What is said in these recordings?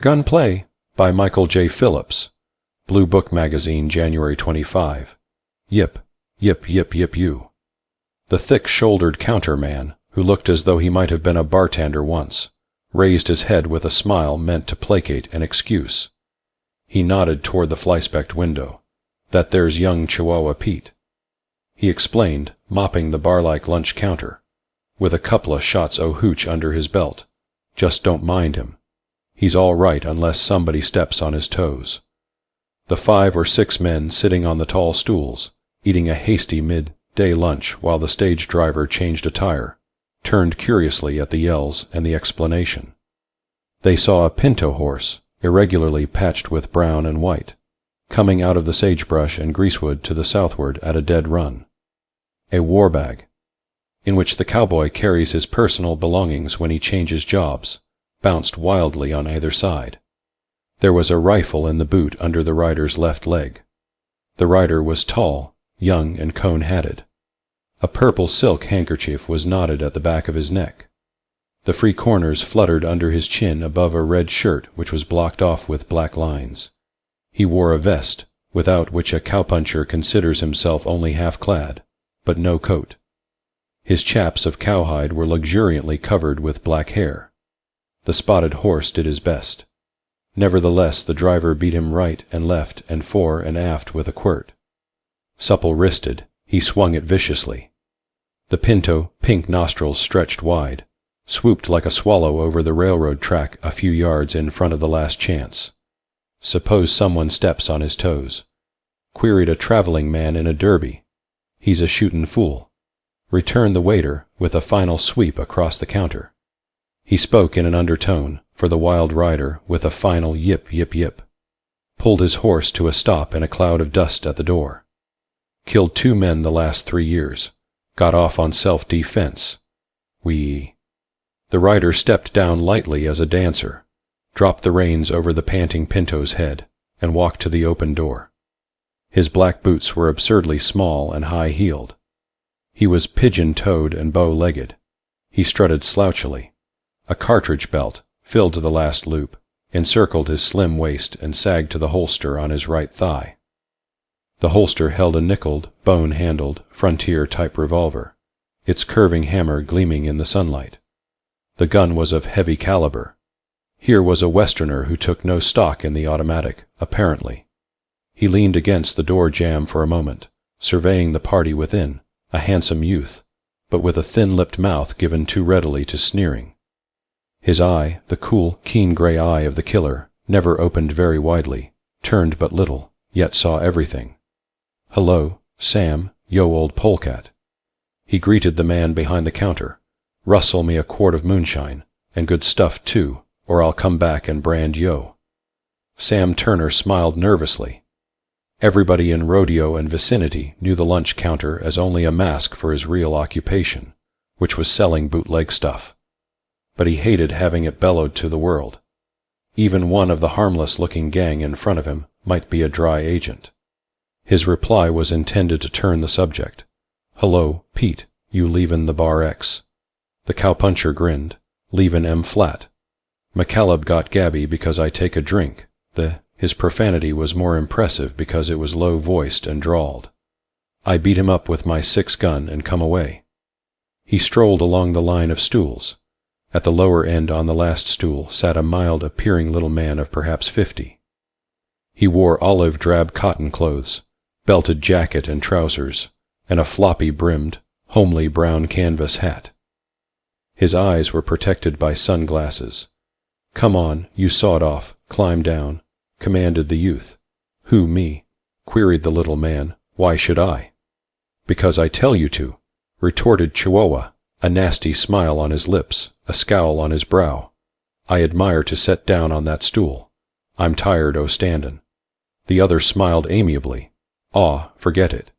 Gunplay by Michael J. Phillips. Blue Book Magazine, January 25. Yip, yip, yip, yip, you. The thick-shouldered counterman, who looked as though he might have been a bartender once, raised his head with a smile meant to placate an excuse. He nodded toward the flyspecked window. "That there's young Chihuahua Pete," he explained, mopping the bar-like lunch counter. "With a couple of shots o' hooch under his belt. Just don't mind him. He's all right unless somebody steps on his toes." The 5 or 6 men sitting on the tall stools, eating a hasty mid-day lunch while the stage driver changed a tire, turned curiously at the yells and the explanation. They saw a pinto horse, irregularly patched with brown and white, coming out of the sagebrush and greasewood to the southward at a dead run. A war bag, in which the cowboy carries his personal belongings when he changes jobs, bounced wildly on either side. There was a rifle in the boot under the rider's left leg. The rider was tall, young, and cone-hatted. A purple silk handkerchief was knotted at the back of his neck. The free corners fluttered under his chin above a red shirt which was blocked off with black lines. He wore a vest, without which a cowpuncher considers himself only half-clad, but no coat. His chaps of cowhide were luxuriantly covered with black hair. The spotted horse did his best. Nevertheless, the driver beat him right and left and fore and aft with a quirt. Supple-wristed, he swung it viciously. The pinto, pink nostrils stretched wide, swooped like a swallow over the railroad track a few yards in front of the Last Chance. "Suppose someone steps on his toes?" queried a traveling man in a derby. "He's a shootin' fool," returned the waiter with a final sweep across the counter. He spoke in an undertone, for the wild rider, with a final yip, yip, yip, pulled his horse to a stop in a cloud of dust at the door. "Killed 2 men the last 3 years. Got off on self-defense. The rider stepped down lightly as a dancer, dropped the reins over the panting pinto's head, and walked to the open door. His black boots were absurdly small and high-heeled. He was pigeon-toed and bow-legged. He strutted slouchily. A cartridge belt, filled to the last loop, encircled his slim waist and sagged to the holster on his right thigh. The holster held a nickeled, bone-handled, frontier-type revolver, its curving hammer gleaming in the sunlight. The gun was of heavy caliber. Here was a Westerner who took no stock in the automatic, apparently. He leaned against the door jamb for a moment, surveying the party within, a handsome youth, but with a thin-lipped mouth given too readily to sneering. His eye, the cool, keen gray eye of the killer, never opened very widely, turned but little, yet saw everything. "Hello, Sam, yo old polecat." He greeted the man behind the counter. "Rustle me a quart of moonshine, and good stuff too, or I'll come back and brand yo." Sam Turner smiled nervously. Everybody in Rodeo and vicinity knew the lunch counter as only a mask for his real occupation, which was selling bootleg stuff. But he hated having it bellowed to the world. Even one of the harmless-looking gang in front of him might be a dry agent. His reply was intended to turn the subject. "Hello, Pete, you leavin' the Bar X?" The cowpuncher grinned. "Leavin' M flat. McCaleb got Gabby because I take a drink." His profanity was more impressive because it was low-voiced and drawled. "I beat him up with my 6-gun and come away." He strolled along the line of stools. At the lower end on the last stool sat a mild-appearing little man of perhaps 50. He wore olive-drab cotton clothes, belted jacket and trousers, and a floppy-brimmed, homely brown canvas hat. His eyes were protected by sunglasses. "Come on, you sawed-off, climb down," commanded the youth. "Who, me?" queried the little man. "Why should I?" "Because I tell you to," retorted Chihuahua, a nasty smile on his lips, a scowl on his brow. "I admire to set down on that stool. I'm tired o' standin'." The other smiled amiably. "Aw, forget it,"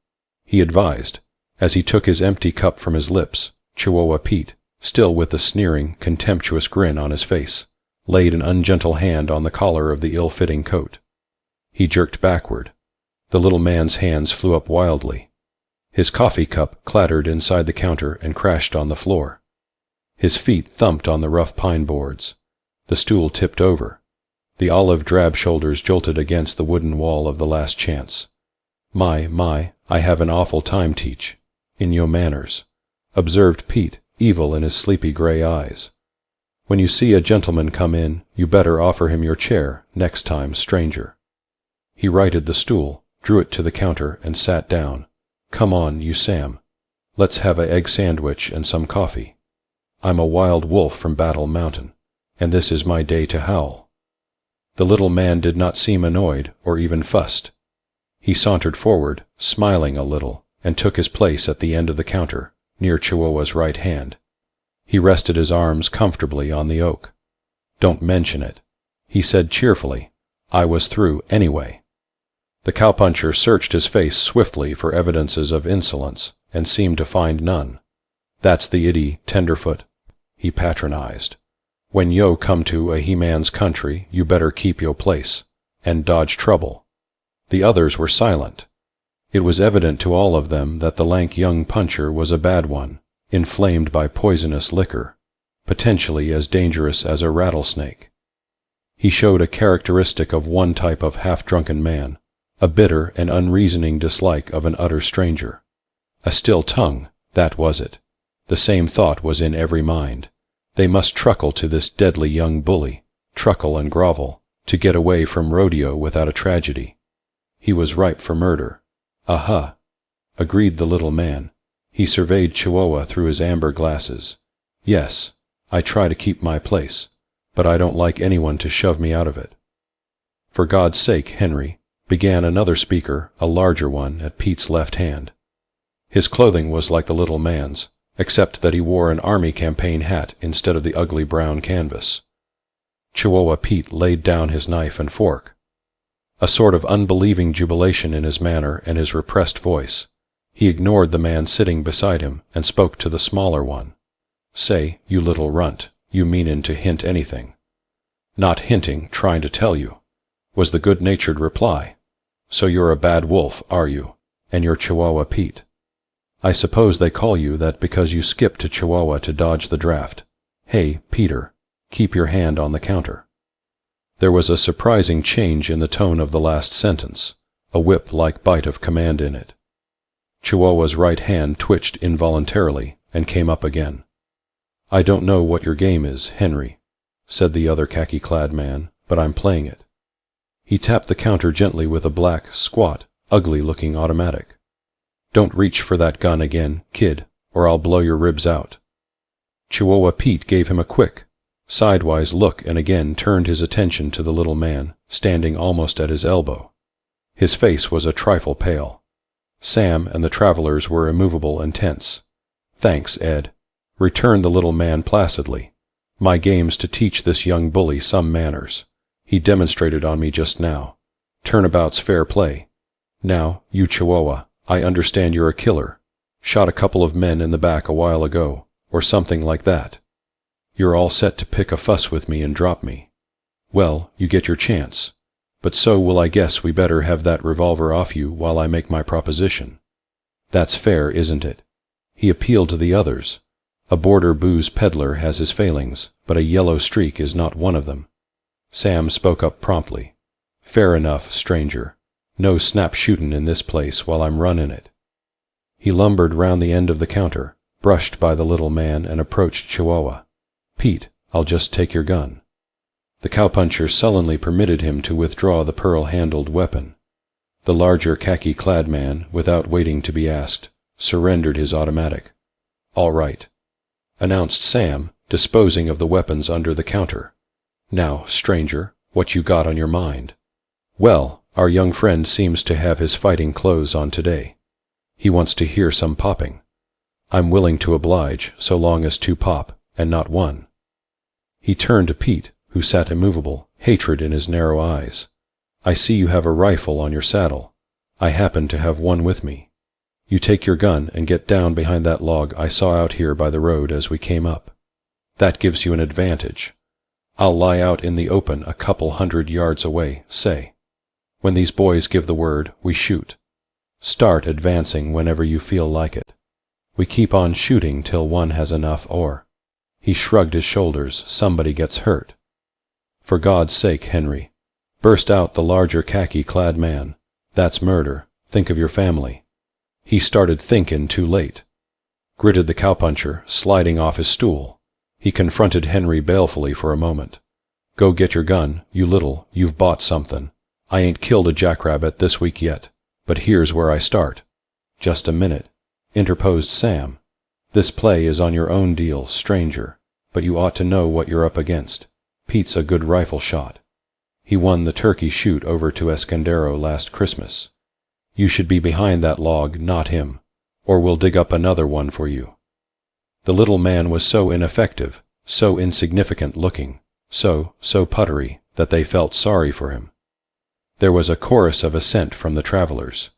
he advised, as he took his empty cup from his lips. Chihuahua Pete, still with the sneering, contemptuous grin on his face, laid an ungentle hand on the collar of the ill-fitting coat. He jerked backward. The little man's hands flew up wildly. His coffee cup clattered inside the counter and crashed on the floor. His feet thumped on the rough pine boards. The stool tipped over. The olive-drab shoulders jolted against the wooden wall of the last chance. My, I have an awful time, Teach. In yo' manners, observed Pete, evil in his sleepy gray eyes. When you see a gentleman come in, you better offer him your chair, next time, stranger. He righted the stool, drew it to the counter, and sat down. Come on, you Sam. Let's have a egg sandwich and some coffee. I'm a wild wolf from Battle Mountain, and this is my day to howl. The little man did not seem annoyed or even fussed. He sauntered forward, smiling a little, and took his place at the end of the counter, near Chihuahua's right hand. He rested his arms comfortably on the oak. Don't mention it, he said cheerfully. I was through anyway. The cowpuncher searched his face swiftly for evidences of insolence, and seemed to find none. That's the itty, tenderfoot, he patronized. When yo come to a he-man's country, you better keep yo place, and dodge trouble. The others were silent. It was evident to all of them that the lank young puncher was a bad one, inflamed by poisonous liquor, potentially as dangerous as a rattlesnake. He showed a characteristic of one type of half-drunken man, a bitter and unreasoning dislike of an utter stranger. A still tongue, that was it. The same thought was in every mind. They must truckle to this deadly young bully, truckle and grovel, to get away from rodeo without a tragedy. He was ripe for murder. Aha! Agreed the little man. He surveyed Chihuahua through his amber glasses. Yes, I try to keep my place, but I don't like anyone to shove me out of it. For God's sake, Henry, began another speaker, a larger one, at Pete's left hand. His clothing was like the little man's, except that he wore an army campaign hat instead of the ugly brown canvas. Chihuahua Pete laid down his knife and fork. A sort of unbelieving jubilation in his manner and his repressed voice. He ignored the man sitting beside him and spoke to the smaller one. Say, you little runt, you meanin' to hint anything? Not hinting, trying to tell you, was the good-natured reply. So you're a bad wolf, are you? And you're Chihuahua Pete. I suppose they call you that because you skipped to Chihuahua to dodge the draft. Hey, Peter, keep your hand on the counter. There was a surprising change in the tone of the last sentence, a whip-like bite of command in it. Chihuahua's right hand twitched involuntarily and came up again. I don't know what your game is, Henry, said the other khaki-clad man, but I'm playing it. He tapped the counter gently with a black, squat, ugly-looking automatic. Don't reach for that gun again, kid, or I'll blow your ribs out. Chihuahua Pete gave him a quick, sidewise look and again turned his attention to the little man, standing almost at his elbow. His face was a trifle pale. Sam and the travelers were immovable and tense. Thanks, Ed, returned the little man placidly. My game's to teach this young bully some manners. He demonstrated on me just now. Turnabout's fair play. Now, you Chihuahua, I understand you're a killer. Shot a couple of men in the back a while ago, or something like that. You're all set to pick a fuss with me and drop me. Well, you get your chance. But so will I guess we better have that revolver off you while I make my proposition. That's fair, isn't it? He appealed to the others. A border booze peddler has his failings, but a yellow streak is not one of them. Sam spoke up promptly. Fair enough, stranger. No snap shootin' in this place while I'm runnin' it. He lumbered round the end of the counter, brushed by the little man, and approached Chihuahua. Pete, I'll just take your gun. The cowpuncher sullenly permitted him to withdraw the pearl-handled weapon. The larger khaki-clad man, without waiting to be asked, surrendered his automatic. All right, announced Sam, disposing of the weapons under the counter. Now, stranger, what you got on your mind? Well, our young friend seems to have his fighting clothes on today. He wants to hear some popping. I'm willing to oblige, so long as 2 pop, and not 1. He turned to Pete, who sat immovable, hatred in his narrow eyes. I see you have a rifle on your saddle. I happen to have one with me. You take your gun and get down behind that log I saw out here by the road as we came up. That gives you an advantage. I'll lie out in the open a couple 100 yards away, say. When these boys give the word, we shoot. Start advancing whenever you feel like it. We keep on shooting till one has enough or... He shrugged his shoulders. Somebody gets hurt. "For God's sake, Henry," burst out the larger khaki-clad man. "That's murder. Think of your family." He started thinkin' too late, gritted the cowpuncher, sliding off his stool. He confronted Henry balefully for a moment. "Go get your gun, you've bought something. I ain't killed a jackrabbit this week yet, but here's where I start." "Just a minute," interposed Sam. "This play is on your own deal, stranger, but you ought to know what you're up against. Pete's a good rifle shot. He won the turkey shoot over to Escondero last Christmas. You should be behind that log, not him, or we'll dig up another one for you." The little man was so ineffective, so insignificant looking, so puttery, that they felt sorry for him. There was a chorus of assent from the travelers.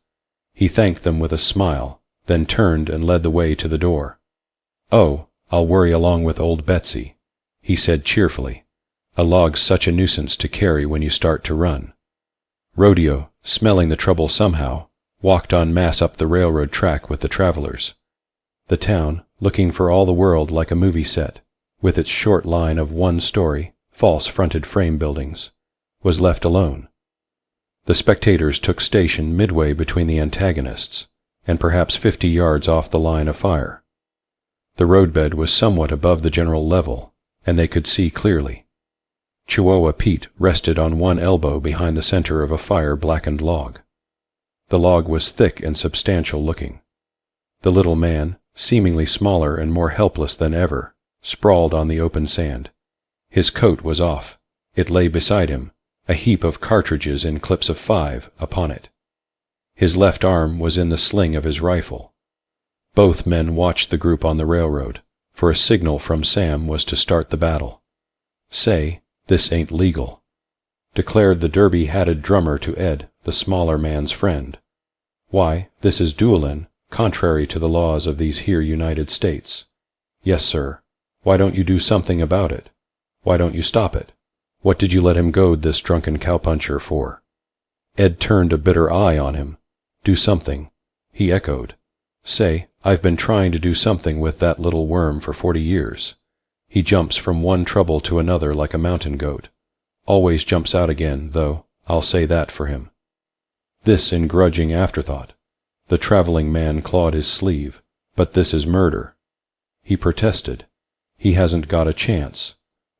He thanked them with a smile, then turned and led the way to the door. "Oh, I'll worry along with old Betsy," he said cheerfully. "A log's such a nuisance to carry when you start to run." Rodeo, smelling the trouble somehow, walked en masse up the railroad track with the travelers. The town, looking for all the world like a movie set, with its short line of one-story, false-fronted frame buildings, was left alone. The spectators took station midway between the antagonists, and perhaps 50 yards off the line of fire. The roadbed was somewhat above the general level, and they could see clearly. Chihuahua Pete rested on one elbow behind the center of a fire-blackened log. The log was thick and substantial looking. The little man, seemingly smaller and more helpless than ever, sprawled on the open sand. His coat was off. It lay beside him, a heap of cartridges in clips of 5 upon it. His left arm was in the sling of his rifle. Both men watched the group on the railroad, for a signal from Sam was to start the battle. "Say, this ain't legal," declared the derby-hatted drummer to Ed, the smaller man's friend. "Why, this is duelin', contrary to the laws of these here United States." "Yes, sir. Why don't you do something about it? Why don't you stop it? What did you let him goad this drunken cowpuncher for?" Ed turned a bitter eye on him. "Do something," he echoed. "Say, I've been trying to do something with that little worm for 40 years. He jumps from one trouble to another like a mountain goat. Always jumps out again, though, I'll say that for him." This in grudging afterthought. The traveling man clawed his sleeve. "But this is murder." He protested. "He hasn't got a chance.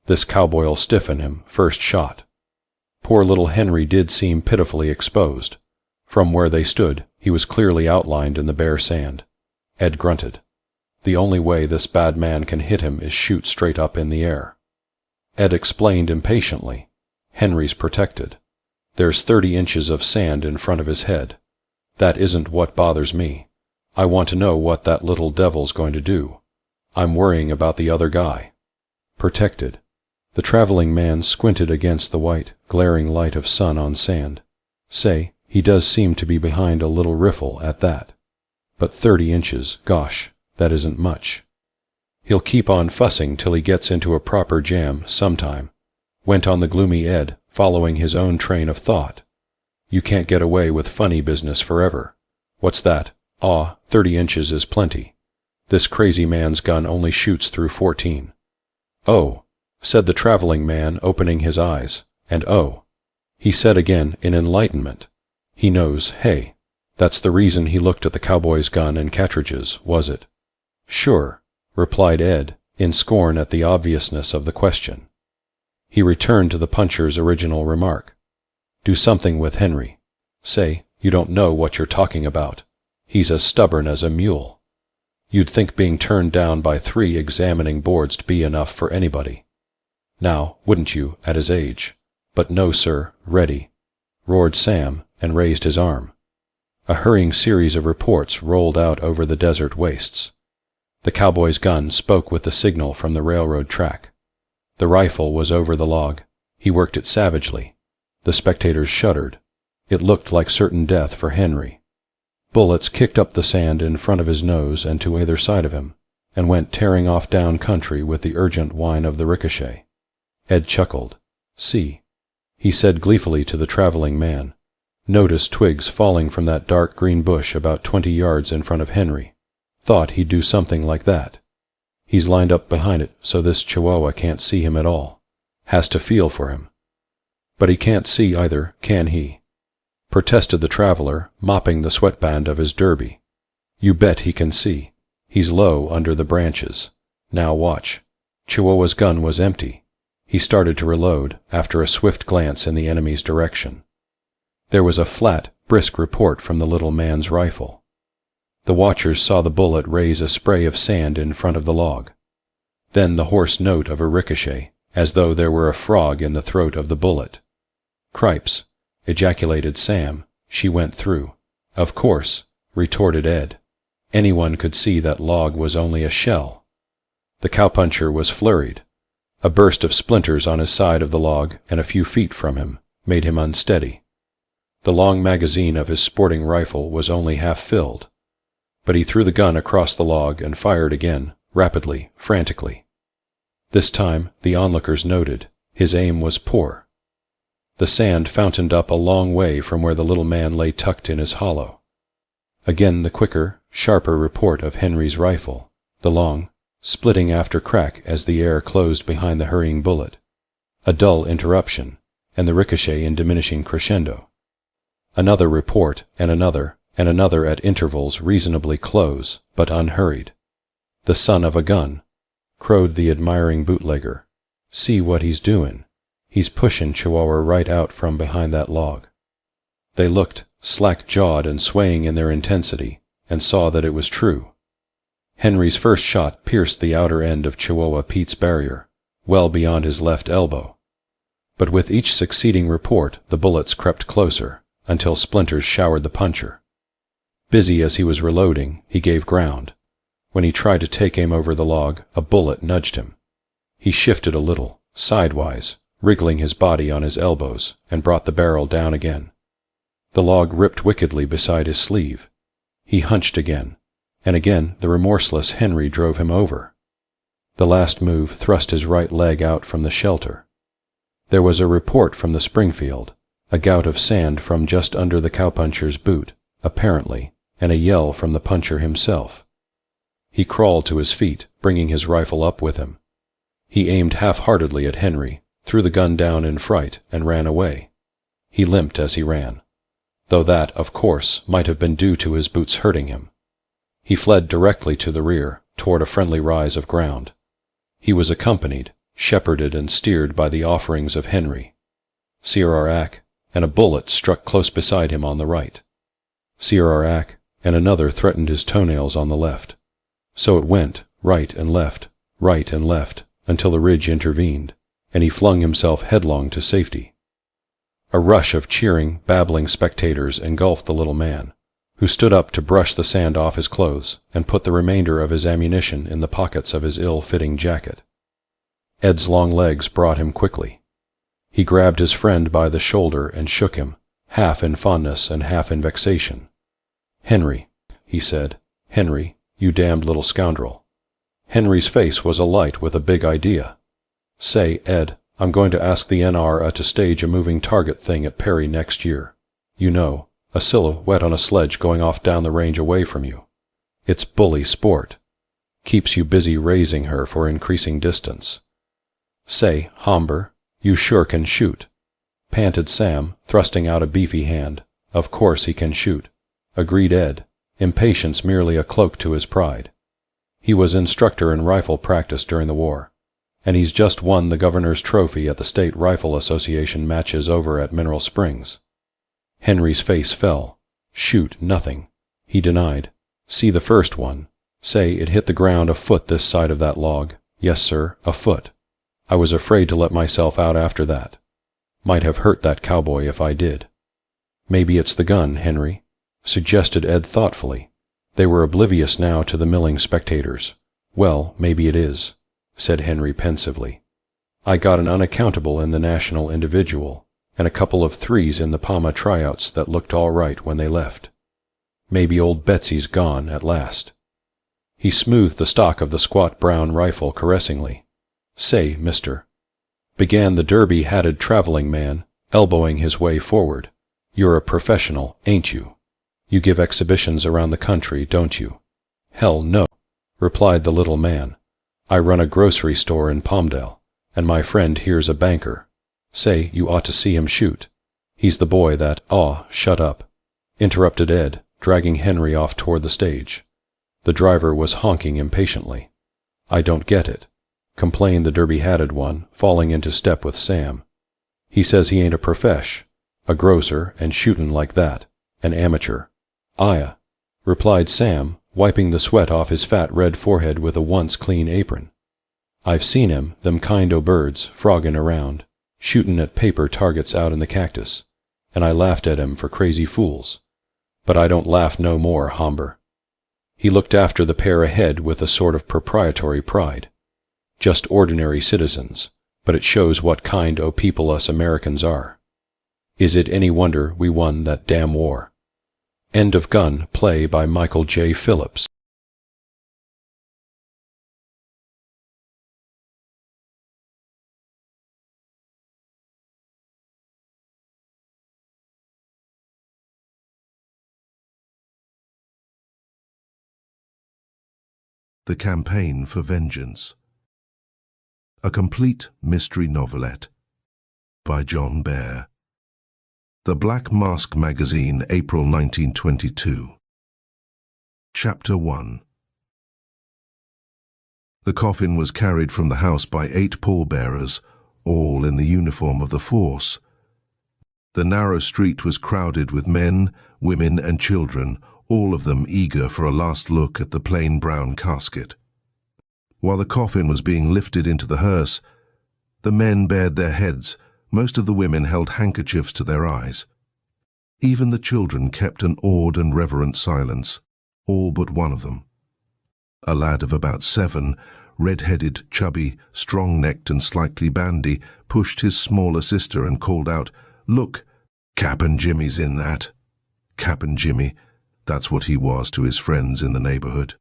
This cowboy'll stiffen him, first shot." Poor little Henry did seem pitifully exposed. From where they stood, he was clearly outlined in the bare sand. Ed grunted. "The only way this bad man can hit him is shoot straight up in the air." Ed explained impatiently. "Henry's protected. There's 30 inches of sand in front of his head. That isn't what bothers me. I want to know what that little devil's going to do. I'm worrying about the other guy." Protected. The traveling man squinted against the white, glaring light of sun on sand. "Say, he does seem to be behind a little riffle at that. But 30 inches, gosh, that isn't much. He'll keep on fussing till he gets into a proper jam sometime," went on the gloomy Ed, following his own train of thought. "You can't get away with funny business forever. What's that? 30 inches is plenty. This crazy man's gun only shoots through 14. "Oh," said the traveling man, opening his eyes, and "oh," he said again in enlightenment. "He knows, hey. That's the reason he looked at the cowboy's gun and cartridges, was it?" "Sure," replied Ed, in scorn at the obviousness of the question. He returned to the puncher's original remark. "Do something with Henry. Say, you don't know what you're talking about. He's as stubborn as a mule. You'd think being turned down by 3 examining boards to be enough for anybody. Now, wouldn't you, at his age? But no, sir, ready," roared Sam, and raised his arm. A hurrying series of reports rolled out over the desert wastes. The cowboy's gun spoke with the signal from the railroad track. The rifle was over the log. He worked it savagely. The spectators shuddered. It looked like certain death for Henry. Bullets kicked up the sand in front of his nose and to either side of him, and went tearing off down country with the urgent whine of the ricochet. Ed chuckled. "See," he said gleefully to the traveling man. "Notice twigs falling from that dark green bush about 20 yards in front of Henry. Thought he'd do something like that. He's lined up behind it so this Chihuahua can't see him at all. Has to feel for him. But he can't see either, can he? Protested the traveler, mopping the sweatband of his derby. You bet he can see. He's low under the branches. Now watch. Chihuahua's gun was empty. He started to reload, after a swift glance in the enemy's direction. There was a flat, brisk report from the little man's rifle. The watchers saw the bullet raise a spray of sand in front of the log. Then the hoarse note of a ricochet, as though there were a frog in the throat of the bullet. "Cripes," ejaculated Sam. "She went through." "Of course," retorted Ed. "Anyone could see that log was only a shell." The cowpuncher was flurried. A burst of splinters on his side of the log and a few feet from him made him unsteady. The long magazine of his sporting rifle was only half filled. But he threw the gun across the log and fired again, rapidly, frantically. This time, the onlookers noted, his aim was poor. The sand fountained up a long way from where the little man lay tucked in his hollow. Again the quicker, sharper report of Henry's rifle, the long, splitting after crack as the air closed behind the hurrying bullet. A dull interruption, and the ricochet in diminishing crescendo. Another report, and another at intervals reasonably close, but unhurried. "The son of a gun," crowed the admiring bootlegger. "See what he's doin'. He's pushin' Chihuahua right out from behind that log." They looked, slack-jawed and swaying in their intensity, and saw that it was true. Henry's first shot pierced the outer end of Chihuahua Pete's barrier, well beyond his left elbow. But with each succeeding report the bullets crept closer, until splinters showered the puncher. Busy as he was reloading, he gave ground. When he tried to take aim over the log, a bullet nudged him. He shifted a little, sidewise, wriggling his body on his elbows, and brought the barrel down again. The log ripped wickedly beside his sleeve. He hunched again, and again the remorseless Henry drove him over. The last move thrust his right leg out from the shelter. There was a report from the Springfield, a gout of sand from just under the cowpuncher's boot, apparently, and a yell from the puncher himself. He crawled to his feet, bringing his rifle up with him. He aimed half-heartedly at Henry, threw the gun down in fright, and ran away. He limped as he ran, though that, of course, might have been due to his boots hurting him. He fled directly to the rear, toward a friendly rise of ground. He was accompanied, shepherded and steered by the offerings of Henry. Sirrah-Ack, and a bullet struck close beside him on the right. Sirrah-Ack, and another threatened his toenails on the left. So it went, right and left, until the ridge intervened, and he flung himself headlong to safety. A rush of cheering, babbling spectators engulfed the little man, who stood up to brush the sand off his clothes and put the remainder of his ammunition in the pockets of his ill-fitting jacket. Ed's long legs brought him quickly. He grabbed his friend by the shoulder and shook him, half in fondness and half in vexation. "Henry," he said, "Henry, you damned little scoundrel." Henry's face was alight with a big idea. "Say, Ed, I'm going to ask the NR to stage a moving target thing at Perry next year. You know, a silhouette on a sledge going off down the range away from you. It's bully sport. Keeps you busy raising her for increasing distance. Say, Homber, you sure can shoot," panted Sam, thrusting out a beefy hand. "Of course he can shoot," agreed Ed, impatience merely a cloak to his pride. He was instructor in rifle practice during the war, and he's just won the governor's trophy at the State Rifle Association matches over at Mineral Springs. Henry's face fell. "Shoot, nothing," he denied. "See the first one. Say it hit the ground a foot this side of that log. Yes, sir, a foot. I was afraid to let myself out after that. Might have hurt that cowboy if I did." "Maybe it's the gun, Henry," suggested Ed thoughtfully. They were oblivious now to the milling spectators. "Well, maybe it is," said Henry pensively. "I got an unaccountable in the National Individual, and a couple of threes in the Palma tryouts that looked all right when they left. Maybe old Betsy's gone at last." He smoothed the stock of the squat brown rifle caressingly. "Say, mister," began the derby-hatted traveling man, elbowing his way forward, "you're a professional, ain't you? You give exhibitions around the country, don't you?" "Hell no," replied the little man. "I run a grocery store in Palmdale, and my friend here's a banker. Say, you ought to see him shoot. He's the boy that—" "Aw, shut up," interrupted Ed, dragging Henry off toward the stage. The driver was honking impatiently. "I don't get it," complained the derby-hatted one, falling into step with Sam. "He says he ain't a profesh, a grocer, and shootin' like that, an amateur." "Aya," replied Sam, wiping the sweat off his fat red forehead with a once clean apron. "I've seen him, them kind o' birds, froggin' around, shootin' at paper targets out in the cactus, and I laughed at him for crazy fools. But I don't laugh no more, Homber." He looked after the pair ahead with a sort of proprietory pride. "Just ordinary citizens, but it shows what kind o' people us Americans are. Is it any wonder we won that damn war?" End of Gunplay by Michael J. Phillips. The Campaign for Vengeance. A complete mystery novelette by John Bear. The Black Mask Magazine, April 1922. Chapter 1. The coffin was carried from the house by 8 pallbearers, all in the uniform of the force. The narrow street was crowded with men, women, and children, all of them eager for a last look at the plain brown casket. While the coffin was being lifted into the hearse, the men bared their heads. Most of the women held handkerchiefs to their eyes. Even the children kept an awed and reverent silence, all but one of them. A lad of about 7, red-headed, chubby, strong-necked and slightly bandy, pushed his smaller sister and called out, "Look, Cap'n Jimmy's in that." Cap'n Jimmy, that's what he was to his friends in the neighborhood.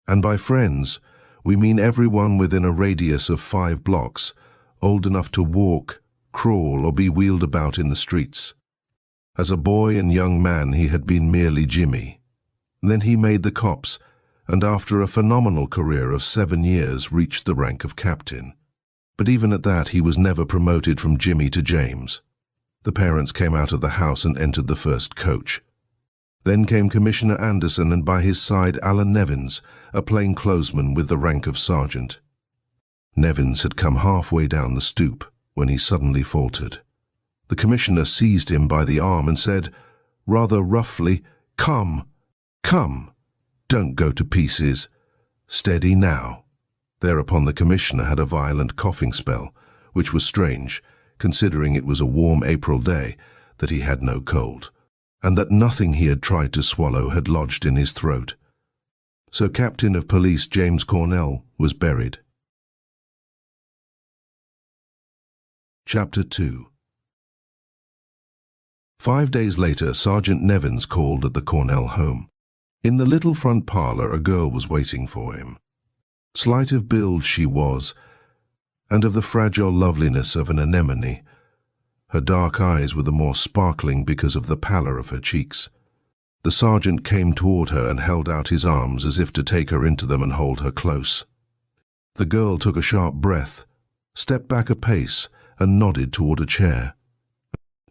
And by friends, we mean everyone within a radius of 5 blocks, old enough to walk, crawl, or be wheeled about in the streets. As a boy and young man, he had been merely Jimmy. Then he made the cops, and after a phenomenal career of 7 years, reached the rank of captain. But even at that, he was never promoted from Jimmy to James. The parents came out of the house and entered the first coach. Then came Commissioner Anderson, and by his side Alan Nevins, a plainclothesman with the rank of sergeant. Nevins had come halfway down the stoop when he suddenly faltered. The commissioner seized him by the arm and said, rather roughly, "Come, come, don't go to pieces. Steady now." Thereupon the commissioner had a violent coughing spell, which was strange, considering it was a warm April day, that he had no cold, and that nothing he had tried to swallow had lodged in his throat. So Captain of Police James Cornell was buried. Chapter 2. 5 days later, Sergeant Nevins called at the Cornell home. In the little front parlor, a girl was waiting for him. Slight of build she was, and of the fragile loveliness of an anemone. Her dark eyes were the more sparkling because of the pallor of her cheeks. The sergeant came toward her and held out his arms as if to take her into them and hold her close. The girl took a sharp breath, stepped back a pace, and nodded toward a chair.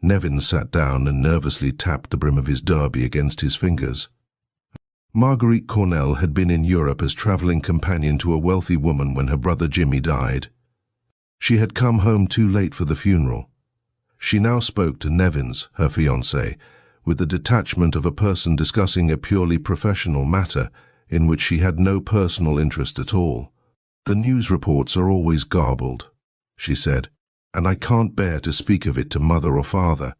Nevins sat down and nervously tapped the brim of his derby against his fingers. Marguerite Cornell had been in Europe as traveling companion to a wealthy woman when her brother Jimmy died. She had come home too late for the funeral. She now spoke to Nevins, her fiancé, with the detachment of a person discussing a purely professional matter in which she had no personal interest at all. "The news reports are always garbled," she said, "and I can't bear to speak of it to mother or father.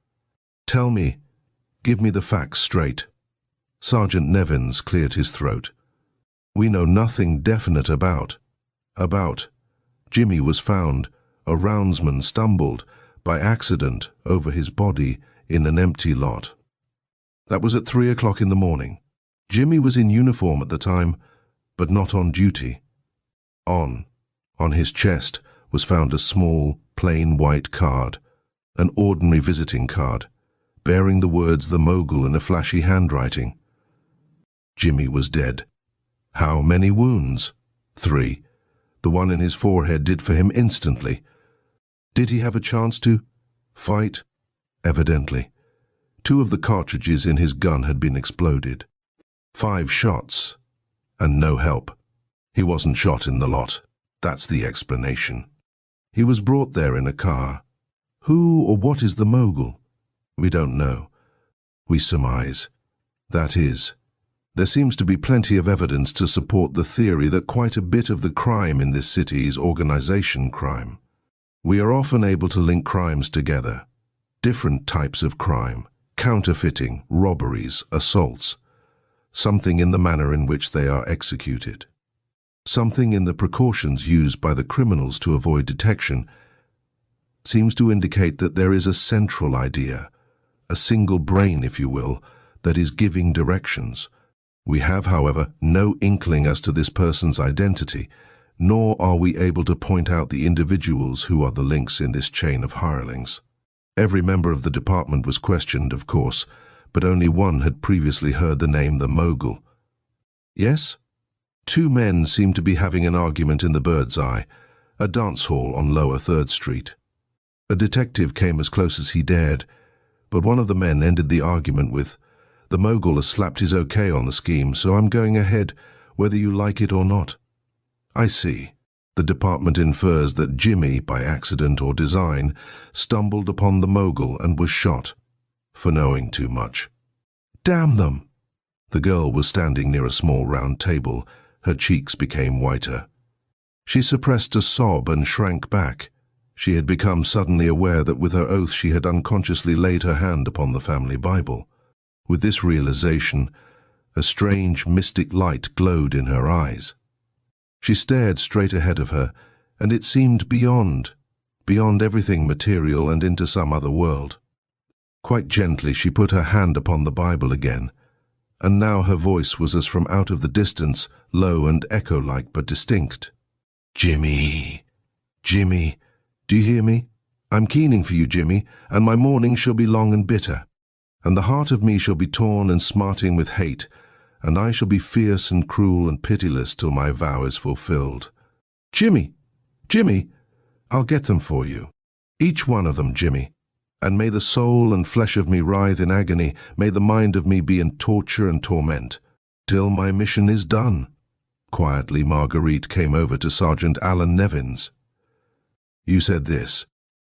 Tell me, give me the facts straight." Sergeant Nevins cleared his throat. "We know nothing definite about. Jimmy was found, a roundsman stumbled, by accident, over his body in an empty lot. That was at 3 o'clock in the morning. Jimmy was in uniform at the time, but not on duty. On his chest was found a small, plain white card, an ordinary visiting card, bearing the words 'The Mogul' in a flashy handwriting. Jimmy was dead. How many wounds? 3. The one in his forehead did for him instantly. Did he have a chance to fight? Evidently. 2 of the cartridges in his gun had been exploded. 5 shots, and no help. He wasn't shot in the lot. That's the explanation. He was brought there in a car. Who or what is the mogul? We don't know. We surmise. That is, there seems to be plenty of evidence to support the theory that quite a bit of the crime in this city is organization crime. We are often able to link crimes together. Different types of crime, counterfeiting, robberies, assaults. Something in the manner in which they are executed. Something in the precautions used by the criminals to avoid detection seems to indicate that there is a central idea, a single brain, if you will, that is giving directions. We have, however, no inkling as to this person's identity, nor are we able to point out the individuals who are the links in this chain of hirelings. Every member of the department was questioned, of course, but only one had previously heard the name the Mogul. Yes? 2 men seemed to be having an argument in the Bird's Eye, a dance hall on Lower 3rd Street. A detective came as close as he dared, but one of the men ended the argument with, "The Mogul has slapped his okay on the scheme, so I'm going ahead, whether you like it or not." I see. The department infers that Jimmy, by accident or design, stumbled upon the Mogul and was shot, for knowing too much. Damn them! The girl was standing near a small round table. Her cheeks became whiter. She suppressed a sob and shrank back. She had become suddenly aware that with her oath she had unconsciously laid her hand upon the family Bible. With this realization, a strange, mystic light glowed in her eyes. She stared straight ahead of her, and it seemed beyond everything material and into some other world. Quite gently she put her hand upon the Bible again, and now her voice was as from out of the distance, low and echo-like but distinct. "Jimmy, Jimmy, do you hear me? I'm keening for you, Jimmy, and my mourning shall be long and bitter. And the heart of me shall be torn and smarting with hate, and I shall be fierce and cruel and pitiless till my vow is fulfilled. Jimmy, Jimmy, I'll get them for you. Each one of them, Jimmy. And may the soul and flesh of me writhe in agony, may the mind of me be in torture and torment, till my mission is done." Quietly Marguerite came over to Sergeant Alan Nevins. "You said this.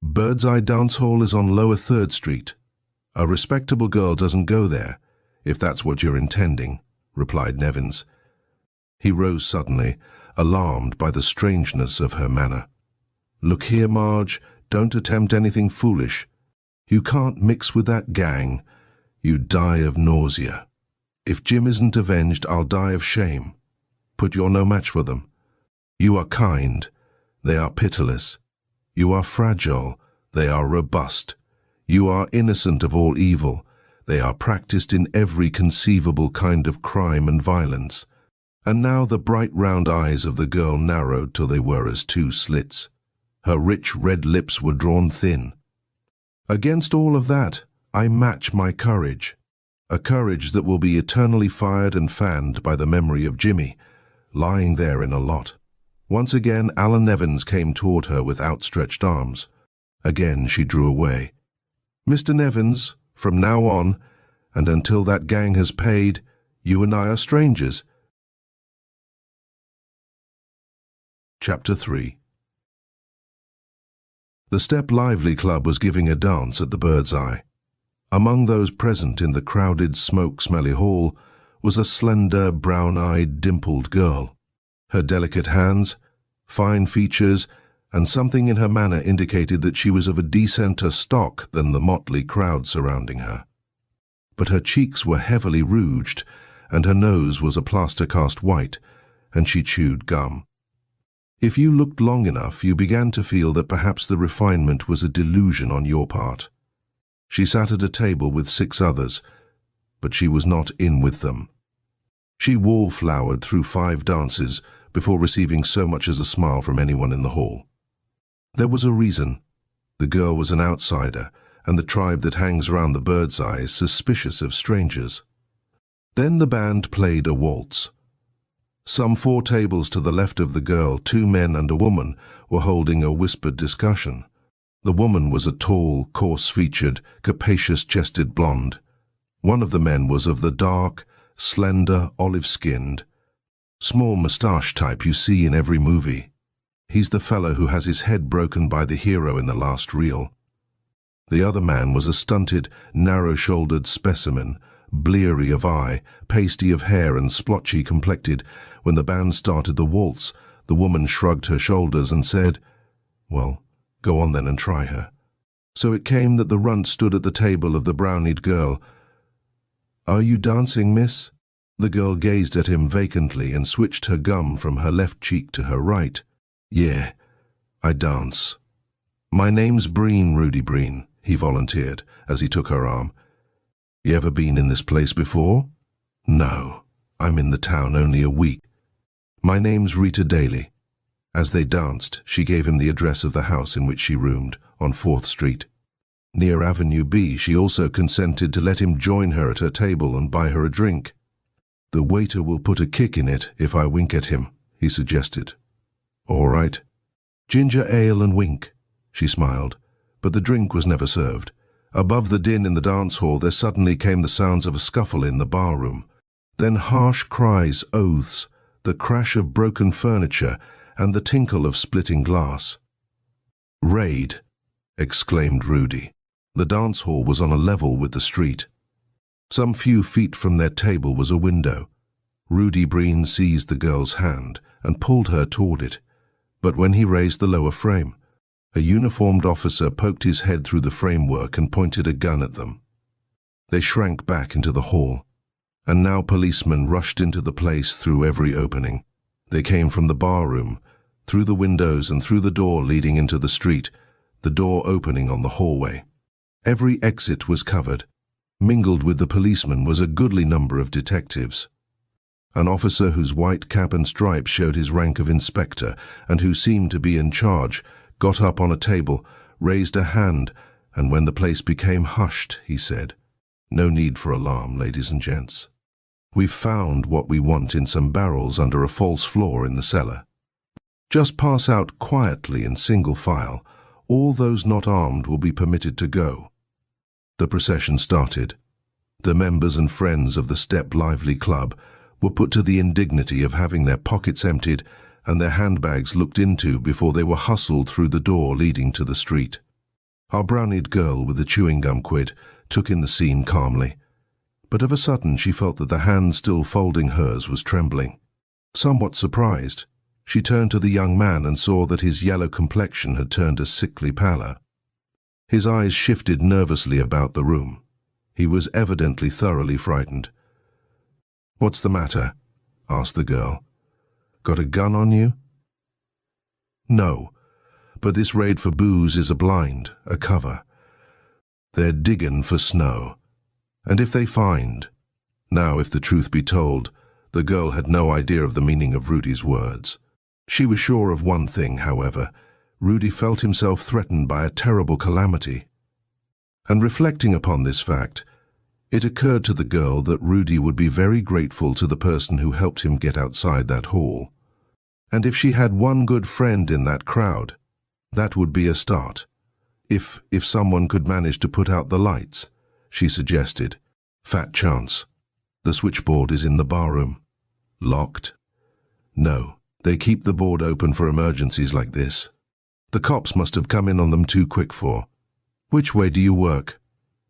Bird's Eye Dance Hall is on Lower 3rd Street. A respectable girl doesn't go there, if that's what you're intending," replied Nevins. He rose suddenly, alarmed by the strangeness of her manner. "Look here, Marge, don't attempt anything foolish. You can't mix with that gang. You'd die of nausea. If Jim isn't avenged, I'll die of shame. But you're no match for them. You are kind. They are pitiless. You are fragile. They are robust. You are innocent of all evil. They are practiced in every conceivable kind of crime and violence." And now the bright round eyes of the girl narrowed till they were as 2 slits. Her rich red lips were drawn thin. "Against all of that, I match my courage. A courage that will be eternally fired and fanned by the memory of Jimmy, lying there in a lot." Once again Alan Nevins came toward her with outstretched arms. Again she drew away. "Mr. Nevins, from now on, and until that gang has paid, you and I are strangers." Chapter 3. The Step Lively Club was giving a dance at the Bird's Eye. Among those present in the crowded, smoke-smelly hall was a slender, brown-eyed, dimpled girl. Her delicate hands, fine features, and something in her manner indicated that she was of a decenter stock than the motley crowd surrounding her. But her cheeks were heavily rouged, and her nose was a plaster-cast white, and she chewed gum. If you looked long enough, you began to feel that perhaps the refinement was a delusion on your part. She sat at a table with 6 others, but she was not in with them. She wallflowered through 5 dances before receiving so much as a smile from anyone in the hall. There was a reason. The girl was an outsider, and the tribe that hangs around the Bird's Eye is suspicious of strangers. Then the band played a waltz. Some 4 tables to the left of the girl, 2 men and a woman were holding a whispered discussion. The woman was a tall, coarse-featured, capacious-chested blonde. One of the men was of the dark, slender, olive-skinned, small moustache type you see in every movie. He's the fellow who has his head broken by the hero in the last reel. The other man was a stunted, narrow-shouldered specimen, bleary of eye, pasty of hair and splotchy complected. When the band started the waltz, the woman shrugged her shoulders and said, "Well, go on then and try her." So it came that the runt stood at the table of the brownied girl. "Are you dancing, miss?" The girl gazed at him vacantly and switched her gum from her left cheek to her right. "Yeah, I dance." "My name's Breen, Rudy Breen," he volunteered as he took her arm. "You ever been in this place before?" "No, I'm in the town only a week." "My name's Rita Daly." As they danced, she gave him the address of the house in which she roomed, on 4th Street. Near Avenue B, she also consented to let him join her at her table and buy her a drink. "The waiter will put a kick in it if I wink at him," he suggested. "All right." "Ginger ale and wink," she smiled, but the drink was never served. Above the din in the dance hall, there suddenly came the sounds of a scuffle in the barroom. Then harsh cries, oaths, the crash of broken furniture, and the tinkle of splitting glass. "Raid!" exclaimed Rudy. The dance hall was on a level with the street. Some few feet from their table was a window. Rudy Breen seized the girl's hand and pulled her toward it, but when he raised the lower frame, a uniformed officer poked his head through the framework and pointed a gun at them. They shrank back into the hall, and now policemen rushed into the place through every opening. They came from the barroom, through the windows and through the door leading into the street, the door opening on the hallway. Every exit was covered. Mingled with the policemen was a goodly number of detectives. An officer whose white cap and stripes showed his rank of inspector and who seemed to be in charge got up on a table, raised a hand, and when the place became hushed, he said, "No need for alarm, ladies and gents. We've found what we want in some barrels under a false floor in the cellar. Just pass out quietly in single file. All those not armed will be permitted to go." The procession started. The members and friends of the Step Lively Club were put to the indignity of having their pockets emptied and their handbags looked into before they were hustled through the door leading to the street. Our brownied girl with the chewing gum quid took in the scene calmly, but of a sudden she felt that the hand still folding hers was trembling. Somewhat surprised, she turned to the young man and saw that his yellow complexion had turned a sickly pallor. His eyes shifted nervously about the room. He was evidently thoroughly frightened. "What's the matter?" asked the girl. "Got a gun on you?" "No, but this raid for booze is a blind, a cover. They're digging for snow. And if they find—" Now, if the truth be told, the girl had no idea of the meaning of Rudy's words. She was sure of one thing, however. Rudy felt himself threatened by a terrible calamity. And reflecting upon this fact, it occurred to the girl that Rudy would be very grateful to the person who helped him get outside that hall. And if she had one good friend in that crowd, that would be a start. If someone could manage to put out the lights, she suggested. "Fat chance. The switchboard is in the barroom." "Locked?" "No, they keep the board open for emergencies like this. The cops must have come in on them too quick for." "Which way do you work?"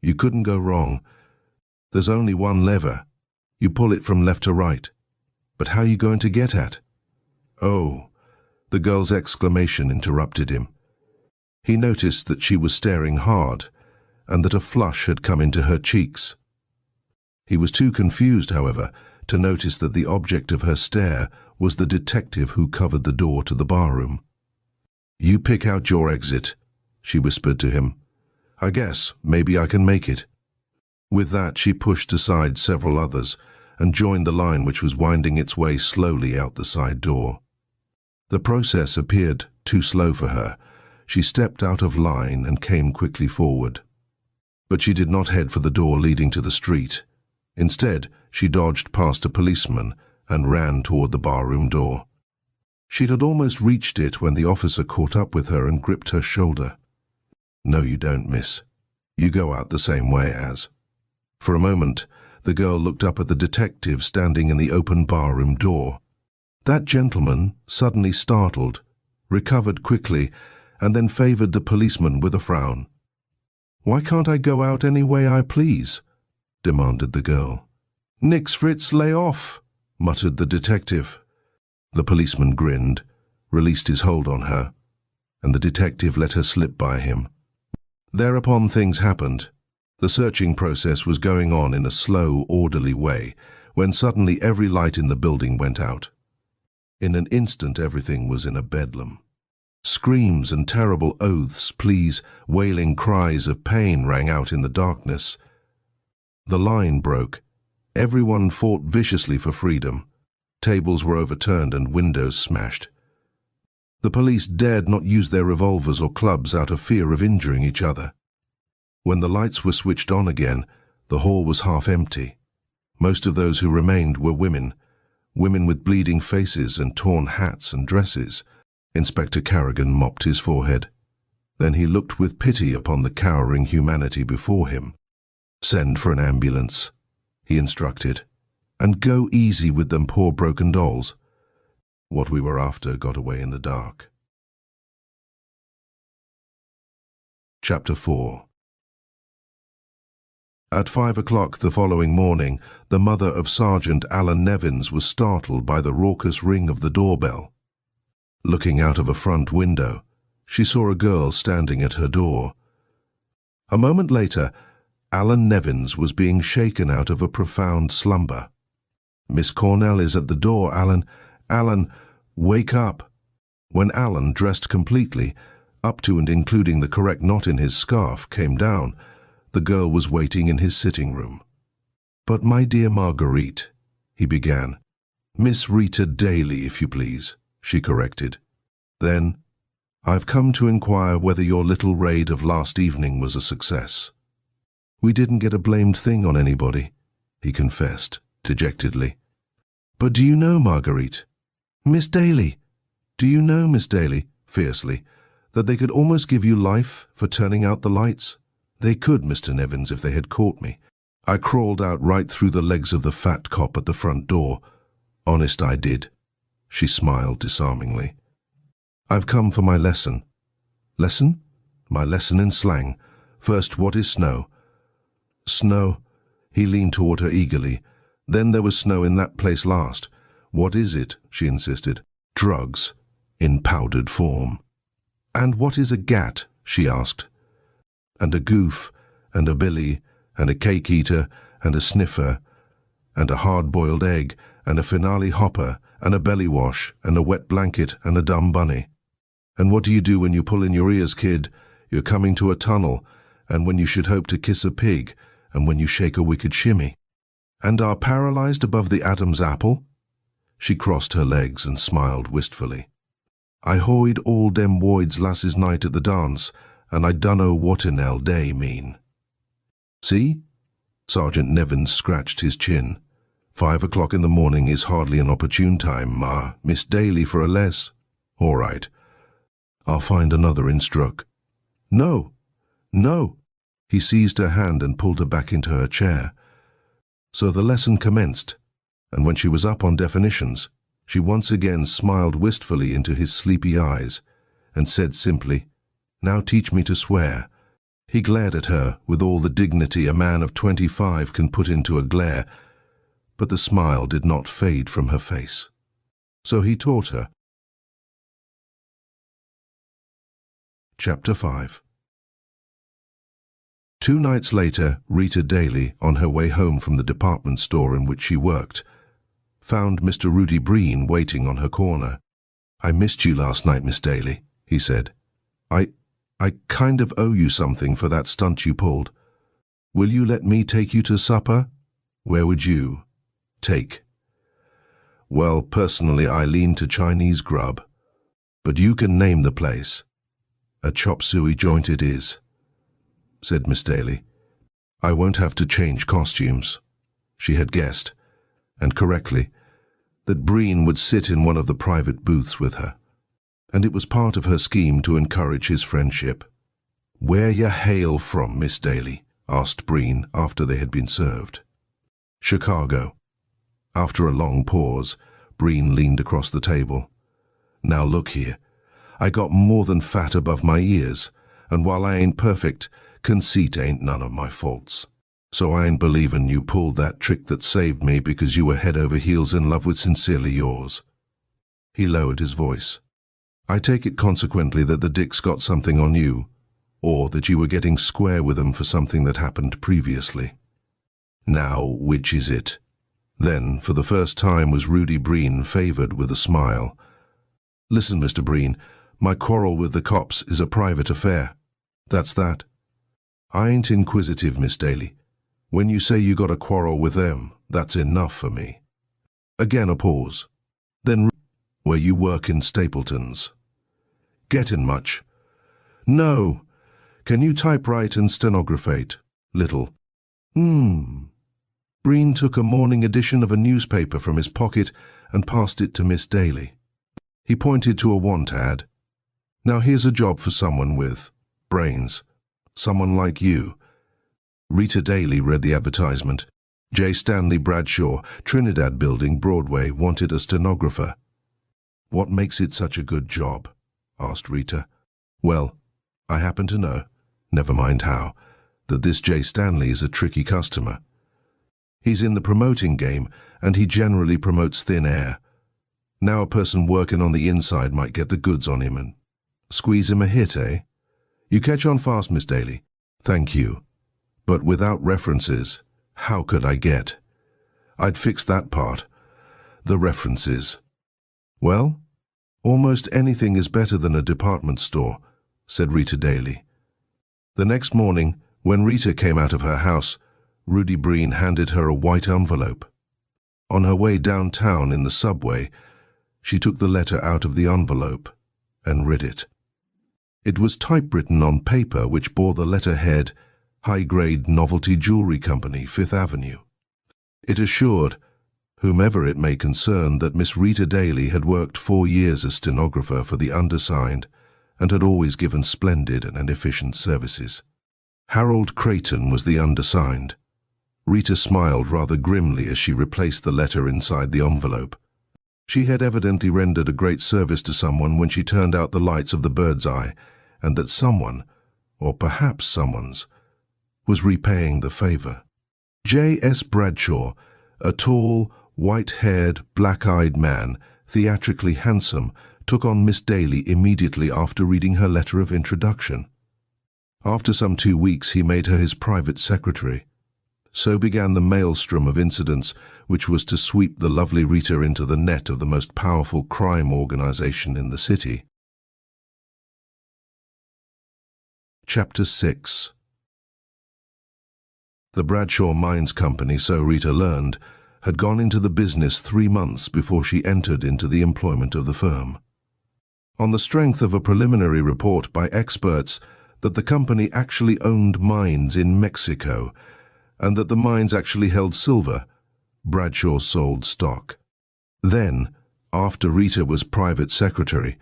"You couldn't go wrong. There's only one lever. You pull it from left to right." "But how are you going to get at?" "Oh," the girl's exclamation interrupted him. He noticed that she was staring hard and that a flush had come into her cheeks. He was too confused, however, to notice that the object of her stare was the detective who covered the door to the barroom. "You pick out your exit," she whispered to him. "I guess maybe I can make it." With that, she pushed aside several others and joined the line which was winding its way slowly out the side door. The process appeared too slow for her. She stepped out of line and came quickly forward. But she did not head for the door leading to the street. Instead, she dodged past a policeman and ran toward the barroom door. She had almost reached it when the officer caught up with her and gripped her shoulder. No, you don't, miss. You go out the same way as. For a moment, the girl looked up at the detective standing in the open barroom door. That gentleman, suddenly startled, recovered quickly, and then favored the policeman with a frown. "Why can't I go out any way I please?" demanded the girl. "Nix, Fritz, lay off," muttered the detective. The policeman grinned, released his hold on her, and the detective let her slip by him. Thereupon things happened. The searching process was going on in a slow, orderly way, when suddenly every light in the building went out. In an instant everything was in a bedlam. Screams and terrible oaths, pleas, wailing cries of pain rang out in the darkness. The line broke. Everyone fought viciously for freedom. Tables were overturned and windows smashed. The police dared not use their revolvers or clubs out of fear of injuring each other. When the lights were switched on again, the hall was half empty. Most of those who remained were women with bleeding faces and torn hats and dresses. Inspector Carrigan mopped his forehead. Then he looked with pity upon the cowering humanity before him. "Send for an ambulance," he instructed, "and go easy with them poor broken dolls." What we were after got away in the dark. Chapter 4. At 5 o'clock the following morning, the mother of Sergeant Alan Nevins was startled by the raucous ring of the doorbell. Looking out of a front window, she saw a girl standing at her door. A moment later, Alan Nevins was being shaken out of a profound slumber. "Miss Cornell is at the door, Alan. Alan, wake up." When Alan, dressed completely, up to and including the correct knot in his scarf, came down, the girl was waiting in his sitting room. "But my dear Marguerite," he began. "Miss Rita Daly, if you please," she corrected. Then, "I've come to inquire whether your little raid of last evening was a success." "We didn't get a blamed thing on anybody," he confessed, dejectedly. "But do you know, Marguerite? Miss Daly! Do you know, Miss Daly," fiercely, "that they could almost give you life for turning out the lights? They could, Mr. Nevins, if they had caught me. I crawled out right through the legs of the fat cop at the front door. Honest, I did." She smiled disarmingly. "I've come for my lesson." "Lesson?" "My lesson in slang. First, what is snow?" "Snow." He leaned toward her eagerly. "Then there was snow in that place last." "What is it?" she insisted. "Drugs, in powdered form." "And what is a gat?" she asked. "And a goof, and a billy, and a cake-eater, and a sniffer, and a hard-boiled egg, and a finale hopper, and a belly-wash, and a wet blanket, and a dumb bunny. And what do you do when you pull in your ears, kid? You're coming to a tunnel, and when you should hope to kiss a pig, and when you shake a wicked shimmy. And are paralyzed above the Adam's apple?" She crossed her legs and smiled wistfully. "I hoid all dem woids lasses night at the dance, and I dunno what in hell day mean." "See?" Sergeant Nevins scratched his chin. 5 o'clock in the morning is hardly an opportune time, Ma. Miss Daly for a less." "All right. I'll find another instruct." "No, no." He seized her hand and pulled her back into her chair. So the lesson commenced, and when she was up on definitions, she once again smiled wistfully into his sleepy eyes and said simply, "Now teach me to swear." He glared at her with all the dignity a man of 25 can put into a glare, but the smile did not fade from her face. So he taught her. Chapter 5. 2 nights later, Rita Daly, on her way home from the department store in which she worked, found Mr. Rudy Breen waiting on her corner. "I missed you last night, Miss Daly," he said. I kind of owe you something for that stunt you pulled. Will you let me take you to supper? Where would you take?" "Well, personally, I lean to Chinese grub. But you can name the place." "A chop suey joint it is," said Miss Daly. "I won't have to change costumes." She had guessed, and correctly, that Breen would sit in one of the private booths with her, and it was part of her scheme to encourage his friendship. "Where you hail from, Miss Daly?" asked Breen after they had been served. "Chicago." After a long pause, Breen leaned across the table. "Now look here. I got more than fat above my ears, and while I ain't perfect, conceit ain't none of my faults. So I ain't believin' you pulled that trick that saved me because you were head over heels in love with Sincerely Yours." He lowered his voice. "I take it consequently that the Dicks got something on you, or that you were getting square with them for something that happened previously. Now, which is it?" Then, for the first time, was Rudy Breen favored with a smile. "Listen, Mr. Breen, my quarrel with the cops is a private affair. That's that. I ain't inquisitive, Miss Daly. When you say you got a quarrel with them, that's enough for me." Again a pause. Then, "Where you work in Stapleton's. Gettin' much?" "No. Can you typewrite and stenographate?" "Little." Breen took a morning edition of a newspaper from his pocket and passed it to Miss Daly. He pointed to a want ad. "Now here's a job for someone with brains. Someone like you." Rita Daly read the advertisement. J. Stanley Bradshaw, Trinidad Building, Broadway, wanted a stenographer. "What makes it such a good job?" asked Rita. "Well, I happen to know, never mind how, that this J. Stanley is a tricky customer. He's in the promoting game, and he generally promotes thin air. Now a person working on the inside might get the goods on him and squeeze him a hit, eh? You catch on fast, Miss Daly." "Thank you. But without references, how could I get?" "I'd fix that part. The references." "Well, almost anything is better than a department store," said Rita Daly. The next morning, when Rita came out of her house, Rudy Breen handed her a white envelope. On her way downtown in the subway, she took the letter out of the envelope and read it. It was typewritten on paper which bore the letterhead, "High-Grade Novelty Jewelry Company, 5th Avenue. It assured whomever it may concern that Miss Rita Daly had worked 4 years as stenographer for the undersigned and had always given splendid and efficient services. Harold Creighton was the undersigned. Rita smiled rather grimly as she replaced the letter inside the envelope. She had evidently rendered a great service to someone when she turned out the lights of the Bird's Eye, and that someone, or perhaps someone's, was repaying the favor. J. S. Bradshaw, a tall, white-haired, black-eyed man, theatrically handsome, took on Miss Daly immediately after reading her letter of introduction. After some 2 weeks he made her his private secretary. So began the maelstrom of incidents which was to sweep the lovely Rita into the net of the most powerful crime organization in the city. Chapter 6. The Bradshaw Mines Company, so Rita learned, had gone into the business 3 months before she entered into the employment of the firm. On the strength of a preliminary report by experts that the company actually owned mines in Mexico and that the mines actually held silver, Bradshaw sold stock. Then, after Rita was private secretary,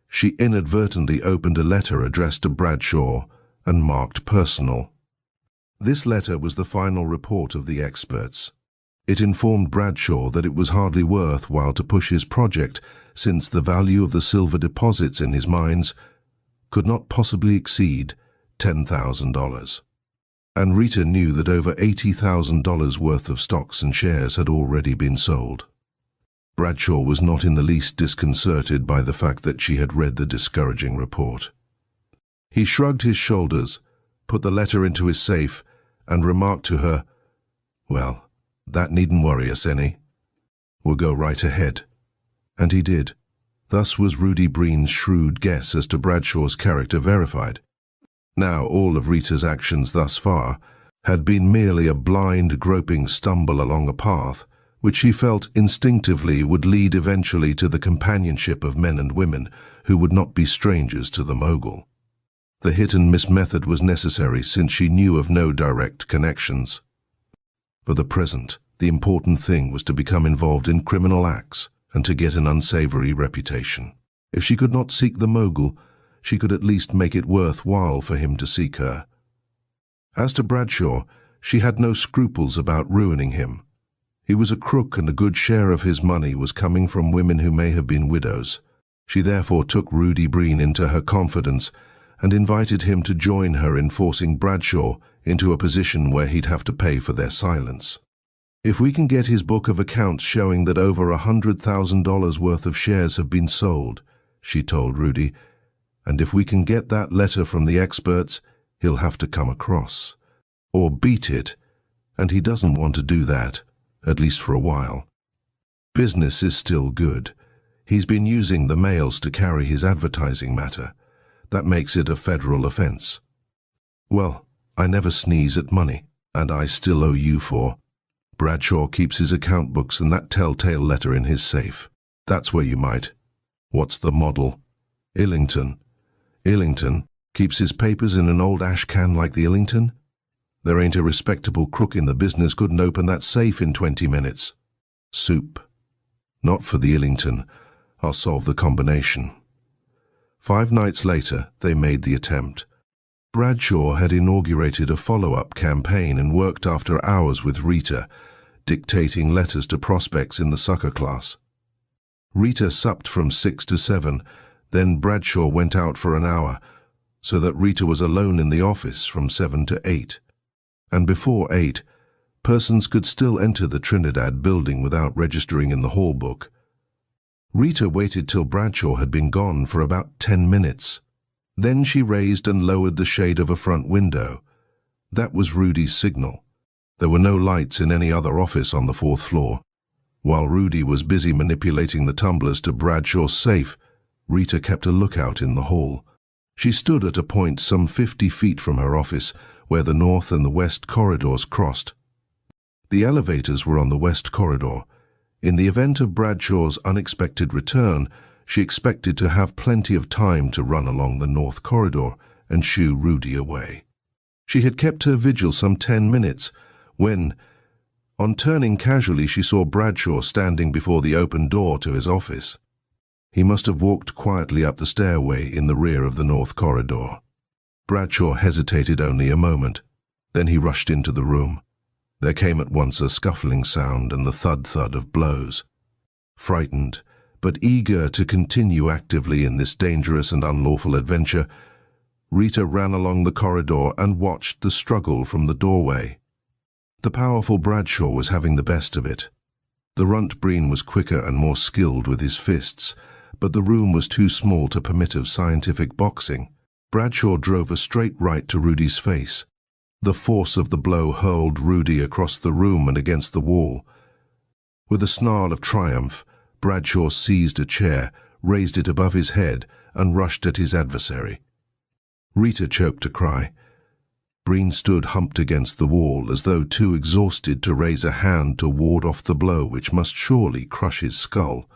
she inadvertently opened a letter addressed to Bradshaw and marked personal. This letter was the final report of the experts. It informed Bradshaw that it was hardly worthwhile to push his project since the value of the silver deposits in his mines could not possibly exceed $10,000. And Rita knew that over $80,000 worth of stocks and shares had already been sold. Bradshaw was not in the least disconcerted by the fact that she had read the discouraging report. He shrugged his shoulders, put the letter into his safe, and remarked to her, "Well, that needn't worry us any. We'll go right ahead." And he did. Thus was Rudy Breen's shrewd guess as to Bradshaw's character verified. Now all of Rita's actions thus far had been merely a blind, groping stumble along a path which she felt instinctively would lead eventually to the companionship of men and women who would not be strangers to the mogul. The hit-and-miss method was necessary since she knew of no direct connections. For the present, the important thing was to become involved in criminal acts and to get an unsavory reputation. If she could not seek the mogul, she could at least make it worthwhile for him to seek her. As to Bradshaw, she had no scruples about ruining him. He was a crook, and a good share of his money was coming from women who may have been widows. She therefore took Rudy Breen into her confidence and invited him to join her in forcing Bradshaw into a position where he'd have to pay for their silence. "If we can get his book of accounts showing that over $100,000 worth of shares have been sold," she told Rudy, "and if we can get that letter from the experts, he'll have to come across. Or beat it, and he doesn't want to do that, at least for a while. Business is still good. He's been using the mails to carry his advertising matter. That makes it a federal offense. Well, I never sneeze at money, and I still owe you for. Bradshaw keeps his account books and that telltale letter in his safe. That's where you might. What's the model? Illington. Illington keeps his papers in an old ash can like the Illington? There ain't a respectable crook in the business couldn't open that safe in 20 minutes. Soup. Not for the Illington. I'll solve the combination." 5 nights later, they made the attempt. Bradshaw had inaugurated a follow-up campaign and worked after hours with Rita, dictating letters to prospects in the sucker class. Rita supped from 6 to 7, then Bradshaw went out for an hour, so that Rita was alone in the office from 7 to 8. And before 8, persons could still enter the Trinidad building without registering in the hall book. Rita waited till Bradshaw had been gone for about 10 minutes. Then she raised and lowered the shade of a front window. That was Rudy's signal. There were no lights in any other office on the 4th floor. While Rudy was busy manipulating the tumblers to Bradshaw's safe, Rita kept a lookout in the hall. She stood at a point some 50 feet from her office, where the north and the west corridors crossed. The elevators were on the west corridor. In the event of Bradshaw's unexpected return, she expected to have plenty of time to run along the north corridor and shoo Rudy away. She had kept her vigil some 10 minutes when, on turning casually, she saw Bradshaw standing before the open door to his office. He must have walked quietly up the stairway in the rear of the north corridor. Bradshaw hesitated only a moment. Then he rushed into the room. There came at once a scuffling sound and the thud-thud of blows. Frightened, but eager to continue actively in this dangerous and unlawful adventure, Rita ran along the corridor and watched the struggle from the doorway. The powerful Bradshaw was having the best of it. The runt Breen was quicker and more skilled with his fists, but the room was too small to permit of scientific boxing. Bradshaw drove a straight right to Rudy's face. The force of the blow hurled Rudy across the room and against the wall. With a snarl of triumph, Bradshaw seized a chair, raised it above his head, and rushed at his adversary. Rita choked a cry. Breen stood humped against the wall, as though too exhausted to raise a hand to ward off the blow which must surely crush his skull.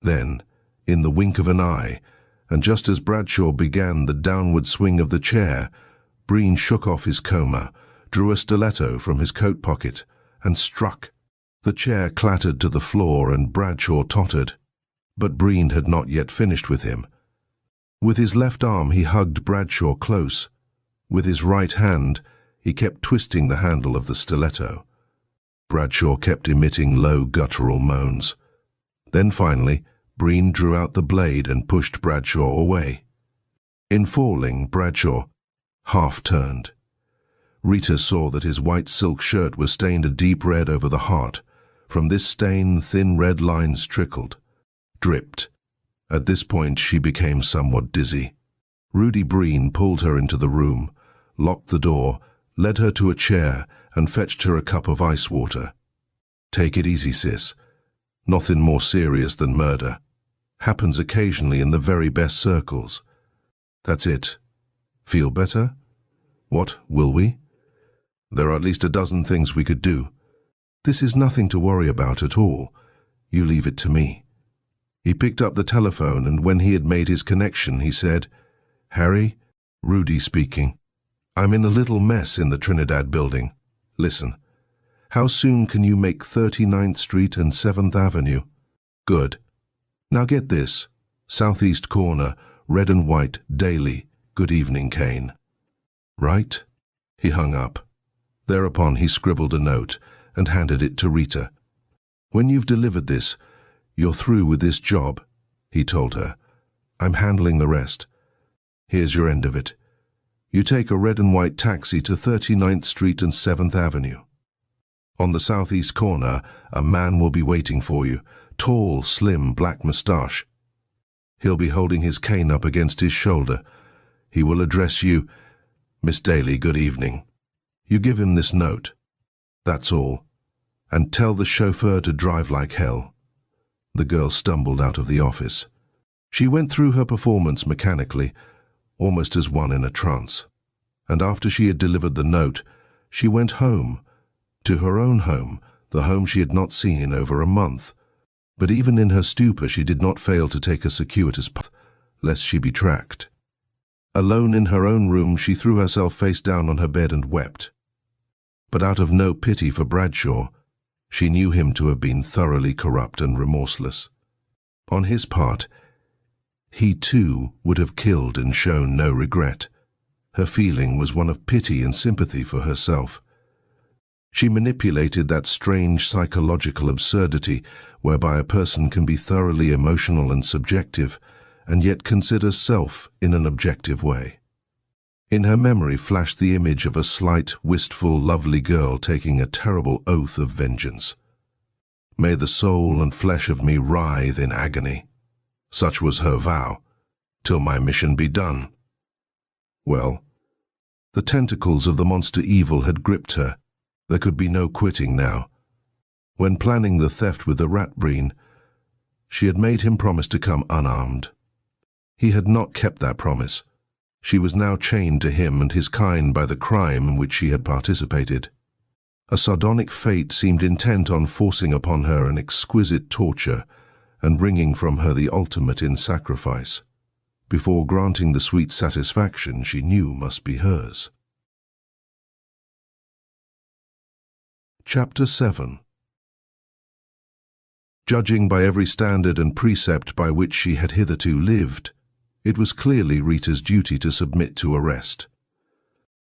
Then, in the wink of an eye, and just as Bradshaw began the downward swing of the chair, Breen shook off his coma, drew a stiletto from his coat pocket, and struck. The chair clattered to the floor and Bradshaw tottered. But Breen had not yet finished with him. With his left arm he hugged Bradshaw close. With his right hand he kept twisting the handle of the stiletto. Bradshaw kept emitting low guttural moans. Then finally, Breen drew out the blade and pushed Bradshaw away. In falling, Bradshaw half-turned. Rita saw that his white silk shirt was stained a deep red over the heart. From this stain, thin red lines trickled, dripped. At this point, she became somewhat dizzy. Rudy Breen pulled her into the room, locked the door, led her to a chair, and fetched her a cup of ice water. "Take it easy, sis. Nothing more serious than murder. Happens occasionally in the very best circles. That's it. Feel better? What, will we? There are at least a dozen things we could do. This is nothing to worry about at all. You leave it to me." He picked up the telephone, and when he had made his connection, he said, "Harry, Rudy speaking. I'm in a little mess in the Trinidad building. Listen, how soon can you make 39th Street and 7th Avenue? Good. Now get this. Southeast corner, red and white, daily, good evening, Kane. Right? He hung up. Thereupon he scribbled a note and handed it to Rita. When you've delivered this, you're through with this job, he told her. I'm handling the rest. Here's your end of it. You take a red and white taxi to 39th Street and 7th Avenue. On the southeast corner, a man will be waiting for you, tall, slim, black moustache. He'll be holding his cane up against his shoulder. He will address you, Miss Daly, good evening. You give him this note. That's all. And tell the chauffeur to drive like hell. The girl stumbled out of the office. She went through her performance mechanically, almost as one in a trance. And after she had delivered the note, she went home, to her own home, the home she had not seen in over a month. But even in her stupor she did not fail to take a circuitous path, lest she be tracked. Alone in her own room, she threw herself face down on her bed and wept. But out of no pity for Bradshaw, she knew him to have been thoroughly corrupt and remorseless. On his part, he too would have killed and shown no regret. Her feeling was one of pity and sympathy for herself. She manipulated that strange psychological absurdity whereby a person can be thoroughly emotional and subjective, and yet consider self in an objective way. In her memory flashed the image of a slight, wistful, lovely girl taking a terrible oath of vengeance. May the soul and flesh of me writhe in agony. Such was her vow, till my mission be done. Well, the tentacles of the monster evil had gripped her. There could be no quitting now. When planning the theft with the rat breen, she had made him promise to come unarmed. He had not kept that promise. She was now chained to him and his kind by the crime in which she had participated. A sardonic fate seemed intent on forcing upon her an exquisite torture and wringing from her the ultimate in sacrifice, before granting the sweet satisfaction she knew must be hers. Chapter 7. Judging by every standard and precept by which she had hitherto lived, it was clearly Rita's duty to submit to arrest.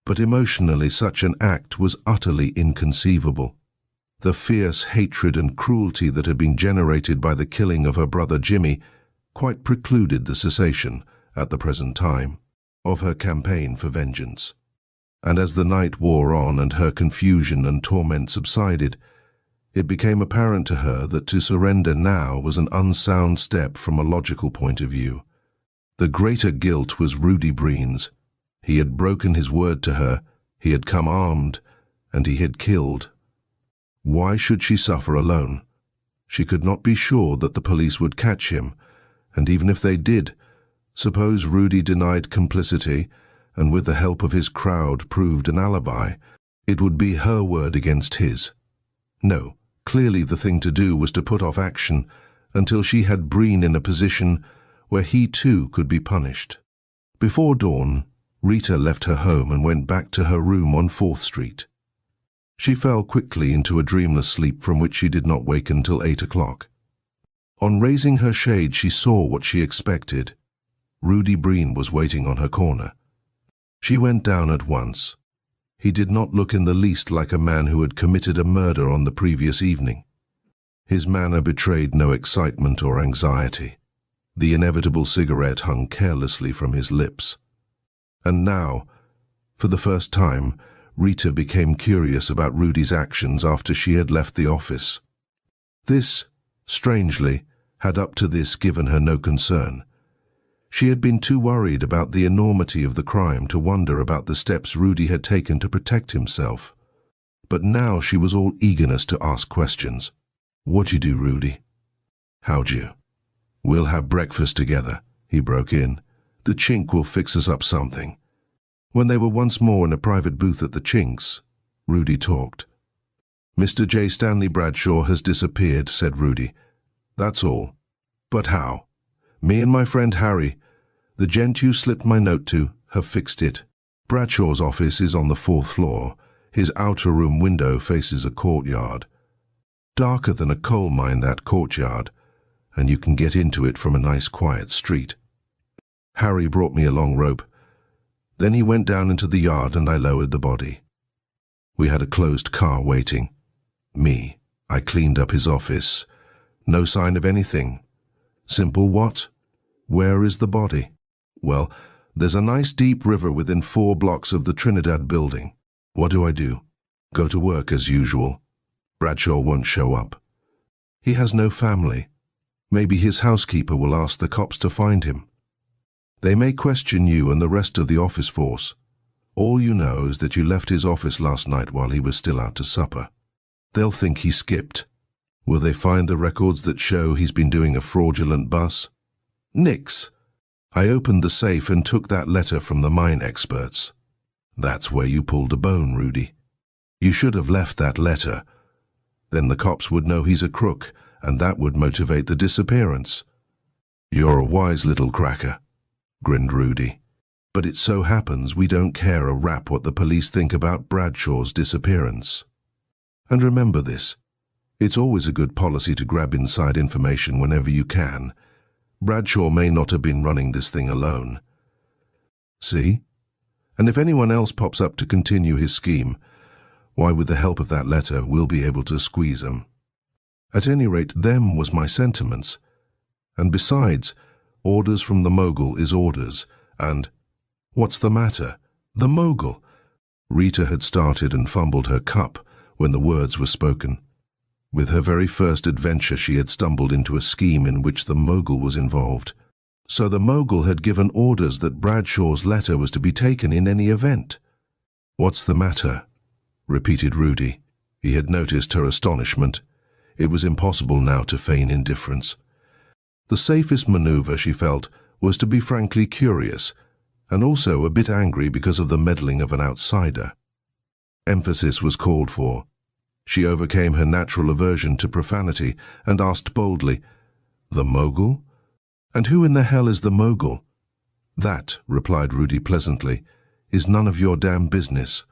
But emotionally such an act was utterly inconceivable. The fierce hatred and cruelty that had been generated by the killing of her brother Jimmy quite precluded the cessation, at the present time, of her campaign for vengeance. And as the night wore on and her confusion and torment subsided, it became apparent to her that to surrender now was an unsound step from a logical point of view. The greater guilt was Rudy Breen's. He had broken his word to her, he had come armed, and he had killed. Why should she suffer alone? She could not be sure that the police would catch him, and even if they did, suppose Rudy denied complicity, and with the help of his crowd proved an alibi, it would be her word against his. No, clearly the thing to do was to put off action until she had Breen in a position where he too could be punished. Before dawn, Rita left her home and went back to her room on 4th Street. She fell quickly into a dreamless sleep from which she did not wake until 8 o'clock. On raising her shade, she saw what she expected. Rudy Breen was waiting on her corner. She went down at once. He did not look in the least like a man who had committed a murder on the previous evening. His manner betrayed no excitement or anxiety. The inevitable cigarette hung carelessly from his lips. And now, for the first time, Rita became curious about Rudy's actions after she had left the office. This, strangely, had up to this given her no concern. She had been too worried about the enormity of the crime to wonder about the steps Rudy had taken to protect himself. But now she was all eagerness to ask questions. "What'd you do, Rudy?" "How'd you?" "We'll have breakfast together," he broke in. "The Chink will fix us up something." When they were once more in a private booth at the Chink's, Rudy talked. "Mr. J. Stanley Bradshaw has disappeared," said Rudy. "That's all." "But how?" "Me and my friend Harry, the gent you slipped my note to, have fixed it. Bradshaw's office is on the 4th floor. His outer room window faces a courtyard. Darker than a coal mine, that courtyard, and you can get into it from a nice quiet street. Harry brought me a long rope. Then he went down into the yard and I lowered the body. We had a closed car waiting. I cleaned up his office. No sign of anything. Simple what? Where is the body? Well, there's a nice deep river within 4 blocks of the Trinidad building. What do? Go to work as usual. Bradshaw won't show up. He has no family. Maybe his housekeeper will ask the cops to find him. They may question you and the rest of the office force. All you know is that you left his office last night while he was still out to supper. They'll think he skipped. Will they find the records that show he's been doing a fraudulent bus? Nix. I opened the safe and took that letter from the mine experts. That's where you pulled a bone, Rudy. You should have left that letter. Then the cops would know he's a crook, and that would motivate the disappearance. You're a wise little cracker, grinned Rudy. But it so happens we don't care a rap what the police think about Bradshaw's disappearance. And remember this, it's always a good policy to grab inside information whenever you can. Bradshaw may not have been running this thing alone. See? And if anyone else pops up to continue his scheme, why, with the help of that letter, we'll be able to squeeze 'em. At any rate, them was my sentiments. And besides, orders from the mogul is orders, and what's the matter? The mogul! Rita had started and fumbled her cup when the words were spoken. With her very first adventure, she had stumbled into a scheme in which the mogul was involved. So the mogul had given orders that Bradshaw's letter was to be taken in any event. What's the matter? Repeated Rudy. He had noticed her astonishment. It was impossible now to feign indifference. The safest maneuver, she felt, was to be frankly curious, and also a bit angry because of the meddling of an outsider. Emphasis was called for. She overcame her natural aversion to profanity and asked boldly, "The mogul? And who in the hell is the mogul?" "That," replied Rudy pleasantly, "is none of your damn business."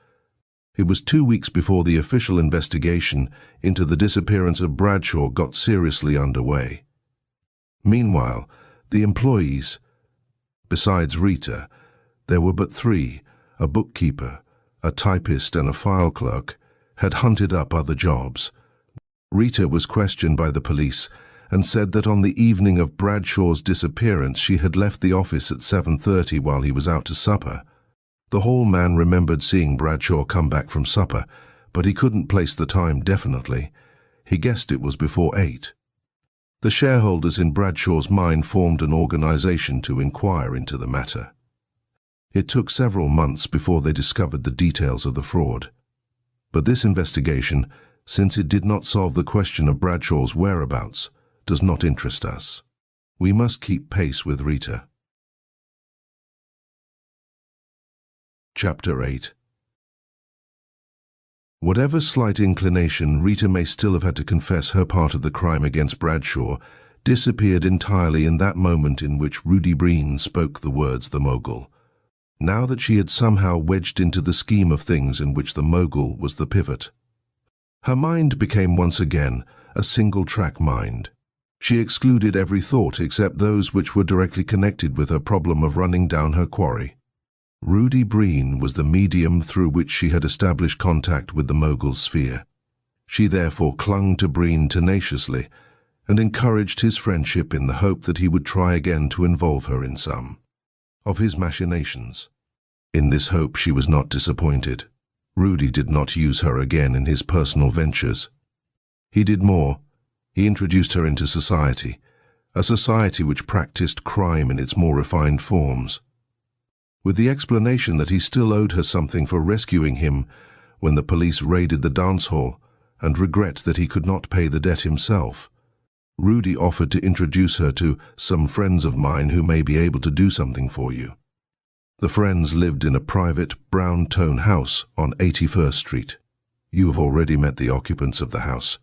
It was 2 weeks before the official investigation into the disappearance of Bradshaw got seriously underway. Meanwhile, the employees, besides Rita, there were but 3, a bookkeeper, a typist and a file clerk, had hunted up other jobs. Rita was questioned by the police and said that on the evening of Bradshaw's disappearance she had left the office at 7:30 while he was out to supper. The hall man remembered seeing Bradshaw come back from supper, but he couldn't place the time definitely. He guessed it was before 8. The shareholders in Bradshaw's mine formed an organization to inquire into the matter. It took several months before they discovered the details of the fraud. But this investigation, since it did not solve the question of Bradshaw's whereabouts, does not interest us. We must keep pace with Rita. Chapter 8. Whatever slight inclination Rita may still have had to confess her part of the crime against Bradshaw disappeared entirely in that moment in which Rudy Breen spoke the words "the mogul." Now that she had somehow wedged into the scheme of things in which the mogul was the pivot. Her mind became once again a single-track mind. She excluded every thought except those which were directly connected with her problem of running down her quarry. Rudy Breen was the medium through which she had established contact with the mogul's sphere. She therefore clung to Breen tenaciously and encouraged his friendship in the hope that he would try again to involve her in some of his machinations. In this hope she was not disappointed. Rudy did not use her again in his personal ventures. He did more. He introduced her into society, a society which practiced crime in its more refined forms. With the explanation that he still owed her something for rescuing him when the police raided the dance hall, and regret that he could not pay the debt himself, Rudy offered to introduce her to some friends of mine who may be able to do something for you. The friends lived in a private, brown-tone house on 81st Street. You have already met the occupants of the house.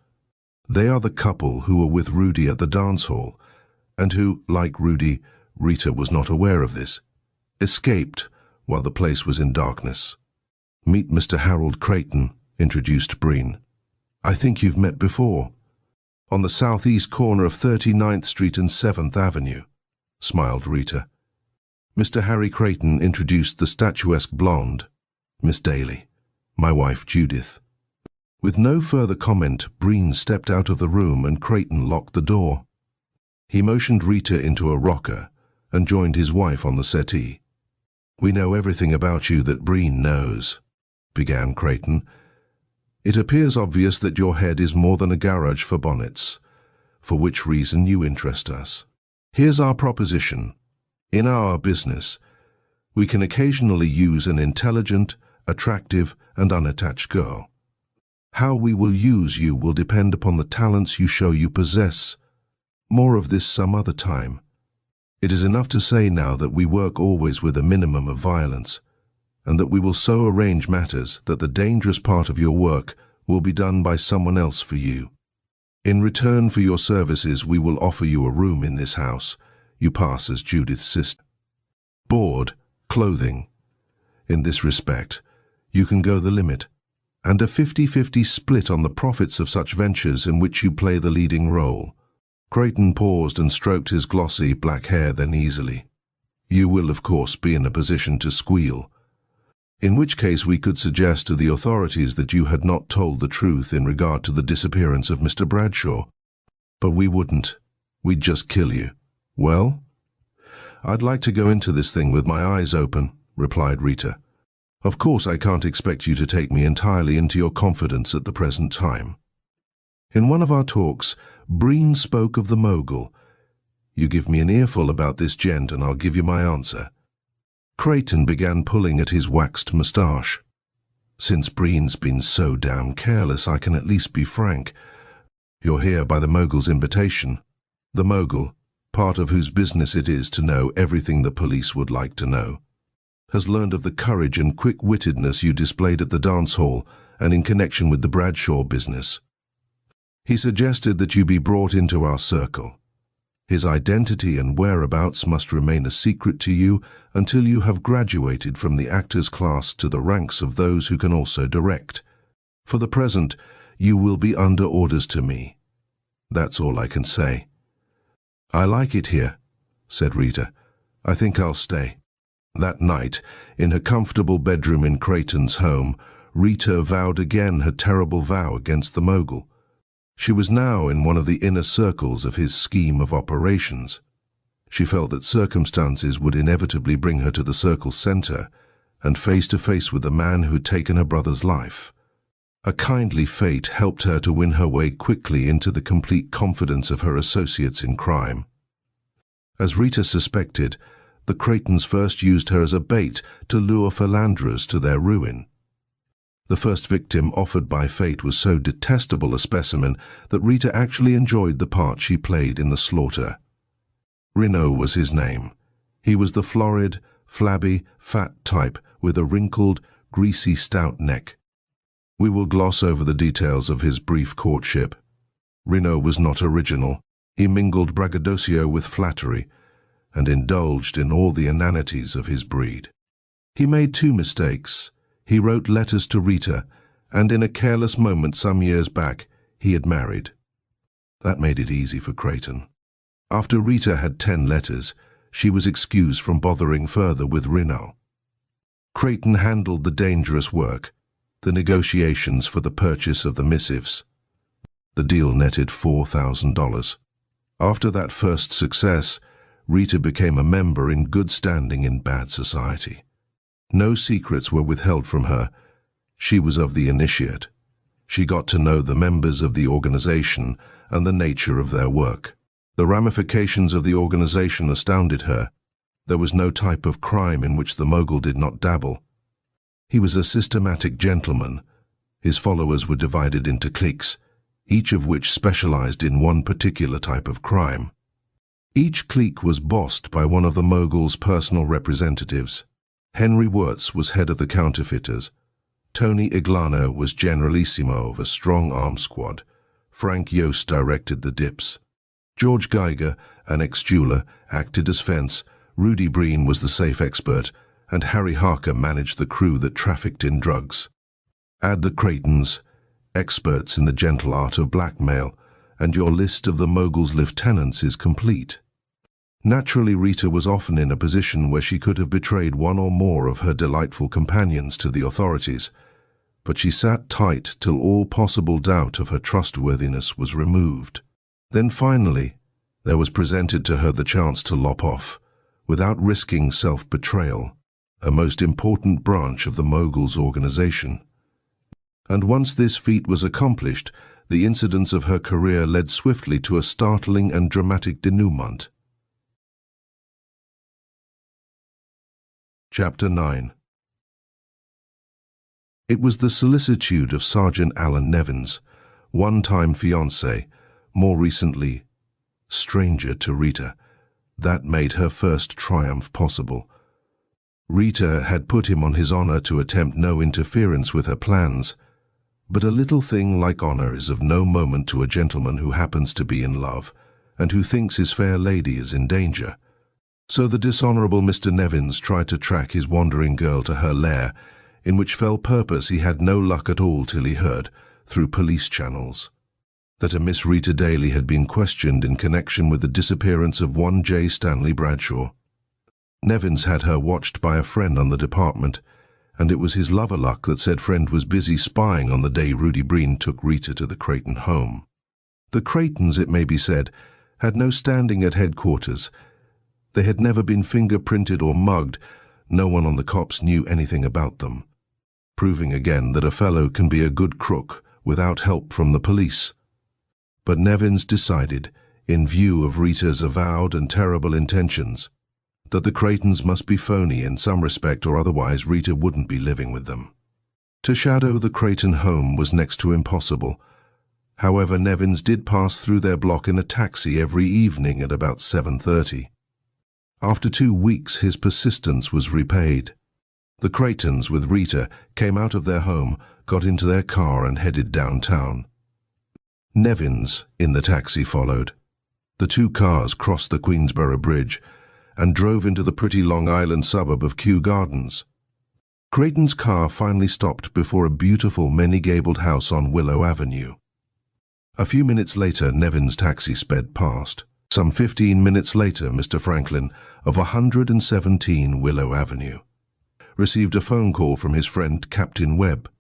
They are the couple who were with Rudy at the dance hall, and who, like Rudy, Rita was not aware of this, escaped while the place was in darkness. "Meet Mr. Harold Creighton," introduced Breen. "I think you've met before." "On the southeast corner of 39th Street and 7th Avenue, smiled Rita. Mr. Harry Creighton introduced the statuesque blonde, Miss Daly, my wife Judith. With no further comment, Breen stepped out of the room and Creighton locked the door. He motioned Rita into a rocker and joined his wife on the settee. "We know everything about you that Breen knows," began Creighton. "It appears obvious that your head is more than a garage for bonnets, for which reason you interest us. Here's our proposition. In our business, we can occasionally use an intelligent, attractive, and unattached girl. How we will use you will depend upon the talents you show you possess. More of this some other time. It is enough to say now that we work always with a minimum of violence, and that we will so arrange matters that the dangerous part of your work will be done by someone else for you. In return for your services, we will offer you a room in this house. You pass as Judith's sister. Board, clothing. In this respect, you can go the limit, and a 50-50 split on the profits of such ventures in which you play the leading role." Creighton paused and stroked his glossy black hair, then easily. "You will, of course, be in a position to squeal, in which case we could suggest to the authorities that you had not told the truth in regard to the disappearance of Mr. Bradshaw. But we wouldn't. We'd just kill you." "Well, I'd like to go into this thing with my eyes open," replied Rita. "Of course I can't expect you to take me entirely into your confidence at the present time. In one of our talks, Breen spoke of the mogul. You give me an earful about this gent and I'll give you my answer." Creighton began pulling at his waxed moustache. "Since Breen's been so damn careless, I can at least be frank. You're here by the mogul's invitation. The mogul, part of whose business it is to know everything the police would like to know, has learned of the courage and quick-wittedness you displayed at the dance hall and in connection with the Bradshaw business. He suggested that you be brought into our circle. His identity and whereabouts must remain a secret to you until you have graduated from the actors' class to the ranks of those who can also direct. For the present, you will be under orders to me. That's all I can say." "I like it here," said Rita. "I think I'll stay." That night, in her comfortable bedroom in Creighton's home, Rita vowed again her terrible vow against the mogul. She was now in one of the inner circles of his scheme of operations. She felt that circumstances would inevitably bring her to the circle's center and face to face with the man who had taken her brother's life. A kindly fate helped her to win her way quickly into the complete confidence of her associates in crime. As Rita suspected, the Creightons first used her as a bait to lure philanderers to their ruin. The first victim offered by fate was so detestable a specimen that Rita actually enjoyed the part she played in the slaughter. Renault was his name. He was the florid, flabby, fat type with a wrinkled, greasy, stout neck. We will gloss over the details of his brief courtship. Renault was not original. He mingled braggadocio with flattery and indulged in all the inanities of his breed. He made two mistakes. He wrote letters to Rita, and in a careless moment some years back, he had married. That made it easy for Creighton. After Rita had 10 letters, she was excused from bothering further with Renault. Creighton handled the dangerous work, the negotiations for the purchase of the missives. The deal netted $4,000. After that first success, Rita became a member in good standing in bad society. No secrets were withheld from her. She was of the initiate. She got to know the members of the organization and the nature of their work. The ramifications of the organization astounded her. There was no type of crime in which the mogul did not dabble. He was a systematic gentleman. His followers were divided into cliques, each of which specialized in one particular type of crime. Each clique was bossed by one of the mogul's personal representatives. Henry Wirtz was head of the counterfeiters. Tony Iglano was generalissimo of a strong arm squad. Frank Yost directed the dips. George Geiger, an ex-jeweler, acted as fence. Rudy Breen was the safe expert, and Harry Harker managed the crew that trafficked in drugs. Add the Creightons, experts in the gentle art of blackmail, and your list of the mogul's lieutenants is complete. Naturally, Rita was often in a position where she could have betrayed one or more of her delightful companions to the authorities, but she sat tight till all possible doubt of her trustworthiness was removed. Then finally, there was presented to her the chance to lop off, without risking self-betrayal, a most important branch of the mogul's organization. And once this feat was accomplished, the incidents of her career led swiftly to a startling and dramatic denouement. Chapter 9. It was the solicitude of Sergeant Alan Nevins, one-time fiancé, more recently stranger to Rita, that made her first triumph possible. Rita had put him on his honor to attempt no interference with her plans, but a little thing like honor is of no moment to a gentleman who happens to be in love, and who thinks his fair lady is in danger. So the dishonorable Mr. Nevins tried to track his wandering girl to her lair, in which fell purpose he had no luck at all till he heard, through police channels, that a Miss Rita Daly had been questioned in connection with the disappearance of one J. Stanley Bradshaw. Nevins had her watched by a friend on the department, and it was his lover luck that said friend was busy spying on the day Rudy Breen took Rita to the Creighton home. The Creightons, it may be said, had no standing at headquarters. They had never been fingerprinted or mugged. No one on the cops knew anything about them, proving again that a fellow can be a good crook without help from the police. But Nevins decided, in view of Rita's avowed and terrible intentions, that the Creightons must be phony in some respect, or otherwise Rita wouldn't be living with them. To shadow the Creighton home was next to impossible. However, Nevins did pass through their block in a taxi every evening at about 7:30. After 2 weeks, his persistence was repaid. The Creightons, with Rita, came out of their home, got into their car and headed downtown. Nevins, in the taxi, followed. The 2 cars crossed the Queensborough Bridge and drove into the pretty Long Island suburb of Kew Gardens. Creighton's car finally stopped before a beautiful many-gabled house on Willow Avenue. A few minutes later, Nevins' taxi sped past. Some 15 minutes later, Mr. Franklin, of 117 Willow Avenue, received a phone call from his friend Captain Webb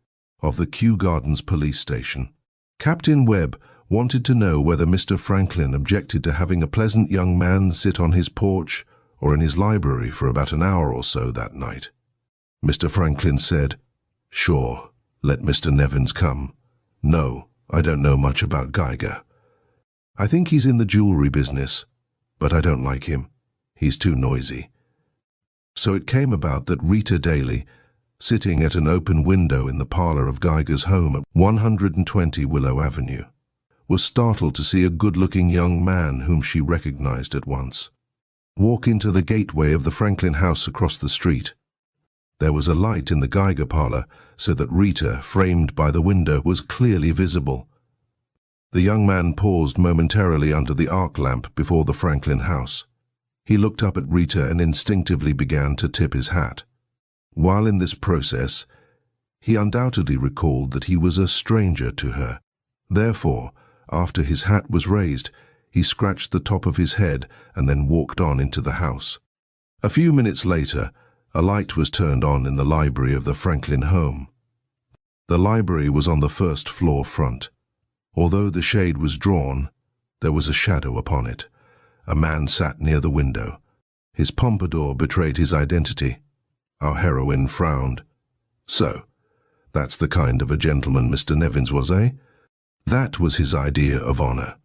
of the Kew Gardens police station. Captain Webb wanted to know whether Mr. Franklin objected to having a pleasant young man sit on his porch or in his library for about an hour or so that night. Mr. Franklin said, "Sure, let Mr. Nevins come. No, I don't know much about Geiger. I think he's in the jewelry business, but I don't like him. He's too noisy." So it came about that Rita Daly, sitting at an open window in the parlor of Geiger's home at 120 Willow Avenue, was startled to see a good-looking young man whom she recognized at once walk into the gateway of the Franklin house across the street. There was a light in the Geiger parlor, so that Rita, framed by the window, was clearly visible. The young man paused momentarily under the arc lamp before the Franklin house. He looked up at Rita and instinctively began to tip his hat. While in this process, he undoubtedly recalled that he was a stranger to her. Therefore, after his hat was raised, he scratched the top of his head and then walked on into the house. A few minutes later, a light was turned on in the library of the Franklin home. The library was on the first floor front. Although the shade was drawn, there was a shadow upon it. A man sat near the window. His pompadour betrayed his identity. Our heroine frowned. "So, that's the kind of a gentleman Mr. Nevins was, eh?" That was his idea of honor.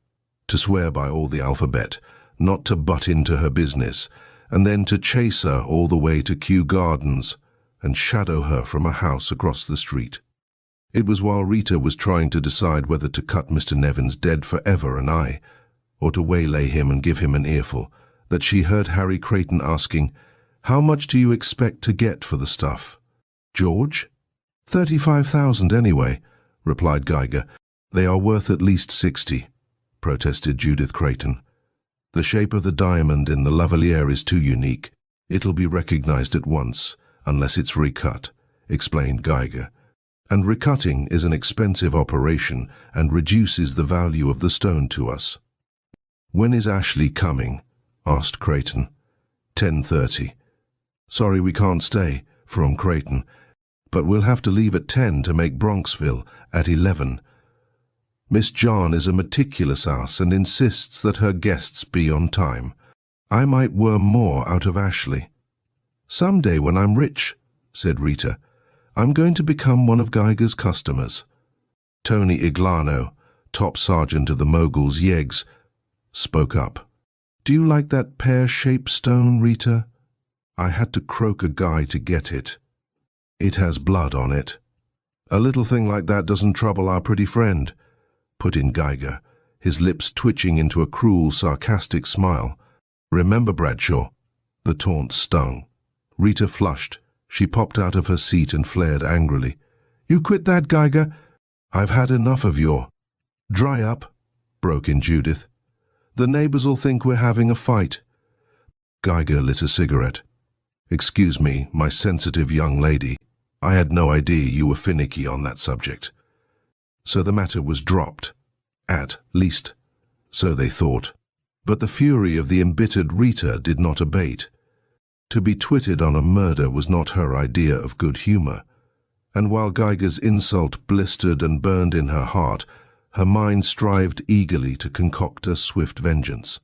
To swear by all the alphabet, not to butt into her business, and then to chase her all the way to Kew Gardens and shadow her from a house across the street. It was while Rita was trying to decide whether to cut Mr. Nevins dead forever and or to waylay him and give him an earful, that she heard Harry Creighton asking, "How much do you expect to get for the stuff, George?" "35,000 anyway," replied Geiger. "They are worth at least 60, protested Judith Creighton. "The shape of the diamond in the lavalier is too unique. It'll be recognized at once, unless it's recut," explained Geiger. "And recutting is an expensive operation and reduces the value of the stone to us." "When is Ashley coming?" asked Creighton. 10:30. Sorry we can't stay, from Creighton, but we'll have to leave at 10 to make Bronxville at 11. Miss John is a meticulous ass and insists that her guests be on time. I might worm more out of Ashley. Someday when I'm rich, said Rita, I'm going to become one of Geiger's customers. Tony Iglano, top sergeant of the Moguls Yeggs, spoke up. Do you like that pear-shaped stone, Rita? I had to croak a guy to get it. It has blood on it. A little thing like that doesn't trouble our pretty friend, put in Geiger, his lips twitching into a cruel, sarcastic smile. Remember, Bradshaw? The taunt stung. Rita flushed. She popped out of her seat and flared angrily. You quit that, Geiger? I've had enough of your... Dry up, broke in Judith. The neighbors'll think we're having a fight. Geiger lit a cigarette. Excuse me, my sensitive young lady. I had no idea you were finicky on that subject. So the matter was dropped. At least, so they thought. But the fury of the embittered Rita did not abate. To be twitted on a murder was not her idea of good humor. And while Geiger's insult blistered and burned in her heart, her mind strived eagerly to concoct a swift vengeance.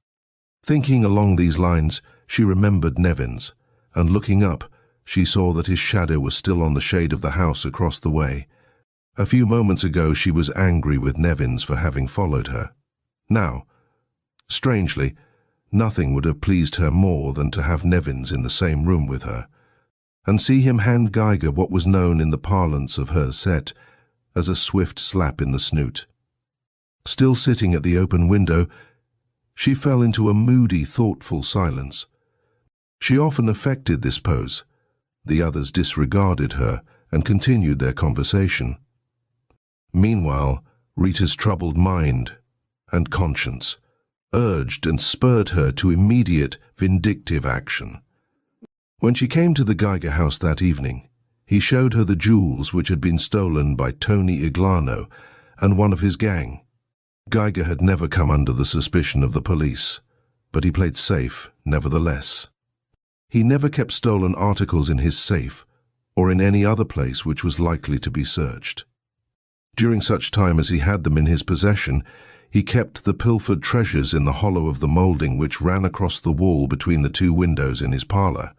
Thinking along these lines, she remembered Nevins, and looking up, she saw that his shadow was still on the shade of the house across the way. A few moments ago she was angry with Nevins for having followed her. Now, strangely, nothing would have pleased her more than to have Nevins in the same room with her, and see him hand Geiger what was known in the parlance of her set as a swift slap in the snoot. Still sitting at the open window, she fell into a moody, thoughtful silence. She often affected this pose. The others disregarded her and continued their conversation. Meanwhile, Rita's troubled mind and conscience urged and spurred her to immediate, vindictive action. When she came to the Geiger house that evening, he showed her the jewels which had been stolen by Tony Iglano and one of his gang. Geiger had never come under the suspicion of the police, but he played safe nevertheless. He never kept stolen articles in his safe or in any other place which was likely to be searched. During such time as he had them in his possession, he kept the pilfered treasures in the hollow of the moulding which ran across the wall between the two windows in his parlor.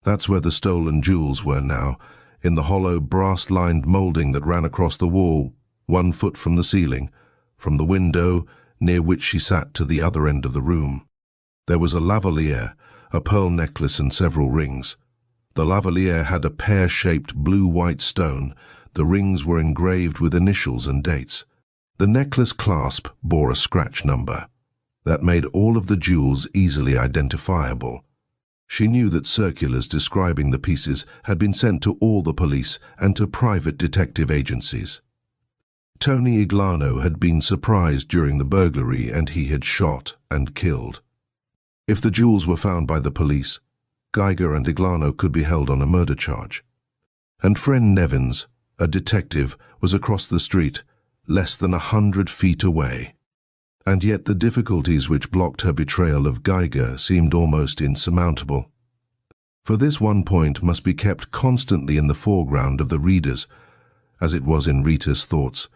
That's where the stolen jewels were now, in the hollow brass-lined moulding that ran across the wall, 1 foot from the ceiling, from the window near which she sat to the other end of the room. There was a lavalier, a pearl necklace and several rings. The lavalier had a pear-shaped blue-white stone. The rings were engraved with initials and dates. The necklace clasp bore a scratch number. That made all of the jewels easily identifiable. She knew that circulars describing the pieces had been sent to all the police and to private detective agencies. Tony Iglano had been surprised during the burglary and he had shot and killed. If the jewels were found by the police, Geiger and Iglano could be held on a murder charge. And friend Nevins, a detective, was across the street, less than 100 feet away. And yet the difficulties which blocked her betrayal of Geiger seemed almost insurmountable. For this one point must be kept constantly in the foreground of the readers, as it was in Rita's thoughts.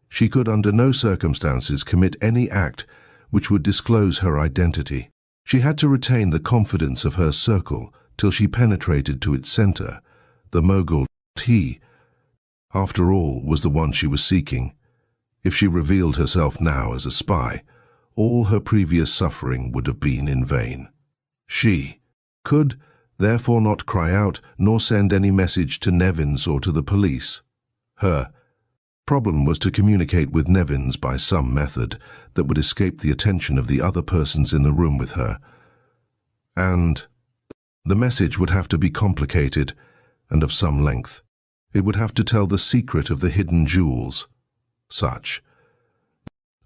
She could under no circumstances commit any act which would disclose her identity. She had to retain the confidence of her circle till she penetrated to its center. The mogul, he, after all, was the one she was seeking. If she revealed herself now as a spy, all her previous suffering would have been in vain. She could therefore not cry out nor send any message to Nevins or to the police. Her problem was to communicate with Nevins by some method that would escape the attention of the other persons in the room with her. And the message would have to be complicated and of some length. It would have to tell the secret of the hidden jewels. Such.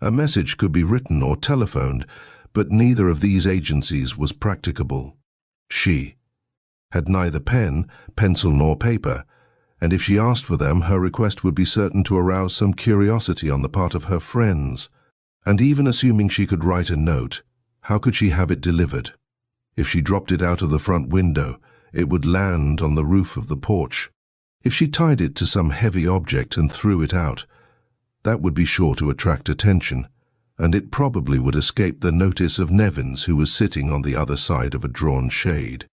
A message could be written or telephoned, but neither of these agencies was practicable. She had neither pen, pencil nor paper, and if she asked for them, her request would be certain to arouse some curiosity on the part of her friends. And even assuming she could write a note, How could she have it delivered? If she dropped it out of the front window, it would land on the roof of the porch. If she tied it to some heavy object and threw it out, that would be sure to attract attention, and it probably would escape the notice of Nevins, who was sitting on the other side of a drawn shade.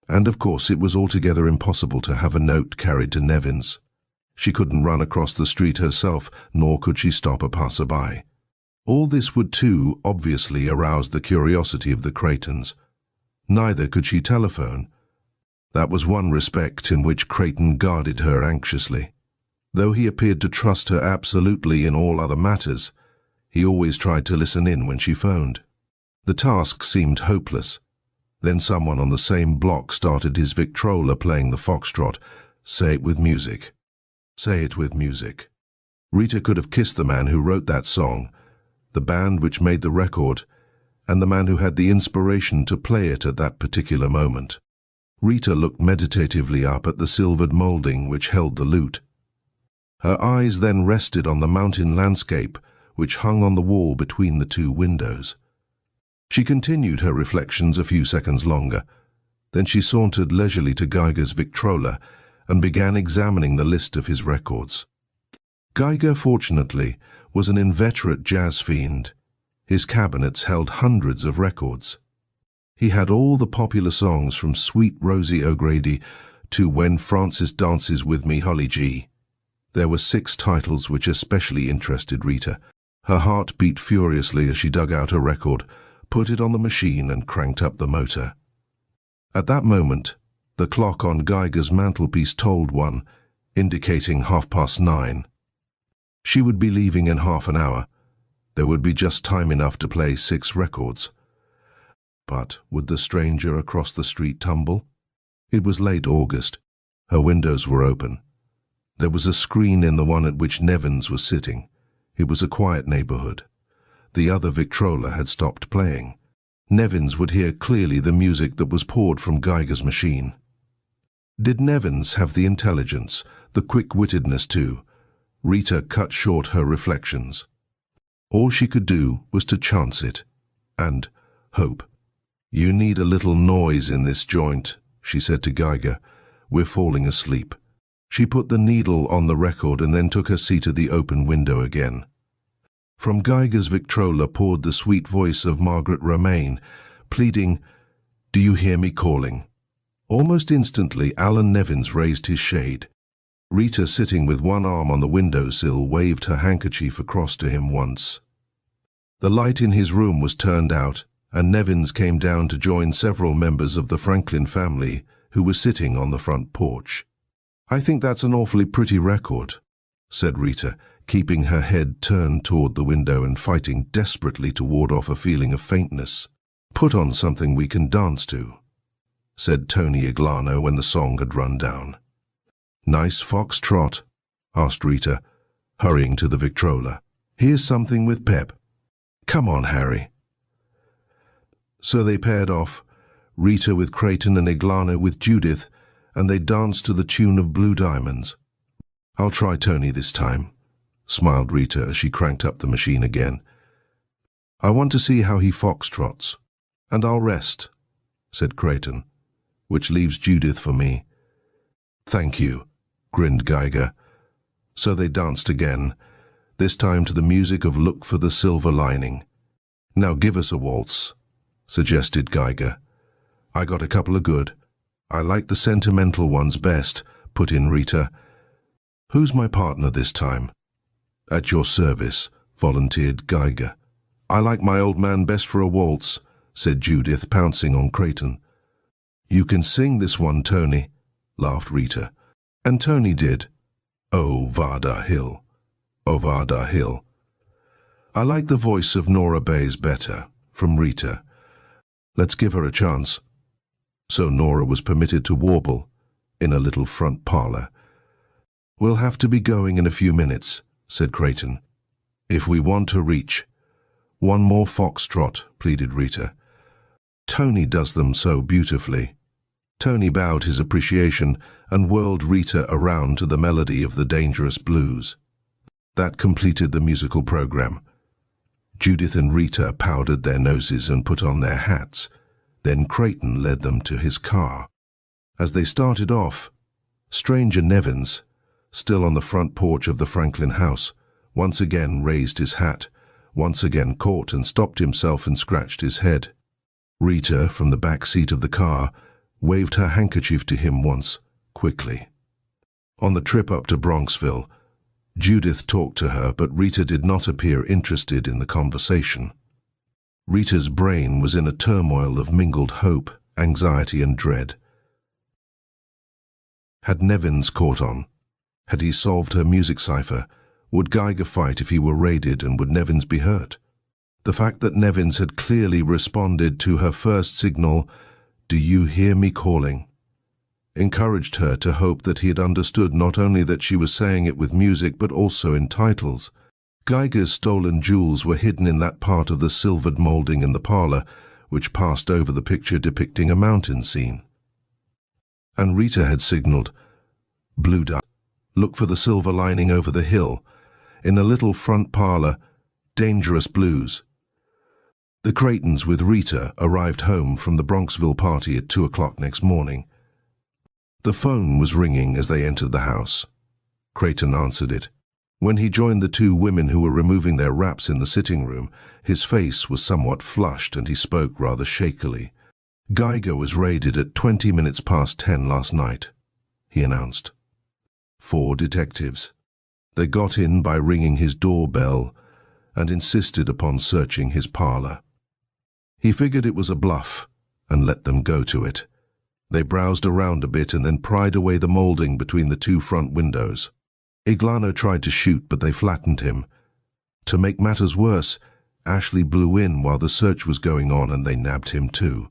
And of course it was altogether impossible to have a note carried to Nevins. She couldn't run across the street herself, nor could she stop a passerby. All this would too obviously arouse the curiosity of the Creightons. Neither could she telephone. That was one respect in which Creighton guarded her anxiously. Though he appeared to trust her absolutely in all other matters, he always tried to listen in when she phoned. The task seemed hopeless. Then someone on the same block started his Victrola playing the foxtrot. Say it with music. Say it with music. Rita could have kissed the man who wrote that song, the band which made the record, and the man who had the inspiration to play it at that particular moment. Rita looked meditatively up at the silvered moulding which held the lute. Her eyes then rested on the mountain landscape which hung on the wall between the two windows. She continued her reflections a few seconds longer. Then she sauntered leisurely to Geiger's Victrola and began examining the list of his records. Geiger, fortunately, was an inveterate jazz fiend. His cabinets held hundreds of records. He had all the popular songs from Sweet Rosie O'Grady to When Francis Dances With Me, Holly G. There were 6 titles which especially interested Rita. Her heart beat furiously as she dug out a record, put it on the machine and cranked up the motor. At that moment, the clock on Geiger's mantelpiece told 1, indicating 9:30. She would be leaving in half an hour. There would be just time enough to play 6 records. But would the stranger across the street tumble? It was late August. Her windows were open. There was a screen in the one at which Nevins was sitting. It was a quiet neighborhood. The other Victrola had stopped playing. Nevins would hear clearly the music that was poured from Geiger's machine. Did Nevins have the intelligence, the quick-wittedness too? Rita cut short her reflections. All she could do was to chance it, and hope. "You need a little noise in this joint," she said to Geiger. "We're falling asleep." She put the needle on the record and then took her seat at the open window again. From Geiger's Victrola poured the sweet voice of Margaret Romaine, pleading, "Do you hear me calling?" Almost instantly, Alan Nevins raised his shade. Rita, sitting with one arm on the windowsill, waved her handkerchief across to him once. The light in his room was turned out, and Nevins came down to join several members of the Franklin family who were sitting on the front porch. "I think that's an awfully pretty record," said Rita, keeping her head turned toward the window and fighting desperately to ward off a feeling of faintness. "Put on something we can dance to," said Tony Iglano when the song had run down. "Nice foxtrot?" asked Rita, hurrying to the Victrola. "Here's something with pep. Come on, Harry." So they paired off, Rita with Creighton and Iglano with Judith, and they danced to the tune of Blue Diamonds. "I'll try Tony this time," smiled Rita as she cranked up the machine again. "I want to see how he foxtrots." "And I'll rest," said Creighton, "which leaves Judith for me." "Thank you," grinned Geiger. So they danced again, this time to the music of Look for the Silver Lining. "Now give us a waltz," suggested Geiger. "I got a couple of good. I like the sentimental ones best," put in Rita. "Who's my partner this time?" "At your service," volunteered Geiger. "I like my old man best for a waltz," said Judith, pouncing on Creighton. "You can sing this one, Tony," laughed Rita. And Tony did. "Oh, Varda Hill. Oh, Varda Hill." "I like the voice of Nora Bayes better," from Rita. "Let's give her a chance." So Nora was permitted to warble in a little front parlor. "We'll have to be going in a few minutes," said Creighton, "if we want to reach." "One more foxtrot," pleaded Rita. "Tony does them so beautifully." Tony bowed his appreciation and whirled Rita around to the melody of the Dangerous Blues. That completed the musical program. Judith and Rita powdered their noses and put on their hats. Then Creighton led them to his car. As they started off, stranger Nevins, still on the front porch of the Franklin house, once again raised his hat, once again caught and stopped himself and scratched his head. Rita, from the back seat of the car, waved her handkerchief to him once, quickly. On the trip up to Bronxville, Judith talked to her, but Rita did not appear interested in the conversation. Rita's brain was in a turmoil of mingled hope, anxiety, and dread. Had Nevins caught on? Had he solved her music cipher? Would Geiger fight if he were raided, and would Nevins be hurt? The fact that Nevins had clearly responded to her first signal, "Do you hear me calling?" encouraged her to hope that he had understood not only that she was saying it with music but also in titles. Geiger's stolen jewels were hidden in that part of the silvered molding in the parlor, which passed over the picture depicting a mountain scene. And Rita had signaled, "Blue dot, look for the silver lining over the hill. In a little front parlor, dangerous blues." The Creightons with Rita arrived home from the Bronxville party at 2 o'clock next morning. The phone was ringing as they entered the house. Creighton answered it. When he joined the two women who were removing their wraps in the sitting room, his face was somewhat flushed and he spoke rather shakily. "Geiger was raided at 20 minutes past 10 last night," he announced. 4 detectives. They got in by ringing his doorbell and insisted upon searching his parlor. He figured it was a bluff and let them go to it. They browsed around a bit and then pried away the molding between the 2 front windows. Iglano tried to shoot, but they flattened him. To make matters worse, Ashley blew in while the search was going on and they nabbed him too.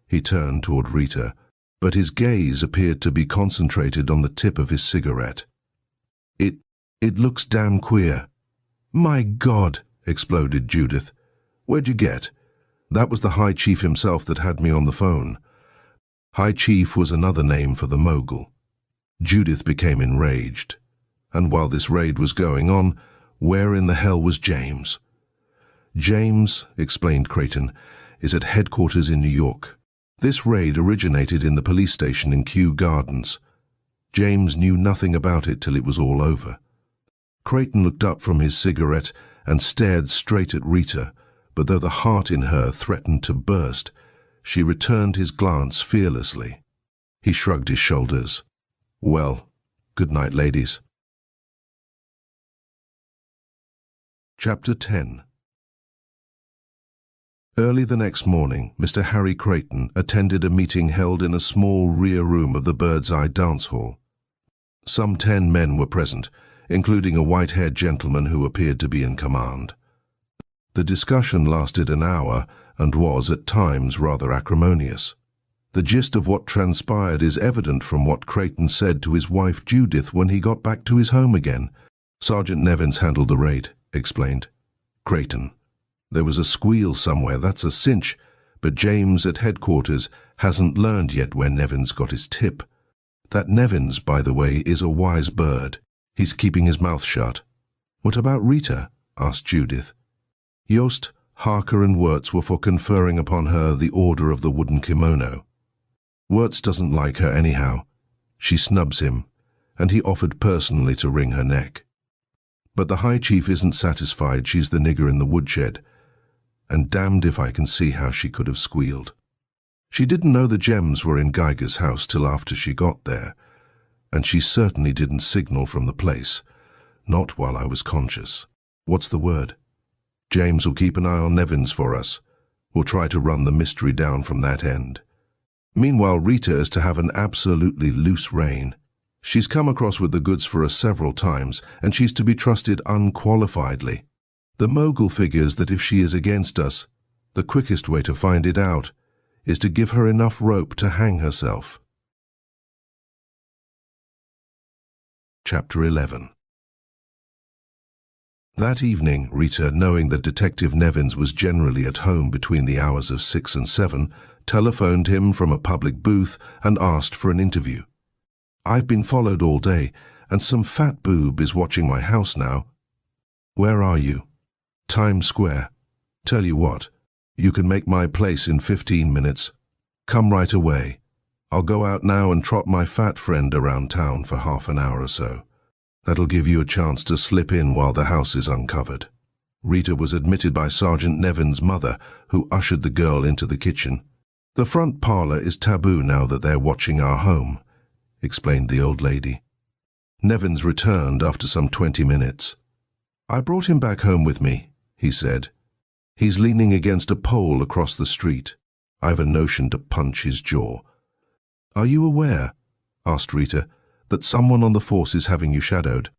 He turned toward Rita, but his gaze appeared to be concentrated on the tip of his cigarette. It looks damn queer." "My God!" exploded Judith. "Where'd you get?" "That was the High Chief himself that had me on the phone." High Chief was another name for the mogul. Judith became enraged. And while this raid was going on, where in the hell was James? "James," explained Creighton, "is at headquarters in New York. This raid originated in the police station in Kew Gardens. James knew nothing about it till it was all over." Creighton looked up from his cigarette and stared straight at Rita, but though the heart in her threatened to burst, she returned his glance fearlessly. He shrugged his shoulders. "Well, good night, ladies." Chapter 10. Early the next morning, Mr. Harry Creighton attended a meeting held in a small rear room of the Bird's Eye dance hall. Some 10 men were present, including a white-haired gentleman who appeared to be in command. The discussion lasted an hour and was, at times, rather acrimonious. The gist of what transpired is evident from what Creighton said to his wife Judith when he got back to his home again. "Sergeant Nevins handled the raid," explained Creighton. "There was a squeal somewhere, that's a cinch, but James at headquarters hasn't learned yet where Nevins got his tip. That Nevins, by the way, is a wise bird. He's keeping his mouth shut." "What about Rita?" asked Judith. "Yost, Harker and Wirtz were for conferring upon her the Order of the Wooden Kimono. Wirtz doesn't like her anyhow. She snubs him, and he offered personally to wring her neck. But the High Chief isn't satisfied she's the nigger in the woodshed, and damned if I can see how she could have squealed. She didn't know the gems were in Geiger's house till after she got there, and she certainly didn't signal from the place, not while I was conscious. What's the word? James will keep an eye on Nevins for us. We'll try to run the mystery down from that end. Meanwhile, Rita is to have an absolutely loose rein. She's come across with the goods for us several times, and she's to be trusted unqualifiedly. The mogul figures that if she is against us, the quickest way to find it out is to give her enough rope to hang herself." Chapter 11. That evening, Rita, knowing that Detective Nevins was generally at home between the hours of 6 and 7, telephoned him from a public booth and asked for an interview. "I've been followed all day, and some fat boob is watching my house now." "Where are you?" Times Square. Tell you what, you can make my place in 15 minutes. Come right away. I'll go out now and trot my fat friend around town for half an hour or so. That'll give you a chance to slip in while the house is uncovered. Rita was admitted by Sergeant Nevin's mother, who ushered the girl into the kitchen. The front parlor is taboo now that they're watching our home, explained the old lady. Nevins returned after some 20 minutes. I brought him back home with me, he said. He's leaning against a pole across the street. I've a notion to punch his jaw. Are you aware, asked Rita, that someone on the force is having you shadowed?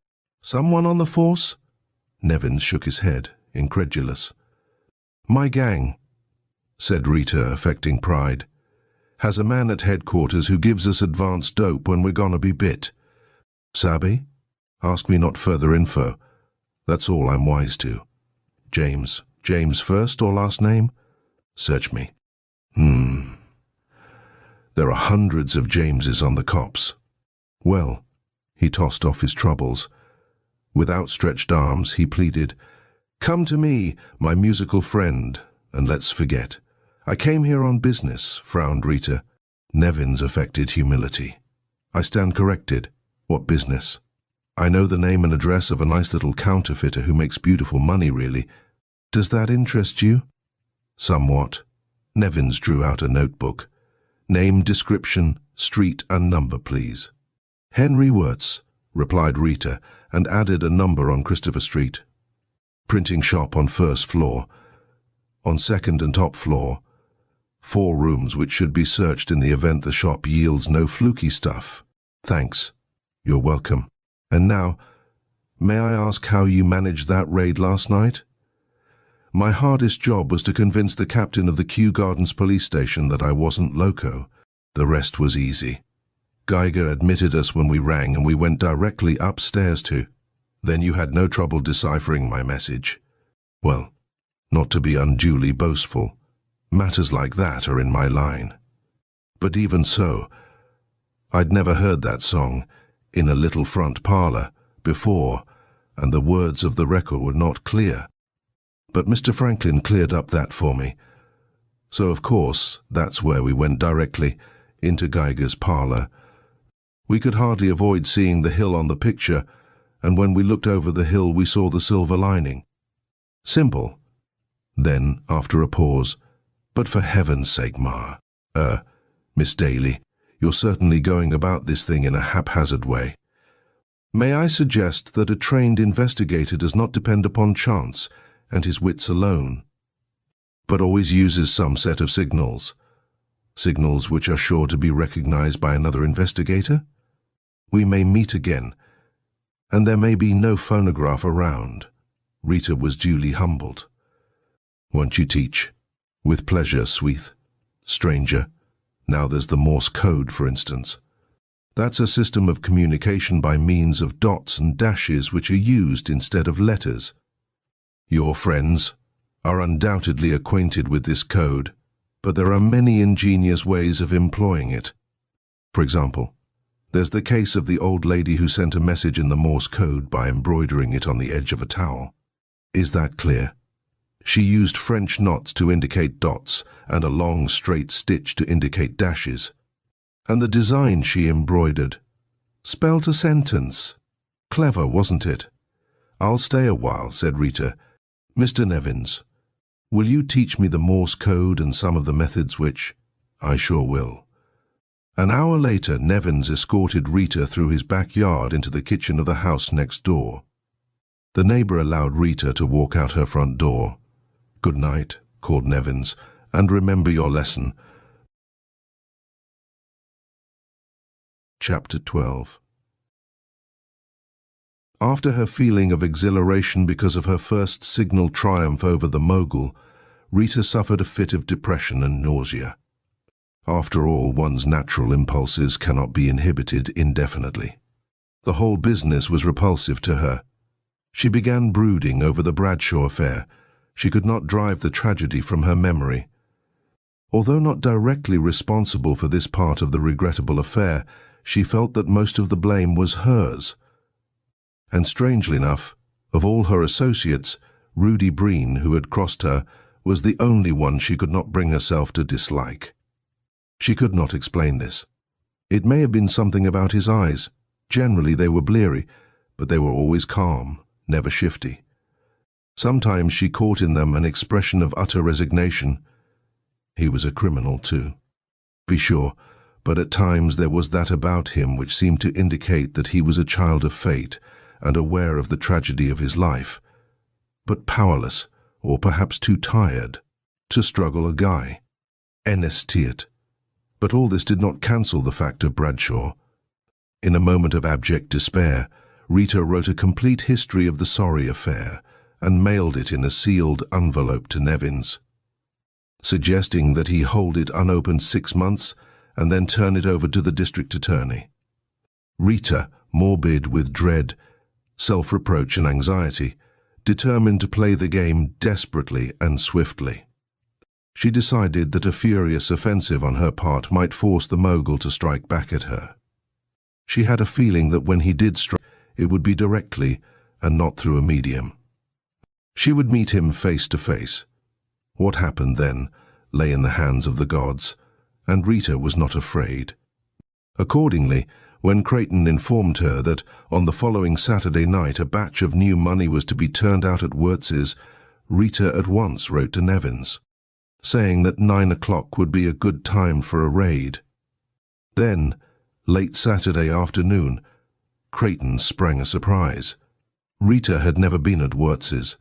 Someone on the force? Nevins shook his head, incredulous. My gang, said Rita, affecting pride, has a man at headquarters who gives us advance dope when we're gonna be bit. Sabi? Ask me not further info. That's all I'm wise to. James. James first or last name? Search me. There are hundreds of Jameses on the cops. Well, he tossed off his troubles. With outstretched arms, he pleaded, Come to me, my musical friend, and let's forget. I came here on business, frowned Rita. Nevins affected humility. I stand corrected. What business? I know the name and address of a nice little counterfeiter who makes beautiful money, really. Does that interest you? Somewhat. Nevins drew out a notebook. Name, description, street and number, please. Henry Wirtz, replied Rita, and added a number on Christopher Street. Printing shop on first floor. On second and top floor. 4 rooms which should be searched in the event the shop yields no fluky stuff. Thanks. You're welcome. And now, may I ask how you managed that raid last night? My hardest job was to convince the captain of the Kew Gardens police station that I wasn't loco. The rest was easy. Geiger admitted us when we rang and we went directly upstairs to. Then you had no trouble deciphering my message. Well, not to be unduly boastful. Matters like that are in my line. But even so, I'd never heard that song, In a Little Front Parlor, before, and the words of the record were not clear. But Mr. Franklin cleared up that for me. So, of course, that's where we went directly, into Geiger's parlor. We could hardly avoid seeing the hill on the picture, and when we looked over the hill we saw the silver lining. Simple. Then, after a pause, But for heaven's sake, Ma, Miss Daly, you're certainly going about this thing in a haphazard way. May I suggest that a trained investigator does not depend upon chance and his wits alone, but always uses some set of signals which are sure to be recognized by another investigator? We may meet again, and there may be no phonograph around. Rita was duly humbled. Won't you teach? With pleasure, sweet. Stranger. Now there's the Morse code, for instance. That's a system of communication by means of dots and dashes which are used instead of letters. Your friends are undoubtedly acquainted with this code, but there are many ingenious ways of employing it. For example, there's the case of the old lady who sent a message in the Morse code by embroidering it on the edge of a towel. Is that clear? She used French knots to indicate dots and a long straight stitch to indicate dashes. And the design she embroidered spelt a sentence. Clever, wasn't it? I'll stay a while, said Rita. Mr. Nevins, will you teach me the Morse code and some of the methods which... I sure will. An hour later, Nevins escorted Rita through his backyard into the kitchen of the house next door. The neighbor allowed Rita to walk out her front door. Good night, called Nevins, and remember your lesson. Chapter 12. After her feeling of exhilaration because of her first signal triumph over the mogul, Rita suffered a fit of depression and nausea. After all, one's natural impulses cannot be inhibited indefinitely. The whole business was repulsive to her. She began brooding over the Bradshaw affair. She could not drive the tragedy from her memory. Although not directly responsible for this part of the regrettable affair, she felt that most of the blame was hers. And strangely enough, of all her associates, Rudy Breen, who had crossed her, was the only one she could not bring herself to dislike. She could not explain this. It may have been something about his eyes. Generally they were bleary, but they were always calm, never shifty. Sometimes she caught in them an expression of utter resignation. He was a criminal too, be sure, but at times there was that about him which seemed to indicate that he was a child of fate and aware of the tragedy of his life, but powerless, or perhaps too tired, to struggle a guy. Enestiert. But all this did not cancel the fact of Bradshaw. In a moment of abject despair, Rita wrote a complete history of the sorry affair and mailed it in a sealed envelope to Nevins, suggesting that he hold it unopened 6 months and then turn it over to the district attorney. Rita, morbid with dread, self-reproach and anxiety, determined to play the game desperately and swiftly. She decided that a furious offensive on her part might force the mogul to strike back at her. She had a feeling that when he did strike, it would be directly and not through a medium. She would meet him face to face. What happened then lay in the hands of the gods, and Rita was not afraid. Accordingly, when Creighton informed her that on the following Saturday night a batch of new money was to be turned out at Wirtz's, Rita at once wrote to Nevins, saying that 9 o'clock would be a good time for a raid. Then, late Saturday afternoon, Creighton sprang a surprise. Rita had never been at Wirtz's.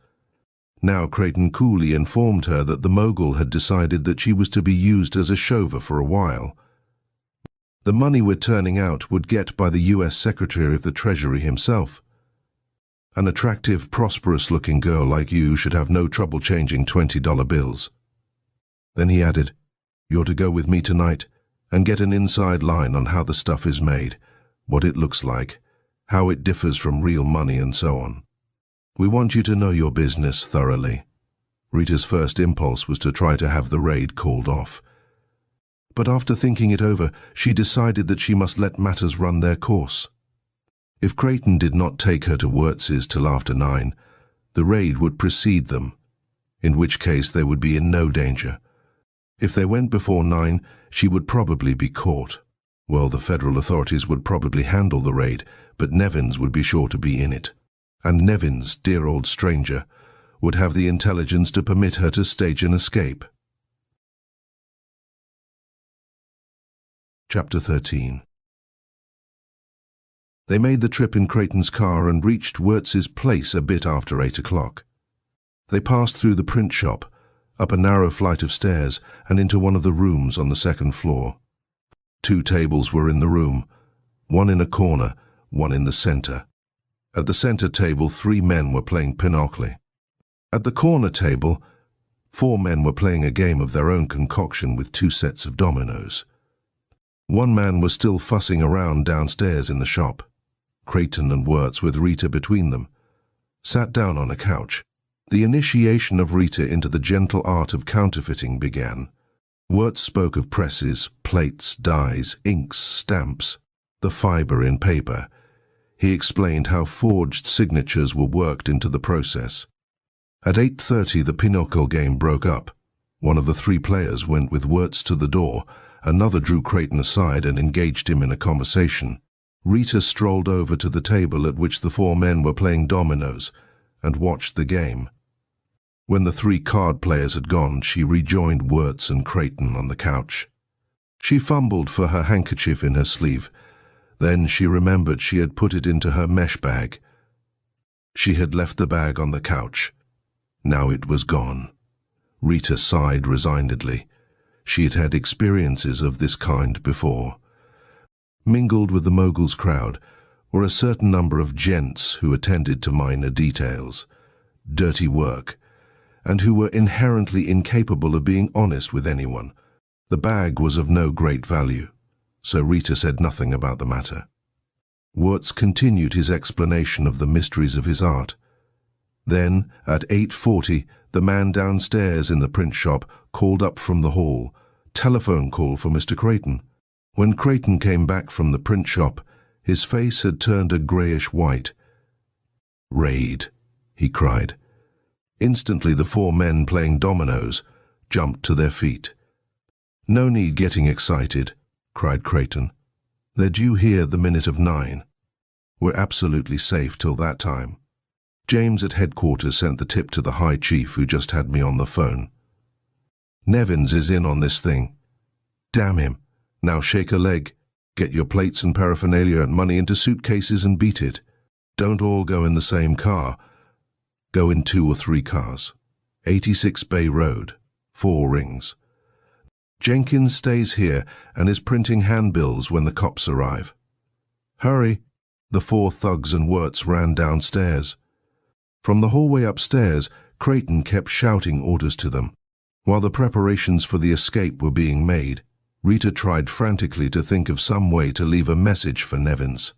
Now Creighton coolly informed her that the mogul had decided that she was to be used as a chauffeur for a while. The money we're turning out would get by the U.S. Secretary of the Treasury himself. An attractive, prosperous-looking girl like you should have no trouble changing $20 bills. Then he added, "You're to go with me tonight and get an inside line on how the stuff is made, what it looks like, how it differs from real money and so on. We want you to know your business thoroughly." Rita's first impulse was to try to have the raid called off. But after thinking it over, she decided that she must let matters run their course. If Creighton did not take her to Wirtz's till after 9, the raid would precede them, in which case they would be in no danger. If they went before 9, she would probably be caught. Well, the federal authorities would probably handle the raid, but Nevins would be sure to be in it. And Nevins, dear old stranger, would have the intelligence to permit her to stage an escape. Chapter 13. They made the trip in Creighton's car and reached Wirtz's place a bit after 8 o'clock. They passed through the print shop, up a narrow flight of stairs, and into one of the rooms on the second floor. 2 tables were in the room, one in a corner, one in the center. At the center table, 3 men were playing pinochle. At the corner table, 4 men were playing a game of their own concoction with 2 sets of dominoes. One man was still fussing around downstairs in the shop. Creighton and Wirtz, with Rita between them, sat down on a couch. The initiation of Rita into the gentle art of counterfeiting began. Wirtz spoke of presses, plates, dyes, inks, stamps, the fiber in paper. He explained how forged signatures were worked into the process. At 8:30 the pinochle game broke up. One of the 3 players went with Wirtz to the door. Another drew Creighton aside and engaged him in a conversation. Rita strolled over to the table at which the 4 men were playing dominoes and watched the game. When the 3 card players had gone, she rejoined Wirtz and Creighton on the couch. She fumbled for her handkerchief in her sleeve. Then she remembered she had put it into her mesh bag. She had left the bag on the couch. Now it was gone. Rita sighed resignedly. She had had experiences of this kind before. Mingled with the mogul's crowd were a certain number of gents who attended to minor details, dirty work, and who were inherently incapable of being honest with anyone. The bag was of no great value, so Rita said nothing about the matter. Wirtz continued his explanation of the mysteries of his art. Then, at 8:40, the man downstairs in the print shop called up from the hall, "Telephone call for Mr. Creighton." When Creighton came back from the print shop, his face had turned a greyish white. "Raid," he cried. Instantly the four men playing dominoes jumped to their feet. "No need getting excited," cried Creighton. "They're due here the minute of 9. We're absolutely safe till that time. James at headquarters sent the tip to the High Chief who just had me on the phone. Nevins is in on this thing. Damn him. Now shake a leg. Get your plates and paraphernalia and money into suitcases and beat it. Don't all go in the same car. Go in 2 or 3 cars. 86 Bay Road, 4 rings. Jenkins stays here and is printing handbills when the cops arrive. Hurry." The 4 thugs and Wirtz ran downstairs. From the hallway upstairs, Creighton kept shouting orders to them. While the preparations for the escape were being made, Rita tried frantically to think of some way to leave a message for Nevins,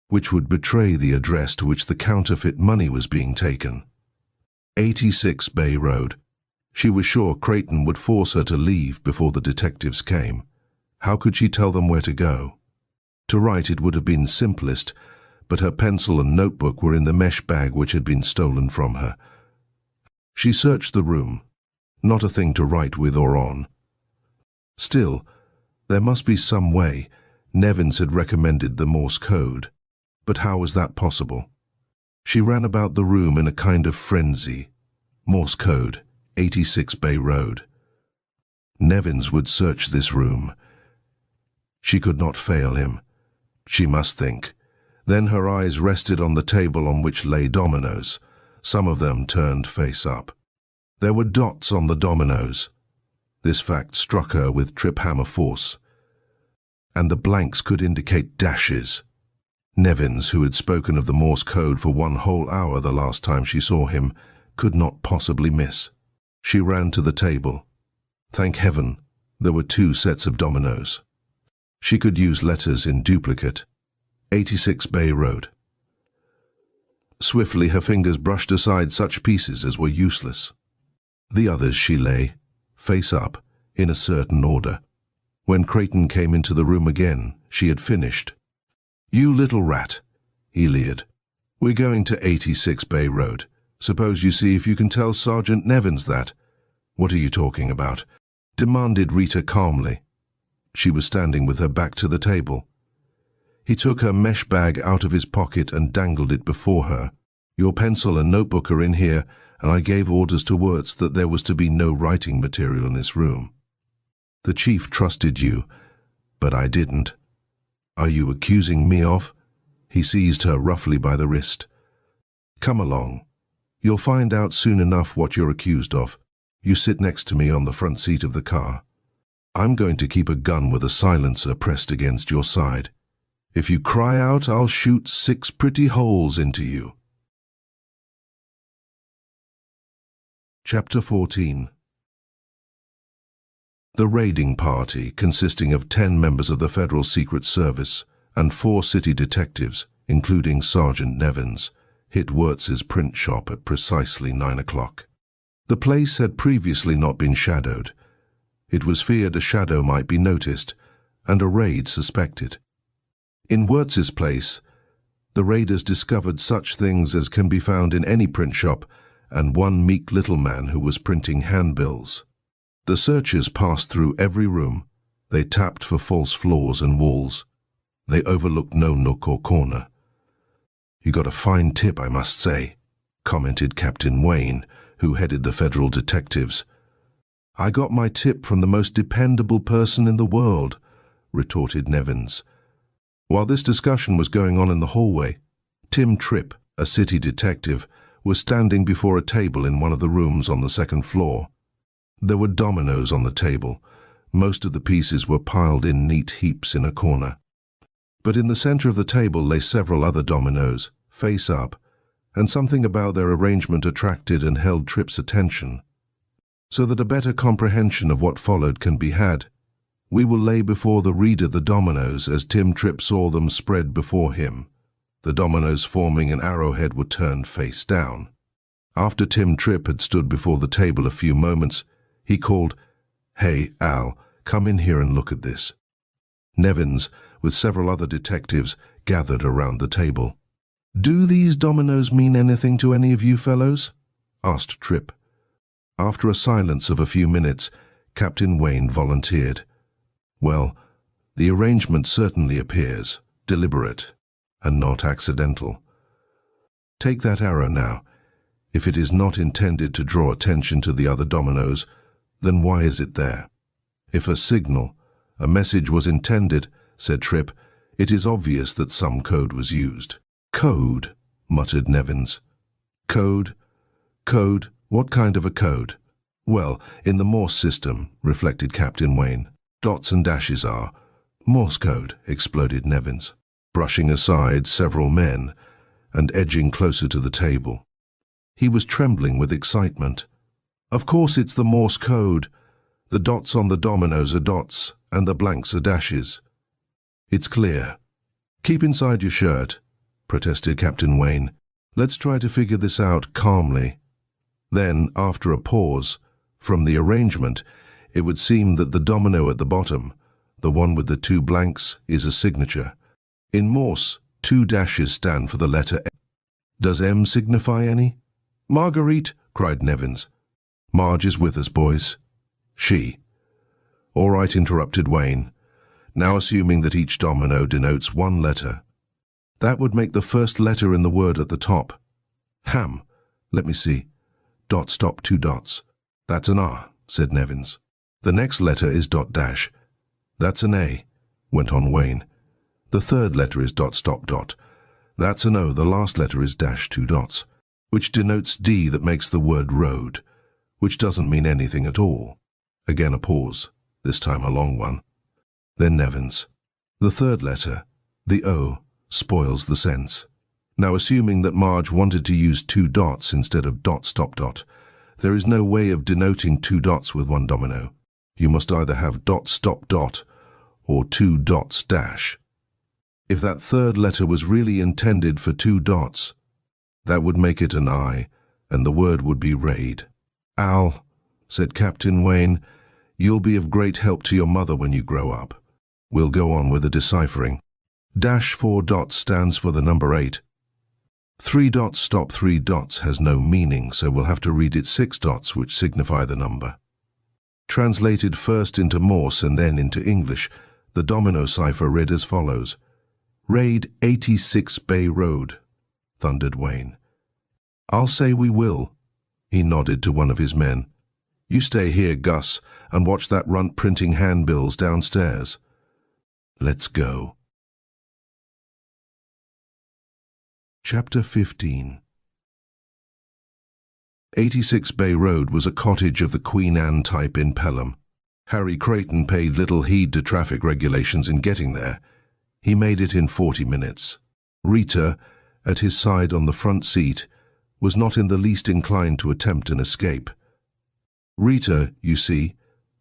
which would betray the address to which the counterfeit money was being taken. 86 Bay Road. She was sure Creighton would force her to leave before the detectives came. How could she tell them where to go? To write it would have been simplest, but her pencil and notebook were in the mesh bag which had been stolen from her. She searched the room. Not a thing to write with or on. Still, there must be some way. Nevins had recommended the Morse code. But how was that possible? She ran about the room in a kind of frenzy. Morse code, 86 Bay Road. Nevins would search this room. She could not fail him. She must think. Then her eyes rested on the table on which lay dominoes, some of them turned face up. There were dots on the dominoes. This fact struck her with trip-hammer force. And the blanks could indicate dashes. Nevins, who had spoken of the Morse code for 1 whole hour the last time she saw him, could not possibly miss. She ran to the table. Thank heaven, there were 2 sets of dominoes. She could use letters in duplicate. 86 Bay Road. Swiftly her fingers brushed aside such pieces as were useless. The others she lay, face up, in a certain order. When Creighton came into the room again, she had finished. "You little rat," he leered. "We're going to 86 Bay Road. Suppose you see if you can tell Sergeant Nevins that." "What are you talking about?" demanded Rita calmly. She was standing with her back to the table. He took her mesh bag out of his pocket and dangled it before her. "Your pencil and notebook are in here, and I gave orders to Wirtz that there was to be no writing material in this room. The chief trusted you, but I didn't. Are you accusing me of?" He seized her roughly by the wrist. "Come along. You'll find out soon enough what you're accused of. You sit next to me on the front seat of the car. I'm going to keep a gun with a silencer pressed against your side. If you cry out, I'll shoot 6 pretty holes into you." Chapter 14. The raiding party, consisting of 10 members of the Federal Secret Service and 4 city detectives, including Sergeant Nevins, hit Wirtz's print shop at precisely 9 o'clock. The place had previously not been shadowed. It was feared a shadow might be noticed, and a raid suspected. In Wirtz's place, the raiders discovered such things as can be found in any print shop, and one meek little man who was printing handbills. The searchers passed through every room. They tapped for false floors and walls. They overlooked no nook or corner. "You got a fine tip, I must say," commented Captain Wayne, who headed the federal detectives. "I got my tip from the most dependable person in the world," retorted Nevins. While this discussion was going on in the hallway, Tim Tripp, a city detective, was standing before a table in one of the rooms on the 2nd floor. There were dominoes on the table. Most of the pieces were piled in neat heaps in a corner. But in the center of the table lay several other dominoes, face up, and something about their arrangement attracted and held Tripp's attention. So that a better comprehension of what followed can be had, we will lay before the reader the dominoes as Tim Tripp saw them spread before him. The dominoes forming an arrowhead were turned face down. After Tim Tripp had stood before the table a few moments, he called, "Hey, Al, come in here and look at this." Nevins, with several other detectives, gathered around the table. "Do these dominoes mean anything to any of you fellows?" asked Tripp. After a silence of a few minutes, Captain Wayne volunteered. Well, the arrangement certainly appears deliberate and not accidental. Take that arrow now. If it is not intended to draw attention to the other dominoes, then why is it there? If a signal, a message was intended, said Tripp, it is obvious that some code was used. Code, muttered Nevins. Code? Code? What kind of a code? Well, in the Morse system, reflected Captain Wayne. Dots and dashes are. Morse code, exploded Nevins, brushing aside several men and edging closer to the table. He was trembling with excitement. Of course it's the Morse code. The dots on the dominoes are dots, and the blanks are dashes. It's clear. Keep inside your shirt, protested Captain Wayne. Let's try to figure this out calmly. Then, after a pause, from the arrangement, it would seem that the domino at the bottom, the one with the two blanks, is a signature. In Morse, 2 dashes stand for the letter M. Does M signify any? Marguerite, cried Nevins. Marge is with us, boys. She. All right, interrupted Wayne. Now assuming that each domino denotes one letter. That would make the first letter in the word at the top. Ham. Let me see. Dot stop 2 dots. That's an R, said Nevins. The next letter is dot dash. That's an A, went on Wayne. The third letter is dot stop dot. That's an O. The last letter is dash 2 dots, which denotes D, that makes the word road, which doesn't mean anything at all. Again a pause, this time a long one. Then Nevins. The third letter, the O, spoils the sense. Now assuming that Marge wanted to use 2 dots instead of dot stop dot, there is no way of denoting 2 dots with one domino. You must either have dot stop dot or 2 dots dash. If that third letter was really intended for 2 dots, that would make it an I, and the word would be raid. Al, said Captain Wayne, you'll be of great help to your mother when you grow up. We'll go on with the deciphering. Dash 4 dots stands for the number 8. 3 dots stop 3 dots has no meaning, so we'll have to read it 6 dots, which signify the number. Translated first into Morse and then into English, the domino cipher read as follows. Raid 86 Bay Road, thundered Wayne. I'll say we will. He nodded to one of his men. You stay here, Gus, and watch that runt printing handbills downstairs. Let's go. Chapter 15. 86 Bay Road was a cottage of the Queen Anne type in Pelham. Harry Creighton paid little heed to traffic regulations in getting there. He made it in 40 minutes. Rita, at his side on the front seat, was not in the least inclined to attempt an escape. Rita, you see,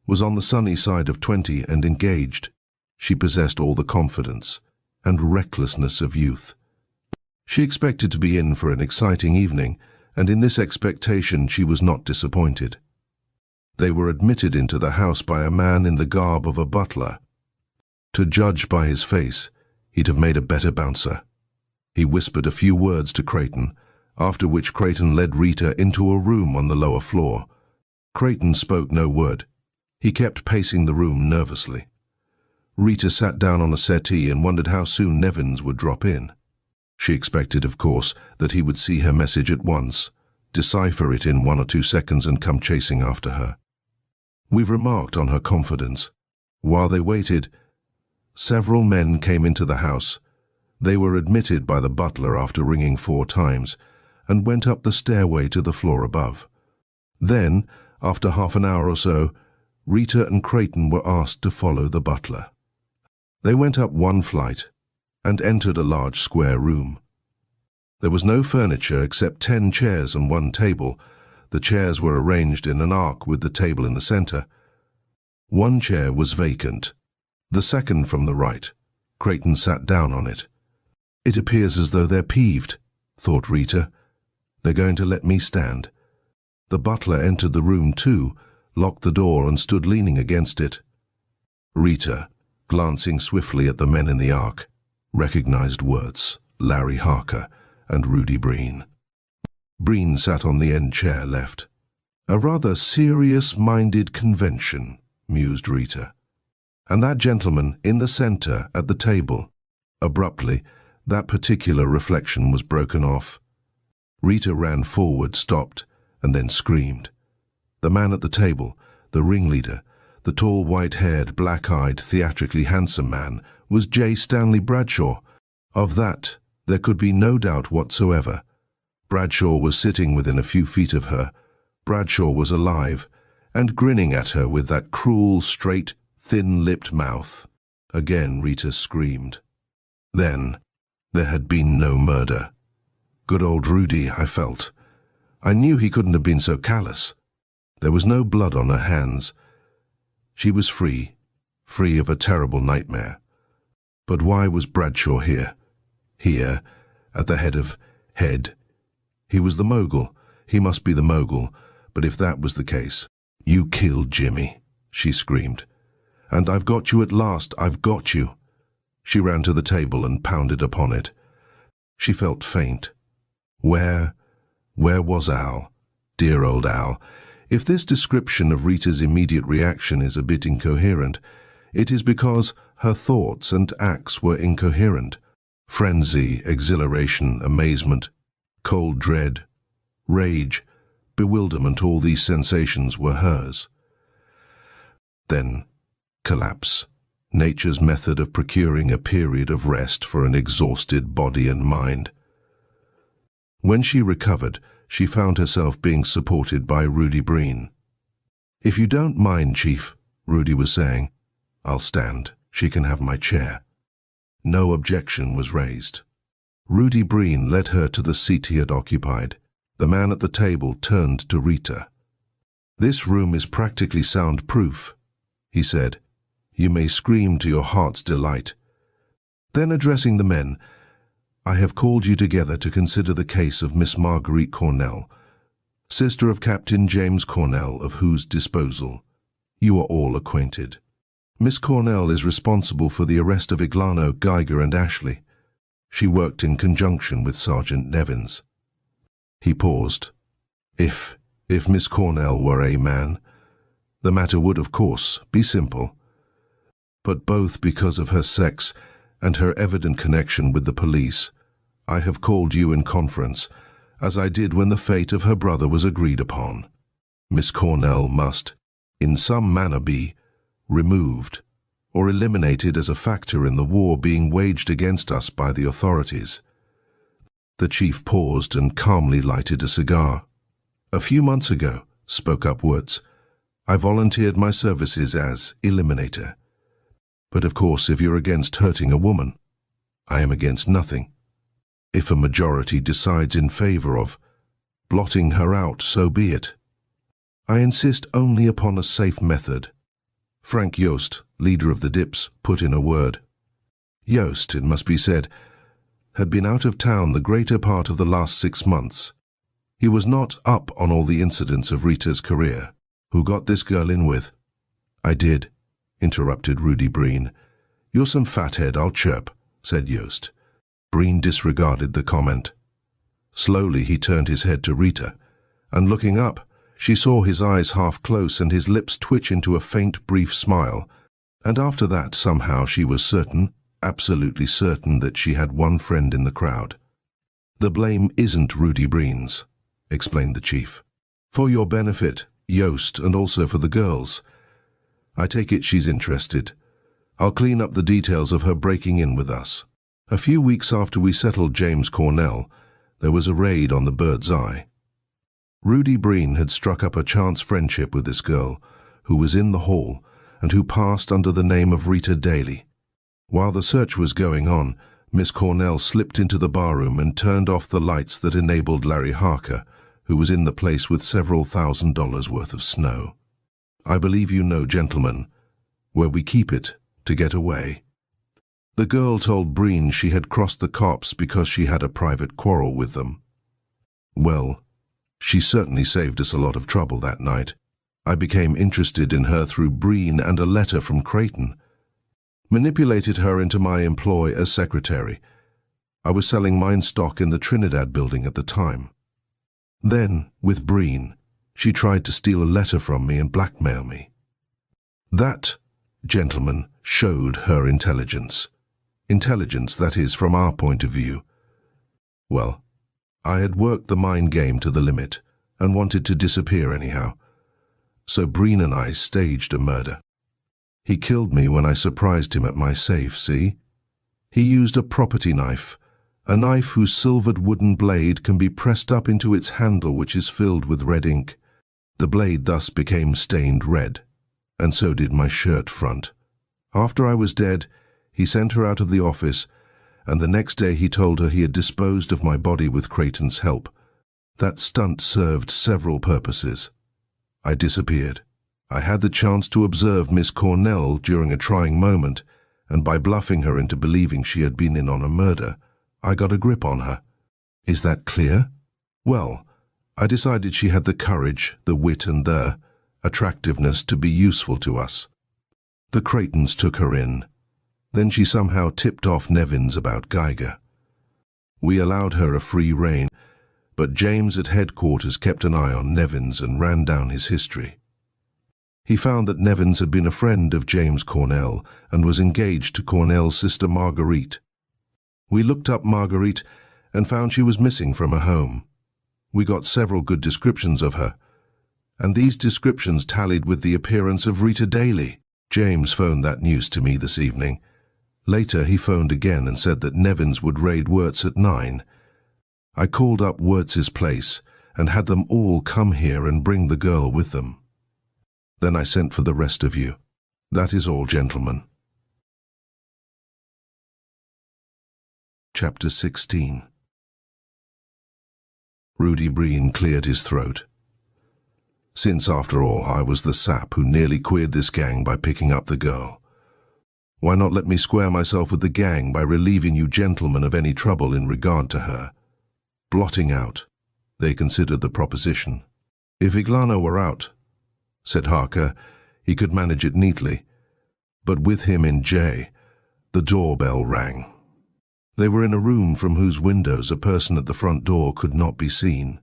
was on the sunny side of 20 and engaged. She possessed all the confidence and recklessness of youth. She expected to be in for an exciting evening, and in this expectation she was not disappointed. They were admitted into the house by a man in the garb of a butler. To judge by his face, he'd have made a better bouncer. He whispered a few words to Creighton, after which Creighton led Rita into a room on the lower floor. Creighton spoke no word. He kept pacing the room nervously. Rita sat down on a settee and wondered how soon Nevins would drop in. She expected, of course, that he would see her message at once, decipher it in 1 or 2 seconds and come chasing after her. We've remarked on her confidence. While they waited, several men came into the house. They were admitted by the butler after ringing 4 times and went up the stairway to the floor above. Then, after half an hour or so, Rita and Creighton were asked to follow the butler. They went up 1 flight and entered a large square room. There was no furniture except 10 chairs and 1 table. The chairs were arranged in an arc with the table in the center. 1 chair was vacant, the second from the right. Creighton sat down on it. It appears as though they're peeved, thought Rita. They're going to let me stand. The butler entered the room too, locked the door and stood leaning against it. Rita, glancing swiftly at the men in the arc, recognized Wirtz, Larry Harker, and Rudy Breen. Breen sat on the end chair left. A rather serious-minded convention, mused Rita. And that gentleman in the center at the table. Abruptly, that particular reflection was broken off. Rita ran forward, stopped, and then screamed. The man at the table, the ringleader, the tall, white-haired, black-eyed, theatrically handsome man, was J. Stanley Bradshaw. Of that, there could be no doubt whatsoever. Bradshaw was sitting within a few feet of her. Bradshaw was alive, and grinning at her with that cruel, straight, thin-lipped mouth. Again Rita screamed. Then, there had been no murder. Good old Rudy, I felt. I knew he couldn't have been so callous. There was no blood on her hands. She was free of a terrible nightmare. But why was Bradshaw here? Here, at the head. He was the mogul. He must be the mogul. But if that was the case, you killed Jimmy, she screamed. And I've got you at last, I've got you. She ran to the table and pounded upon it. She felt faint. Where was Al? Dear old Al. If this description of Rita's immediate reaction is a bit incoherent, it is because her thoughts and acts were incoherent. Frenzy, exhilaration, amazement, cold dread, rage, bewilderment, all these sensations were hers. Then, collapse, nature's method of procuring a period of rest for an exhausted body and mind. When she recovered, she found herself being supported by Rudy Breen. "If you don't mind, Chief," Rudy was saying. "I'll stand. She can have my chair." No objection was raised. Rudy Breen led her to the seat he had occupied. The man at the table turned to Rita. "This room is practically soundproof," he said. "You may scream to your heart's delight." Then, addressing the men, "I have called you together to consider the case of Miss Marguerite Cornell, sister of Captain James Cornell, of whose disposal you are all acquainted. Miss Cornell is responsible for the arrest of Iglano, Geiger, and Ashley. She worked in conjunction with Sergeant Nevins." He paused. If Miss Cornell were a man, the matter would, of course, be simple. But both because of her sex and her evident connection with the police, I have called you in conference, as I did when the fate of her brother was agreed upon. Miss Cornell must, in some manner, be removed or eliminated as a factor in the war being waged against us by the authorities. The chief paused and calmly lighted a cigar. "A few months ago," spoke up Woods, "I volunteered my services as eliminator. But of course, if you're against hurting a woman, I am against nothing. If a majority decides in favor of blotting her out, so be it. I insist only upon a safe method." Frank Yost, leader of the Dips, put in a word. Yost, it must be said, had been out of town the greater part of the last 6 months. He was not up on all the incidents of Rita's career. "Who got this girl in with?" "I did," interrupted Rudy Breen. "You're some fathead, I'll chirp," said Yost. Breen disregarded the comment. Slowly he turned his head to Rita, and looking up, she saw his eyes half close and his lips twitch into a faint, brief smile, and after that somehow she was certain, absolutely certain, that she had one friend in the crowd. "The blame isn't Rudy Breen's," explained the chief. "For your benefit, Yost, and also for the girls. I take it she's interested. I'll clean up the details of her breaking in with us. A few weeks after we settled James Cornell, there was a raid on the Bird's Eye. Rudy Breen had struck up a chance friendship with this girl, who was in the hall, and who passed under the name of Rita Daly. While the search was going on, Miss Cornell slipped into the barroom and turned off the lights that enabled Larry Harker, who was in the place with several $1,000s worth of snow. I believe you know, gentlemen, where we keep it to get away." The girl told Breen she had crossed the cops because she had a private quarrel with them. "Well, she certainly saved us a lot of trouble that night. I became interested in her through Breen and a letter from Creighton. Manipulated her into my employ as secretary. I was selling mine stock in the Trinidad building at the time. Then, with Breen, she tried to steal a letter from me and blackmail me. That, gentlemen, showed her intelligence. Intelligence, that is, from our point of view. Well, I had worked the mind game to the limit and wanted to disappear anyhow. So Breen and I staged a murder. He killed me when I surprised him at my safe, see? He used a property knife, a knife whose silvered wooden blade can be pressed up into its handle, which is filled with red ink. The blade thus became stained red, and so did my shirt front. After I was dead, he sent her out of the office, and the next day he told her he had disposed of my body with Creighton's help. That stunt served several purposes. I disappeared. I had the chance to observe Miss Cornell during a trying moment, and by bluffing her into believing she had been in on a murder, I got a grip on her. Is that clear? Well, I decided she had the courage, the wit and the attractiveness to be useful to us. The Creightons took her in. Then she somehow tipped off Nevins about Geiger. We allowed her a free rein, but James at headquarters kept an eye on Nevins and ran down his history. He found that Nevins had been a friend of James Cornell and was engaged to Cornell's sister Marguerite. We looked up Marguerite and found she was missing from her home. We got several good descriptions of her, and these descriptions tallied with the appearance of Rita Daly. James phoned that news to me this evening. Later he phoned again and said that Nevins would raid Wirtz at 9. I called up Wirtz's place and had them all come here and bring the girl with them. Then I sent for the rest of you. That is all, gentlemen. Chapter 16. Rudy Breen cleared his throat. Since, after all, I was the sap who nearly queered this gang by picking up the girl, why not let me square myself with the gang by relieving you gentlemen of any trouble in regard to her? Blotting out, they considered the proposition. If Iglano were out, said Harker, he could manage it neatly. But with him in J, the doorbell rang. They were in a room from whose windows a person at the front door could not be seen.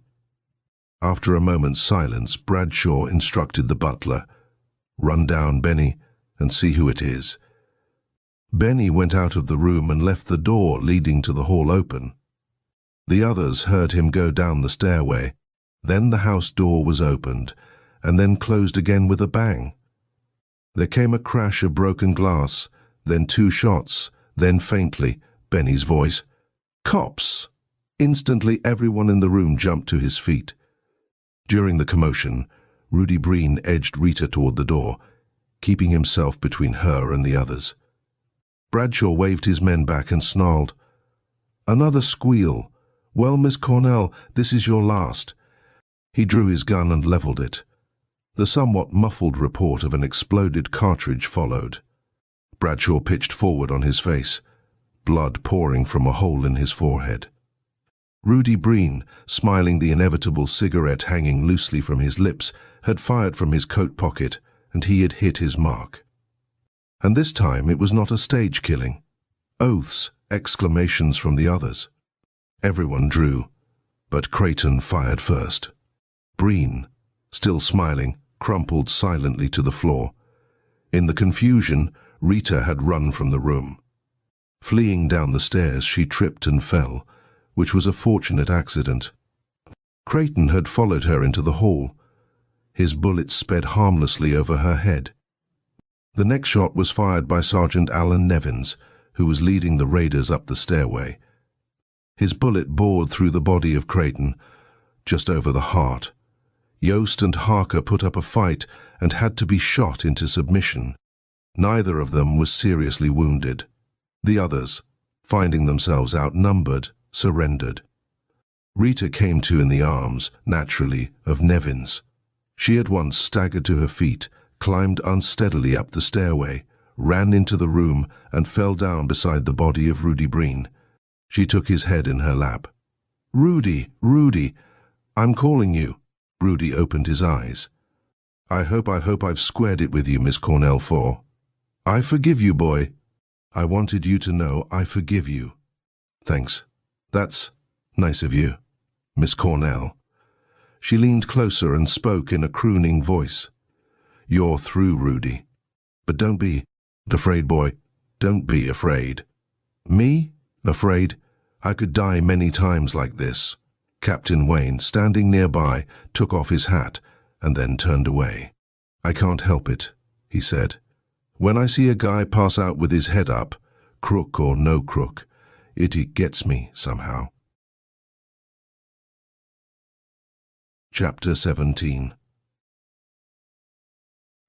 After a moment's silence, Bradshaw instructed the butler, "Run down, Benny, and see who it is." Benny went out of the room and left the door leading to the hall open. The others heard him go down the stairway. Then the house door was opened, and then closed again with a bang. There came a crash of broken glass, then 2 shots, then faintly, Benny's voice, "Cops!" Instantly everyone in the room jumped to his feet. During the commotion, Rudy Breen edged Rita toward the door, keeping himself between her and the others. Bradshaw waved his men back and snarled, "Another squeal. Well, Miss Cornell, this is your last." He drew his gun and leveled it. The somewhat muffled report of an exploded cartridge followed. Bradshaw pitched forward on his face, blood pouring from a hole in his forehead. Rudy Breen, smiling the inevitable cigarette hanging loosely from his lips, had fired from his coat pocket, and he had hit his mark. And this time it was not a stage killing. Oaths, exclamations from the others. Everyone drew, but Creighton fired first. Breen, still smiling, crumpled silently to the floor. In the confusion, Rita had run from the room. Fleeing down the stairs, she tripped and fell, which was a fortunate accident. Creighton had followed her into the hall. His bullet sped harmlessly over her head. The next shot was fired by Sergeant Alan Nevins, who was leading the raiders up the stairway. His bullet bored through the body of Creighton, just over the heart. Yost and Harker put up a fight and had to be shot into submission. Neither of them was seriously wounded. The others, finding themselves outnumbered, surrendered. Rita came to in the arms, naturally, of Nevins. She at once staggered to her feet, climbed unsteadily up the stairway, ran into the room, and fell down beside the body of Rudy Breen. She took his head in her lap. "Rudy, Rudy, I'm calling you." Rudy opened his eyes. I hope I've squared it with you, Miss Cornell, for I forgive you, boy. I wanted you to know I forgive you." "Thanks. That's nice of you, Miss Cornell." She leaned closer and spoke in a crooning voice. "You're through, Rudy. But don't be afraid, boy. Don't be afraid." "Me? Afraid? I could die many times like this." Captain Wayne, standing nearby, took off his hat and then turned away. "I can't help it," he said. "When I see a guy pass out with his head up, crook or no crook, it gets me somehow." Chapter 17.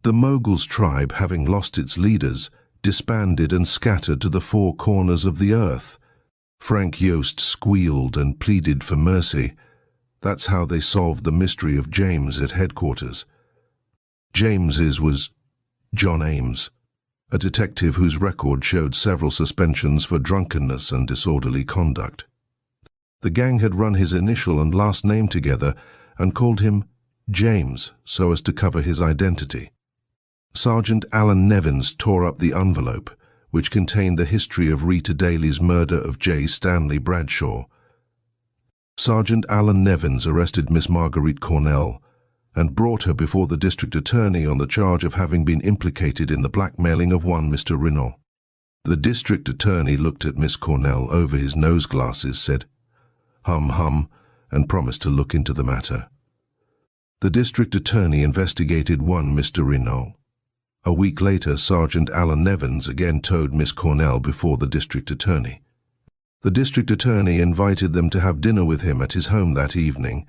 The Moguls' tribe, having lost its leaders, disbanded and scattered to the four corners of the earth. Frank Yost squealed and pleaded for mercy. That's how they solved the mystery of James at headquarters. James's was John Ames, a detective whose record showed several suspensions for drunkenness and disorderly conduct. The gang had run his initial and last name together and called him James so as to cover his identity. Sergeant Alan Nevins tore up the envelope, which contained the history of Rita Daly's murder of J. Stanley Bradshaw. Sergeant Alan Nevins arrested Miss Marguerite Cornell and brought her before the district attorney on the charge of having been implicated in the blackmailing of one Mr. Renault. The district attorney looked at Miss Cornell over his nose glasses, said, "Hum, hum," and promised to look into the matter. The district attorney investigated one Mr. Renault. A week later, Sergeant Alan Nevins again towed Miss Cornell before the district attorney. The district attorney invited them to have dinner with him at his home that evening,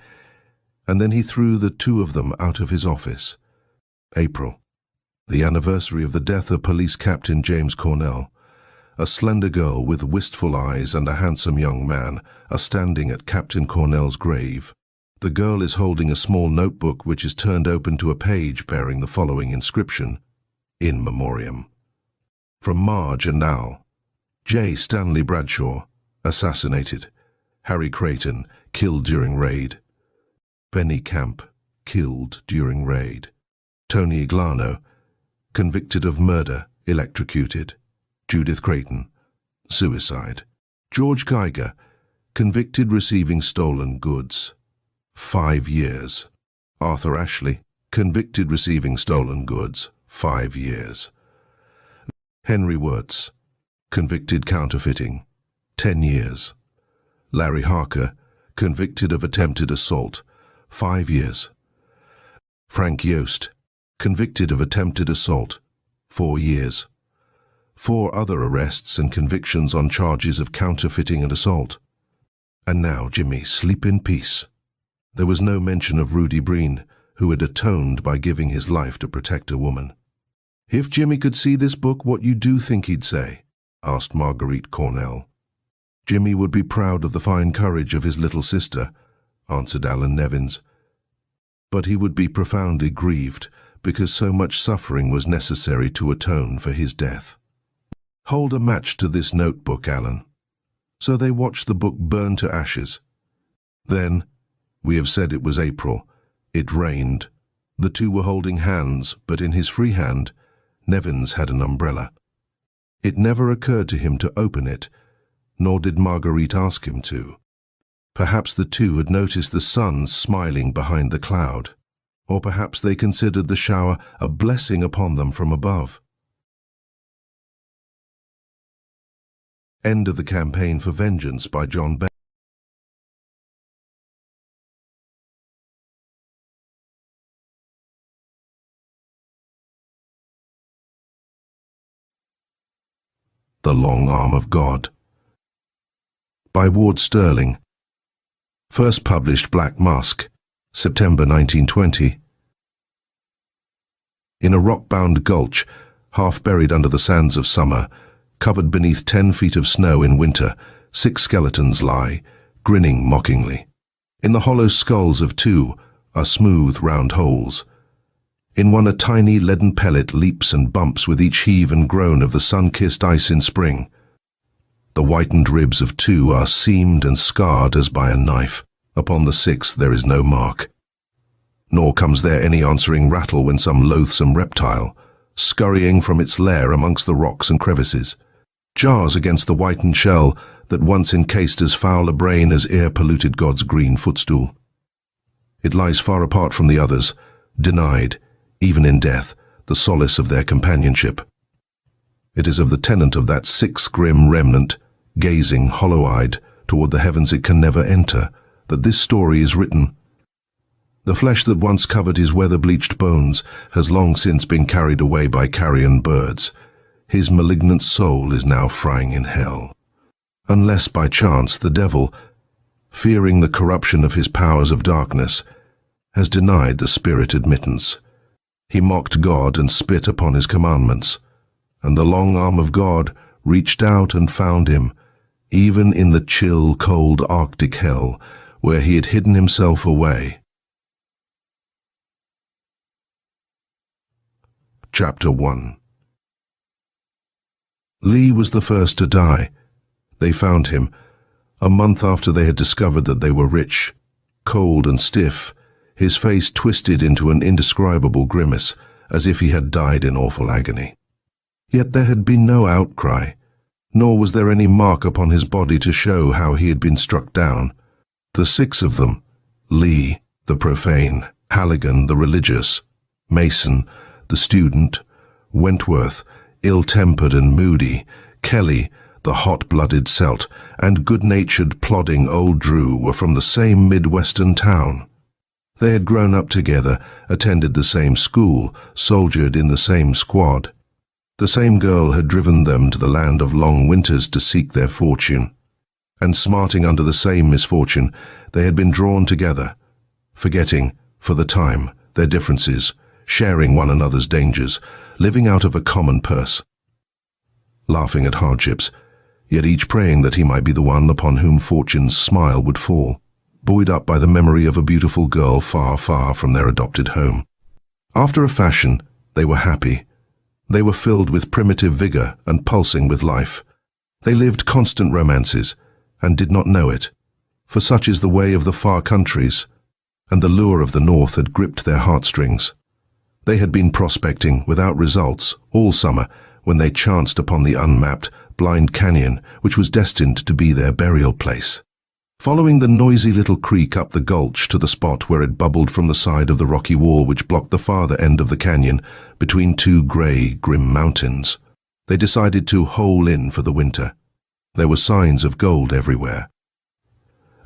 and then he threw the two of them out of his office. April, the anniversary of the death of Police Captain James Cornell. A slender girl with wistful eyes and a handsome young man are standing at Captain Cornell's grave. The girl is holding a small notebook which is turned open to a page bearing the following inscription: "In Memoriam." From Marge and Al. J. Stanley Bradshaw, assassinated. Harry Creighton, killed during raid. Benny Camp, killed during raid. Tony Iglano, convicted of murder, electrocuted. Judith Creighton, suicide. George Geiger, convicted receiving stolen goods. 5 years. Arthur Ashley, convicted receiving stolen goods. 5 years. Henry Wirtz, convicted counterfeiting. 10 years. Larry Harker, convicted of attempted assault. 5 years. Frank Yost, convicted of attempted assault. 4 years. 4 other arrests and convictions on charges of counterfeiting and assault. And now, Jimmy, sleep in peace. There was no mention of Rudy Breen, who had atoned by giving his life to protect a woman. "If Jimmy could see this book, what you do think he'd say?" asked Marguerite Cornell. "Jimmy would be proud of the fine courage of his little sister," answered Alan Nevins. "But he would be profoundly grieved because so much suffering was necessary to atone for his death. Hold a match to this notebook, Alan." So they watched the book burn to ashes. Then, we have said it was April, it rained. The two were holding hands, but in his free hand, Nevins had an umbrella. It never occurred to him to open it, nor did Marguerite ask him to. Perhaps the two had noticed the sun smiling behind the cloud, or perhaps they considered the shower a blessing upon them from above. End of the Campaign for Vengeance by John Bell. The Long Arm of God by Ward Sterling. First published Black Musk, September 1920. In a rock-bound gulch, half buried under the sands of summer, covered beneath 10 feet of snow in winter, 6 skeletons lie, grinning mockingly. In the hollow skulls of 2 are smooth, round holes. In one a tiny leaden pellet leaps and bumps with each heave and groan of the sun-kissed ice in spring. The whitened ribs of 2 are seamed and scarred as by a knife. Upon the 6th there is no mark. Nor comes there any answering rattle when some loathsome reptile, scurrying from its lair amongst the rocks and crevices, jars against the whitened shell that once encased as foul a brain as e'er polluted God's green footstool. It lies far apart from the others, denied, even in death, the solace of their companionship. It is of the tenant of that sixth grim remnant, gazing hollow-eyed toward the heavens it can never enter, that this story is written. The flesh that once covered his weather-bleached bones has long since been carried away by carrion birds. His malignant soul is now frying in hell. Unless by chance the devil, fearing the corruption of his powers of darkness, has denied the spirit admittance. He mocked God and spit upon his commandments, and the long arm of God reached out and found him, even in the chill, cold Arctic hell, where he had hidden himself away. Chapter 1. Lee was the first to die. They found him, a month after they had discovered that they were rich, cold and stiff, his face twisted into an indescribable grimace, as if he had died in awful agony. Yet there had been no outcry, nor was there any mark upon his body to show how he had been struck down. The six of them, Lee, the profane, Halligan, the religious, Mason, the student, Wentworth, ill-tempered and moody, Kelly, the hot-blooded Celt, and good-natured, plodding old Drew were from the same Midwestern town. They had grown up together, attended the same school, soldiered in the same squad. The same girl had driven them to the land of long winters to seek their fortune. And smarting under the same misfortune, they had been drawn together, forgetting, for the time, their differences, sharing one another's dangers, living out of a common purse, laughing at hardships, yet each praying that he might be the one upon whom fortune's smile would fall, buoyed up by the memory of a beautiful girl far, far from their adopted home. After a fashion, they were happy. They were filled with primitive vigor and pulsing with life. They lived constant romances, and did not know it, for such is the way of the far countries, and the lure of the north had gripped their heartstrings. They had been prospecting, without results, all summer, when they chanced upon the unmapped, blind canyon which was destined to be their burial place. Following the noisy little creek up the gulch to the spot where it bubbled from the side of the rocky wall which blocked the farther end of the canyon between two grey, grim mountains, they decided to hole in for the winter. There were signs of gold everywhere.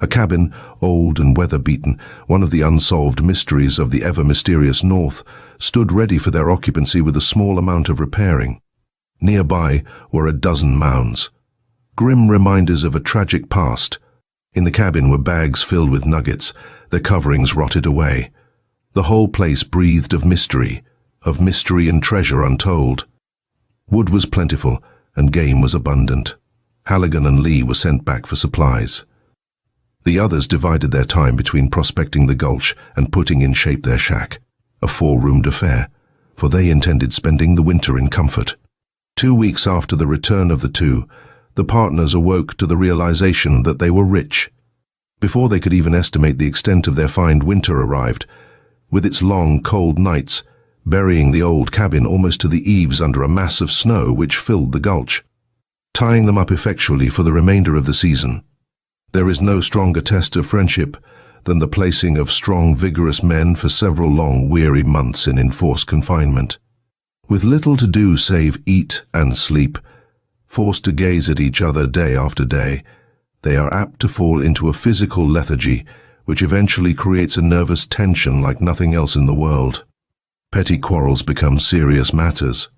A cabin, old and weather-beaten, one of the unsolved mysteries of the ever-mysterious north, stood ready for their occupancy with a small amount of repairing. Nearby were a dozen mounds, grim reminders of a tragic past. In the cabin were bags filled with nuggets, their coverings rotted away. The whole place breathed of mystery and treasure untold. Wood was plentiful, and game was abundant. Halligan and Lee were sent back for supplies. The others divided their time between prospecting the gulch and putting in shape their shack, a 4-roomed affair, for they intended spending the winter in comfort. 2 weeks after the return of the two, the partners awoke to the realization that they were rich. Before they could even estimate the extent of their find, winter arrived, with its long, cold nights, burying the old cabin almost to the eaves under a mass of snow which filled the gulch, tying them up effectually for the remainder of the season. There is no stronger test of friendship than the placing of strong, vigorous men for several long, weary months in enforced confinement. With little to do save eat and sleep, forced to gaze at each other day after day, they are apt to fall into a physical lethargy which eventually creates a nervous tension like nothing else in the world. Petty quarrels become serious matters.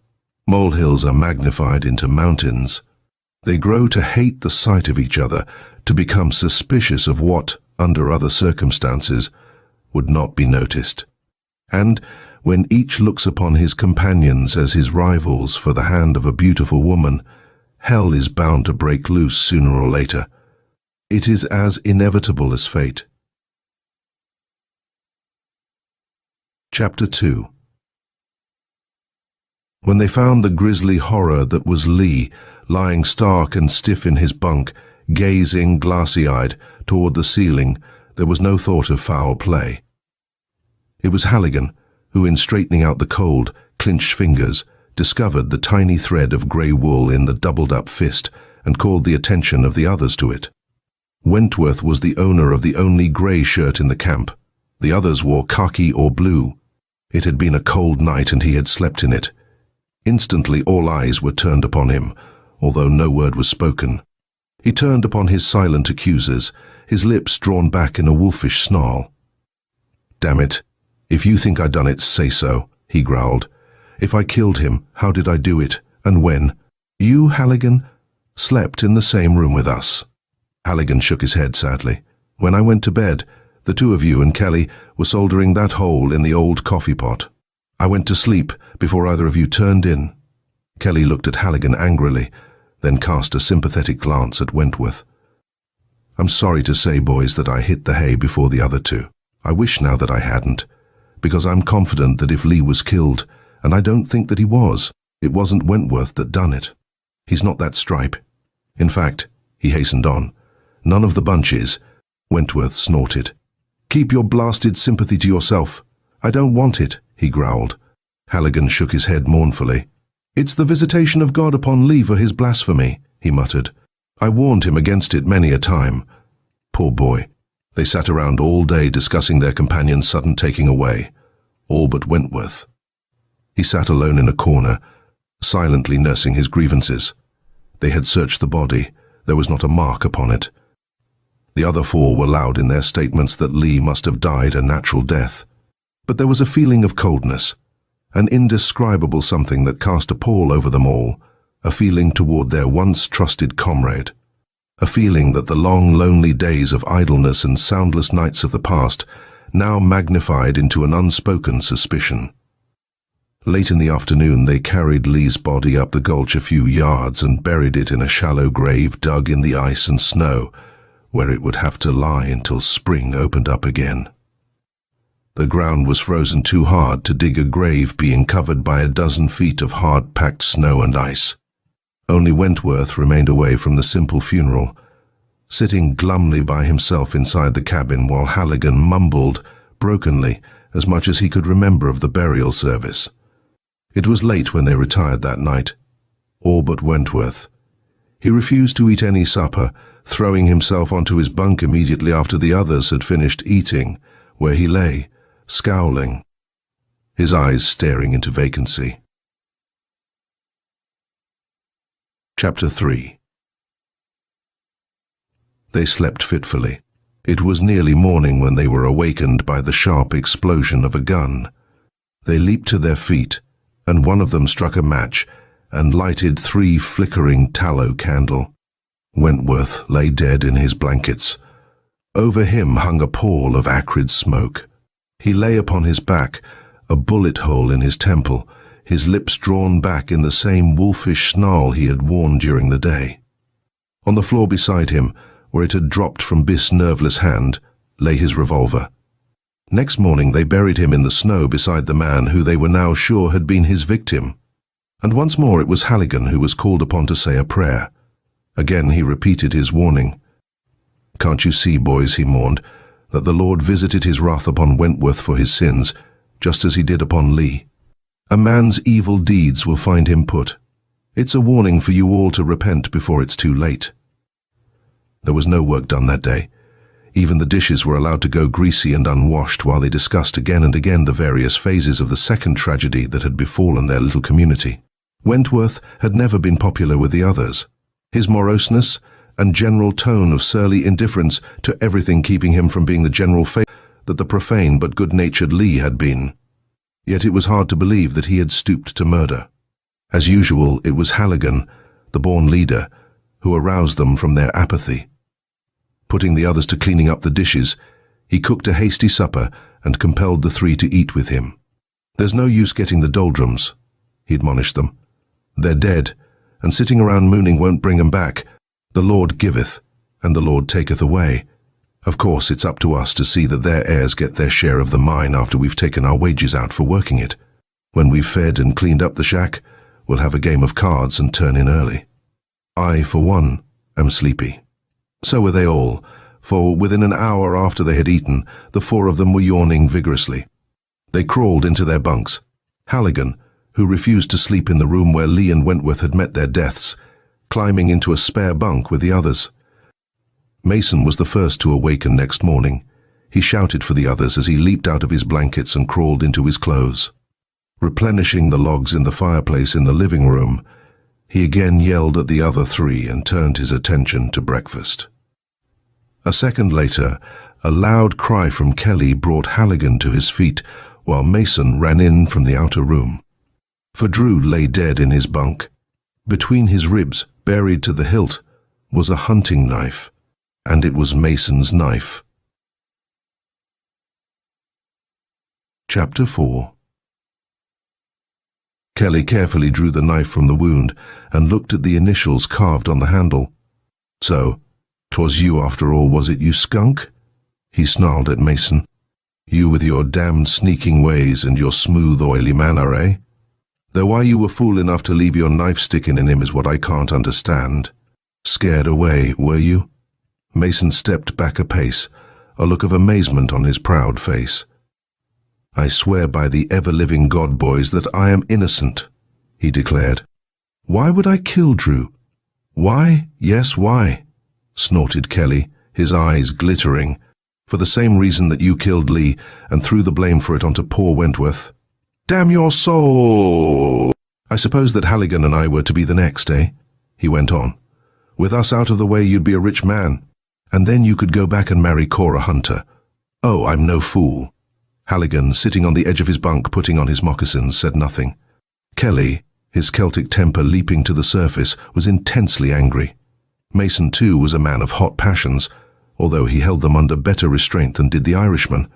Molehills are magnified into mountains. They grow to hate the sight of each other, to become suspicious of what, under other circumstances, would not be noticed. And when each looks upon his companions as his rivals for the hand of a beautiful woman, hell is bound to break loose sooner or later. It is as inevitable as fate. Chapter 2. When they found the grisly horror that was Lee, lying stark and stiff in his bunk, gazing glassy-eyed toward the ceiling, there was no thought of foul play. It was Halligan who, in straightening out the cold, clinched fingers, discovered the tiny thread of grey wool in the doubled-up fist and called the attention of the others to it. Wentworth was the owner of the only grey shirt in the camp, The others wore khaki or blue. It had been a cold night and he had slept in it. Instantly all eyes were turned upon him, although no word was spoken. He turned upon his silent accusers, his lips drawn back in a wolfish snarl. "Damn it, if you think I done it, say so," he growled. "If I killed him, how did I do it, and when? You, Halligan, slept in the same room with us." Halligan shook his head sadly. "When I went to bed, the two of you and Kelly were soldering that hole in the old coffee pot. I went to sleep before either of you turned in." Kelly looked at Halligan angrily, then cast a sympathetic glance at Wentworth. "I'm sorry to say, boys, that I hit the hay before the other two. I wish now that I hadn't, because I'm confident that if Lee was killed, and I don't think that he was, it wasn't Wentworth that done it. He's not that stripe. In fact," he hastened on, "none of the bunch is." Wentworth snorted. "Keep your blasted sympathy to yourself. I don't want it," he growled. Halligan shook his head mournfully. "It's the visitation of God upon Lee for his blasphemy," he muttered. "I warned him against it many a time. Poor boy." They sat around all day discussing their companion's sudden taking away, all but Wentworth. He sat alone in a corner, silently nursing his grievances. They had searched the body. There was not a mark upon it. The other four were loud in their statements that Lee must have died a natural death. But there was a feeling of coldness, an indescribable something that cast a pall over them all, a feeling toward their once trusted comrade, a feeling that the long, lonely days of idleness and soundless nights of the past now magnified into an unspoken suspicion. Late in the afternoon, they carried Lee's body up the gulch a few yards and buried it in a shallow grave dug in the ice and snow, where it would have to lie until spring opened up again. The ground was frozen too hard to dig a grave being covered by a dozen feet of hard-packed snow and ice. Only Wentworth remained away from the simple funeral, sitting glumly by himself inside the cabin while Halligan mumbled, brokenly, as much as he could remember of the burial service. It was late when they retired that night, all but Wentworth. He refused to eat any supper, throwing himself onto his bunk immediately after the others had finished eating, where he lay, scowling, his eyes staring into vacancy. Chapter 3. They slept fitfully. It was nearly morning when they were awakened by the sharp explosion of a gun. They leaped to their feet, and one of them struck a match and lighted 3 flickering tallow candles. Wentworth lay dead in his blankets. Over him hung a pall of acrid smoke. He lay upon his back, a bullet hole in his temple, his lips drawn back in the same wolfish snarl he had worn during the day. On the floor beside him, where it had dropped from Biss' nerveless hand, lay his revolver. Next morning they buried him in the snow beside the man who they were now sure had been his victim. And once more it was Halligan who was called upon to say a prayer. Again he repeated his warning. "Can't you see, boys," he mourned, "that the Lord visited his wrath upon Wentworth for his sins, just as he did upon Lee? A man's evil deeds will find him put. It's a warning for you all to repent before it's too late." There was no work done that day. Even the dishes were allowed to go greasy and unwashed while they discussed again and again the various phases of the second tragedy that had befallen their little community. Wentworth had never been popular with the others. His moroseness and general tone of surly indifference to everything keeping him from being the general favorite that the profane but good-natured Lee had been. Yet it was hard to believe that he had stooped to murder. As usual, it was Halligan, the born leader, who aroused them from their apathy. Putting the others to cleaning up the dishes, he cooked a hasty supper and compelled the 3 to eat with him. "There's no use getting the doldrums," he admonished them. "They're dead, and sitting around mooning won't bring 'em back. The Lord giveth, and the Lord taketh away. Of course, it's up to us to see that their heirs get their share of the mine after we've taken our wages out for working it. When we've fed and cleaned up the shack, we'll have a game of cards and turn in early. I, for one, am sleepy." So were they all, for within an hour after they had eaten, the 4 of them were yawning vigorously. They crawled into their bunks. Halligan, who refused to sleep in the room where Lee and Wentworth had met their deaths, climbing into a spare bunk with the others. Mason was the first to awaken next morning. He shouted for the others as he leaped out of his blankets and crawled into his clothes. Replenishing the logs in the fireplace in the living room, he again yelled at the other three and turned his attention to breakfast. A second later, a loud cry from Kelly brought Halligan to his feet, while Mason ran in from the outer room. For Drew lay dead in his bunk. Between his ribs, buried to the hilt, was a hunting knife, and it was Mason's knife. Chapter 4. Kelly carefully drew the knife from the wound and looked at the initials carved on the handle. "So, 'twas you after all, was it, you skunk?" he snarled at Mason. "You with your damned sneaking ways and your smooth, oily manner, eh? Though why you were fool enough to leave your knife sticking in him is what I can't understand. Scared away, were you?" Mason stepped back a pace, a look of amazement on his proud face. "I swear by the ever-living God, boys, that I am innocent," he declared. "Why would I kill Drew?" "Why? Yes, why?" snorted Kelly, his eyes glittering. "For the same reason that you killed Lee and threw the blame for it onto poor Wentworth." "Damn your soul! I suppose that Halligan and I were to be the next, eh?" he went on. "With us out of the way, you'd be a rich man, and then you could go back and marry Cora Hunter. Oh, I'm no fool." Halligan, sitting on the edge of his bunk putting on his moccasins, said nothing. Kelly, his Celtic temper leaping to the surface, was intensely angry. Mason, too, was a man of hot passions, although he held them under better restraint than did the Irishman.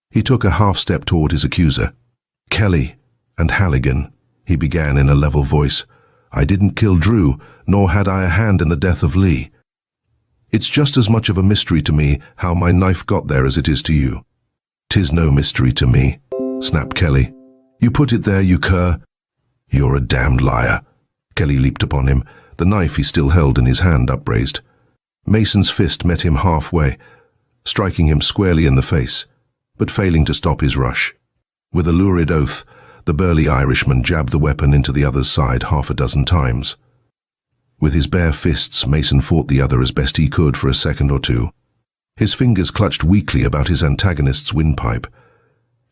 He took a half-step toward his accuser. "Kelly and Halligan," he began in a level voice, "I didn't kill Drew, nor had I a hand in the death of Lee. It's just as much of a mystery to me how my knife got there as it is to you." "'Tis no mystery to me," snapped Kelly. "You put it there, you cur." "You're a damned liar." Kelly leaped upon him, the knife he still held in his hand upraised. Mason's fist met him halfway, striking him squarely in the face, but failing to stop his rush. With a lurid oath, the burly Irishman jabbed the weapon into the other's side half a dozen times. With his bare fists, Mason fought the other as best he could for a second or two. His fingers clutched weakly about his antagonist's windpipe.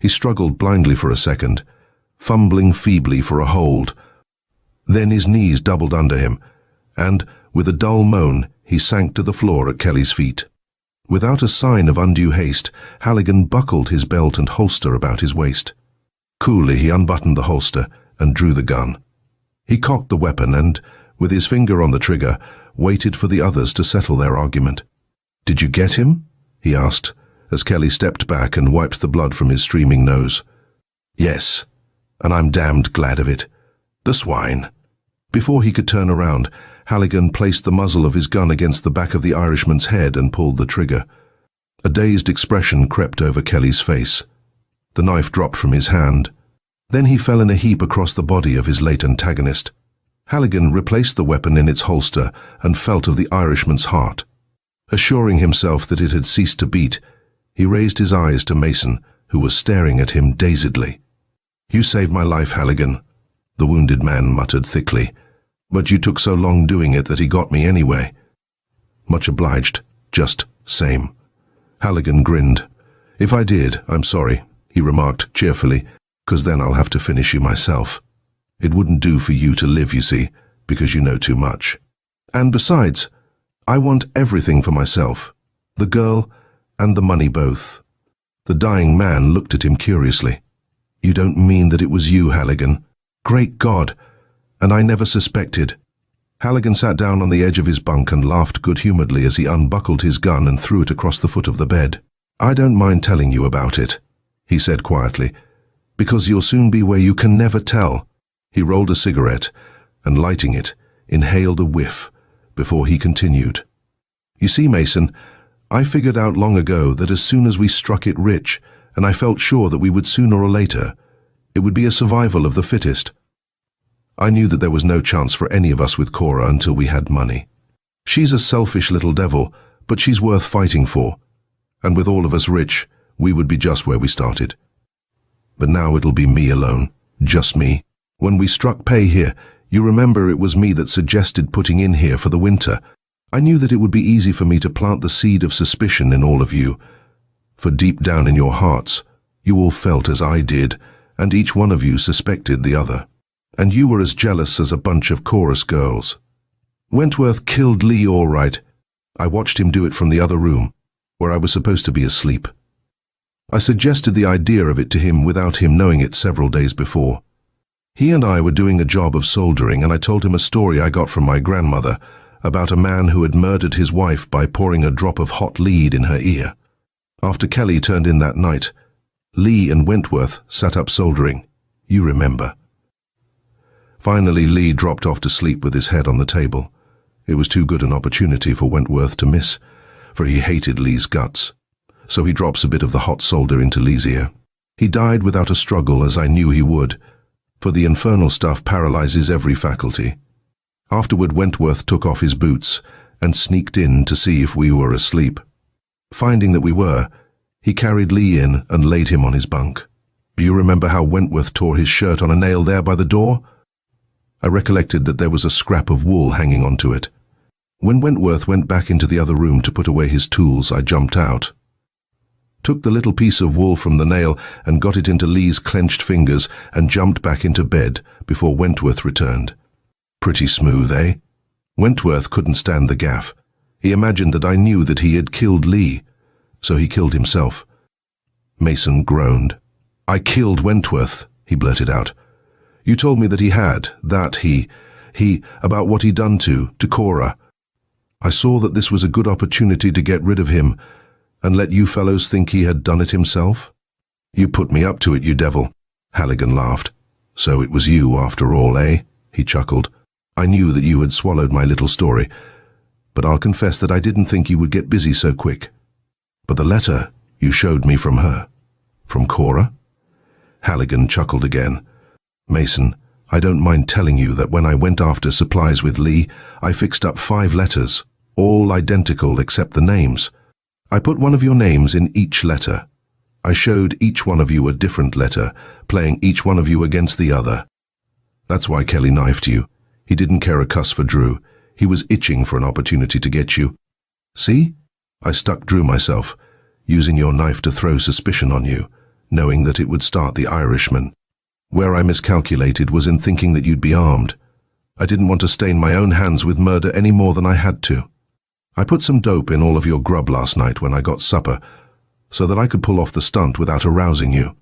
He struggled blindly for a second, fumbling feebly for a hold. Then his knees doubled under him, and, with a dull moan, he sank to the floor at Kelly's feet. Without a sign of undue haste, Halligan buckled his belt and holster about his waist. Coolly he unbuttoned the holster and drew the gun. He cocked the weapon and, with his finger on the trigger, waited for the others to settle their argument. "Did you get him?" he asked, as Kelly stepped back and wiped the blood from his streaming nose. "Yes, and I'm damned glad of it. The swine." Before he could turn around, Halligan placed the muzzle of his gun against the back of the Irishman's head and pulled the trigger. A dazed expression crept over Kelly's face. The knife dropped from his hand. Then he fell in a heap across the body of his late antagonist. Halligan replaced the weapon in its holster and felt of the Irishman's heart. Assuring himself that it had ceased to beat, he raised his eyes to Mason, who was staring at him dazedly. "You saved my life, Halligan," the wounded man muttered thickly. "But you took so long doing it that he got me anyway." "Much obliged. Just same." Halligan grinned. "If I did, I'm sorry," he remarked cheerfully, "'cause then I'll have to finish you myself. It wouldn't do for you to live, you see, because you know too much. And besides, I want everything for myself, the girl and the money both." The dying man looked at him curiously. "You don't mean that it was you, Halligan? Great God! And I never suspected." Halligan sat down on the edge of his bunk and laughed good-humoredly as he unbuckled his gun and threw it across the foot of the bed. "I don't mind telling you about it," he said quietly, "because you'll soon be where you can never tell." He rolled a cigarette and, lighting it, inhaled a whiff before he continued. "You see, Mason, I figured out long ago that as soon as we struck it rich, and I felt sure that we would sooner or later, it would be a survival of the fittest. I knew that there was no chance for any of us with Cora until we had money. She's a selfish little devil, but she's worth fighting for. And with all of us rich, we would be just where we started. But now it'll be me alone, just me. When we struck pay here, you remember it was me that suggested putting in here for the winter. I knew that it would be easy for me to plant the seed of suspicion in all of you. for deep down in your hearts, you all felt as I did, and each one of you suspected the other. And you were as jealous as a bunch of chorus girls. Wentworth killed Lee all right. I watched him do it from the other room, where I was supposed to be asleep. I suggested the idea of it to him without him knowing it several days before. He and I were doing a job of soldering, and I told him a story I got from my grandmother about a man who had murdered his wife by pouring a drop of hot lead in her ear. After Kelly turned in that night, Lee and Wentworth sat up soldering. You remember. Finally, Lee dropped off to sleep with his head on the table. It was too good an opportunity for Wentworth to miss, for he hated Lee's guts. So he drops a bit of the hot solder into Lee's ear. He died without a struggle, as I knew he would, for the infernal stuff paralyzes every faculty. Afterward, Wentworth took off his boots and sneaked in to see if we were asleep. Finding that we were, he carried Lee in and laid him on his bunk. Do you remember how Wentworth tore his shirt on a nail there by the door? I recollected that there was a scrap of wool hanging onto it. When Wentworth went back into the other room to put away his tools, I jumped out, took the little piece of wool from the nail and got it into Lee's clenched fingers and jumped back into bed before Wentworth returned. Pretty smooth, eh? Wentworth couldn't stand the gaff. He imagined that I knew that he had killed Lee, so he killed himself. Mason groaned. I killed Wentworth, he blurted out. You told me that he had, about what he'd done to Cora. I saw that this was a good opportunity to get rid of him and let you fellows think he had done it himself. You put me up to it, you devil. Halligan laughed. So it was you after all, eh? He chuckled. I knew that you had swallowed my little story, but I'll confess that I didn't think you would get busy so quick. But the letter you showed me from her, from Cora? Halligan chuckled again. Mason, I don't mind telling you that when I went after supplies with Lee, I fixed up 5 letters, all identical except the names. I put one of your names in each letter. I showed each one of you a different letter, playing each one of you against the other. That's why Kelly knifed you. He didn't care a cuss for Drew. He was itching for an opportunity to get you. See? I stuck Drew myself, using your knife to throw suspicion on you, knowing that it would start the Irishman. Where I miscalculated was in thinking that you'd be armed. I didn't want to stain my own hands with murder any more than I had to. I put some dope in all of your grub last night when I got supper, so that I could pull off the stunt without arousing you.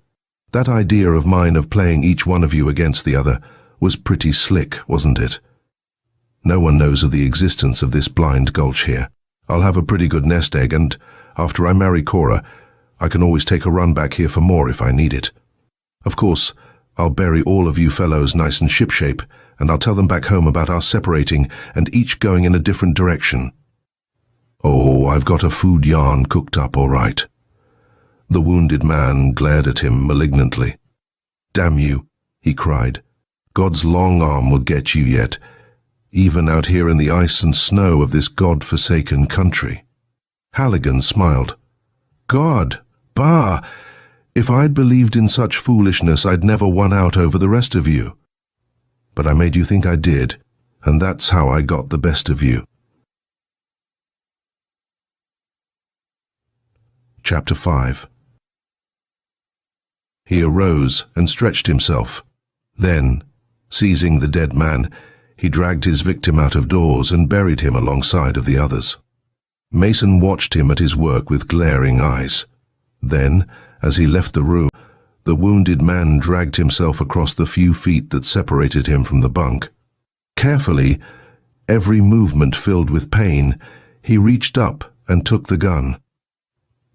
That idea of mine of playing each one of you against the other was pretty slick, wasn't it? No one knows of the existence of this blind gulch here. I'll have a pretty good nest egg, and after I marry Cora, I can always take a run back here for more if I need it. Of course, I'll bury all of you fellows nice and shipshape, and I'll tell them back home about our separating and each going in a different direction. Oh, I've got a food yarn cooked up all right. The wounded man glared at him malignantly. Damn you, he cried. God's long arm will get you yet, even out here in the ice and snow of this God-forsaken country. Halligan smiled. God, bah! If I'd believed in such foolishness, I'd never won out over the rest of you. But I made you think I did, and that's how I got the best of you. Chapter 5. He arose and stretched himself. Then, seizing the dead man, he dragged his victim out of doors and buried him alongside of the others. Mason watched him at his work with glaring eyes. Then, as he left the room, the wounded man dragged himself across the few feet that separated him from the bunk. Carefully, every movement filled with pain, he reached up and took the gun.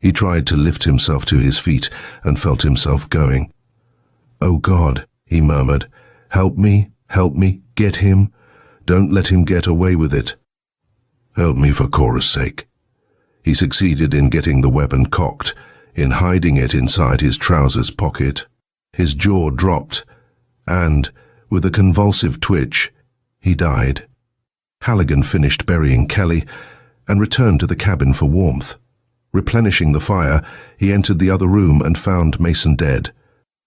He tried to lift himself to his feet and felt himself going. "Oh God," he murmured, help me, get him. Don't let him get away with it. Help me for Cora's sake." He succeeded in getting the weapon cocked, in hiding it inside his trousers pocket. His jaw dropped, and, with a convulsive twitch, he died. Halligan finished burying Kelly and returned to the cabin for warmth. Replenishing the fire, he entered the other room and found Mason dead.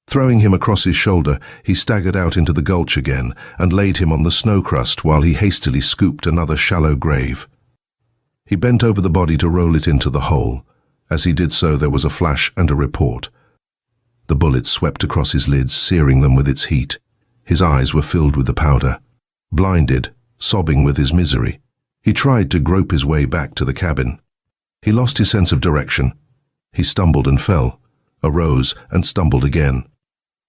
Throwing him across his shoulder, he staggered out into the gulch again and laid him on the snow crust while he hastily scooped another shallow grave. He bent over the body to roll it into the hole, As he did so, there was a flash and a report. The bullet swept across his lids, searing them with its heat. His eyes were filled with the powder. Blinded, sobbing with his misery, he tried to grope his way back to the cabin. He lost his sense of direction. He stumbled and fell, arose and stumbled again.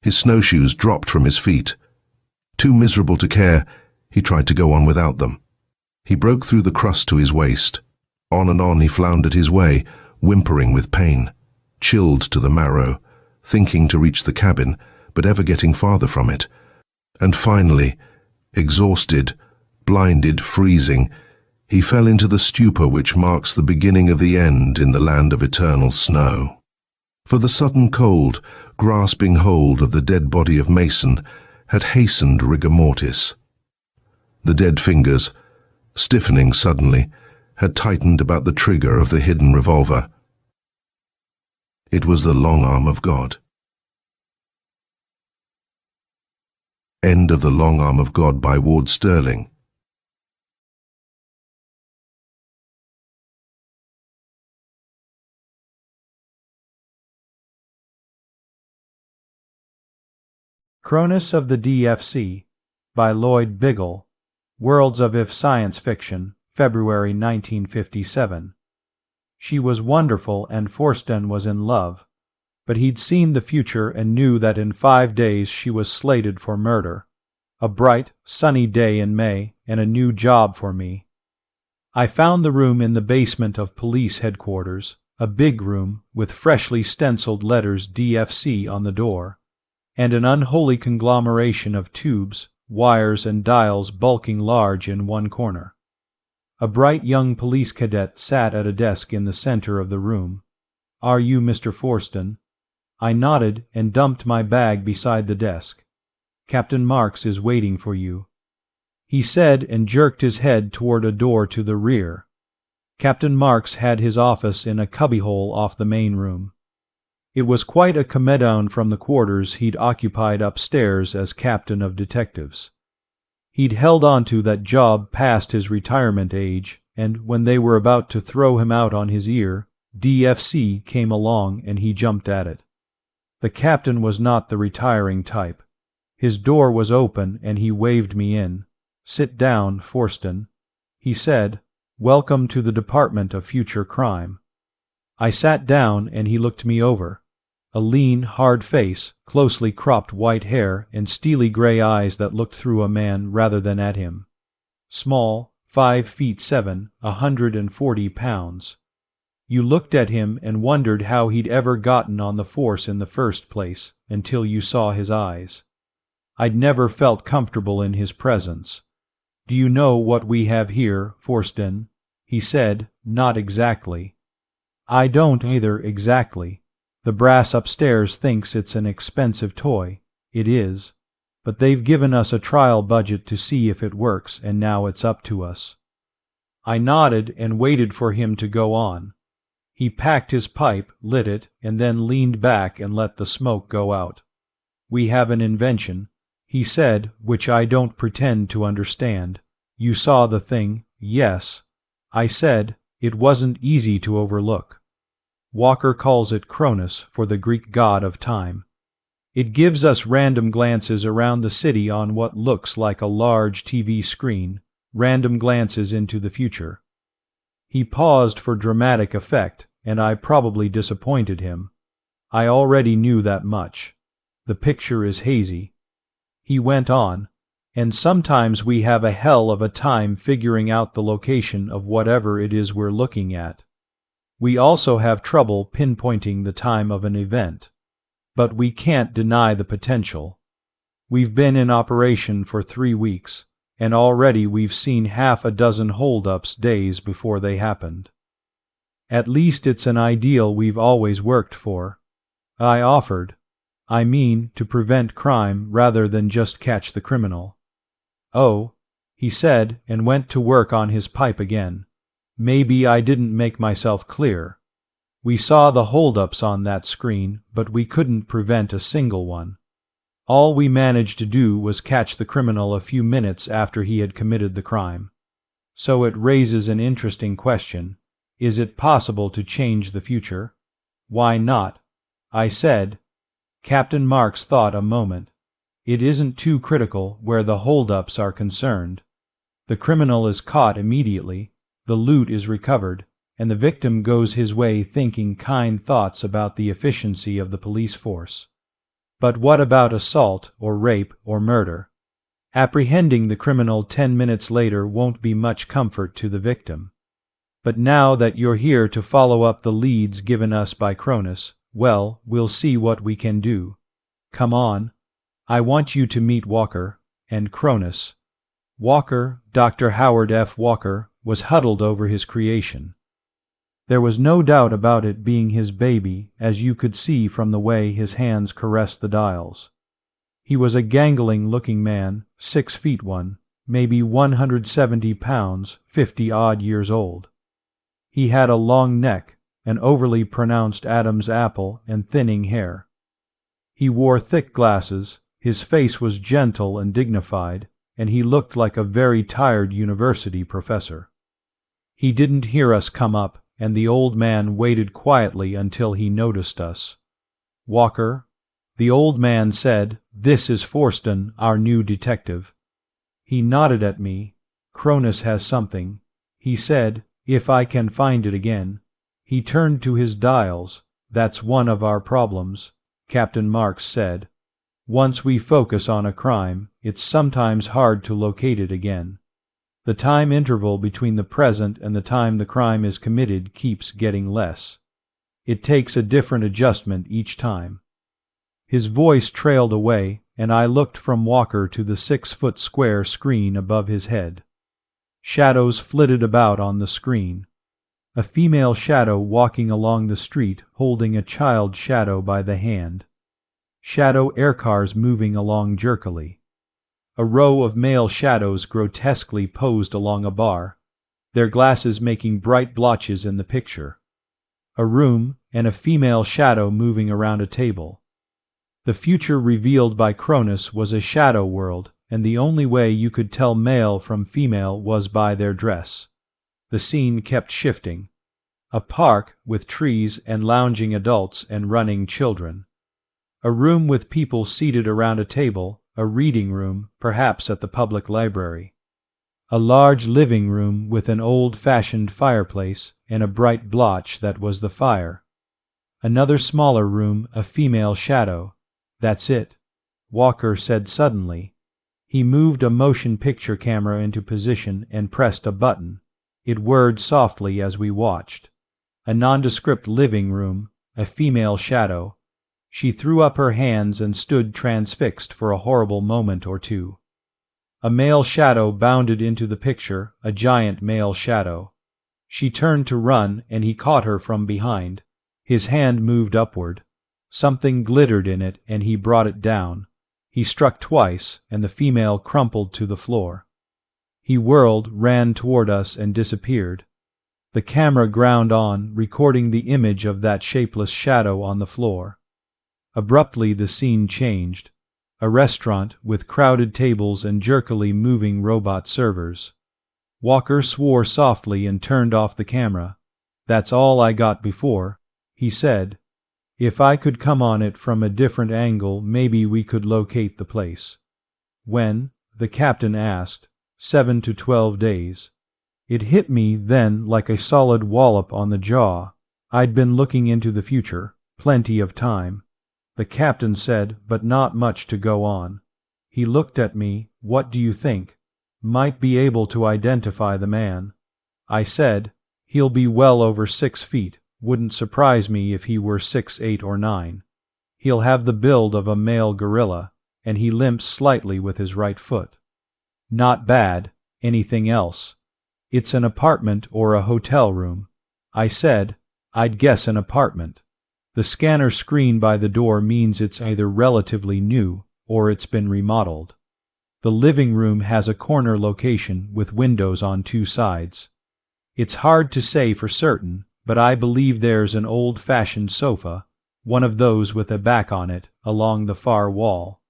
His snowshoes dropped from his feet. Too miserable to care, he tried to go on without them. He broke through the crust to his waist. On and on he floundered his way, whimpering with pain, chilled to the marrow, thinking to reach the cabin, but ever getting farther from it. And finally, exhausted, blinded, freezing, he fell into the stupor which marks the beginning of the end in the land of eternal snow. For the sudden cold, grasping hold of the dead body of Mason, had hastened rigor mortis. The dead fingers, stiffening suddenly, had tightened about the trigger of the hidden revolver. It was the long arm of God. End of The Long Arm of God by Ward Sterling. Cronus of the DFC by Lloyd Biggle, Worlds of If Science Fiction, February 1957. She was wonderful and Forsten was in love, but he'd seen the future and knew that in 5 days she was slated for murder. A bright, sunny day in May and a new job for me. I found the room in the basement of police headquarters, a big room with freshly stenciled letters DFC on the door, and an unholy conglomeration of tubes, wires, and dials bulking large in one corner. A bright young police cadet sat at a desk in the center of the room. "Are you Mr. Forsten?" I nodded and dumped my bag beside the desk. "Captain Marks is waiting for you," he said, and jerked his head toward a door to the rear. Captain Marks had his office in a cubbyhole off the main room. It was quite a come-down from the quarters he'd occupied upstairs as captain of detectives. He'd held on to that job past his retirement age, and when they were about to throw him out on his ear, DFC came along and he jumped at it. The captain was not the retiring type. His door was open and he waved me in. "Sit down, Forsten," he said. "Welcome to the Department of Future Crime." I sat down and he looked me over. A lean, hard face, closely cropped white hair, and steely gray eyes that looked through a man rather than at him. Small, 5'7", 140 pounds. You looked at him and wondered how he'd ever gotten on the force in the first place, until you saw his eyes. I'd never felt comfortable in his presence. "Do you know what we have here, Forsten?" he said. "Not exactly." "I don't either exactly. The brass upstairs thinks it's an expensive toy. It is. But they've given us a trial budget to see if it works, and now it's up to us." I nodded and waited for him to go on. He packed his pipe, lit it, and then leaned back and let the smoke go out. "We have an invention," he said, "which I don't pretend to understand. You saw the thing?" "Yes," I said. "It wasn't easy to overlook. Walker calls it Cronus for the Greek god of time. It gives us random glances around the city on what looks like a large TV screen, random glances into the future." He paused for dramatic effect, and I probably disappointed him. I already knew that much. The picture is hazy. He went on, "And sometimes we have a hell of a time figuring out the location of whatever it is we're looking at. We also have trouble pinpointing the time of an event. But we can't deny the potential. We've been in operation for 3 weeks, and already we've seen half a dozen hold-ups days before they happened. At least it's an ideal we've always worked for," I offered. "I mean, to prevent crime rather than just catch the criminal." "Oh," he said, and went to work on his pipe again. "Maybe I didn't make myself clear. We saw the hold-ups on that screen, but we couldn't prevent a single one. All we managed to do was catch the criminal a few minutes after he had committed the crime. So it raises an interesting question. Is it possible to change the future? Why not? I said. Captain Marks thought a moment. It isn't too critical where the hold-ups are concerned. The criminal is caught immediately, the loot is recovered, and the victim goes his way thinking kind thoughts about the efficiency of the police force. But what about assault or rape or murder? Apprehending the criminal 10 minutes later won't be much comfort to the victim. But now that you're here to follow up the leads given us by Cronus, well, we'll see what we can do. Come on. I want you to meet Walker and Cronus. Walker, Dr. Howard F. Walker, was huddled over his creation. There was no doubt about it being his baby, as you could see from the way his hands caressed the dials. He was a gangling-looking man, 6 feet 1, maybe 170 pounds, 50-odd years old. He had a long neck, an overly pronounced Adam's apple, and thinning hair. He wore thick glasses, his face was gentle and dignified, and he looked like a very tired university professor. He didn't hear us come up, and the old man waited quietly until he noticed us. Walker, the old man said, "This is Forston, our new detective." He nodded at me. Cronus has something. He said, "If I can find it again." He turned to his dials. "That's one of our problems," Captain Marks said. "Once we focus on a crime, it's sometimes hard to locate it again. The time interval between the present and the time the crime is committed keeps getting less. It takes a different adjustment each time." His voice trailed away, and I looked from Walker to the 6-foot square screen above his head. Shadows flitted about on the screen. A female shadow walking along the street holding a child shadow by the hand. Shadow aircars moving along jerkily. A row of male shadows grotesquely posed along a bar, their glasses making bright blotches in the picture. A room, and a female shadow moving around a table. The future revealed by Cronus was a shadow world, and the only way you could tell male from female was by their dress. The scene kept shifting. A park with trees and lounging adults and running children. A room with people seated around a table, a reading room, perhaps at the public library. A large living room with an old-fashioned fireplace and a bright blotch that was the fire. Another smaller room, a female shadow. "That's it," Walker said suddenly. He moved a motion picture camera into position and pressed a button. It whirred softly as we watched. A nondescript living room, a female shadow. She threw up her hands and stood transfixed for a horrible moment or two. A male shadow bounded into the picture, a giant male shadow. She turned to run, and he caught her from behind. His hand moved upward. Something glittered in it, and he brought it down. He struck twice, and the female crumpled to the floor. He whirled, ran toward us, and disappeared. The camera ground on, recording the image of that shapeless shadow on the floor. Abruptly the scene changed. A restaurant with crowded tables and jerkily moving robot servers. Walker swore softly and turned off the camera. "That's all I got before," he said. "If I could come on it from a different angle, maybe we could locate the place." "When?" the captain asked. 7 to 12 days. It hit me then like a solid wallop on the jaw. I'd been looking into the future. Plenty of time. The captain said, but not much to go on. He looked at me. "What do you think?" "Might be able to identify the man." I said, "He'll be well over 6 feet. Wouldn't surprise me if he were 6, 8, or 9. He'll have the build of a male gorilla, and he limps slightly with his right foot." "Not bad. Anything else?" "It's an apartment or a hotel room." I said, "I'd guess an apartment. The scanner screen by the door means it's either relatively new or it's been remodeled. The living room has a corner location with windows on 2 sides. It's hard to say for certain, but I believe there's an old-fashioned sofa, one of those with a back on it, along the far wall."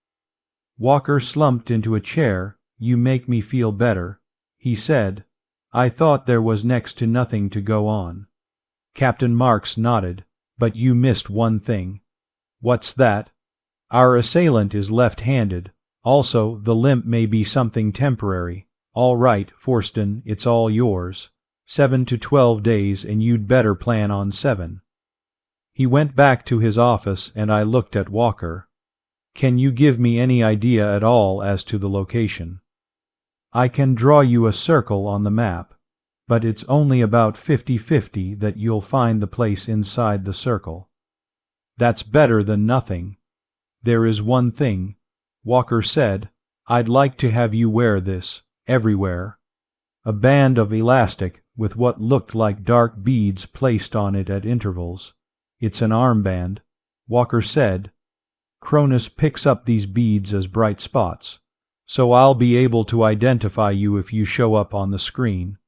Walker slumped into a chair. "You make me feel better," he said. "I thought there was next to nothing to go on." Captain Marks nodded. But you missed one thing. What's that? Our assailant is left-handed. Also, the limp may be something temporary. All right, Forston, it's all yours. 7 to 12 days, and you'd better plan on 7. He went back to his office, and I looked at Walker. Can you give me any idea at all as to the location? I can draw you a circle on the map, but it's only about 50-50 that you'll find the place inside the circle. That's better than nothing. There is one thing, Walker said. I'd like to have you wear this, everywhere. A band of elastic with what looked like dark beads placed on it at intervals. It's an armband, Walker said. Cronus picks up these beads as bright spots, so I'll be able to identify you if you show up on the screen.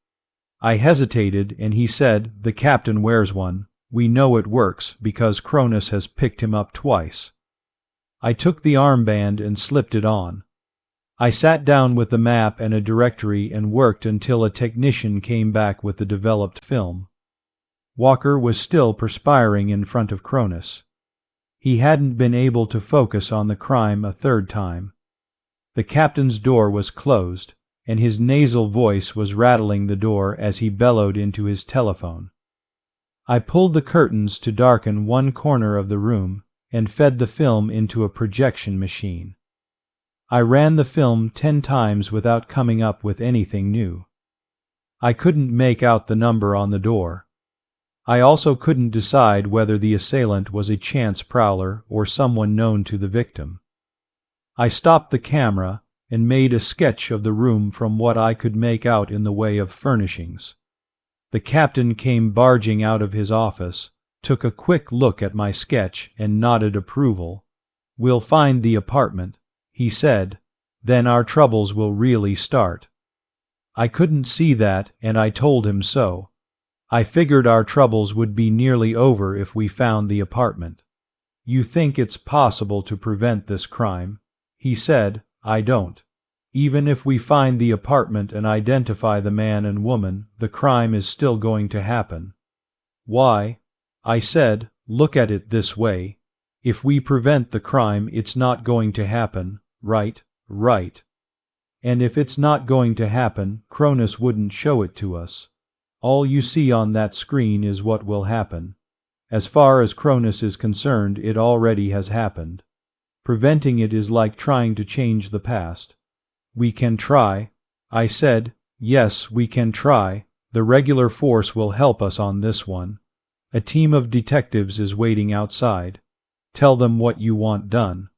I hesitated, and he said, the captain wears one. We know it works because Cronus has picked him up twice. I took the armband and slipped it on. I sat down with the map and a directory and worked until a technician came back with the developed film. Walker was still perspiring in front of Cronus. He hadn't been able to focus on the crime a third time. The captain's door was closed, and his nasal voice was rattling the door as he bellowed into his telephone. I pulled the curtains to darken one corner of the room and fed the film into a projection machine. I ran the film 10 times without coming up with anything new. I couldn't make out the number on the door. I also couldn't decide whether the assailant was a chance prowler or someone known to the victim. I stopped the camera and made a sketch of the room from what I could make out in the way of furnishings. The captain came barging out of his office, took a quick look at my sketch, and nodded approval. We'll find the apartment, he said. Then our troubles will really start. I couldn't see that, and I told him so. I figured our troubles would be nearly over if we found the apartment. You think it's possible to prevent this crime? He said. I don't. Even if we find the apartment and identify the man and woman, the crime is still going to happen. Why? I said, look at it this way. If we prevent the crime, it's not going to happen, right? Right. And if it's not going to happen, Cronus wouldn't show it to us. All you see on that screen is what will happen. As far as Cronus is concerned, it already has happened. Preventing it is like trying to change the past. We can try. I said, yes, we can try. The regular force will help us on this one. A team of detectives is waiting outside. Tell them what you want done.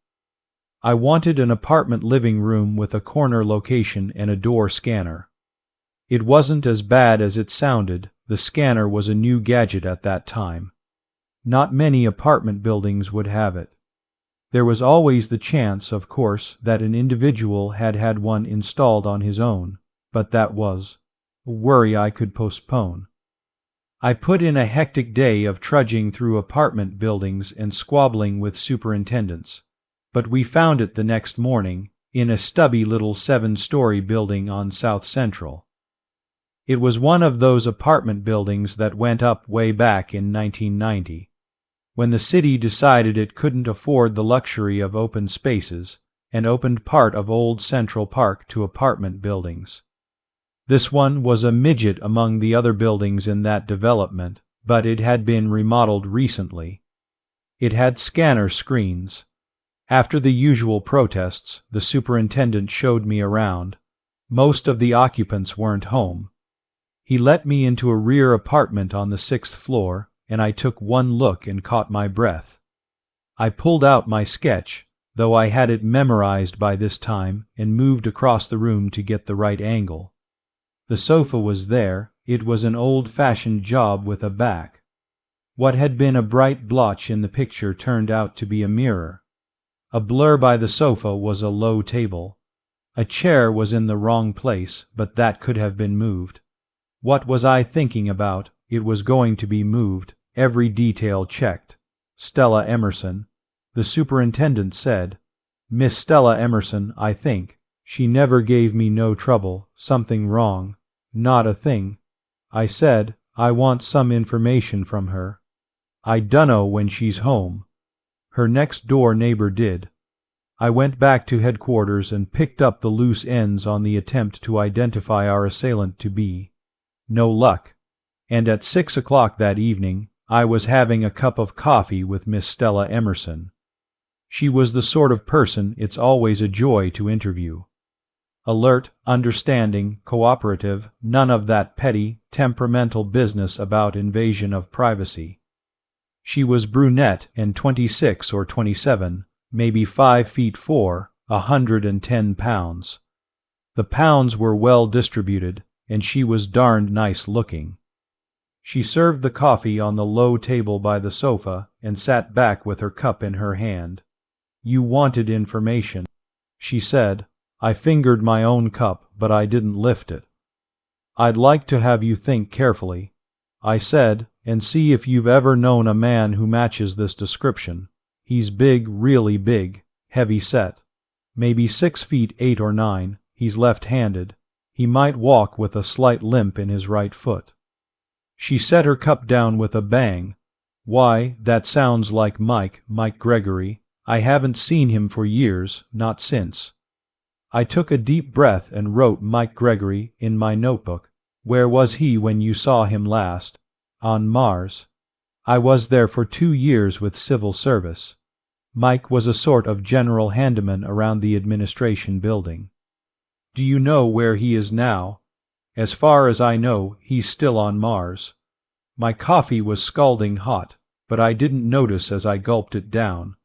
I wanted an apartment living room with a corner location and a door scanner. It wasn't as bad as it sounded. The scanner was a new gadget at that time. Not many apartment buildings would have it. There was always the chance, of course, that an individual had had one installed on his own, but that was a worry I could postpone. I put in a hectic day of trudging through apartment buildings and squabbling with superintendents, but we found it the next morning in a stubby little 7-story building on South Central. It was one of those apartment buildings that went up way back in 1990. When the city decided it couldn't afford the luxury of open spaces and opened part of Old Central Park to apartment buildings. This one was a midget among the other buildings in that development, but it had been remodeled recently. It had scanner screens. After the usual protests, the superintendent showed me around. Most of the occupants weren't home. He let me into a rear apartment on the 6th floor, and I took one look and caught my breath. I pulled out my sketch, though I had it memorized by this time, and moved across the room to get the right angle. The sofa was there. It was an old-fashioned job with a back. What had been a bright blotch in the picture turned out to be a mirror. A blur by the sofa was a low table. A chair was in the wrong place, but that could have been moved. What was I thinking about? It was going to be moved. Every detail checked. Stella Emerson. The superintendent said, Miss Stella Emerson, I think. She never gave me no trouble. Something wrong. Not a thing. I said, I want some information from her. I dunno when she's home. Her next-door neighbor did. I went back to headquarters and picked up the loose ends on the attempt to identify our assailant to be. No luck. And at 6 o'clock that evening, I was having a cup of coffee with Miss Stella Emerson. She was the sort of person it's always a joy to interview. Alert, understanding, cooperative, none of that petty, temperamental business about invasion of privacy. She was brunette and 26 or 27, maybe 5'4", 110 pounds. The pounds were well distributed, and she was darned nice looking. She served the coffee on the low table by the sofa and sat back with her cup in her hand. "You wanted information," she said. I fingered my own cup, but I didn't lift it. "I'd like to have you think carefully," I said, "and see if you've ever known a man who matches this description. He's big, really big, heavy-set. Maybe 6 feet 8 or 9, he's left-handed. He might walk with a slight limp in his right foot." She set her cup down with a bang. "Why, that sounds like Mike Gregory. I haven't seen him for years, not since." I took a deep breath and wrote Mike Gregory in my notebook. "Where was he when you saw him last?" "On Mars. I was there for 2 years with civil service." Mike was a sort of general handyman around the administration building. "Do you know where he is now?" "As far as I know, he's still on Mars." My coffee was scalding hot, but I didn't notice as I gulped it down.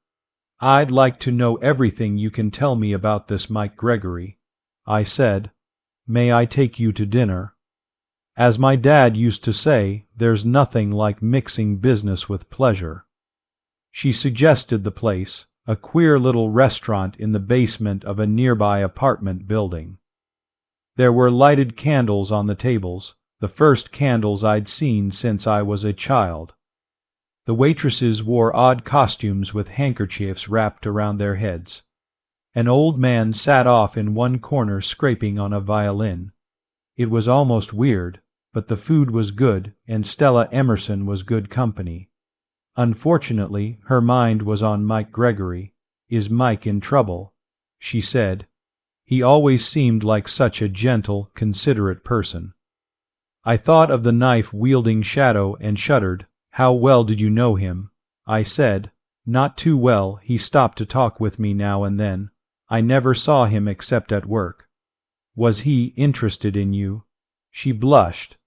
"I'd like to know everything you can tell me about this Mike Gregory," I said. "May I take you to dinner?" As my dad used to say, there's nothing like mixing business with pleasure. She suggested the place, a queer little restaurant in the basement of a nearby apartment building. There were lighted candles on the tables, the first candles I'd seen since I was a child. The waitresses wore odd costumes with handkerchiefs wrapped around their heads. An old man sat off in one corner scraping on a violin. It was almost weird, but the food was good and Stella Emerson was good company. Unfortunately, her mind was on Mike Gregory. "Is Mike in trouble?" she said. "He always seemed like such a gentle, considerate person." I thought of the knife-wielding shadow and shuddered. "How well did you know him?" I said. "Not too well. He stopped to talk with me now and then. I never saw him except at work." "Was he interested in you?" She blushed.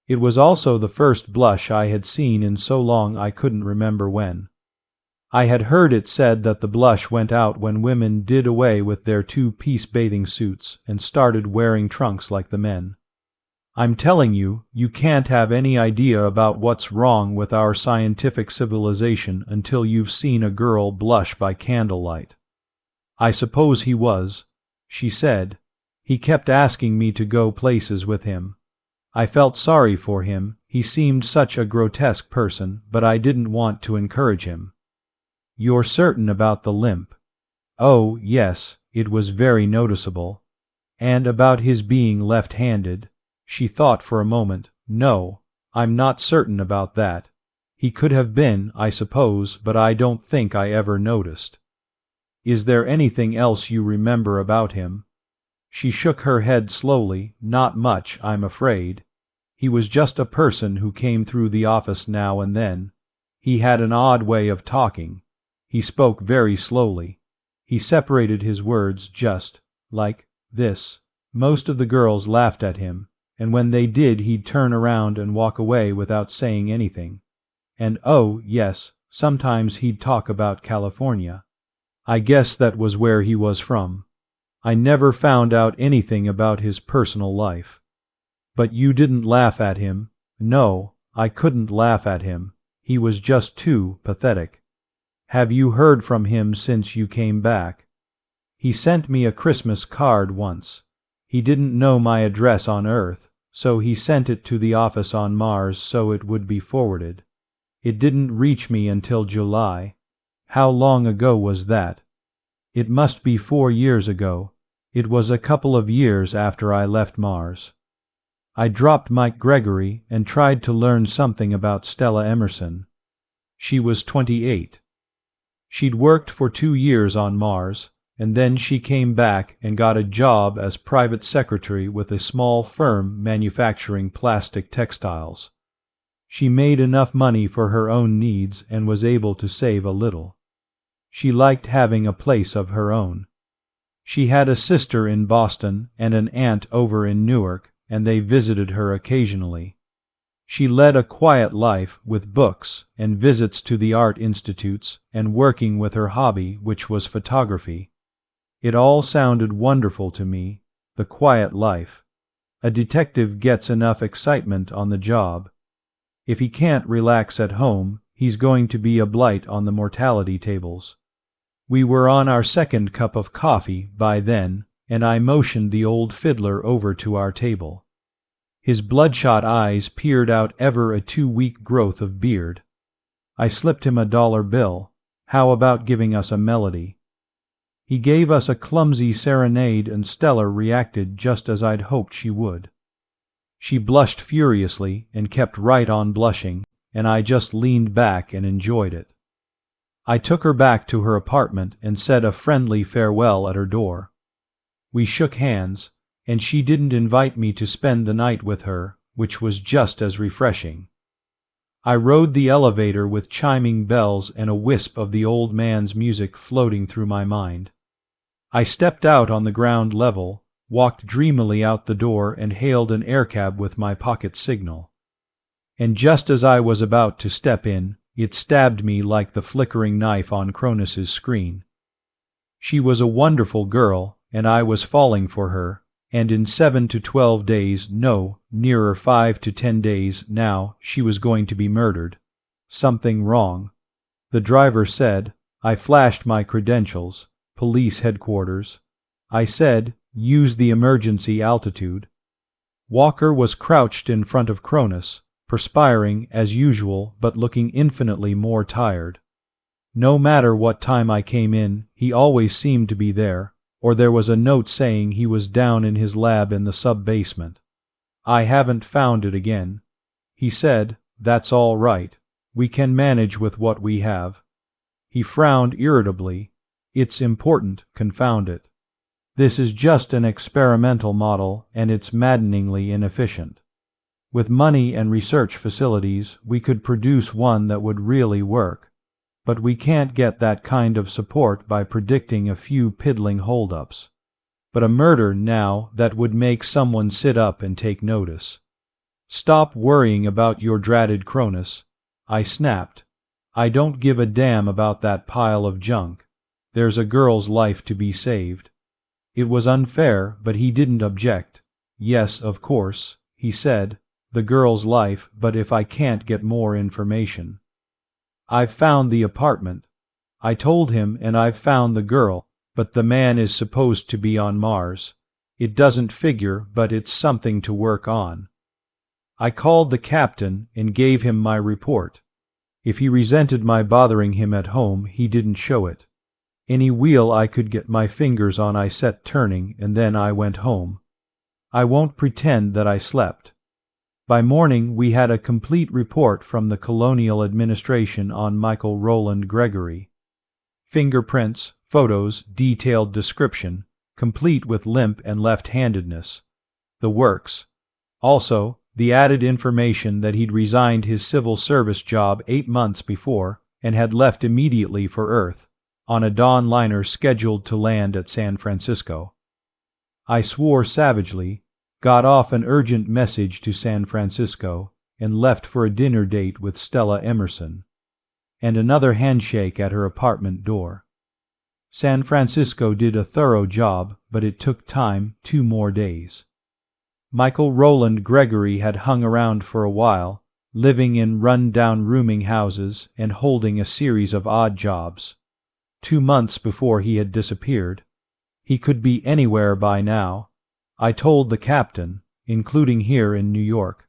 It was also the first blush I had seen in so long I couldn't remember when. I had heard it said that the blush went out when women did away with their 2-piece bathing suits and started wearing trunks like the men. "I'm telling you, you can't have any idea about what's wrong with our scientific civilization until you've seen a girl blush by candlelight." "I suppose he was," she said. "He kept asking me to go places with him. I felt sorry for him, he seemed such a grotesque person, but I didn't want to encourage him." "You're certain about the limp?" "Oh, yes, it was very noticeable." "And about his being left-handed?" She thought for a moment. "No, I'm not certain about that. He could have been, I suppose, but I don't think I ever noticed." "Is there anything else you remember about him?" She shook her head slowly. "Not much, I'm afraid. He was just a person who came through the office now and then. He had an odd way of talking. He spoke very slowly. He separated his words just like this. Most of the girls laughed at him, and when they did he'd turn around and walk away without saying anything. And oh, yes, sometimes he'd talk about California. I guess that was where he was from. I never found out anything about his personal life." "But you didn't laugh at him?" "No, I couldn't laugh at him. He was just too pathetic." "Have you heard from him since you came back?" "He sent me a Christmas card once. He didn't know my address on Earth, so he sent it to the office on Mars so it would be forwarded. It didn't reach me until July." "How long ago was that?" "It must be 4 years ago. It was a couple of years after I left Mars." I dropped Mike Gregory and tried to learn something about Stella Emerson. She was 28. She'd worked for 2 years on Mars, and then she came back and got a job as private secretary with a small firm manufacturing plastic textiles. She made enough money for her own needs and was able to save a little. She liked having a place of her own. She had a sister in Boston and an aunt over in Newark, and they visited her occasionally. She led a quiet life with books and visits to the art institutes and working with her hobby, which was photography. It all sounded wonderful to me, the quiet life. A detective gets enough excitement on the job. If he can't relax at home, he's going to be a blight on the mortality tables. We were on our second cup of coffee by then, and I motioned the old fiddler over to our table. His bloodshot eyes peered out ever a 2-week growth of beard. I slipped him a $1 bill. How about giving us a melody? He gave us a clumsy serenade, and Stella reacted just as I'd hoped she would. She blushed furiously and kept right on blushing, and I just leaned back and enjoyed it. I took her back to her apartment and said a friendly farewell at her door. We shook hands, and she didn't invite me to spend the night with her, which was just as refreshing. I rode the elevator with chiming bells and a wisp of the old man's music floating through my mind. I stepped out on the ground level, walked dreamily out the door, and hailed an aircab with my pocket signal. And just as I was about to step in, it stabbed me like the flickering knife on Cronus's screen. She was a wonderful girl, and I was falling for her, and in 7 to 12 days, no, nearer 5 to 10 days now, she was going to be murdered. Something wrong. The driver said. I flashed my credentials. Police headquarters. I said, use the emergency altitude. Walker was crouched in front of Cronus, perspiring as usual but looking infinitely more tired. No matter what time I came in, he always seemed to be there, or there was a note saying he was down in his lab in the sub-basement. I haven't found it again. He said, that's all right. We can manage with what we have. He frowned irritably. It's important, confound it. This is just an experimental model, and it's maddeningly inefficient. With money and research facilities, we could produce one that would really work. But we can't get that kind of support by predicting a few piddling holdups. But a murder now that would make someone sit up and take notice. Stop worrying about your dratted Cronus. I snapped. I don't give a damn about that pile of junk. There's a girl's life to be saved. It was unfair, but he didn't object. Yes, of course, he said, the girl's life, but if I can't get more information. I've found the apartment. I told him, and I've found the girl, but the man is supposed to be on Mars. It doesn't figure, but it's something to work on. I called the captain and gave him my report. If he resented my bothering him at home, he didn't show it. Any wheel I could get my fingers on I set turning, and then I went home. I won't pretend that I slept. By morning we had a complete report from the Colonial Administration on Michael Roland Gregory. Fingerprints, photos, detailed description, complete with limp and left-handedness. The works. Also, the added information that he'd resigned his civil service job 8 months before and had left immediately for Earth, on a dawn liner scheduled to land at San Francisco. I swore savagely, got off an urgent message to San Francisco, and left for a dinner date with Stella Emerson, and another handshake at her apartment door. San Francisco did a thorough job, but it took time, 2 more days. Michael Roland Gregory had hung around for a while, living in run-down rooming houses and holding a series of odd jobs. 2 months before he had disappeared. He could be anywhere by now. I told the captain, including here in New York.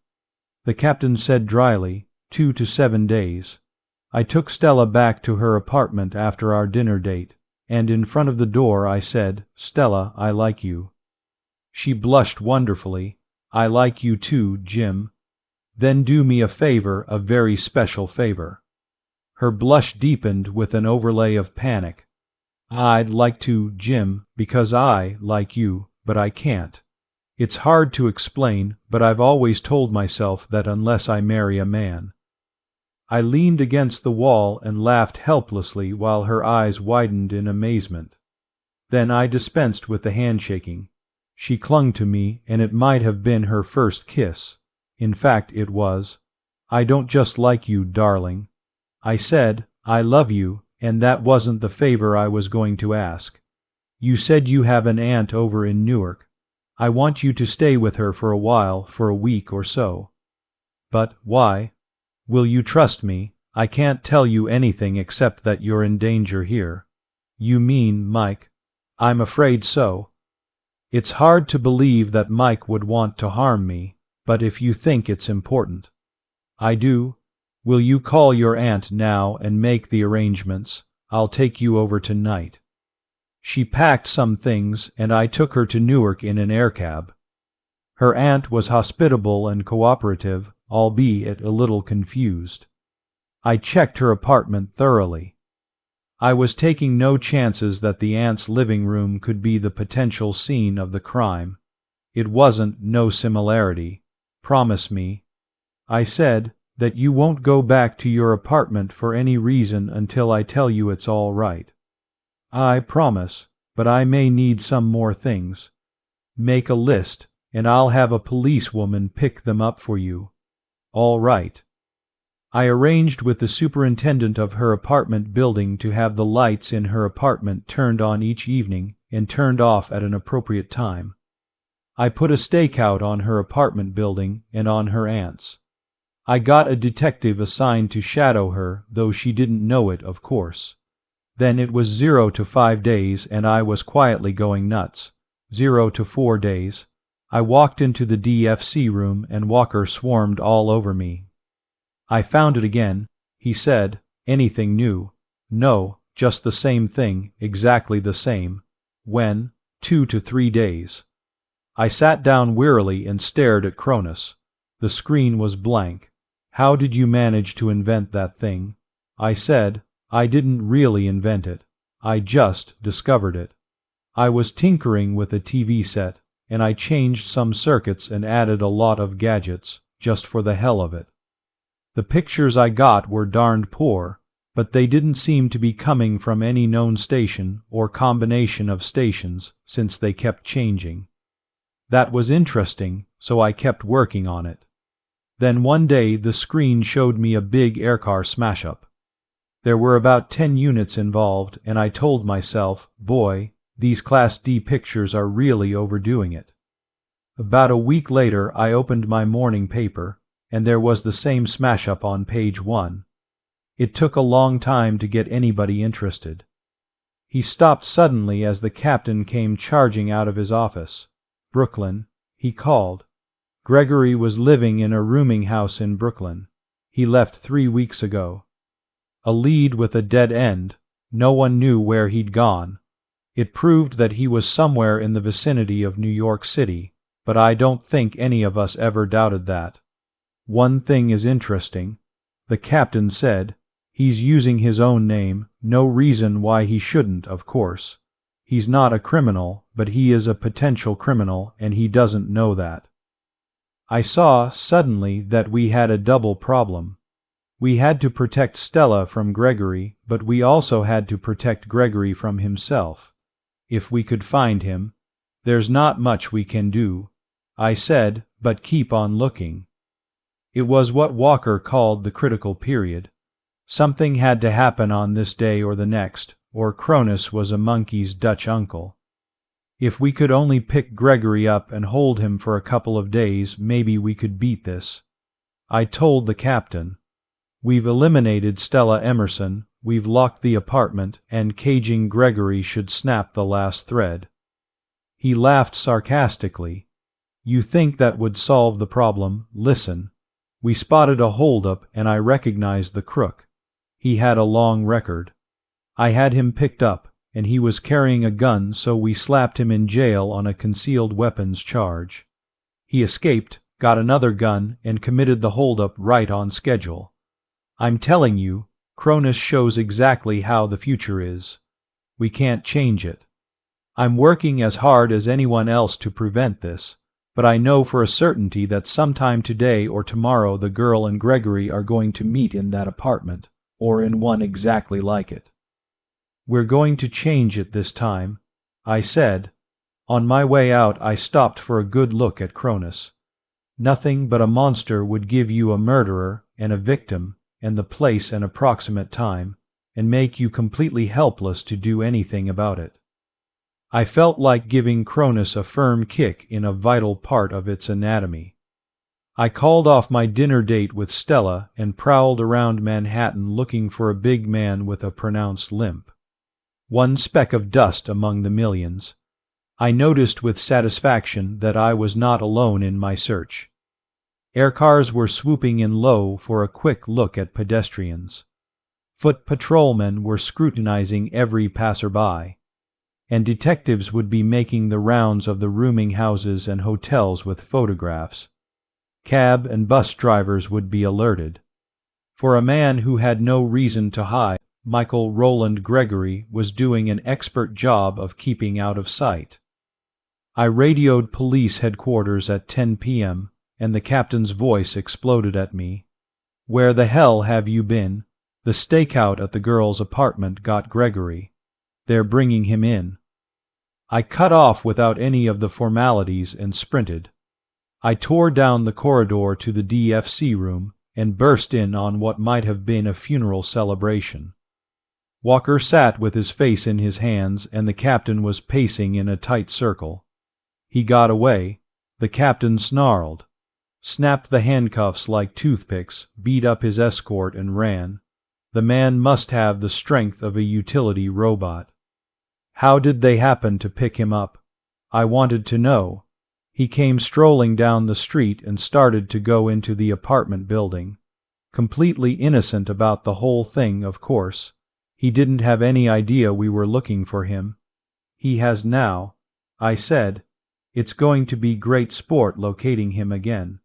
The captain said dryly, 2 to 7 days. I took Stella back to her apartment after our dinner date, and in front of the door I said, Stella, I like you. She blushed wonderfully. I like you too, Jim. Then do me a favor, a very special favor." Her blush deepened with an overlay of panic. "I'd like to, Jim, because I like you, but I can't. It's hard to explain, but I've always told myself that unless I marry a man." I leaned against the wall and laughed helplessly while her eyes widened in amazement. Then I dispensed with the handshaking. She clung to me, and it might have been her first kiss. In fact, it was. "I don't just like you, darling. I said, I love you, and that wasn't the favor I was going to ask. You said you have an aunt over in Newark. I want you to stay with her for a while, for a week or so." "But why? Will you trust me? I can't tell you anything except that you're in danger here." "You mean Mike?" "I'm afraid so. It's hard to believe that Mike would want to harm me, but if you think it's important." "I do. Will you call your aunt now and make the arrangements? I'll take you over tonight." She packed some things, and I took her to Newark in an aircab. Her aunt was hospitable and cooperative, albeit a little confused. I checked her apartment thoroughly. I was taking no chances that the aunt's living room could be the potential scene of the crime. It wasn't no similarity. "Promise me," I said, "that you won't go back to your apartment for any reason until I tell you it's all right." "I promise, but I may need some more things." "Make a list, and I'll have a policewoman pick them up for you." "All right." I arranged with the superintendent of her apartment building to have the lights in her apartment turned on each evening and turned off at an appropriate time. I put a stakeout on her apartment building and on her aunt's. I got a detective assigned to shadow her, though she didn't know it, of course. Then it was 0 to 5 days, and I was quietly going nuts. 0 to 4 days. I walked into the DFC room, and Walker swarmed all over me. "I found it again," he said. "Anything new?" "No, just the same thing, exactly the same." "When?" 2 to 3 days. I sat down wearily and stared at Cronus. The screen was blank. "How did you manage to invent that thing?" I said. "I didn't really invent it. I just discovered it. I was tinkering with a TV set, and I changed some circuits and added a lot of gadgets, just for the hell of it. The pictures I got were darned poor, but they didn't seem to be coming from any known station or combination of stations, since they kept changing. That was interesting, so I kept working on it. Then one day the screen showed me a big aircar smash-up. There were about 10 units involved, and I told myself, boy, these Class D pictures are really overdoing it. About a week later I opened my morning paper, and there was the same smash-up on page 1. It took a long time to get anybody interested. He stopped suddenly as the captain came charging out of his office. "Brooklyn," he called. Gregory was living in a rooming house in Brooklyn. He left 3 weeks ago. A lead with a dead end. No one knew where he'd gone. It proved that he was somewhere in the vicinity of New York City, but I don't think any of us ever doubted that. "One thing is interesting," the captain said. "He's using his own name, no reason why he shouldn't, of course. He's not a criminal, but he is a potential criminal, and he doesn't know that." I saw, suddenly, that we had a double problem. We had to protect Stella from Gregory, but we also had to protect Gregory from himself. If we could find him. "There's not much we can do," I said, "but keep on looking." It was what Walker called the critical period. Something had to happen on this day or the next, or Cronus was a monkey's Dutch uncle. If we could only pick Gregory up and hold him for a couple of days, maybe we could beat this. I told the captain, "We've eliminated Stella Emerson, we've locked the apartment, and caging Gregory should snap the last thread." He laughed sarcastically. "You think that would solve the problem? Listen. We spotted a holdup, and I recognized the crook. He had a long record. I had him picked up, and he was carrying a gun, so we slapped him in jail on a concealed weapons charge. He escaped, got another gun, and committed the holdup right on schedule. I'm telling you, Cronus shows exactly how the future is. We can't change it. I'm working as hard as anyone else to prevent this, but I know for a certainty that sometime today or tomorrow the girl and Gregory are going to meet in that apartment, or in one exactly like it. We're going to change it this time, I said. On my way out I stopped for a good look at Cronus. Nothing but a monster would give you a murderer and a victim and the place and approximate time, and make you completely helpless to do anything about it. I felt like giving Cronus a firm kick in a vital part of its anatomy. I called off my dinner date with Stella and prowled around Manhattan looking for a big man with a pronounced limp. One speck of dust among the millions. I noticed with satisfaction that I was not alone in my search. Aircars were swooping in low for a quick look at pedestrians. Foot patrolmen were scrutinizing every passerby, and detectives would be making the rounds of the rooming houses and hotels with photographs. Cab and bus drivers would be alerted. For a man who had no reason to hide, Michael Roland Gregory was doing an expert job of keeping out of sight. I radioed police headquarters at 10 p.m., and the captain's voice exploded at me. "Where the hell have you been? The stakeout at the girl's apartment got Gregory. They're bringing him in." I cut off without any of the formalities and sprinted. I tore down the corridor to the DFC room and burst in on what might have been a funeral celebration. Walker sat with his face in his hands, and the captain was pacing in a tight circle. He got away. The captain snarled, snapped the handcuffs like toothpicks, beat up his escort, and ran. The man must have the strength of a utility robot. How did they happen to pick him up? I wanted to know. He came strolling down the street and started to go into the apartment building. Completely innocent about the whole thing, of course. He didn't have any idea we were looking for him. He has now, I said. It's going to be great sport locating him again.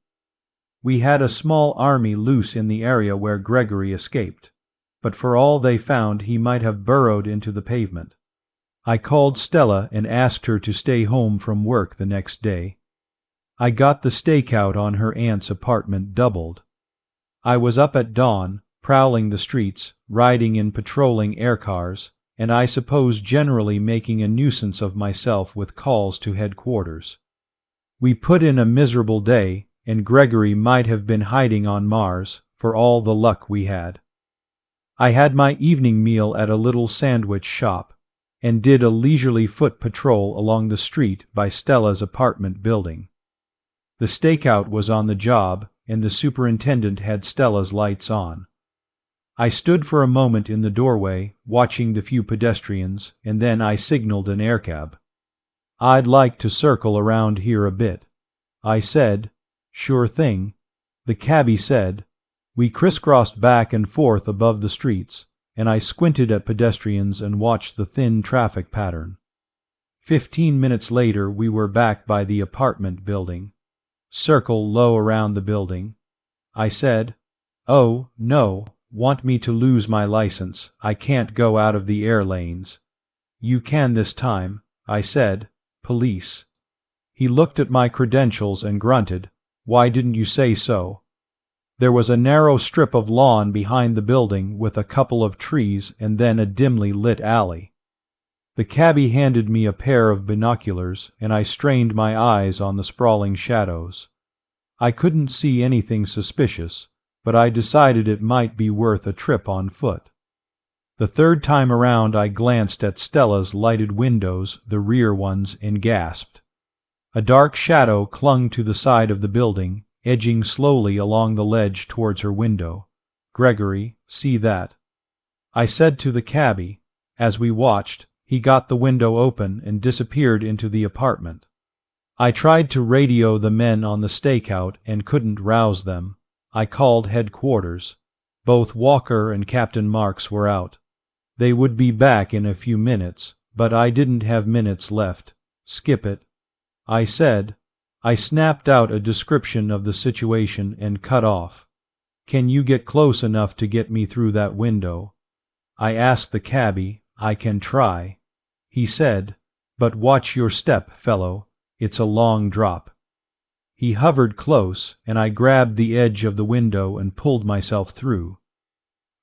We had a small army loose in the area where Gregory escaped, but for all they found he might have burrowed into the pavement. I called Stella and asked her to stay home from work the next day. I got the stakeout on her aunt's apartment doubled. I was up at dawn, prowling the streets, riding in patrolling aircars, and I suppose generally making a nuisance of myself with calls to headquarters. We put in a miserable day, and Gregory might have been hiding on Mars, for all the luck we had. I had my evening meal at a little sandwich shop, and did a leisurely foot patrol along the street by Stella's apartment building. The stakeout was on the job, and the superintendent had Stella's lights on. I stood for a moment in the doorway, watching the few pedestrians, and then I signaled an aircab. "I'd like to circle around here a bit," I said. "Sure thing," the cabbie said. We crisscrossed back and forth above the streets, and I squinted at pedestrians and watched the thin traffic pattern. 15 minutes later we were back by the apartment building. "Circle low around the building," I said. "Oh, no. Want me to lose my license? I can't go out of the air lanes." "You can this time," I said. "Police." He looked at my credentials and grunted. "Why didn't you say so?" There was a narrow strip of lawn behind the building with a couple of trees and then a dimly lit alley. The cabbie handed me a pair of binoculars, and I strained my eyes on the sprawling shadows. I couldn't see anything suspicious, but I decided it might be worth a trip on foot. The third time around I glanced at Stella's lighted windows, the rear ones, and gasped. A dark shadow clung to the side of the building, edging slowly along the ledge towards her window. "Gregory, see that?" I said to the cabbie. As we watched, he got the window open and disappeared into the apartment. I tried to radio the men on the stakeout and couldn't rouse them. I called headquarters. Both Walker and Captain Marks were out. They would be back in a few minutes, but I didn't have minutes left. "Skip it," I said. I snapped out a description of the situation and cut off. "Can you get close enough to get me through that window?" I asked the cabbie. "I can try." He said, "But watch your step, fellow. It's a long drop." He hovered close, and I grabbed the edge of the window and pulled myself through.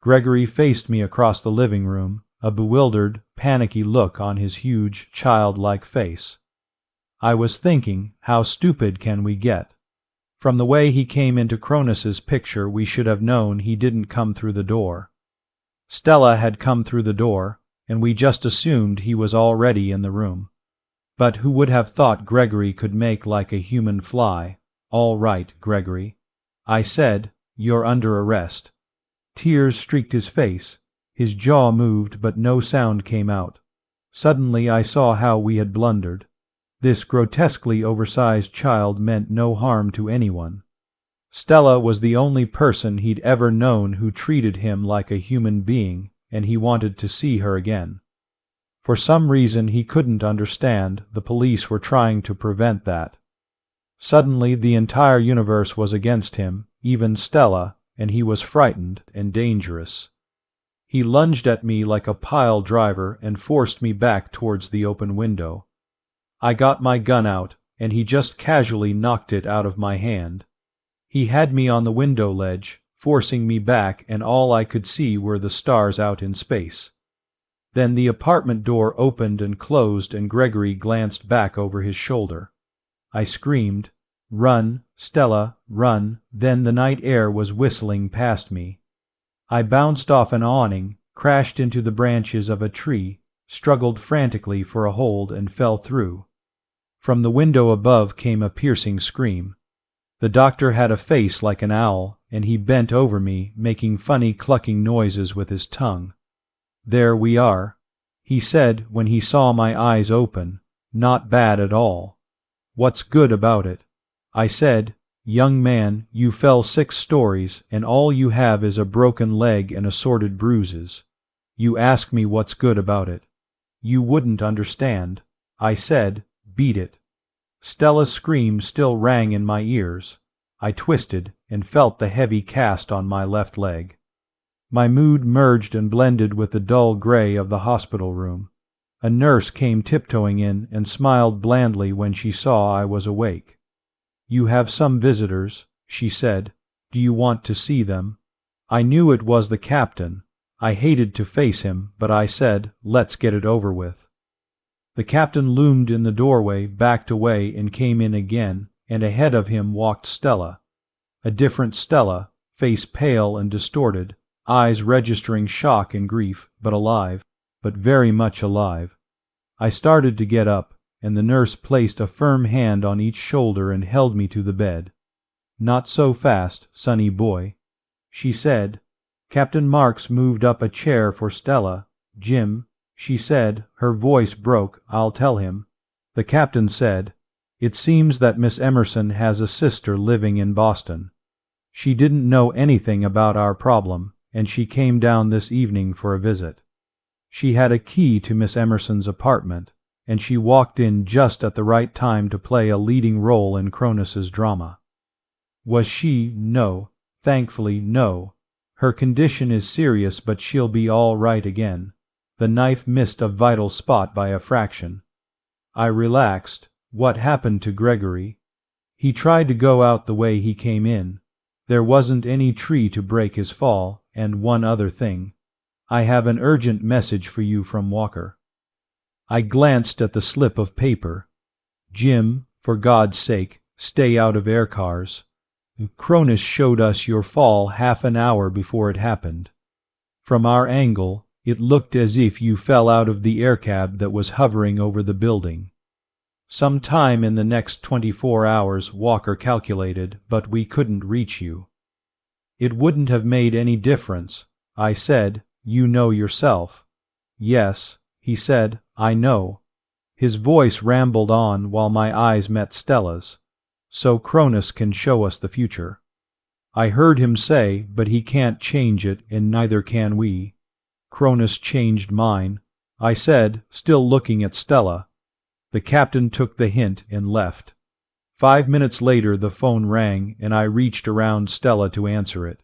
Gregory faced me across the living room, a bewildered, panicky look on his huge, childlike face. I was thinking, how stupid can we get? From the way he came into Cronus's picture, we should have known he didn't come through the door. Stella had come through the door, and we just assumed he was already in the room. But who would have thought Gregory could make like a human fly? "All right, Gregory," I said, "you're under arrest." Tears streaked his face. His jaw moved, but no sound came out. Suddenly I saw how we had blundered. This grotesquely oversized child meant no harm to anyone. Stella was the only person he'd ever known who treated him like a human being, and he wanted to see her again. For some reason he couldn't understand, the police were trying to prevent that. Suddenly the entire universe was against him, even Stella, and he was frightened and dangerous. He lunged at me like a pile driver and forced me back towards the open window. I got my gun out, and he just casually knocked it out of my hand. He had me on the window ledge, forcing me back, and all I could see were the stars out in space. Then the apartment door opened and closed, and Gregory glanced back over his shoulder. I screamed, "Run, Stella, run!" Then the night air was whistling past me. I bounced off an awning, crashed into the branches of a tree, struggled frantically for a hold, and fell through. From the window above came a piercing scream. The doctor had a face like an owl, and he bent over me, making funny clucking noises with his tongue. "There we are," he said when he saw my eyes open. "Not bad at all." "What's good about it?" I said. "Young man, you fell 6 stories, and all you have is a broken leg and assorted bruises. You ask me what's good about it. You wouldn't understand." I said, "Beat it." Stella's scream still rang in my ears. I twisted and felt the heavy cast on my left leg. My mood merged and blended with the dull gray of the hospital room. A nurse came tiptoeing in and smiled blandly when she saw I was awake. "You have some visitors," she said. "Do you want to see them?" I knew it was the captain. I hated to face him, but I said, "Let's get it over with." The captain loomed in the doorway, backed away, and came in again, and ahead of him walked Stella. A different Stella, face pale and distorted, eyes registering shock and grief, but alive, but very much alive. I started to get up, and the nurse placed a firm hand on each shoulder and held me to the bed. "Not so fast, sonny boy," she said. Captain Marks moved up a chair for Stella. "Jim," she said, her voice broke, "I'll tell him." The captain said, "It seems that Miss Emerson has a sister living in Boston. She didn't know anything about our problem, and she came down this evening for a visit. She had a key to Miss Emerson's apartment, and she walked in just at the right time to play a leading role in Cronus's drama." "Was she?" "No. Thankfully, no. Her condition is serious, but she'll be all right again. The knife missed a vital spot by a fraction." I relaxed. What happened to Gregory? "He tried to go out the way he came in. There wasn't any tree to break his fall, and one other thing. I have an urgent message for you from Walker." I glanced at the slip of paper. "Jim, for God's sake, stay out of air cars. Cronus showed us your fall half an hour before it happened. From our angle, it looked as if you fell out of the air cab that was hovering over the building. Some time in the next 24 hours, Walker calculated, but we couldn't reach you." "It wouldn't have made any difference," I said. "You know yourself." "Yes," he said, "I know." His voice rambled on while my eyes met Stella's. "So Cronus can show us the future." I heard him say, "But he can't change it, and neither can we." "Cronus changed mine," I said, still looking at Stella. The captain took the hint and left. 5 minutes later the phone rang and I reached around Stella to answer it.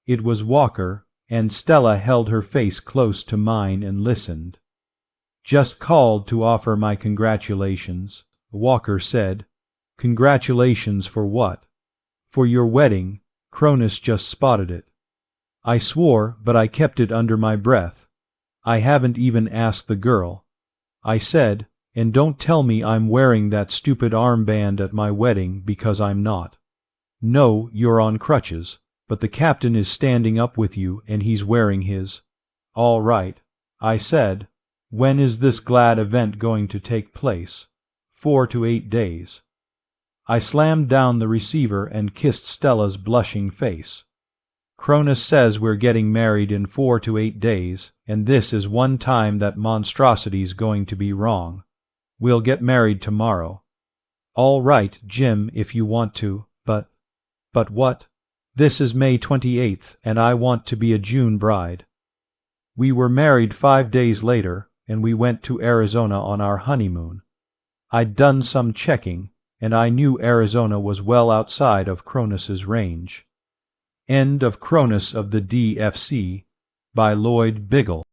It was Walker, and Stella held her face close to mine and listened. "Just called to offer my congratulations," Walker said. "Congratulations for what?" "For your wedding. Cronus just spotted it." I swore, but I kept it under my breath. "I haven't even asked the girl," I said, "and don't tell me I'm wearing that stupid armband at my wedding, because I'm not. No, you're on crutches, but the captain is standing up with you and he's wearing his." "All right," I said. "When is this glad event going to take place?" 4 to 8 days. I slammed down the receiver and kissed Stella's blushing face. "Cronus says we're getting married in 4 to 8 days, and this is one time that monstrosity's going to be wrong. We'll get married tomorrow." "All right, Jim, if you want to, but..." "But what?" "This is May 28th, and I want to be a June bride." We were married 5 days later, and we went to Arizona on our honeymoon. I'd done some checking, and I knew Arizona was well outside of Cronus's range. End of Cronus of the DFC by Lloyd Biggle.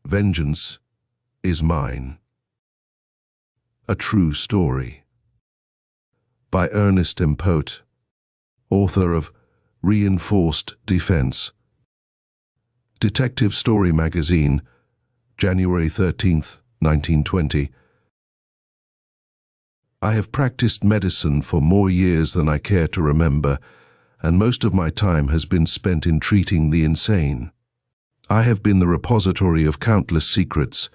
Vengeance is Mine. A True Story. By Ernest M. Pote, author of Reinforced Defense. Detective Story Magazine, January 13th, 1920. I have practiced medicine for more years than I care to remember, and most of my time has been spent in treating the insane. I have been the repository of countless secrets.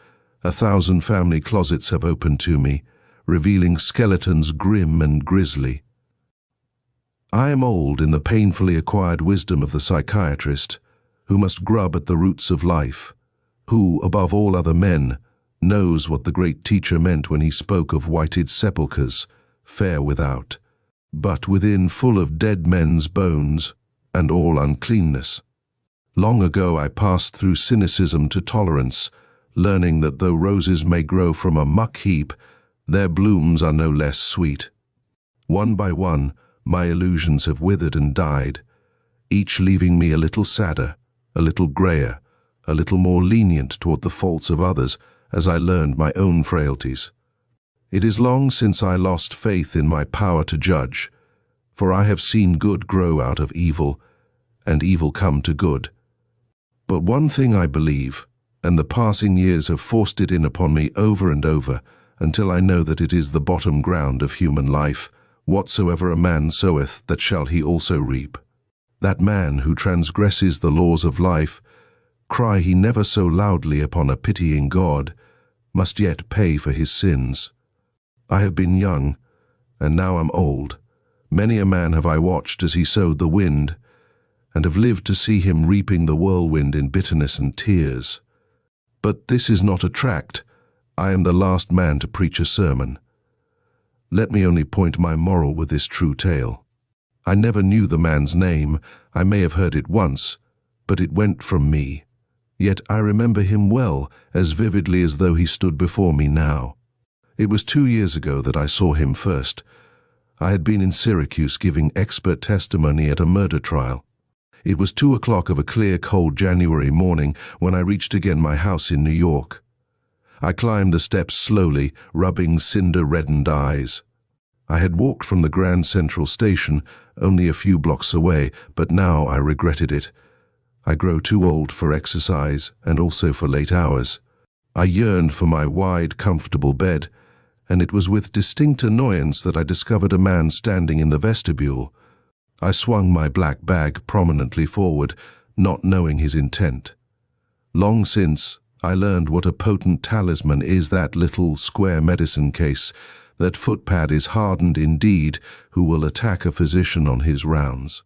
1,000 family closets have opened to me, revealing skeletons grim and grisly. I am old in the painfully acquired wisdom of the psychiatrist, who must grub at the roots of life, who, above all other men, knows what the great teacher meant when he spoke of whited sepulchres, fair without, but within full of dead men's bones and all uncleanness. Long ago I passed through cynicism to tolerance, learning that though roses may grow from a muck heap, their blooms are no less sweet. One by one, my illusions have withered and died, each leaving me a little sadder, a little grayer, a little more lenient toward the faults of others as I learned my own frailties. It is long since I lost faith in my power to judge, for I have seen good grow out of evil, and evil come to good. But one thing I believe, and the passing years have forced it in upon me over and over, until I know that it is the bottom ground of human life. Whatsoever a man soweth, that shall he also reap. That man who transgresses the laws of life, cry he never so loudly upon a pitying God, must yet pay for his sins. I have been young, and now am old. Many a man have I watched as he sowed the wind, and have lived to see him reaping the whirlwind in bitterness and tears. But this is not a tract. I am the last man to preach a sermon. Let me only point my moral with this true tale. I never knew the man's name. I may have heard it once, but it went from me. Yet I remember him well, as vividly as though he stood before me now. It was 2 years ago that I saw him first. I had been in Syracuse giving expert testimony at a murder trial. It was 2 o'clock of a clear, cold January morning when I reached again my house in New York. I climbed the steps slowly, rubbing cinder-reddened eyes. I had walked from the Grand Central Station, only a few blocks away, but now I regretted it. I grow too old for exercise and also for late hours. I yearned for my wide, comfortable bed, and it was with distinct annoyance that I discovered a man standing in the vestibule. I swung my black bag prominently forward, not knowing his intent. Long since, I learned what a potent talisman is that little square medicine case, that footpad is hardened indeed who will attack a physician on his rounds.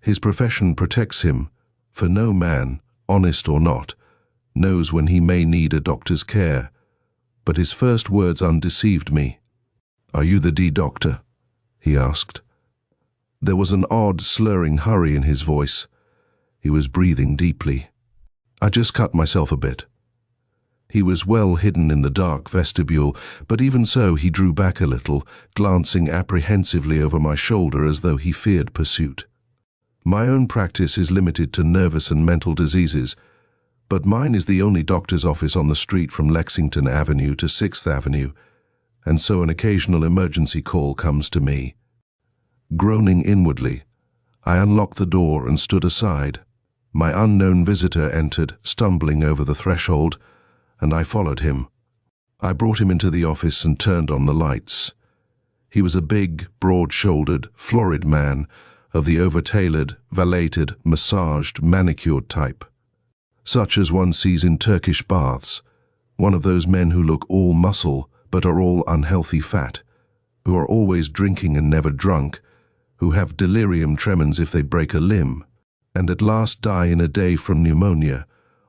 His profession protects him, for no man, honest or not, knows when he may need a doctor's care. But his first words undeceived me. "Are you the D doctor?" he asked. There was an odd, slurring hurry in his voice. He was breathing deeply. I just cut myself a bit. He was well hidden in the dark vestibule, but even so he drew back a little, glancing apprehensively over my shoulder as though he feared pursuit. My own practice is limited to nervous and mental diseases, but mine is the only doctor's office on the street from Lexington Avenue to 6th Avenue, and so an occasional emergency call comes to me. Groaning inwardly, I unlocked the door and stood aside. My unknown visitor entered, stumbling over the threshold, and I followed him. I brought him into the office and turned on the lights. He was a big, broad-shouldered, florid man of the over-tailored, valeted, massaged, manicured type, such as one sees in Turkish baths, one of those men who look all muscle but are all unhealthy fat, who are always drinking and never drunk, who have delirium tremens if they break a limb, and at last die in a day from pneumonia,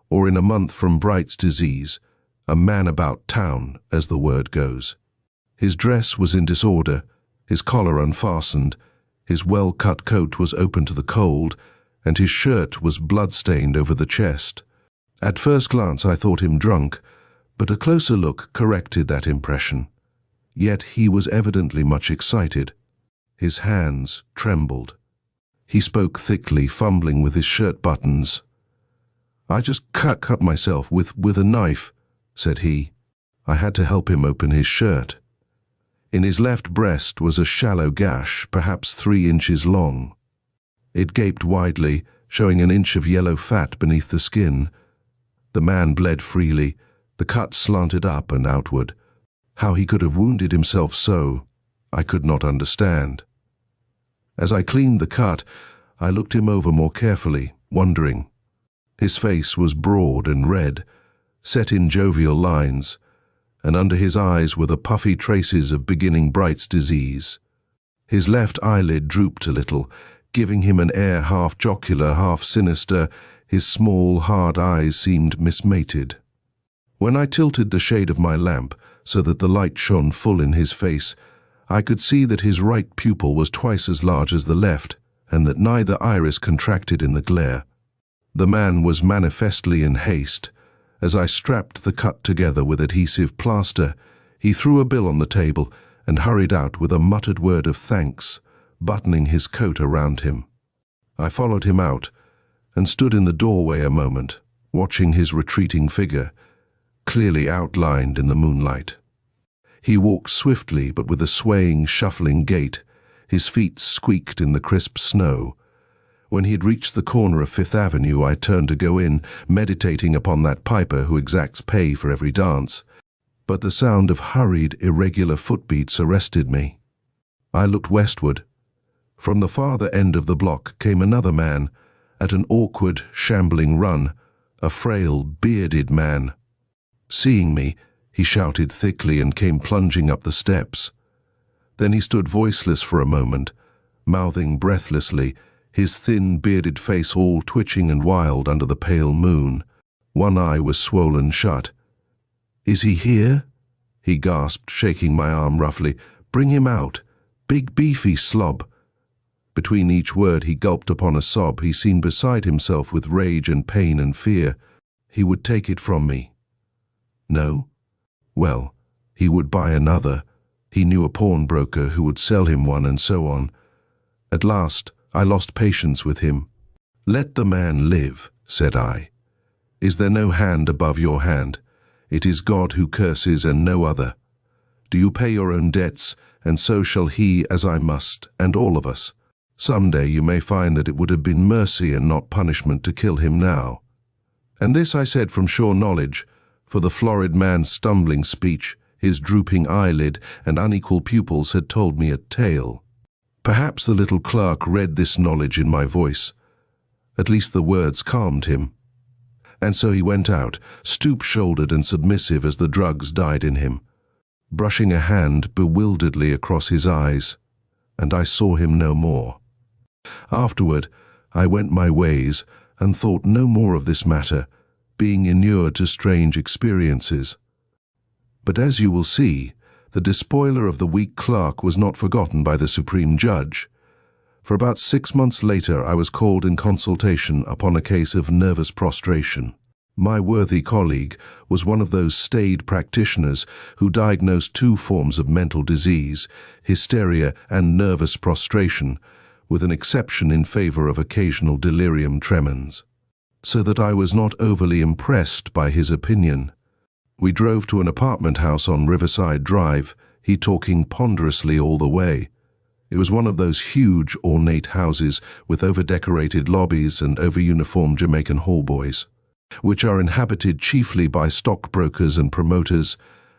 or in a month from Bright's disease, a man about town, as the word goes. His dress was in disorder, his collar unfastened, his well-cut coat was open to the cold, and his shirt was blood-stained over the chest. At first glance I thought him drunk, but a closer look corrected that impression. Yet he was evidently much excited. His hands trembled. He spoke thickly, fumbling with his shirt buttons. "I just cut myself with a knife," said he. I had to help him open his shirt. In his left breast was a shallow gash, perhaps 3 inches long. It gaped widely, showing an inch of yellow fat beneath the skin. The man bled freely. The cut slanted up and outward. How he could have wounded himself so, I could not understand. As I cleaned the cut, I looked him over more carefully, wondering. His face was broad and red, set in jovial lines, and under his eyes were the puffy traces of beginning Bright's disease. His left eyelid drooped a little, giving him an air half jocular, half sinister. His small, hard eyes seemed mismated. When I tilted the shade of my lamp so that the light shone full in his face, I could see that his right pupil was twice as large as the left, and that neither iris contracted in the glare. The man was manifestly in haste. As I strapped the cut together with adhesive plaster, he threw a bill on the table and hurried out with a muttered word of thanks, buttoning his coat around him. I followed him out and stood in the doorway a moment, watching his retreating figure, clearly outlined in the moonlight. He walked swiftly but with a swaying, shuffling gait. His feet squeaked in the crisp snow. When he had reached the corner of 5th Avenue, I turned to go in, meditating upon that piper who exacts pay for every dance. But the sound of hurried, irregular footbeats arrested me. I looked westward. From the farther end of the block came another man, at an awkward, shambling run, a frail, bearded man. Seeing me, he shouted thickly and came plunging up the steps. Then he stood voiceless for a moment, mouthing breathlessly, his thin, bearded face all twitching and wild under the pale moon. One eye was swollen shut. "Is he here?" he gasped, shaking my arm roughly. "Bring him out. Big beefy slob." Between each word he gulped upon a sob. He seemed beside himself with rage and pain and fear. He would take it from me. No? Well, he would buy another. He knew a pawnbroker who would sell him one, and so on. At last, I lost patience with him. "Let the man live," said I. "Is there no hand above your hand? It is God who curses and no other. Do you pay your own debts, and so shall he, as I must, and all of us. Some day you may find that it would have been mercy and not punishment to kill him now." And this I said from sure knowledge, for the florid man's stumbling speech, his drooping eyelid, and unequal pupils had told me a tale. Perhaps the little clerk read this knowledge in my voice. At least the words calmed him. And so he went out, stoop-shouldered and submissive as the drugs died in him, brushing a hand bewilderedly across his eyes, and I saw him no more. Afterward, I went my ways and thought no more of this matter, being inured to strange experiences. But as you will see, the despoiler of the weak clerk was not forgotten by the Supreme Judge. For about 6 months later, I was called in consultation upon a case of nervous prostration. My worthy colleague was one of those staid practitioners who diagnosed 2 forms of mental disease, hysteria and nervous prostration, with an exception in favor of occasional delirium tremens. So that I was not overly impressed by his opinion. We drove to an apartment house on Riverside Drive, he talking ponderously all the way. It was one of those huge, ornate houses with over-decorated lobbies and over-uniformed Jamaican hallboys, which are inhabited chiefly by stockbrokers and promoters,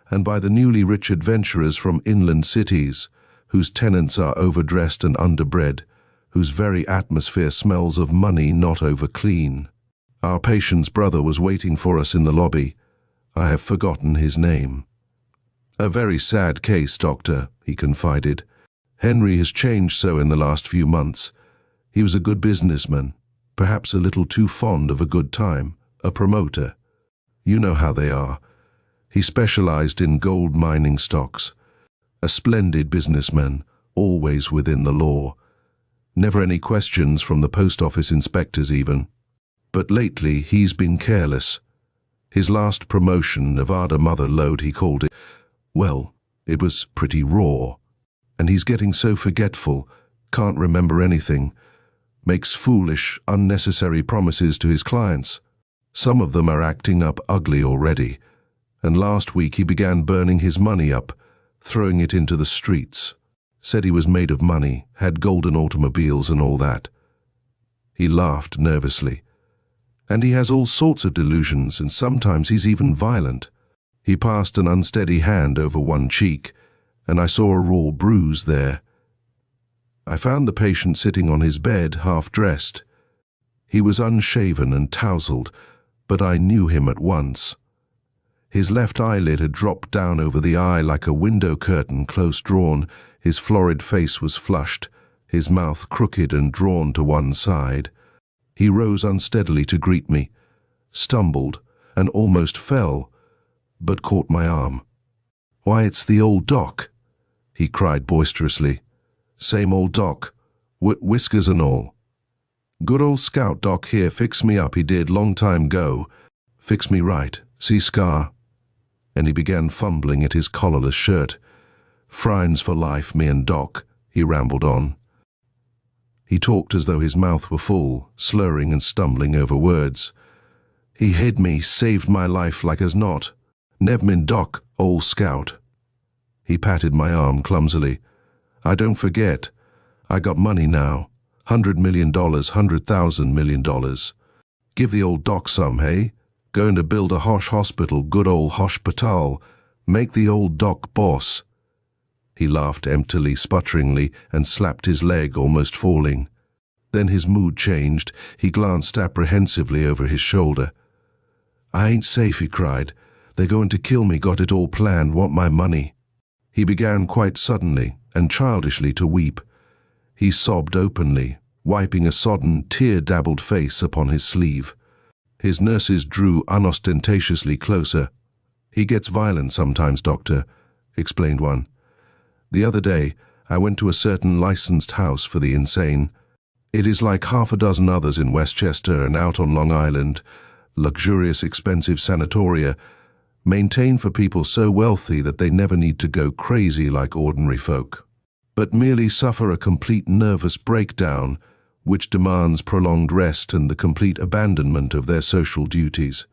and by the newly rich adventurers from inland cities, whose tenants are overdressed and underbred, whose very atmosphere smells of money not over-clean. Our patient's brother was waiting for us in the lobby. I have forgotten his name. "A very sad case, doctor," he confided. "Henry has changed so in the last few months. He was a good businessman, perhaps a little too fond of a good time, a promoter. You know how they are. He specialized in gold mining stocks. A splendid businessman, always within the law. Never any questions from the post office inspectors even. But lately he's been careless. His last promotion, Nevada Mother Lode he called it, well, it was pretty raw. And he's getting so forgetful, can't remember anything, makes foolish, unnecessary promises to his clients. Some of them are acting up ugly already, and last week he began burning his money up, throwing it into the streets. Said he was made of money, had golden automobiles and all that." He laughed nervously. "And he has all sorts of delusions, and sometimes he's even violent." He passed an unsteady hand over one cheek, and I saw a raw bruise there. I found the patient sitting on his bed, half-dressed. He was unshaven and tousled, but I knew him at once. His left eyelid had dropped down over the eye like a window curtain close drawn. His florid face was flushed, his mouth crooked and drawn to one side. He rose unsteadily to greet me, stumbled, and almost fell, but caught my arm. "Why, it's the old doc," he cried boisterously. "Same old doc, whiskers and all. Good old scout doc here, fix me up, he did, long time go. Fix me right, see scar." And he began fumbling at his collarless shirt. "Friends for life, me and doc," he rambled on. He talked as though his mouth were full, slurring and stumbling over words. "He hid me, saved my life like as not. Nev min doc, old scout." He patted my arm clumsily. "I don't forget. I got money now. $100 million, $100,000 million. Give the old doc some, hey? Going to build a hosh hospital, good old hospital. Make the old doc boss." He laughed emptily, sputteringly, and slapped his leg, almost falling. Then his mood changed. He glanced apprehensively over his shoulder. "I ain't safe," he cried. "They're going to kill me, got it all planned, want my money." He began quite suddenly and childishly to weep. He sobbed openly, wiping a sodden, tear-dabbled face upon his sleeve. His nurses drew unostentatiously closer. "He gets violent sometimes, doctor," explained one. "The other day, I went to a certain licensed house for the insane. It is like half a dozen others in Westchester and out on Long Island, luxurious, expensive sanatoria, maintained for people so wealthy that they never need to go crazy like ordinary folk, but merely suffer a complete nervous breakdown which demands prolonged rest and the complete abandonment of their social duties.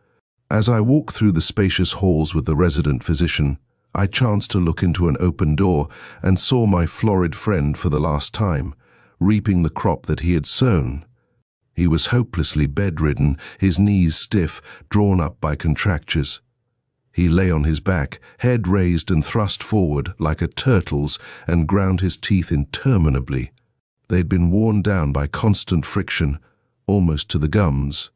As I walked through the spacious halls with the resident physician, I chanced to look into an open door and saw my florid friend for the last time, reaping the crop that he had sown. He was hopelessly bedridden, his knees stiff, drawn up by contractures. He lay on his back, head raised and thrust forward like a turtle's, and ground his teeth interminably. They had been worn down by constant friction, almost to the gums.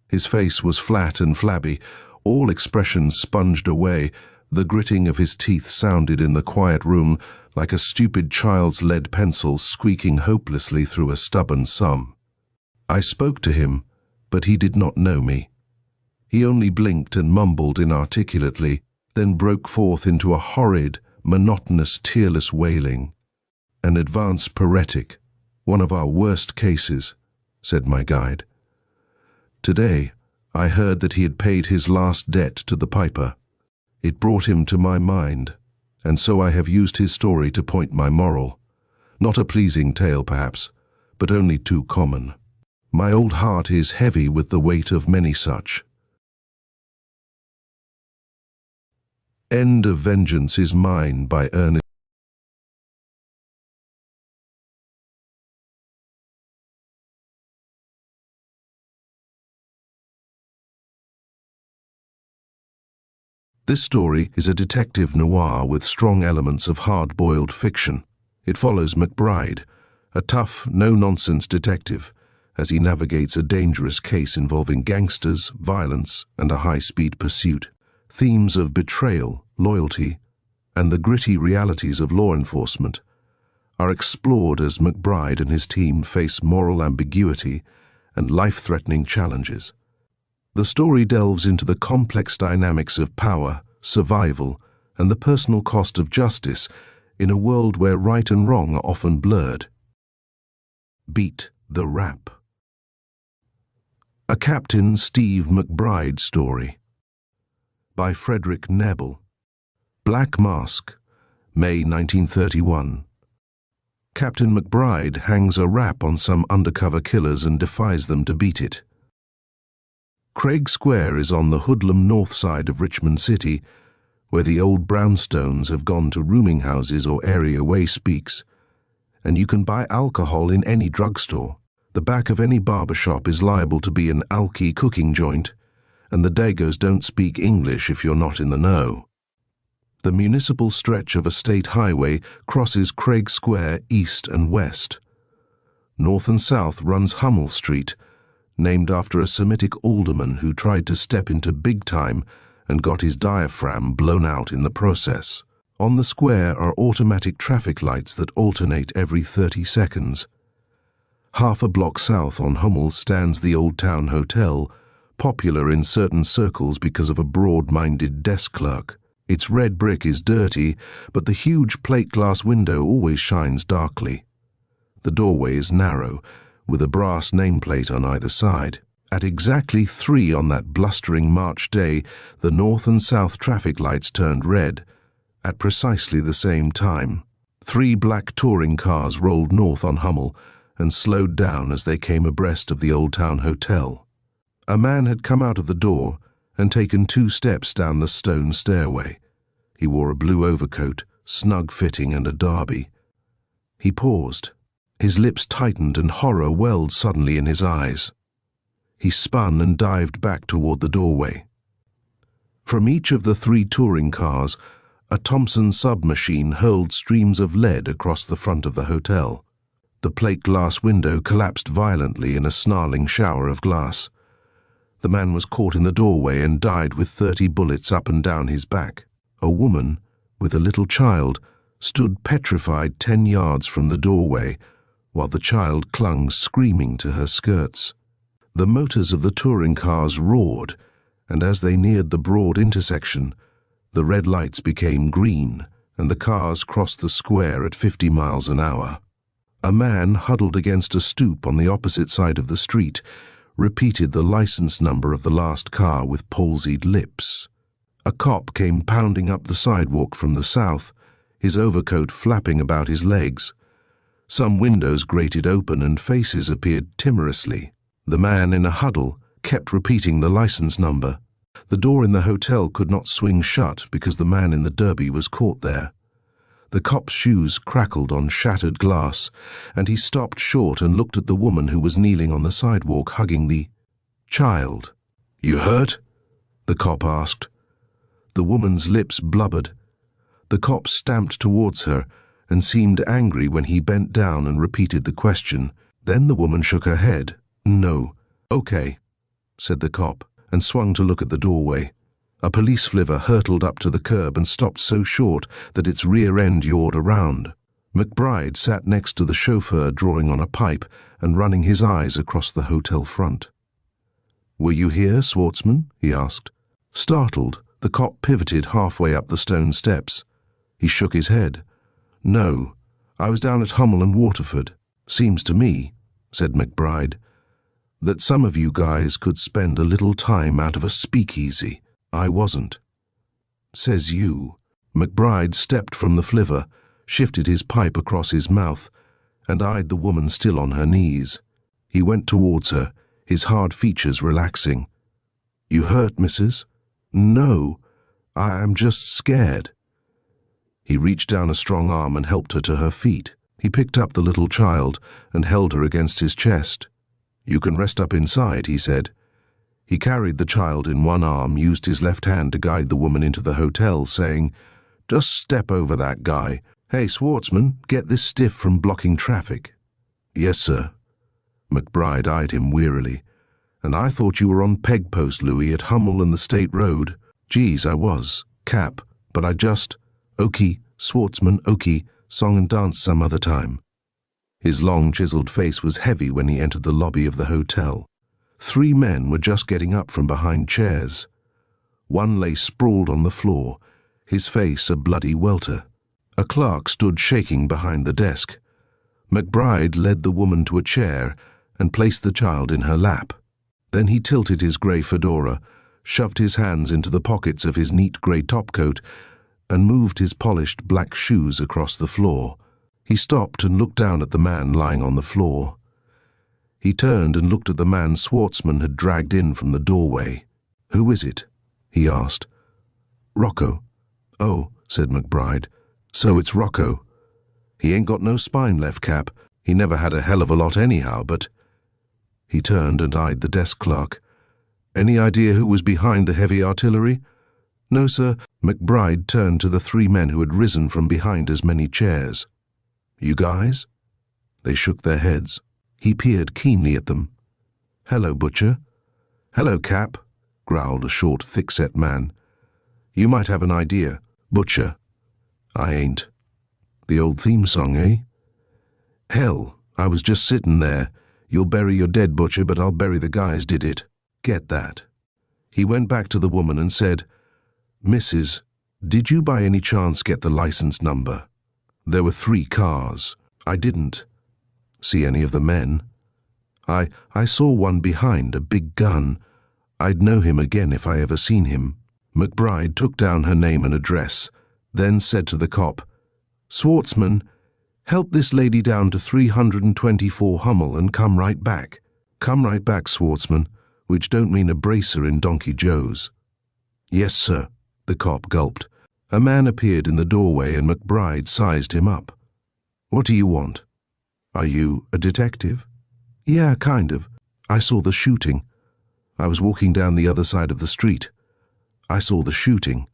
His face was flat and flabby, all expression sponged away. The gritting of his teeth sounded in the quiet room like a stupid child's lead pencil squeaking hopelessly through a stubborn sum. I spoke to him, but he did not know me. He only blinked and mumbled inarticulately, then broke forth into a horrid, monotonous, tearless wailing. An advanced paretic, "One of our worst cases," said my guide. "Today, I heard that he had paid his last debt to the piper. It brought him to my mind, and so I have used his story to point my moral. Not a pleasing tale, perhaps, but only too common. My old heart is heavy with the weight of many such. End of Vengeance is Mine by Ernest. This story is a detective noir with strong elements of hard-boiled fiction. It follows McBride, a tough, no-nonsense detective, as he navigates a dangerous case involving gangsters, violence, and a high-speed pursuit. Themes of betrayal, loyalty, and the gritty realities of law enforcement are explored as McBride and his team face moral ambiguity and life-threatening challenges. The story delves into the complex dynamics of power, survival, and the personal cost of justice in a world where right and wrong are often blurred. Beat the Rap. A Captain Steve McBride Story by Frederick Nebel. Black Mask, May 1931. Captain McBride hangs a rap on some undercover killers and defies them to beat it. Craig Square is on the hoodlum north side of Richmond City, where the old brownstones have gone to rooming houses or area way speaks, and you can buy alcohol in any drugstore. The back of any barber shop is liable to be an alky cooking joint, and the Dagos don't speak English if you're not in the know. The municipal stretch of a state highway crosses Craig Square east and west. North and south runs Hummel Street, named after a Semitic alderman who tried to step into big time and got his diaphragm blown out in the process. On the square are automatic traffic lights that alternate every 30 seconds. Half a block south on Hummel stands the Old Town Hotel, popular in certain circles because of a broad-minded desk clerk. Its red brick is dirty, but the huge plate glass window always shines darkly. The doorway is narrow, with a brass nameplate on either side. At exactly 3 on that blustering March day, the north and south traffic lights turned red, at precisely the same time. 3 black touring cars rolled north on Hummel and slowed down as they came abreast of the Old Town Hotel. A man had come out of the door and taken 2 steps down the stone stairway. He wore a blue overcoat, snug-fitting, and a derby. He paused. His lips tightened and horror welled suddenly in his eyes. He spun and dived back toward the doorway. From each of the 3 touring cars, a Thompson submachine hurled streams of lead across the front of the hotel. The plate glass window collapsed violently in a snarling shower of glass. The man was caught in the doorway and died with 30 bullets up and down his back. A woman, with a little child, stood petrified 10 yards from the doorway, while the child clung screaming to her skirts. The motors of the touring cars roared, and as they neared the broad intersection, the red lights became green, and the cars crossed the square at 50 miles an hour. A man huddled against a stoop on the opposite side of the street repeated the license number of the last car with palsied lips. A cop came pounding up the sidewalk from the south, his overcoat flapping about his legs. Some windows grated open and faces appeared timorously. The man in a huddle kept repeating the license number. The door in the hotel could not swing shut because the man in the derby was caught there. The cop's shoes crackled on shattered glass, and he stopped short and looked at the woman who was kneeling on the sidewalk hugging the child. "You hurt?" the cop asked. The woman's lips blubbered. The cop stamped towards her and seemed angry when he bent down and repeated the question. Then the woman shook her head. "No." "Okay," said the cop, and swung to look at the doorway. A police flivver hurtled up to the curb and stopped so short that its rear end yawed around. McBride sat next to the chauffeur, drawing on a pipe and running his eyes across the hotel front. "Were you here, Schwartzman?" he asked. Startled, the cop pivoted halfway up the stone steps. He shook his head. "No, I was down at Hummel and Waterford." "Seems to me," said McBride, "that some of you guys could spend a little time out of a speakeasy. I wasn't." "Says you." McBride stepped from the flivver, shifted his pipe across his mouth, and eyed the woman still on her knees. He went towards her, his hard features relaxing. "You hurt, missus?" "No, I'm just scared." He reached down a strong arm and helped her to her feet. He picked up the little child and held her against his chest. "You can rest up inside," he said. He carried the child in one arm, used his left hand to guide the woman into the hotel, saying, "Just step over that guy. Hey, Schwartzman, get this stiff from blocking traffic." "Yes, sir." McBride eyed him wearily. "And I thought you were on peg post, Louis, at Hummel and the State Road." "Geez, I was. Cap. But I just... Okie, Schwartzman, okie, song and dance some other time." His long, chiseled face was heavy when he entered the lobby of the hotel. 3 men were just getting up from behind chairs. One lay sprawled on the floor, his face a bloody welter. A clerk stood shaking behind the desk. McBride led the woman to a chair and placed the child in her lap. Then he tilted his grey fedora, shoved his hands into the pockets of his neat grey topcoat, and moved his polished black shoes across the floor. He stopped and looked down at the man lying on the floor. He turned and looked at the man Schwartzman had dragged in from the doorway. "Who is it?" he asked. "Rocco." "Oh," said McBride. "So it's Rocco. He ain't got no spine left, Cap. He never had a hell of a lot anyhow, but—" He turned and eyed the desk clerk. "Any idea who was behind the heavy artillery?" "No, sir." McBride turned to the 3 men who had risen from behind as many chairs. "You guys?" They shook their heads. He peered keenly at them. "Hello, Butcher." "Hello, Cap," growled a short, thick-set man. "You might have an idea." "Butcher." "I ain't." "The old theme song, eh?" "Hell, I was just sitting there. You'll bury your dead, Butcher, but I'll bury the guys did it. Get that." He went back to the woman and said, "Mrs., did you by any chance get the license number? There were 3 cars. I didn't see any of the men. I saw one behind, a big gun. I'd know him again if I ever seen him." McBride took down her name and address, then said to the cop, "Schwartzman, help this lady down to 324 Hummel and come right back." "Come right back, Schwartzman," which don't mean a bracer in Donkey Joe's. "Yes, sir," the cop gulped. A man appeared in the doorway and McBride sized him up. "What do you want?" "Are you a detective?" "Yeah, kind of. I saw the shooting. I was walking down the other side of the street. I saw the shooting.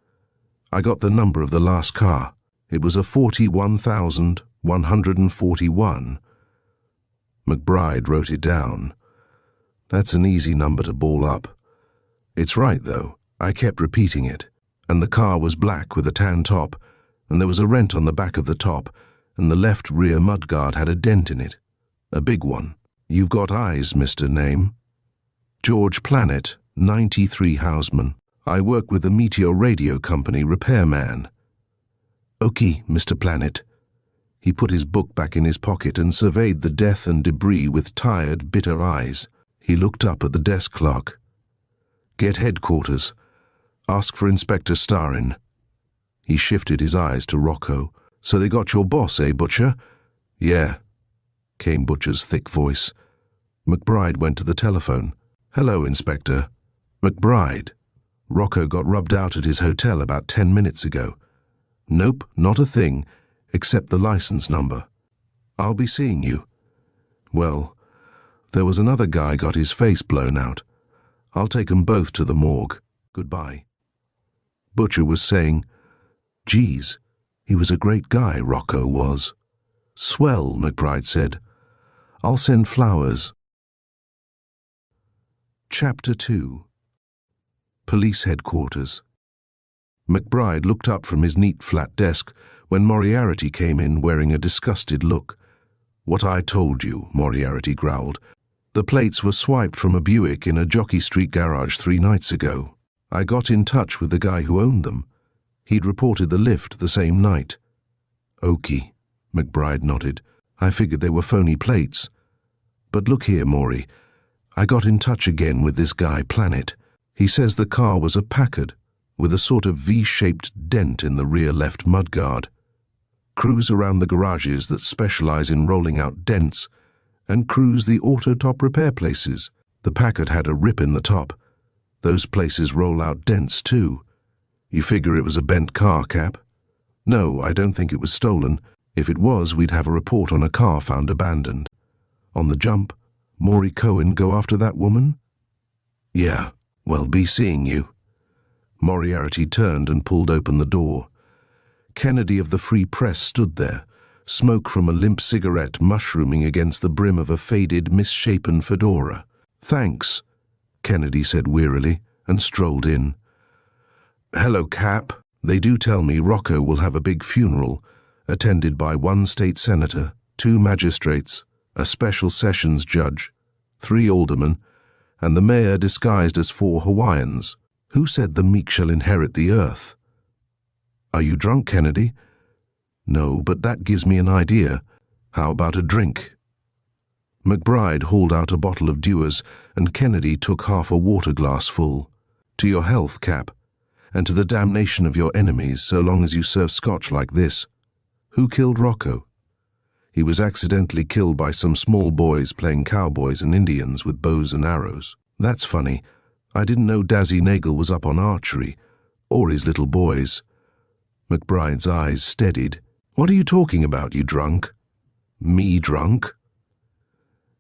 I got the number of the last car. It was a 41,141. McBride wrote it down. "That's an easy number to ball up. It's right, though. I kept repeating it. And the car was black with a tan top, and there was a rent on the back of the top, and the left rear mudguard had a dent in it. A big one. You've got eyes, Mr. Name." "George Planet, 93 Houseman. I work with the Meteor Radio Company repairman." "Okay, Mr. Planet." He put his book back in his pocket and surveyed the death and debris with tired, bitter eyes. He looked up at the desk clerk. "Get headquarters. Ask for Inspector Starin." He shifted his eyes to Rocco. "So they got your boss, eh, Butcher?" "Yeah," came Butcher's thick voice. McBride went to the telephone. "Hello, Inspector." "McBride. Rocco got rubbed out at his hotel about 10 minutes ago." "Nope, not a thing, except the license number." "I'll be seeing you." "Well, there was another guy got his face blown out. I'll take 'em both to the morgue. Goodbye." Butcher was saying, "Geez, he was a great guy, Rocco was." "Swell," McBride said. "I'll send flowers." Chapter 2. Police Headquarters. McBride looked up from his neat flat desk when Moriarty came in wearing a disgusted look. "What I told you," Moriarty growled. "The plates were swiped from a Buick in a Jockey Street garage 3 nights ago. I got in touch with the guy who owned them. He'd reported the lift the same night." "Okie," McBride nodded. I figured they were phony plates. But look here, Maury. I got in touch again with this guy, Planet. He says the car was a Packard, with a sort of V-shaped dent in the rear left mudguard. Crews around the garages that specialize in rolling out dents, and crews the auto top repair places. The Packard had a rip in the top. Those places roll out dents too. You figure it was a bent car, Cap? No, I don't think it was stolen. If it was, we'd have a report on a car found abandoned. On the jump, Maury Cohen go after that woman? Yeah, well, be seeing you. Moriarty turned and pulled open the door. Kennedy of the Free Press stood there, smoke from a limp cigarette mushrooming against the brim of a faded, misshapen fedora. Thanks, Kennedy said wearily, and strolled in. Hello, Cap. They do tell me Rocco will have a big funeral, attended by 1 state senator, 2 magistrates, a special sessions judge, 3 aldermen, and the mayor disguised as 4 Hawaiians. Who said the meek shall inherit the earth? Are you drunk, Kennedy? No, but that gives me an idea. How about a drink? McBride hauled out a bottle of Dewar's, and Kennedy took half a water glass full. To your health, Cap, and to the damnation of your enemies, so long as you serve scotch like this. Who killed Rocco? He was accidentally killed by some small boys playing cowboys and Indians with bows and arrows. That's funny. I didn't know Dazzy Nagel was up on archery, or his little boys. McBride's eyes steadied. What are you talking about, you drunk? Me drunk?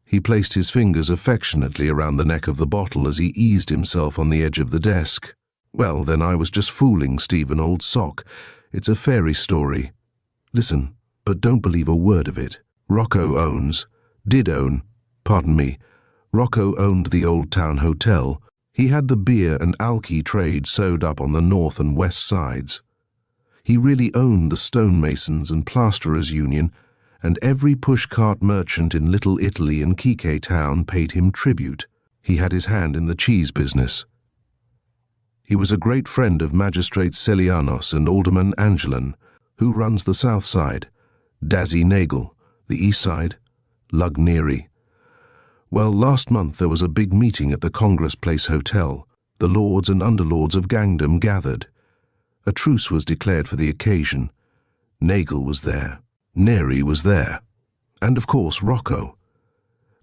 He placed his fingers affectionately around the neck of the bottle as he eased himself on the edge of the desk. Well, then I was just fooling, Stephen, old sock. It's a fairy story. Listen, but don't believe a word of it. Rocco owned the Old Town Hotel. He had the beer and alky trade sewed up on the north and west sides. He really owned the stonemasons and plasterers' union, and every pushcart merchant in Little Italy and Kike Town paid him tribute. He had his hand in the cheese business. He was a great friend of Magistrate Celianos and Alderman Angelin, who runs the south side, Dazzy Nagel, the east side, Lug Neary. Well, last month there was a big meeting at the Congress Place Hotel. The lords and underlords of Gangdom gathered. A truce was declared for the occasion. Nagel was there. Neary was there. And of course Rocco.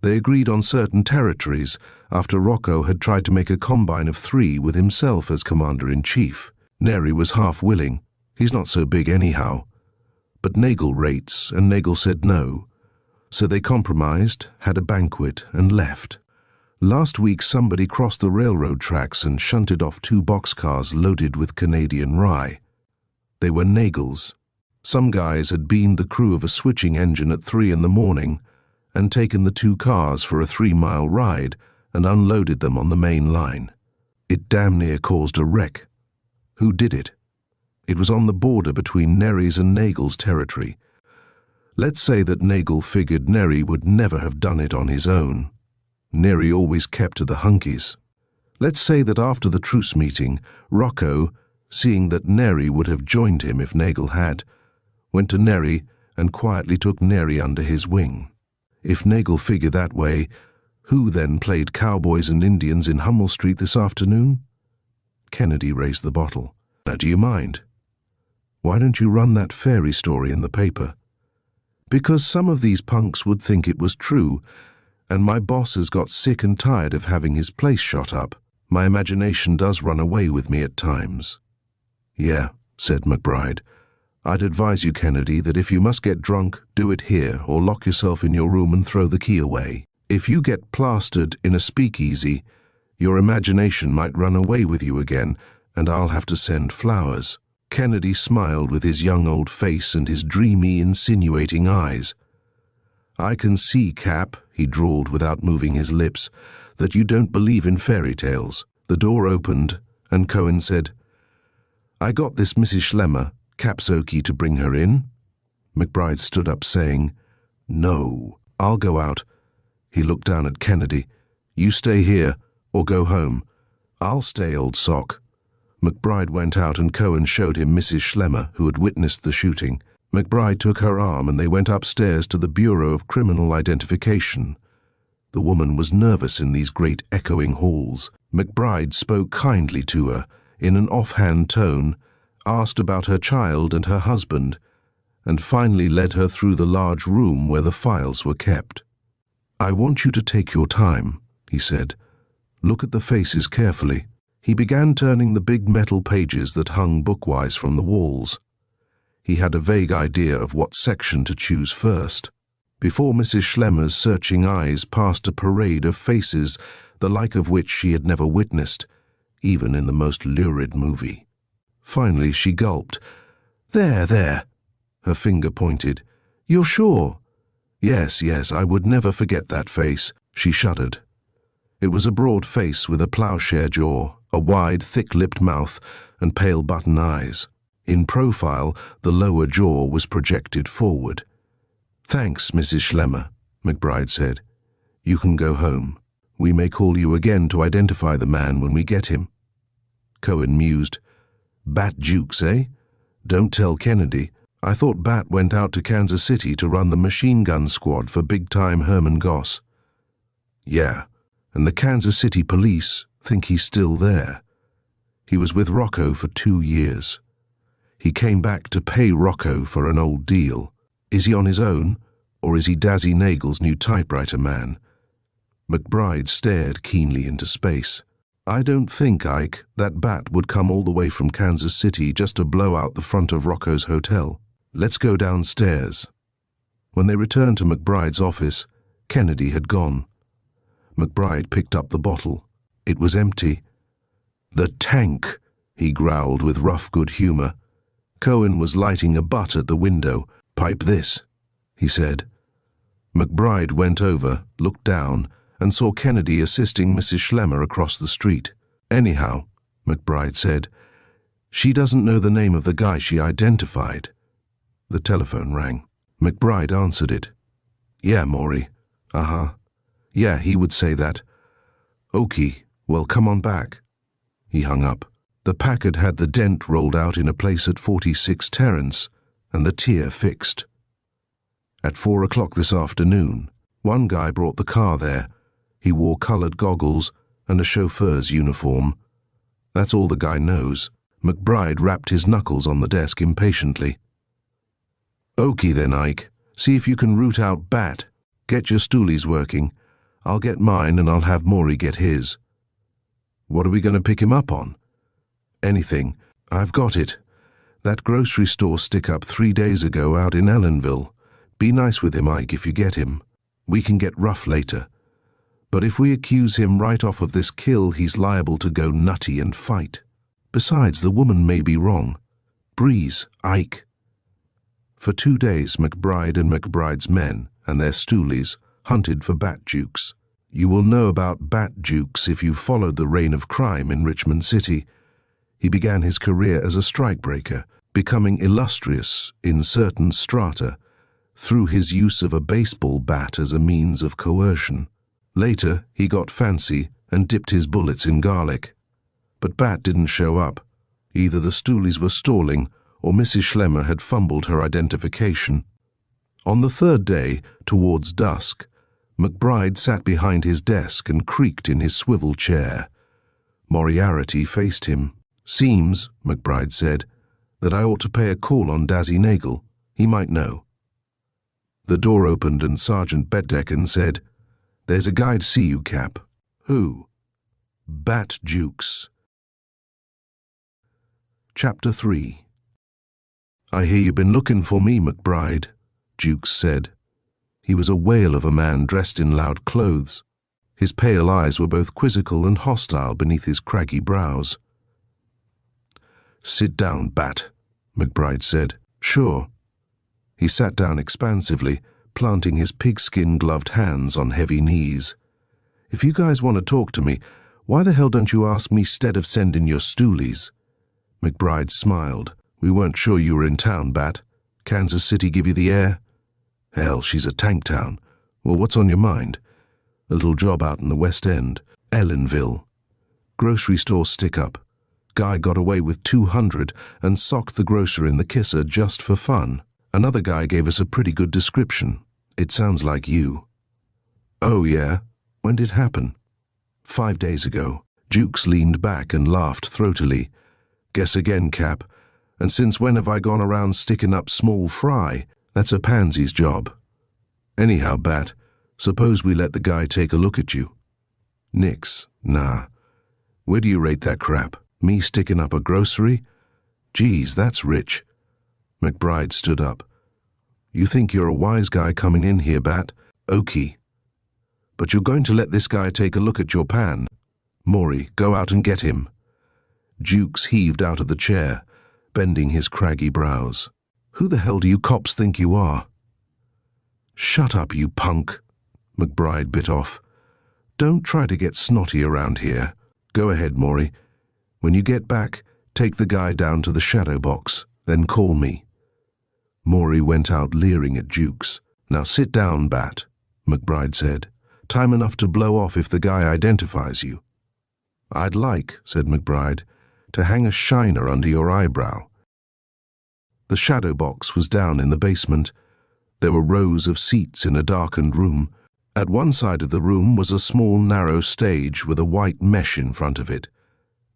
They agreed on certain territories after Rocco had tried to make a combine of 3 with himself as commander-in-chief. Neary was half willing. He's not so big anyhow. But Nagel rates, and Nagel said no. So they compromised, had a banquet, and left. Last week somebody crossed the railroad tracks and shunted off 2 boxcars loaded with Canadian rye. They were Nagel's. Some guys had beamed the crew of a switching engine at 3 in the morning and taken the 2 cars for a 3-mile ride and unloaded them on the main line. It damn near caused a wreck. Who did it? It was on the border between Nery's and Nagel's territory. Let's say that Nagel figured Nery would never have done it on his own. Nery always kept to the hunkies. Let's say that after the truce meeting, Rocco, seeing that Nery would have joined him if Nagel had, went to Nery and quietly took Nery under his wing. If Nagel figured that way, who then played cowboys and Indians in Hummel Street this afternoon? Kennedy raised the bottle. Now, do you mind? Why don't you run that fairy story in the paper? Because some of these punks would think it was true, and my boss has got sick and tired of having his place shot up. My imagination does run away with me at times. Yeah, said McBride. I'd advise you, Kennedy, that if you must get drunk, do it here, or lock yourself in your room and throw the key away. If you get plastered in a speakeasy, your imagination might run away with you again, and I'll have to send flowers. Kennedy smiled with his young old face and his dreamy, insinuating eyes. I can see, Cap, he drawled without moving his lips, that you don't believe in fairy tales. The door opened, and Cohen said, I got this Mrs. Schlemmer, Cap's Okie, to bring her in. McBride stood up, saying, No, I'll go out. He looked down at Kennedy. You stay here, or go home. I'll stay, old sock. McBride went out and Cohen showed him Mrs. Schlemmer, who had witnessed the shooting. McBride took her arm and they went upstairs to the Bureau of Criminal Identification. The woman was nervous in these great echoing halls. McBride spoke kindly to her, in an offhand tone, asked about her child and her husband, and finally led her through the large room where the files were kept. "I want you to take your time," he said. "Look at the faces carefully." He began turning the big metal pages that hung bookwise from the walls. He had a vague idea of what section to choose first. Before Mrs. Schlemmer's searching eyes passed a parade of faces, the like of which she had never witnessed, even in the most lurid movie. Finally she gulped. "There, there," her finger pointed. "You're sure?" Yes, I would never forget that face." She shuddered. It was a broad face with a ploughshare jaw, a wide, thick-lipped mouth, and pale button eyes. In profile, the lower jaw was projected forward. "Thanks, Mrs. Schlemmer," McBride said. "You can go home. We may call you again to identify the man when we get him." Cohen mused. "Bat Jukes, eh? Don't tell Kennedy. I thought Bat went out to Kansas City to run the machine gun squad for big-time Herman Goss." "Yeah, and the Kansas City police think he's still there. He was with Rocco for 2 years. He came back to pay Rocco for an old deal. Is he on his own, or is he Dazzy Nagel's new typewriter man?" McBride stared keenly into space. "I don't think, Ike, that Bat would come all the way from Kansas City just to blow out the front of Rocco's hotel. Let's go downstairs." When they returned to McBride's office, Kennedy had gone. McBride picked up the bottle. It was empty. "The tank," he growled with rough good humor. Cohen was lighting a butt at the window. "Pipe this," he said. McBride went over, looked down, and saw Kennedy assisting Mrs. Schlemmer across the street. "Anyhow," McBride said, "she doesn't know the name of the guy she identified." The telephone rang. McBride answered it. "Yeah, Maury. Uh-huh. Yeah, he would say that. Okay, well, come on back." He hung up. The Packard had the dent rolled out in a place at 46 Terrace, and the tier fixed. At 4 o'clock this afternoon, one guy brought the car there. He wore colored goggles and a chauffeur's uniform. That's all the guy knows. McBride rapped his knuckles on the desk impatiently. "Okay then, Ike. See if you can root out Bat. Get your stoolies working. I'll get mine and I'll have Maury get his." "What are we going to pick him up on?" "Anything. I've got it. That grocery store stick-up 3 days ago out in Ellenville. Be nice with him, Ike, if you get him. We can get rough later. But if we accuse him right off of this kill, he's liable to go nutty and fight. Besides, the woman may be wrong. Breeze, Ike." For 2 days, McBride and McBride's men and their stoolies hunted for Bat Jukes. You will know about Bat Jukes if you followed the reign of crime in Richmond City. He began his career as a strikebreaker, becoming illustrious in certain strata through his use of a baseball bat as a means of coercion. Later, he got fancy and dipped his bullets in garlic. But Bat didn't show up. Either the stoolies were stalling or Mrs. Schlemmer had fumbled her identification. On the 3rd day, towards dusk, McBride sat behind his desk and creaked in his swivel chair. Moriarty faced him. "Seems," McBride said, "that I ought to pay a call on Dazzy Nagel. He might know." The door opened and Sergeant Bedecken said, "There's a guy to see you, Cap." "Who?" "Bat Jukes." Chapter 3. "I hear you've been looking for me, McBride," Jukes said. He was a whale of a man dressed in loud clothes. His pale eyes were both quizzical and hostile beneath his craggy brows. "Sit down, Bat," McBride said. "Sure." He sat down expansively, planting his pigskin-gloved hands on heavy knees. "If you guys want to talk to me, why the hell don't you ask me 'stead of sending your stoolies?" McBride smiled. "We weren't sure you were in town, Bat. Kansas City give you the air?" "Hell, she's a tank town. Well, what's on your mind?" "A little job out in the West End. Ellenville. Grocery store stick-up. Guy got away with 200 and socked the grocer in the kisser just for fun. Another guy gave us a pretty good description. It sounds like you. Oh, yeah? When did it happen? 5 days ago. Jukes leaned back and laughed throatily. Guess again, Cap. And since when have I gone around sticking up small fry? That's a pansy's job. Anyhow, Bat, suppose we let the guy take a look at you. Nix. Nah. Where do you rate that crap? Me sticking up a grocery? Geez, that's rich. McBride stood up. You think you're a wise guy coming in here, Bat? Okey. But you're going to let this guy take a look at your pan. Maury, go out and get him. Jukes heaved out of the chair, bending his craggy brows. Who the hell do you cops think you are? Shut up, you punk, McBride bit off. Don't try to get snotty around here. Go ahead, Maury. When you get back, take the guy down to the shadow box, then call me. Maury went out leering at Jukes. Now sit down, Bat, McBride said. Time enough to blow off if the guy identifies you. I'd like, said McBride, to hang a shiner under your eyebrow. The shadow box was down in the basement. There were rows of seats in a darkened room. At one side of the room was a small, narrow stage with a white mesh in front of it.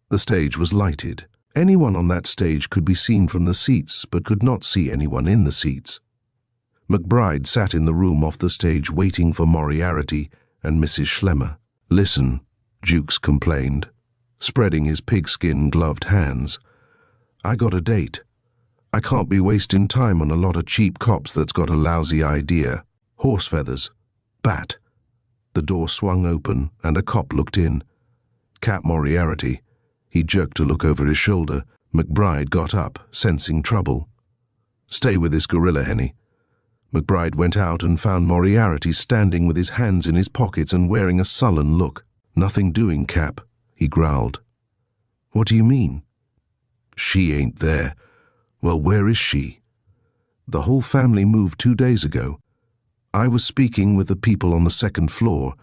The stage was lighted. Anyone on that stage could be seen from the seats, but could not see anyone in the seats. McBride sat in the room off the stage waiting for Moriarty and Mrs. Schlemmer. Listen, Jukes complained, spreading his pigskin-gloved hands. I got a date. I can't be wasting time on a lot of cheap cops that's got a lousy idea. Horse feathers. Bat. The door swung open and a cop looked in. Cap Moriarty. He jerked to look over his shoulder. McBride got up, sensing trouble. Stay with this gorilla, Henny. McBride went out and found Moriarty standing with his hands in his pockets and wearing a sullen look. Nothing doing, Cap, he growled. What do you mean? She ain't there. Well, where is she? The whole family moved 2 days ago. I was speaking with the people on the second floor,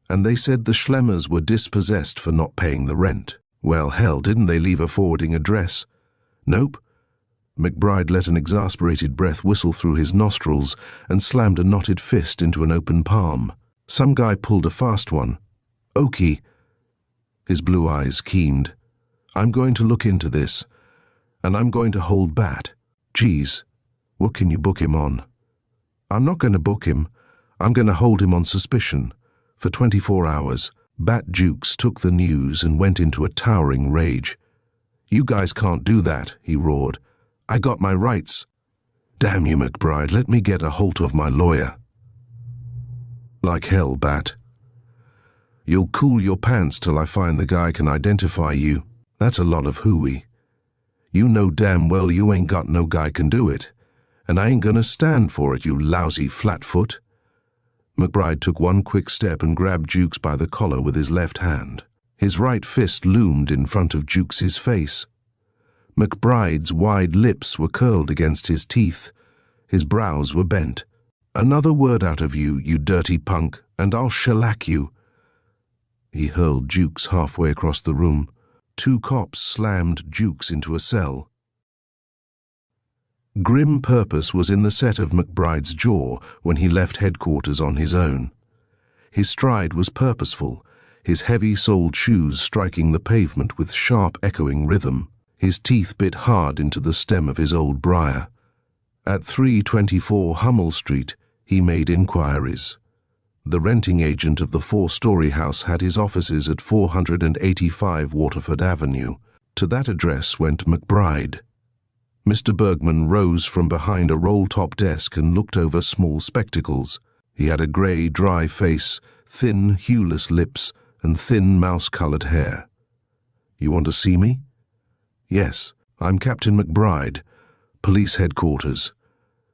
and they said the Schlemmers were dispossessed for not paying the rent. Well, hell, didn't they leave a forwarding address? Nope. McBride let an exasperated breath whistle through his nostrils and slammed a knotted fist into an open palm. Some guy pulled a fast one. Okey. His blue eyes keened. I'm going to look into this, and I'm going to hold Bat. Geez, what can you book him on? I'm not going to book him. I'm going to hold him on suspicion. For 24 hours, Bat Jukes took the news and went into a towering rage. You guys can't do that, he roared. I got my rights. Damn you, McBride, let me get a hold of my lawyer. Like hell, Bat. You'll cool your pants till I find the guy can identify you. That's a lot of hooey. You know damn well you ain't got no guy can do it, and I ain't gonna stand for it, you lousy flatfoot. McBride took one quick step and grabbed Jukes by the collar with his left hand. His right fist loomed in front of Jukes's face. McBride's wide lips were curled against his teeth. His brows were bent. Another word out of you, you dirty punk, and I'll shellac you. He hurled Jukes halfway across the room. 2 cops slammed Jukes into a cell. Grim purpose was in the set of McBride's jaw when he left headquarters on his own. His stride was purposeful, his heavy-soled shoes striking the pavement with sharp echoing rhythm. His teeth bit hard into the stem of his old briar. At 324 Hummel Street, he made inquiries. The renting agent of the 4-story house had his offices at 485 Waterford Avenue. To that address went McBride. Mr. Bergman rose from behind a roll-top desk and looked over small spectacles. He had a grey, dry face, thin, hueless lips, and thin, mouse-coloured hair. You want to see me? Yes, I'm Captain McBride, Police Headquarters.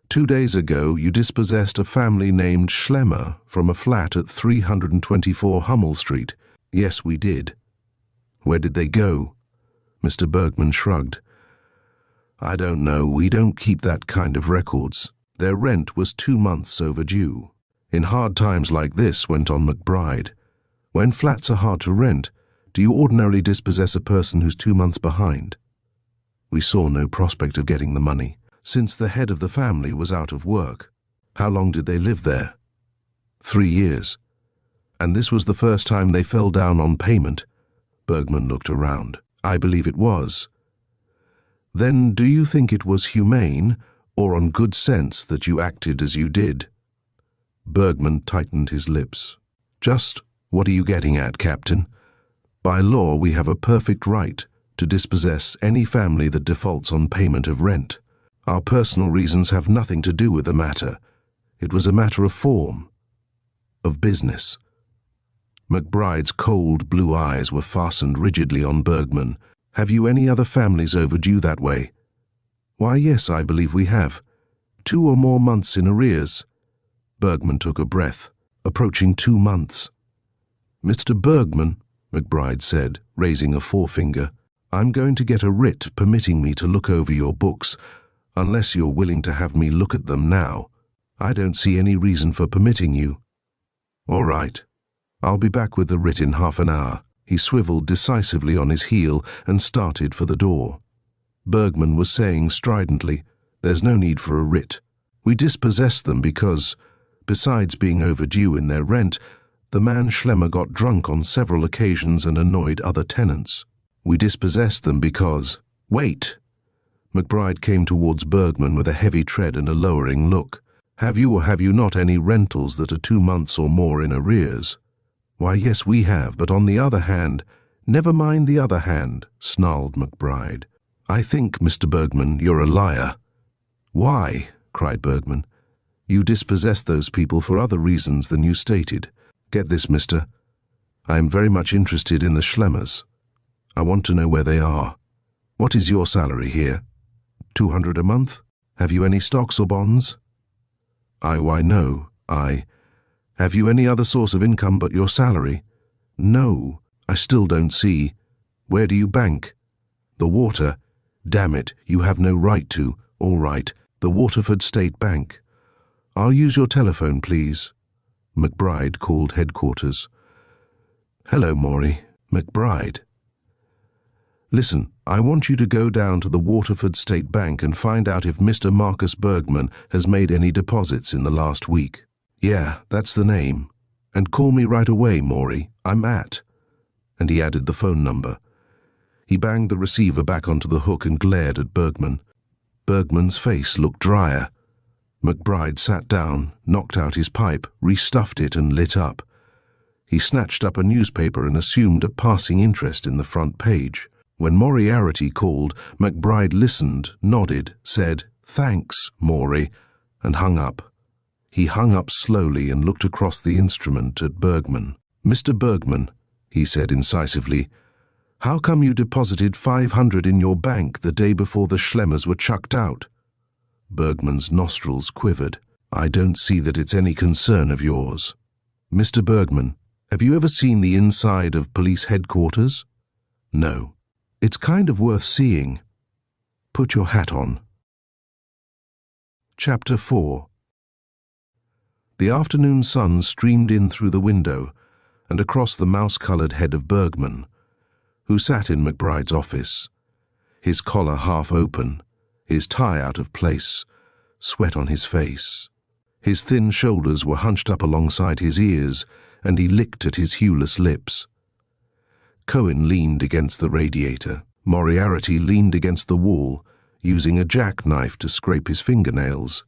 2 days ago, you dispossessed a family named Schlemmer from a flat at 324 Hummel Street. Yes, we did. Where did they go? Mr. Bergman shrugged. I don't know. We don't keep that kind of records. Their rent was 2 months overdue. In hard times like this, went on McBride, when flats are hard to rent, do you ordinarily dispossess a person who's 2 months behind? We saw no prospect of getting the money, since the head of the family was out of work. How long did they live there? 3 years. And this was the first time they fell down on payment? Bergman looked around. I believe it was. Then do you think it was humane or on good sense that you acted as you did? Bergman tightened his lips. Just what are you getting at, Captain? By law, we have a perfect right to dispossess any family that defaults on payment of rent. Our personal reasons have nothing to do with the matter. It was a matter of form, of business. McBride's cold blue eyes were fastened rigidly on Bergman. Have you any other families overdue that way? Why, yes, I believe we have. 2 or more months in arrears. Bergman took a breath. Approaching 2 months. Mr. Bergman, McBride said, raising a forefinger, I'm going to get a writ permitting me to look over your books, unless you're willing to have me look at them now. I don't see any reason for permitting you. All right. I'll be back with the writ in half an hour. He swiveled decisively on his heel and started for the door. Bergman was saying stridently, there's no need for a writ. We dispossessed them because, besides being overdue in their rent, the man Schlemmer got drunk on several occasions and annoyed other tenants. We dispossessed them because— Wait! McBride came towards Bergman with a heavy tread and a lowering look. Have you or have you not any rentals that are 2 months or more in arrears? Why, yes, we have, but on the other hand— Never mind the other hand, snarled McBride. I think, Mr. Bergman, you're a liar. Why? Cried Bergman. You dispossessed those people for other reasons than you stated. Get this, mister. I am very much interested in the Schlemmers. I want to know where they are. What is your salary here? 200 a month? Have you any stocks or bonds? Why, no. Have you any other source of income but your salary? No. I still don't see. Where do you bank? The water. Damn it, you have no right to. All right, the Waterford State Bank. I'll use your telephone, please. McBride called headquarters. Hello, Maury. McBride. Listen, I want you to go down to the Waterford State Bank and find out if Mr. Marcus Bergman has made any deposits in the last week. Yeah, that's the name. And call me right away, Maury. I'm at. And he added the phone number. He banged the receiver back onto the hook and glared at Bergman. Bergman's face looked drier. McBride sat down, knocked out his pipe, restuffed it and lit up. He snatched up a newspaper and assumed a passing interest in the front page. When Moriarty called, McBride listened, nodded, said, "Thanks, Maury," and hung up. He hung up slowly and looked across the instrument at Bergman. "Mr. Bergman," he said incisively, "how come you deposited 500 in your bank the day before the Schlemmers were chucked out?" Bergman's nostrils quivered. "I don't see that it's any concern of yours." "Mr. Bergman, have you ever seen the inside of police headquarters?" "No." "It's kind of worth seeing. Put your hat on." Chapter 4. The afternoon sun streamed in through the window and across the mouse-coloured head of Bergman, who sat in McBride's office, his collar half open, his tie out of place, sweat on his face. His thin shoulders were hunched up alongside his ears, and he licked at his hueless lips. Cohen leaned against the radiator. Moriarty leaned against the wall, using a jackknife to scrape his fingernails.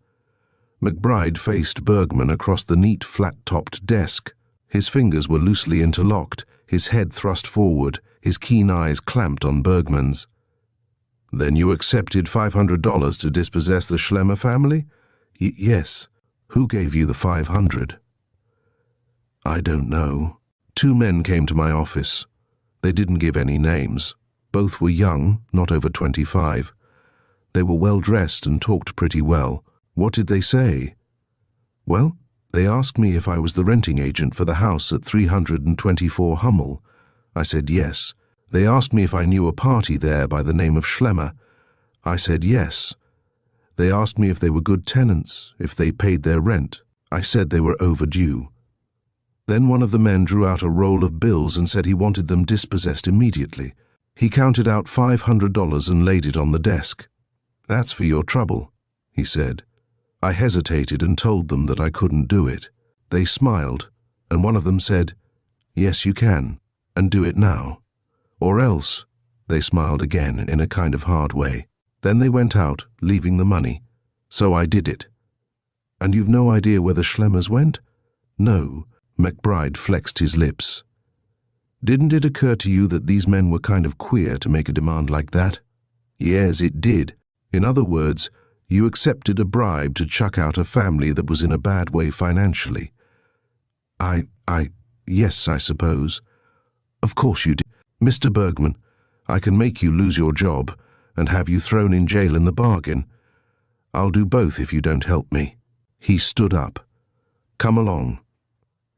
McBride faced Bergman across the neat, flat-topped desk. His fingers were loosely interlocked, his head thrust forward, his keen eyes clamped on Bergman's. "Then you accepted $500 to dispossess the Schlemmer family?" Yes. "Who gave you the 500? "I don't know. 2 men came to my office. They didn't give any names. Both were young, not over 25. They were well-dressed and talked pretty well. What did they say?" "Well, they asked me if I was the renting agent for the house at 324 Hummel. I said yes. They asked me if I knew a party there by the name of Schlemmer. I said yes. They asked me if they were good tenants, if they paid their rent. I said they were overdue. Then one of the men drew out a roll of bills and said he wanted them dispossessed immediately. He counted out $500 and laid it on the desk. "That's for your trouble." he said. I hesitated and told them that I couldn't do it. They smiled, and one of them said, "Yes, you can, and do it now. Or else," they smiled again in a kind of hard way. Then they went out, leaving the money. So I did it. And you've no idea where the Schlemmers went? No, McBride flexed his lips. Didn't it occur to you that these men were kind of queer to make a demand like that? Yes, it did. In other words, you accepted a bribe to chuck out a family that was in a bad way financially. Yes, I suppose. Of course you did. Mr. Bergman, I can make you lose your job and have you thrown in jail in the bargain. I'll do both if you don't help me. He stood up. Come along.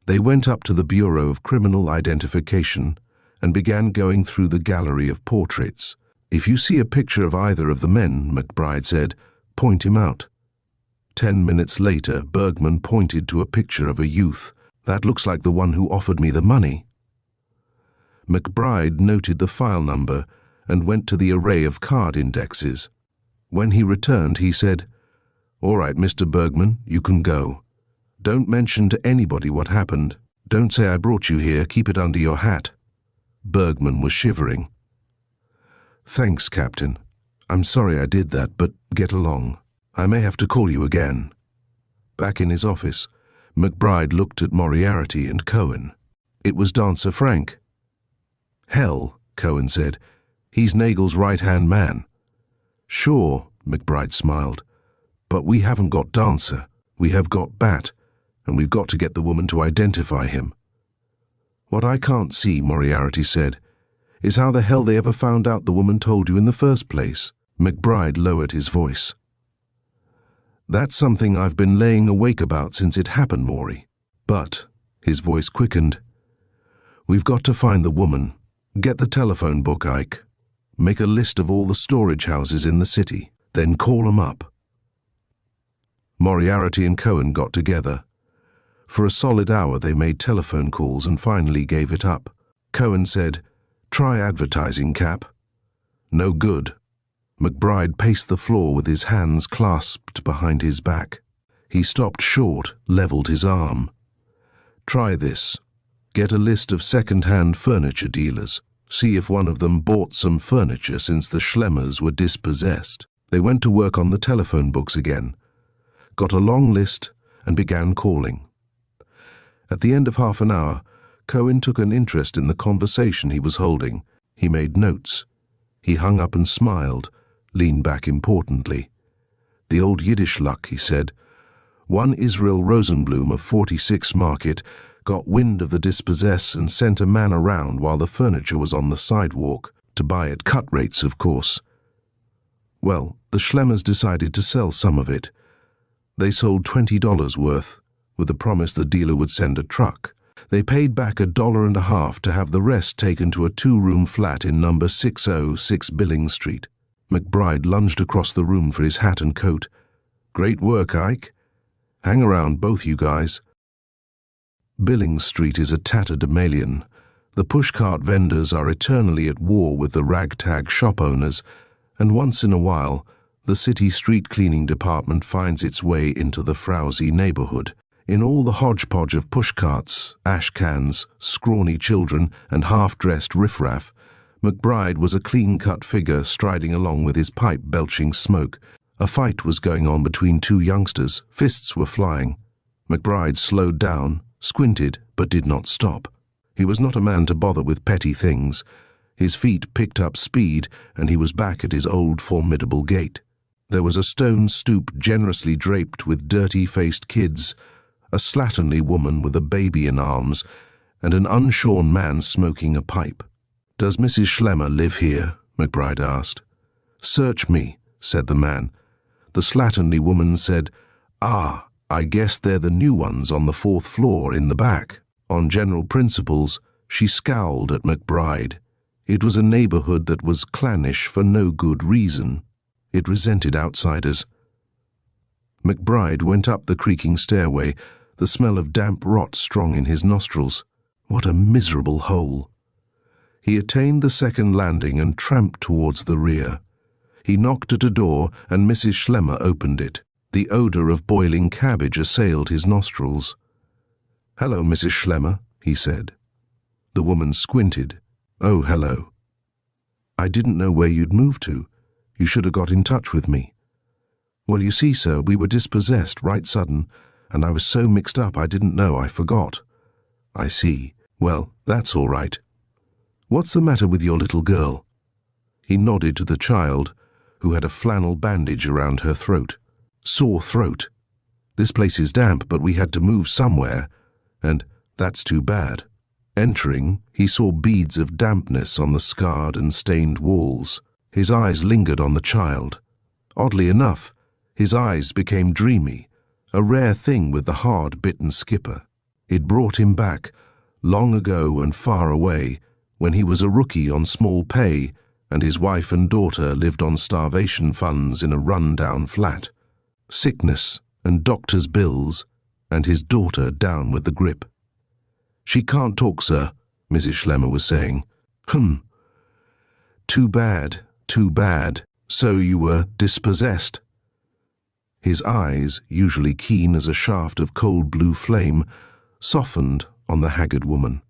They went up to the Bureau of Criminal Identification and began going through the gallery of portraits. If you see a picture of either of the men, McBride said, point him out. 10 minutes later, Bergman pointed to a picture of a youth. That looks like the one who offered me the money. McBride noted the file number and went to the array of card indexes. When he returned, he said, "All right, Mr. Bergman, you can go. Don't mention to anybody what happened. Don't say I brought you here. Keep it under your hat." Bergman was shivering. "Thanks, Captain. I'm sorry I did that, but get along. I may have to call you again." Back in his office, McBride looked at Moriarty and Cohen. It was Dancer Frank. "Hell," Cohen said. "He's Nagel's right-hand man." "Sure," McBride smiled. "But we haven't got Dancer. We have got Bat, and we've got to get the woman to identify him." "What I can't see," Moriarty said, "is how the hell they ever found out the woman told you in the first place." McBride lowered his voice. "That's something I've been laying awake about since it happened, Maury. But," his voice quickened, "we've got to find the woman. Get the telephone book, Ike. Make a list of all the storage houses in the city. Then call 'em up." Moriarty and Cohen got together. For a solid hour they made telephone calls and finally gave it up. Cohen said, "Try advertising, Cap." No good. McBride paced the floor with his hands clasped behind his back. He stopped short, leveled his arm. "Try this. Get a list of second-hand furniture dealers. See if one of them bought some furniture since the Schlemmers were dispossessed." They went to work on the telephone books again, got a long list, and began calling. At the end of half an hour, Cohen took an interest in the conversation he was holding. He made notes. He hung up and smiled, leaned back importantly. "The old Yiddish luck," he said. "One Israel Rosenblum of 46 Market got wind of the dispossess and sent a man around while the furniture was on the sidewalk, to buy at cut rates, of course. Well, the Schlemmers decided to sell some of it. They sold $20 worth, with the promise the dealer would send a truck. They paid back $1.50 to have the rest taken to a 2-room flat in number 606 Billings Street. McBride lunged across the room for his hat and coat. "Great work, Ike. Hang around, both you guys." Billings Street is a tatterdemalion. The pushcart vendors are eternally at war with the ragtag shop owners, and once in a while, the city street cleaning department finds its way into the frowsy neighborhood. In all the hodgepodge of pushcarts, ash cans, scrawny children, and half-dressed riffraff, McBride was a clean-cut figure striding along with his pipe belching smoke. A fight was going on between two youngsters. Fists were flying. McBride slowed down, squinted, but did not stop. He was not a man to bother with petty things. His feet picked up speed, and he was back at his old formidable gait. There was a stone stoop generously draped with dirty-faced kids, a slatternly woman with a baby in arms, and an unshorn man smoking a pipe. "Does Mrs. Schlemmer live here?" McBride asked. "Search me," said the man. The slatternly woman said, "Ah, I guess they're the new ones on the 4th floor in the back." On general principles, she scowled at McBride. It was a neighborhood that was clannish for no good reason. It resented outsiders. McBride went up the creaking stairway, the smell of damp rot strong in his nostrils. What a miserable hole! He attained the second landing and tramped towards the rear. He knocked at a door, and Mrs. Schlemmer opened it. The odor of boiling cabbage assailed his nostrils. "Hello, Mrs. Schlemmer," he said. The woman squinted. "Oh, hello. I didn't know where you'd moved to. You should have got in touch with me." "Well, you see, sir, we were dispossessed right sudden, and I was so mixed up I didn't know, I forgot." "I see. Well, that's all right. What's the matter with your little girl?" He nodded to the child, who had a flannel bandage around her throat. "Sore throat. This place is damp, but we had to move somewhere, and that's too bad." Entering, he saw beads of dampness on the scarred and stained walls. His eyes lingered on the child. Oddly enough, his eyes became dreamy, a rare thing with the hard-bitten skipper. It brought him back, long ago and far away, when he was a rookie on small pay and his wife and daughter lived on starvation funds in a run-down flat. Sickness and doctor's bills, and his daughter down with the grip. "She can't talk, sir," Mrs. Schlemmer was saying. Too bad, too bad. So you were dispossessed." His eyes, usually keen as a shaft of cold blue flame, softened on the haggard woman.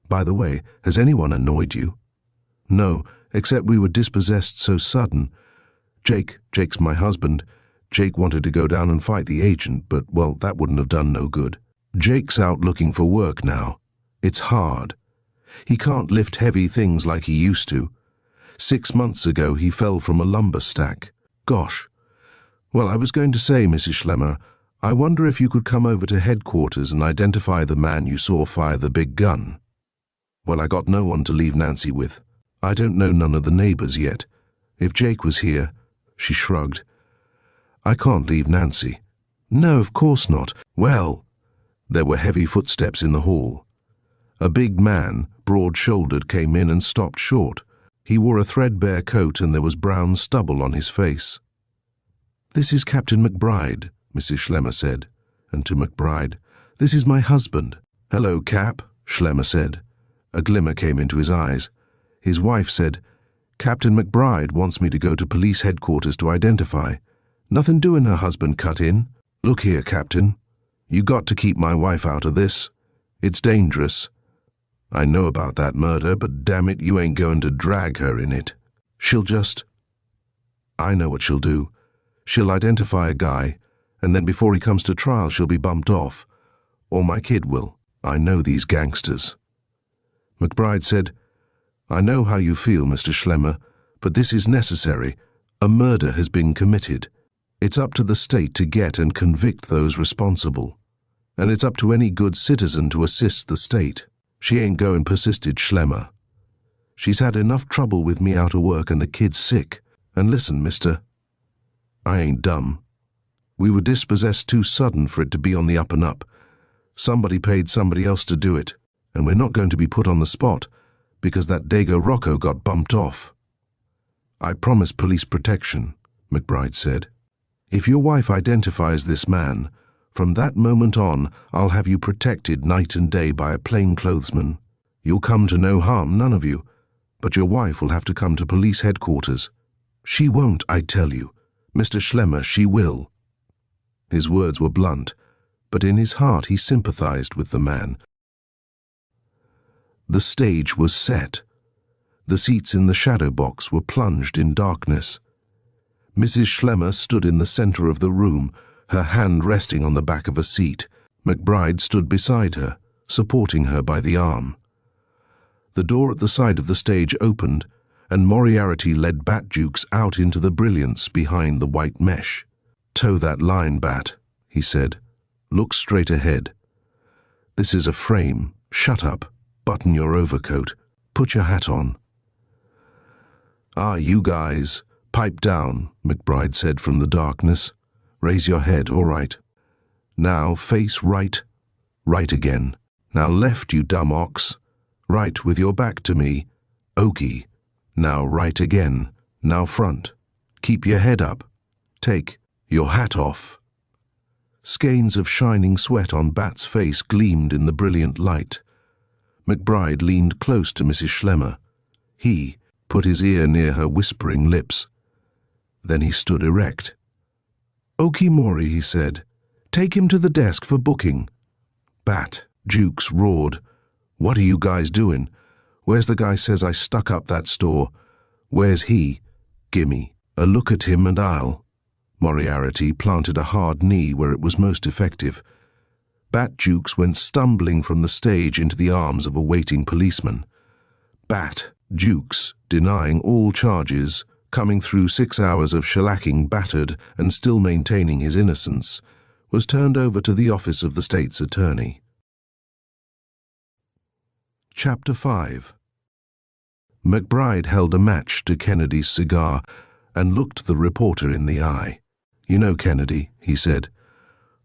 "By the way, has anyone annoyed you?" "No, except we were dispossessed so sudden. Jake's my husband. Jake wanted to go down and fight the agent, but, well, that wouldn't have done no good. Jake's out looking for work now. It's hard. He can't lift heavy things like he used to. 6 months ago he fell from a lumber stack. Gosh. Well, I was going to say, Mrs. Schlemmer, I wonder if you could come over to headquarters and identify the man you saw fire the big gun." "Well, I got no one to leave Nancy with. I don't know none of the neighbors yet. If Jake was here," she shrugged. "I can't leave Nancy." "No, of course not." "Well." There were heavy footsteps in the hall. A big man, broad-shouldered, came in and stopped short. He wore a threadbare coat and there was brown stubble on his face. "This is Captain McBride," Mrs. Schlemmer said, and to McBride, "This is my husband." "Hello, Cap," Schlemmer said. A glimmer came into his eyes. His wife said, "Captain McBride wants me to go to police headquarters to identify. Nothing doing," her husband cut in. "Look here, Captain. You got to keep my wife out of this. It's dangerous. I know about that murder, but damn it, you ain't going to drag her in it. She'll just... I know what she'll do. She'll identify a guy, and then before he comes to trial she'll be bumped off. Or my kid will. I know these gangsters." McBride said, "I know how you feel, Mr. Schlemmer, but this is necessary. A murder has been committed. It's up to the state to get and convict those responsible. And it's up to any good citizen to assist the state." "She ain't going," persisted Schlemmer. "She's had enough trouble with me out of work and the kid's sick. And listen, mister, I ain't dumb. We were dispossessed too sudden for it to be on the up and up. Somebody paid somebody else to do it, and we're not going to be put on the spot because that Dago Rocco got bumped off." "I promise police protection," McBride said. "If your wife identifies this man, from that moment on, I'll have you protected night and day by a plainclothesman. You'll come to no harm, none of you, but your wife will have to come to police headquarters. She won't, I tell you. Mr. Schlemmer, she will." His words were blunt, but in his heart he sympathized with the man. The stage was set. The seats in the shadow box were plunged in darkness. Mrs. Schlemmer stood in the center of the room, her hand resting on the back of a seat. McBride stood beside her, supporting her by the arm. The door at the side of the stage opened, and Moriarty led Bat Jukes out into the brilliance behind the white mesh. "Toe that line, Bat," he said. "Look straight ahead. This is a frame. Shut up. Button your overcoat. Put your hat on." "Ah, you guys. Pipe down," McBride said from the darkness. "Raise your head, all right. Now face right. Right again. Now left, you dumb ox. Right with your back to me. Okie. Now right again. Now front. Keep your head up. Take your hat off." Skeins of shining sweat on Bat's face gleamed in the brilliant light. McBride leaned close to Mrs. Schlemmer. He put his ear near her whispering lips. Then he stood erect. "Okimori," he said. "Take him to the desk for booking." Bat, Jukes roared. "What are you guys doing? Where's the guy says I stuck up that store? Where's he? Gimme a look at him and I'll." Moriarty planted a hard knee where it was most effective. Bat Jukes went stumbling from the stage into the arms of a waiting policeman. Bat Jukes, denying all charges, coming through 6 hours of shellacking, battered and still maintaining his innocence, was turned over to the office of the state's attorney. Chapter 5. McBride held a match to Kennedy's cigar and looked the reporter in the eye. "You know, Kennedy," he said,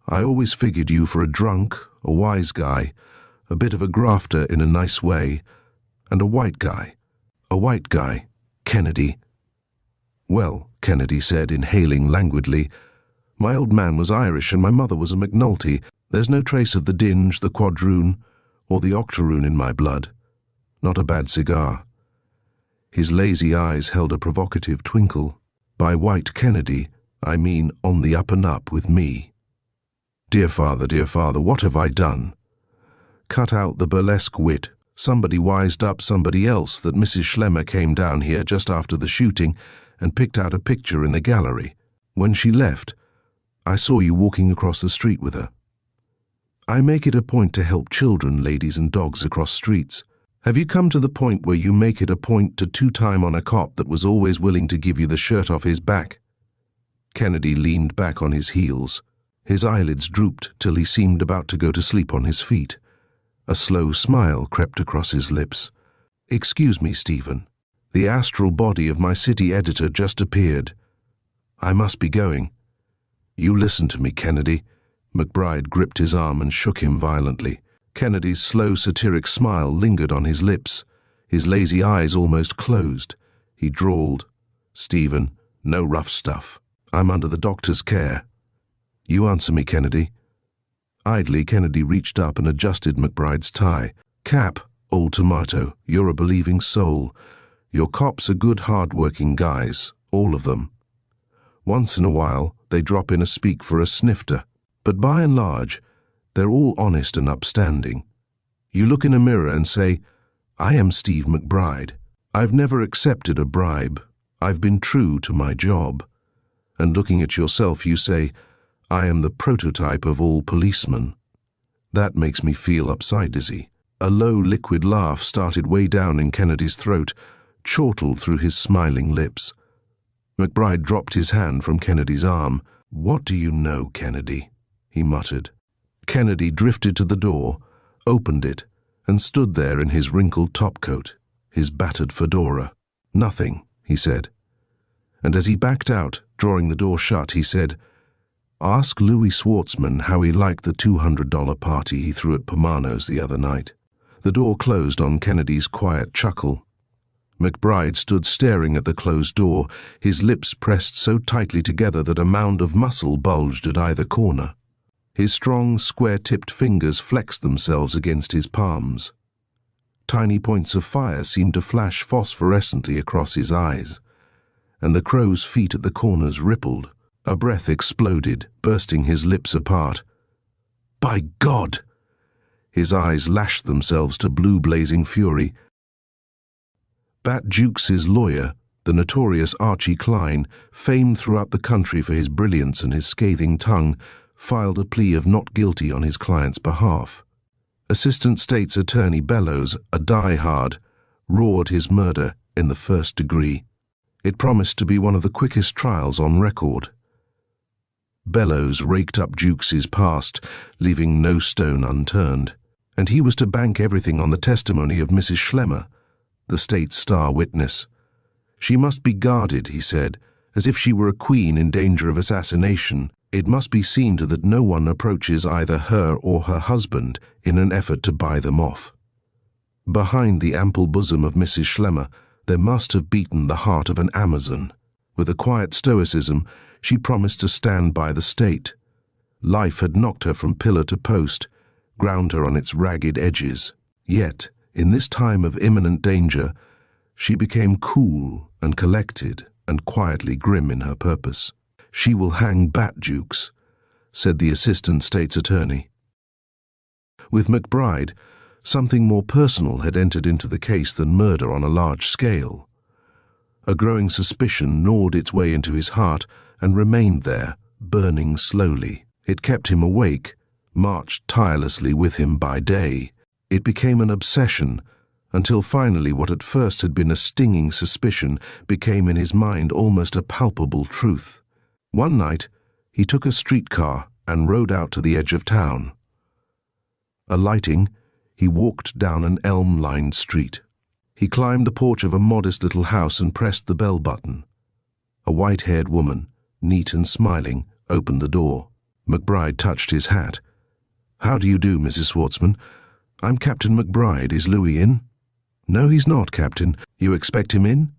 "I always figured you for a drunk, a wise guy, a bit of a grafter in a nice way, and a white guy. A white guy, Kennedy." "Well," Kennedy said, inhaling languidly, "my old man was Irish and my mother was a McNulty. There's no trace of the dinge, the quadroon, or the octoroon in my blood. Not a bad cigar." His lazy eyes held a provocative twinkle. "By white Kennedy, I mean on the up and up with me. Dear father, what have I done?" "Cut out the burlesque wit. Somebody wised up somebody else that Mrs. Schlemmer came down here just after the shooting and picked out a picture in the gallery. When she left, I saw you walking across the street with her. I make it a point to help children, ladies and dogs across streets. Have you come to the point where you make it a point to two-time on a cop that was always willing to give you the shirt off his back?" Kennedy leaned back on his heels. His eyelids drooped till he seemed about to go to sleep on his feet. A slow smile crept across his lips. "Excuse me, Stephen. The astral body of my city editor just appeared. I must be going." "You listen to me, Kennedy." McBride gripped his arm and shook him violently. Kennedy's slow satiric smile lingered on his lips. His lazy eyes almost closed. He drawled, "Stephen, no rough stuff. I'm under the doctor's care. You answer me, Kennedy." Idly, Kennedy reached up and adjusted McBride's tie. "Cap, old tomato, you're a believing soul. Your cops are good, hard-working guys, all of them. Once in a while, they drop in a speak for a snifter, but by and large, they're all honest and upstanding. You look in a mirror and say, 'I am Steve McBride. I've never accepted a bribe. I've been true to my job.' And looking at yourself, you say, 'I am the prototype of all policemen.' That makes me feel upside dizzy." A low, liquid laugh started way down in Kennedy's throat, chortled through his smiling lips. McBride dropped his hand from Kennedy's arm. "What do you know, Kennedy?" he muttered. Kennedy drifted to the door, opened it, and stood there in his wrinkled topcoat, his battered fedora. "Nothing," he said. And as he backed out, drawing the door shut, he said, "Ask Louis Schwartzman how he liked the $200 party he threw at Pomano's the other night." The door closed on Kennedy's quiet chuckle. McBride stood staring at the closed door, his lips pressed so tightly together that a mound of muscle bulged at either corner. His strong, square-tipped fingers flexed themselves against his palms. Tiny points of fire seemed to flash phosphorescently across his eyes, and the crow's feet at the corners rippled. A breath exploded, bursting his lips apart. "By God!" His eyes lashed themselves to blue-blazing fury. Bat Jukes's lawyer, the notorious Archie Klein, famed throughout the country for his brilliance and his scathing tongue, filed a plea of not guilty on his client's behalf. Assistant State's Attorney Bellows, a die-hard, roared his murder in the first degree. It promised to be one of the quickest trials on record. Bellows raked up Jukes's past, leaving no stone unturned, and he was to bank everything on the testimony of Mrs. Schlemmer, the state's star witness. She must be guarded, he said, as if she were a queen in danger of assassination. It must be seen to that no one approaches either her or her husband in an effort to buy them off. Behind the ample bosom of Mrs. Schlemmer, there must have beaten the heart of an Amazon. With a quiet stoicism, she promised to stand by the state. Life had knocked her from pillar to post, ground her on its ragged edges. Yet, in this time of imminent danger, she became cool and collected and quietly grim in her purpose. "She will hang Bat Jukes," said the assistant state's attorney. With McBride, something more personal had entered into the case than murder on a large scale. A growing suspicion gnawed its way into his heart and remained there, burning slowly. It kept him awake, marched tirelessly with him by day. It became an obsession, until finally what at first had been a stinging suspicion became in his mind almost a palpable truth. One night, he took a streetcar and rode out to the edge of town. Alighting, he walked down an elm-lined street. He climbed the porch of a modest little house and pressed the bell button. A white-haired woman, neat and smiling, opened the door. McBride touched his hat. "How do you do, Mrs. Schwartzman? I'm Captain McBride. Is Louis in?" "No, he's not, Captain. You expect him in?"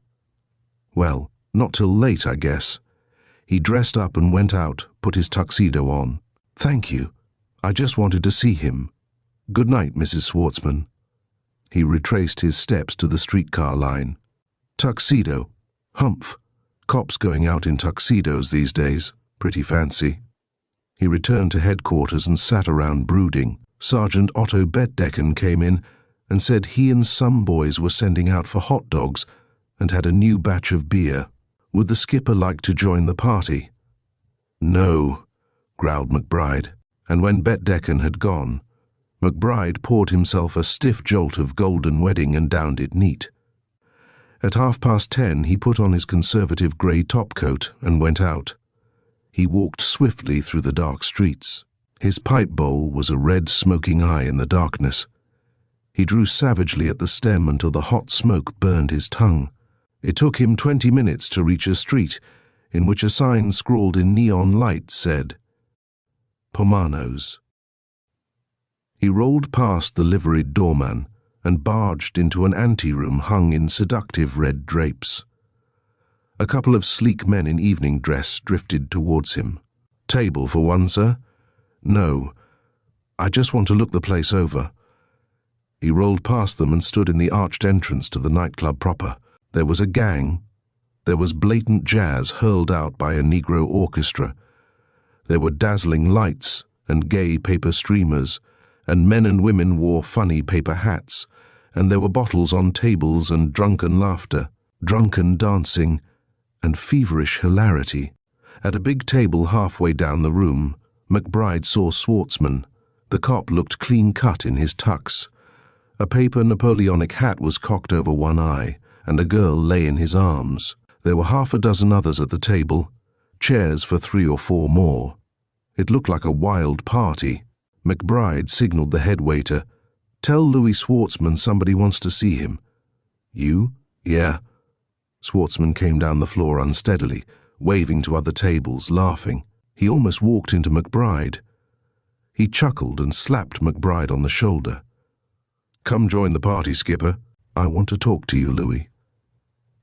"Well, not till late, I guess." He dressed up and went out, put his tuxedo on. "Thank you. I just wanted to see him. Good night, Mrs. Schwartzman." He retraced his steps to the streetcar line. Tuxedo. Humph. Cops going out in tuxedos these days. Pretty fancy. He returned to headquarters and sat around brooding. Sergeant Otto Bettdecken came in and said he and some boys were sending out for hot dogs and had a new batch of beer. Would the skipper like to join the party? "No," growled McBride, and when Bettdecken had gone, McBride poured himself a stiff jolt of Golden Wedding and downed it neat. At 10:30, he put on his conservative grey topcoat and went out. He walked swiftly through the dark streets. His pipe bowl was a red smoking eye in the darkness. He drew savagely at the stem until the hot smoke burned his tongue. It took him 20 minutes to reach a street in which a sign scrawled in neon light said, "Pomanos." He rolled past the liveried doorman and barged into an anteroom hung in seductive red drapes. A couple of sleek men in evening dress drifted towards him. "Table for one, sir?" "No. I just want to look the place over." He rolled past them and stood in the arched entrance to the nightclub proper. There was a gang. There was blatant jazz hurled out by a Negro orchestra. There were dazzling lights and gay paper streamers, and men and women wore funny paper hats, and there were bottles on tables and drunken laughter, drunken dancing, and feverish hilarity. At a big table halfway down the room, McBride saw Schwartzman. The cop looked clean-cut in his tux. A paper Napoleonic hat was cocked over one eye, and a girl lay in his arms. There were half a dozen others at the table, chairs for 3 or 4 more. It looked like a wild party. McBride signaled the head waiter. "Tell Louis Schwartzman somebody wants to see him." "You?" "Yeah." Schwartzman came down the floor unsteadily, waving to other tables, laughing. He almost walked into McBride. He chuckled and slapped McBride on the shoulder. "Come join the party, Skipper. I want to talk to you, Louis."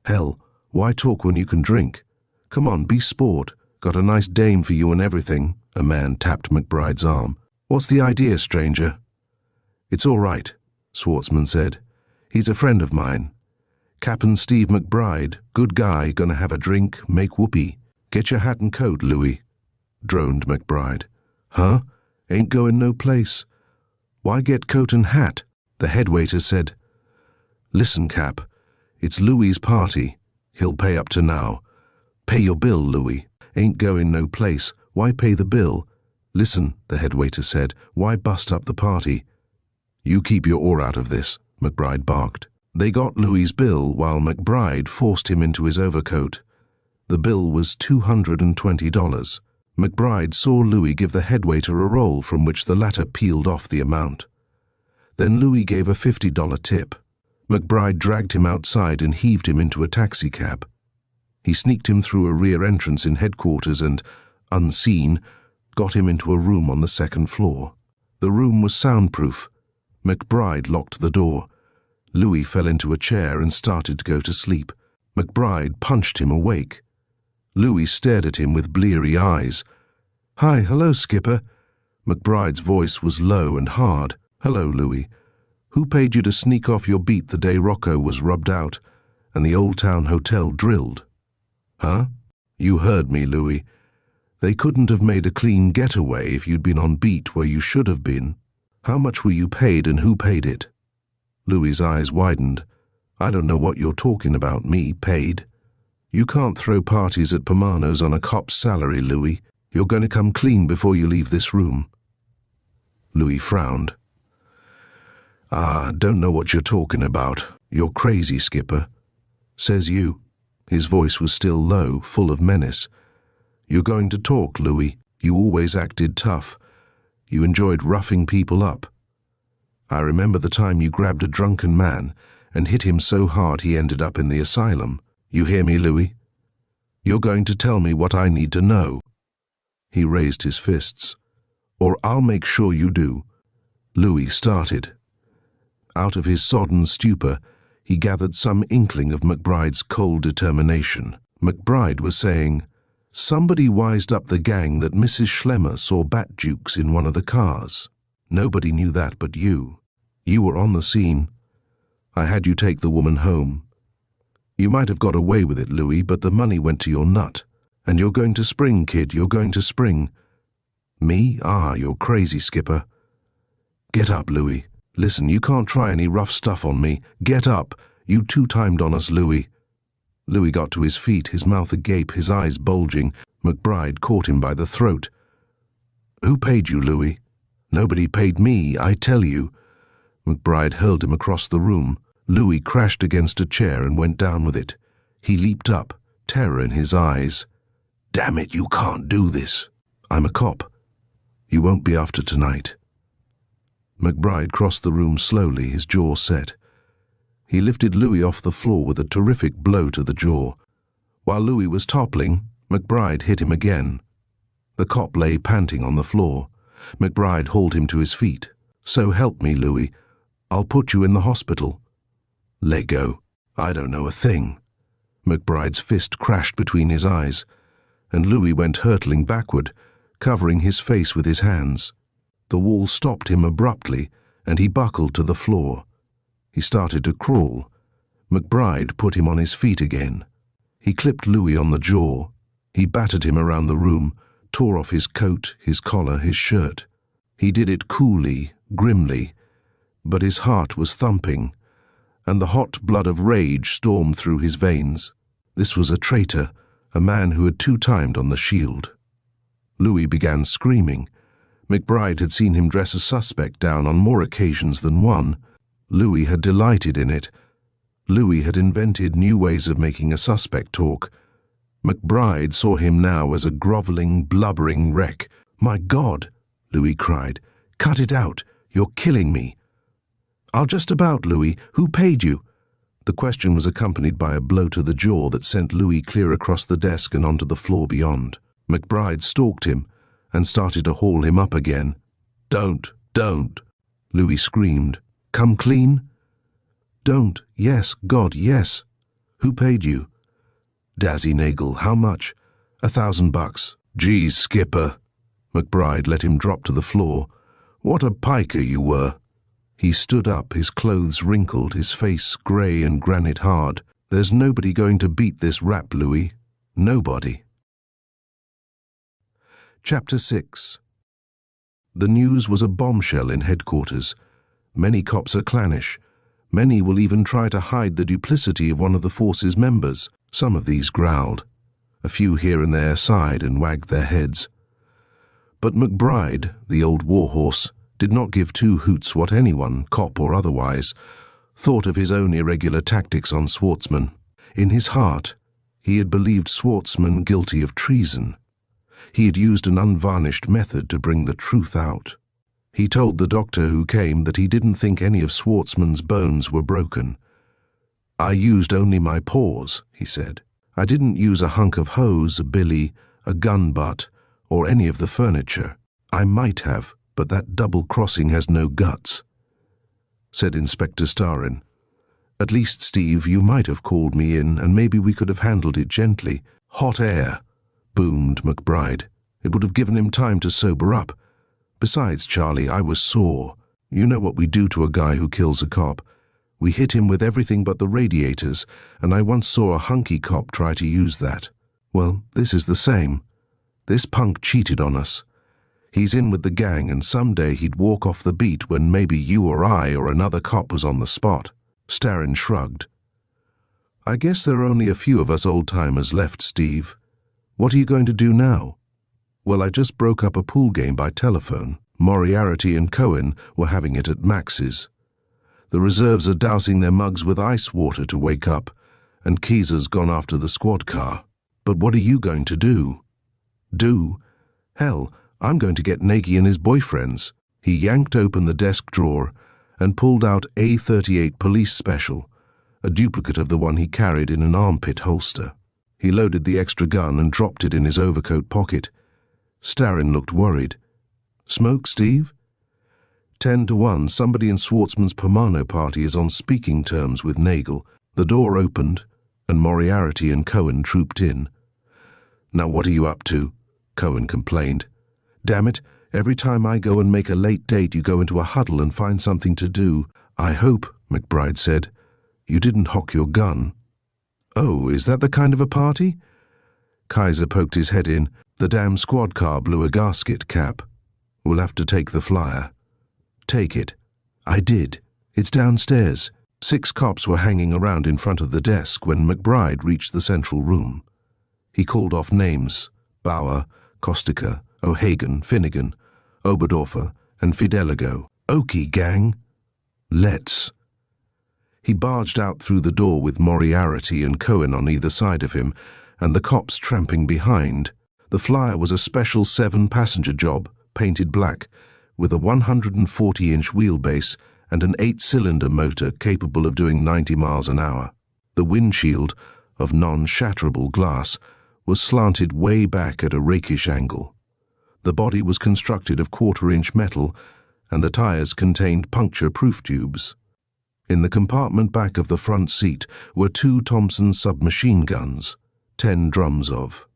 "Hell, why talk when you can drink? Come on, be sport. Got a nice dame for you and everything." A man tapped McBride's arm. "What's the idea, stranger?" "It's all right," Schwartzman said. "He's a friend of mine. Captain Steve McBride, good guy, gonna have a drink, make whoopee. Get your hat and coat, Louis," droned McBride. "Huh? Ain't going no place. Why get coat and hat?" The head waiter said. "Listen, Cap, it's Louis's party. He'll pay up to now. Pay your bill, Louis. Ain't going no place. Why pay the bill? Listen," the head waiter said, "why bust up the party?" "You keep your oar out of this," McBride barked. They got Louis's bill while McBride forced him into his overcoat. The bill was $220. McBride saw Louis give the head waiter a roll from which the latter peeled off the amount. Then Louis gave a $50 tip. McBride dragged him outside and heaved him into a taxicab. He sneaked him through a rear entrance in headquarters and, unseen, got him into a room on the 2nd floor. The room was soundproof. McBride locked the door. Louis fell into a chair and started to go to sleep. McBride punched him awake. Louis stared at him with bleary eyes. "Hi, hello, Skipper." McBride's voice was low and hard. "Hello, Louis. Who paid you to sneak off your beat the day Rocco was rubbed out and the Old Town Hotel drilled?" "Huh? You heard me, Louis. They couldn't have made a clean getaway if you'd been on beat where you should have been. How much were you paid and who paid it? Louis's eyes widened. I don't know what you're talking about, me paid. You can't throw parties at Pomano's on a cop's salary, Louis. You're going to come clean before you leave this room. Louis frowned. Don't know what you're talking about. You're crazy, Skipper. Says you. His voice was still low, full of menace. You're going to talk, Louis. You always acted tough. You enjoyed roughing people up. I remember the time you grabbed a drunken man and hit him so hard he ended up in the asylum. You hear me, Louis? You're going to tell me what I need to know. He raised his fists. Or I'll make sure you do. Louis started. Out of his sodden stupor, he gathered some inkling of McBride's cold determination. McBride was saying, somebody wised up the gang that Mrs. Schlemmer saw Bat Jukes in one of the cars. Nobody knew that but you. You were on the scene. I had you take the woman home. You might have got away with it, Louis, but the money went to your nut. And you're going to spring, kid, you're going to spring. Me? You're crazy, Skipper. Get up, Louis. Listen, you can't try any rough stuff on me. Get up. You two-timed on us, Louis. Louis got to his feet, his mouth agape, his eyes bulging. McBride caught him by the throat. Who paid you, Louis? Nobody paid me, I tell you. McBride hurled him across the room. Louis crashed against a chair and went down with it. He leaped up, terror in his eyes. Damn it, you can't do this. I'm a cop. You won't be after tonight. McBride crossed the room slowly, his jaw set. He lifted Louis off the floor with a terrific blow to the jaw. While Louis was toppling, McBride hit him again. The cop lay panting on the floor. McBride hauled him to his feet. So help me, Louis. I'll put you in the hospital. Let go. I don't know a thing. McBride's fist crashed between his eyes, and Louis went hurtling backward, covering his face with his hands. The wall stopped him abruptly, and he buckled to the floor. He started to crawl. McBride put him on his feet again. He clipped Louis on the jaw. He battered him around the room, tore off his coat, his collar, his shirt. He did it coolly, grimly, but his heart was thumping, and the hot blood of rage stormed through his veins. This was a traitor, a man who had two-timed on the shield. Louis began screaming. McBride had seen him dress a suspect down on more occasions than one. Louis had delighted in it. Louis had invented new ways of making a suspect talk. McBride saw him now as a groveling, blubbering wreck. My God, Louis cried. Cut it out. You're killing me. I'll just about, Louis. Who paid you? The question was accompanied by a blow to the jaw that sent Louis clear across the desk and onto the floor beyond. McBride stalked him and started to haul him up again. Don't, Louis screamed. Come clean? Don't, yes, God, yes. Who paid you? Dazzy Nagel, how much? $1,000. Geez, Skipper. McBride let him drop to the floor. What a piker you were. He stood up, his clothes wrinkled, his face grey and granite hard. There's nobody going to beat this rap, Louis. Nobody. Chapter 6. The news was a bombshell in headquarters. Many cops are clannish. Many will even try to hide the duplicity of one of the force's members. Some of these growled. A few here and there sighed and wagged their heads. But McBride, the old warhorse, did not give two hoots what anyone, cop or otherwise, thought of his own irregular tactics on Schwartzman. In his heart, he had believed Schwartzman guilty of treason. He had used an unvarnished method to bring the truth out. He told the doctor who came that he didn't think any of Schwartzman's bones were broken. I used only my paws, he said. I didn't use a hunk of hose, a billy, a gun butt, or any of the furniture. I might have, but that double crossing has no guts, said Inspector Starin. At least, Steve, you might have called me in, and maybe we could have handled it gently. Hot air, boomed McBride. It would have given him time to sober up. Besides, Charlie, I was sore. You know what we do to a guy who kills a cop. We hit him with everything but the radiators, and I once saw a hunky cop try to use that. Well, this is the same. This punk cheated on us. He's in with the gang, and someday he'd walk off the beat when maybe you or I or another cop was on the spot." Starrin shrugged. "I guess there are only a few of us old-timers left, Steve. What are you going to do now?" "Well, I just broke up a pool game by telephone. Moriarty and Cohen were having it at Max's. The reserves are dousing their mugs with ice water to wake up, and Keezer's gone after the squad car. But what are you going to do?" "Do? Hell, I'm going to get Nagy and his boyfriends." He yanked open the desk drawer and pulled out A38 Police Special, a duplicate of the one he carried in an armpit holster. He loaded the extra gun and dropped it in his overcoat pocket. Starrin looked worried. "Smoke, Steve?" 10-1, somebody in Schwartzman's Pomano party is on speaking terms with Nagel. The door opened, and Moriarty and Cohen trooped in. "Now what are you up to?" Cohen complained. "Damn it, every time I go and make a late date you go into a huddle and find something to do." "I hope," McBride said, "you didn't hock your gun." "Oh, is that the kind of a party?" Kaiser poked his head in. "The damn squad car blew a gasket cap. We'll have to take the flyer." "Take it." "I did. It's downstairs." 6 cops were hanging around in front of the desk when McBride reached the central room. He called off names: Bauer, Kostica, O'Hagan, Finnegan, Oberdorfer, and Fideligo. "Okie, gang. Let's." He barged out through the door with Moriarty and Cohen on either side of him, and the cops tramping behind. The flyer was a special 7-passenger job, painted black, with a 140-inch wheelbase and an 8-cylinder motor capable of doing 90 miles an hour. The windshield, of non-shatterable glass, was slanted way back at a rakish angle. The body was constructed of 1/4-inch metal, and the tires contained puncture-proof tubes. In the compartment back of the front seat were 2 Thompson submachine guns, 10 drums of.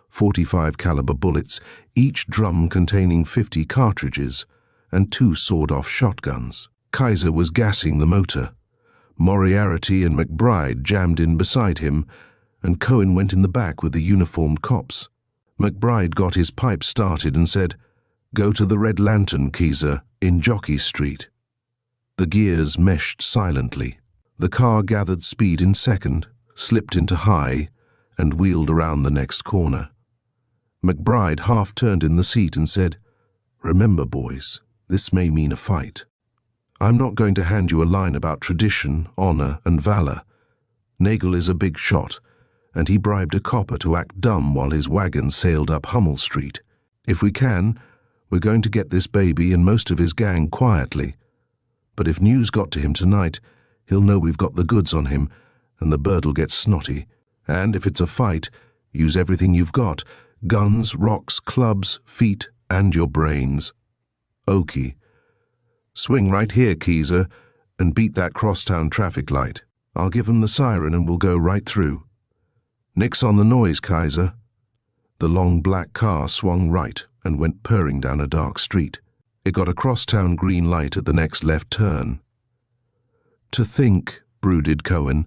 45 caliber bullets, each drum containing 50 cartridges, and 2 sawed-off shotguns. Kaiser was gassing the motor. Moriarty and McBride jammed in beside him, and Cohen went in the back with the uniformed cops. McBride got his pipe started and said, "Go to the Red Lantern, Keezer, in Jockey Street." The gears meshed silently. The car gathered speed in second, slipped into high, and wheeled around the next corner. McBride half turned in the seat and said, "Remember, boys, this may mean a fight. I'm not going to hand you a line about tradition, honor, and valor. Nagel is a big shot, and he bribed a copper to act dumb while his wagon sailed up Hummel Street. If we can, we're going to get this baby and most of his gang quietly. But if news got to him tonight, he'll know we've got the goods on him, and the bird'll get snotty. And if it's a fight, use everything you've got: guns, rocks, clubs, feet, and your brains. Okie. Swing right here, Keezer, and beat that crosstown traffic light. I'll give 'em the siren and we'll go right through. Nix on the noise, Kaiser." The long black car swung right and went purring down a dark street. It got a crosstown green light at the next left turn. "To think," brooded Cohen,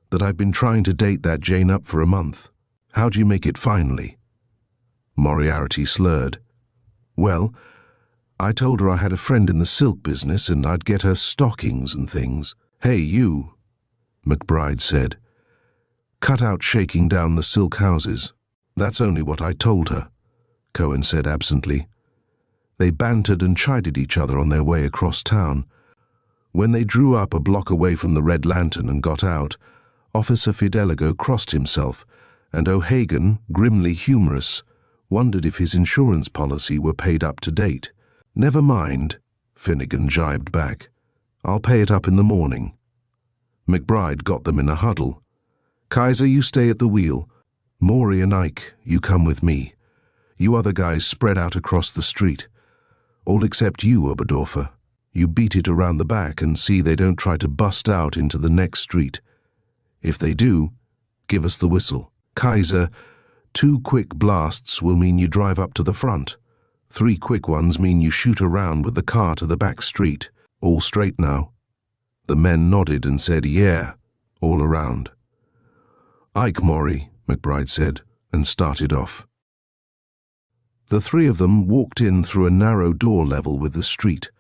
"that I've been trying to date that Jane up for a month. How'd you make it finally?" Moriarty slurred. "Well, I told her I had a friend in the silk business and I'd get her stockings and things." "Hey, you," McBride said. "Cut out shaking down the silk houses." "That's only what I told her," Cohen said absently. They bantered and chided each other on their way across town. When they drew up a block away from the Red Lantern and got out, Officer Fideligo crossed himself, and O'Hagan, grimly humorous, wondered if his insurance policy were paid up to date. "Never mind," Finnegan jibed back. "I'll pay it up in the morning." McBride got them in a huddle. "Kaiser, you stay at the wheel. Maury and Ike, you come with me. You other guys spread out across the street. All except you, Oberdorfer. You beat it around the back and see they don't try to bust out into the next street. If they do, give us the whistle. Kaiser, 2 quick blasts will mean you drive up to the front. 3 quick ones mean you shoot around with the car to the back street. All straight now?" The men nodded and said, "Yeah," all around. "Ike, Maury," McBride said, and started off. The three of them walked in through a narrow door level with the street.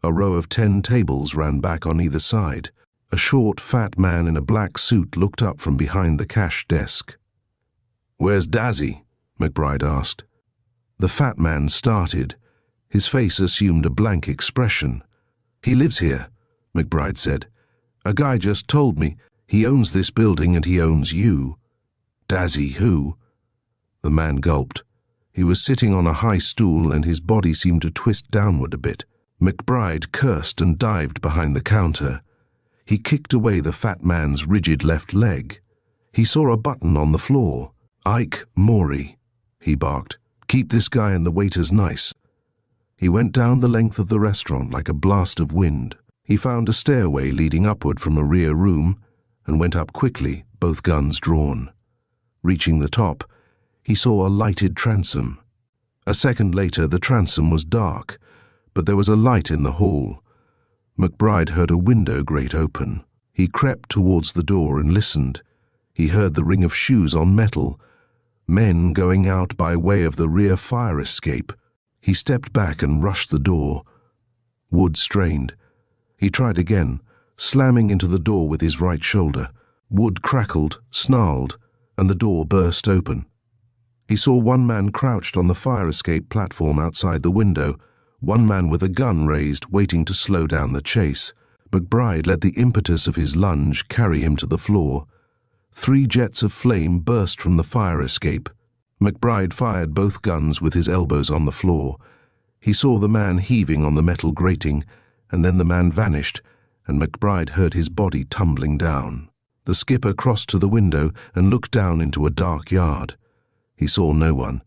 A row of 10 tables ran back on either side. A short, fat man in a black suit looked up from behind the cash desk. "Where's Dazzy?" McBride asked. The fat man started. His face assumed a blank expression. "He lives here," McBride said. "A guy just told me he owns this building and he owns you." "Dazzy who?" The man gulped. He was sitting on a high stool and his body seemed to twist downward a bit. McBride cursed and dived behind the counter. He kicked away the fat man's rigid left leg. He saw a button on the floor. "Ike Morey," he barked. "Keep this guy and the waiters nice." He went down the length of the restaurant like a blast of wind. He found a stairway leading upward from a rear room and went up quickly, both guns drawn. Reaching the top, he saw a lighted transom. A second later, the transom was dark, but there was a light in the hall. McBride heard a window grate open. He crept towards the door and listened. He heard the ring of shoes on metal. Men going out by way of the rear fire escape. He stepped back and rushed the door. Wood strained. He tried again, slamming into the door with his right shoulder. Wood crackled, snarled, and the door burst open. He saw one man crouched on the fire escape platform outside the window, one man with a gun raised, waiting to slow down the chase. McBride let the impetus of his lunge carry him to the floor. 3 jets of flame burst from the fire escape. McBride fired both guns with his elbows on the floor. He saw the man heaving on the metal grating, and then the man vanished, and McBride heard his body tumbling down. The skipper crossed to the window and looked down into a dark yard. He saw no one.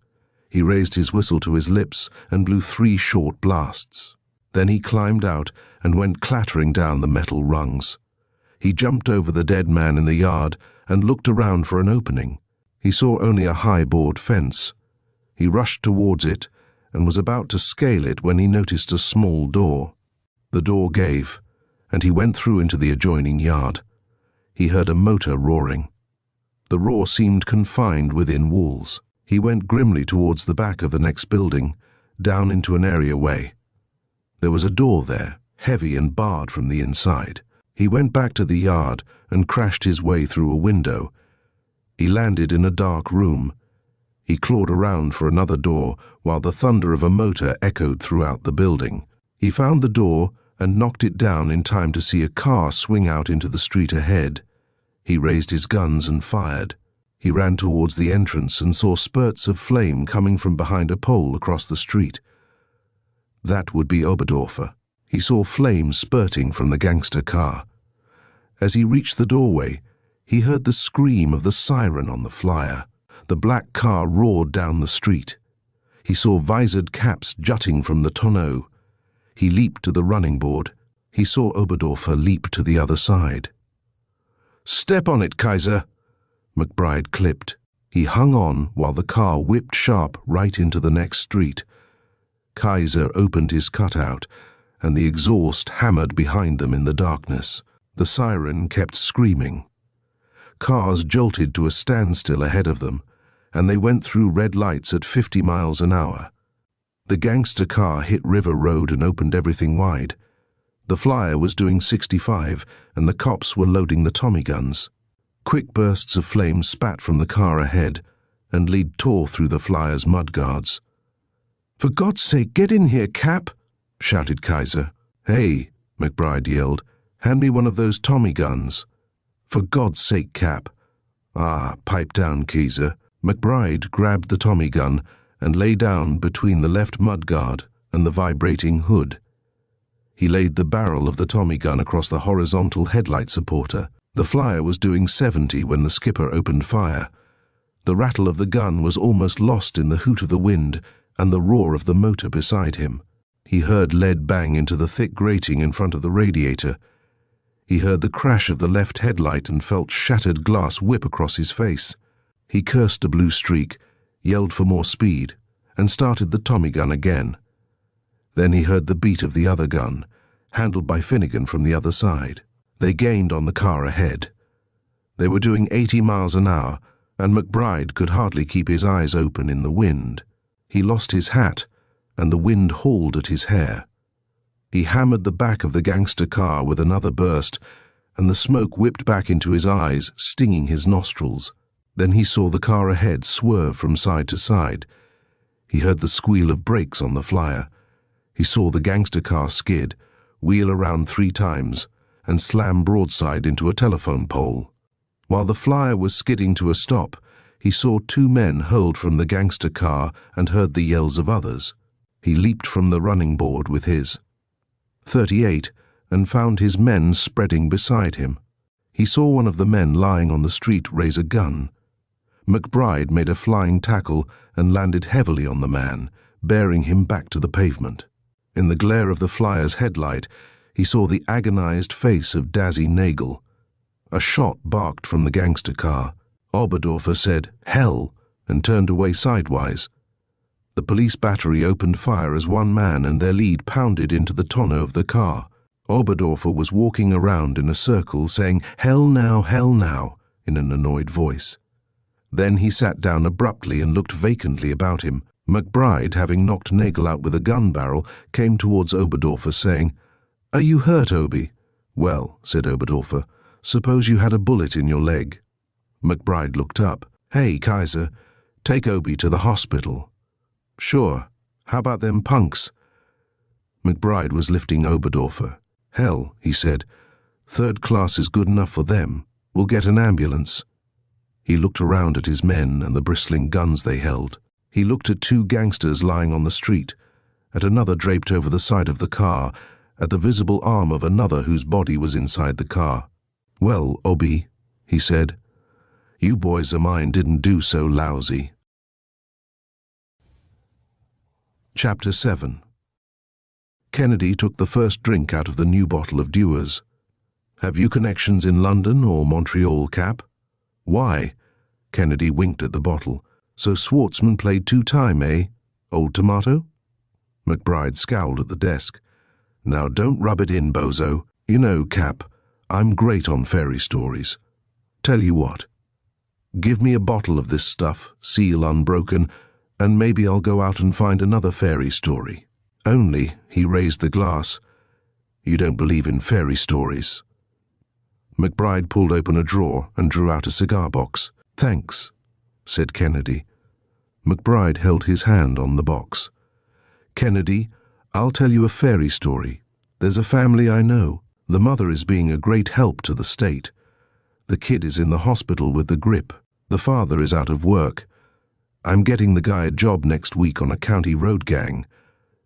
He raised his whistle to his lips and blew 3 short blasts. Then he climbed out and went clattering down the metal rungs. He jumped over the dead man in the yard and looked around for an opening. He saw only a high board fence. He rushed towards it and was about to scale it when he noticed a small door. The door gave, and he went through into the adjoining yard. He heard a motor roaring. The roar seemed confined within walls. He went grimly towards the back of the next building, down into an areaway. There was a door there, heavy and barred from the inside. He went back to the yard and crashed his way through a window. He landed in a dark room. He clawed around for another door while the thunder of a motor echoed throughout the building. He found the door and knocked it down in time to see a car swing out into the street ahead. He raised his guns and fired. He ran towards the entrance and saw spurts of flame coming from behind a pole across the street. That would be Oberdorfer. He saw flames spurting from the gangster car. As he reached the doorway, he heard the scream of the siren on the flyer. The black car roared down the street. He saw visored caps jutting from the tonneau. He leaped to the running board. He saw Oberdorfer leap to the other side. "Step on it, Kaiser," McBride clipped. He hung on while the car whipped sharp right into the next street. Kaiser opened his cutout, and the exhaust hammered behind them in the darkness. The siren kept screaming. Cars jolted to a standstill ahead of them, and they went through red lights at 50 miles an hour. The gangster car hit River Road and opened everything wide. The flyer was doing 65, and the cops were loading the Tommy guns. Quick bursts of flame spat from the car ahead, and lead tore through the flyer's mudguards. "For God's sake, get in here, Cap!" shouted Kaiser. "Hey," McBride yelled, "hand me one of those Tommy guns." "For God's sake, Cap." "Ah, pipe down, Kaiser." McBride grabbed the Tommy gun and lay down between the left mudguard and the vibrating hood. He laid the barrel of the Tommy gun across the horizontal headlight supporter. The flyer was doing 70 when the skipper opened fire. The rattle of the gun was almost lost in the hoot of the wind and the roar of the motor beside him. He heard lead bang into the thick grating in front of the radiator. He heard the crash of the left headlight and felt shattered glass whip across his face. He cursed a blue streak, yelled for more speed, and started the Tommy gun again. Then he heard the beat of the other gun, handled by Finnegan from the other side. They gained on the car ahead. They were doing 80 miles an hour, and McBride could hardly keep his eyes open in the wind. He lost his hat, and the wind hauled at his hair. He hammered the back of the gangster car with another burst, and the smoke whipped back into his eyes, stinging his nostrils. Then he saw the car ahead swerve from side to side. He heard the squeal of brakes on the flyer. He saw the gangster car skid, wheel around 3 times, and slam broadside into a telephone pole. While the flyer was skidding to a stop, he saw 2 men hurled from the gangster car and heard the yells of others. He leaped from the running board with his .38 and found his men spreading beside him. He saw one of the men lying on the street raise a gun. McBride made a flying tackle and landed heavily on the man, bearing him back to the pavement. In the glare of the flyer's headlight, he saw the agonized face of Dazzy Nagel. A shot barked from the gangster car. Oberdorfer said, "Hell," and turned away sidewise. The police battery opened fire as one man and their lead pounded into the tonneau of the car. Oberdorfer was walking around in a circle saying, hell now," in an annoyed voice. Then he sat down abruptly and looked vacantly about him. McBride, having knocked Nagel out with a gun barrel, came towards Oberdorfer saying, "Are you hurt, Obi?" "Well," said Oberdorfer, "suppose you had a bullet in your leg." McBride looked up. "Hey, Kaiser, take Obi to the hospital." "Sure. How about them punks?" McBride was lifting Oberdorfer. "Hell," he said, "3rd class is good enough for them. We'll get an ambulance." He looked around at his men and the bristling guns they held. He looked at 2 gangsters lying on the street, at another draped over the side of the car, at the visible arm of another whose body was inside the car. "Well, Obi," he said, "you boys of mine didn't do so lousy." Chapter 7. Kennedy took the first drink out of the new bottle of Dewar's. "Have you connections in London or Montreal, Cap?" "Why?" Kennedy winked at the bottle. "So Schwartzman played 2-time, eh? Old tomato?" McBride scowled at the desk. "Now don't rub it in, bozo. You know, Cap, I'm great on fairy stories. Tell you what, give me a bottle of this stuff, seal unbroken, and maybe I'll go out and find another fairy story. Only," he raised the glass, "you don't believe in fairy stories." McBride pulled open a drawer and drew out a cigar box. "Thanks," said Kennedy. McBride held his hand on the box. "Kennedy, I'll tell you a fairy story. There's a family I know. The mother is being a great help to the state. The kid is in the hospital with the grip. The father is out of work. I'm getting the guy a job next week on a county road gang,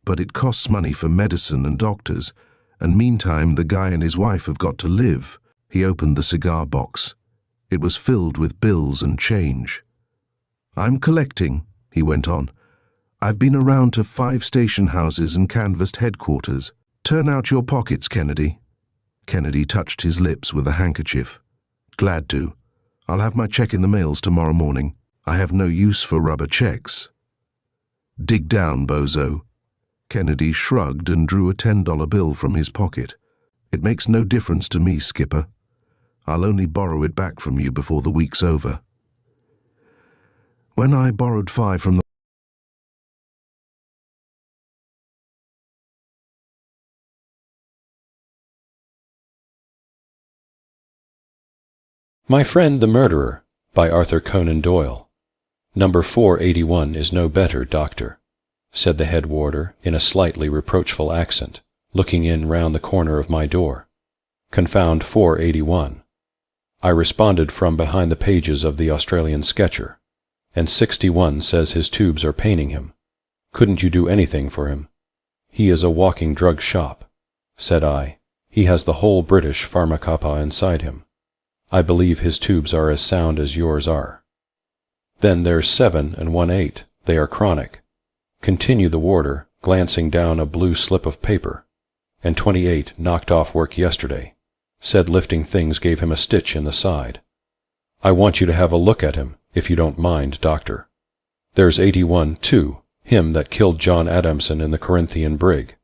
but it costs money for medicine and doctors, and meantime the guy and his wife have got to live." He opened the cigar box. It was filled with bills and change. "I'm collecting," he went on. "I've been around to 5 station houses and canvassed headquarters. Turn out your pockets, Kennedy." Kennedy touched his lips with a handkerchief. "Glad to. I'll have my check in the mails tomorrow morning. I have no use for rubber checks." "Dig down, bozo." Kennedy shrugged and drew a $10 bill from his pocket. "It makes no difference to me, Skipper. I'll only borrow it back from you before the week's over." "When I borrowed 5 from the My Friend the Murderer, by Arthur Conan Doyle. "Number 481 is no better, Doctor," said the head warder in a slightly reproachful accent, looking in round the corner of my door. "Confound 481. I responded from behind the pages of the Australian Sketcher, and 61 says his tubes are paining him. Couldn't you do anything for him? He is a walking drug shop," said I. "He has the whole British pharmacopea inside him. I believe his tubes are as sound as yours are." "Then there's 7 and 1/8. They are chronic," continued the warder, glancing down a blue slip of paper. "And 28 knocked off work yesterday. Said lifting things gave him a stitch in the side. I want you to have a look at him, if you don't mind, Doctor. There's 81, too, him that killed John Adamson in the Corinthian brig.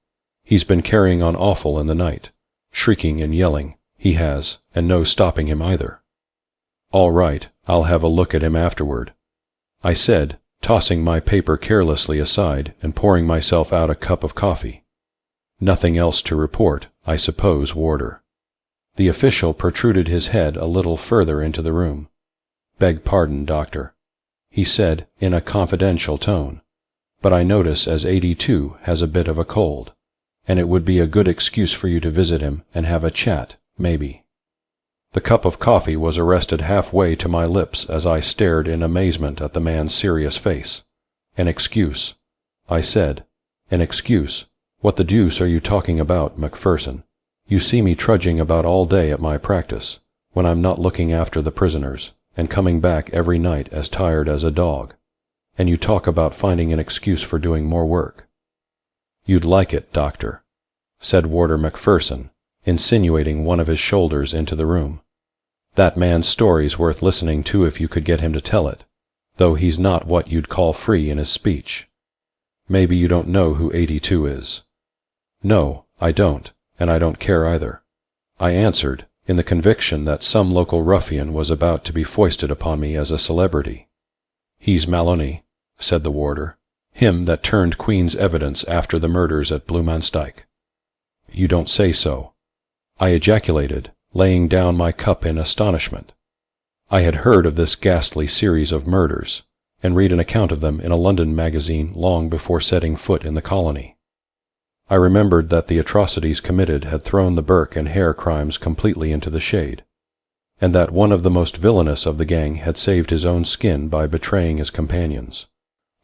He's been carrying on awful in the night, shrieking and yelling, he has, and no stopping him either." "All right, I'll have a look at him afterward." I said, tossing my paper carelessly aside and pouring myself out a cup of coffee. "Nothing else to report, I suppose, warder." The official protruded his head a little further into the room. "Beg pardon, doctor," he said in a confidential tone, "but I notice as 82 has a bit of a cold, and it would be a good excuse for you to visit him and have a chat, maybe." The cup of coffee was arrested halfway to my lips as I stared in amazement at the man's serious face. "An excuse," I said. "An excuse? What the deuce are you talking about, Macpherson? You see me trudging about all day at my practice, when I'm not looking after the prisoners, and coming back every night as tired as a dog. And you talk about finding an excuse for doing more work." "You'd like it, doctor," said Warder Macpherson, insinuating one of his shoulders into the room. "That man's story's worth listening to if you could get him to tell it, though he's not what you'd call free in his speech. Maybe you don't know who 82 is." "No, I don't, and I don't care either," I answered, in the conviction that some local ruffian was about to be foisted upon me as a celebrity. "He's Maloney," said the warder, "him that turned Queen's evidence after the murders at Blumenstyke." "You don't say so," I ejaculated, laying down my cup in astonishment. I had heard of this ghastly series of murders, and read an account of them in a London magazine long before setting foot in the colony. I remembered that the atrocities committed had thrown the Burke and Hare crimes completely into the shade, and that one of the most villainous of the gang had saved his own skin by betraying his companions.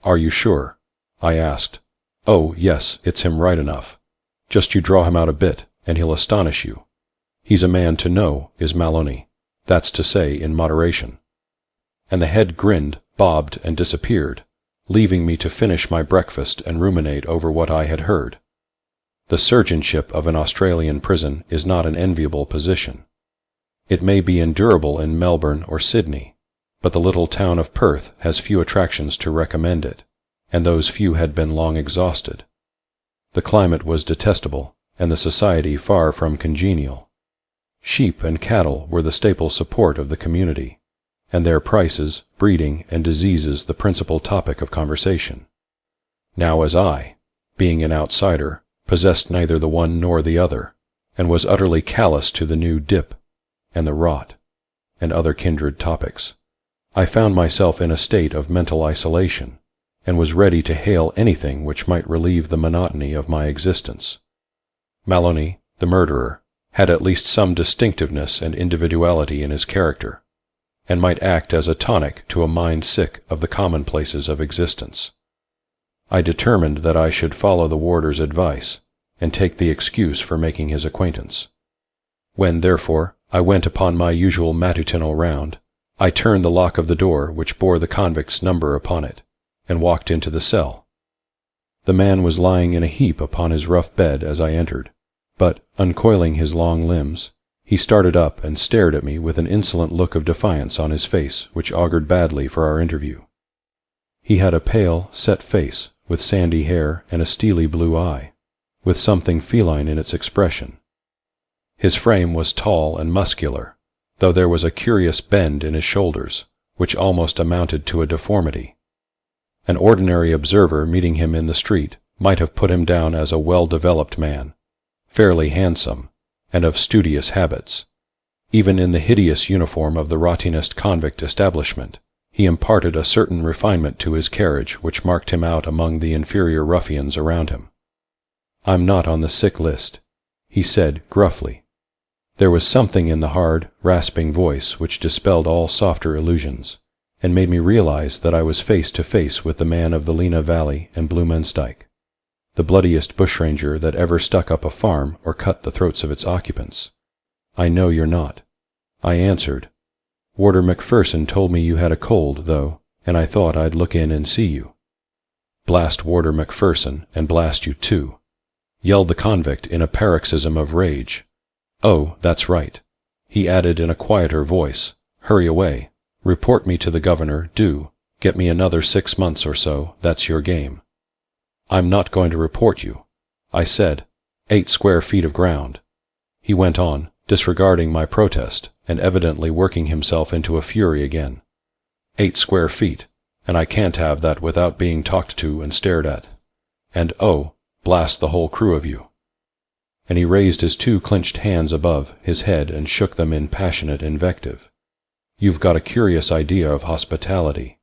"Are you sure?" I asked. "Oh, yes, it's him right enough. Just you draw him out a bit, and he'll astonish you. He's a man to know, is Maloney. That's to say, in moderation." And the head grinned, bobbed, and disappeared, leaving me to finish my breakfast and ruminate over what I had heard. The surgeonship of an Australian prison is not an enviable position. It may be endurable in Melbourne or Sydney, but the little town of Perth has few attractions to recommend it, and those few had been long exhausted. The climate was detestable, and the society far from congenial. Sheep and cattle were the staple support of the community, and their prices, breeding, and diseases the principal topic of conversation. Now as I, being an outsider, possessed neither the one nor the other, and was utterly callous to the new dip, and the rot, and other kindred topics, I found myself in a state of mental isolation, and was ready to hail anything which might relieve the monotony of my existence. Maloney, the murderer, had at least some distinctiveness and individuality in his character, and might act as a tonic to a mind sick of the commonplaces of existence. I determined that I should follow the warder's advice, and take the excuse for making his acquaintance. When, therefore, I went upon my usual matutinal round, I turned the lock of the door which bore the convict's number upon it, and walked into the cell. The man was lying in a heap upon his rough bed as I entered, but, uncoiling his long limbs, he started up and stared at me with an insolent look of defiance on his face which augured badly for our interview. He had a pale, set face, with sandy hair and a steely blue eye, with something feline in its expression. His frame was tall and muscular, though there was a curious bend in his shoulders, which almost amounted to a deformity. An ordinary observer meeting him in the street might have put him down as a well-developed man, fairly handsome, and of studious habits. Even in the hideous uniform of the rottingest convict establishment, he imparted a certain refinement to his carriage which marked him out among the inferior ruffians around him. "I'm not on the sick list," he said gruffly. There was something in the hard, rasping voice which dispelled all softer illusions, and made me realize that I was face to face with the man of the Lena Valley and Blumenstyke, the bloodiest bushranger that ever stuck up a farm or cut the throats of its occupants. "I know you're not," I answered. "Warder Macpherson told me you had a cold, though, and I thought I'd look in and see you." "Blast Warder Macpherson, and blast you too," yelled the convict in a paroxysm of rage. "Oh, that's right," he added in a quieter voice. "Hurry away. Report me to the governor, do. Get me another 6 months or so, that's your game." "I'm not going to report you," I said. 8 square feet of ground." He went on, disregarding my protest, and evidently working himself into a fury again. 8 square feet, and I can't have that without being talked to and stared at. And oh, blast the whole crew of you." And he raised his two clenched hands above his head and shook them in passionate invective. "You've got a curious idea of hospitality,"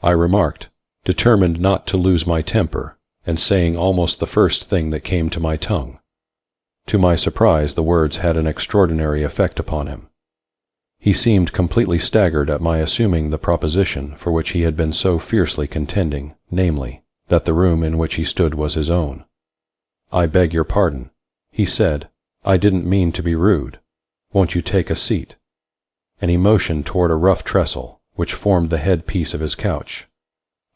I remarked, determined not to lose my temper, and saying almost the first thing that came to my tongue. To my surprise, the words had an extraordinary effect upon him. He seemed completely staggered at my assuming the proposition for which he had been so fiercely contending, namely, that the room in which he stood was his own. "I beg your pardon," he said. "I didn't mean to be rude. Won't you take a seat?" And he motioned toward a rough trestle, which formed the head-piece of his couch.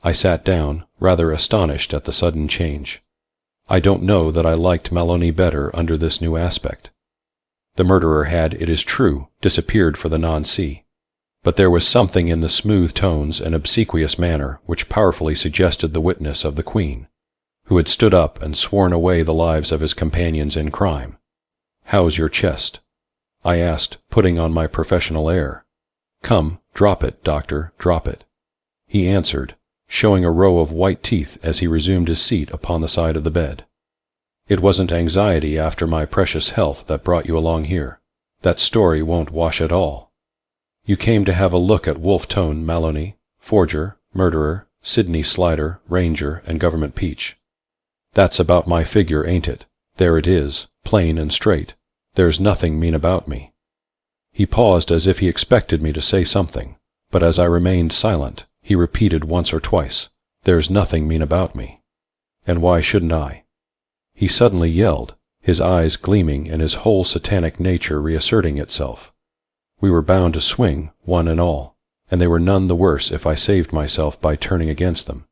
I sat down, rather astonished at the sudden change. I don't know that I liked Maloney better under this new aspect. The murderer had, it is true, disappeared for the non-sea, but there was something in the smooth tones and obsequious manner which powerfully suggested the witness of the Queen, who had stood up and sworn away the lives of his companions in crime. "How's your chest?" I asked, putting on my professional air. "Come, drop it, doctor, drop it," he answered, showing a row of white teeth as he resumed his seat upon the side of the bed. "It wasn't anxiety after my precious health that brought you along here. That story won't wash at all. You came to have a look at Wolf Tone Maloney, forger, murderer, Sidney Slider, ranger, and government peach. That's about my figure, ain't it? There it is, plain and straight. There's nothing mean about me." He paused as if he expected me to say something, but as I remained silent, he repeated once or twice, "There's nothing mean about me." And why shouldn't I? He suddenly yelled, his eyes gleaming and his whole satanic nature reasserting itself. We were bound to swing, one and all, and they were none the worse if I saved myself by turning against them.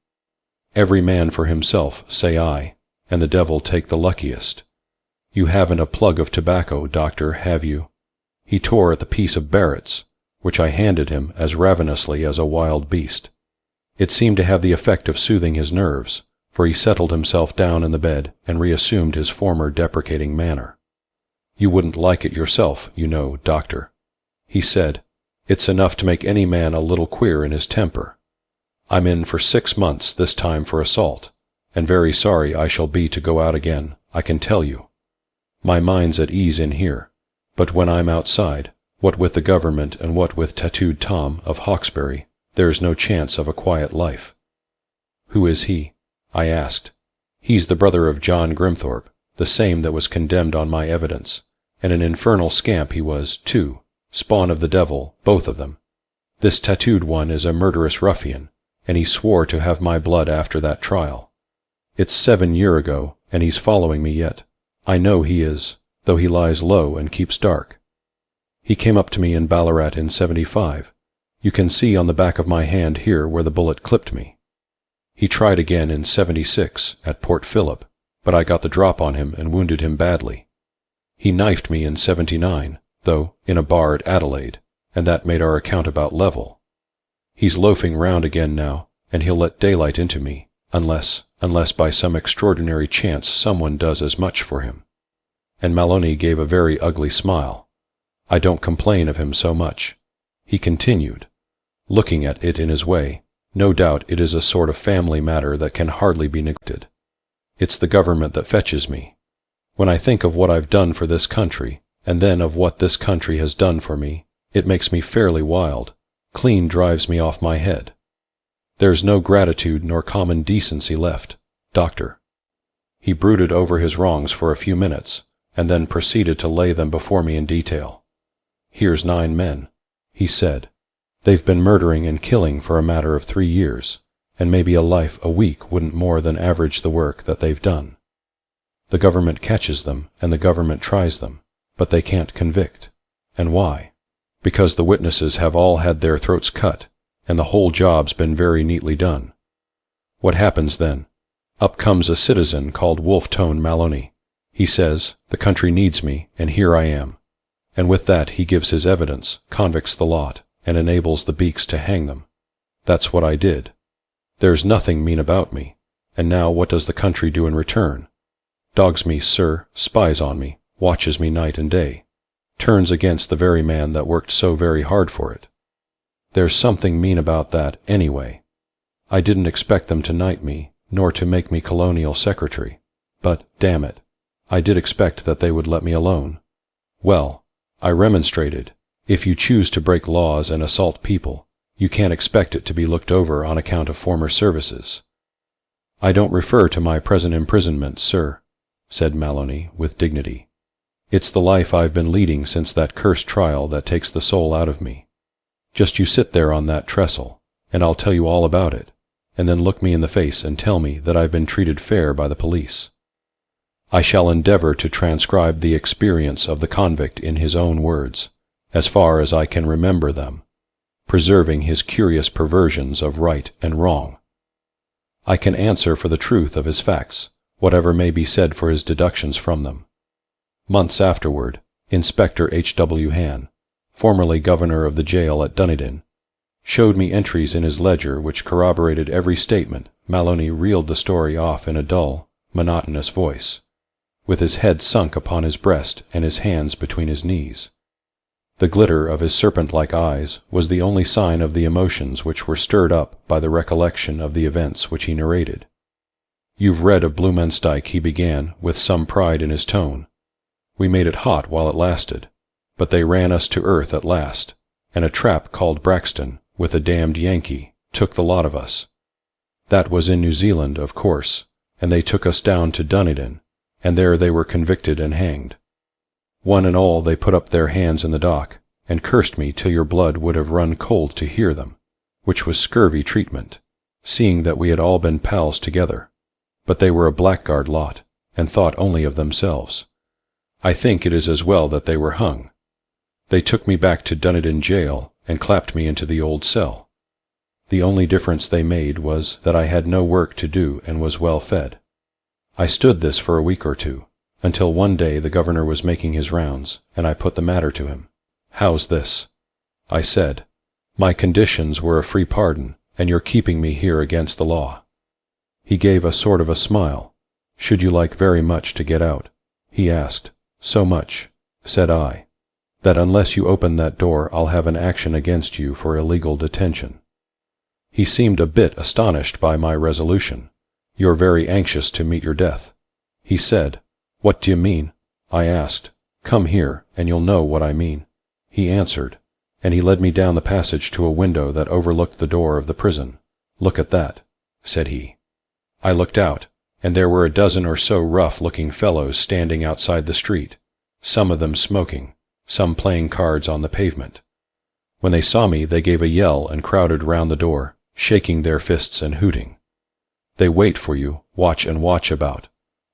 Every man for himself, say I, and the devil take the luckiest. "You haven't a plug of tobacco, doctor, have you?" He tore at the piece of Barrett's, which I handed him as ravenously as a wild beast. It seemed to have the effect of soothing his nerves, for he settled himself down in the bed and reassumed his former deprecating manner. "You wouldn't like it yourself, you know, doctor," he said. "It's enough to make any man a little queer in his temper. I'm in for 6 months this time for assault, and very sorry I shall be to go out again, I can tell you. My mind's at ease in here, but when I'm outside, what with the government and what with Tattooed Tom of Hawkesbury, there's no chance of a quiet life." "Who is he?" I asked. "He's the brother of John Grimthorpe, the same that was condemned on my evidence, and an infernal scamp he was, too, spawn of the devil, both of them. This tattooed one is a murderous ruffian, and he swore to have my blood after that trial. It's 7 years ago, and he's following me yet. I know he is, though he lies low and keeps dark. He came up to me in Ballarat in '75. You can see on the back of my hand here where the bullet clipped me. He tried again in '76 at Port Phillip, but I got the drop on him and wounded him badly. He knifed me in '79, though, in a bar at Adelaide, and that made our account about level. He's loafing round again now, and he'll let daylight into me, unless by some extraordinary chance someone does as much for him." And Maloney gave a very ugly smile. "I don't complain of him so much," he continued, looking at it in his way. "No doubt it is a sort of family matter that can hardly be neglected. It's the government that fetches me. When I think of what I've done for this country, and then of what this country has done for me, it makes me fairly wild, clean drives me off my head. There's no gratitude nor common decency left, doctor." He brooded over his wrongs for a few minutes, and then proceeded to lay them before me in detail. "Here's 9 men," he said. "They've been murdering and killing for a matter of 3 years, and maybe a life a week wouldn't more than average the work that they've done. The government catches them, and the government tries them, but they can't convict. And why? Because the witnesses have all had their throats cut, and the whole job's been very neatly done. What happens then? Up comes a citizen called Wolf Tone Maloney. He says, 'The country needs me, and here I am.' And with that he gives his evidence, convicts the lot, and enables the beaks to hang them. That's what I did. There's nothing mean about me, and now what does the country do in return? Dogs me, sir, spies on me, watches me night and day, turns against the very man that worked so very hard for it. There's something mean about that, anyway. I didn't expect them to knight me, nor to make me colonial secretary, but, damn it, I did expect that they would let me alone. Well, I remonstrated, if you choose to break laws and assault people, you can't expect it to be looked over on account of former services. I don't refer to my present imprisonment, sir, said Maloney with dignity. It's the life I've been leading since that cursed trial that takes the soul out of me. Just you sit there on that trestle, and I'll tell you all about it, and then look me in the face and tell me that I've been treated fair by the police. I shall endeavor to transcribe the experience of the convict in his own words, as far as I can remember them, preserving his curious perversions of right and wrong. I can answer for the truth of his facts, whatever may be said for his deductions from them. Months afterward, Inspector H.W. Han, formerly governor of the jail at Dunedin, showed me entries in his ledger which corroborated every statement. Maloney reeled the story off in a dull, monotonous voice, with his head sunk upon his breast and his hands between his knees. The glitter of his serpent-like eyes was the only sign of the emotions which were stirred up by the recollection of the events which he narrated. "You've read of Blumenstyke," he began, with some pride in his tone. "We made it hot while it lasted, but they ran us to earth at last, and a trap called Braxton, with a damned Yankee, took the lot of us. That was in New Zealand, of course, and they took us down to Dunedin, and there they were convicted and hanged. One and all they put up their hands in the dock, and cursed me till your blood would have run cold to hear them, which was scurvy treatment, seeing that we had all been pals together. But they were a blackguard lot, and thought only of themselves. I think it is as well that they were hung. They took me back to Dunedin jail, and clapped me into the old cell. The only difference they made was that I had no work to do and was well fed. I stood this for a week or two, until one day the governor was making his rounds, and I put the matter to him. "How's this?" I said. "My conditions were a free pardon, and you're keeping me here against the law." He gave a sort of a smile. "Should you like very much to get out?" he asked. "So much," said I, "that unless you open that door I'll have an action against you for illegal detention." He seemed a bit astonished by my resolution. "You're very anxious to meet your death," he said. "What do you mean?" I asked. "Come here, and you'll know what I mean," he answered, and he led me down the passage to a window that overlooked the door of the prison. "Look at that," said he. I looked out, and there were a dozen or so rough-looking fellows standing outside the street, some of them smoking, some playing cards on the pavement. When they saw me they gave a yell and crowded round the door, shaking their fists and hooting. "They wait for you, watch and watch about,"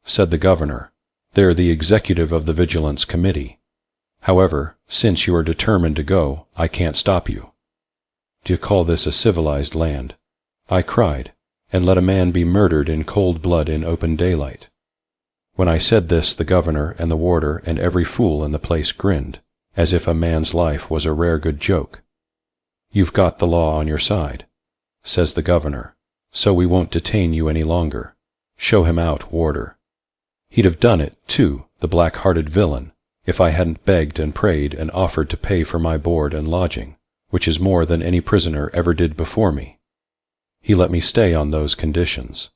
said the governor. "They're the executive of the Vigilance Committee. However, since you are determined to go, I can't stop you." "Do you call this a civilized land?" I cried, "and let a man be murdered in cold blood in open daylight?" When I said this the governor and the warder and every fool in the place grinned, as if a man's life was a rare good joke. "You've got the law on your side," says the governor, "so we won't detain you any longer. Show him out, warder." He'd have done it, too, the black-hearted villain, if I hadn't begged and prayed and offered to pay for my board and lodging, which is more than any prisoner ever did before me. He let me stay on those conditions,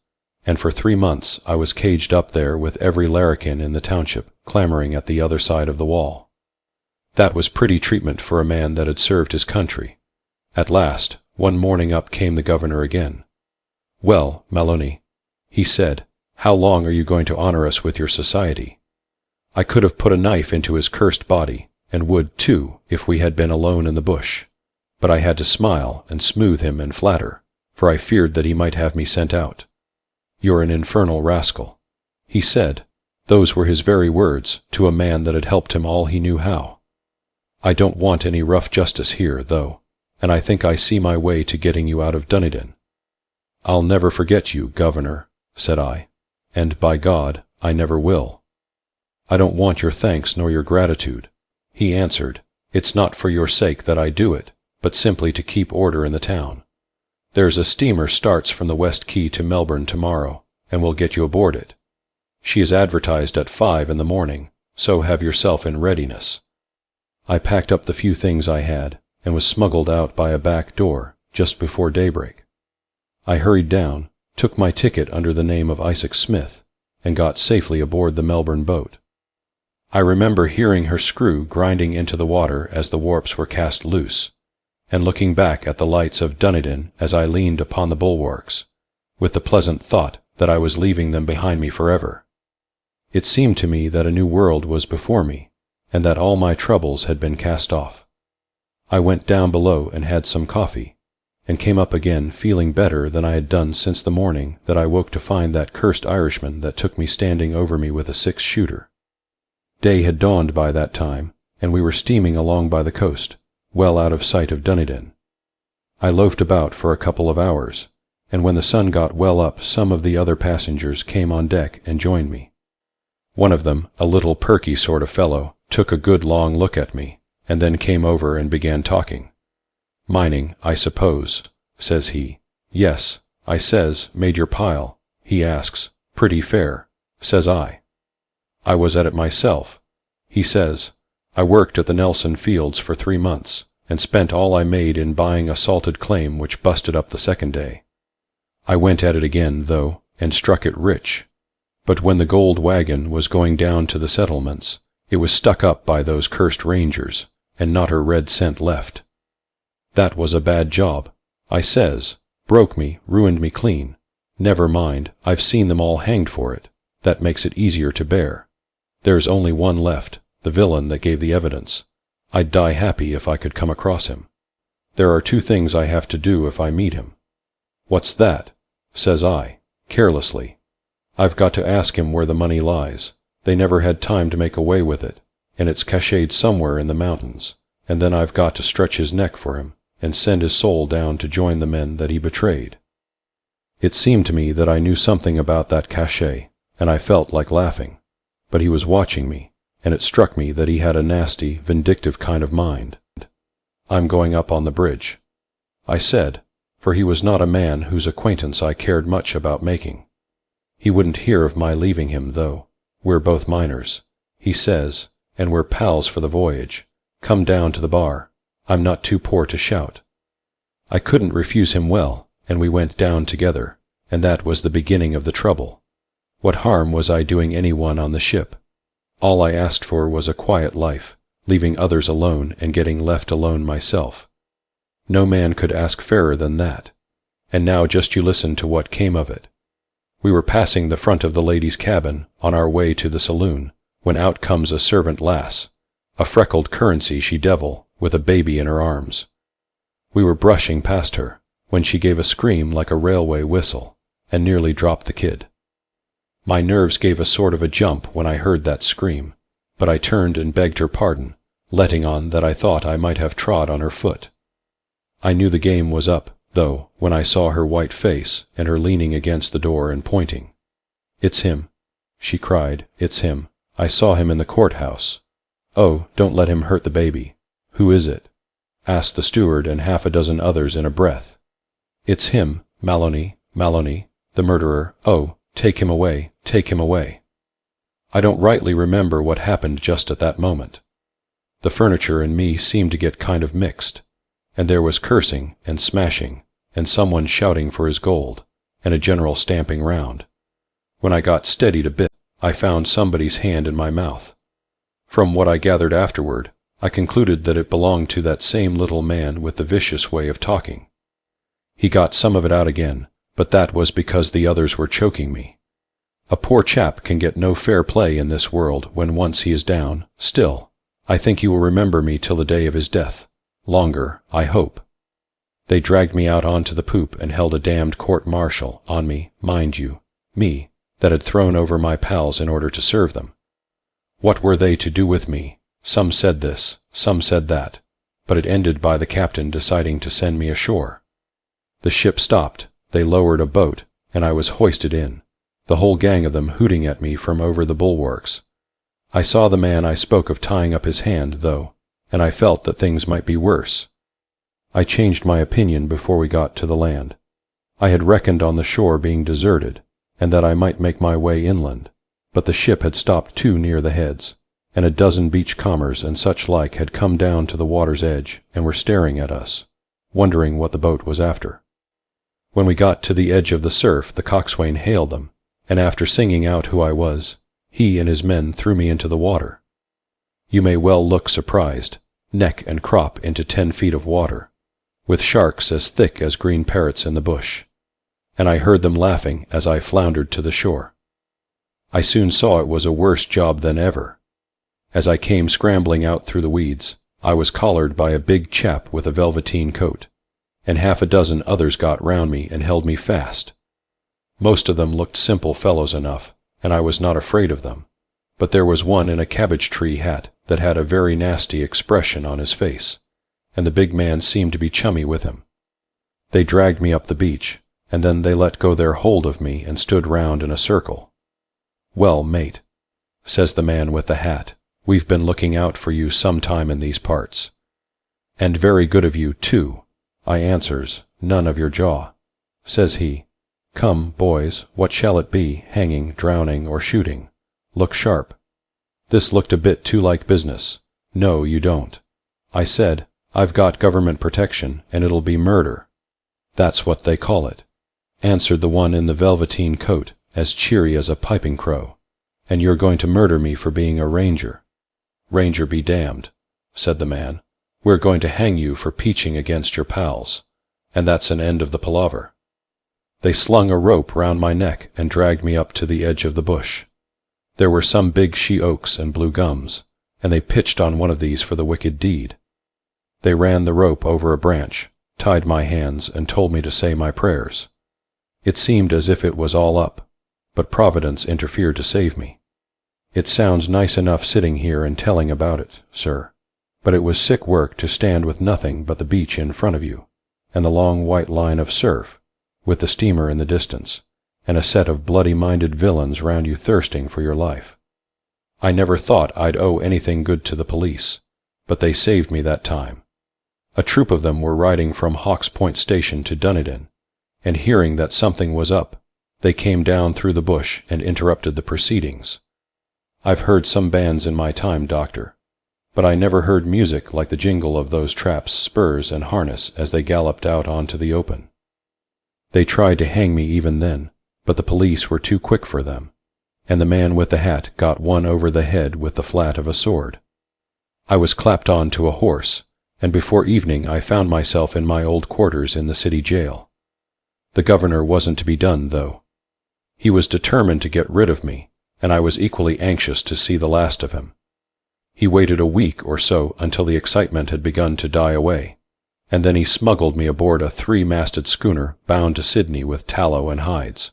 and for 3 months I was caged up there with every larrikin in the township clamoring at the other side of the wall. That was pretty treatment for a man that had served his country. At last, one morning up came the governor again. "Well, Maloney," he said, "how long are you going to honor us with your society?" I could have put a knife into his cursed body, and would, too, if we had been alone in the bush, but I had to smile and smooth him and flatter, for I feared that he might have me sent out. "You're an infernal rascal," he said. Those were his very words, to a man that had helped him all he knew how. "I don't want any rough justice here, though, and I think I see my way to getting you out of Dunedin." "I'll never forget you, governor," said I, "and by God, I never will." "I don't want your thanks nor your gratitude," he answered. "It's not for your sake that I do it, but simply to keep order in the town. There's a steamer starts from the West Quay to Melbourne tomorrow, and we'll get you aboard it. She is advertised at 5 in the morning, so have yourself in readiness." I packed up the few things I had, and was smuggled out by a back door just before daybreak. I hurried down, took my ticket under the name of Isaac Smith, and got safely aboard the Melbourne boat. I remember hearing her screw grinding into the water as the warps were cast loose, and looking back at the lights of Dunedin as I leaned upon the bulwarks, with the pleasant thought that I was leaving them behind me forever. It seemed to me that a new world was before me, and that all my troubles had been cast off. I went down below and had some coffee, and came up again feeling better than I had done since the morning that I woke to find that cursed Irishman that took me standing over me with a 6-shooter. Day had dawned by that time, and we were steaming along by the coast, well out of sight of Dunedin. I loafed about for a couple of hours, and when the sun got well up some of the other passengers came on deck and joined me. One of them, a little perky sort of fellow, took a good long look at me, and then came over and began talking. "Mining, I suppose," says he. "Yes," I says. "Made your pile?" He asks. "Pretty fair," says I. "I was at it myself." He says, "I worked at the Nelson Fields for 3 months, and spent all I made in buying a salted claim which busted up the second day. I went at it again, though, and struck it rich. But when the gold wagon was going down to the settlements, it was stuck up by those cursed rangers, and not a red cent left. That was a bad job," I says. "Broke me, ruined me clean. Never mind, I've seen them all hanged for it. That makes it easier to bear. There's only one left, the villain that gave the evidence. I'd die happy if I could come across him. There are 2 things I have to do if I meet him." "What's that?" says I, carelessly. "I've got to ask him where the money lies. They never had time to make away with it, and it's cached somewhere in the mountains, and then I've got to stretch his neck for him, and send his soul down to join the men that he betrayed." It seemed to me that I knew something about that cachet, and I felt like laughing. But he was watching me, and it struck me that he had a nasty, vindictive kind of mind. "I'm going up on the bridge," I said, for he was not a man whose acquaintance I cared much about making. He wouldn't hear of my leaving him, though. "We're both miners," he says, "and we're pals for the voyage. Come down to the bar. I'm not too poor to shout." I couldn't refuse him well, and we went down together, and that was the beginning of the trouble. What harm was I doing anyone on the ship? All I asked for was a quiet life, leaving others alone and getting left alone myself. No man could ask fairer than that. And now just you listen to what came of it. We were passing the front of the ladies' cabin, on our way to the saloon, when out comes a servant lass, a freckled currency she-devil, with a baby in her arms. We were brushing past her, when she gave a scream like a railway whistle, and nearly dropped the kid. My nerves gave a sort of a jump when I heard that scream, but I turned and begged her pardon, letting on that I thought I might have trod on her foot. I knew the game was up, though, when I saw her white face and her leaning against the door and pointing. "It's him," she cried. "It's him. I saw him in the courthouse." "Oh, don't let him hurt the baby." "Who is it?" asked the steward and half a dozen others in a breath. "It's him, Maloney, the murderer. Oh, take him away, take him away." I don't rightly remember what happened just at that moment. The furniture and me seemed to get kind of mixed, and there was cursing and smashing, and someone shouting for his gold, and a general stamping round. When I got steadied a bit, I found somebody's hand in my mouth. From what I gathered afterward, I concluded that it belonged to that same little man with the vicious way of talking. He got some of it out again, but that was because the others were choking me. A poor chap can get no fair play in this world when once he is down. Still, I think he will remember me till the day of his death. Longer, I hope. They dragged me out onto the poop and held a damned court-martial on me, mind you, me, that had thrown over my pals in order to serve them. What were they to do with me? Some said this, some said that, but it ended by the captain deciding to send me ashore. The ship stopped, they lowered a boat, and I was hoisted in, the whole gang of them hooting at me from over the bulwarks. I saw the man I spoke of tying up his hand, though, and I felt that things might be worse. I changed my opinion before we got to the land. I had reckoned on the shore being deserted, and that I might make my way inland, but the ship had stopped too near the heads, and a dozen beach-combers and such like had come down to the water's edge and were staring at us, wondering what the boat was after. When we got to the edge of the surf, the coxswain hailed them, and after singing out who I was, he and his men threw me into the water. You may well look surprised, neck and crop into 10 feet of water, with sharks as thick as green parrots in the bush, and I heard them laughing as I floundered to the shore. I soon saw it was a worse job than ever. As I came scrambling out through the weeds, I was collared by a big chap with a velveteen coat, and 6 others got round me and held me fast. Most of them looked simple fellows enough, and I was not afraid of them, but there was one in a cabbage-tree hat that had a very nasty expression on his face, and the big man seemed to be chummy with him. They dragged me up the beach, and then they let go their hold of me and stood round in a circle. "Well, mate," says the man with the hat, "we've been looking out for you some time in these parts." "And very good of you, too," I answers. "None of your jaw." Says he, "Come, boys, what shall it be, hanging, drowning, or shooting? Look sharp." This looked a bit too like business. "No, you don't." I said, "I've got government protection, and it'll be murder." "That's what they call it," answered the one in the velveteen coat, as cheery as a piping crow. "And you're going to murder me for being a ranger." "Ranger be damned," said the man. "We're going to hang you for peaching against your pals, and that's an end of the palaver." They slung a rope round my neck and dragged me up to the edge of the bush. There were some big she-oaks and blue gums, and they pitched on one of these for the wicked deed. They ran the rope over a branch, tied my hands, and told me to say my prayers. It seemed as if it was all up, but Providence interfered to save me. It sounds nice enough sitting here and telling about it, sir, but it was sick work to stand with nothing but the beach in front of you, and the long white line of surf, with the steamer in the distance, and a set of bloody-minded villains round you thirsting for your life. I never thought I'd owe anything good to the police, but they saved me that time. A troop of them were riding from Hawks Point Station to Dunedin, and hearing that something was up, they came down through the bush and interrupted the proceedings. I've heard some bands in my time, Doctor, but I never heard music like the jingle of those traps' spurs and harness as they galloped out onto the open. They tried to hang me even then, but the police were too quick for them, and the man with the hat got one over the head with the flat of a sword. I was clapped on to a horse, and before evening I found myself in my old quarters in the city jail. The governor wasn't to be done, though. He was determined to get rid of me, and I was equally anxious to see the last of him. He waited a week or so until the excitement had begun to die away, and then he smuggled me aboard a 3-masted schooner bound to Sydney with tallow and hides.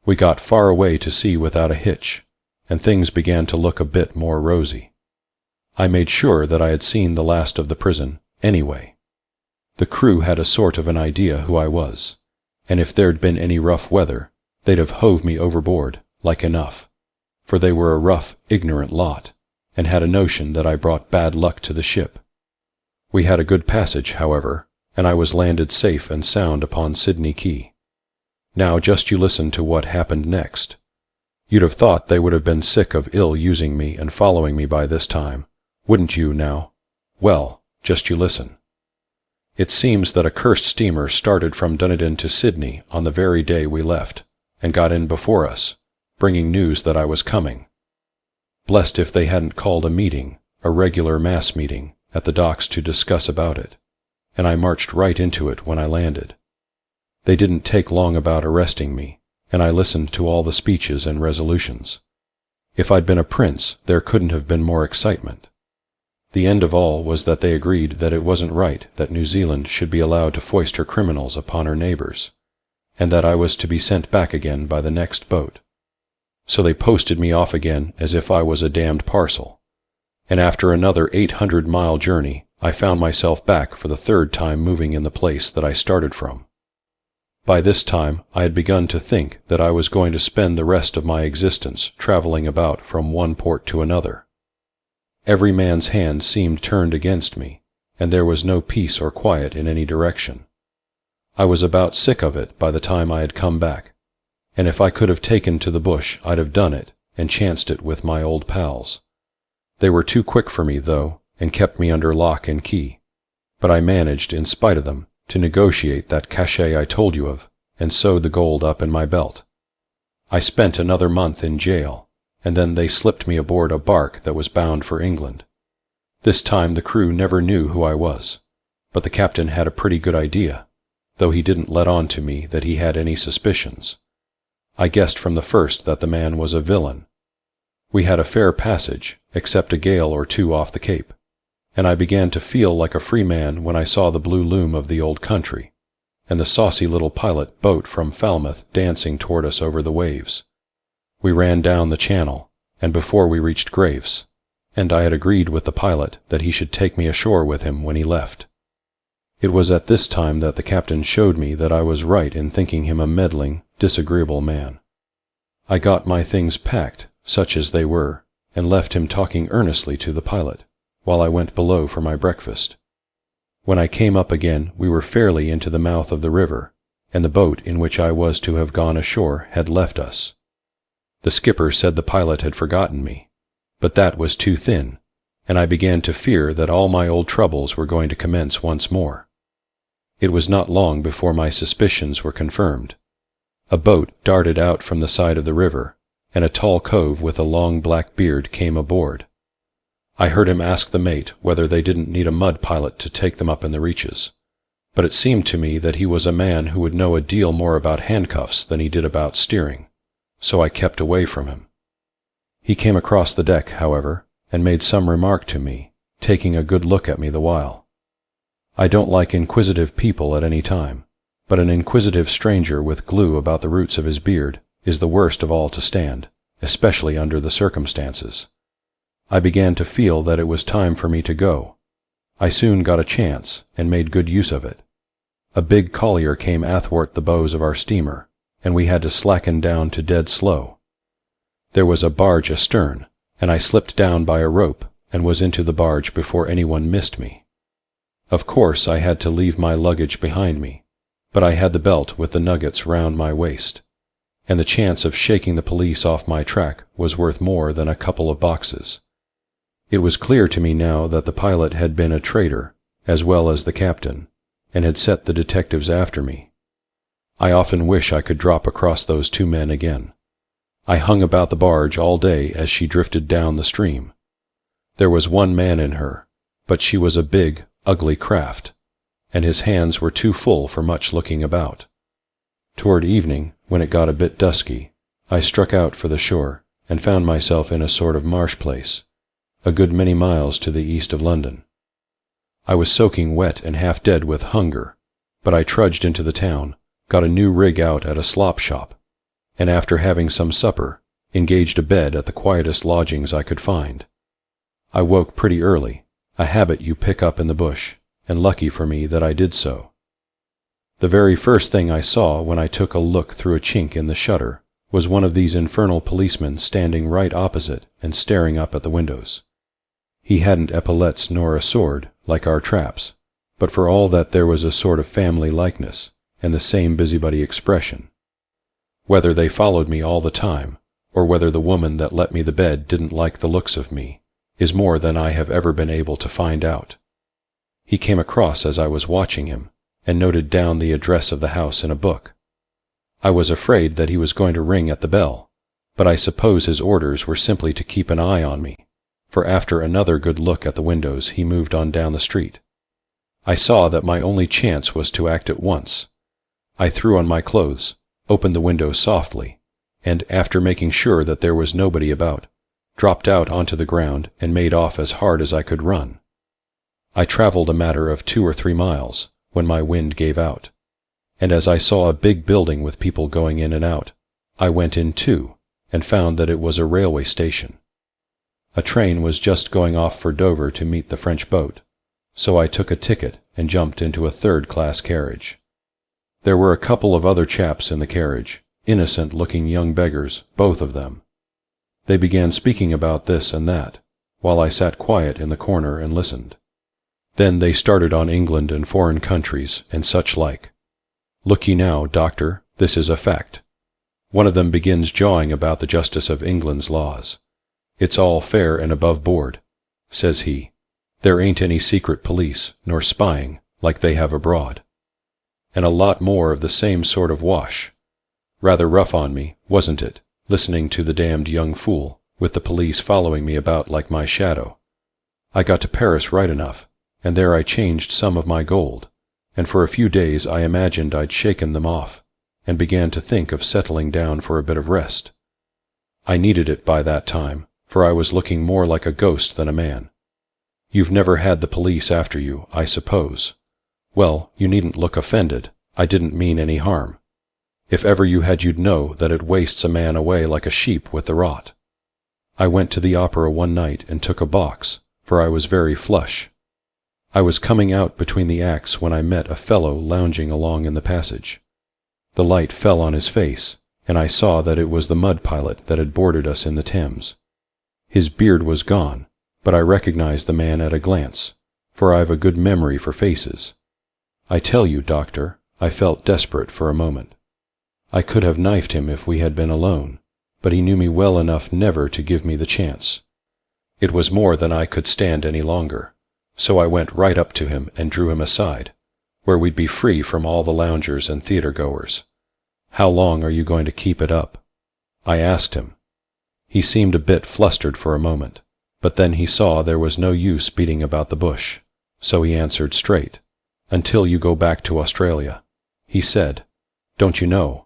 We got far away to sea without a hitch, and things began to look a bit more rosy. I made sure that I had seen the last of the prison, anyway. The crew had a sort of an idea who I was, and if there'd been any rough weather, they'd have hove me overboard, like enough, for they were a rough, ignorant lot, and had a notion that I brought bad luck to the ship. We had a good passage, however, and I was landed safe and sound upon Sydney Quay. Now just you listen to what happened next. You'd have thought they would have been sick of ill-using me and following me by this time, wouldn't you now? Well, just you listen. It seems that a cursed steamer started from Dunedin to Sydney on the very day we left, and got in before us, bringing news that I was coming. Blessed if they hadn't called a meeting, a regular mass meeting, at the docks to discuss about it, and I marched right into it when I landed. They didn't take long about arresting me, and I listened to all the speeches and resolutions. If I'd been a prince, there couldn't have been more excitement. The end of all was that they agreed that it wasn't right that New Zealand should be allowed to foist her criminals upon her neighbors, and that I was to be sent back again by the next boat. So they posted me off again as if I was a damned parcel, and after another 800-mile journey I found myself back for the 3rd time moving in the place that I started from. By this time I had begun to think that I was going to spend the rest of my existence traveling about from one port to another. Every man's hand seemed turned against me, and there was no peace or quiet in any direction. I was about sick of it by the time I had come back, and if I could have taken to the bush I'd have done it and chanced it with my old pals. They were too quick for me, though, and kept me under lock and key, but I managed, in spite of them, to negotiate that cachet I told you of, and sewed the gold up in my belt. I spent another month in jail, and then they slipped me aboard a bark that was bound for England. This time the crew never knew who I was, but the captain had a pretty good idea, though he didn't let on to me that he had any suspicions. I guessed from the first that the man was a villain. We had a fair passage, except a gale or two off the Cape, and I began to feel like a free man when I saw the blue loom of the old country, and the saucy little pilot boat from Falmouth dancing toward us over the waves. We ran down the channel, and before we reached Graves, and I had agreed with the pilot that he should take me ashore with him when he left. It was at this time that the captain showed me that I was right in thinking him a meddling, disagreeable man. I got my things packed, such as they were, and left him talking earnestly to the pilot, while I went below for my breakfast. When I came up again, we were fairly into the mouth of the river, and the boat in which I was to have gone ashore had left us. The skipper said the pilot had forgotten me, but that was too thin, and I began to fear that all my old troubles were going to commence once more. It was not long before my suspicions were confirmed. A boat darted out from the side of the river, and a tall cove with a long black beard came aboard. I heard him ask the mate whether they didn't need a mud pilot to take them up in the reaches, but it seemed to me that he was a man who would know a deal more about handcuffs than he did about steering, so I kept away from him. He came across the deck, however, and made some remark to me, taking a good look at me the while. I don't like inquisitive people at any time, but an inquisitive stranger with glue about the roots of his beard is the worst of all to stand, especially under the circumstances. I began to feel that it was time for me to go. I soon got a chance, and made good use of it. A big collier came athwart the bows of our steamer, and we had to slacken down to dead slow. There was a barge astern, and I slipped down by a rope and was into the barge before anyone missed me. Of course I had to leave my luggage behind me, but I had the belt with the nuggets round my waist, and the chance of shaking the police off my track was worth more than a couple of boxes. It was clear to me now that the pilot had been a traitor, as well as the captain, and had set the detectives after me. I often wish I could drop across those two men again. I hung about the barge all day as she drifted down the stream. There was one man in her, but she was a big, ugly craft, and his hands were too full for much looking about. Toward evening, when it got a bit dusky, I struck out for the shore, and found myself in a sort of marsh place, a good many miles to the east of London. I was soaking wet and half dead with hunger, but I trudged into the town, got a new rig out at a slop shop, and after having some supper, engaged a bed at the quietest lodgings I could find. I woke pretty early, a habit you pick up in the bush, and lucky for me that I did so. The very first thing I saw when I took a look through a chink in the shutter was one of these infernal policemen standing right opposite and staring up at the windows. He hadn't epaulettes nor a sword, like our traps, but for all that there was a sort of family likeness, and the same busybody expression. Whether they followed me all the time, or whether the woman that let me the bed didn't like the looks of me, is more than I have ever been able to find out. He came across as I was watching him, and noted down the address of the house in a book. I was afraid that he was going to ring at the bell, but I suppose his orders were simply to keep an eye on me, for after another good look at the windows he moved on down the street. I saw that my only chance was to act at once. I threw on my clothes, opened the window softly, and, after making sure that there was nobody about, dropped out onto the ground and made off as hard as I could run. I traveled a matter of 2 or 3 miles, when my wind gave out, and as I saw a big building with people going in and out, I went in too, and found that it was a railway station. A train was just going off for Dover to meet the French boat, so I took a ticket and jumped into a third-class carriage. There were a couple of other chaps in the carriage, innocent-looking young beggars, both of them. They began speaking about this and that, while I sat quiet in the corner and listened. Then they started on England and foreign countries and such like. Look ye now, doctor, this is a fact. One of them begins jawing about the justice of England's laws. It's all fair and above board, says he. There ain't any secret police, nor spying, like they have abroad. and a lot more of the same sort of wash. Rather rough on me, wasn't it, listening to the damned young fool, with the police following me about like my shadow? I got to Paris right enough, and there I changed some of my gold, and for a few days I imagined I'd shaken them off, and began to think of settling down for a bit of rest. I needed it by that time, for I was looking more like a ghost than a man. You've never had the police after you, I suppose. Well, you needn't look offended. I didn't mean any harm. If ever you had, you'd know that it wastes a man away like a sheep with the rot. I went to the opera one night and took a box, for I was very flush. I was coming out between the acts when I met a fellow lounging along in the passage. The light fell on his face, and I saw that it was the mud pilot that had boarded us in the Thames. His beard was gone, but I recognized the man at a glance, for I've a good memory for faces. I tell you, Doctor, I felt desperate for a moment. I could have knifed him if we had been alone, but he knew me well enough never to give me the chance. It was more than I could stand any longer, so I went right up to him and drew him aside, where we'd be free from all the loungers and theater-goers. How long are you going to keep it up? I asked him. He seemed a bit flustered for a moment, but then he saw there was no use beating about the bush, so he answered straight. Until you go back to Australia. He said, "Don't you know?"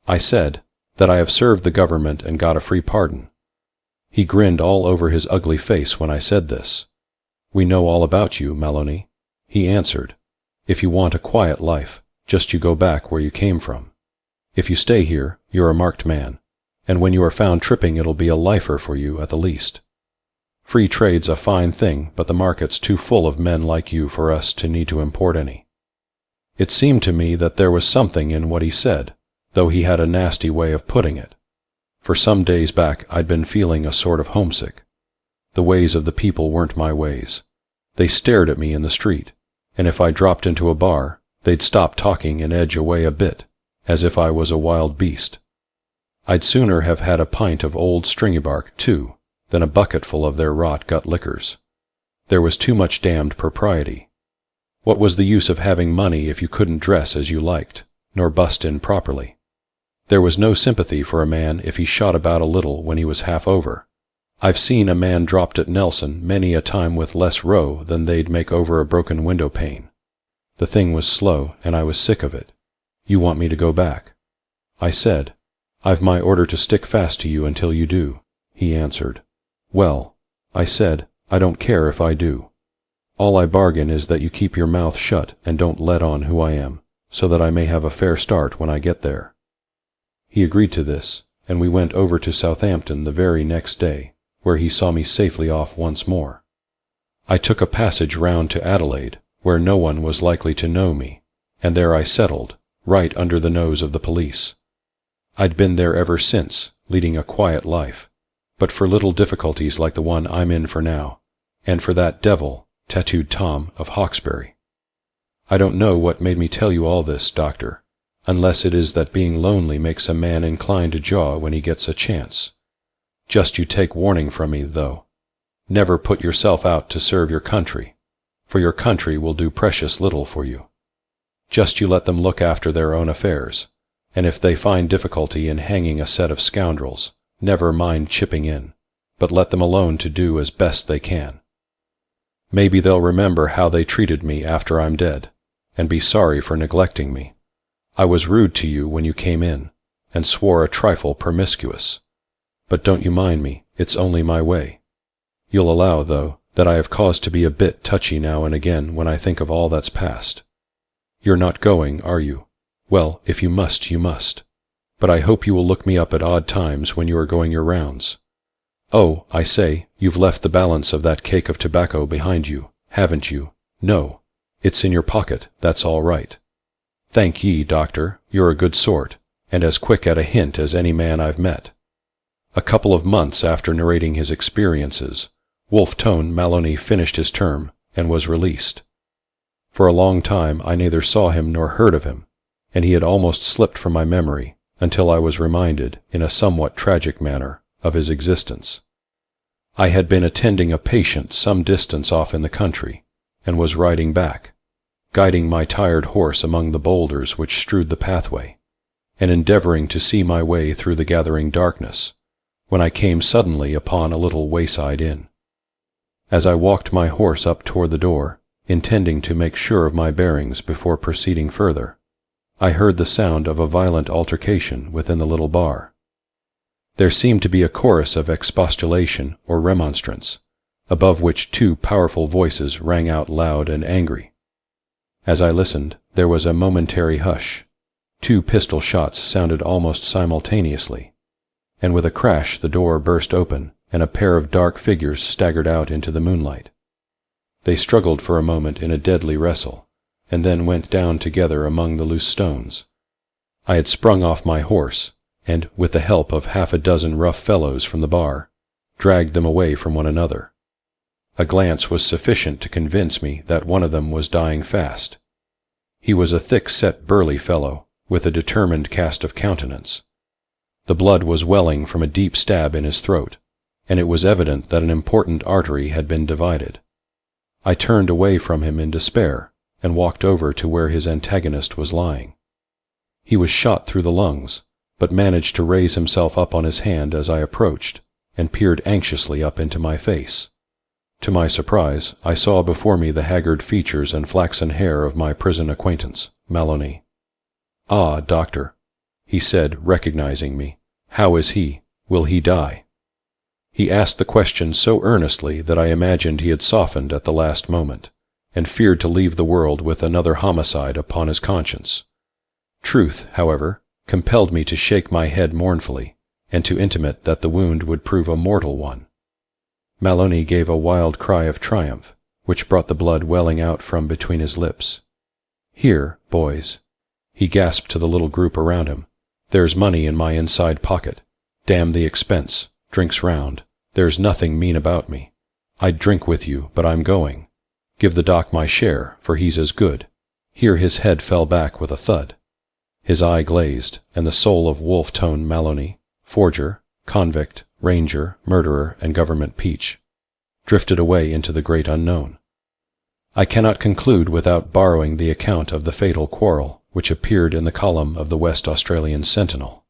I said, "That I have served the government and got a free pardon." He grinned all over his ugly face when I said this. "We know all about you, Maloney," he answered. "If you want a quiet life, just you go back where you came from. If you stay here, you're a marked man, and when you are found tripping it'll be a lifer for you at the least. Free trade's a fine thing, but the market's too full of men like you for us to need to import any." It seemed to me that there was something in what he said, though he had a nasty way of putting it. For some days back I'd been feeling a sort of homesick. The ways of the people weren't my ways. They stared at me in the street, and if I dropped into a bar, they'd stop talking and edge away a bit, as if I was a wild beast. I'd sooner have had a pint of old stringybark, too, than a bucketful of their rot-gut liquors. There was too much damned propriety. What was the use of having money if you couldn't dress as you liked, nor bust in properly? There was no sympathy for a man if he shot about a little when he was half over. I've seen a man dropped at Nelson many a time with less row than they'd make over a broken window pane. The thing was slow, and I was sick of it. "You want me to go back?" I said. "I've my order to stick fast to you until you do," he answered. "Well," I said, "I don't care if I do. All I bargain is that you keep your mouth shut and don't let on who I am, so that I may have a fair start when I get there." He agreed to this, and we went over to Southampton the very next day, where he saw me safely off once more. I took a passage round to Adelaide, where no one was likely to know me, and there I settled, right under the nose of the police. I'd been there ever since, leading a quiet life, but for little difficulties like the one I'm in for now, and for that devil, Tattooed Tom of Hawkesbury. I don't know what made me tell you all this, Doctor, unless it is that being lonely makes a man inclined to jaw when he gets a chance. Just you take warning from me, though. Never put yourself out to serve your country, for your country will do precious little for you. Just you let them look after their own affairs, and if they find difficulty in hanging a set of scoundrels, never mind chipping in, but let them alone to do as best they can. Maybe they'll remember how they treated me after I'm dead, and be sorry for neglecting me. I was rude to you when you came in, and swore a trifle promiscuous. But don't you mind me, it's only my way. You'll allow, though, that I have cause to be a bit touchy now and again when I think of all that's past. You're not going, are you? Well, if you must, you must. But I hope you will look me up at odd times when you are going your rounds. Oh, I say, you've left the balance of that cake of tobacco behind you, haven't you? No. It's in your pocket, that's all right. Thank ye, Doctor, you're a good sort, and as quick at a hint as any man I've met. A couple of months after narrating his experiences, Wolfe Tone Maloney finished his term and was released. For a long time I neither saw him nor heard of him, and he had almost slipped from my memory until I was reminded, in a somewhat tragic manner, of his existence. I had been attending a patient some distance off in the country, and was riding back. guiding my tired horse among the boulders which strewed the pathway, and endeavoring to see my way through the gathering darkness, when I came suddenly upon a little wayside inn. As I walked my horse up toward the door, intending to make sure of my bearings before proceeding further, I heard the sound of a violent altercation within the little bar. There seemed to be a chorus of expostulation or remonstrance, above which two powerful voices rang out loud and angry. As I listened, there was a momentary hush. 2 pistol shots sounded almost simultaneously, and with a crash the door burst open, and a pair of dark figures staggered out into the moonlight. They struggled for a moment in a deadly wrestle, and then went down together among the loose stones. I had sprung off my horse, and, with the help of half a dozen rough fellows from the bar, dragged them away from one another. A glance was sufficient to convince me that one of them was dying fast. He was a thick-set burly fellow, with a determined cast of countenance. The blood was welling from a deep stab in his throat, and it was evident that an important artery had been divided. I turned away from him in despair, and walked over to where his antagonist was lying. He was shot through the lungs, but managed to raise himself up on his hand as I approached, and peered anxiously up into my face. To my surprise, I saw before me the haggard features and flaxen hair of my prison acquaintance, Maloney. "Ah, doctor," he said, recognizing me, "how is he? Will he die?" He asked the question so earnestly that I imagined he had softened at the last moment, and feared to leave the world with another homicide upon his conscience. Truth, however, compelled me to shake my head mournfully, and to intimate that the wound would prove a mortal one. Maloney gave a wild cry of triumph, which brought the blood welling out from between his lips. "Here, boys," he gasped to the little group around him, "there's money in my inside pocket. Damn the expense, drinks round. There's nothing mean about me. I'd drink with you, but I'm going. Give the doc my share, for he's as good." Here his head fell back with a thud. His eye glazed, and the soul of Wolf-Tone Maloney, forger, convict, ranger, murderer, and government peach, drifted away into the great unknown. I cannot conclude without borrowing the account of the fatal quarrel which appeared in the column of the West Australian Sentinel.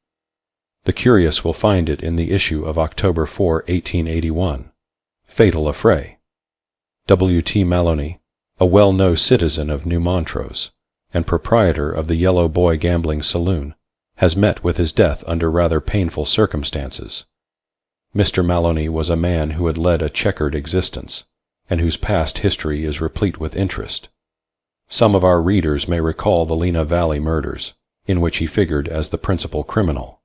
The curious will find it in the issue of October 4, 1881. Fatal affray. W.T. Maloney, a well-known citizen of New Montrose, and proprietor of the Yellow Boy Gambling Saloon, has met with his death under rather painful circumstances. Mr. Maloney was a man who had led a checkered existence, and whose past history is replete with interest. Some of our readers may recall the Lena Valley murders, in which he figured as the principal criminal.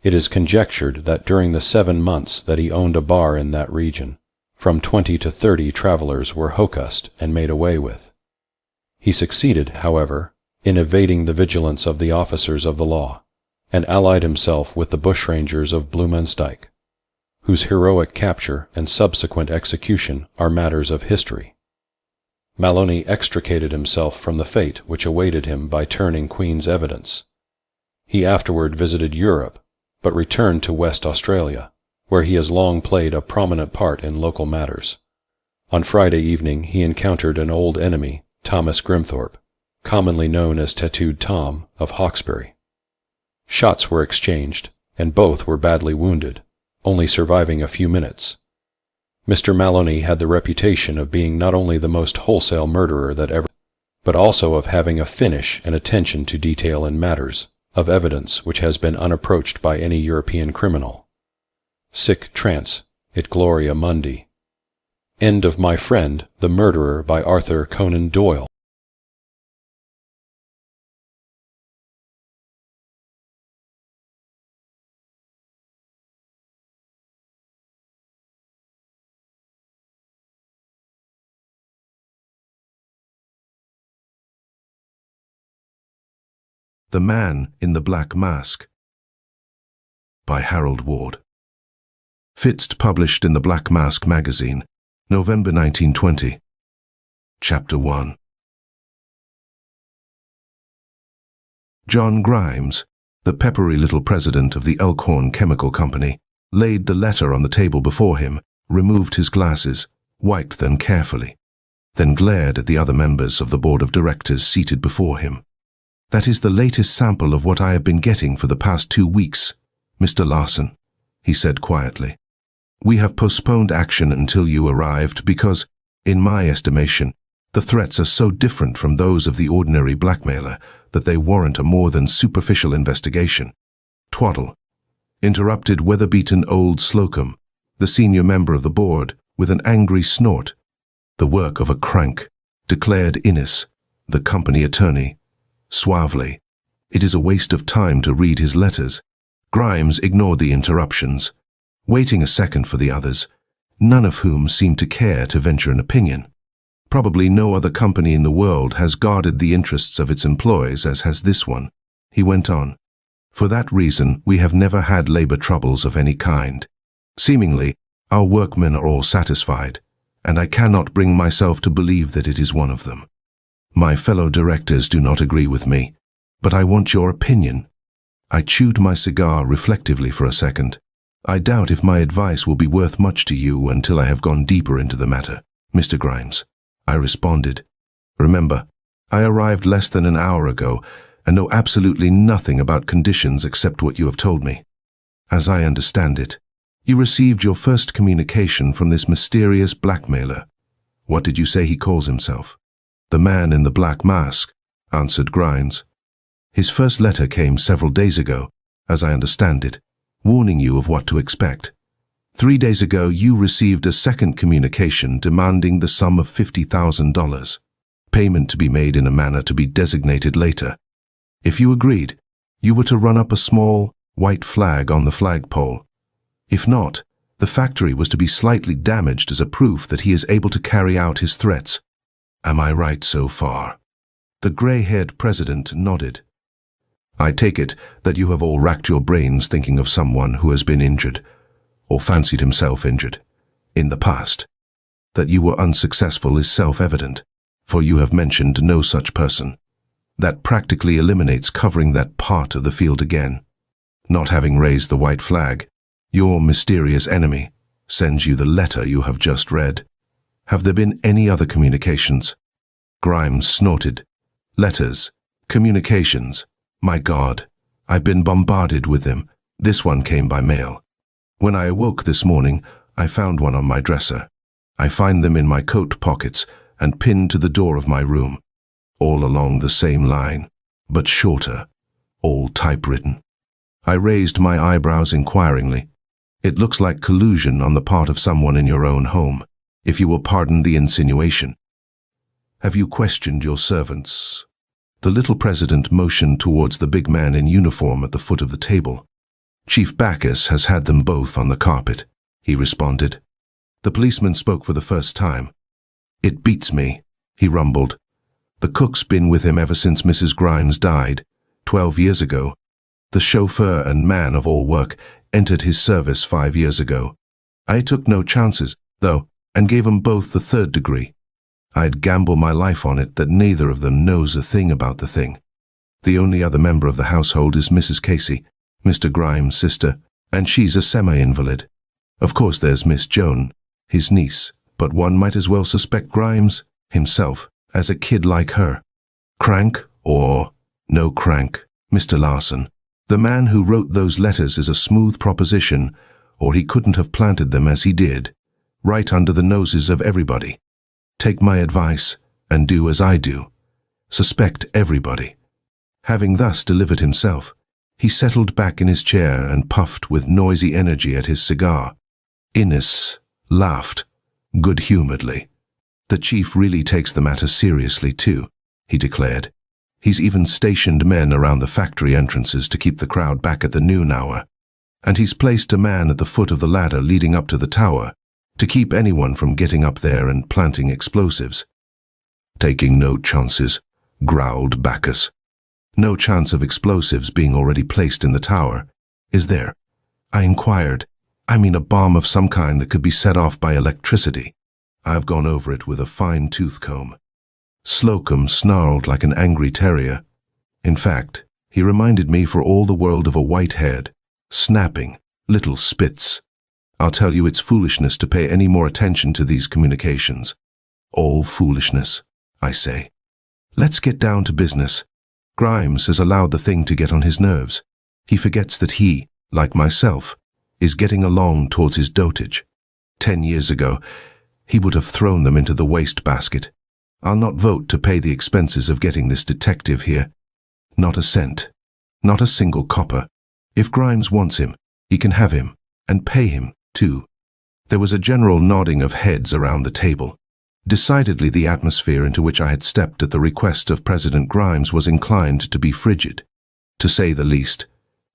It is conjectured that during the 7 months that he owned a bar in that region, from 20 to 30 travelers were hocussed and made away with. He succeeded, however, in evading the vigilance of the officers of the law, and allied himself with the bushrangers of Bluemansdyke, whose heroic capture and subsequent execution are matters of history. Maloney extricated himself from the fate which awaited him by turning Queen's evidence. He afterward visited Europe, but returned to West Australia, where he has long played a prominent part in local matters. On Friday evening he encountered an old enemy, Thomas Grimthorpe, commonly known as Tattooed Tom, of Hawkesbury. Shots were exchanged, and both were badly wounded, only surviving a few minutes. Mr. Maloney had the reputation of being not only the most wholesale murderer that ever, but also of having a finish and attention to detail in matters of evidence which has been unapproached by any European criminal. Sic trans, it gloria mundi. End of My Friend, the Murderer by Arthur Conan Doyle. The Man in the Black Mask by Harold Ward. Fitzt published in the Black Mask magazine, November 1920. Chapter 1. John Grimes, the peppery little president of the Elkhorn Chemical Company, laid the letter on the table before him, removed his glasses, wiped them carefully. then glared at the other members of the board of directors seated before him. "That is the latest sample of what I have been getting for the past 2 weeks, Mr. Larson," he said quietly. "We have postponed action until you arrived because, in my estimation, the threats are so different from those of the ordinary blackmailer that they warrant a more than superficial investigation." "Twaddle," interrupted weather-beaten old Slocum, the senior member of the board, with an angry snort. "The work of a crank," declared Innes, the company attorney, suavely. "It is a waste of time to read his letters." Grimes ignored the interruptions, waiting a second for the others, none of whom seemed to care to venture an opinion. "Probably no other company in the world has guarded the interests of its employees as has this one," he went on. "For that reason, we have never had labor troubles of any kind. Seemingly, our workmen are all satisfied, and I cannot bring myself to believe that it is one of them. My fellow directors do not agree with me, but I want your opinion." I chewed my cigar reflectively for a second. "I doubt if my advice will be worth much to you until I have gone deeper into the matter, Mr. Grimes," I responded. "Remember, I arrived less than an hour ago and know absolutely nothing about conditions except what you have told me. As I understand it, you received your first communication from this mysterious blackmailer. What did you say he calls himself?" "The man in the black mask," answered Grimes. "His first letter came several days ago, as I understand it, warning you of what to expect. 3 days ago, you received a second communication demanding the sum of $50,000, payment to be made in a manner to be designated later. If you agreed, you were to run up a small, white flag on the flagpole. If not, the factory was to be slightly damaged as a proof that he is able to carry out his threats. Am I right so far?" The gray-haired president nodded. "I take it that you have all racked your brains thinking of someone who has been injured, or fancied himself injured, in the past. That you were unsuccessful is self-evident, for you have mentioned no such person. That practically eliminates covering that part of the field again. Not having raised the white flag, your mysterious enemy sends you the letter you have just read. Have there been any other communications?" Grimes snorted. "Letters, communications. My God, I've been bombarded with them. This one came by mail. When I awoke this morning, I found one on my dresser. I find them in my coat pockets and pinned to the door of my room, all along the same line, but shorter, all typewritten." I raised my eyebrows inquiringly. "It looks like collusion on the part of someone in your own home, if you will pardon the insinuation. Have you questioned your servants?" The little president motioned towards the big man in uniform at the foot of the table. "Chief Bacchus has had them both on the carpet," he responded. The policeman spoke for the first time. "It beats me," he rumbled. "The cook's been with him ever since Mrs. Grimes died, 12 years ago. The chauffeur and man of all work entered his service 5 years ago. I took no chances, though, and gave 'em both the 3rd degree. I'd gamble my life on it that neither of them knows a thing about the thing. The only other member of the household is Mrs. Casey, Mr. Grimes' sister, and she's a semi-invalid. Of course there's Miss Joan, his niece, but one might as well suspect Grimes, himself, as a kid like her. Crank or no crank, Mr. Larson, the man who wrote those letters is a smooth proposition, or he couldn't have planted them as he did, right under the noses of everybody. Take my advice and do as I do. Suspect everybody." Having thus delivered himself, he settled back in his chair and puffed with noisy energy at his cigar. Innes laughed good-humoredly. "The chief really takes the matter seriously too," he declared. "He's even stationed men around the factory entrances to keep the crowd back at the noon hour. And he's placed a man at the foot of the ladder leading up to the tower to keep anyone from getting up there and planting explosives." "Taking no chances," growled Bacchus. "No chance of explosives being already placed in the tower, is there?" I inquired. "I mean a bomb of some kind that could be set off by electricity. I've gone over it with a fine-tooth comb." Slocum snarled like an angry terrier. In fact, he reminded me for all the world of a white-haired, snapping, little spitz. "I'll tell you it's foolishness to pay any more attention to these communications. All foolishness, I say. Let's get down to business. Grimes has allowed the thing to get on his nerves. He forgets that he, like myself, is getting along towards his dotage. 10 years ago, he would have thrown them into the wastebasket. I'll not vote to pay the expenses of getting this detective here. Not a cent. Not a single copper. If Grimes wants him, he can have him, and pay him, too. There was a general nodding of heads around the table. Decidedly, the atmosphere into which I had stepped at the request of President Grimes was inclined to be frigid, to say the least,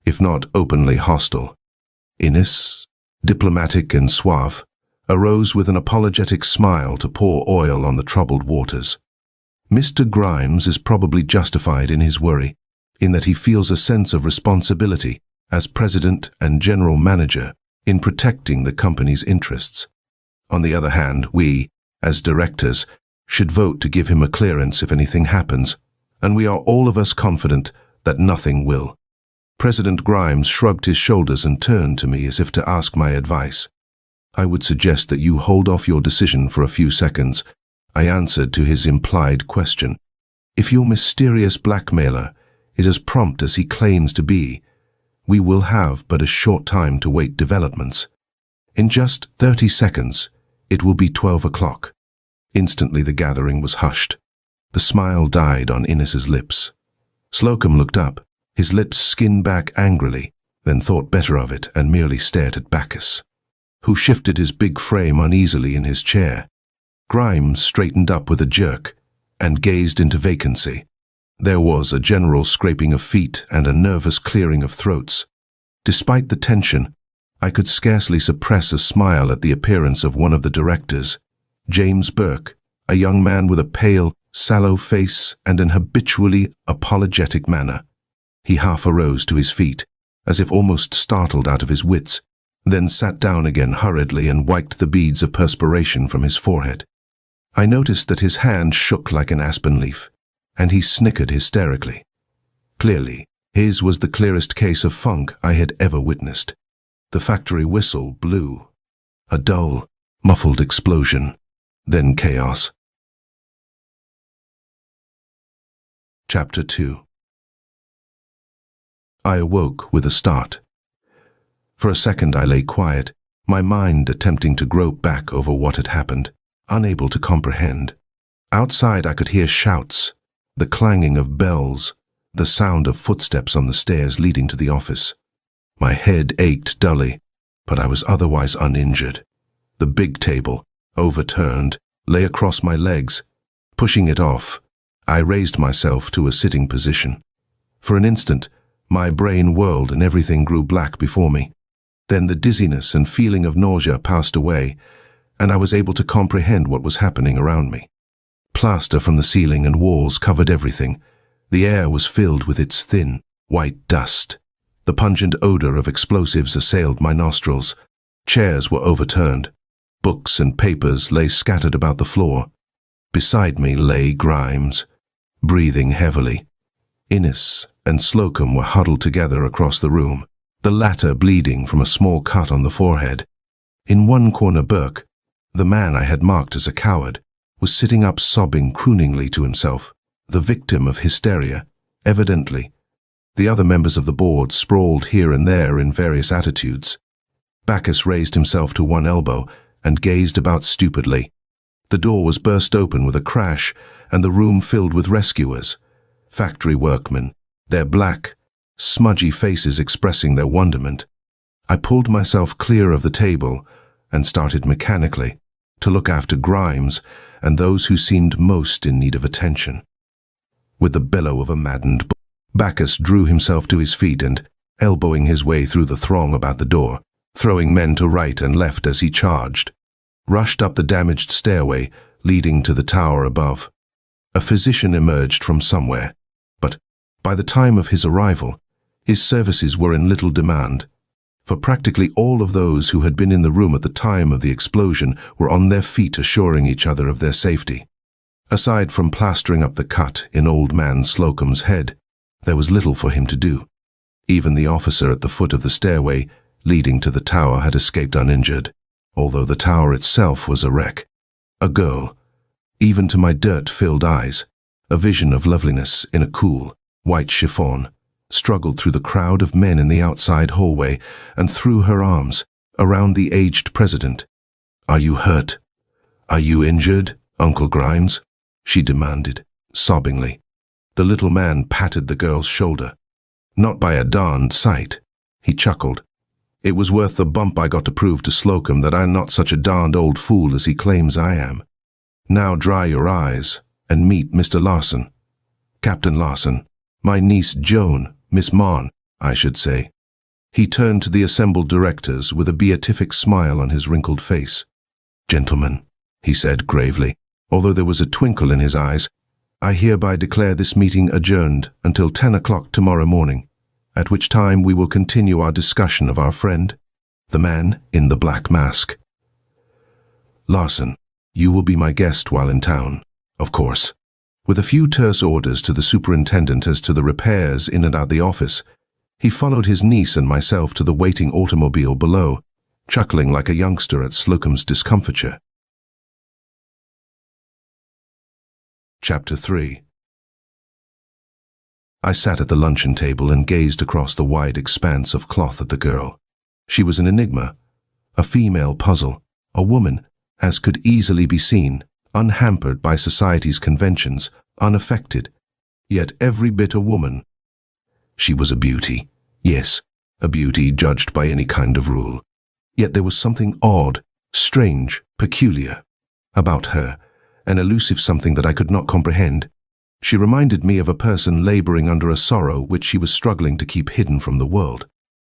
if not openly hostile. Innes, diplomatic and suave, arose with an apologetic smile to pour oil on the troubled waters. Mr. Grimes is probably justified in his worry, in that he feels a sense of responsibility as president and general manager in protecting the company's interests. On the other hand, we, as directors, should vote to give him a clearance if anything happens, and we are all of us confident that nothing will. President Grimes shrugged his shoulders and turned to me as if to ask my advice. I would suggest that you hold off your decision for a few seconds, I answered to his implied question. If your mysterious blackmailer is as prompt as he claims to be, we will have but a short time to wait developments. In just 30 seconds, it will be 12 o'clock. Instantly the gathering was hushed. The smile died on Innes's lips. Slocum looked up, his lips skinned back angrily, then thought better of it and merely stared at Bacchus, who shifted his big frame uneasily in his chair. Grimes straightened up with a jerk and gazed into vacancy. There was a general scraping of feet and a nervous clearing of throats. Despite the tension, I could scarcely suppress a smile at the appearance of one of the directors, James Burke, a young man with a pale, sallow face and an habitually apologetic manner. He half arose to his feet, as if almost startled out of his wits, then sat down again hurriedly and wiped the beads of perspiration from his forehead. I noticed that his hand shook like an aspen leaf, and he snickered hysterically. Clearly, his was the clearest case of funk I had ever witnessed. The factory whistle blew. A dull, muffled explosion, then chaos. Chapter 2. I awoke with a start. For a second I lay quiet, my mind attempting to grope back over what had happened, unable to comprehend. Outside I could hear shouts, the clanging of bells, the sound of footsteps on the stairs leading to the office. My head ached dully, but I was otherwise uninjured. The big table, overturned, lay across my legs. Pushing it off, I raised myself to a sitting position. For an instant, my brain whirled and everything grew black before me. Then the dizziness and feeling of nausea passed away, and I was able to comprehend what was happening around me. Plaster from the ceiling and walls covered everything. The air was filled with its thin, white dust. The pungent odor of explosives assailed my nostrils. Chairs were overturned. Books and papers lay scattered about the floor. Beside me lay Grimes, breathing heavily. Innes and Slocum were huddled together across the room, the latter bleeding from a small cut on the forehead. In one corner Burke, the man I had marked as a coward, was sitting up sobbing crooningly to himself, the victim of hysteria, evidently. The other members of the board sprawled here and there in various attitudes. Bacchus raised himself to one elbow and gazed about stupidly. The door was burst open with a crash, and the room filled with rescuers, factory workmen, their black, smudgy faces expressing their wonderment. I pulled myself clear of the table and started mechanically to look after Grimes and those who seemed most in need of attention. With the bellow of a maddened bull, Bacchus drew himself to his feet and, elbowing his way through the throng about the door, throwing men to right and left as he charged, rushed up the damaged stairway leading to the tower above. A physician emerged from somewhere, but by the time of his arrival, his services were in little demand, for practically all of those who had been in the room at the time of the explosion were on their feet assuring each other of their safety. Aside from plastering up the cut in old man Slocum's head, there was little for him to do. Even the officer at the foot of the stairway leading to the tower had escaped uninjured, although the tower itself was a wreck. A girl, even to my dirt-filled eyes. A vision of loveliness in a cool, white chiffon struggled through the crowd of men in the outside hallway and threw her arms around the aged president. "Are you hurt? Are you injured, Uncle Grimes?" she demanded, sobbingly. The little man patted the girl's shoulder. "Not by a darned sight," he chuckled. "It was worth the bump I got to prove to Slocum that I'm not such a darned old fool as he claims I am. Now dry your eyes and meet Mr. Larson. Captain Larson. My niece Joan, Miss Marne, I should say." He turned to the assembled directors with a beatific smile on his wrinkled face. "Gentlemen," he said gravely, although there was a twinkle in his eyes, "I hereby declare this meeting adjourned until 10 o'clock tomorrow morning, at which time we will continue our discussion of our friend, the man in the black mask. Larson, you will be my guest while in town, of course." With a few terse orders to the superintendent as to the repairs in and out the office, he followed his niece and myself to the waiting automobile below, chuckling like a youngster at Slocum's discomfiture. Chapter 3. I sat at the luncheon table and gazed across the wide expanse of cloth at the girl. She was an enigma, a female puzzle, a woman, as could easily be seen, unhampered by society's conventions, unaffected, yet every bit a woman. She was a beauty, yes, a beauty judged by any kind of rule. Yet there was something odd, strange, peculiar about her, an elusive something that I could not comprehend. She reminded me of a person laboring under a sorrow which she was struggling to keep hidden from the world.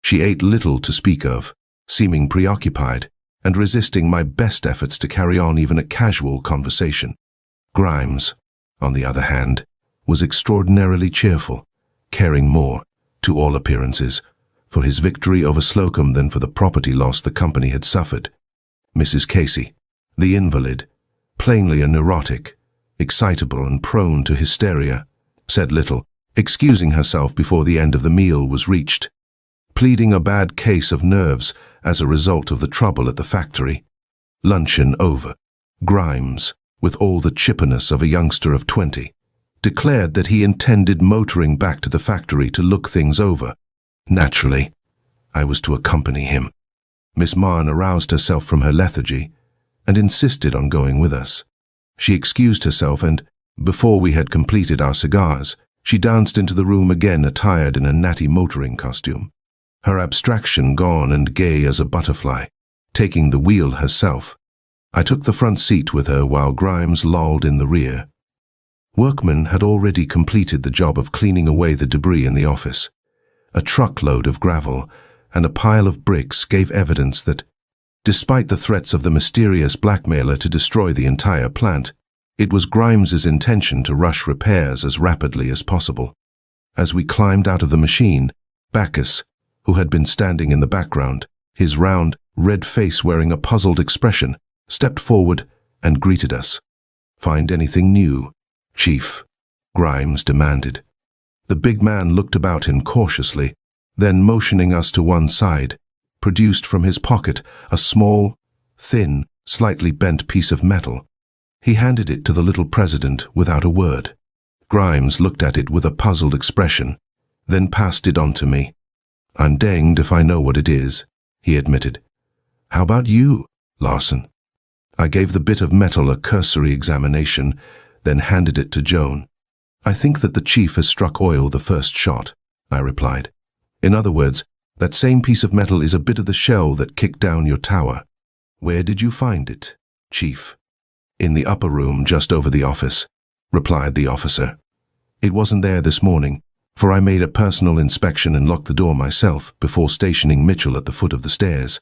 She ate little to speak of, seeming preoccupied, and resisting my best efforts to carry on even a casual conversation. Grimes, on the other hand, was extraordinarily cheerful, caring more, to all appearances, for his victory over Slocum than for the property loss the company had suffered. Mrs. Casey, the invalid, plainly a neurotic, excitable and prone to hysteria, said little, excusing herself before the end of the meal was reached, pleading a bad case of nerves as a result of the trouble at the factory. Luncheon over, Grimes, with all the chippiness of a youngster of 20, declared that he intended motoring back to the factory to look things over. Naturally, I was to accompany him. Miss Marne aroused herself from her lethargy and insisted on going with us. She excused herself and, before we had completed our cigars, she danced into the room again attired in a natty motoring costume, her abstraction gone and gay as a butterfly, taking the wheel herself. I took the front seat with her while Grimes lolled in the rear. Workmen had already completed the job of cleaning away the debris in the office. A truckload of gravel and a pile of bricks gave evidence that, despite the threats of the mysterious blackmailer to destroy the entire plant, it was Grimes's intention to rush repairs as rapidly as possible. As we climbed out of the machine, Bacchus, who had been standing in the background, his round, red face wearing a puzzled expression, stepped forward and greeted us. "Find anything new, Chief?" Grimes demanded. The big man looked about him cautiously, then motioning us to one side, produced from his pocket a small, thin, slightly bent piece of metal. He handed it to the little president without a word. Grimes looked at it with a puzzled expression, then passed it on to me. "I'm danged if I know what it is," he admitted. "How about you, Larson?" I gave the bit of metal a cursory examination, then handed it to Joan. "I think that the chief has struck oil the first shot," I replied. "In other words, that same piece of metal is a bit of the shell that kicked down your tower. Where did you find it, Chief?" "In the upper room just over the office," replied the officer. "It wasn't there this morning, for I made a personal inspection and locked the door myself before stationing Mitchell at the foot of the stairs."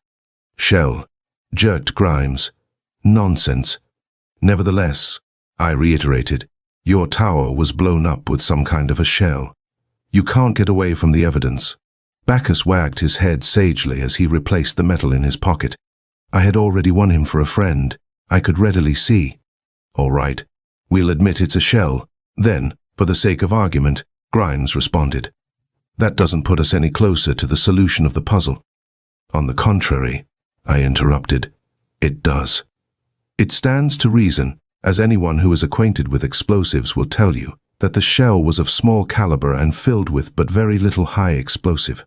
"Shell," jerked Grimes. "Nonsense." "Nevertheless," I reiterated, "your tower was blown up with some kind of a shell. You can't get away from the evidence." Bacchus wagged his head sagely as he replaced the metal in his pocket. I had already won him for a friend. I could readily see. "All right, we'll admit it's a shell. Then, for the sake of argument," Grimes responded. "That doesn't put us any closer to the solution of the puzzle." "On the contrary," I interrupted, "it does. It stands to reason as anyone who is acquainted with explosives will tell you, that the shell was of small caliber and filled with but very little high explosive.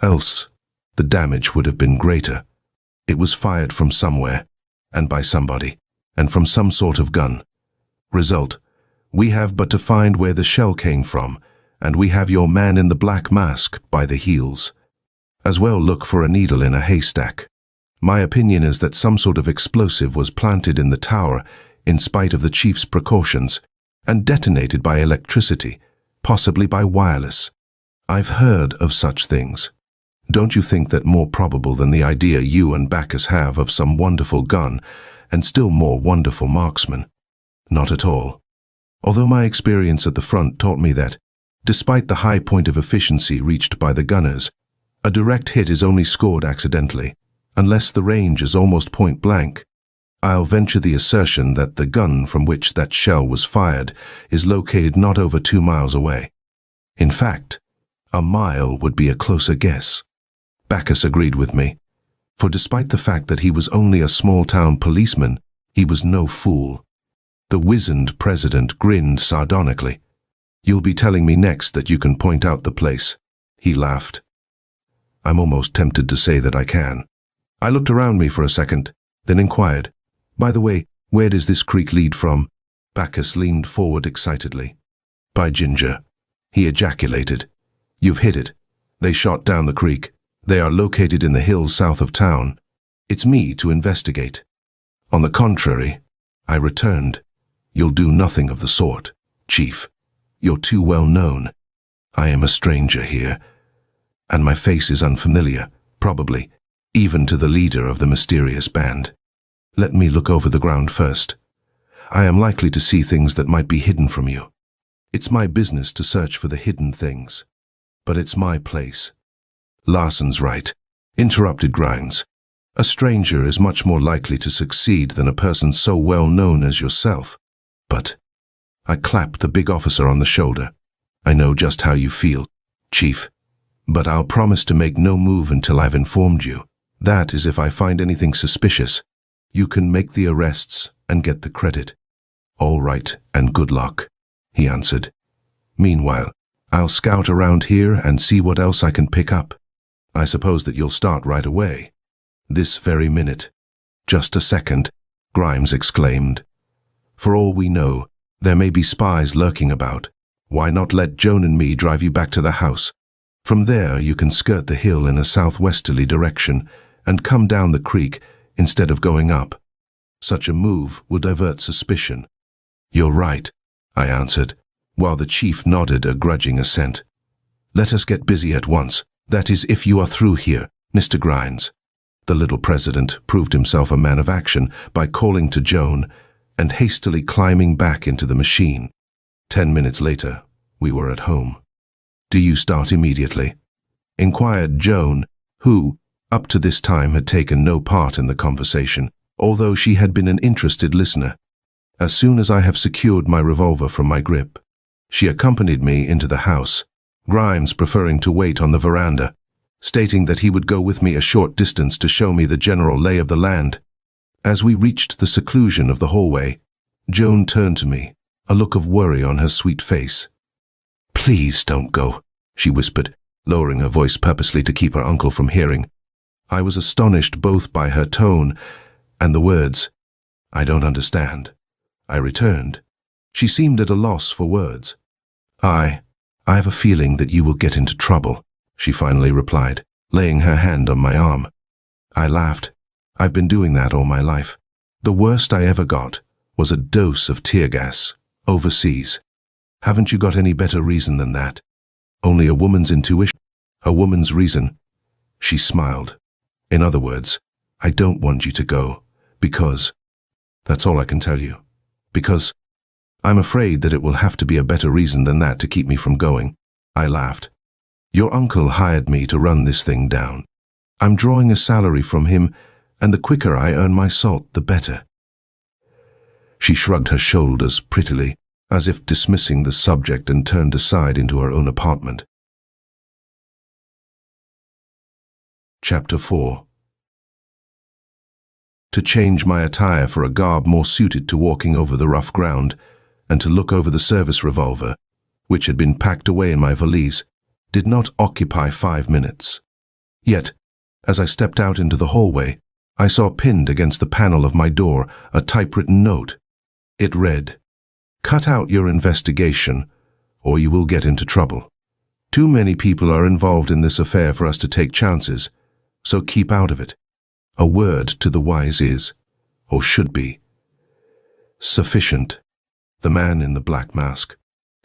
Else, the damage would have been greater. It was fired from somewhere, and by somebody, and from some sort of gun. Result, we have but to find where the shell came from, and we have your man in the black mask by the heels. As well look for a needle in a haystack. My opinion is that some sort of explosive was planted in the tower in spite of the chief's precautions, and detonated by electricity, possibly by wireless. I've heard of such things. Don't you think that more probable than the idea you and Bacchus have of some wonderful gun, and still more wonderful marksman? Not at all. Although my experience at the front taught me that, despite the high point of efficiency reached by the gunners, a direct hit is only scored accidentally, unless the range is almost point blank, I'll venture the assertion that the gun from which that shell was fired is located not over 2 miles away. In fact, a mile would be a closer guess. Bacchus agreed with me, for despite the fact that he was only a small-town policeman, he was no fool. The wizened president grinned sardonically. "You'll be telling me next that you can point out the place," he laughed. I'm almost tempted to say that I can. I looked around me for a second, then inquired, "By the way, where does this creek lead from?" Bacchus leaned forward excitedly. "By Ginger," he ejaculated. "You've hit it. They shot down the creek. They are located in the hills south of town. It's me to investigate." "On the contrary," I returned, "you'll do nothing of the sort, Chief. You're too well known. I am a stranger here, and my face is unfamiliar, probably, even to the leader of the mysterious band. Let me look over the ground first. I am likely to see things that might be hidden from you. It's my business to search for the hidden things. But it's my place." "Larson's right," interrupted Grimes. "A stranger is much more likely to succeed than a person so well known as yourself. But," I clapped the big officer on the shoulder, "I know just how you feel, Chief. But I'll promise to make no move until I've informed you. That is if I find anything suspicious. You can make the arrests and get the credit." "All right, and good luck," he answered. "Meanwhile, I'll scout around here and see what else I can pick up. I suppose that you'll start right away." "This very minute." "Just a second," Grimes exclaimed. "For all we know, there may be spies lurking about. Why not let Joan and me drive you back to the house? From there you can skirt the hill in a southwesterly direction and come down the creek instead of going up. Such a move would divert suspicion." "You're right," I answered, while the chief nodded a grudging assent. "Let us get busy at once. That is, if you are through here, Mr. Grimes." The little president proved himself a man of action by calling to Joan and hastily climbing back into the machine. 10 minutes later, we were at home. "Do you start immediately?" inquired Joan, who, up to this time, had taken no part in the conversation, although she had been an interested listener. "As soon as I have secured my revolver from my grip." She accompanied me into the house, Grimes preferring to wait on the veranda, stating that he would go with me a short distance to show me the general lay of the land. As we reached the seclusion of the hallway, Joan turned to me, a look of worry on her sweet face. "Please don't go," she whispered, lowering her voice purposely to keep her uncle from hearing. I was astonished both by her tone and the words. "I don't understand," I returned. She seemed at a loss for words. I have a feeling that you will get into trouble," she finally replied, laying her hand on my arm. I laughed. I've been doing that all my life. The worst I ever got was a dose of tear gas, overseas. Haven't you got any better reason than that? Only a woman's intuition, a woman's reason. She smiled. "In other words, I don't want you to go, because, that's all I can tell you, because I'm afraid that it will have to be a better reason than that to keep me from going." I laughed. "Your uncle hired me to run this thing down. I'm drawing a salary from him, and the quicker I earn my salt, the better." She shrugged her shoulders prettily, as if dismissing the subject, and turned aside into her own apartment. Chapter 4. to change my attire for a garb more suited to walking over the rough ground, and to look over the service revolver, which had been packed away in my valise, did not occupy 5 minutes. Yet, as I stepped out into the hallway, I saw pinned against the panel of my door a typewritten note. It read, "Cut out your investigation, or you will get into trouble. Too many people are involved in this affair for us to take chances, so keep out of it. A word to the wise is, or should be, sufficient." The man in the black mask.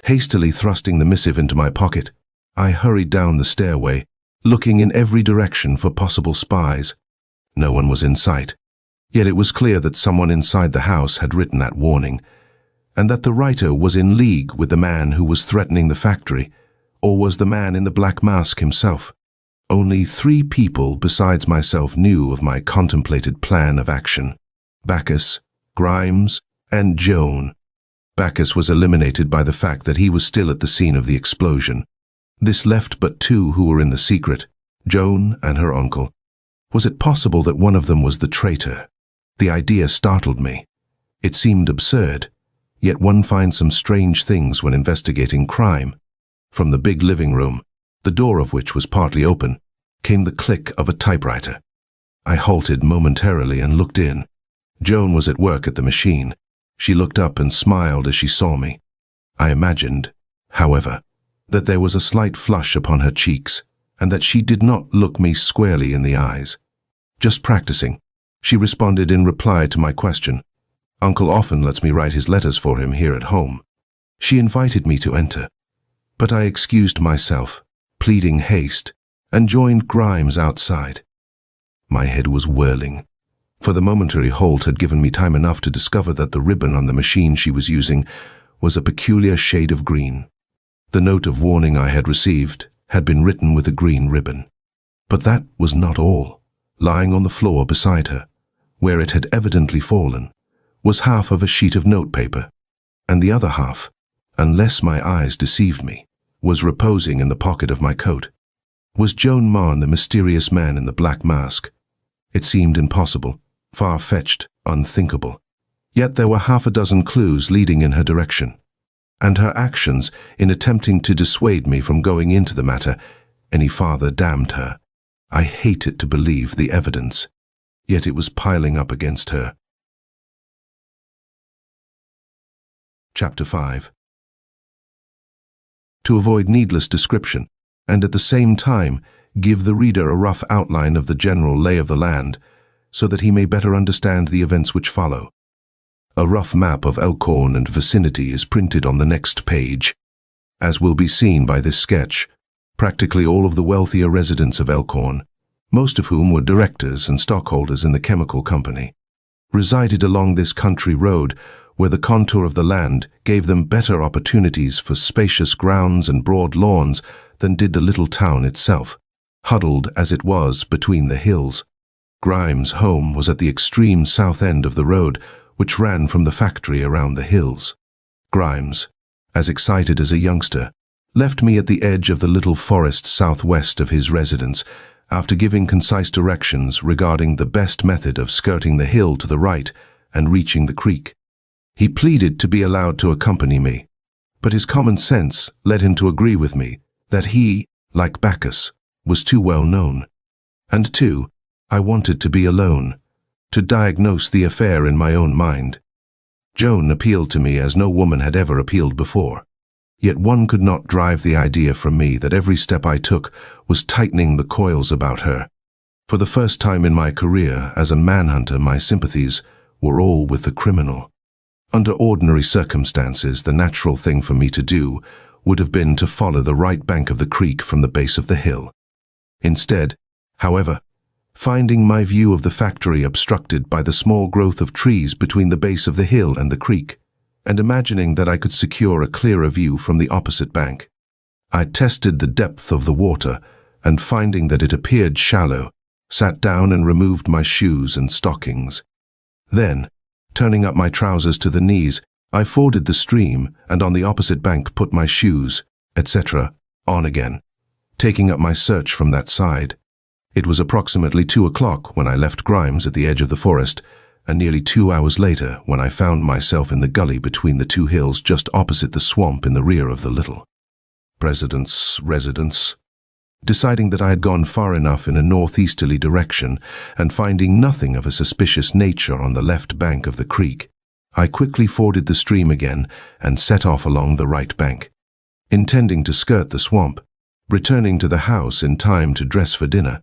Hastily thrusting the missive into my pocket, I hurried down the stairway, looking in every direction for possible spies. No one was in sight, yet it was clear that someone inside the house had written that warning, and that the writer was in league with the man who was threatening the factory, or was the man in the black mask himself. Only 3 people besides myself knew of my contemplated plan of action: Bacchus, Grimes, and Joan. Bacchus was eliminated by the fact that he was still at the scene of the explosion. This left but 2 who were in the secret, Joan and her uncle. Was it possible that one of them was the traitor? The idea startled me. It seemed absurd, yet one finds some strange things when investigating crime. From the big living room, the door of which was partly open, came the click of a typewriter. I halted momentarily and looked in. Joan was at work at the machine. She looked up and smiled as she saw me. I imagined, however, that there was a slight flush upon her cheeks, and that she did not look me squarely in the eyes. "Just practicing," she responded in reply to my question. "Uncle often lets me write his letters for him here at home." She invited me to enter, but I excused myself, pleading haste, and joined Grimes outside. My head was whirling, for the momentary halt had given me time enough to discover that the ribbon on the machine she was using was a peculiar shade of green. The note of warning I had received had been written with a green ribbon. But that was not all. Lying on the floor beside her, where it had evidently fallen, was half of a sheet of notepaper, and the other half, unless my eyes deceived me, was reposing in the pocket of my coat. Was Joan Marne the mysterious man in the black mask? It seemed impossible, far-fetched, unthinkable. Yet there were 6 clues leading in her direction, and her actions in attempting to dissuade me from going into the matter any farther damned her. I hated to believe the evidence, yet it was piling up against her. Chapter 5. To avoid needless description, and at the same time give the reader a rough outline of the general lay of the land, so that he may better understand the events which follow. A rough map of Elkhorn and vicinity is printed on the next page. As will be seen by this sketch, practically all of the wealthier residents of Elkhorn, most of whom were directors and stockholders in the chemical company, resided along this country road where the contour of the land gave them better opportunities for spacious grounds and broad lawns than did the little town itself, huddled as it was between the hills. Grimes' home was at the extreme south end of the road, which ran from the factory around the hills. Grimes, as excited as a youngster, left me at the edge of the little forest southwest of his residence, after giving concise directions regarding the best method of skirting the hill to the right and reaching the creek. He pleaded to be allowed to accompany me, but his common sense led him to agree with me that he, like Bacchus, was too well known. And 2, I wanted to be alone, to diagnose the affair in my own mind. Joan appealed to me as no woman had ever appealed before, yet one could not drive the idea from me that every step I took was tightening the coils about her. For the first time in my career as a manhunter, my sympathies were all with the criminal. Under ordinary circumstances, the natural thing for me to do would have been to follow the right bank of the creek from the base of the hill. Instead, however, finding my view of the factory obstructed by the small growth of trees between the base of the hill and the creek, and imagining that I could secure a clearer view from the opposite bank, I tested the depth of the water, and finding that it appeared shallow, sat down and removed my shoes and stockings. Then, turning up my trousers to the knees, I forded the stream and on the opposite bank put my shoes, etc., on again, taking up my search from that side. It was approximately 2 o'clock when I left Grimes at the edge of the forest and nearly 2 hours later when I found myself in the gully between the two hills just opposite the swamp in the rear of the little president's residence. Deciding that I had gone far enough in a northeasterly direction and finding nothing of a suspicious nature on the left bank of the creek, I quickly forded the stream again and set off along the right bank, intending to skirt the swamp, returning to the house in time to dress for dinner.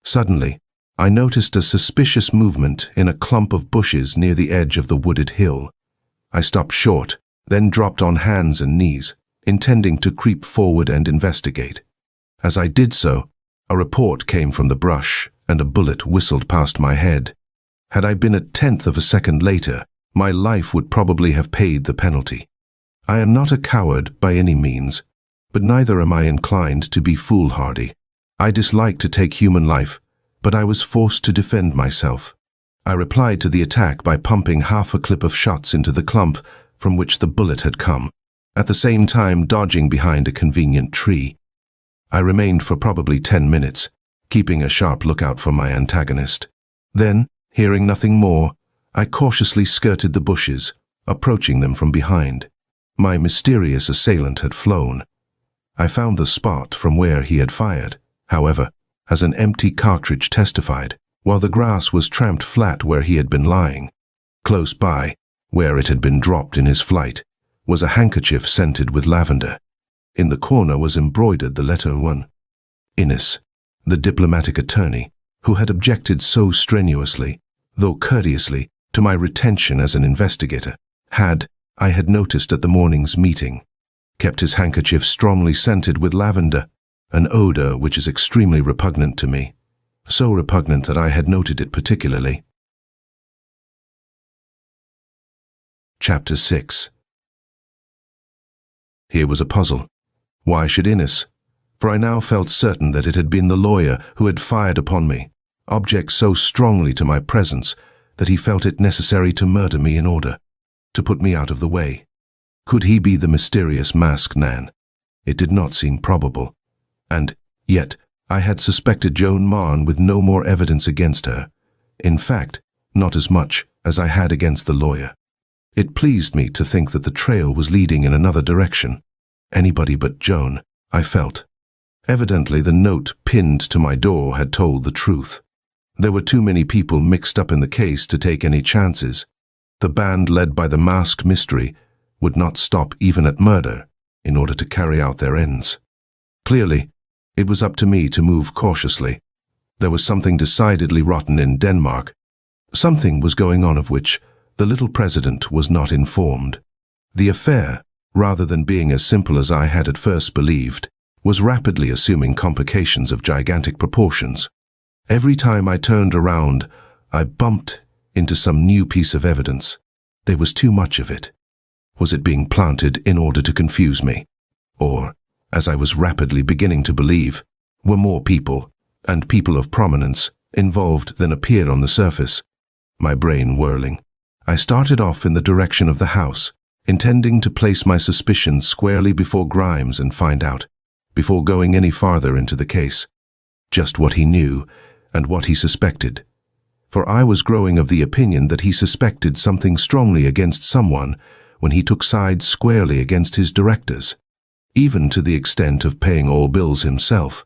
Suddenly, I noticed a suspicious movement in a clump of bushes near the edge of the wooded hill. I stopped short, then dropped on hands and knees, intending to creep forward and investigate. As I did so, a report came from the brush, and a bullet whistled past my head. Had I been a tenth of a second later, my life would probably have paid the penalty. I am not a coward by any means, but neither am I inclined to be foolhardy. I dislike to take human life, but I was forced to defend myself. I replied to the attack by pumping half a clip of shots into the clump from which the bullet had come, at the same time dodging behind a convenient tree. I remained for probably 10 minutes, keeping a sharp lookout for my antagonist. Then, hearing nothing more, I cautiously skirted the bushes, approaching them from behind. My mysterious assailant had flown. I found the spot from where he had fired, however, as an empty cartridge testified, while the grass was tramped flat where he had been lying. Close by, where it had been dropped in his flight, was a handkerchief scented with lavender. In the corner was embroidered the letter 1. Innes, the diplomatic attorney, who had objected so strenuously, though courteously, to my retention as an investigator, had, I had noticed at the morning's meeting, kept his handkerchief strongly scented with lavender, an odor which is extremely repugnant to me, so repugnant that I had noted it particularly. Chapter 6. Here was a puzzle. Why should Innes? For I now felt certain that it had been the lawyer who had fired upon me, object so strongly to my presence that he felt it necessary to murder me in order to put me out of the way. Could he be the mysterious masked Nan? It did not seem probable. And yet I had suspected Joan Marne with no more evidence against her. In fact, not as much as I had against the lawyer. It pleased me to think that the trail was leading in another direction. Anybody but Joan, I felt. Evidently the note pinned to my door had told the truth. There were too many people mixed up in the case to take any chances. The band led by the masked mystery would not stop even at murder in order to carry out their ends. Clearly, it was up to me to move cautiously. There was something decidedly rotten in Denmark. Something was going on of which the little president was not informed. The affair, rather than being as simple as I had at first believed, was rapidly assuming complications of gigantic proportions. Every time I turned around, I bumped into some new piece of evidence. There was too much of it. Was it being planted in order to confuse me? Or, as I was rapidly beginning to believe, were more people, and people of prominence, involved than appeared on the surface? My brain whirling, I started off in the direction of the house, intending to place my suspicions squarely before Grimes and find out, before going any farther into the case, just what he knew and what he suspected. For I was growing of the opinion that he suspected something strongly against someone when he took sides squarely against his directors, even to the extent of paying all bills himself.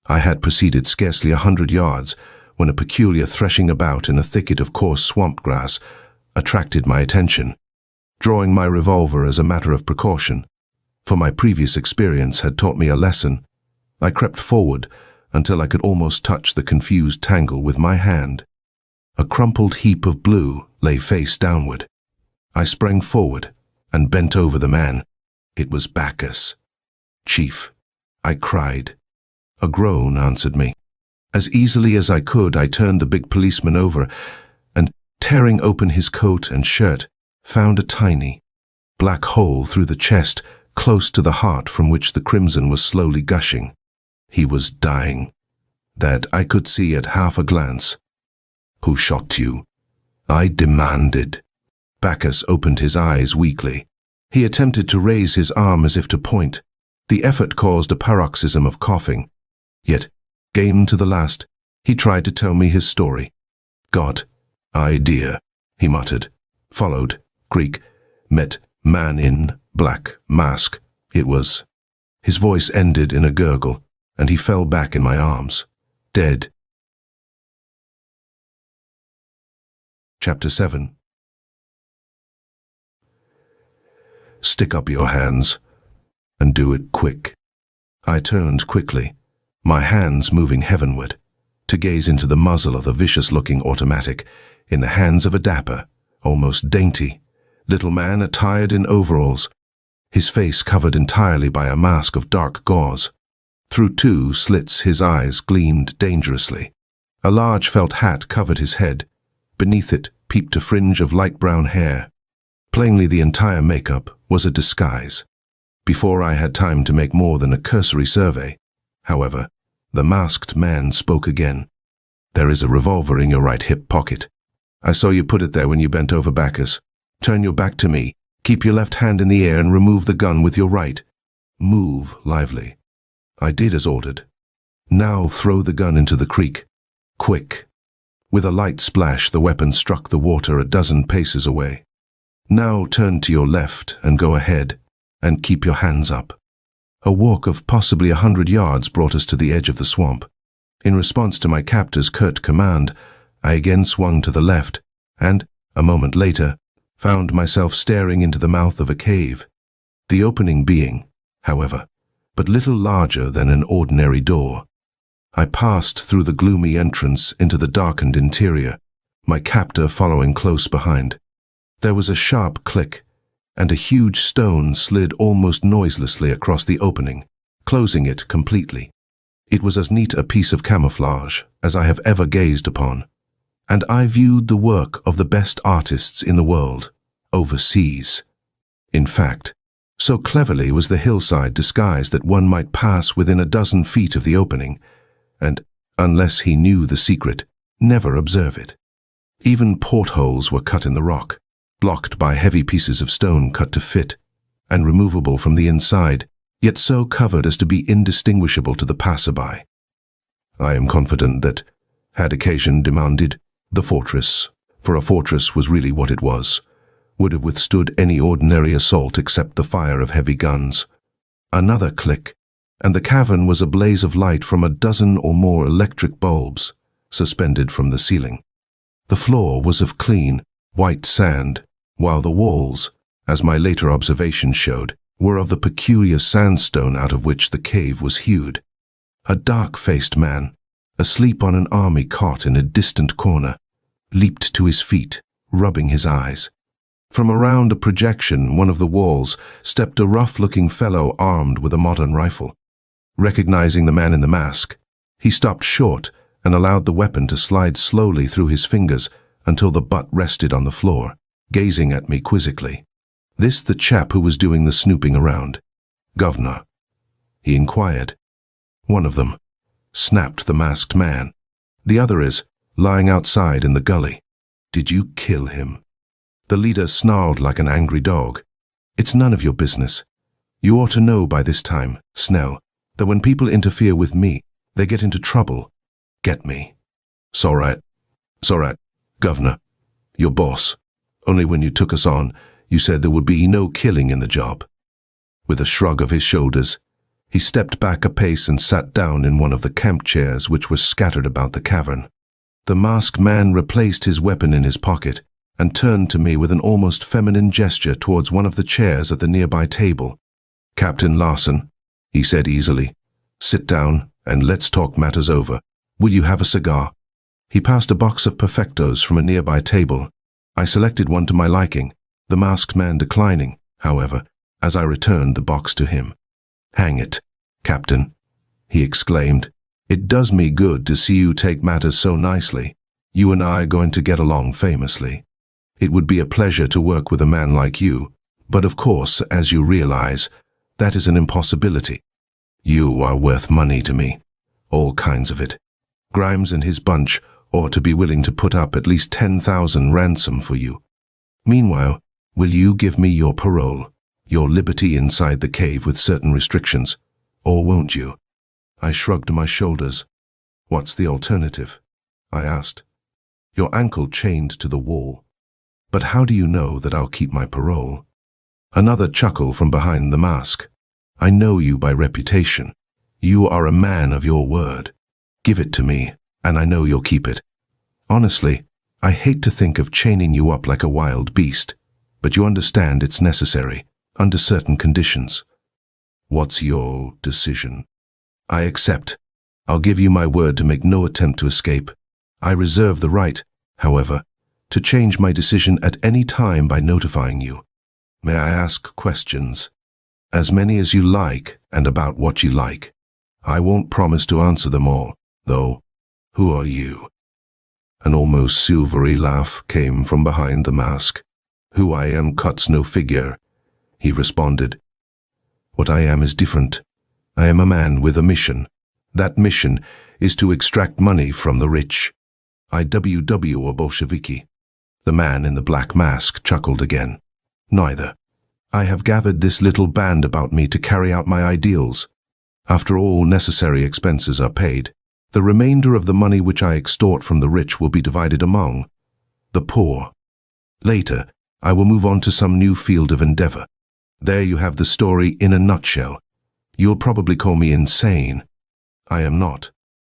I had proceeded scarcely 100 yards when a peculiar threshing about in a thicket of coarse swamp grass attracted my attention. Drawing my revolver as a matter of precaution, for my previous experience had taught me a lesson, I crept forward until I could almost touch the confused tangle with my hand. A crumpled heap of blue lay face downward. I sprang forward and bent over the man. It was Bacchus. "Chief," I cried. A groan answered me. As easily as I could, I turned the big policeman over and, tearing open his coat and shirt, found a tiny, black hole through the chest close to the heart from which the crimson was slowly gushing. He was dying. That I could see at half a glance. "Who shot you?" I demanded. Bacchus opened his eyes weakly. He attempted to raise his arm as if to point. The effort caused a paroxysm of coughing. Yet, game to the last, he tried to tell me his story. "God, idea," he muttered. Followed, creak, met, man in, black, mask. It was. His voice ended in a gurgle, and he fell back in my arms. Dead. Chapter 7. Stick up your hands, and do it quick. I turned quickly, my hands moving heavenward, to gaze into the muzzle of the vicious-looking automatic in the hands of a dapper, almost dainty, little man attired in overalls, his face covered entirely by a mask of dark gauze. Through 2 slits his eyes gleamed dangerously. A large felt hat covered his head. Beneath it peeped a fringe of light brown hair. Plainly the entire makeup was a disguise. Before I had time to make more than a cursory survey, however, the masked man spoke again. There is a revolver in your right hip pocket. I saw you put it there when you bent over Bacchus. Turn your back to me. Keep your left hand in the air and remove the gun with your right. Move lively. I did as ordered. Now throw the gun into the creek. Quick. With a light splash, the weapon struck the water a dozen paces away. Now turn to your left and go ahead, and keep your hands up. A walk of possibly 100 yards brought us to the edge of the swamp. In response to my captor's curt command, I again swung to the left, and, a moment later, found myself staring into the mouth of a cave. The opening being, however, but little larger than an ordinary door. I passed through the gloomy entrance into the darkened interior, my captor following close behind. There was a sharp click, and a huge stone slid almost noiselessly across the opening, closing it completely. It was as neat a piece of camouflage as I have ever gazed upon, and I viewed the work of the best artists in the world, overseas. In fact, so cleverly was the hillside disguised that one might pass within a dozen feet of the opening, and, unless he knew the secret, never observe it. Even portholes were cut in the rock, blocked by heavy pieces of stone cut to fit, and removable from the inside, yet so covered as to be indistinguishable to the passerby. I am confident that, had occasion demanded, the fortress, for a fortress was really what it was, would have withstood any ordinary assault except the fire of heavy guns. Another click, and the cavern was a blaze of light from a dozen or more electric bulbs suspended from the ceiling. The floor was of clean, white sand, while the walls, as my later observation showed, were of the peculiar sandstone out of which the cave was hewed. A dark-faced man, asleep on an army cot in a distant corner, leaped to his feet, rubbing his eyes. From around a projection, one of the walls, stepped a rough-looking fellow armed with a modern rifle. Recognizing the man in the mask, he stopped short and allowed the weapon to slide slowly through his fingers until the butt rested on the floor, gazing at me quizzically. This the chap who was doing the snooping around. Governor? He inquired. One of them, snapped the masked man. The other is, lying outside in the gully. Did you kill him? The leader snarled like an angry dog. It's none of your business. You ought to know by this time, Snell, that when people interfere with me, they get into trouble. Get me? S'alright. S'alright, Governor. Your boss. Only when you took us on, you said there would be no killing in the job. With a shrug of his shoulders, he stepped back a pace and sat down in one of the camp chairs which were scattered about the cavern. The masked man replaced his weapon in his pocket and turned to me with an almost feminine gesture towards one of the chairs at the nearby table. Captain Larson, he said easily, sit down and let's talk matters over. Will you have a cigar? He passed a box of perfectos from a nearby table. I selected one to my liking, the masked man declining, however, as I returned the box to him. Hang it, Captain, he exclaimed. It does me good to see you take matters so nicely. You and I are going to get along famously. It would be a pleasure to work with a man like you, but of course, as you realize, that is an impossibility. You are worth money to me, all kinds of it. Grimes and his bunch ought to be willing to put up at least 10,000 ransom for you. Meanwhile, will you give me your parole, your liberty inside the cave with certain restrictions, or won't you? I shrugged my shoulders. What's the alternative? I asked. Your ankle chained to the wall. But how do you know that I'll keep my parole? Another chuckle from behind the mask. I know you by reputation. You are a man of your word. Give it to me, and I know you'll keep it. Honestly, I hate to think of chaining you up like a wild beast, but you understand it's necessary, under certain conditions. What's your decision? I accept. I'll give you my word to make no attempt to escape. I reserve the right, however, to change my decision at any time by notifying you. May I ask questions? As many as you like, and about what you like. I won't promise to answer them all, though. Who are you? An almost silvery laugh came from behind the mask. Who I am cuts no figure, he responded. What I am is different. I am a man with a mission. That mission is to extract money from the rich. IWW or Bolsheviki. The man in the black mask chuckled again. Neither. I have gathered this little band about me to carry out my ideals. After all necessary expenses are paid, the remainder of the money which I extort from the rich will be divided among the poor. Later, I will move on to some new field of endeavor. There you have the story in a nutshell. You'll probably call me insane. I am not.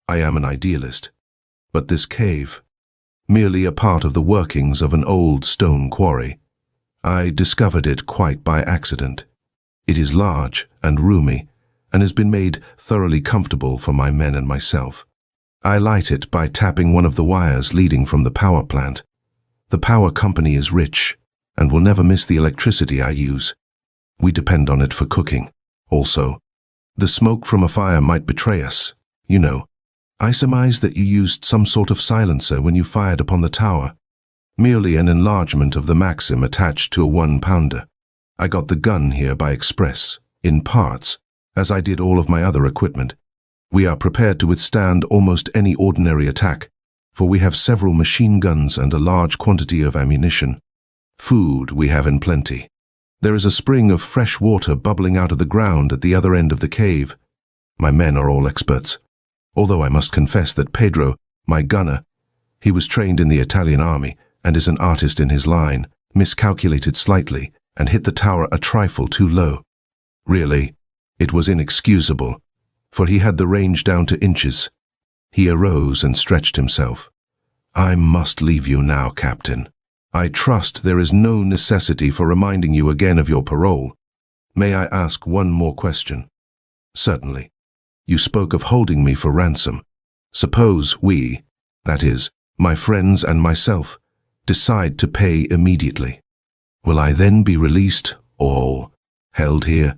I am an idealist. But this cave, merely a part of the workings of an old stone quarry. I discovered it quite by accident. It is large and roomy, and has been made thoroughly comfortable for my men and myself. I light it by tapping one of the wires leading from the power plant. The power company is rich, and will never miss the electricity I use. We depend on it for cooking. Also, the smoke from a fire might betray us. You know, I surmise that you used some sort of silencer when you fired upon the tower. Merely an enlargement of the Maxim attached to a 1-pounder. I got the gun here by express, in parts, as I did all of my other equipment. We are prepared to withstand almost any ordinary attack, for we have several machine guns and a large quantity of ammunition. Food we have in plenty. There is a spring of fresh water bubbling out of the ground at the other end of the cave. My men are all experts, although I must confess that Pedro, my gunner, he was trained in the Italian army and is an artist in his line, miscalculated slightly and hit the tower a trifle too low. Really, it was inexcusable, for he had the range down to inches. He arose and stretched himself. I must leave you now, Captain. I trust there is no necessity for reminding you again of your parole. May I ask one more question? Certainly. You spoke of holding me for ransom. Suppose we, that is, my friends and myself, decide to pay immediately. Will I then be released or held here?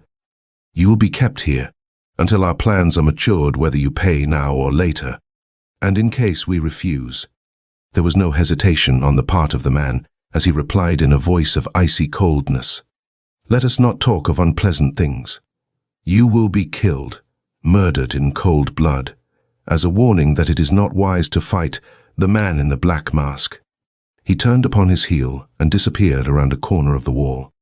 You will be kept here until our plans are matured, whether you pay now or later. And in case we refuse. There was no hesitation on the part of the man as he replied in a voice of icy coldness. Let us not talk of unpleasant things. You will be killed, murdered in cold blood, as a warning that it is not wise to fight the man in the black mask. He turned upon his heel and disappeared around a corner of the wall.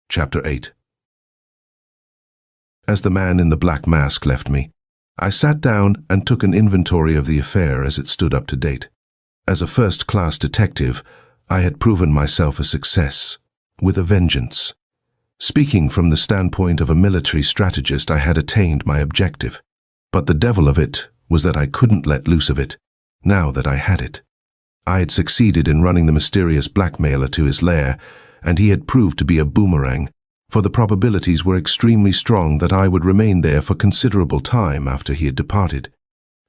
Chapter 8. As the man in the black mask left me, I sat down and took an inventory of the affair as it stood up to date. As a first-class detective, I had proven myself a success, with a vengeance. Speaking from the standpoint of a military strategist, I had attained my objective. But the devil of it was that I couldn't let loose of it, now that I had it. I had succeeded in running the mysterious blackmailer to his lair, and he had proved to be a boomerang, for the probabilities were extremely strong that I would remain there for considerable time after he had departed.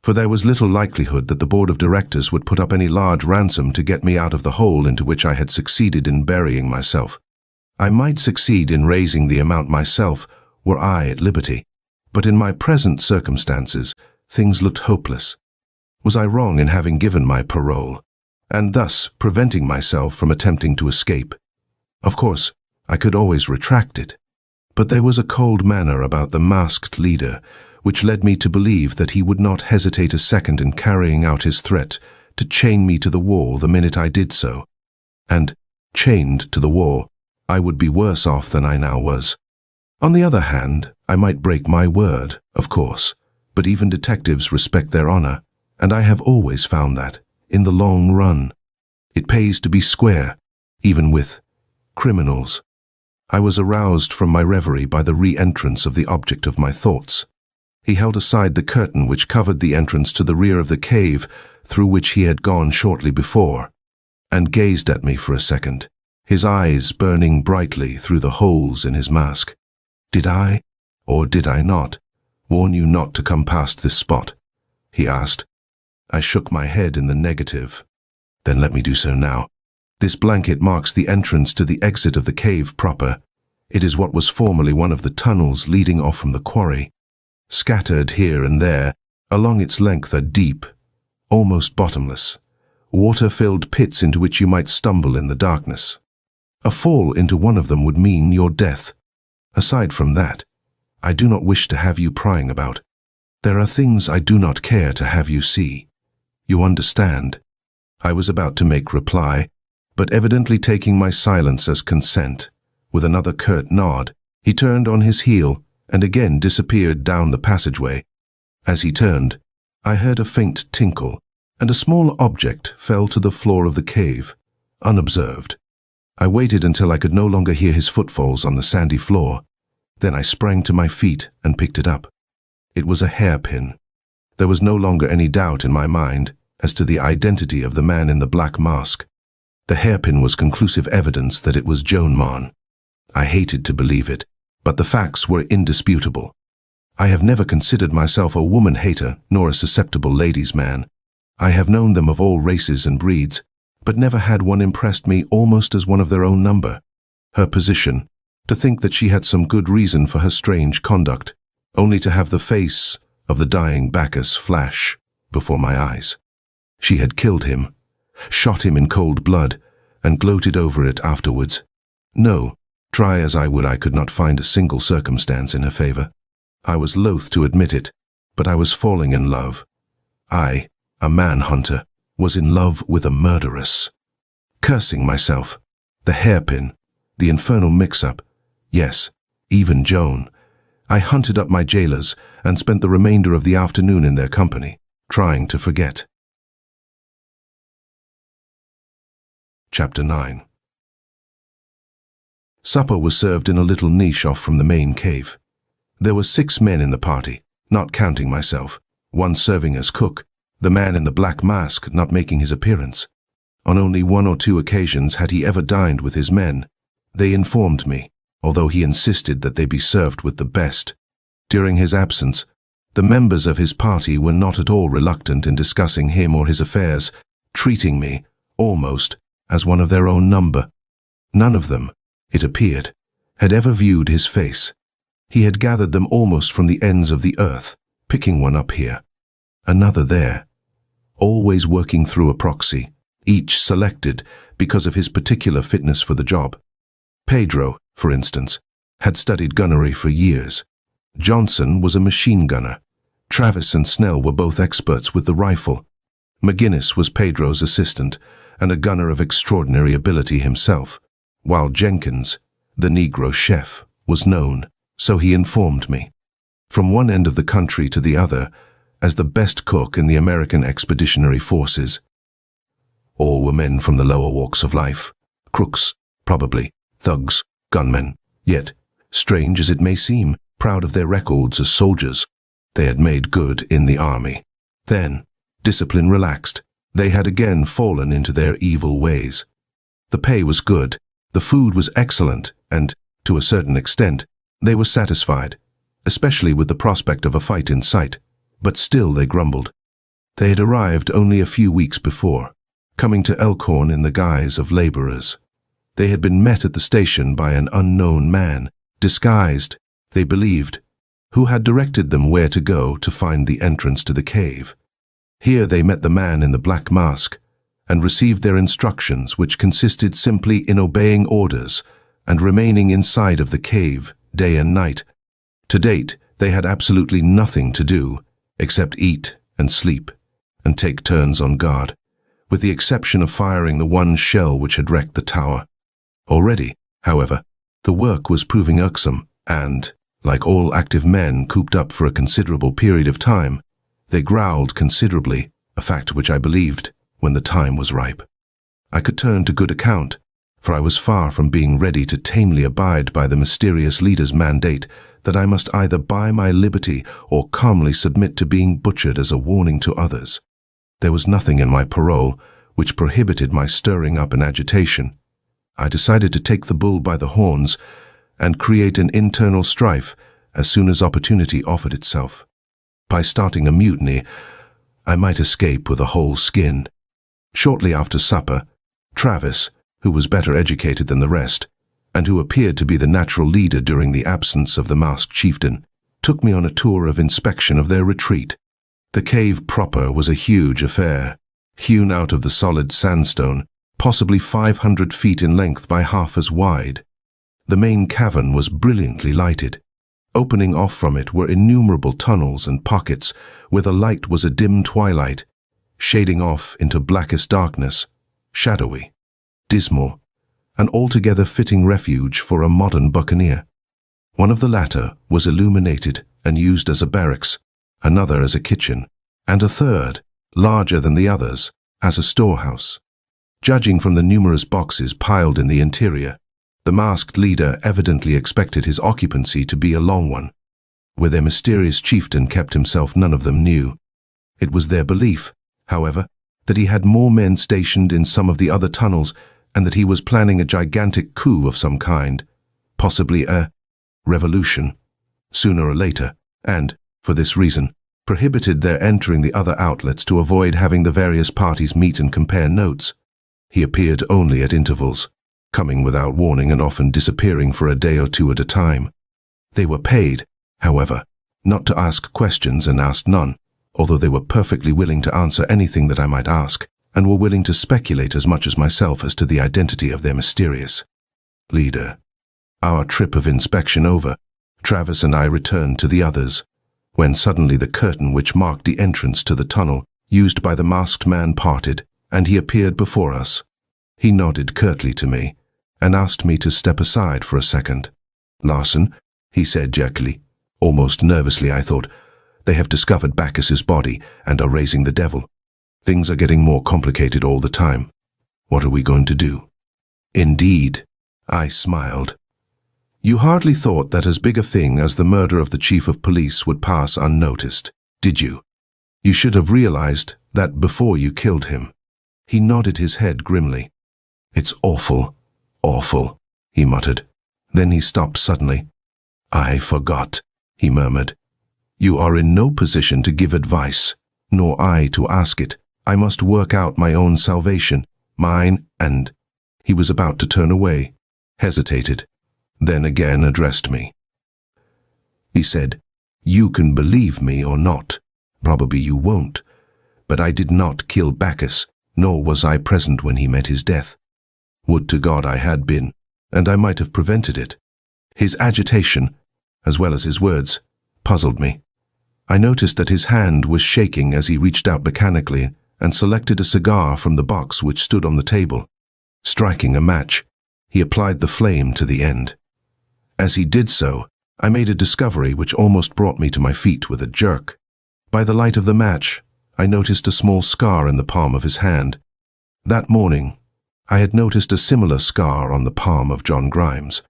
For there was little likelihood that the board of directors would put up any large ransom to get me out of the hole into which I had succeeded in burying myself. I might succeed in raising the amount myself were I at liberty, but in my present circumstances, things looked hopeless. Was I wrong in having given my parole, and thus preventing myself from attempting to escape? Of course, I could always retract it, but there was a cold manner about the masked leader which led me to believe that he would not hesitate a second in carrying out his threat to chain me to the wall the minute I did so. And, chained to the wall, I would be worse off than I now was. On the other hand, I might break my word, of course, but even detectives respect their honor, and I have always found that, in the long run. It pays to be square, even with criminals. I was aroused from my reverie by the re-entrance of the object of my thoughts. He held aside the curtain which covered the entrance to the rear of the cave through which he had gone shortly before, and gazed at me for a second, his eyes burning brightly through the holes in his mask. "Did I, or did I not, warn you not to come past this spot?" he asked. I shook my head in the negative. "Then let me do so now. This blanket marks the entrance to the exit of the cave proper. It is what was formerly one of the tunnels leading off from the quarry. Scattered here and there along its length are deep, almost bottomless, water-filled pits into which you might stumble in the darkness. A fall into one of them would mean your death. Aside from that, I do not wish to have you prying about. There are things I do not care to have you see. You understand?" I was about to make reply, but evidently taking my silence as consent, with another curt nod, he turned on his heel and again disappeared down the passageway. As he turned, I heard a faint tinkle, and a small object fell to the floor of the cave, unobserved. I waited until I could no longer hear his footfalls on the sandy floor. Then I sprang to my feet and picked it up. It was a hairpin. There was no longer any doubt in my mind as to the identity of the man in the black mask. The hairpin was conclusive evidence that it was Joan Marne. I hated to believe it, but the facts were indisputable. I have never considered myself a woman-hater nor a susceptible ladies' man. I have known them of all races and breeds, but never had one impressed me almost as one of their own number. Her position, to think that she had some good reason for her strange conduct, only to have the face of the dying Bacchus flash before my eyes. She had killed him, shot him in cold blood, and gloated over it afterwards. No, try as I would, I could not find a single circumstance in her favor. I was loath to admit it, but I was falling in love. I, a man-hunter, was in love with a murderess. Cursing myself, the hairpin, the infernal mix-up, yes, even Joan, I hunted up my jailers and spent the remainder of the afternoon in their company, trying to forget. Chapter 9. Supper was served in a little niche off from the main cave. There were 6 men in the party, not counting myself, one serving as cook, the man in the black mask not making his appearance. On only 1 or 2 occasions had he ever dined with his men. They informed me, although he insisted that they be served with the best. During his absence, the members of his party were not at all reluctant in discussing him or his affairs, treating me, almost, as one of their own number. None of them, it appeared, had ever viewed his face. He had gathered them almost from the ends of the earth, picking one up here, another there, always working through a proxy, each selected because of his particular fitness for the job. Pedro, for instance, had studied gunnery for years. Johnson was a machine gunner. Travis and Snell were both experts with the rifle. McGinnis was Pedro's assistant and a gunner of extraordinary ability himself, while Jenkins, the Negro chef, was known, so he informed me, from one end of the country to the other, as the best cook in the American Expeditionary Forces. All were men from the lower walks of life, crooks, probably, thugs, gunmen, yet, strange as it may seem, proud of their records as soldiers. They had made good in the army. Then, discipline relaxed. They had again fallen into their evil ways. The pay was good, the food was excellent, and, to a certain extent, they were satisfied, especially with the prospect of a fight in sight, but still they grumbled. They had arrived only a few weeks before, coming to Elkhorn in the guise of laborers. They had been met at the station by an unknown man, disguised, they believed, who had directed them where to go to find the entrance to the cave. Here they met the man in the black mask and received their instructions, which consisted simply in obeying orders and remaining inside of the cave day and night. To date, they had absolutely nothing to do except eat and sleep and take turns on guard, with the exception of firing the one shell which had wrecked the tower. Already, however, the work was proving irksome and, like all active men cooped up for a considerable period of time, they growled considerably, a fact which I believed when the time was ripe. I could turn to good account, for I was far from being ready to tamely abide by the mysterious leader's mandate that I must either buy my liberty or calmly submit to being butchered as a warning to others. There was nothing in my parole which prohibited my stirring up an agitation. I decided to take the bull by the horns and create an internal strife as soon as opportunity offered itself. By starting a mutiny, I might escape with a whole skin. Shortly after supper, Travis, who was better educated than the rest, and who appeared to be the natural leader during the absence of the masked chieftain, took me on a tour of inspection of their retreat. The cave proper was a huge affair, hewn out of the solid sandstone, possibly 500 feet in length by half as wide. The main cavern was brilliantly lighted. Opening off from it were innumerable tunnels and pockets where the light was a dim twilight, shading off into blackest darkness, shadowy, dismal, an altogether fitting refuge for a modern buccaneer. One of the latter was illuminated and used as a barracks, another as a kitchen, and a third, larger than the others, as a storehouse. Judging from the numerous boxes piled in the interior, the masked leader evidently expected his occupancy to be a long one. Where their mysterious chieftain kept himself, none of them knew. It was their belief, however, that he had more men stationed in some of the other tunnels and that he was planning a gigantic coup of some kind, possibly a revolution, sooner or later, and, for this reason, prohibited their entering the other outlets to avoid having the various parties meet and compare notes. He appeared only at intervals, coming without warning and often disappearing for a day or two at a time. They were paid, however, not to ask questions and asked none, although they were perfectly willing to answer anything that I might ask, and were willing to speculate as much as myself as to the identity of their mysterious leader. Our trip of inspection over, Travis and I returned to the others, when suddenly the curtain which marked the entrance to the tunnel used by the masked man parted, and he appeared before us. He nodded curtly to me, and asked me to step aside for a second. "Larson," he said jerkily, almost nervously I thought, "they have discovered Bacchus's body and are raising the devil. Things are getting more complicated all the time. What are we going to do?" "Indeed," I smiled. "You hardly thought that as big a thing as the murder of the chief of police would pass unnoticed, did you? You should have realized that before you killed him." He nodded his head grimly. "It's awful, awful," he muttered. Then he stopped suddenly. "I forgot," he murmured. "You are in no position to give advice, nor I to ask it. I must work out my own salvation, mine and—" He was about to turn away, hesitated, then again addressed me. He said, "You can believe me or not. Probably you won't. But I did not kill Bacchus, nor was I present when he met his death. Would to God I had been, and I might have prevented it." His agitation, as well as his words, puzzled me. I noticed that his hand was shaking as he reached out mechanically and selected a cigar from the box which stood on the table. Striking a match, he applied the flame to the end. As he did so, I made a discovery which almost brought me to my feet with a jerk. By the light of the match, I noticed a small scar in the palm of his hand. That morning, I had noticed a similar scar on the palm of John Grimes,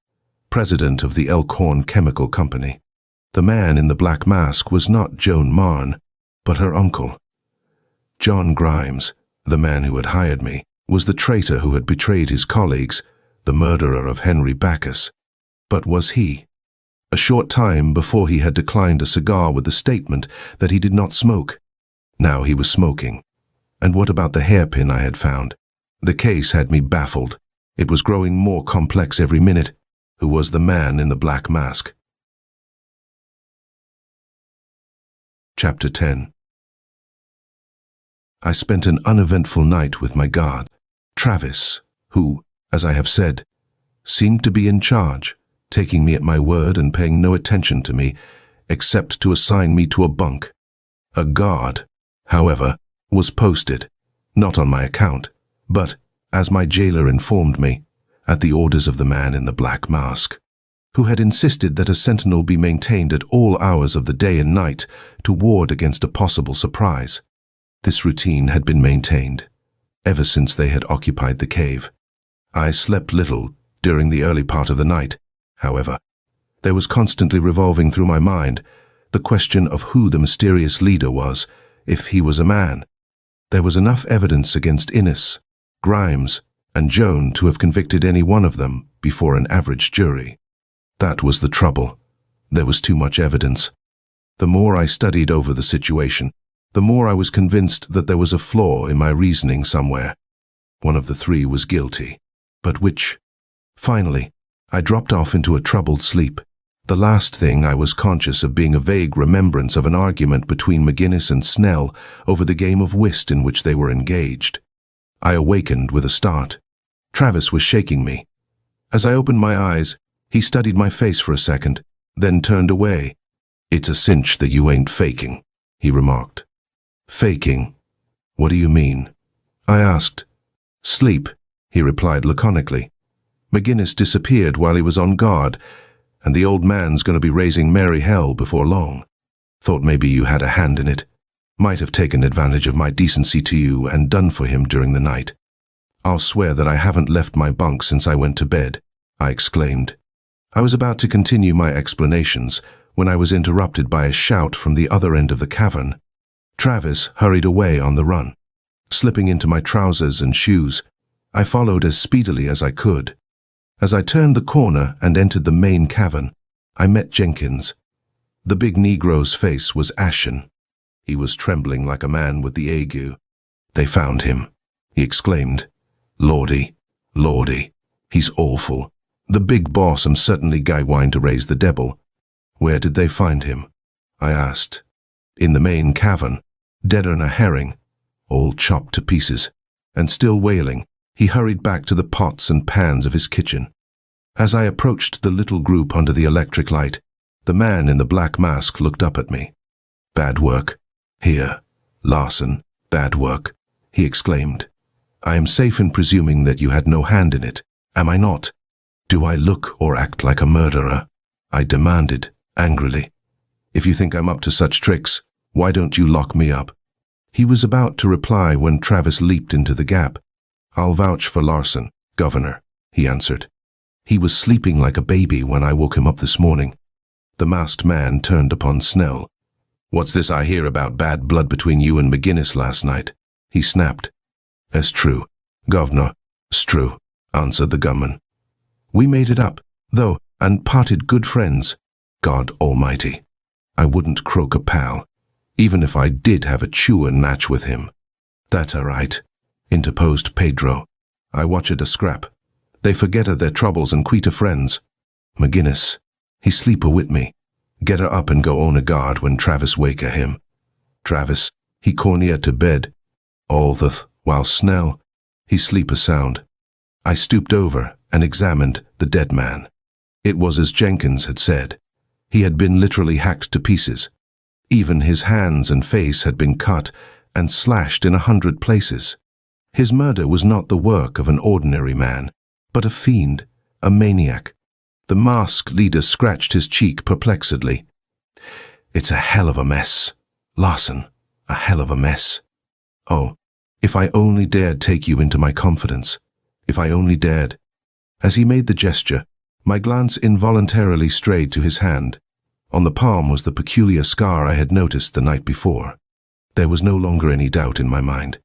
president of the Elkhorn Chemical Company. The man in the black mask was not Joan Marne, but her uncle. John Grimes, the man who had hired me, was the traitor who had betrayed his colleagues, the murderer of Henry Bacchus. But was he? A short time before he had declined a cigar with the statement that he did not smoke. Now he was smoking. And what about the hairpin I had found? The case had me baffled. It was growing more complex every minute. Who was the man in the black mask? Chapter 10. I spent an uneventful night with my guard, Travis, who, as I have said, seemed to be in charge, taking me at my word and paying no attention to me, except to assign me to a bunk. A guard, however, was posted, not on my account, but, as my jailer informed me, at the orders of the man in the black mask, who had insisted that a sentinel be maintained at all hours of the day and night to ward against a possible surprise. This routine had been maintained, ever since they had occupied the cave. I slept little during the early part of the night, however. There was constantly revolving through my mind the question of who the mysterious leader was, if he was a man. There was enough evidence against Innes, Grimes, and Joan to have convicted any one of them before an average jury. That was the trouble. There was too much evidence. The more I studied over the situation, the more I was convinced that there was a flaw in my reasoning somewhere. One of the three was guilty. But which? Finally, I dropped off into a troubled sleep. The last thing I was conscious of being a vague remembrance of an argument between McGinnis and Snell over the game of whist in which they were engaged. I awakened with a start. Travis was shaking me. As I opened my eyes, he studied my face for a second, then turned away. "It's a cinch that you ain't faking," he remarked. "Faking? What do you mean?" I asked. "Sleep," he replied laconically. McGinnis disappeared while he was on guard, and the old man's going to be raising merry hell before long. Thought maybe you had a hand in it. Might have taken advantage of my decency to you and done for him during the night. "I'll swear that I haven't left my bunk since I went to bed," I exclaimed. I was about to continue my explanations when I was interrupted by a shout from the other end of the cavern. Travis hurried away on the run. Slipping into my trousers and shoes, I followed as speedily as I could. As I turned the corner and entered the main cavern, I met Jenkins. The big Negro's face was ashen. He was trembling like a man with the ague. "They found him," he exclaimed. "Lordy, Lordy, he's awful. The big boss am certainly guy to raise the devil." "Where did they find him?" I asked. "In the main cavern, deader'n a herring, all chopped to pieces." And still wailing, he hurried back to the pots and pans of his kitchen. As I approached the little group under the electric light, the man in the black mask looked up at me. "Bad work. Here, Larson, bad work," he exclaimed. "I am safe in presuming that you had no hand in it, am I not? Do I look or act like a murderer?" I demanded, angrily. "If you think I'm up to such tricks, why don't you lock me up?" He was about to reply when Travis leaped into the gap. "I'll vouch for Larson, Governor," he answered. "He was sleeping like a baby when I woke him up this morning." The masked man turned upon Snell. "What's this I hear about bad blood between you and McGinnis last night?" he snapped. "It's true, Governor, it's true," answered the gunman. "We made it up, though, and parted good friends. God Almighty, I wouldn't croak a pal, even if I did have a chewin' match with him." "That's all right," interposed Pedro. "I watched a scrap. They forgetta their troubles and quita friends. McGinnis, he sleeper with me. Get her up and go on a guard when Travis wake him. Travis, he cornea to bed. All while Snell, he sleeper sound." I stooped over and examined the dead man. It was as Jenkins had said. He had been literally hacked to pieces. Even his hands and face had been cut and slashed in 100 places. His murder was not the work of an ordinary man, but a fiend, a maniac. The masked leader scratched his cheek perplexedly. "It's a hell of a mess, Larson, a hell of a mess. Oh, if I only dared take you into my confidence. If I only dared." As he made the gesture, my glance involuntarily strayed to his hand. On the palm was the peculiar scar I had noticed the night before. There was no longer any doubt in my mind.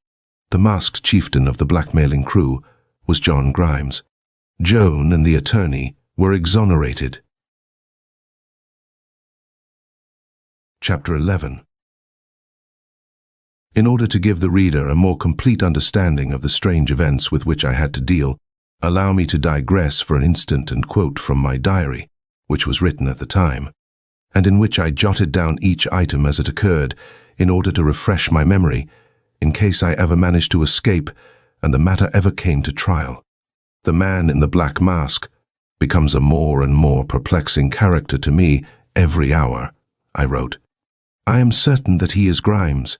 The masked chieftain of the blackmailing crew was John Grimes. Joan and the attorney were exonerated. Chapter 11. In order to give the reader a more complete understanding of the strange events with which I had to deal, allow me to digress for an instant and quote from my diary, which was written at the time, and in which I jotted down each item as it occurred in order to refresh my memory, in case I ever managed to escape and the matter ever came to trial. The man in the black mask becomes a more and more perplexing character to me every hour, I wrote. I am certain that he is Grimes,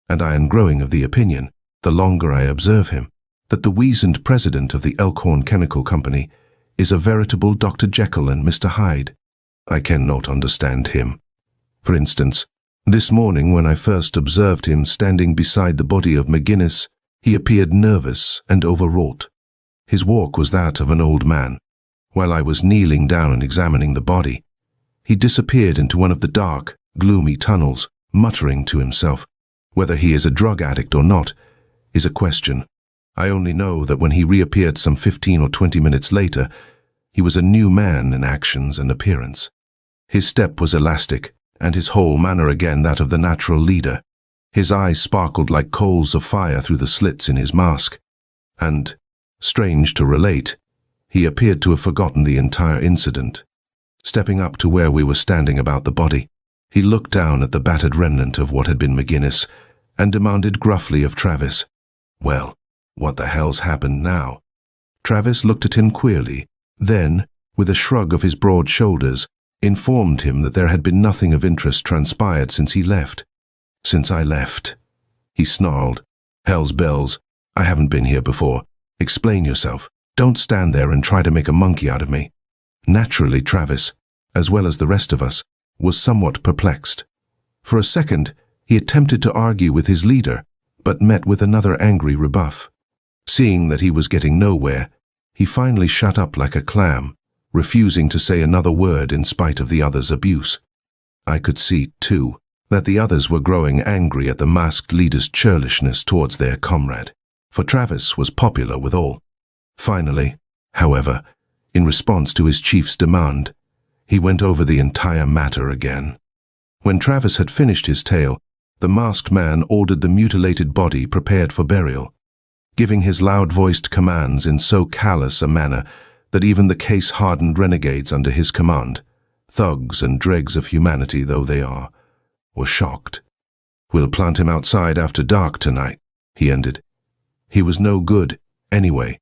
and I am growing of the opinion, the longer I observe him, that the weazened president of the Elkhorn Chemical Company is a veritable Dr. Jekyll and Mr. Hyde. I cannot understand him. For instance, this morning when I first observed him standing beside the body of McGinnis, He appeared nervous and overwrought. His walk was that of an old man. While I was kneeling down and examining the body, he disappeared into one of the dark, gloomy tunnels, muttering to himself. Whether he is a drug addict or not is a question. I only know that when he reappeared some 15 or 20 minutes later, he was a new man in actions and appearance. His step was elastic, and his whole manner again that of the natural leader. His eyes sparkled like coals of fire through the slits in his mask. And, strange to relate, he appeared to have forgotten the entire incident. Stepping up to where we were standing about the body, he looked down at the battered remnant of what had been McGinnis and demanded gruffly of Travis, "Well, what the hell's happened now?" Travis looked at him queerly, then, with a shrug of his broad shoulders, informed him that there had been nothing of interest transpired since he left. "Since I left," he snarled. "Hell's bells, I haven't been here before. Explain yourself. Don't stand there and try to make a monkey out of me." Naturally, Travis, as well as the rest of us, was somewhat perplexed. For a second, he attempted to argue with his leader, but met with another angry rebuff. Seeing that he was getting nowhere, he finally shut up like a clam, refusing to say another word in spite of the others' abuse. I could see, too, that the others were growing angry at the masked leader's churlishness towards their comrade, for Travis was popular with all. Finally, however, in response to his chief's demand, he went over the entire matter again. When Travis had finished his tale, the masked man ordered the mutilated body prepared for burial, giving his loud-voiced commands in so callous a manner that even the case-hardened renegades under his command, thugs and dregs of humanity though they are, were shocked. "We'll plant him outside after dark tonight," he ended. He was no good, anyway.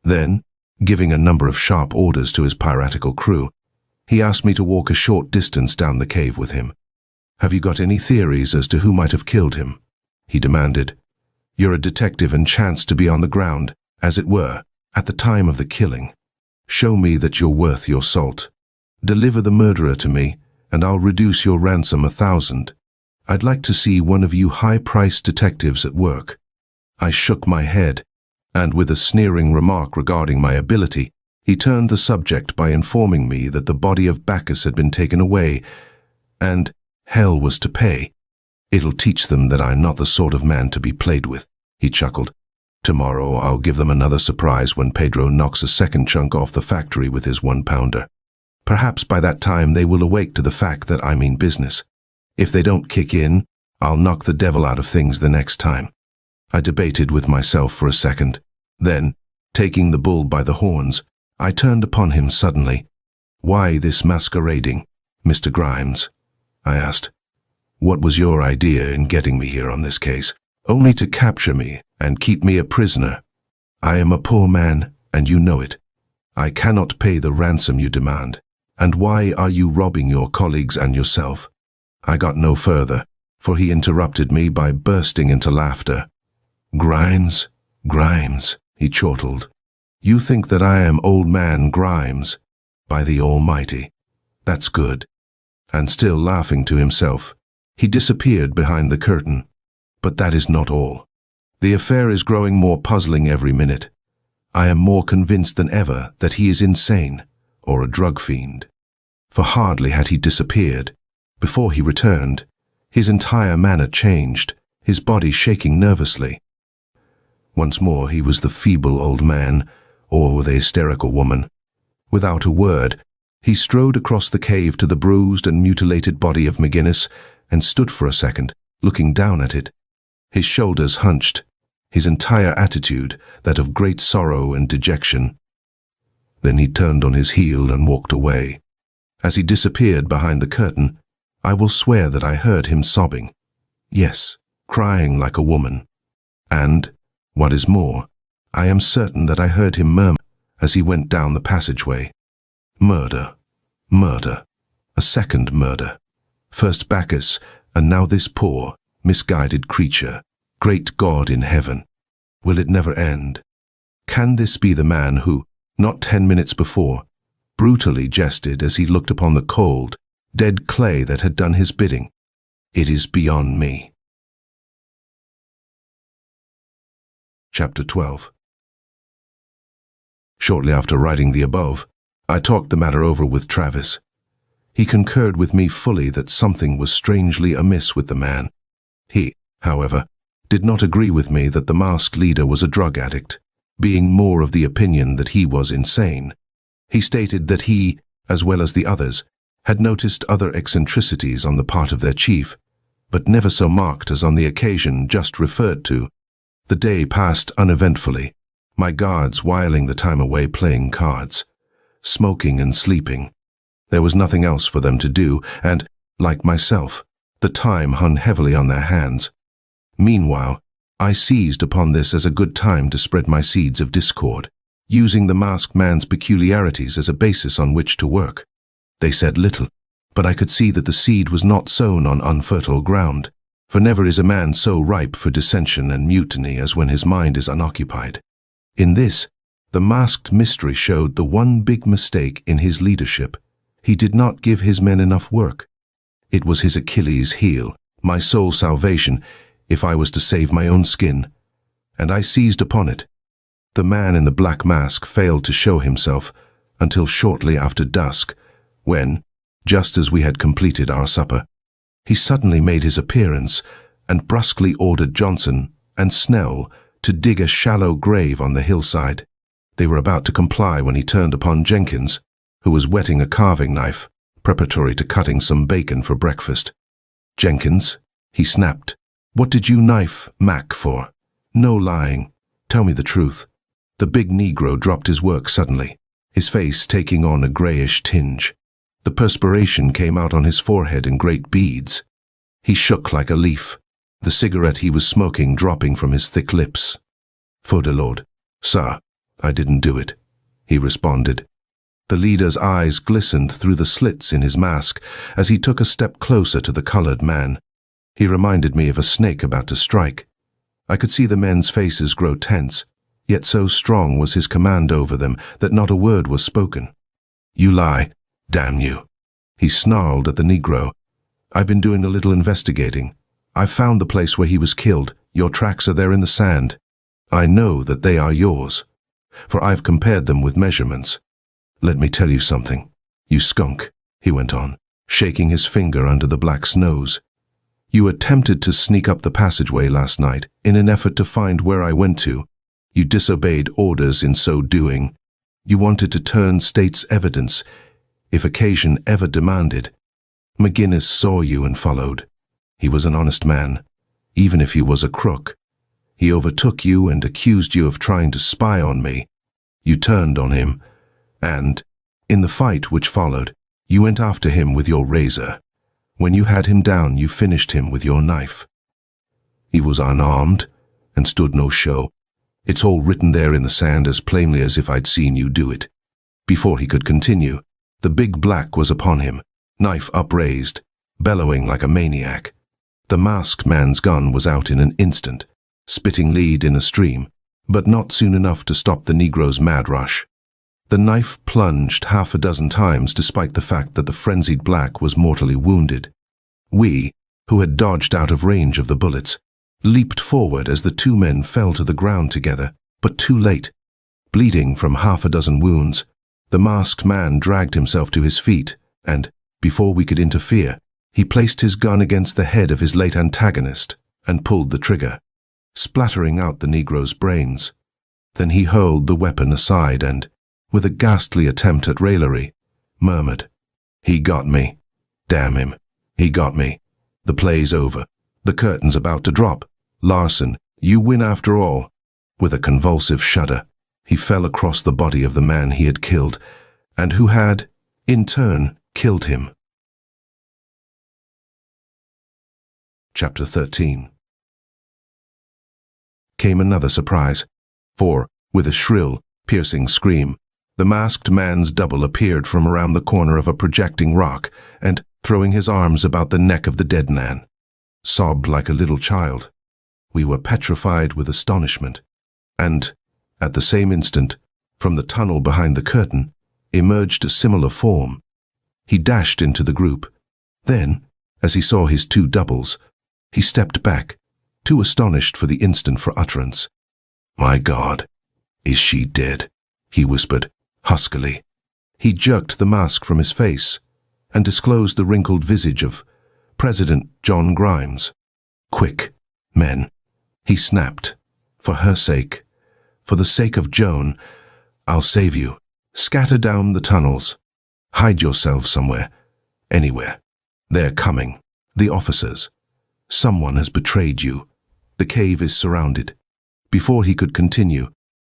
Then, giving a number of sharp orders to his piratical crew, he asked me to walk a short distance down the cave with him. "Have you got any theories as to who might have killed him?" he demanded. "You're a detective and chance to be on the ground, as it were, at the time of the killing. Show me that you're worth your salt. Deliver the murderer to me, and I'll reduce your ransom 1,000. I'd like to see one of you high-priced detectives at work." I shook my head, and with a sneering remark regarding my ability, he turned the subject by informing me that the body of Bacchus had been taken away, and hell was to pay. "It'll teach them that I'm not the sort of man to be played with," he chuckled. "Tomorrow I'll give them another surprise when Pedro knocks a second chunk off the factory with his 1-pounder. Perhaps by that time they will awake to the fact that I mean business. If they don't kick in, I'll knock the devil out of things the next time." I debated with myself for a second. Then, taking the bull by the horns, I turned upon him suddenly. "Why this masquerading, Mr. Grimes?" I asked. "What was your idea in getting me here on this case? Only to capture me and keep me a prisoner. I am a poor man, and you know it. I cannot pay the ransom you demand. And why are you robbing your colleagues and yourself?" I got no further, for he interrupted me by bursting into laughter. "Grimes, Grimes," he chortled. "You think that I am old man Grimes? By the Almighty. That's good." And still laughing to himself, he disappeared behind the curtain. But that is not all. The affair is growing more puzzling every minute. I am more convinced than ever that he is insane, or a drug fiend. For hardly had he disappeared, before he returned, his entire manner changed, his body shaking nervously. Once more he was the feeble old man, or the hysterical woman. Without a word, he strode across the cave to the bruised and mutilated body of McGinnis and stood for a second, looking down at it. His shoulders hunched, his entire attitude that of great sorrow and dejection. Then he turned on his heel and walked away. As he disappeared behind the curtain, I will swear that I heard him sobbing. Yes, crying like a woman. And, what is more, I am certain that I heard him murmur as he went down the passageway. Murder. Murder. A second murder. First Bacchus, and now this poor, misguided creature. Great God in heaven. Will it never end? Can this be the man who, not 10 minutes before, brutally jested as he looked upon the cold, dead clay that had done his bidding? It is beyond me. Chapter 12. Shortly after writing the above, I talked the matter over with Travis. He concurred with me fully that something was strangely amiss with the man. He, however, did not agree with me that the masked leader was a drug addict, being more of the opinion that he was insane. He stated that he, as well as the others, had noticed other eccentricities on the part of their chief, but never so marked as on the occasion just referred to. The day passed uneventfully, my guards whiling the time away playing cards, smoking and sleeping. There was nothing else for them to do, and, like myself, the time hung heavily on their hands. Meanwhile, I seized upon this as a good time to spread my seeds of discord, using the masked man's peculiarities as a basis on which to work. They said little, but I could see that the seed was not sown on unfertile ground, for never is a man so ripe for dissension and mutiny as when his mind is unoccupied. In this, the masked mystery showed the one big mistake in his leadership. He did not give his men enough work. It was his Achilles' heel, my sole salvation, if I was to save my own skin, and I seized upon it. The man in the black mask failed to show himself until shortly after dusk, when, just as we had completed our supper, he suddenly made his appearance and brusquely ordered Johnson and Snell to dig a shallow grave on the hillside. They were about to comply when he turned upon Jenkins, who was whetting a carving knife, preparatory to cutting some bacon for breakfast. "Jenkins," he snapped, "what did you knife Mac for? No lying. Tell me the truth." The big Negro dropped his work suddenly, his face taking on a grayish tinge. The perspiration came out on his forehead in great beads. He shook like a leaf, the cigarette he was smoking dropping from his thick lips. "For the Lord, sir, I didn't do it," he responded. The leader's eyes glistened through the slits in his mask as he took a step closer to the colored man. He reminded me of a snake about to strike. I could see the men's faces grow tense, yet so strong was his command over them that not a word was spoken. "You lie, damn you," he snarled at the Negro. "I've been doing a little investigating. I've found the place where he was killed. Your tracks are there in the sand. I know that they are yours, for I've compared them with measurements. Let me tell you something, you skunk," he went on, shaking his finger under the black's nose. "You attempted to sneak up the passageway last night in an effort to find where I went to. You disobeyed orders in so doing. You wanted to turn state's evidence, if occasion ever demanded. McGinnis saw you and followed. He was an honest man, even if he was a crook. He overtook you and accused you of trying to spy on me. You turned on him, and, in the fight which followed, you went after him with your razor. When you had him down, you finished him with your knife. He was unarmed and stood no show. It's all written there in the sand as plainly as if I'd seen you do it." Before he could continue, the big black was upon him, knife upraised, bellowing like a maniac. The masked man's gun was out in an instant, spitting lead in a stream, but not soon enough to stop the Negro's mad rush. The knife plunged half a dozen times despite the fact that the frenzied black was mortally wounded. We, who had dodged out of range of the bullets, leaped forward as the two men fell to the ground together, but too late. Bleeding from half a dozen wounds, the masked man dragged himself to his feet and, before we could interfere, he placed his gun against the head of his late antagonist and pulled the trigger, splattering out the Negro's brains. Then he hurled the weapon aside and, with a ghastly attempt at raillery, murmured, "He got me. Damn him. He got me. The play's over. The curtain's about to drop. Larson, you win after all." With a convulsive shudder, he fell across the body of the man he had killed, and who had, in turn, killed him. Chapter 13. Came another surprise, for, with a shrill, piercing scream, the masked man's double appeared from around the corner of a projecting rock and, throwing his arms about the neck of the dead man, sobbed like a little child. We were petrified with astonishment, and, at the same instant, from the tunnel behind the curtain, emerged a similar form. He dashed into the group. Then, as he saw his two doubles, he stepped back, too astonished for the instant for utterance. My God, is she dead? He whispered, huskily. He jerked the mask from his face and disclosed the wrinkled visage of President John Grimes. Quick, men, he snapped. For her sake, for the sake of Joan, I'll save you. Scatter down the tunnels. Hide yourselves somewhere, anywhere. They're coming. The officers. Someone has betrayed you. The cave is surrounded. Before he could continue,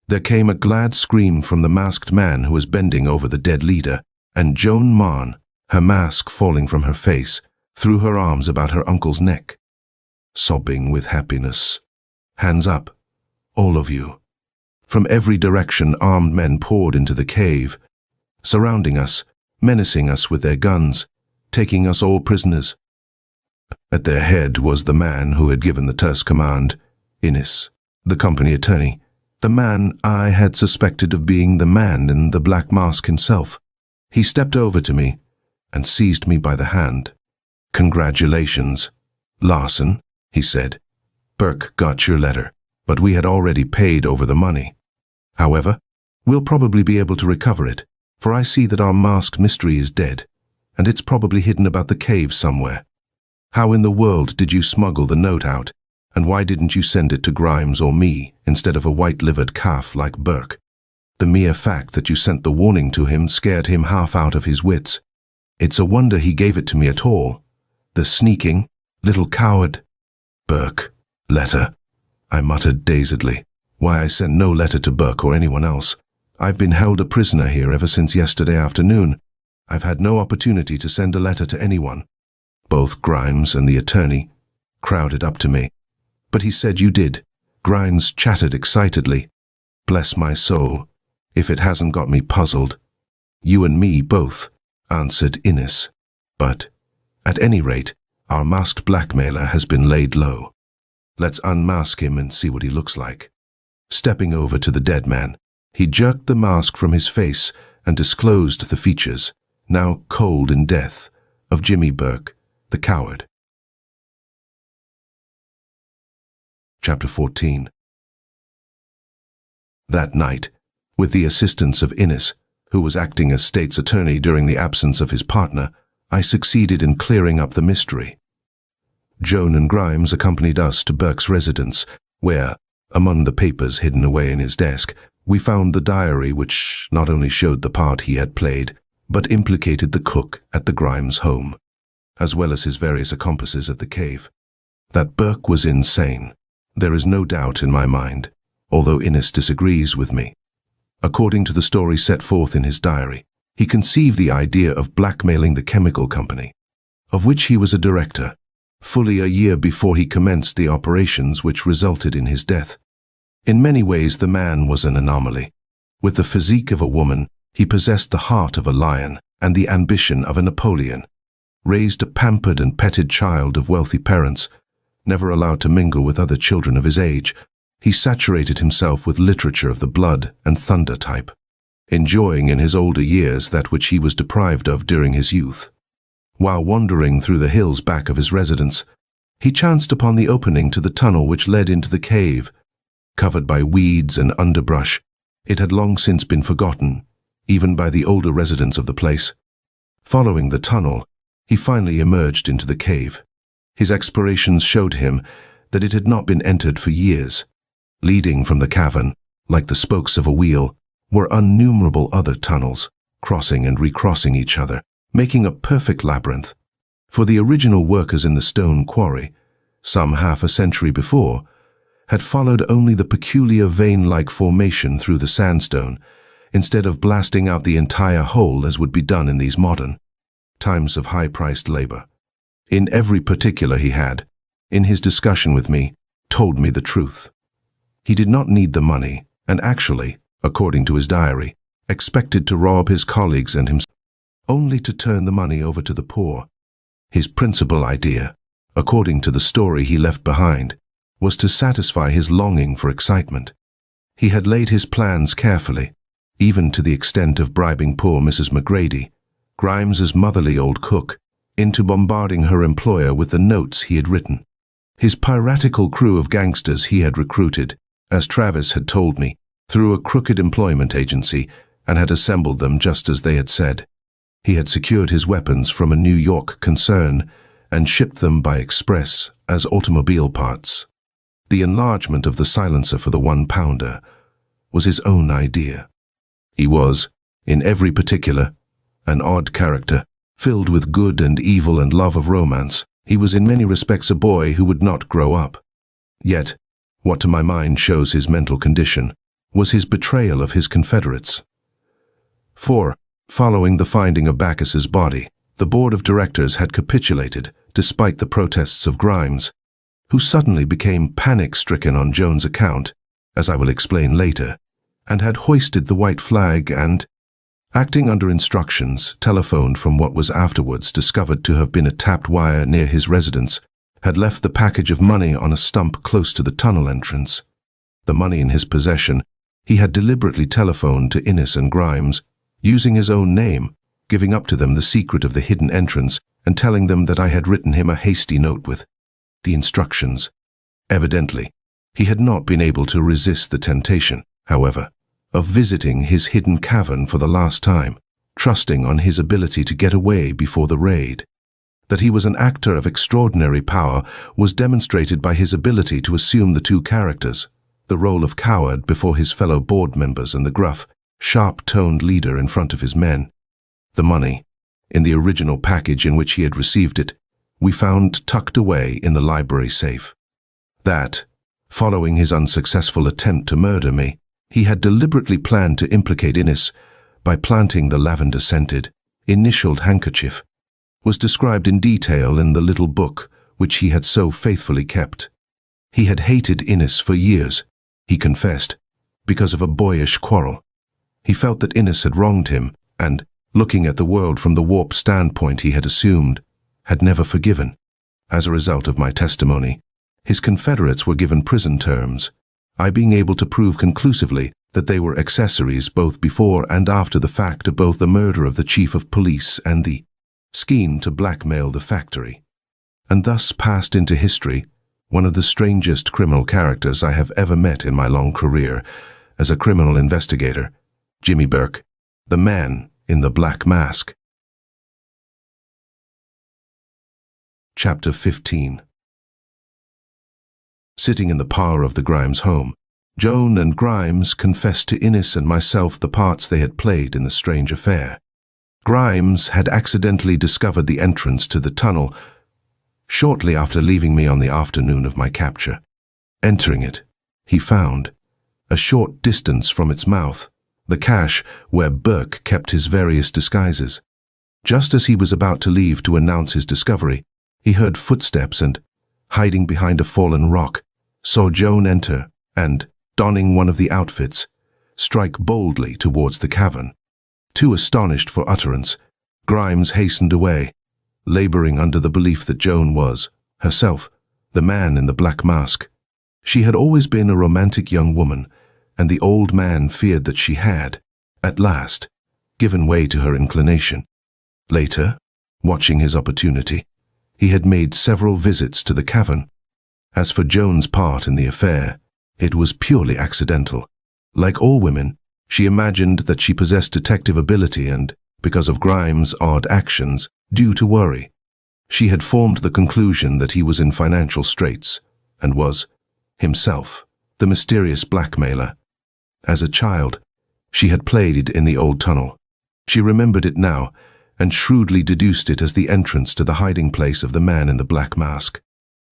there came a glad scream from the masked man who was bending over the dead leader, and Joan Marne, her mask falling from her face, threw her arms about her uncle's neck, sobbing with happiness. Hands up, all of you. From every direction, armed men poured into the cave, surrounding us, menacing us with their guns, taking us all prisoners. At their head was the man who had given the terse command, Innes, the company attorney, the man I had suspected of being the man in the black mask himself. He stepped over to me and seized me by the hand. Congratulations, Larson, he said. Burke got your letter, but we had already paid over the money. However, we'll probably be able to recover it, for I see that our masked mystery is dead, and it's probably hidden about the cave somewhere. How in the world did you smuggle the note out, and why didn't you send it to Grimes or me instead of a white-livered calf like Burke? The mere fact that you sent the warning to him scared him half out of his wits. It's a wonder he gave it to me at all. The sneaking, little coward. Burke, letter, I muttered dazedly. Why, I sent no letter to Burke or anyone else. I've been held a prisoner here ever since yesterday afternoon. I've had no opportunity to send a letter to anyone. Both Grimes and the attorney crowded up to me. But he said you did. Grimes chattered excitedly. Bless my soul, if it hasn't got me puzzled. You and me both, answered Innes. But, at any rate, our masked blackmailer has been laid low. Let's unmask him and see what he looks like. Stepping over to the dead man, he jerked the mask from his face and disclosed the features, now cold in death, of Jimmy Burke, the coward. Chapter 14. That night, with the assistance of Innes, who was acting as state's attorney during the absence of his partner, I succeeded in clearing up the mystery. Joan and Grimes accompanied us to Burke's residence, where, among the papers hidden away in his desk, we found the diary which not only showed the part he had played, but implicated the cook at the Grimes home, as well as his various accomplices at the cave. That Burke was insane, there is no doubt in my mind, although Innes disagrees with me. According to the story set forth in his diary, he conceived the idea of blackmailing the chemical company, of which he was a director, fully a year before he commenced the operations which resulted in his death. In many ways the man was an anomaly. With the physique of a woman, he possessed the heart of a lion and the ambition of a Napoleon. Raised a pampered and petted child of wealthy parents, never allowed to mingle with other children of his age, he saturated himself with literature of the blood and thunder type, enjoying in his older years that which he was deprived of during his youth. While wandering through the hills back of his residence, he chanced upon the opening to the tunnel which led into the cave. Covered by weeds and underbrush, it had long since been forgotten, even by the older residents of the place. Following the tunnel, he finally emerged into the cave. His explorations showed him that it had not been entered for years. Leading from the cavern, like the spokes of a wheel, were innumerable other tunnels, crossing and recrossing each other, making a perfect labyrinth. For the original workers in the stone quarry, some half a century before, had followed only the peculiar vein-like formation through the sandstone, instead of blasting out the entire hole as would be done in these modern times of high-priced labor. In every particular he had, in his discussion with me, told me the truth. He did not need the money, and actually, according to his diary, expected to rob his colleagues and himself, only to turn the money over to the poor. His principal idea, according to the story he left behind, was to satisfy his longing for excitement. He had laid his plans carefully, even to the extent of bribing poor Mrs. McGrady, Grimes's motherly old cook, into bombarding her employer with the notes he had written. His piratical crew of gangsters he had recruited, as Travis had told me, through a crooked employment agency, and had assembled them just as they had said. He had secured his weapons from a New York concern and shipped them by express as automobile parts. The enlargement of the silencer for the 1-pounder was his own idea. He was, in every particular, an odd character, filled with good and evil and love of romance. He was in many respects a boy who would not grow up. Yet, what to my mind shows his mental condition was his betrayal of his confederates. For, following the finding of Bacchus's body, the board of directors had capitulated despite the protests of Grimes, who suddenly became panic-stricken on Joan's account, as I will explain later, and had hoisted the white flag and, acting under instructions, telephoned from what was afterwards discovered to have been a tapped wire near his residence, had left the package of money on a stump close to the tunnel entrance. The money in his possession, he had deliberately telephoned to Innes and Grimes, using his own name, giving up to them the secret of the hidden entrance and telling them that I had written him a hasty note with the instructions. Evidently, he had not been able to resist the temptation, however, of visiting his hidden cavern for the last time, trusting on his ability to get away before the raid. That he was an actor of extraordinary power was demonstrated by his ability to assume the two characters, the role of coward before his fellow board members and the gruff, sharp-toned leader in front of his men. The money, in the original package in which he had received it, we found tucked away in the library safe. That, following his unsuccessful attempt to murder me, he had deliberately planned to implicate Innes by planting the lavender-scented, initialed handkerchief, was described in detail in the little book which he had so faithfully kept. He had hated Innes for years, he confessed, because of a boyish quarrel. He felt that Innes had wronged him and, looking at the world from the warped standpoint he had assumed, had never forgiven. As a result of my testimony, his confederates were given prison terms, I being able to prove conclusively that they were accessories both before and after the fact of both the murder of the chief of police and the scheme to blackmail the factory, and thus passed into history one of the strangest criminal characters I have ever met in my long career as a criminal investigator, Jimmy Burke, the man in the black mask. Chapter 15. Sitting in the parlor of the Grimes home, Joan and Grimes confessed to Innes and myself the parts they had played in the strange affair. Grimes had accidentally discovered the entrance to the tunnel shortly after leaving me on the afternoon of my capture. Entering it, he found, a short distance from its mouth, the cache where Burke kept his various disguises. Just as he was about to leave to announce his discovery, he heard footsteps and, hiding behind a fallen rock, saw Joan enter and, donning one of the outfits, strike boldly towards the cavern. Too astonished for utterance, Grimes hastened away, laboring under the belief that Joan was, herself, the man in the black mask. She had always been a romantic young woman, and the old man feared that she had, at last, given way to her inclination. Later, watching his opportunity, he had made several visits to the cavern. As for Joan's part in the affair, it was purely accidental. Like all women, she imagined that she possessed detective ability and, because of Grimes' odd actions, due to worry, she had formed the conclusion that he was in financial straits and was, himself, the mysterious blackmailer. As a child, she had played in the old tunnel. She remembered it now and shrewdly deduced it as the entrance to the hiding place of the man in the black mask.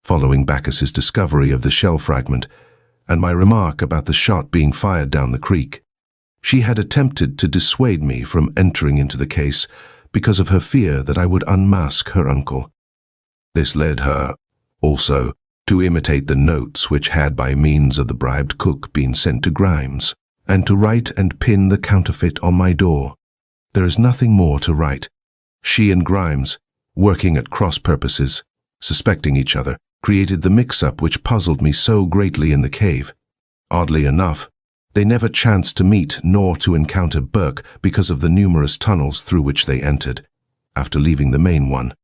Following Bacchus's discovery of the shell fragment and my remark about the shot being fired down the creek, she had attempted to dissuade me from entering into the case because of her fear that I would unmask her uncle. This led her, also, to imitate the notes which had by means of the bribed cook been sent to Grimes, and to write and pin the counterfeit on my door. There is nothing more to write. She and Grimes, working at cross purposes, suspecting each other, created the mix-up which puzzled me so greatly in the cave. Oddly enough, they never chanced to meet nor to encounter Burke because of the numerous tunnels through which they entered, after leaving the main one.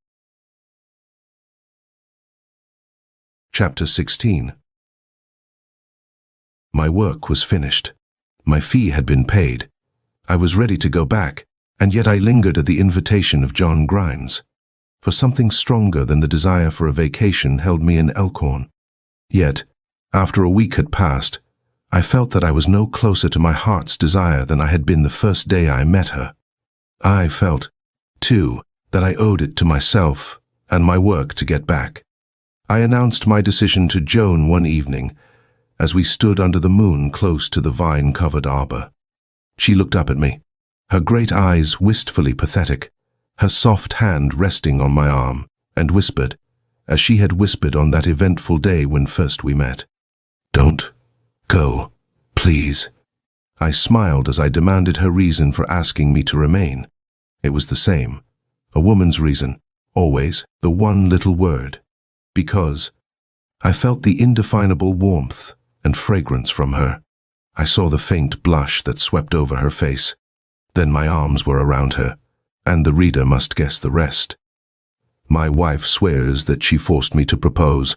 Chapter 16. My work was finished. My fee had been paid. I was ready to go back, and yet I lingered at the invitation of John Grimes. For something stronger than the desire for a vacation held me in Elkhorn. Yet, after a week had passed, I felt that I was no closer to my heart's desire than I had been the first day I met her. I felt, too, that I owed it to myself and my work to get back. I announced my decision to Joan one evening, as we stood under the moon close to the vine-covered arbor. She looked up at me, her great eyes wistfully pathetic, her soft hand resting on my arm, and whispered, as she had whispered on that eventful day when first we met, "Don't go, please." I smiled as I demanded her reason for asking me to remain. It was the same, a woman's reason, always the one little word. Because I felt the indefinable warmth and fragrance from her. I saw the faint blush that swept over her face. Then my arms were around her, and the reader must guess the rest. My wife swears that she forced me to propose.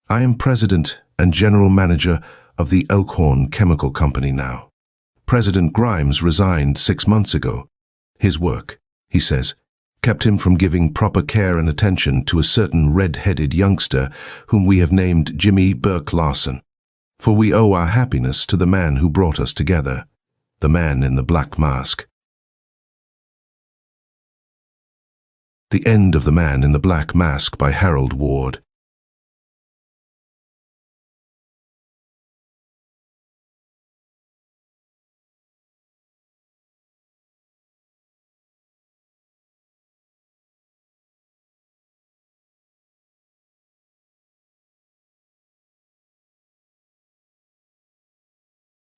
I am president and general manager of the Elkhorn Chemical Company now. President Grimes resigned 6 months ago. His work, he says, kept him from giving proper care and attention to a certain red-headed youngster whom we have named Jimmy Burke Larson. For we owe our happiness to the man who brought us together, the man in the black mask. The End of the Man in the Black Mask by Harold Ward.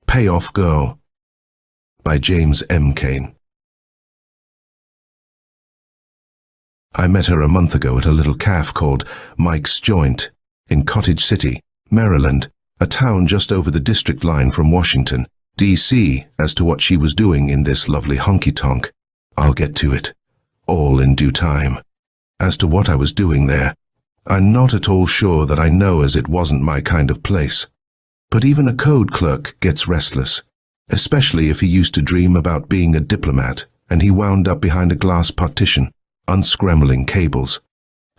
Payoff Girl by James M. Cain. I met her a month ago at a little cafe called Mike's Joint in Cottage City, Maryland, a town just over the district line from Washington, D.C. As to what she was doing in this lovely honky-tonk, I'll get to it, all in due time. As to what I was doing there, I'm not at all sure that I know, as it wasn't my kind of place. But even a code clerk gets restless, especially if he used to dream about being a diplomat and he wound up behind a glass partition, unscrambling cables.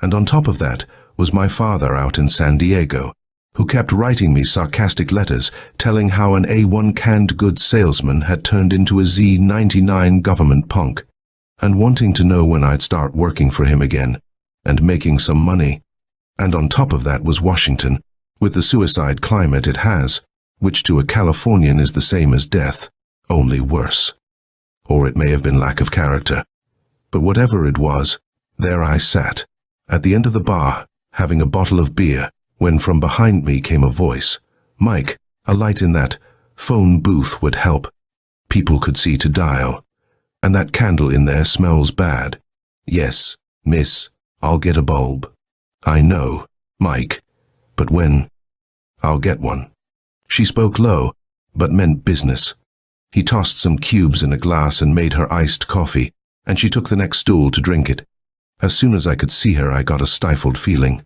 And on top of that was my father out in San Diego, who kept writing me sarcastic letters telling how an A1 canned goods salesman had turned into a Z99 government punk, and wanting to know when I'd start working for him again and making some money. And on top of that was Washington, with the suicide climate it has, which to a Californian is the same as death, only worse. Or it may have been lack of character. But whatever it was, there I sat, at the end of the bar, having a bottle of beer, when from behind me came a voice. "Mike, a light in that phone booth would help. People could see to dial. And that candle in there smells bad." "Yes, miss, I'll get a bulb." "I know, Mike, but when?" "I'll get one." She spoke low, but meant business. He tossed some cubes in a glass and made her iced coffee, and she took the next stool to drink it. As soon as I could see her, I got a stifled feeling.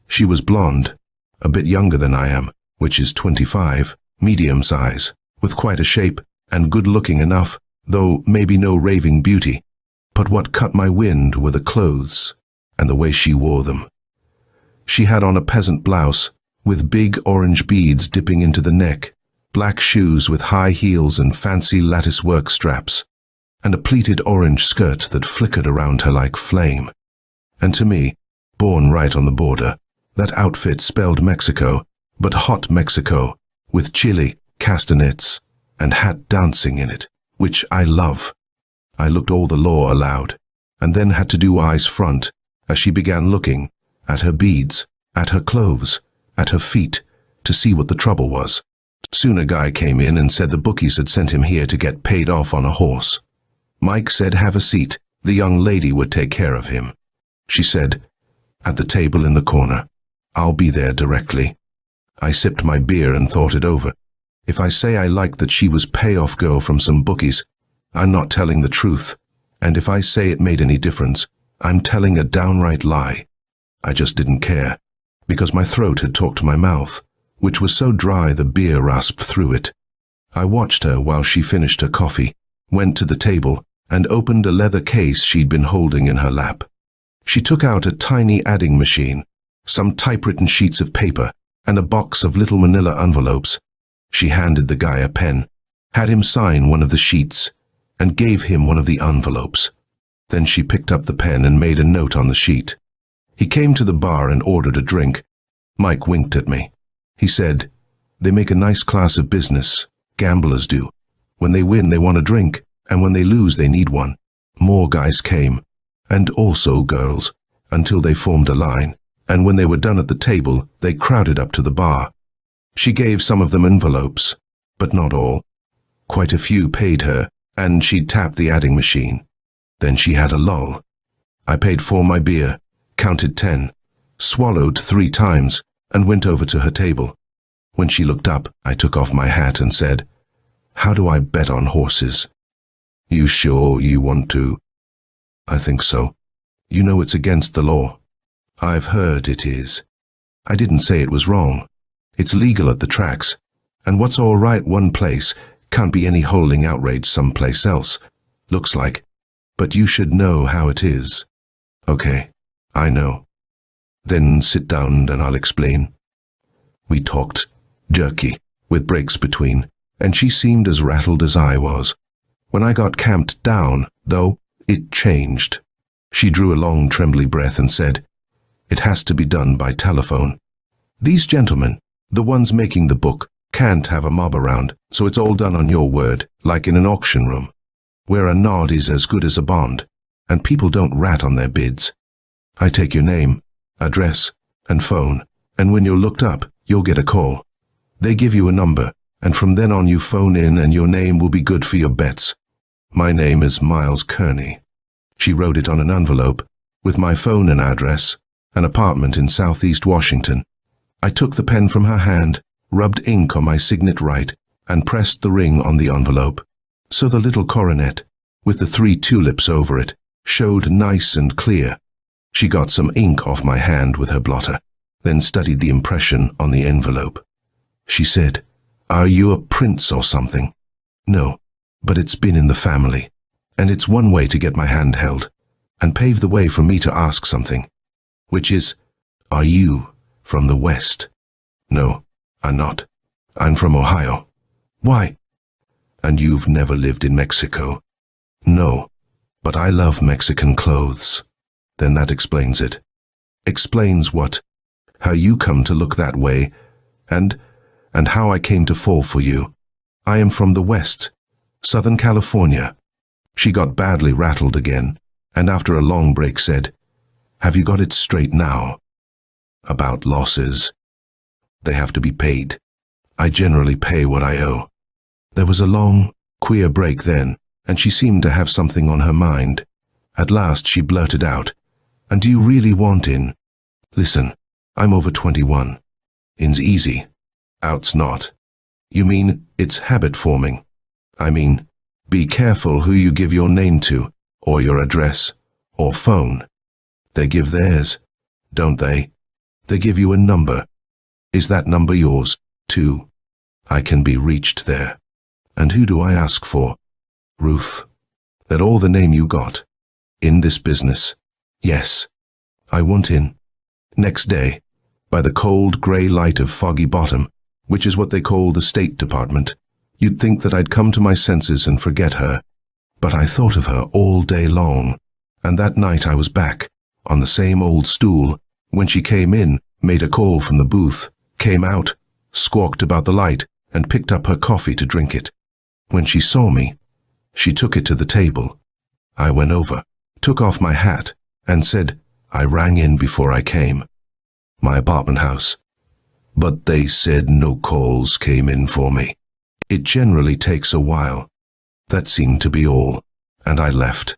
She was blonde, a bit younger than I am, which is 25, medium size, with quite a shape, and good-looking enough, though maybe no raving beauty. But what cut my wind were the clothes, and the way she wore them. She had on a peasant blouse, with big orange beads dipping into the neck, black shoes with high heels and fancy lattice-work straps, and a pleated orange skirt that flickered around her like flame. And to me, born right on the border, that outfit spelled Mexico, but hot Mexico, with chili, castanets, and hat dancing in it, which I love. I looked all the law allowed, and then had to do eyes front, as she began looking at her beads, at her clothes, at her feet, to see what the trouble was. Soon a guy came in and said the bookies had sent him here to get paid off on a horse. Mike said have a seat, the young lady would take care of him. She said, "At the table in the corner. I'll be there directly." I sipped my beer and thought it over. If I say I liked that she was payoff girl from some bookies, I'm not telling the truth. And if I say it made any difference, I'm telling a downright lie. I just didn't care, because my throat had talked to my mouth, which was so dry the beer rasped through it. I watched her while she finished her coffee, went to the table, and opened a leather case she'd been holding in her lap. She took out a tiny adding machine, some typewritten sheets of paper, and a box of little manila envelopes. She handed the guy a pen, had him sign one of the sheets, and gave him one of the envelopes. Then she picked up the pen and made a note on the sheet. He came to the bar and ordered a drink. Mike winked at me. He said, "They make a nice class of business. Gamblers do. When they win, they want a drink, and when they lose, they need one." More guys came, and also girls, until they formed a line, and when they were done at the table, they crowded up to the bar. She gave some of them envelopes, but not all. Quite a few paid her, and she'd tap the adding machine. Then she had a lull. I paid for my beer, counted 10, swallowed 3 times, and went over to her table. When she looked up, I took off my hat and said, "How do I bet on horses?" "You sure you want to?" "I think so. You know it's against the law." "I've heard it is." I didn't say it was wrong. It's legal at the tracks, and what's all right one place can't be any holding outrage someplace else, looks like. But you should know how it is. "Okay, I know." "Then sit down and I'll explain." We talked, jerky, with breaks between, and she seemed as rattled as I was. When I got camped down, though, it changed. She drew a long, trembly breath and said, "It has to be done by telephone. These gentlemen, the ones making the book, can't have a mob around, so it's all done on your word, like in an auction room, where a nod is as good as a bond, and people don't rat on their bids. I take your name, address, and phone, and when you're looked up, you'll get a call. They give you a number, and from then on you phone in and your name will be good for your bets. My name is Miles Kearney." She wrote it on an envelope, with my phone and address, an apartment in Southeast Washington. I took the pen from her hand, rubbed ink on my signet right, and pressed the ring on the envelope. So the little coronet, with the 3 tulips over it, showed nice and clear. She got some ink off my hand with her blotter, then studied the impression on the envelope. She said, "Are you a prince or something?" "No, but it's been in the family, and it's one way to get my hand held, and pave the way for me to ask something, which is, are you from the West?" "No, I'm not. I'm from Ohio." "Why?" "And you've never lived in Mexico?" "No, but I love Mexican clothes." "Then that explains it." "Explains what?" "How you come to look that way, and how I came to fall for you. I am from the West, Southern California." She got badly rattled again, and after a long break said, "Have you got it straight now?" "About losses. They have to be paid. I generally pay what I owe." There was a long, queer break then, and she seemed to have something on her mind. At last she blurted out, "And do you really want in?" "Listen, I'm over 21. In's easy. Out's not." "You mean it's habit forming?" "I mean, be careful who you give your name to, or your address, or phone." "They give theirs, don't they?" "They give you a number. Is that number yours, too?" "I can be reached there." "And who do I ask for?" "Ruth." "That all the name you got? In this business?" "Yes." "I want in." Next day, by the cold grey light of Foggy Bottom, which is what they call the State Department, you'd think that I'd come to my senses and forget her. But I thought of her all day long, and that night I was back, on the same old stool, when she came in, made a call from the booth, came out, squawked about the light, and picked up her coffee to drink it. When she saw me, she took it to the table. I went over, took off my hat, and said I rang in before I came. My apartment house. But they said no calls came in for me. It generally takes a while. That seemed to be all, and I left.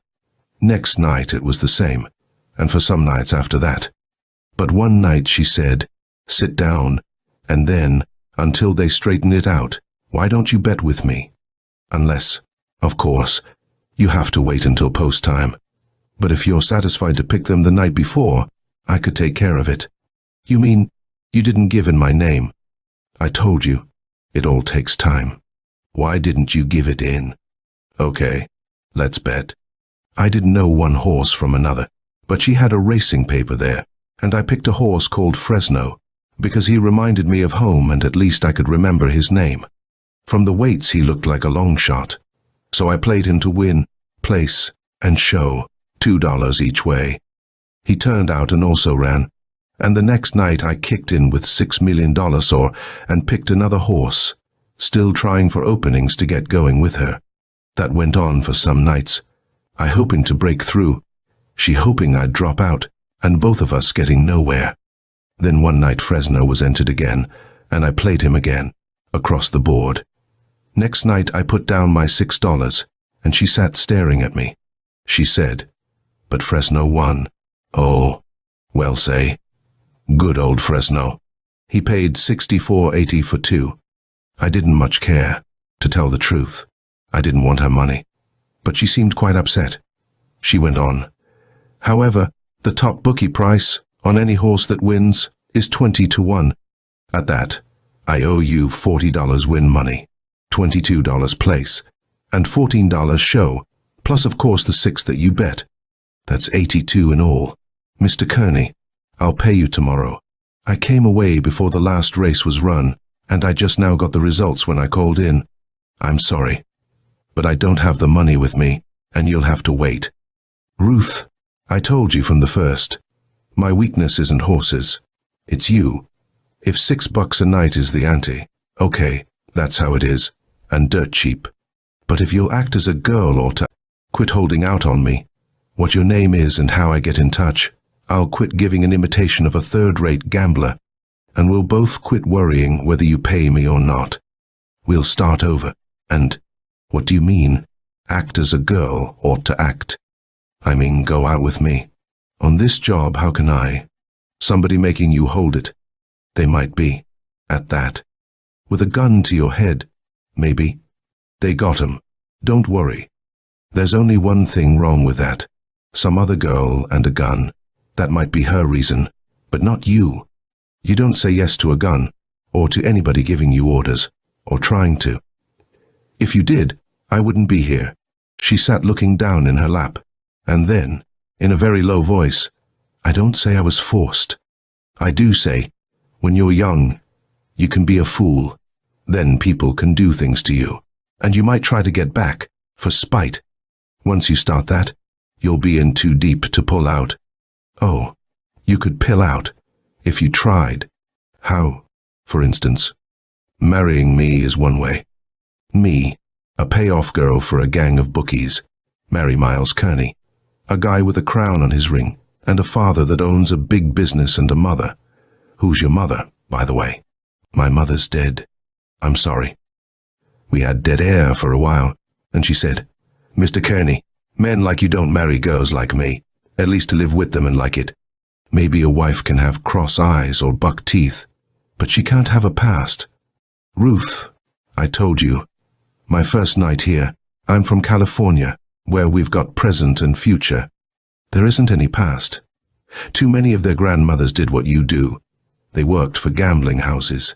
Next night it was the same, and for some nights after that. But one night she said, "Sit down," and then, until they straighten it out, "Why don't you bet with me?" Unless, of course, you have to wait until post time. But if you're satisfied to pick them the night before, I could take care of it. You mean, you didn't give in my name? I told you, it all takes time. Why didn't you give it in? Okay, let's bet. I didn't know one horse from another, but she had a racing paper there, and I picked a horse called Fresno, because he reminded me of home and at least I could remember his name. From the weights he looked like a long shot. So I played him to win, place, and show, $2 each way. He turned out and also ran, and the next night I kicked in with $6 million or and picked another horse, still trying for openings to get going with her. That went on for some nights, I hoping to break through, she hoping I'd drop out, and both of us getting nowhere. Then one night Fresno was entered again, and I played him again, across the board. Next night I put down my $6, and she sat staring at me. She said, "But Fresno won." Oh, well say. Good old Fresno. He paid $64.80 for two. I didn't much care, to tell the truth. I didn't want her money. But she seemed quite upset. She went on. "However, the top bookie price on any horse that wins is 20 to 1. At that, I owe you $40 win money, $22 place, and $14 show, plus of course the 6 that you bet. That's 82 in all. Mr. Kearney, I'll pay you tomorrow. I came away before the last race was run, and I just now got the results when I called in. I'm sorry, but I don't have the money with me, and you'll have to wait. Ruth, I told you from the first, my weakness isn't horses. It's you. If $6 a night is the ante, okay, that's how it is, and dirt cheap. But if you'll act as a girl or to quit holding out on me, what your name is and how I get in touch, I'll quit giving an imitation of a third-rate gambler, and we'll both quit worrying whether you pay me or not. We'll start over, and, what do you mean? Act as a girl or to act? I mean, go out with me. On this job, how can I? Somebody making you hold it. They might be, at that. With a gun to your head, maybe. They got 'em. Don't worry. There's only one thing wrong with that. Some other girl and a gun. That might be her reason, but not you. You don't say yes to a gun, or to anybody giving you orders, or trying to. If you did, I wouldn't be here. She sat looking down in her lap, and then, in a very low voice, I don't say I was forced. I do say, when you're young, you can be a fool. Then people can do things to you, and you might try to get back, for spite. Once you start that, you'll be in too deep to pull out. Oh, you could pill out, if you tried. How, for instance? Marrying me is one way. Me, a payoff girl for a gang of bookies. Marry Marles Kearney, a guy with a crown on his ring, and a father that owns a big business and a mother. Who's your mother, by the way? My mother's dead. I'm sorry. We had dead air for a while, and she said, "Mr. Kearney, men like you don't marry girls like me, at least to live with them and like it. Maybe a wife can have cross eyes or buck teeth, but she can't have a past. Ruth, I told you, my first night here, I'm from California, where we've got present and future. There isn't any past. Too many of their grandmothers did what you do. They worked for gambling houses.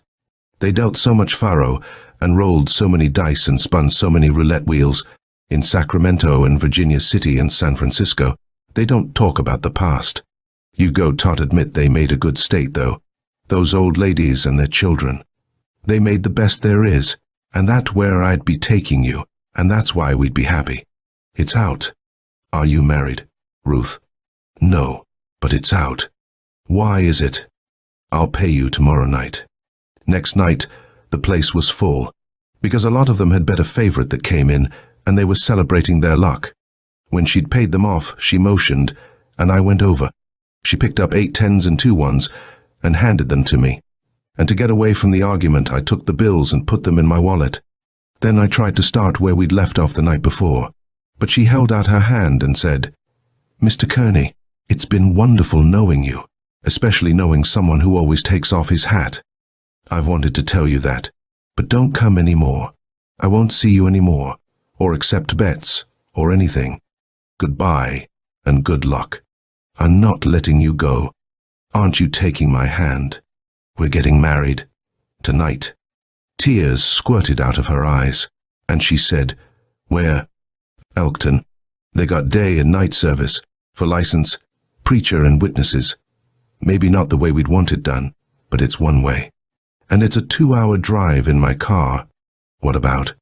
They dealt so much faro and rolled so many dice and spun so many roulette wheels in Sacramento and Virginia City and San Francisco. They don't talk about the past. You go tot admit they made a good state, though. Those old ladies and their children. They made the best there is, and that's where I'd be taking you, and that's why we'd be happy. It's out. Are you married, Ruth? No, but it's out. Why is it? I'll pay you tomorrow night. Next night, the place was full, because a lot of them had bet a favorite that came in, and they were celebrating their luck. When she'd paid them off, she motioned, and I went over. She picked up 8 10s and 2 1s, and handed them to me. And to get away from the argument, I took the bills and put them in my wallet. Then I tried to start where we'd left off the night before, but she held out her hand and said, "Mr. Kearney, it's been wonderful knowing you, especially knowing someone who always takes off his hat. I've wanted to tell you that, but don't come any more. I won't see you any more, or accept bets, or anything. Goodbye, and good luck. I'm not letting you go. Aren't you taking my hand? We're getting married. Tonight." Tears squirted out of her eyes, and she said, "Where?" "Elkton. They got day and night service, for license, preacher and witnesses. Maybe not the way we'd want it done, but it's one way. And it's a 2-hour drive in my car." "What about?"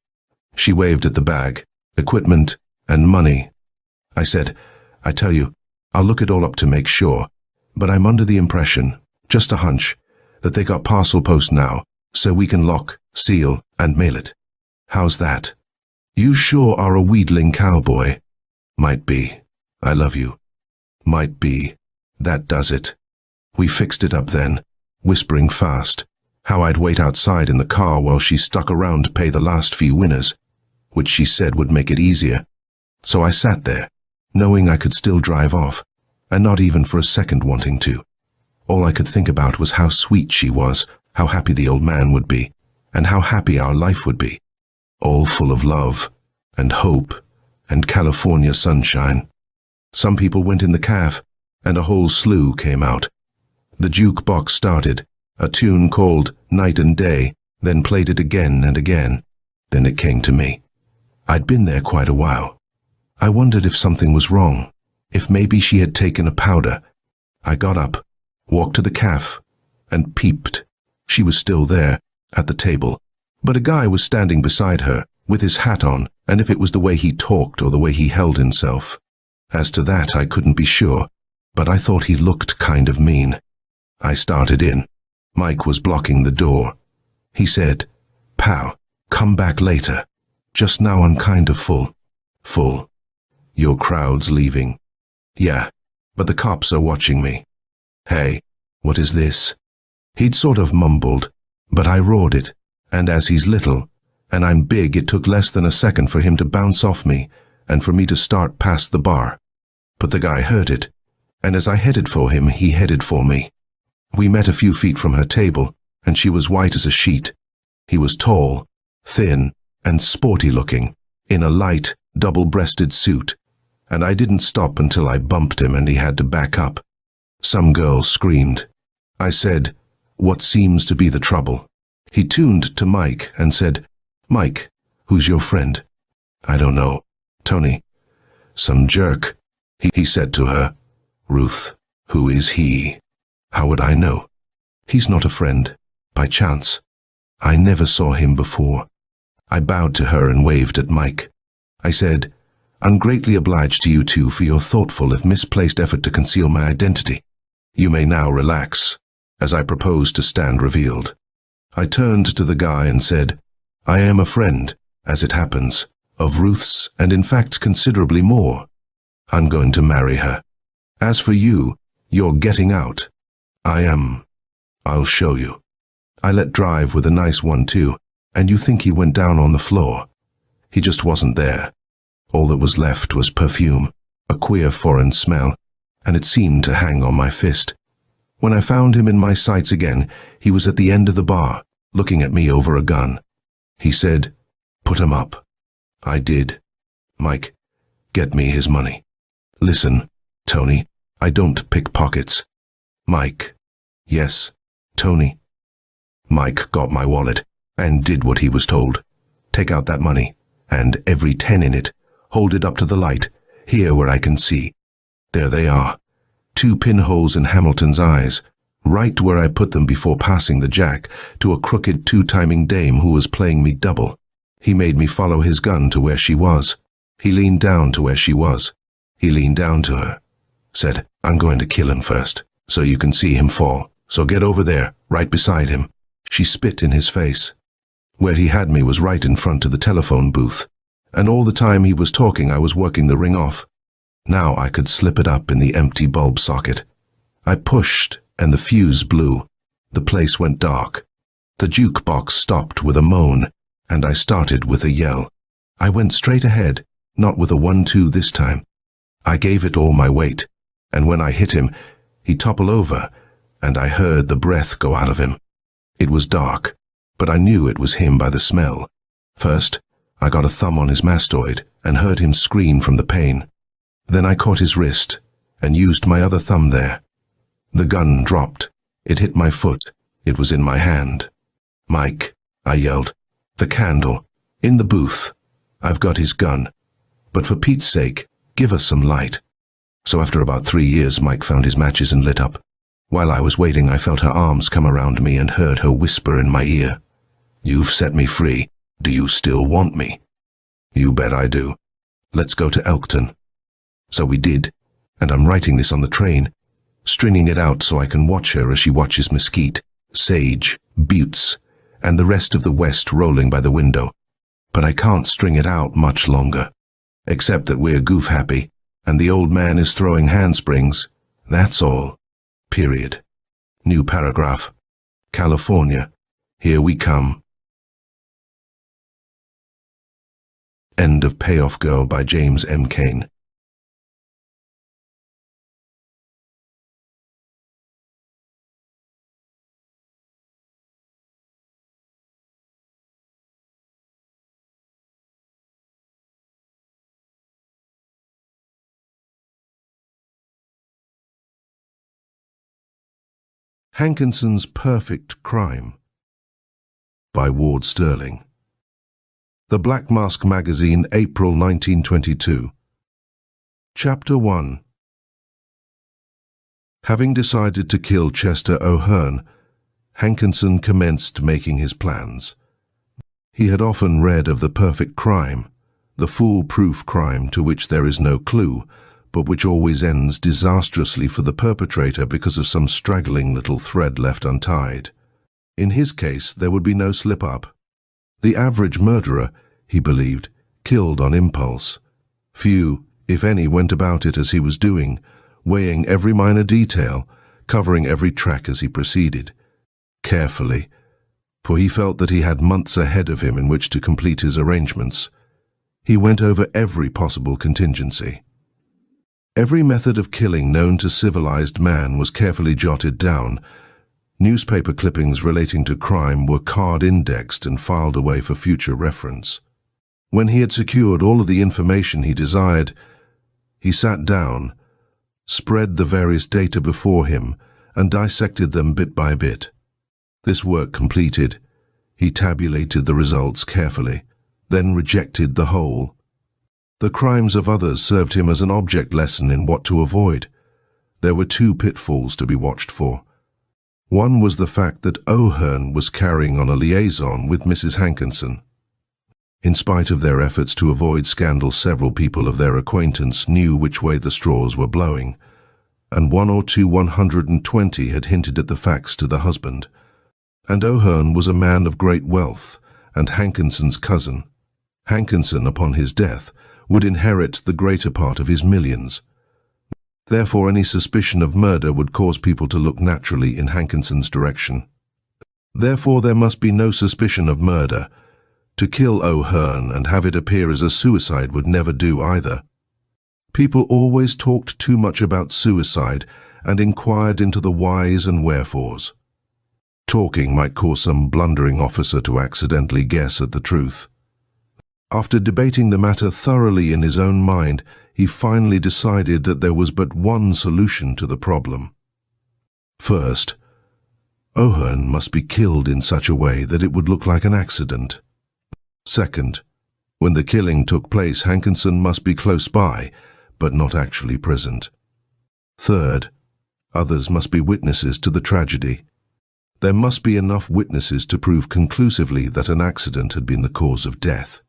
She waved at the bag, equipment, and money. I said, "I tell you, I'll look it all up to make sure, but I'm under the impression, just a hunch, that they got parcel post now, so we can lock, seal, and mail it. How's that?" "You sure are a wheedling cowboy." "Might be. I love you." "Might be. That does it." We fixed it up then, whispering fast, how I'd wait outside in the car while she stuck around to pay the last few winners, which she said would make it easier. So I sat there, knowing I could still drive off, and not even for a second wanting to. All I could think about was how sweet she was, how happy the old man would be, and how happy our life would be. All full of love, and hope, and California sunshine. Some people went in the caf, and a whole slew came out. The jukebox started, a tune called Night and Day, then played it again and again. Then it came to me. I'd been there quite a while. I wondered if something was wrong, if maybe she had taken a powder. I got up, walked to the caf, and peeped. She was still there, at the table, but a guy was standing beside her, with his hat on, and if it was the way he talked or the way he held himself. As to that, I couldn't be sure, but I thought he looked kind of mean. I started in. Mike was blocking the door. He said, "Pal, come back later. Just now I'm kind of full." "Full? Your crowd's leaving." "Yeah, but the cops are watching me." "Hey, what is this?" He'd sort of mumbled, but I roared it, and as he's little, and I'm big, it took less than a second for him to bounce off me and for me to start past the bar. But the guy heard it, and as I headed for him, he headed for me. We met a few feet from her table, and she was white as a sheet. He was tall, thin, and sporty-looking, in a light, double-breasted suit, and I didn't stop until I bumped him and he had to back up. Some girl screamed. I said, "What seems to be the trouble?" He tuned to Mike and said, "Mike, who's your friend?" "I don't know. Tony." "Some jerk," he said to her. "Ruth, who is he?" "How would I know? He's not a friend, by chance. I never saw him before." I bowed to her and waved at Mike. I said, "I'm greatly obliged to you two for your thoughtful if misplaced effort to conceal my identity. You may now relax," as I proposed to stand revealed. I turned to the guy and said, "I am a friend, as it happens, of Ruth's, and in fact considerably more. I'm going to marry her. As for you, you're getting out." "I am. I'll show you." I let drive with a nice 1-2, and you think he went down on the floor. He just wasn't there. All that was left was perfume, a queer foreign smell, and it seemed to hang on my fist. When I found him in my sights again, he was at the end of the bar, looking at me over a gun. He said, "Put him up." I did. "Mike, get me his money." "Listen, Tony, I don't pick pockets." "Mike." "Yes, Tony." Mike got my wallet and did what he was told. "Take out that money, and every 10 in it, hold it up to the light, here where I can see. There they are. 2 pinholes in Hamilton's eyes, right where I put them before passing the jack to a crooked 2-timing dame who was playing me double. He made me follow his gun to where she was. He leaned down to where she was. He leaned down to her. Said, "I'm going to kill him first, so you can see him fall. So get over there, right beside him." She spit in his face. Where he had me was right in front of the telephone booth, and all the time he was talking I was working the ring off. Now I could slip it up in the empty bulb socket. I pushed, and the fuse blew. The place went dark. The jukebox stopped with a moan, and I started with a yell. I went straight ahead, not with a 1-2 this time. I gave it all my weight, and when I hit him, he toppled over, and I heard the breath go out of him. It was dark, but I knew it was him by the smell. First, I got a thumb on his mastoid and heard him scream from the pain. Then I caught his wrist and used my other thumb there. The gun dropped. It hit my foot. It was in my hand. "Mike," I yelled. "The candle. In the booth. I've got his gun. But for Pete's sake, give us some light." So after about 3 years, Mike found his matches and lit up. While I was waiting, I felt her arms come around me and heard her whisper in my ear, "You've set me free. Do you still want me?" "You bet I do. Let's go to Elkton." So we did, and I'm writing this on the train, stringing it out so I can watch her as she watches Mesquite, Sage, Buttes, and the rest of the West rolling by the window. But I can't string it out much longer, except that we're goof happy, and the old man is throwing handsprings. That's all. Period. New paragraph. California. Here we come. End of Payoff Girl by James M. Cain. Hankinson's Perfect Crime by Ward Sterling. The Black Mask Magazine, April 1922. Chapter 1. Having decided to kill Chester O'Hearn, Hankinson commenced making his plans. He had often read of the perfect crime, the foolproof crime to which there is no clue, but which always ends disastrously for the perpetrator because of some straggling little thread left untied. In his case, there would be no slip-up. The average murderer, he believed, killed on impulse. Few, if any, went about it as he was doing, weighing every minor detail, covering every track as he proceeded. Carefully, for he felt that he had months ahead of him in which to complete his arrangements. He went over every possible contingency. Every method of killing known to civilized man was carefully jotted down. Newspaper clippings relating to crime were card-indexed and filed away for future reference. When he had secured all of the information he desired, he sat down, spread the various data before him, and dissected them bit by bit. This work completed, he tabulated the results carefully, then rejected the whole. The crimes of others served him as an object lesson in what to avoid. There were 2 pitfalls to be watched for. One was the fact that O'Hearn was carrying on a liaison with Mrs. Hankinson. In spite of their efforts to avoid scandal, several people of their acquaintance knew which way the straws were blowing, and 1 or 2 120 had hinted at the facts to the husband. And O'Hearn was a man of great wealth, and Hankinson's cousin. Hankinson, upon his death, would inherit the greater part of his millions. Therefore, any suspicion of murder would cause people to look naturally in Hankinson's direction. Therefore, there must be no suspicion of murder. To kill O'Hearn and have it appear as a suicide would never do either. People always talked too much about suicide and inquired into the whys and wherefores. Talking might cause some blundering officer to accidentally guess at the truth. After debating the matter thoroughly in his own mind, he finally decided that there was but one solution to the problem. First, O'Hearn must be killed in such a way that it would look like an accident. Second, when the killing took place, Hankinson must be close by, but not actually present. Third, others must be witnesses to the tragedy. There must be enough witnesses to prove conclusively that an accident had been the cause of death.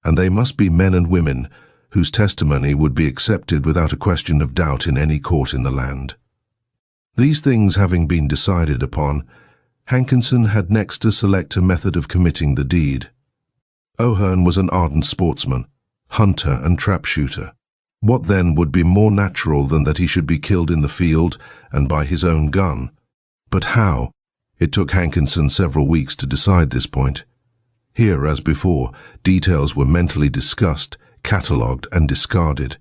And they must be men and women whose testimony would be accepted without a question of doubt in any court in the land. These things having been decided upon, Hankinson had next to select a method of committing the deed. O'Hearn was an ardent sportsman, hunter and trap shooter. What then would be more natural than that he should be killed in the field and by his own gun? But how? It took Hankinson several weeks to decide this point. Here, as before, details were mentally discussed, catalogued, and discarded.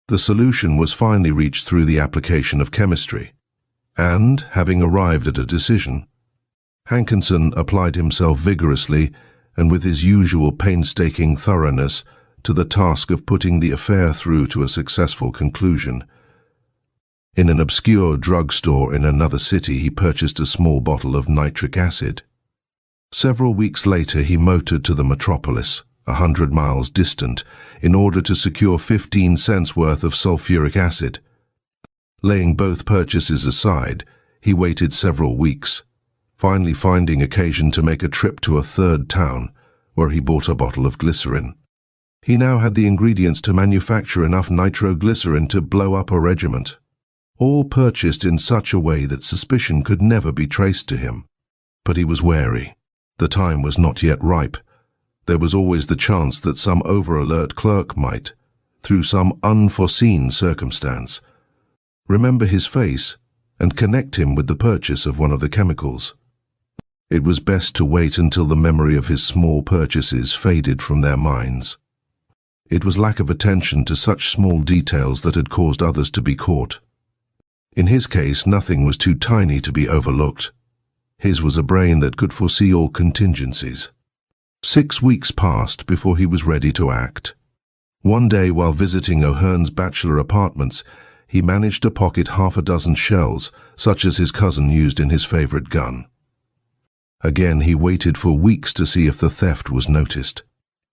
The solution was finally reached through the application of chemistry. And, having arrived at a decision, Hankinson applied himself vigorously and with his usual painstaking thoroughness to the task of putting the affair through to a successful conclusion. In an obscure drugstore in another city, he purchased a small bottle of nitric acid. Several weeks later, he motored to the metropolis, 100 miles distant, in order to secure 15 cents worth of sulfuric acid. Laying both purchases aside, he waited several weeks, finally finding occasion to make a trip to a third town, where he bought a bottle of glycerin. He now had the ingredients to manufacture enough nitroglycerin to blow up a regiment, all purchased in such a way that suspicion could never be traced to him. But he was wary. The time was not yet ripe. There was always the chance that some over-alert clerk might, through some unforeseen circumstance, remember his face and connect him with the purchase of one of the chemicals. It was best to wait until the memory of his small purchases faded from their minds. It was lack of attention to such small details that had caused others to be caught. In his case, nothing was too tiny to be overlooked. His was a brain that could foresee all contingencies. 6 weeks passed before he was ready to act. One day, while visiting O'Hearn's bachelor apartments, he managed to pocket 6 shells, such as his cousin used in his favorite gun. Again, he waited for weeks to see if the theft was noticed.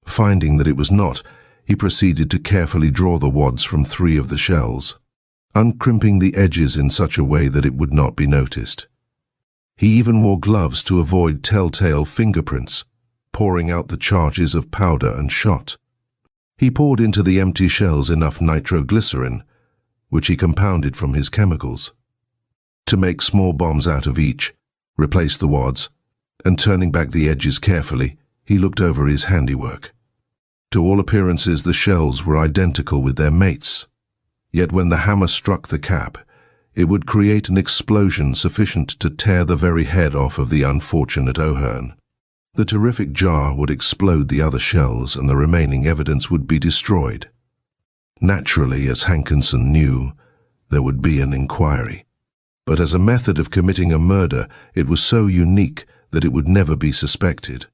Finding that it was not, he proceeded to carefully draw the wads from 3 of the shells, uncrimping the edges in such a way that it would not be noticed. He even wore gloves to avoid telltale fingerprints, pouring out the charges of powder and shot. He poured into the empty shells enough nitroglycerin, which he compounded from his chemicals. To make small bombs out of each, replaced the wads, and turning back the edges carefully, he looked over his handiwork. To all appearances, the shells were identical with their mates. Yet when the hammer struck the cap, it would create an explosion sufficient to tear the very head off of the unfortunate O'Hearn. The terrific jar would explode the other shells, and the remaining evidence would be destroyed. Naturally, as Hankinson knew, there would be an inquiry. But as a method of committing a murder, it was so unique that it would never be suspected.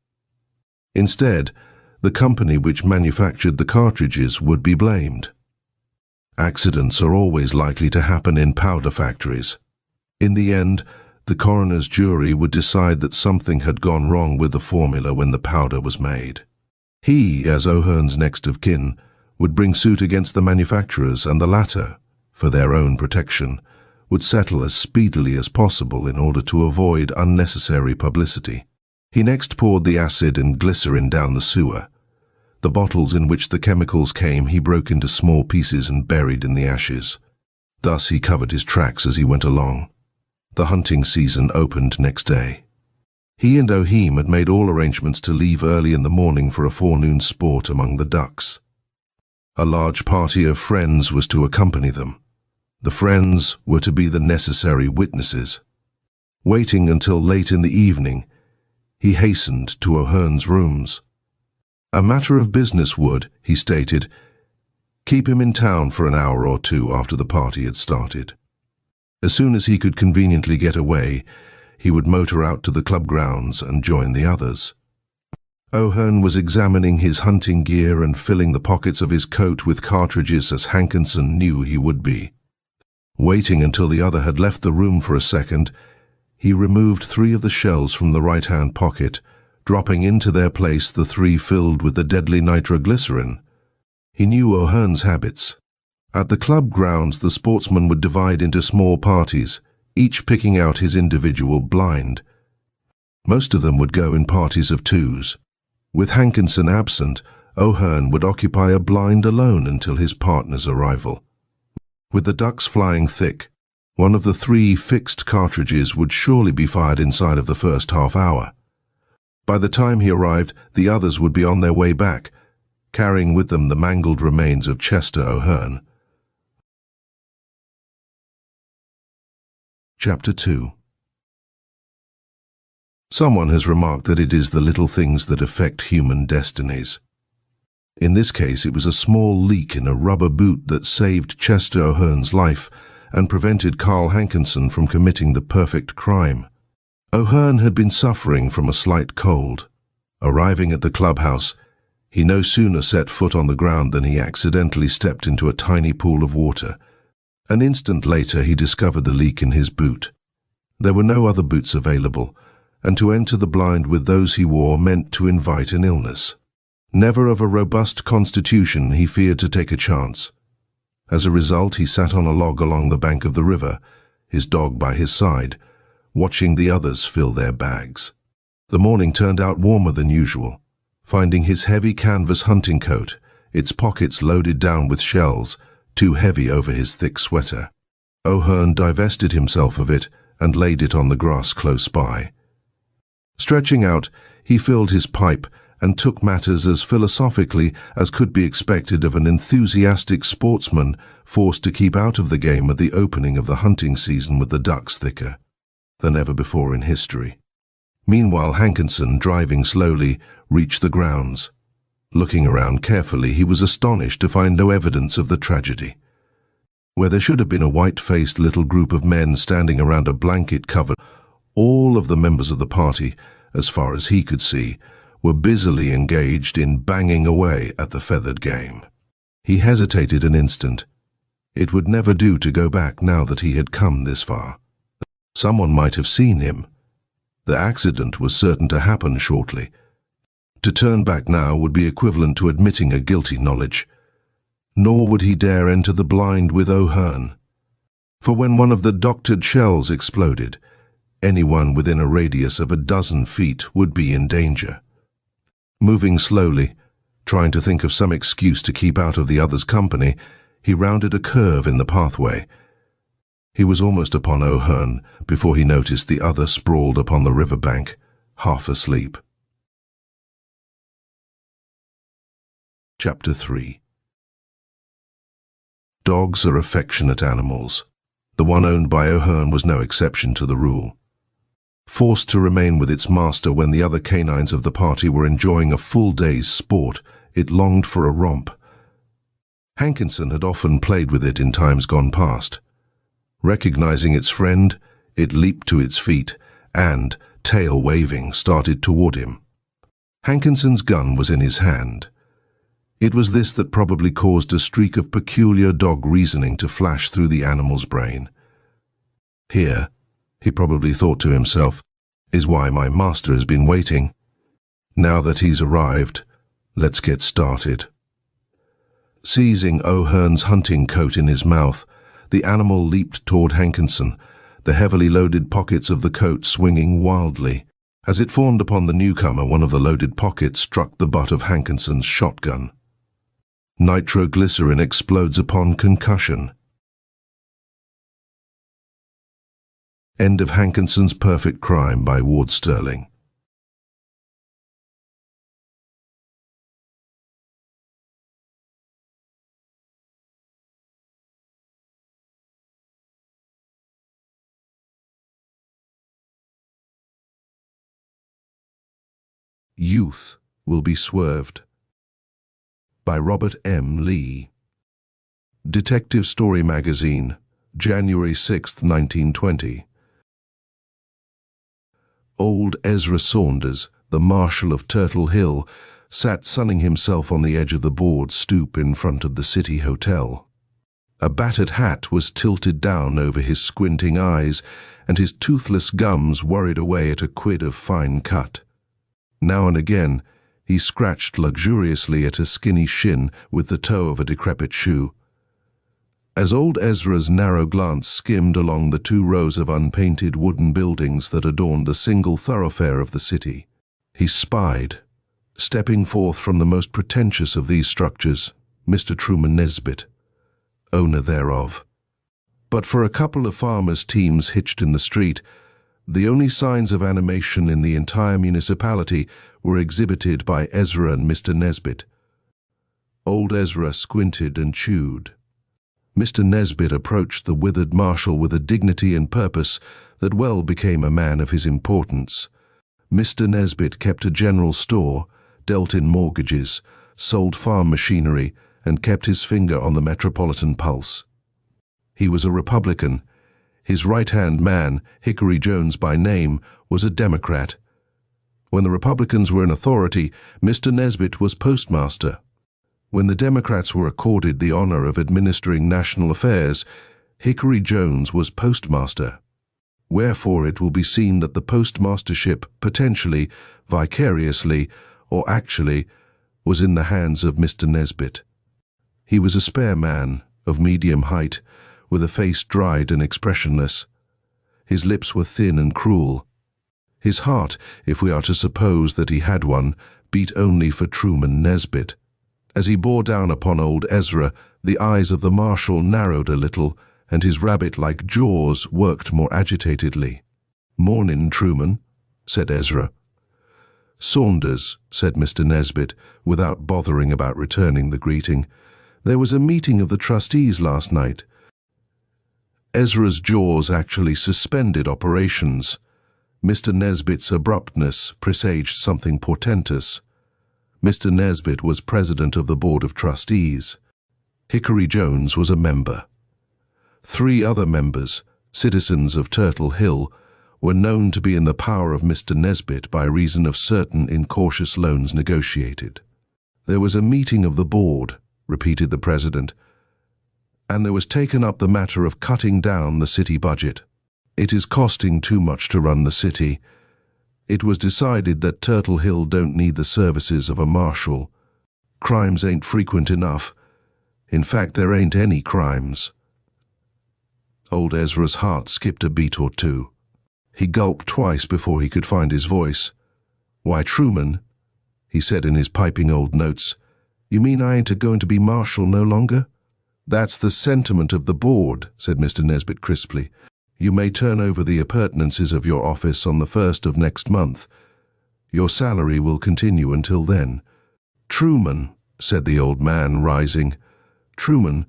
Instead, the company which manufactured the cartridges would be blamed. Accidents are always likely to happen in powder factories. In the end, the coroner's jury would decide that something had gone wrong with the formula when the powder was made. He, as O'Hearn's next of kin, would bring suit against the manufacturers, and the latter, for their own protection, would settle as speedily as possible in order to avoid unnecessary publicity. He next poured the acid and glycerin down the sewer. The bottles in which the chemicals came he broke into small pieces and buried in the ashes. Thus he covered his tracks as he went along. The hunting season opened next day. He and O'Hearn had made all arrangements to leave early in the morning for a forenoon sport among the ducks. A large party of friends was to accompany them. The friends were to be the necessary witnesses. Waiting until late in the evening, he hastened to O'Hearn's rooms. A matter of business would, he stated, keep him in town for an hour or two after the party had started. As soon as he could conveniently get away, he would motor out to the club grounds and join the others. O'Hearn was examining his hunting gear and filling the pockets of his coat with cartridges as Hankinson knew he would be. Waiting until the other had left the room for a second, he removed 3 of the shells from the right-hand pocket, dropping into their place the 3 filled with the deadly nitroglycerin. He knew O'Hearn's habits. At the club grounds, the sportsmen would divide into small parties, each picking out his individual blind. Most of them would go in parties of 2s. With Hankinson absent, O'Hearn would occupy a blind alone until his partner's arrival. With the ducks flying thick, one of the 3 fixed cartridges would surely be fired inside of the first half hour. By the time he arrived, the others would be on their way back, carrying with them the mangled remains of Chester O'Hearn. Chapter 2. Someone has remarked that it is the little things that affect human destinies. In this case, it was a small leak in a rubber boot that saved Chester O'Hearn's life and prevented Carl Hankinson from committing the perfect crime. O'Hearn had been suffering from a slight cold. Arriving at the clubhouse, he no sooner set foot on the ground than he accidentally stepped into a tiny pool of water. An instant later, he discovered the leak in his boot. There were no other boots available, and to enter the blind with those he wore meant to invite an illness. Never of a robust constitution, he feared to take a chance. As a result, he sat on a log along the bank of the river, his dog by his side, watching the others fill their bags. The morning turned out warmer than usual. Finding his heavy canvas hunting coat, its pockets loaded down with shells, too heavy over his thick sweater, O'Hearn divested himself of it and laid it on the grass close by. Stretching out, he filled his pipe and took matters as philosophically as could be expected of an enthusiastic sportsman forced to keep out of the game at the opening of the hunting season with the ducks thicker than ever before in history. Meanwhile, Hankinson, driving slowly, reached the grounds. Looking around carefully, he was astonished to find no evidence of the tragedy. Where there should have been a white-faced little group of men standing around a blanket covered, all of the members of the party, as far as he could see, were busily engaged in banging away at the feathered game. He hesitated an instant. It would never do to go back now that he had come this far. Someone might have seen him. The accident was certain to happen shortly. To turn back now would be equivalent to admitting a guilty knowledge. Nor would he dare enter the blind with O'Hearn. For when one of the doctored shells exploded, anyone within a radius of a dozen feet would be in danger. Moving slowly, trying to think of some excuse to keep out of the other's company, he rounded a curve in the pathway. He was almost upon O'Hearn before he noticed the other sprawled upon the riverbank, half asleep. Chapter 3. Dogs are affectionate animals. The one owned by O'Hearn was no exception to the rule. Forced to remain with its master when the other canines of the party were enjoying a full day's sport, it longed for a romp. Hankinson had often played with it in times gone past. Recognizing its friend, it leaped to its feet and, tail waving, started toward him. Hankinson's gun was in his hand. It was this that probably caused a streak of peculiar dog reasoning to flash through the animal's brain. Here, he probably thought to himself, is why my master has been waiting. Now that he's arrived, let's get started. Seizing O'Hearn's hunting coat in his mouth, the animal leaped toward Hankinson, the heavily loaded pockets of the coat swinging wildly. As it fawned upon the newcomer, one of the loaded pockets struck the butt of Hankinson's shotgun. Nitroglycerin explodes upon concussion. End of Hankinson's Perfect Crime by Ward Sterling. Youth Will Be Swerved by Robert M. Lee. Detective Story Magazine, January 6, 1920. Old Ezra Saunders, the Marshal of Turtle Hill, sat sunning himself on the edge of the board stoop in front of the City Hotel. A battered hat was tilted down over his squinting eyes, and his toothless gums worried away at a quid of fine cut. Now and again, he scratched luxuriously at a skinny shin with the toe of a decrepit shoe. As old Ezra's narrow glance skimmed along the 2 rows of unpainted wooden buildings that adorned the single thoroughfare of the city, he spied, stepping forth from the most pretentious of these structures, Mr. Truman Nesbitt, owner thereof. But for a couple of farmers' teams hitched in the street, the only signs of animation in the entire municipality were exhibited by Ezra and Mr. Nesbitt. Old Ezra squinted and chewed. Mr. Nesbitt approached the withered marshal with a dignity and purpose that well became a man of his importance. Mr. Nesbitt kept a general store, dealt in mortgages, sold farm machinery, and kept his finger on the metropolitan pulse. He was a Republican. His right-hand man, Hickory Jones by name, was a Democrat. When the Republicans were in authority, Mr. Nesbitt was postmaster. When the Democrats were accorded the honor of administering national affairs, Hickory Jones was postmaster. wherefore it will be seen that the postmastership potentially, vicariously, or actually, was in the hands of Mr. Nesbit. He was a spare man, of medium height, with a face dried and expressionless. His lips were thin and cruel. His heart, if we are to suppose that he had one, beat only for Truman Nesbit. As he bore down upon old Ezra, the eyes of the marshal narrowed a little, and his rabbit-like jaws worked more agitatedly. "Mornin', Truman," said Ezra. "Saunders," said Mr. Nesbit, without bothering about returning the greeting. "There was a meeting of the trustees last night." Ezra's jaws actually suspended operations. Mr. Nesbit's abruptness presaged something portentous. Mr. Nesbit was president of the Board of Trustees. Hickory Jones was a member. 3 other members, citizens of Turtle Hill, were known to be in the power of Mr. Nesbit by reason of certain incautious loans negotiated. "There was a meeting of the board," repeated the president, "and there was taken up the matter of cutting down the city budget. It is costing too much to run the city. It was decided that Turtle Hill don't need the services of a marshal. Crimes ain't frequent enough. In fact, there ain't any crimes." Old Ezra's heart skipped a beat or two. He gulped twice before he could find his voice. "Why, Truman," he said in his piping old notes, "you mean I ain't a-going to be marshal no longer?" "That's the sentiment of the board," said Mr. Nesbit crisply. "You may turn over the appurtenances of your office on the 1st of next month. Your salary will continue until then." "Truman," said the old man, rising. "Truman,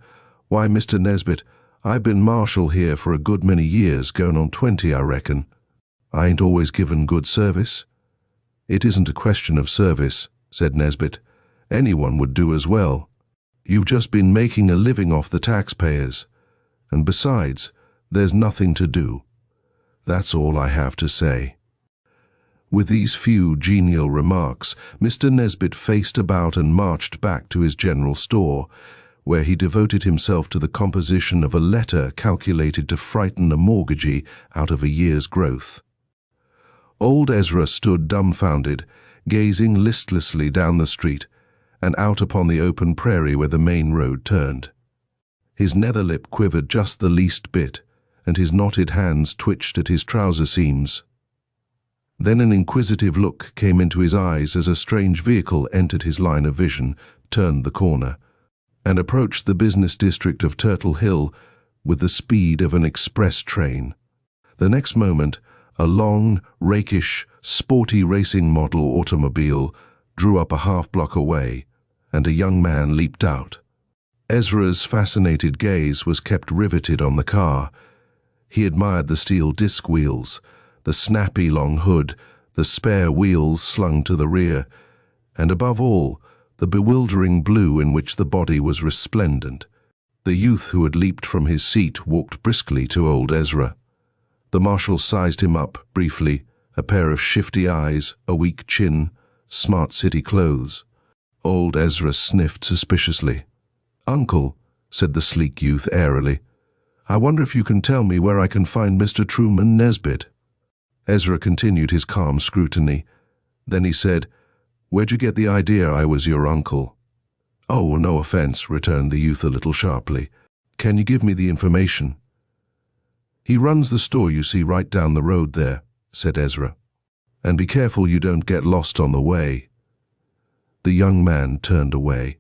why, Mr. Nesbit, I've been marshal here for a good many years, going on 20, I reckon. I ain't always given good service." "It isn't a question of service," said Nesbit. "Anyone would do as well. You've just been making a living off the taxpayers. And besides, there's nothing to do. That's all I have to say." With these few genial remarks, Mr. Nesbit faced about and marched back to his general store, where he devoted himself to the composition of a letter calculated to frighten a mortgagee out of a year's growth. Old Ezra stood dumbfounded, gazing listlessly down the street and out upon the open prairie where the main road turned. His nether lip quivered just the least bit, and his knotted hands twitched at his trouser seams. Then an inquisitive look came into his eyes as a strange vehicle entered his line of vision, turned the corner, and approached the business district of Turtle Hill with the speed of an express train. The next moment, a long, rakish, sporty racing model automobile drew up a half-block away, and a young man leaped out. Ezra's fascinated gaze was kept riveted on the car. He admired the steel disc wheels, the snappy long hood, the spare wheels slung to the rear, and above all, the bewildering blue in which the body was resplendent. The youth who had leaped from his seat walked briskly to old Ezra. The marshal sized him up briefly, a pair of shifty eyes, a weak chin, smart city clothes. Old Ezra sniffed suspiciously. "Uncle," said the sleek youth airily, "I wonder if you can tell me where I can find Mr. Truman Nesbit." Ezra continued his calm scrutiny. Then he said, "Where'd you get the idea I was your uncle?" "Oh, no offense," returned the youth a little sharply. "Can you give me the information?" "He runs the store you see right down the road there," said Ezra. "And be careful you don't get lost on the way." The young man turned away.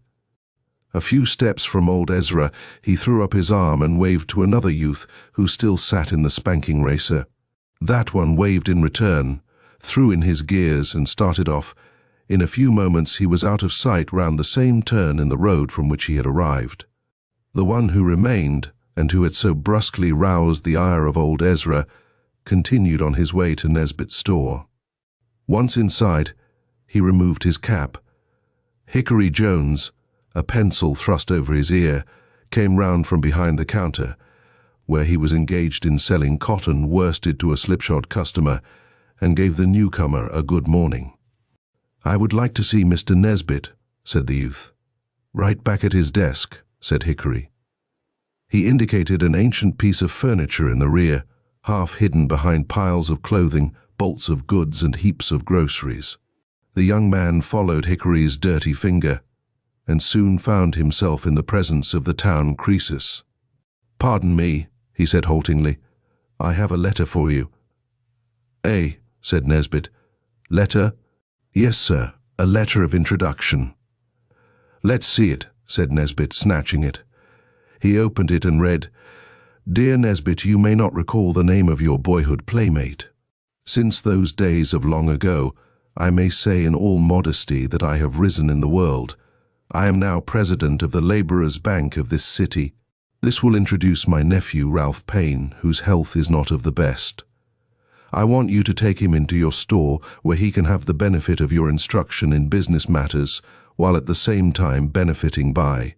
A few steps from old Ezra, he threw up his arm and waved to another youth who still sat in the spanking racer. That one waved in return, threw in his gears and started off. In a few moments he was out of sight round the same turn in the road from which he had arrived. The one who remained, and who had so brusquely roused the ire of old Ezra, continued on his way to Nesbit's store. Once inside, he removed his cap. Hickory Jones, a pencil thrust over his ear, came round from behind the counter, where he was engaged in selling cotton worsted to a slipshod customer, and gave the newcomer a good morning. "I would like to see Mr. Nesbit," said the youth. "Right back at his desk," said Hickory. He indicated an ancient piece of furniture in the rear, half hidden behind piles of clothing, bolts of goods, and heaps of groceries. The young man followed Hickory's dirty finger, and soon found himself in the presence of the town Croesus. "Pardon me," he said haltingly. "I have a letter for you." "Eh?" said Nesbit. "Letter?" "Yes, sir, a letter of introduction." "Let's see it," said Nesbit, snatching it. He opened it and read, "Dear Nesbit, you may not recall the name of your boyhood playmate. Since those days of long ago, I may say in all modesty that I have risen in the world. I am now president of the Laborers' Bank of this city. This will introduce my nephew, Ralph Payne, whose health is not of the best. I want you to take him into your store where he can have the benefit of your instruction in business matters while at the same time benefiting by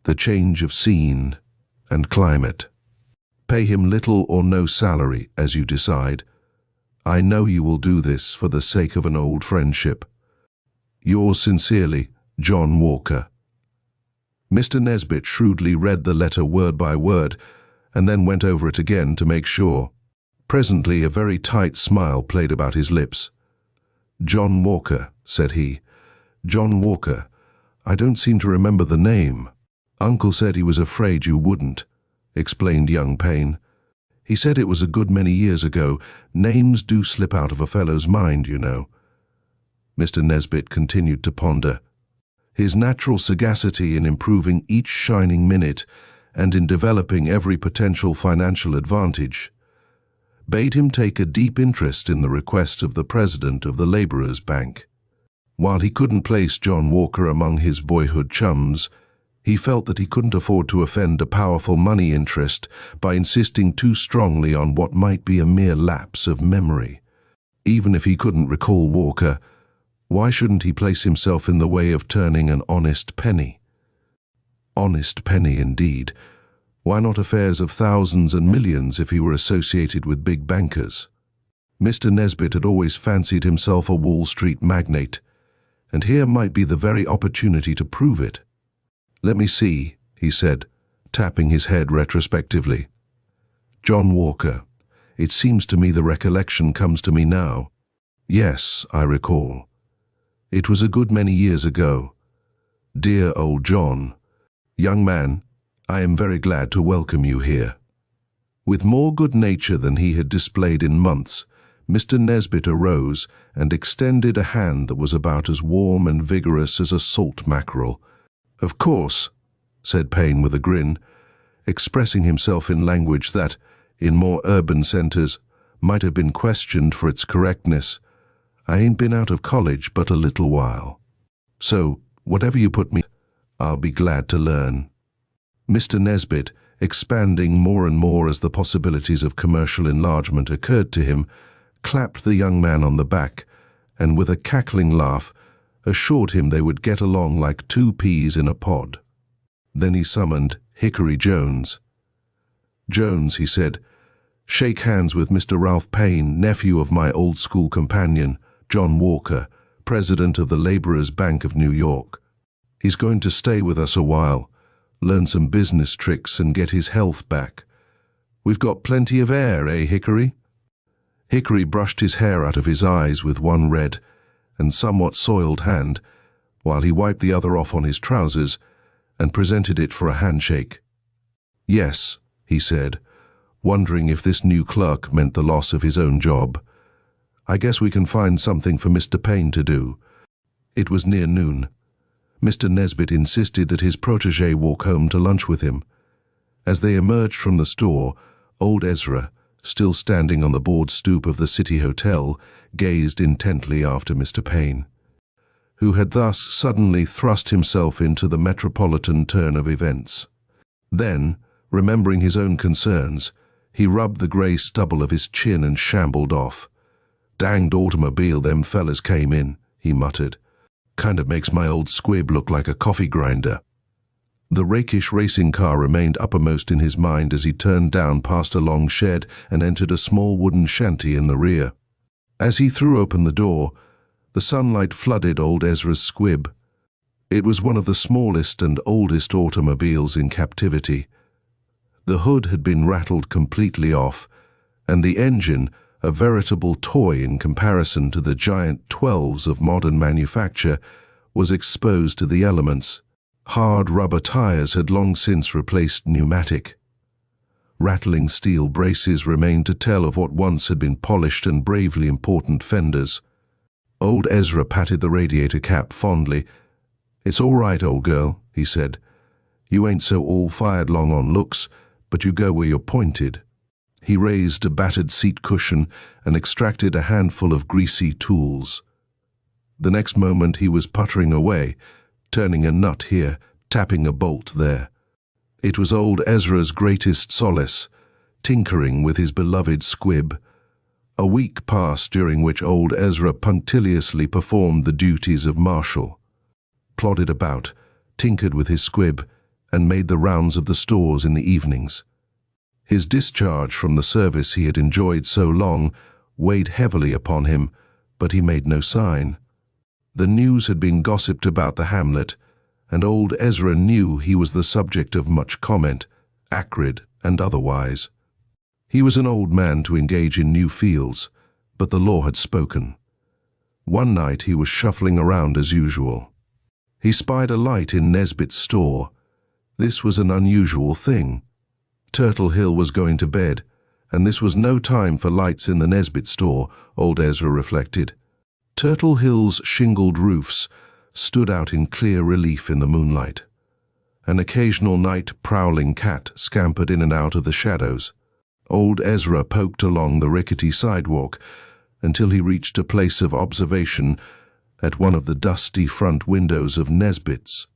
the change of scene and climate. Pay him little or no salary as you decide. I know you will do this for the sake of an old friendship. Yours sincerely, John Walker." Mr. Nesbit shrewdly read the letter word by word and then went over it again to make sure. Presently a very tight smile played about his lips. "John Walker," said he. "John Walker. I don't seem to remember the name." "Uncle said he was afraid you wouldn't," explained young Payne. "He said it was a good many years ago. Names do slip out of a fellow's mind, you know." Mr. Nesbit continued to ponder. His natural sagacity in improving each shining minute and in developing every potential financial advantage bade him take a deep interest in the request of the president of the Laborers' Bank. While he couldn't place John Walker among his boyhood chums, he felt that he couldn't afford to offend a powerful money interest by insisting too strongly on what might be a mere lapse of memory. Even if he couldn't recall Walker, why shouldn't he place himself in the way of turning an honest penny? Honest penny indeed. Why not affairs of thousands and millions if he were associated with big bankers? Mr. Nesbit had always fancied himself a Wall Street magnate, and here might be the very opportunity to prove it. "Let me see," he said, tapping his head retrospectively. "John Walker. It seems to me the recollection comes to me now. Yes, I recall. It was a good many years ago. Dear old John. Young man, I am very glad to welcome you here." With more good nature than he had displayed in months, Mr. Nesbit arose and extended a hand that was about as warm and vigorous as a salt mackerel. "Of course," said Payne with a grin, expressing himself in language that, in more urban centers, might have been questioned for its correctness. "I ain't been out of college but a little while. So, whatever you put me, I'll be glad to learn." Mr. Nesbit, expanding more and more as the possibilities of commercial enlargement occurred to him, clapped the young man on the back, and with a cackling laugh, assured him they would get along like two peas in a pod. Then he summoned Hickory Jones. "Jones," he said, "shake hands with Mr. Ralph Payne, nephew of my old school companion, John Walker, president of the Laborers' Bank of New York. He's going to stay with us a while, learn some business tricks and get his health back. We've got plenty of air, eh, Hickory?" Hickory brushed his hair out of his eyes with one red and somewhat soiled hand, while he wiped the other off on his trousers and presented it for a handshake. "Yes," he said, wondering if this new clerk meant the loss of his own job. "I guess we can find something for Mr. Payne to do." It was near noon. Mr. Nesbit insisted that his protégé walk home to lunch with him. As they emerged from the store, old Ezra, still standing on the board stoop of the City Hotel, gazed intently after Mr. Payne, who had thus suddenly thrust himself into the metropolitan turn of events. Then, remembering his own concerns, he rubbed the grey stubble of his chin and shambled off. "Danged automobile them fellas came in," he muttered. "Kind of makes my old squib look like a coffee grinder." The rakish racing car remained uppermost in his mind as he turned down past a long shed and entered a small wooden shanty in the rear. As he threw open the door, the sunlight flooded old Ezra's squib. It was one of the smallest and oldest automobiles in captivity. The hood had been rattled completely off, and the engine, a veritable toy in comparison to the giant 12s of modern manufacture, was exposed to the elements. Hard rubber tires had long since replaced pneumatic. Rattling steel braces remained to tell of what once had been polished and bravely important fenders. Old Ezra patted the radiator cap fondly. "It's all right, old girl," he said. "You ain't so all-fired long on looks, but you go where you're pointed." He raised a battered seat cushion and extracted a handful of greasy tools. The next moment he was puttering away, turning a nut here, tapping a bolt there. It was old Ezra's greatest solace, tinkering with his beloved squib. A week passed during which old Ezra punctiliously performed the duties of marshal, plodded about, tinkered with his squib, and made the rounds of the stores in the evenings. His discharge from the service he had enjoyed so long weighed heavily upon him, but he made no sign. The news had been gossiped about the hamlet, and old Ezra knew he was the subject of much comment, acrid and otherwise. He was an old man to engage in new fields, but the law had spoken. One night he was shuffling around as usual. He spied a light in Nesbitt's store. This was an unusual thing. Turtle Hill was going to bed, and this was no time for lights in the Nesbitt store, old Ezra reflected. Turtle Hill's shingled roofs stood out in clear relief in the moonlight. An occasional night prowling cat scampered in and out of the shadows. Old Ezra poked along the rickety sidewalk until he reached a place of observation at one of the dusty front windows of Nesbitt's.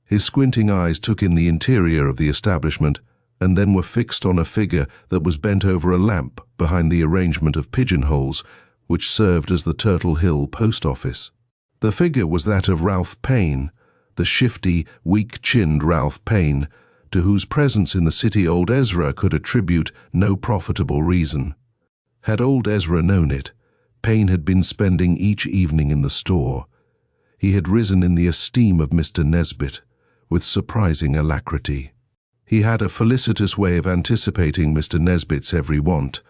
His squinting eyes took in the interior of the establishment and then were fixed on a figure that was bent over a lamp behind the arrangement of pigeonholes which served as the Turtle Hill post office. The figure was that of Ralph Payne, the shifty, weak-chinned Ralph Payne, to whose presence in the city old Ezra could attribute no profitable reason. Had old Ezra known it, Payne had been spending each evening in the store. He had risen in the esteem of Mr. Nesbitt with surprising alacrity. He had a felicitous way of anticipating Mr. Nesbitt's every want,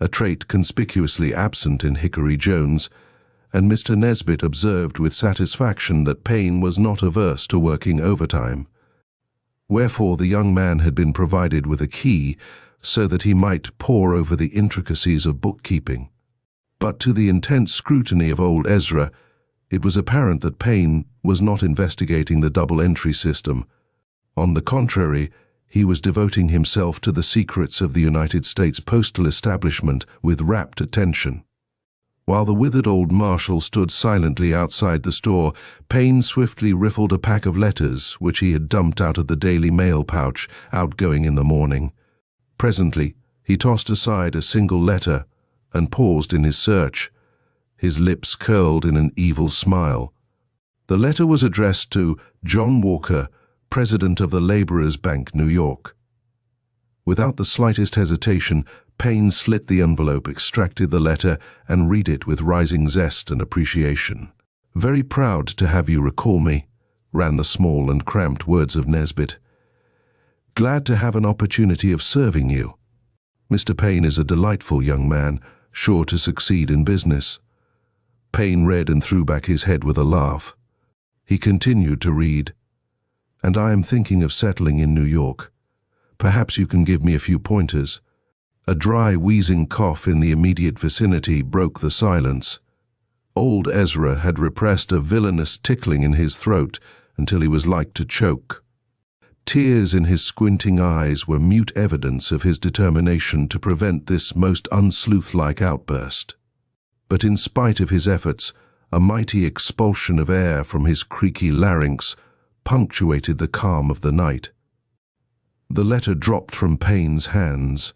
a trait conspicuously absent in Hickory Jones, and Mr. Nesbitt observed with satisfaction that Payne was not averse to working overtime. Wherefore the young man had been provided with a key so that he might pore over the intricacies of bookkeeping. But to the intense scrutiny of old Ezra, it was apparent that Payne was not investigating the double-entry system. On the contrary, he was devoting himself to the secrets of the United States postal establishment with rapt attention. While the withered old marshal stood silently outside the store, Payne swiftly riffled a pack of letters which he had dumped out of the Daily Mail pouch, outgoing in the morning. Presently, he tossed aside a single letter and paused in his search. His lips curled in an evil smile. The letter was addressed to John Walker, President of the Laborers' Bank, New York. Without the slightest hesitation, Payne slit the envelope, extracted the letter, and read it with rising zest and appreciation. "Very proud to have you recall me," ran the small and cramped words of Nesbitt. "Glad to have an opportunity of serving you. Mr. Payne is a delightful young man, sure to succeed in business." Payne read and threw back his head with a laugh. He continued to read, "And I am thinking of settling in New York. Perhaps you can give me a few pointers." A dry, wheezing cough in the immediate vicinity broke the silence. Old Ezra had repressed a villainous tickling in his throat until he was like to choke. Tears in his squinting eyes were mute evidence of his determination to prevent this most unsleuth-like outburst. But in spite of his efforts, a mighty expulsion of air from his creaky larynx punctuated the calm of the night. The letter dropped from Payne's hands.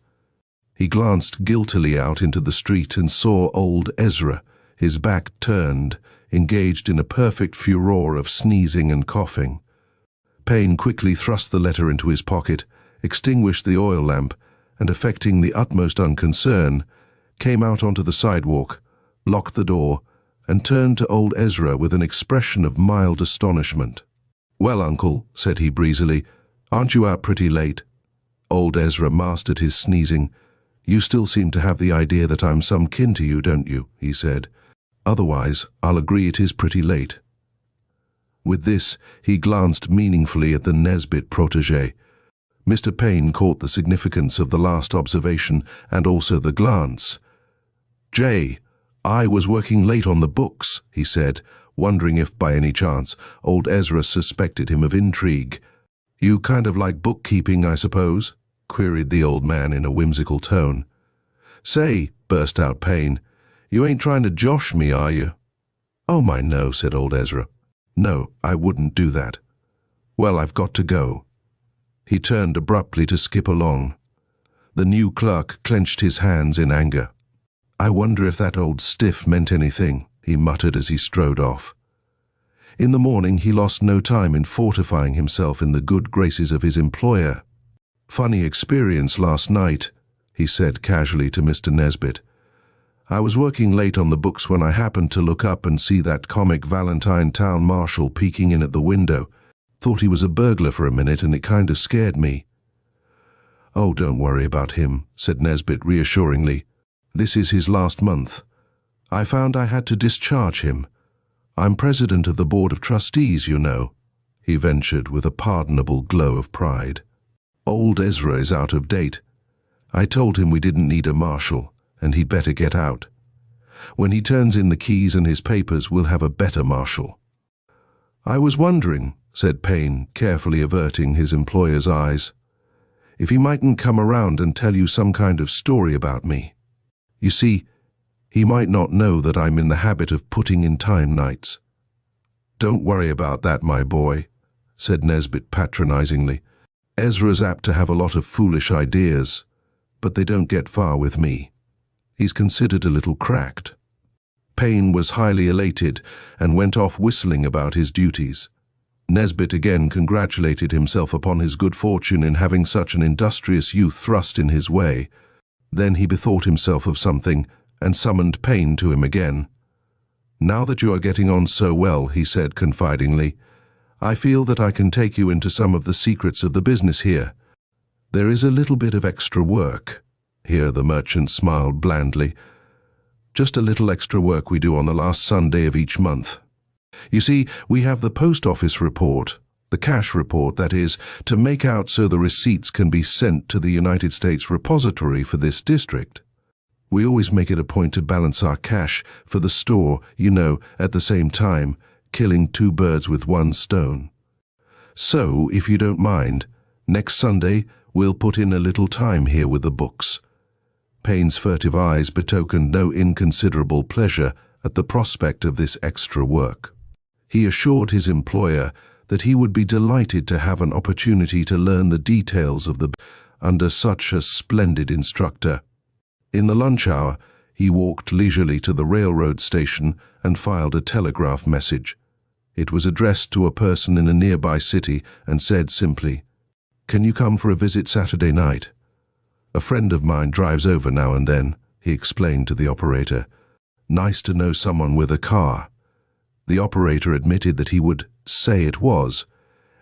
He glanced guiltily out into the street and saw old Ezra, his back turned, engaged in a perfect furore of sneezing and coughing. Payne quickly thrust the letter into his pocket, extinguished the oil lamp, and, affecting the utmost unconcern, came out onto the sidewalk, locked the door, and turned to old Ezra with an expression of mild astonishment. "Well, uncle," said he breezily, "aren't you out pretty late?" Old Ezra mastered his sneezing. "You still seem to have the idea that I'm some kin to you, don't you?" he said. "Otherwise, I'll agree it is pretty late." With this, he glanced meaningfully at the Nesbit protégé. Mr. Payne caught the significance of the last observation and also the glance. "Jay, I was working late on the books," he said, wondering if by any chance old Ezra suspected him of intrigue. "You kind of like bookkeeping, I suppose?" queried the old man in a whimsical tone. "Say," burst out Payne, "you ain't trying to josh me, are you?" "Oh my no," said old Ezra. "No, I wouldn't do that. Well, I've got to go." He turned abruptly to skip along. The new clerk clenched his hands in anger. "I wonder if that old stiff meant anything," he muttered as he strode off. In the morning he lost no time in fortifying himself in the good graces of his employer. "Funny experience last night," he said casually to Mr. Nesbit. "I was working late on the books when I happened to look up and see that comic Valentine town marshal peeking in at the window. Thought he was a burglar for a minute and it kind of scared me." "Oh, don't worry about him," said Nesbit reassuringly. "This is his last month. I found I had to discharge him. I'm president of the board of trustees, you know," he ventured with a pardonable glow of pride. "Old Ezra is out of date. I told him we didn't need a marshal, and he'd better get out. When he turns in the keys and his papers, we'll have a better marshal." "I was wondering," said Payne, carefully averting his employer's eyes, "if he mightn't come around and tell you some kind of story about me. You see, he might not know that I'm in the habit of putting in time nights." "Don't worry about that, my boy," said Nesbit patronizingly. "Ezra's apt to have a lot of foolish ideas, but they don't get far with me. He's considered a little cracked." Payne was highly elated and went off whistling about his duties. Nesbit again congratulated himself upon his good fortune in having such an industrious youth thrust in his way. Then he bethought himself of something and summoned Payne to him again. "Now that you are getting on so well," he said confidingly, "I feel that I can take you into some of the secrets of the business here. There is a little bit of extra work." Here the merchant smiled blandly. "Just a little extra work we do on the last Sunday of each month. You see, we have the post office report, the cash report, that is, to make out so the receipts can be sent to the United States repository for this district. We always make it a point to balance our cash for the store, you know, at the same time, killing two birds with one stone. So, if you don't mind, next Sunday we'll put in a little time here with the books." Payne's furtive eyes betokened no inconsiderable pleasure at the prospect of this extra work. He assured his employer that he would be delighted to have an opportunity to learn the details of the under such a splendid instructor. In the lunch hour, he walked leisurely to the railroad station and filed a telegraph message. It was addressed to a person in a nearby city and said simply, "Can you come for a visit Saturday night? A friend of mine drives over now and then," he explained to the operator. "Nice to know someone with a car." The operator admitted that he would say it was,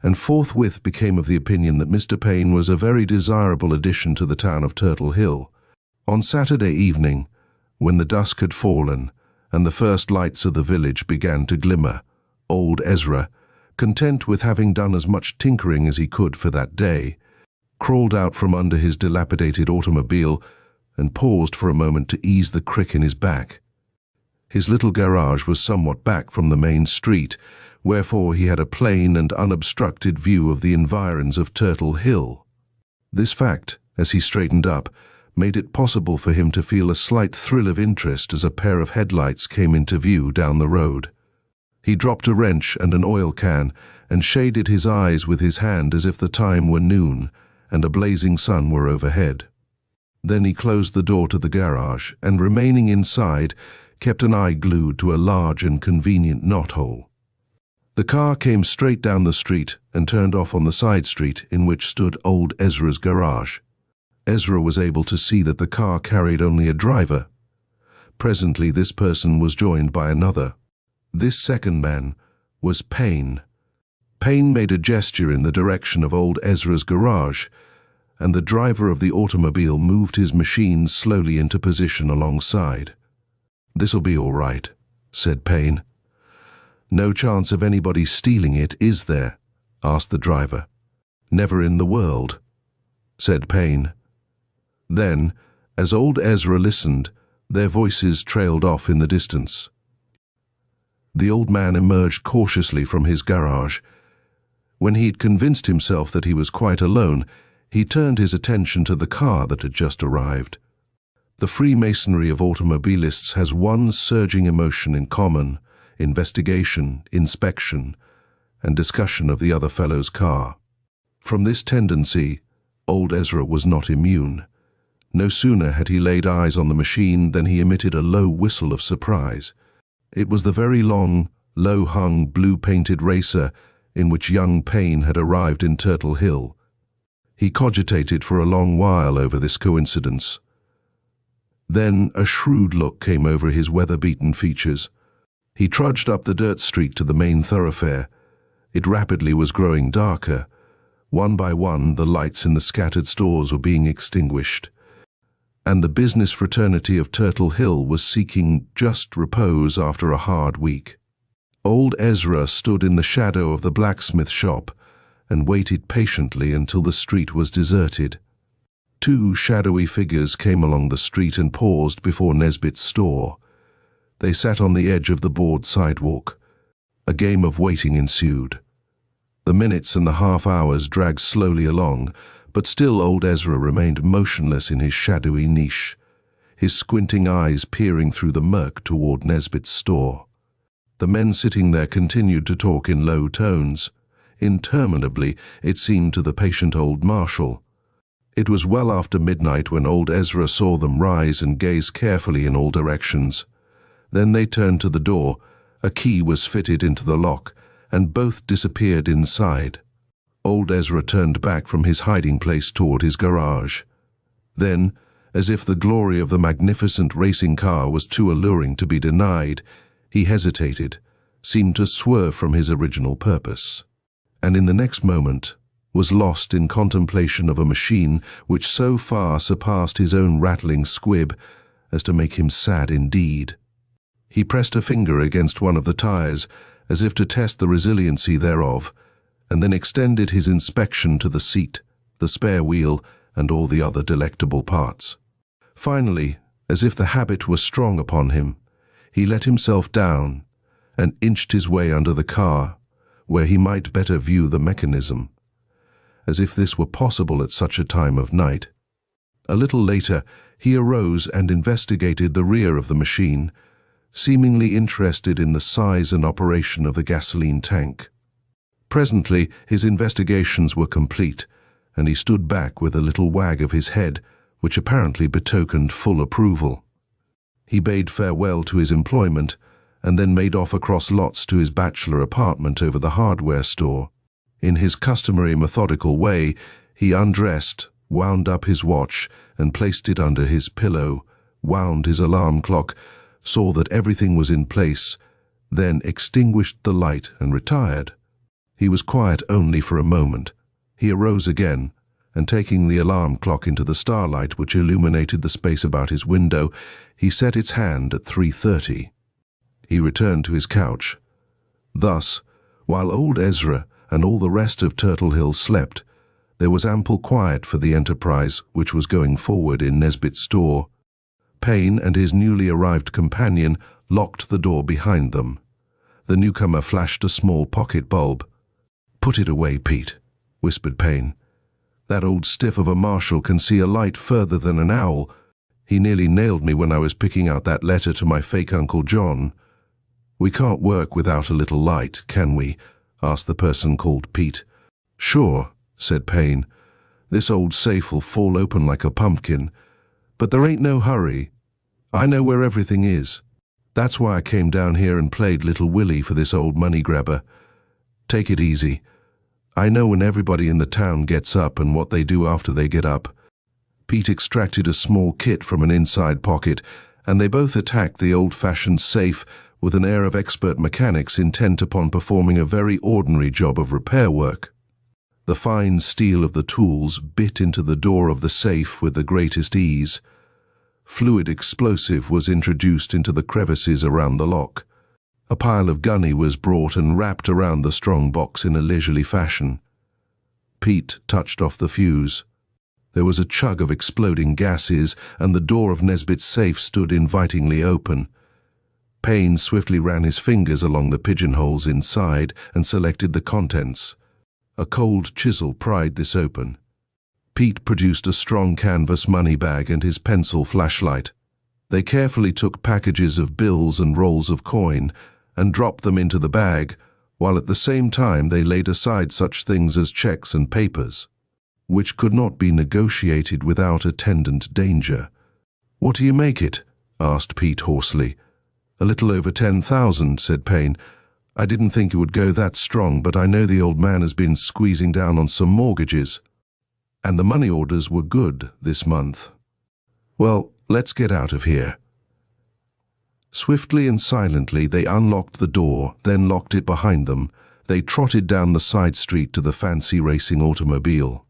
and forthwith became of the opinion that Mr. Payne was a very desirable addition to the town of Turtle Hill. On Saturday evening, when the dusk had fallen and the first lights of the village began to glimmer, old Ezra, content with having done as much tinkering as he could for that day, crawled out from under his dilapidated automobile and paused for a moment to ease the crick in his back. His little garage was somewhat back from the main street, wherefore he had a plain and unobstructed view of the environs of Turtle Hill. This fact, as he straightened up, made it possible for him to feel a slight thrill of interest as a pair of headlights came into view down the road. He dropped a wrench and an oil can and shaded his eyes with his hand as if the time were noon and a blazing sun were overhead. Then he closed the door to the garage and, remaining inside, kept an eye glued to a large and convenient knothole. The car came straight down the street and turned off on the side street in which stood old Ezra's garage. Ezra was able to see that the car carried only a driver. Presently this person was joined by another. This second man was Payne. Payne made a gesture in the direction of old Ezra's garage, and the driver of the automobile moved his machine slowly into position alongside. "This'll be all right," said Payne. "No chance of anybody stealing it, is there?" asked the driver. "Never in the world," said Payne. Then, as old Ezra listened, their voices trailed off in the distance. The old man emerged cautiously from his garage. When he'd convinced himself that he was quite alone, he turned his attention to the car that had just arrived. The Freemasonry of automobilists has one surging emotion in common: investigation, inspection, and discussion of the other fellow's car. From this tendency, old Ezra was not immune. No sooner had he laid eyes on the machine than he emitted a low whistle of surprise. It was the very long, low-hung, blue-painted racer in which young Payne had arrived in Turtle Hill. He cogitated for a long while over this coincidence. Then a shrewd look came over his weather-beaten features. He trudged up the dirt street to the main thoroughfare. It rapidly was growing darker. One by one, the lights in the scattered stores were being extinguished, and the business fraternity of Turtle Hill was seeking just repose after a hard week. Old Ezra stood in the shadow of the blacksmith shop and waited patiently until the street was deserted. Two shadowy figures came along the street and paused before Nesbitt's store. They sat on the edge of the board sidewalk. A game of waiting ensued. The minutes and the half-hours dragged slowly along, but still old Ezra remained motionless in his shadowy niche, his squinting eyes peering through the murk toward Nesbitt's store. The men sitting there continued to talk in low tones. Interminably, it seemed to the patient old marshal. It was well after midnight when old Ezra saw them rise and gaze carefully in all directions. Then they turned to the door. A key was fitted into the lock, and both disappeared inside. Old Ezra turned back from his hiding place toward his garage. Then, as if the glory of the magnificent racing car was too alluring to be denied, he hesitated, seemed to swerve from his original purpose, and in the next moment was lost in contemplation of a machine which so far surpassed his own rattling squib as to make him sad indeed. He pressed a finger against one of the tires, as if to test the resiliency thereof, and then extended his inspection to the seat, the spare wheel, and all the other delectable parts. Finally, as if the habit was strong upon him, he let himself down and inched his way under the car, where he might better view the mechanism, as if this were possible at such a time of night. A little later, he arose and investigated the rear of the machine, seemingly interested in the size and operation of the gasoline tank. Presently, his investigations were complete, and he stood back with a little wag of his head, which apparently betokened full approval. He bade farewell to his employment, and then made off across lots to his bachelor apartment over the hardware store. In his customary methodical way, he undressed, wound up his watch, and placed it under his pillow, wound his alarm clock, saw that everything was in place, then extinguished the light and retired. He was quiet only for a moment. He arose again, and taking the alarm clock into the starlight which illuminated the space about his window, he set its hand at 3:30. He returned to his couch. Thus, while old Ezra and all the rest of Turtle Hill slept, there was ample quiet for the enterprise which was going forward in Nesbitt's store. Payne and his newly arrived companion locked the door behind them. The newcomer flashed a small pocket bulb. "Put it away, Pete," whispered Payne. "That old stiff of a marshal can see a light further than an owl. He nearly nailed me when I was picking out that letter to my fake Uncle John." "We can't work without a little light, can we?" asked the person called Pete. "Sure," said Payne. "This old safe will fall open like a pumpkin. But there ain't no hurry. I know where everything is. That's why I came down here and played Little Willie for this old money grabber. Take it easy. I know when everybody in the town gets up and what they do after they get up." Pete extracted a small kit from an inside pocket, and they both attacked the old-fashioned safe with an air of expert mechanics intent upon performing a very ordinary job of repair work. The fine steel of the tools bit into the door of the safe with the greatest ease. Fluid explosive was introduced into the crevices around the lock. A pile of gunny was brought and wrapped around the strong box in a leisurely fashion. Pete touched off the fuse. There was a chug of exploding gases, and the door of Nesbitt's safe stood invitingly open. Payne swiftly ran his fingers along the pigeonholes inside and selected the contents. A cold chisel pried this open. Pete produced a strong canvas money bag and his pencil flashlight. They carefully took packages of bills and rolls of coin and dropped them into the bag, while at the same time they laid aside such things as checks and papers, which could not be negotiated without attendant danger. "What do you make it?" asked Pete hoarsely. "A little over 10,000, said Payne. "I didn't think it would go that strong, but I know the old man has been squeezing down on some mortgages. And the money orders were good this month. Well, let's get out of here." Swiftly and silently they unlocked the door, then locked it behind them. They trotted down the side street to the fancy racing automobile.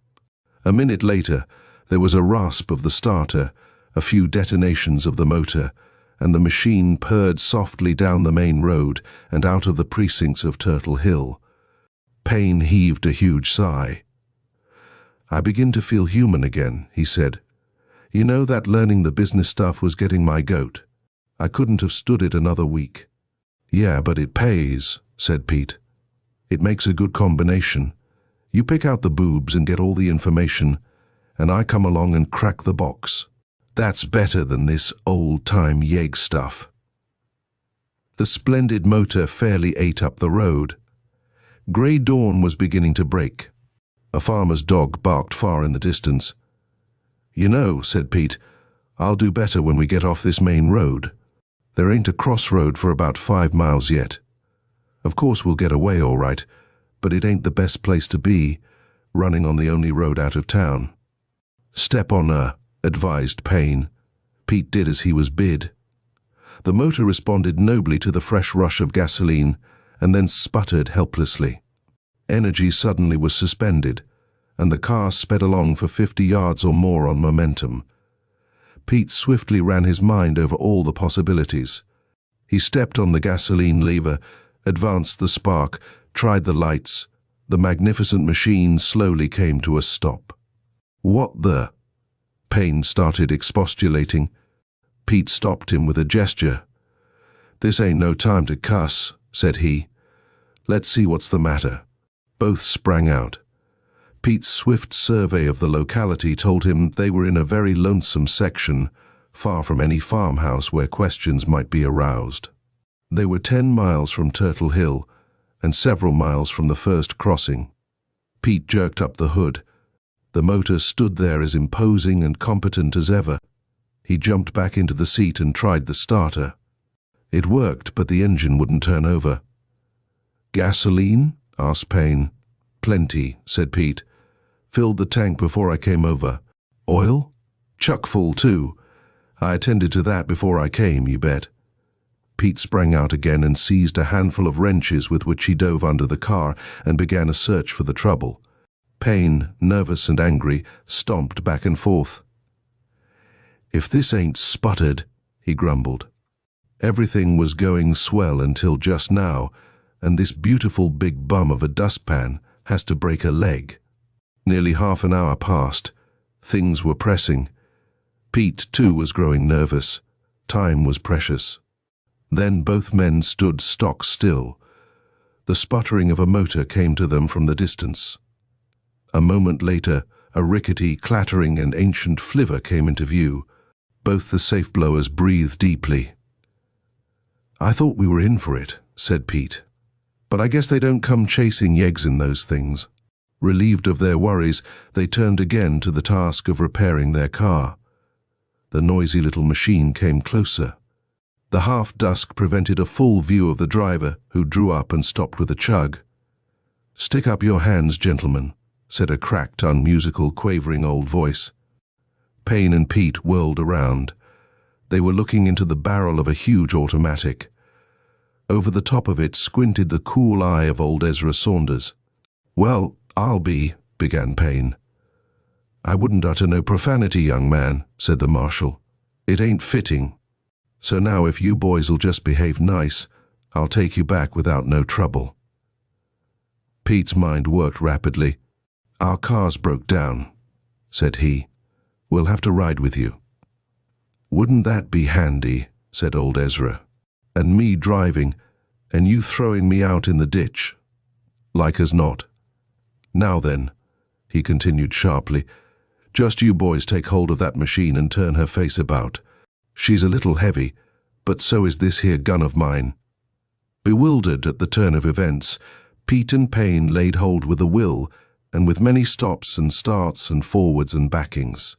A minute later, there was a rasp of the starter, a few detonations of the motor, and the machine purred softly down the main road and out of the precincts of Turtle Hill. Payne heaved a huge sigh. "I begin to feel human again," he said. "You know, that learning the business stuff was getting my goat. I couldn't have stood it another week." "Yeah, but it pays," said Pete. "It makes a good combination. You pick out the boobs and get all the information, and I come along and crack the box. That's better than this old-time yegg stuff." The splendid motor fairly ate up the road. Grey dawn was beginning to break. A farmer's dog barked far in the distance. "You know," said Pete, "I'll do better when we get off this main road. There ain't a crossroad for about 5 miles yet. Of course we'll get away all right, but it ain't the best place to be, running on the only road out of town." "Step on her," advised Payne. Pete did as he was bid. The motor responded nobly to the fresh rush of gasoline, and then sputtered helplessly. Energy suddenly was suspended, and the car sped along for 50 yards or more on momentum. Pete swiftly ran his mind over all the possibilities. He stepped on the gasoline lever, advanced the spark, tried the lights. The magnificent machine slowly came to a stop. "What the—" Payne started expostulating. Pete stopped him with a gesture. "This ain't no time to cuss," said he. "Let's see what's the matter." Both sprang out. Pete's swift survey of the locality told him they were in a very lonesome section, far from any farmhouse where questions might be aroused. They were 10 miles from Turtle Hill and several miles from the first crossing. Pete jerked up the hood. The motor stood there as imposing and competent as ever. He jumped back into the seat and tried the starter. It worked, but the engine wouldn't turn over. "Gasoline?" asked Payne. "Plenty," said Pete. "Filled the tank before I came over." "Oil?" "Chuck full, too. I attended to that before I came, you bet." Pete sprang out again and seized a handful of wrenches with which he dove under the car and began a search for the trouble. Payne, nervous and angry, stomped back and forth. "If this ain't sputtered," he grumbled. Everything was going swell until just now, and this beautiful big bum of a dustpan has to break a leg. Nearly half an hour passed. Things were pressing. Pete, too, was growing nervous. Time was precious. Then both men stood stock still. The sputtering of a motor came to them from the distance. A moment later, a rickety, clattering and ancient flivver came into view. Both the safe blowers breathed deeply. "I thought we were in for it," said Pete. "But I guess they don't come chasing yeggs in those things." Relieved of their worries, they turned again to the task of repairing their car. The noisy little machine came closer. The half-dusk prevented a full view of the driver, who drew up and stopped with a chug. "Stick up your hands, gentlemen," said a cracked, unmusical, quavering old voice. Payne and Pete whirled around. They were looking into the barrel of a huge automatic. Over the top of it squinted the cool eye of old Ezra Saunders. "Well, I'll be," began Payne. "I wouldn't utter no profanity, young man," said the marshal. "It ain't fitting. So now if you boys'll just behave nice, I'll take you back without no trouble." Pete's mind worked rapidly. "Our car's broke down," said he. "We'll have to ride with you." "Wouldn't that be handy?" said old Ezra. "And me driving, and you throwing me out in the ditch. Like as not. Now then," he continued sharply, "just you boys take hold of that machine and turn her face about. She's a little heavy, but so is this here gun of mine." Bewildered at the turn of events, Pete and Payne laid hold with a will, and with many stops and starts and forwards and backings.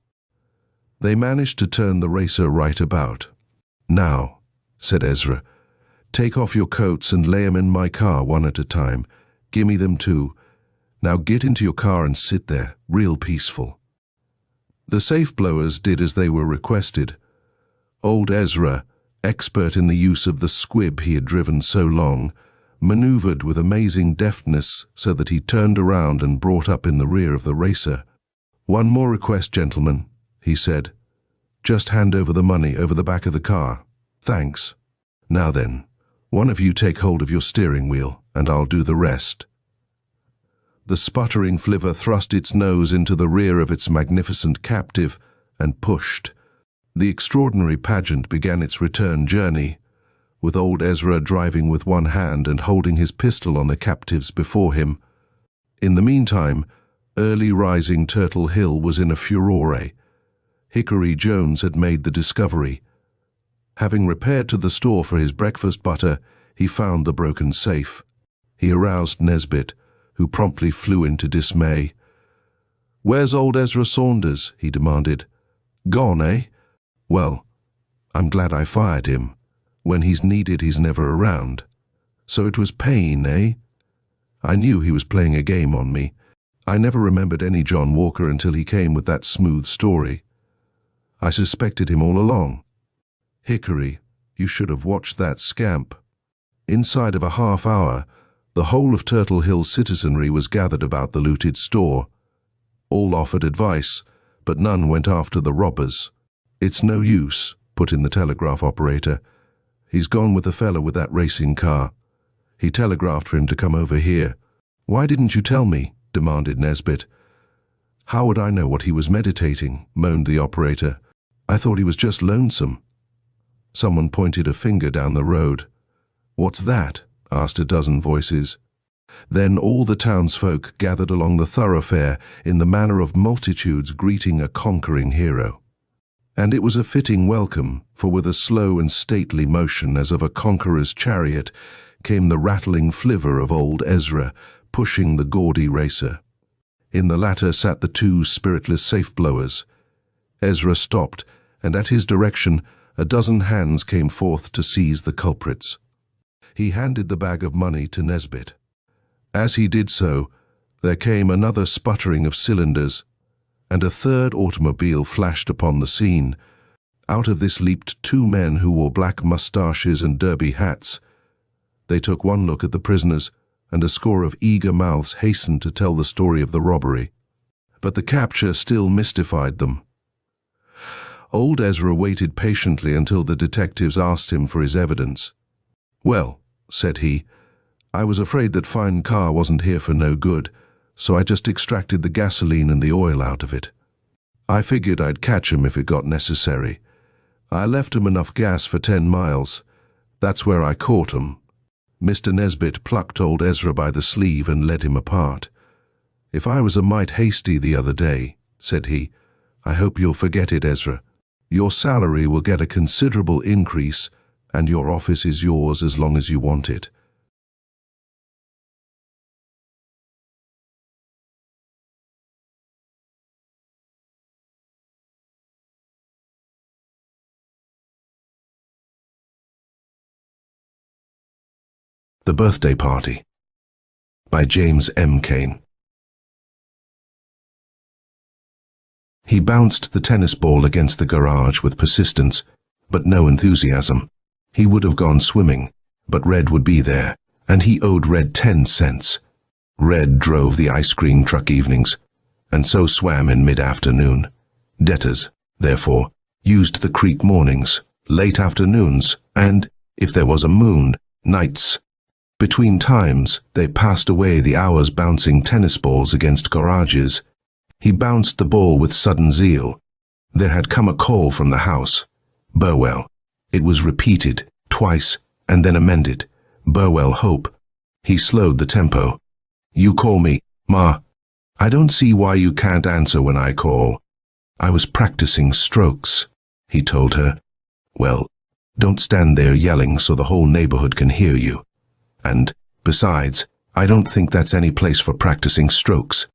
They managed to turn the racer right about. "Now," said Ezra, "take off your coats and lay 'em in my car one at a time. Gimme them too. Now get into your car and sit there, real peaceful." The safe blowers did as they were requested. Old Ezra, expert in the use of the squib he had driven so long, maneuvered with amazing deftness so that he turned around and brought up in the rear of the racer. "One more request, gentlemen," he said. "Just hand over the money over the back of the car. Thanks. Now then, one of you take hold of your steering wheel, and I'll do the rest." The sputtering flivver thrust its nose into the rear of its magnificent captive and pushed. The extraordinary pageant began its return journey, with old Ezra driving with one hand and holding his pistol on the captives before him. In the meantime, early rising Turtle Hill was in a furore. Hickory Jones had made the discovery. Having repaired to the store for his breakfast butter, he found the broken safe. He aroused Nesbit, who promptly flew into dismay. "Where's old Ezra Saunders?" he demanded. "Gone, eh? Well, I'm glad I fired him. When he's needed, he's never around. So it was Payne, eh? I knew he was playing a game on me. I never remembered any John Walker until he came with that smooth story. I suspected him all along. Hickory, you should have watched that scamp." Inside of a half hour, the whole of Turtle Hill's citizenry was gathered about the looted store. All offered advice, but none went after the robbers. "It's no use," put in the telegraph operator. "He's gone with the fella with that racing car. He telegraphed for him to come over here." "Why didn't you tell me?" demanded Nesbit. "How would I know what he was meditating?" moaned the operator. "I thought he was just lonesome." Someone pointed a finger down the road. "What's that?" asked a dozen voices. Then all the townsfolk gathered along the thoroughfare in the manner of multitudes greeting a conquering hero. And it was a fitting welcome, for with a slow and stately motion as of a conqueror's chariot came the rattling flivver of old Ezra, pushing the gaudy racer. In the latter sat the two spiritless safe-blowers. Ezra stopped, and at his direction a dozen hands came forth to seize the culprits. He handed the bag of money to Nesbit. As he did so, there came another sputtering of cylinders, and a third automobile flashed upon the scene. Out of this leaped two men who wore black mustaches and derby hats. They took one look at the prisoners, and a score of eager mouths hastened to tell the story of the robbery. But the capture still mystified them. Old Ezra waited patiently until the detectives asked him for his evidence. "Well," said he, "I was afraid that fine car wasn't here for no good, so I just extracted the gasoline and the oil out of it. I figured I'd catch 'em if it got necessary. I left 'em enough gas for 10 miles. That's where I caught 'em." Mr. Nesbit plucked old Ezra by the sleeve and led him apart. "If I was a mite hasty the other day," said he, "I hope you'll forget it, Ezra. Your salary will get a considerable increase, and your office is yours as long as you want it." The Birthday Party by James M. Cain. He bounced the tennis ball against the garage with persistence, but no enthusiasm. He would have gone swimming, but Red would be there, and he owed Red 10 cents. Red drove the ice cream truck evenings, and so swam in mid-afternoon. Debtors, therefore, used the creek mornings, late afternoons, and, if there was a moon, nights. Between times, they passed away the hours bouncing tennis balls against garages. He bounced the ball with sudden zeal. There had come a call from the house. Burwell. It was repeated, twice, and then amended. Burwell Hope. He slowed the tempo. You call me, Ma. I don't see why you can't answer when I call. I was practicing strokes, he told her. Well, don't stand there yelling so the whole neighborhood can hear you. And, besides, I don't think that's any place for practicing strokes.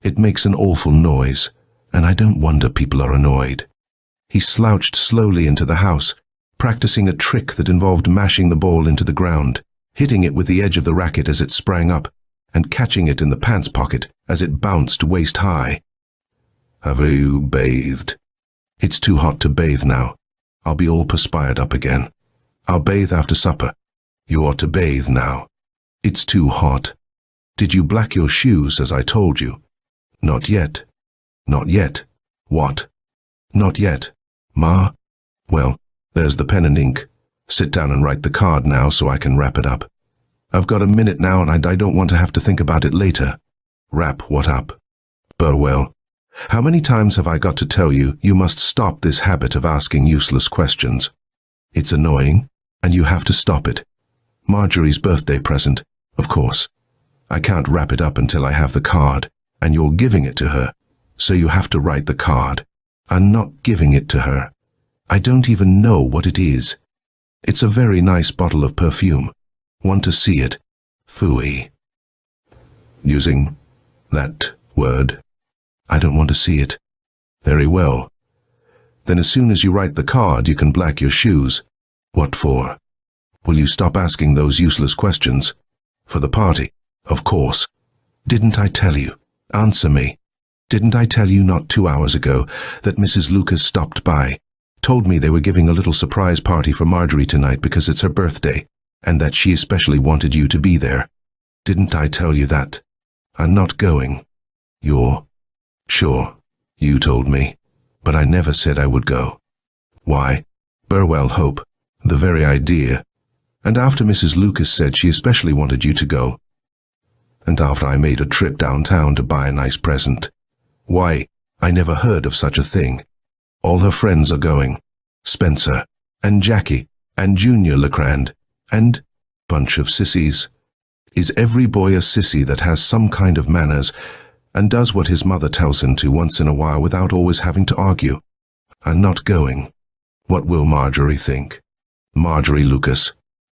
It makes an awful noise, and I don't wonder people are annoyed. He slouched slowly into the house, practicing a trick that involved mashing the ball into the ground, hitting it with the edge of the racket as it sprang up, and catching it in the pants pocket as it bounced waist-high. Have you bathed? It's too hot to bathe now. I'll be all perspired up again. I'll bathe after supper. You ought to bathe now. It's too hot. Did you black your shoes as I told you? Not yet. Not yet. What? Not yet. Ma? Well, there's the pen and ink. Sit down and write the card now so I can wrap it up. I've got a minute now and I don't want to have to think about it later. Wrap what up? Burwell. How many times have I got to tell you you must stop this habit of asking useless questions? It's annoying, and you have to stop it. Marjorie's birthday present, of course. I can't wrap it up until I have the card, and you're giving it to her, so you have to write the card. I'm not giving it to her. I don't even know what it is. It's a very nice bottle of perfume. Want to see it? Phooey. Using that word. I don't want to see it. Very well. Then as soon as you write the card, you can black your shoes. What for? Will you stop asking those useless questions? For the party, of course. Didn't I tell you? Answer me. Didn't I tell you not 2 hours ago that Mrs. Lucas stopped by, told me they were giving a little surprise party for Marjorie tonight because it's her birthday, and that she especially wanted you to be there? Didn't I tell you that? I'm not going. You're... Sure, you told me, but I never said I would go. Why? Burwell Hope, the very idea. And after Mrs. Lucas said she especially wanted you to go. And after I made a trip downtown to buy a nice present. Why, I never heard of such a thing. All her friends are going. Spencer, and Jackie, and Junior Legrand, and bunch of sissies. Is every boy a sissy that has some kind of manners, and does what his mother tells him to once in a while without always having to argue? I'm not going. What will Marjorie think? Marjorie Lucas,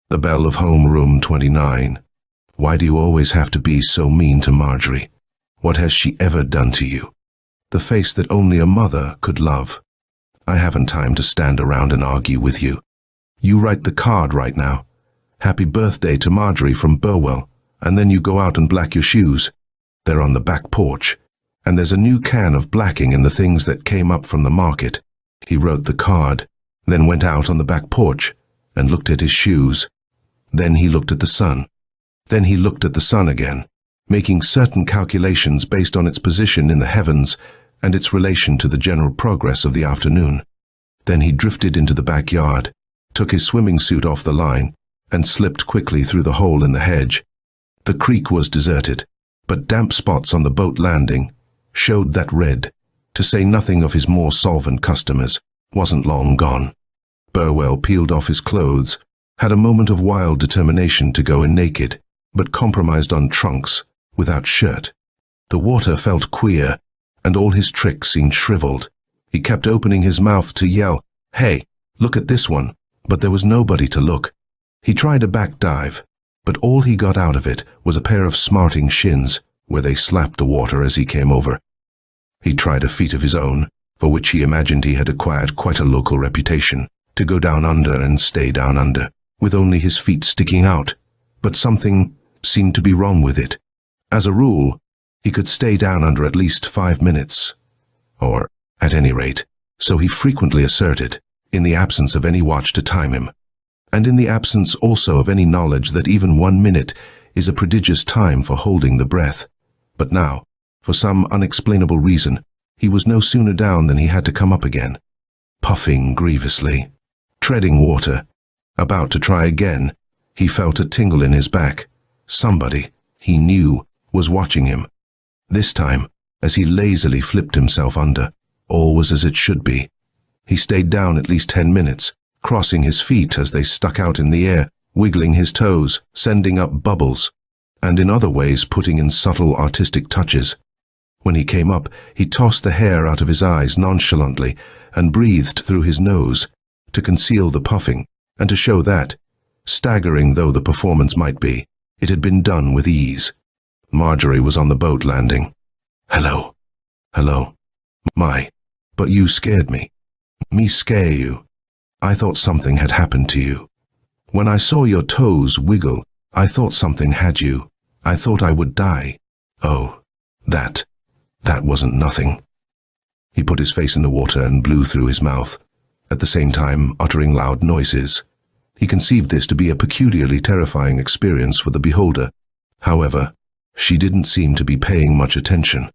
the belle of home room 29. Why do you always have to be so mean to Marjorie? What has she ever done to you? The face that only a mother could love. I haven't time to stand around and argue with you. You write the card right now. Happy birthday to Marjorie from Burwell, and then you go out and black your shoes. They're on the back porch, and there's a new can of blacking in the things that came up from the market. He wrote the card, then went out on the back porch and looked at his shoes. Then he looked at the sun. Then he looked at the sun again, making certain calculations based on its position in the heavens and its relation to the general progress of the afternoon. Then he drifted into the backyard, took his swimming suit off the line, and slipped quickly through the hole in the hedge. The creek was deserted, but damp spots on the boat landing showed that Red, to say nothing of his more solvent customers, wasn't long gone. Burwell peeled off his clothes, had a moment of wild determination to go in naked, but compromised on trunks, without shirt. The water felt queer, and all his tricks seemed shriveled. He kept opening his mouth to yell, "Hey, look at this one," but there was nobody to look. He tried a back dive, but all he got out of it was a pair of smarting shins, where they slapped the water as he came over. He tried a feat of his own, for which he imagined he had acquired quite a local reputation, to go down under and stay down under, with only his feet sticking out, but something seemed to be wrong with it. As a rule, he could stay down under at least 5 minutes, or, at any rate, so he frequently asserted, in the absence of any watch to time him, and in the absence also of any knowledge that even 1 minute is a prodigious time for holding the breath. But now, For some unexplainable reason, he was no sooner down than he had to come up again, puffing grievously, treading water. About to try again, he felt a tingle in his back. Somebody, he knew, was watching him. This time, as he lazily flipped himself under, all was as it should be. He stayed down at least 10 minutes, crossing his feet as they stuck out in the air, wiggling his toes, sending up bubbles, and in other ways putting in subtle artistic touches. When he came up, he tossed the hair out of his eyes nonchalantly and breathed through his nose to conceal the puffing and to show that, staggering though the performance might be, it had been done with ease. Marjorie was on the boat landing. "Hello. Hello. My, but you scared me. Me scare you. I thought something had happened to you. When I saw your toes wiggle, I thought something had you. I thought I would die. Oh, that wasn't nothing." He put his face in the water and blew through his mouth, at the same time uttering loud noises. He conceived this to be a peculiarly terrifying experience for the beholder. However, she didn't seem to be paying much attention.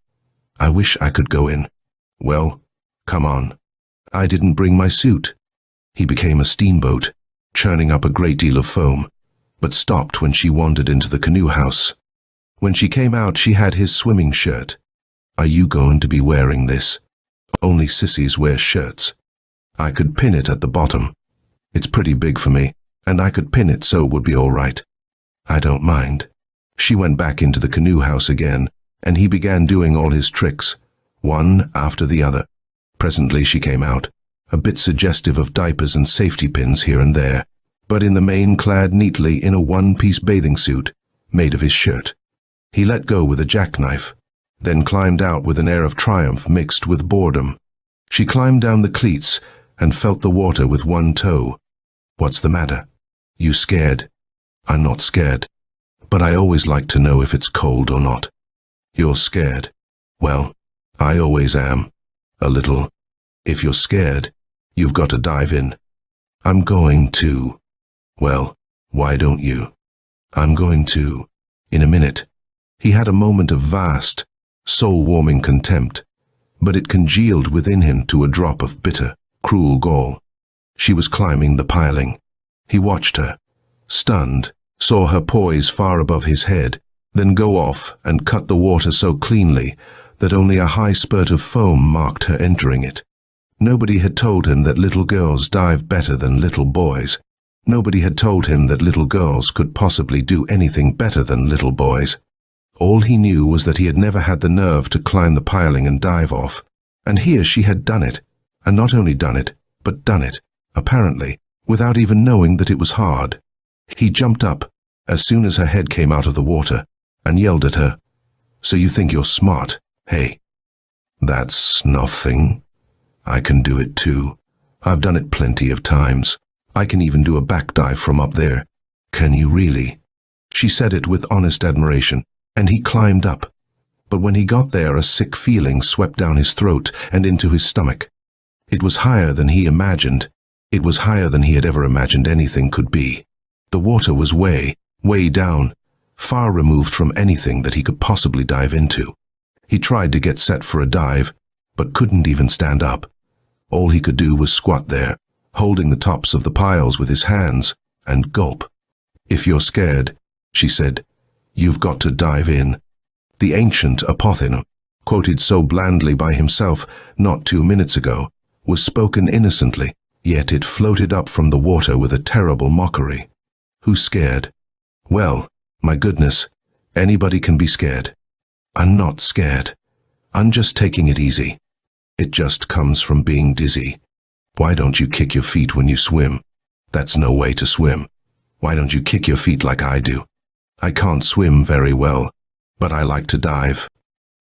"I wish I could go in." "Well, come on. I didn't bring my suit." He became a steamboat, churning up a great deal of foam, but stopped when she wandered into the canoe house. When she came out, she had his swimming shirt. "Are you going to be wearing this? Only sissies wear shirts. I could pin it at the bottom. It's pretty big for me, and I could pin it so it would be all right." "I don't mind." She went back into the canoe house again, and he began doing all his tricks, one after the other. Presently she came out, a bit suggestive of diapers and safety pins here and there, but in the main clad neatly in a one-piece bathing suit, made of his shirt. He let go with a jackknife, then climbed out with an air of triumph mixed with boredom. She climbed down the cleats and felt the water with one toe. "What's the matter? You scared?" "I'm not scared, but I always like to know if it's cold or not." "You're scared?" "Well, I always am. A little. If you're scared, you've got to dive in." "I'm going to." "Well, why don't you?" "I'm going to. In a minute." He had a moment of vast, soul-warming contempt, but it congealed within him to a drop of bitter, cruel gall. She was climbing the piling. He watched her, stunned, saw her poise far above his head, then go off and cut the water so cleanly that only a high spurt of foam marked her entering it. Nobody had told him that little girls dive better than little boys. Nobody had told him that little girls could possibly do anything better than little boys. All he knew was that he had never had the nerve to climb the piling and dive off, and here she had done it, and not only done it, but done it, apparently, without even knowing that it was hard. He jumped up, as soon as her head came out of the water, and yelled at her, "So you think you're smart, hey?" "That's nothing. I can do it too. I've done it plenty of times. I can even do a back dive from up there." "Can you really?" She said it with honest admiration, and he climbed up. But when he got there, a sick feeling swept down his throat and into his stomach. It was higher than he imagined. It was higher than he had ever imagined anything could be. The water was way down, far removed from anything that he could possibly dive into. He tried to get set for a dive, but couldn't even stand up. All he could do was squat there, holding the tops of the piles with his hands, and gulp. "If you're scared," she said, "you've got to dive in." The ancient apothegm, quoted so blandly by himself not 2 minutes ago, was spoken innocently, yet it floated up from the water with a terrible mockery. Who's scared? Well, my goodness, anybody can be scared. I'm not scared. I'm just taking it easy. It just comes from being dizzy. Why don't you kick your feet when you swim? That's no way to swim. Why don't you kick your feet like I do? I can't swim very well, but I like to dive.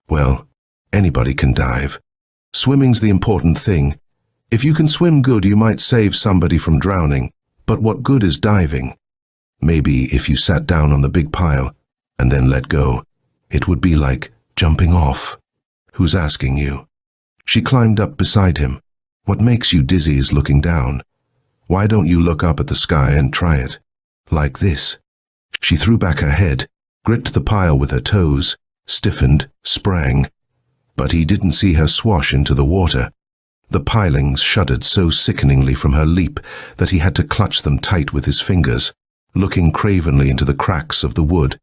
Well, anybody can dive. Swimming's the important thing. If you can swim good, you might save somebody from drowning, but what good is diving? Maybe if you sat down on the big pile and then let go, it would be like jumping off. Who's asking you? She climbed up beside him. What makes you dizzy is looking down. Why don't you look up at the sky and try it? Like this. She threw back her head, gripped the pile with her toes, stiffened, sprang, but he didn't see her swash into the water. The pilings shuddered so sickeningly from her leap that he had to clutch them tight with his fingers, looking cravenly into the cracks of the wood.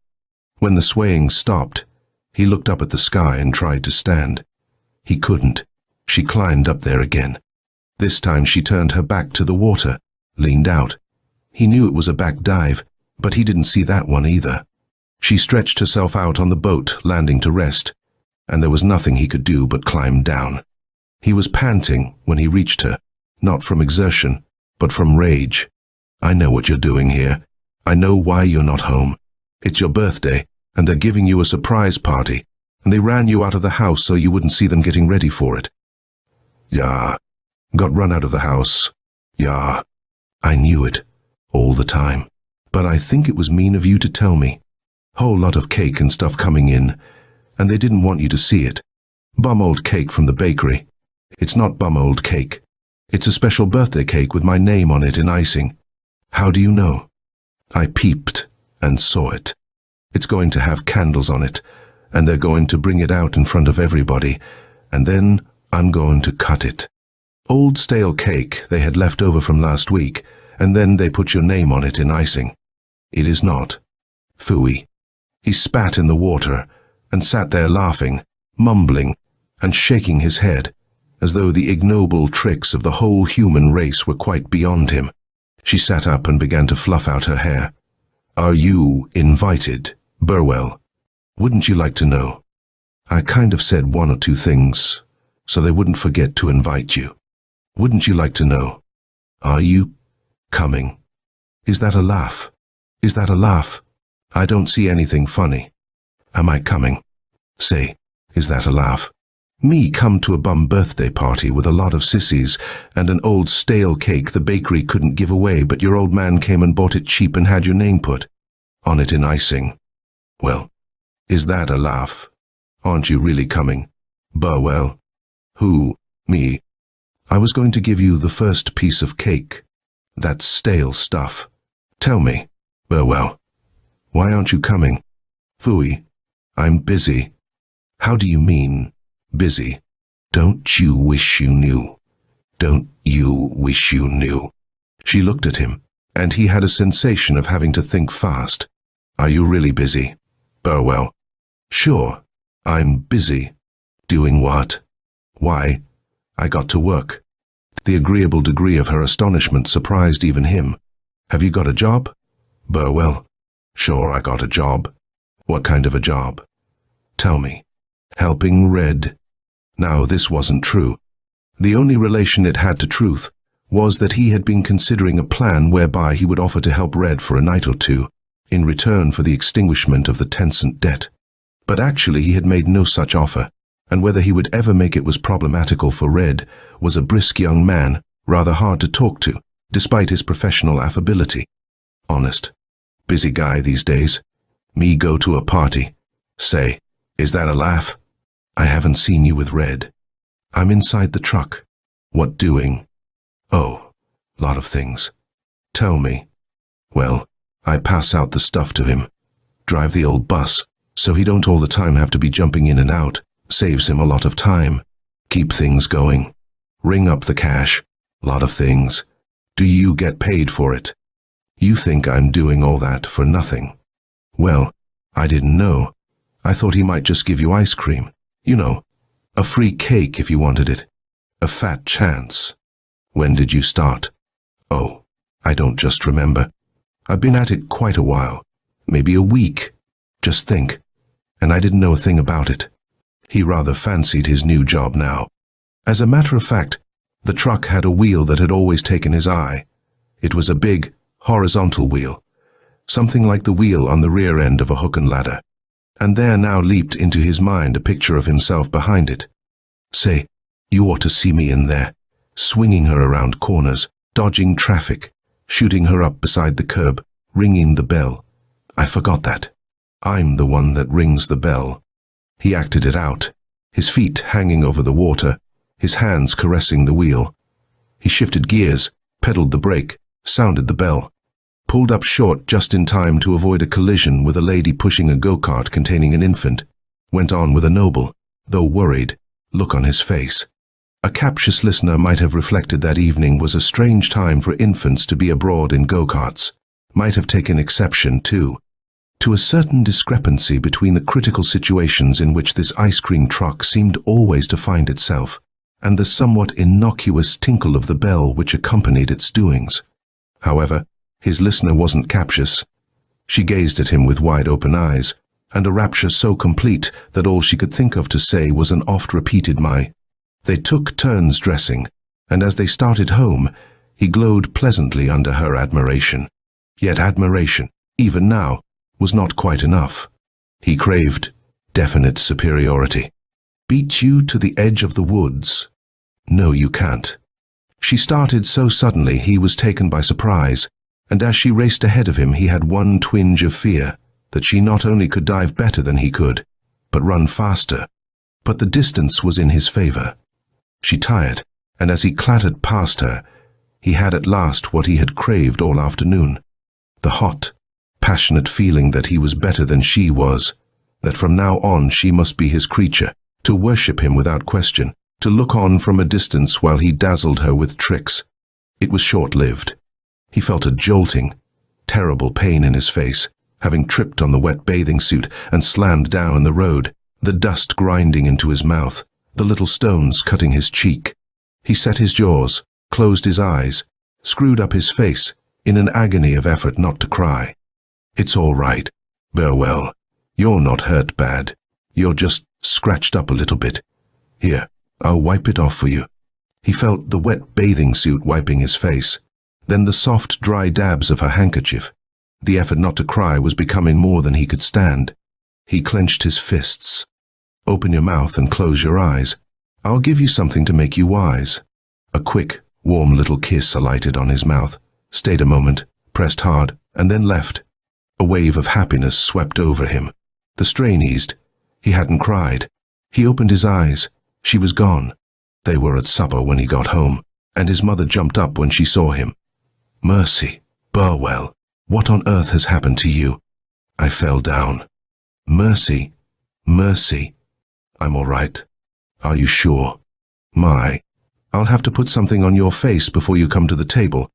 When the swaying stopped, he looked up at the sky and tried to stand. He couldn't. She climbed up there again. This time she turned her back to the water, leaned out. He knew it was a back dive, but he didn't see that one either. She stretched herself out on the boat, landing to rest, and there was nothing he could do but climb down. He was panting when he reached her, not from exertion, but from rage. "I know what you're doing here. I know why you're not home. It's your birthday, and they're giving you a surprise party, and they ran you out of the house so you wouldn't see them getting ready for it." "Yeah. Got run out of the house. Yeah. I knew it. All the time. But I think it was mean of you to tell me. Whole lot of cake and stuff coming in, and they didn't want you to see it. Bum old cake from the bakery. It's not bum old cake. It's a special birthday cake with my name on it in icing. How do you know?" "I peeped and saw it. It's going to have candles on it, and they're going to bring it out in front of everybody, and then I'm going to cut it. Old stale cake they had left over from last week, and then they put your name on it in icing. It is not. Phooey." He spat in the water and sat there laughing, mumbling, and shaking his head, as though the ignoble tricks of the whole human race were quite beyond him. She sat up and began to fluff out her hair. "Are you invited, Burwell? Wouldn't you like to know? I kind of said one or two things, so they wouldn't forget to invite you. Wouldn't you like to know? Are you coming? Is that a laugh? Is that a laugh? I don't see anything funny. Am I coming? Say, is that a laugh? Me come to a bum birthday party with a lot of sissies and an old stale cake the bakery couldn't give away, but your old man came and bought it cheap and had your name put on it in icing. Well, is that a laugh? Aren't you really coming? Burwell. Who? Me. I was going to give you the first piece of cake. That stale stuff. Tell me, Burwell, why aren't you coming? Phooey, I'm busy. How do you mean, busy? Don't you wish you knew? Don't you wish you knew? She looked at him, and he had a sensation of having to think fast. Are you really busy? Burwell. Sure, I'm busy. Doing what? Why, I got to work. The agreeable degree of her astonishment surprised even him. Have you got a job? Burwell. Sure, I got a job. What kind of a job? Tell me. Helping Red. Now, this wasn't true. The only relation it had to truth was that he had been considering a plan whereby he would offer to help Red for a night or two, in return for the extinguishment of the Tencent debt. But actually he had made no such offer, and whether he would ever make it was problematical for Red was a brisk young man, rather hard to talk to, despite his professional affability. Honest. Busy guy these days. Me go to a party. Say, is that a laugh? I haven't seen you with Red. I'm inside the truck. What doing? Oh, lot of things. Tell me. Well, I pass out the stuff to him. Drive the old bus, so he don't all the time have to be jumping in and out. Saves him a lot of time. Keep things going. Ring up the cash. Lot of things. Do you get paid for it? You think I'm doing all that for nothing? Well, I didn't know. I thought he might just give you ice cream. You know, a free cake if you wanted it. A fat chance. When did you start? Oh, I don't just remember. I've been at it quite a while. Maybe a week. Just think. And I didn't know a thing about it. He rather fancied his new job now. As a matter of fact, the truck had a wheel that had always taken his eye. It was a big, horizontal wheel, something like the wheel on the rear end of a hook and ladder. And there now leaped into his mind a picture of himself behind it. Say, you ought to see me in there, swinging her around corners, dodging traffic, shooting her up beside the curb, ringing the bell. I forgot that. I'm the one that rings the bell. He acted it out, his feet hanging over the water, his hands caressing the wheel. He shifted gears, pedaled the brake, sounded the bell, pulled up short just in time to avoid a collision with a lady pushing a go-kart containing an infant, went on with a noble, though worried, look on his face. A captious listener might have reflected that evening was a strange time for infants to be abroad in go-karts, might have taken exception, too, to a certain discrepancy between the critical situations in which this ice cream truck seemed always to find itself, and the somewhat innocuous tinkle of the bell which accompanied its doings. However, his listener wasn't captious. She gazed at him with wide-open eyes, and a rapture so complete that all she could think of to say was an oft-repeated "my." They took turns dressing, and as they started home, he glowed pleasantly under her admiration. Yet admiration, even now, was not quite enough. He craved definite superiority. Beat you to the edge of the woods? No, you can't. She started so suddenly he was taken by surprise, and as she raced ahead of him he had one twinge of fear, that she not only could dive better than he could, but run faster. But the distance was in his favor. She tired, and as he clattered past her, he had at last what he had craved all afternoon. The hot, passionate feeling that he was better than she was, that from now on she must be his creature, to worship him without question, to look on from a distance while he dazzled her with tricks. It was short-lived. He felt a jolting, terrible pain in his face, having tripped on the wet bathing suit and slammed down in the road, the dust grinding into his mouth, the little stones cutting his cheek. He set his jaws, closed his eyes, screwed up his face, in an agony of effort not to cry. "It's all right, Burwell. You're not hurt bad. You're just scratched up a little bit. Here, I'll wipe it off for you." He felt the wet bathing suit wiping his face, then the soft, dry dabs of her handkerchief. The effort not to cry was becoming more than he could stand. He clenched his fists. "Open your mouth and close your eyes. I'll give you something to make you wise." A quick, warm little kiss alighted on his mouth, stayed a moment, pressed hard, and then left. A wave of happiness swept over him. The strain eased. He hadn't cried. He opened his eyes. She was gone. They were at supper when he got home, and his mother jumped up when she saw him. "Mercy, Burwell, what on earth has happened to you?" I fell down. "Mercy, Mercy. I'm all right. Are you sure? My, I'll have to put something on your face before you come to the table.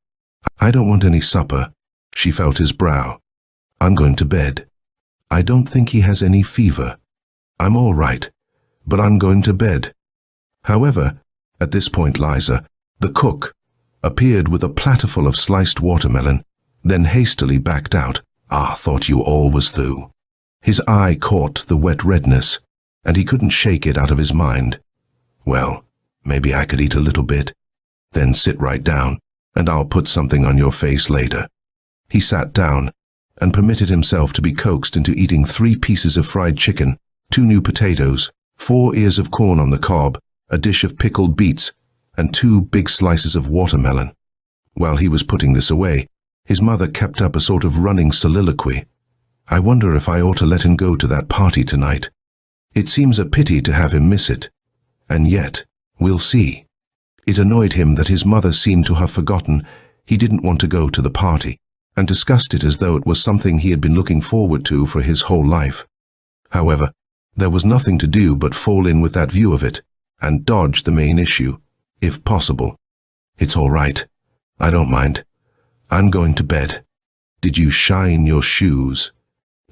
I don't want any supper." She felt his brow. "I'm going to bed. I don't think he has any fever. I'm all right, but I'm going to bed." However, at this point Liza, the cook, appeared with a platterful of sliced watermelon, then hastily backed out. Thought you all was through." His eye caught the wet redness, and he couldn't shake it out of his mind. "Well, maybe I could eat a little bit. Then sit right down, and I'll put something on your face later." He sat down, and permitted himself to be coaxed into eating 3 pieces of fried chicken, 2 new potatoes, 4 ears of corn on the cob, a dish of pickled beets, and 2 big slices of watermelon. While he was putting this away, his mother kept up a sort of running soliloquy. "I wonder if I ought to let him go to that party tonight. It seems a pity to have him miss it. And yet, we'll see." It annoyed him that his mother seemed to have forgotten he didn't want to go to the party, and discussed it as though it was something he had been looking forward to for his whole life. However, there was nothing to do but fall in with that view of it, and dodge the main issue, if possible. "It's all right. I don't mind. I'm going to bed. Did you shine your shoes?"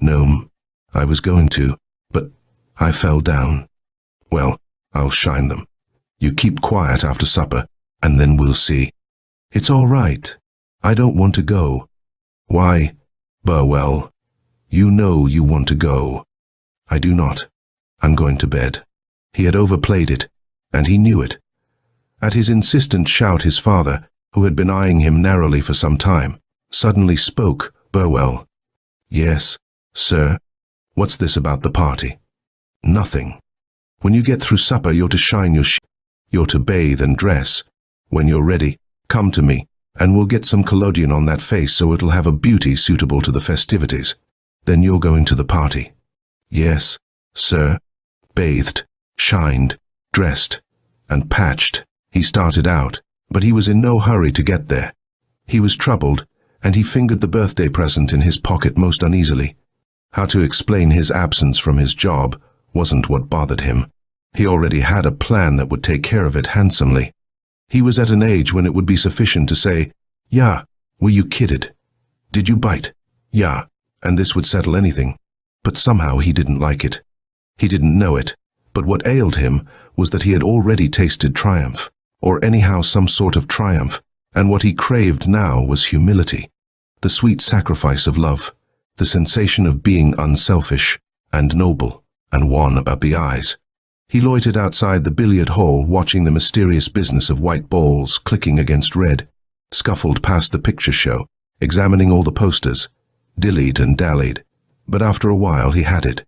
"No, I was going to, but I fell down." "Well, I'll shine them. You keep quiet after supper, and then we'll see." "It's all right. I don't want to go." "Why, Burwell, you know you want to go." "I do not. I'm going to bed." He had overplayed it, and he knew it. At his insistent shout, his father, who had been eyeing him narrowly for some time, suddenly spoke. "Burwell." "Yes, sir. What's this about the party?" "Nothing. When you get through supper, you're to shine your you're to bathe and dress. When you're ready, come to me, and we'll get some collodion on that face so it'll have a beauty suitable to the festivities. Then you're going to the party." "Yes, sir." Bathed, shined, dressed, and patched, he started out, but he was in no hurry to get there. He was troubled, and he fingered the birthday present in his pocket most uneasily. How to explain his absence from his job wasn't what bothered him. He already had a plan that would take care of it handsomely. He was at an age when it would be sufficient to say, "Yeah, were you kidded? Did you bite? Yeah," and this would settle anything. But somehow he didn't like it. He didn't know it, but what ailed him was that he had already tasted triumph, or anyhow some sort of triumph, and what he craved now was humility, the sweet sacrifice of love, the sensation of being unselfish and noble and wan about the eyes. He loitered outside the billiard hall, watching the mysterious business of white balls clicking against red, scuffled past the picture show, examining all the posters, dillied and dallied, but after a while he had it.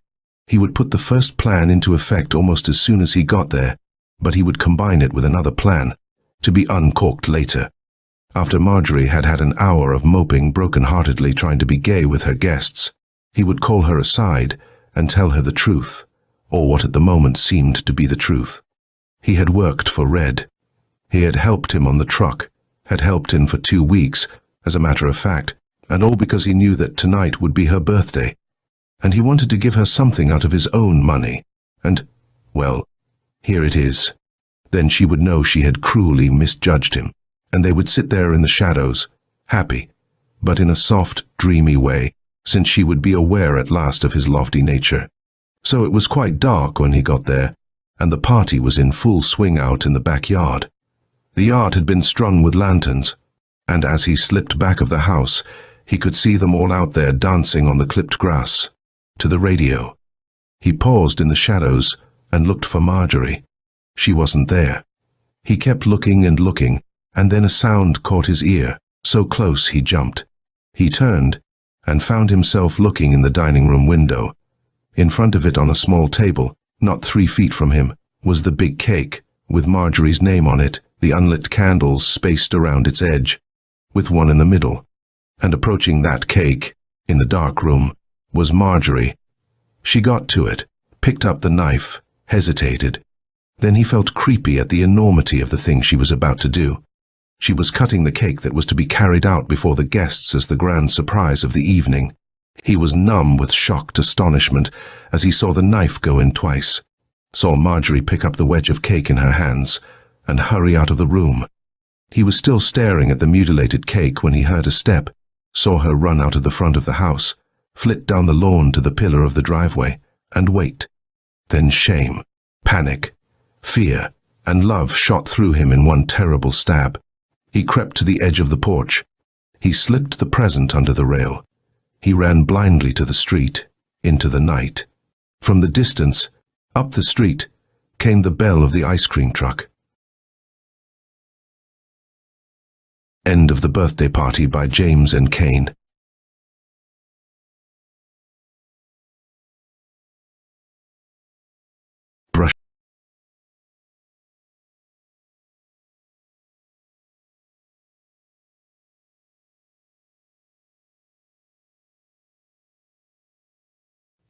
He would put the first plan into effect almost as soon as he got there, but he would combine it with another plan, to be uncorked later. After Marjorie had had an hour of moping broken-heartedly trying to be gay with her guests, he would call her aside and tell her the truth, or what at the moment seemed to be the truth. He had worked for Red. He had helped him on the truck, had helped him for 2 weeks, as a matter of fact, and all because he knew that tonight would be her birthday. And he wanted to give her something out of his own money, and, well, here it is. Then she would know she had cruelly misjudged him, and they would sit there in the shadows, happy, but in a soft, dreamy way, since she would be aware at last of his lofty nature. So it was quite dark when he got there, and the party was in full swing out in the backyard. The yard had been strung with lanterns, and as he slipped back of the house, he could see them all out there dancing on the clipped grass. To the radio. He paused in the shadows and looked for Marjorie. She wasn't there. He kept looking and looking, and then a sound caught his ear, so close he jumped. He turned and found himself looking in the dining room window. In front of it on a small table, not 3 feet from him, was the big cake, with Marjorie's name on it, the unlit candles spaced around its edge, with one in the middle. And approaching that cake, in the dark room, was Marjorie. She got to it, picked up the knife, hesitated. Then he felt creepy at the enormity of the thing she was about to do. She was cutting the cake that was to be carried out before the guests as the grand surprise of the evening. He was numb with shocked astonishment as he saw the knife go in twice, saw Marjorie pick up the wedge of cake in her hands and hurry out of the room. He was still staring at the mutilated cake when he heard a step, saw her run out of the front of the house, flit down the lawn to the pillar of the driveway, and wait. Then shame, panic, fear, and love shot through him in one terrible stab. He crept to the edge of the porch. He slipped the present under the rail. He ran blindly to the street, into the night. From the distance, up the street, came the bell of the ice cream truck. End of The Birthday Party by James and Kane.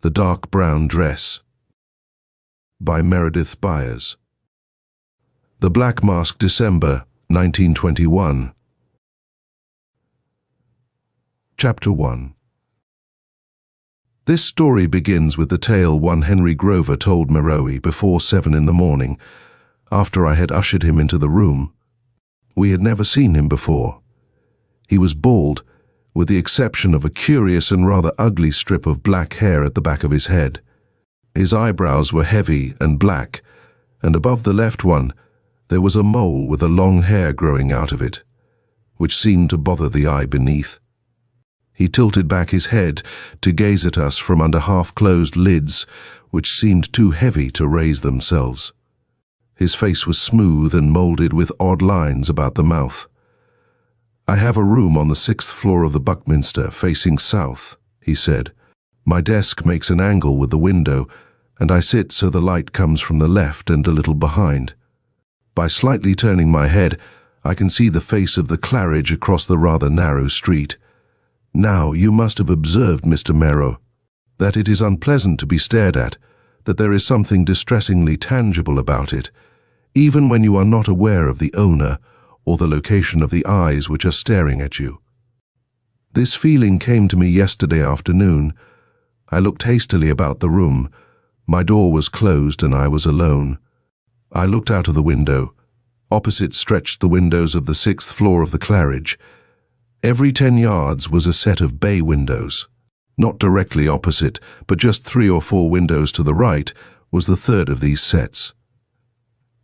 The Dark Brown Dress by Meredith Byers. The Black Mask, December 1921. Chapter 1. This story begins with the tale one Henry Grover told Meroe before 7 in the morning, after I had ushered him into the room. We had never seen him before. He was bald, with the exception of a curious and rather ugly strip of black hair at the back of his head. His eyebrows were heavy and black, and above the left one there was a mole with a long hair growing out of it, which seemed to bother the eye beneath. He tilted back his head to gaze at us from under half-closed lids, which seemed too heavy to raise themselves. His face was smooth and molded with odd lines about the mouth. "I have a room on the 6th floor of the Buckminster, facing south," he said. "My desk makes an angle with the window, and I sit so the light comes from the left and a little behind. By slightly turning my head, I can see the face of the Claridge across the rather narrow street. Now, you must have observed, Mr. Merrow, that it is unpleasant to be stared at, that there is something distressingly tangible about it, even when you are not aware of the owner or the location of the eyes which are staring at you. This feeling came to me yesterday afternoon. I looked hastily about the room. My door was closed and I was alone. I looked out of the window. Opposite stretched the windows of the 6th floor of the Claridge. Every 10 yards was a set of bay windows. Not directly opposite, but just 3 or 4 windows to the right, was the third of these sets.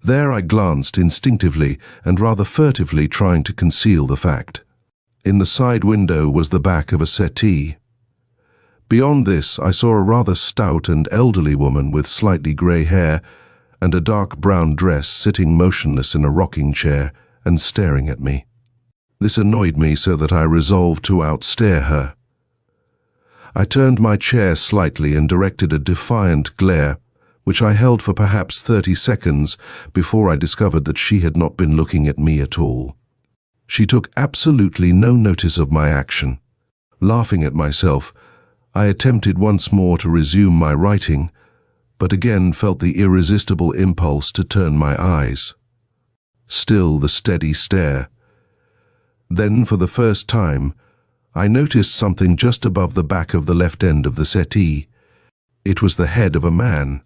There I glanced instinctively and rather furtively, trying to conceal the fact. In the side window was the back of a settee. Beyond this I saw a rather stout and elderly woman with slightly grey hair and a dark brown dress sitting motionless in a rocking chair and staring at me. This annoyed me so that I resolved to outstare her. I turned my chair slightly and directed a defiant glare, which I held for perhaps 30 seconds before I discovered that she had not been looking at me at all. She took absolutely no notice of my action. Laughing at myself, I attempted once more to resume my writing, but again felt the irresistible impulse to turn my eyes. Still the steady stare. Then, for the first time, I noticed something just above the back of the left end of the settee. It was the head of a man.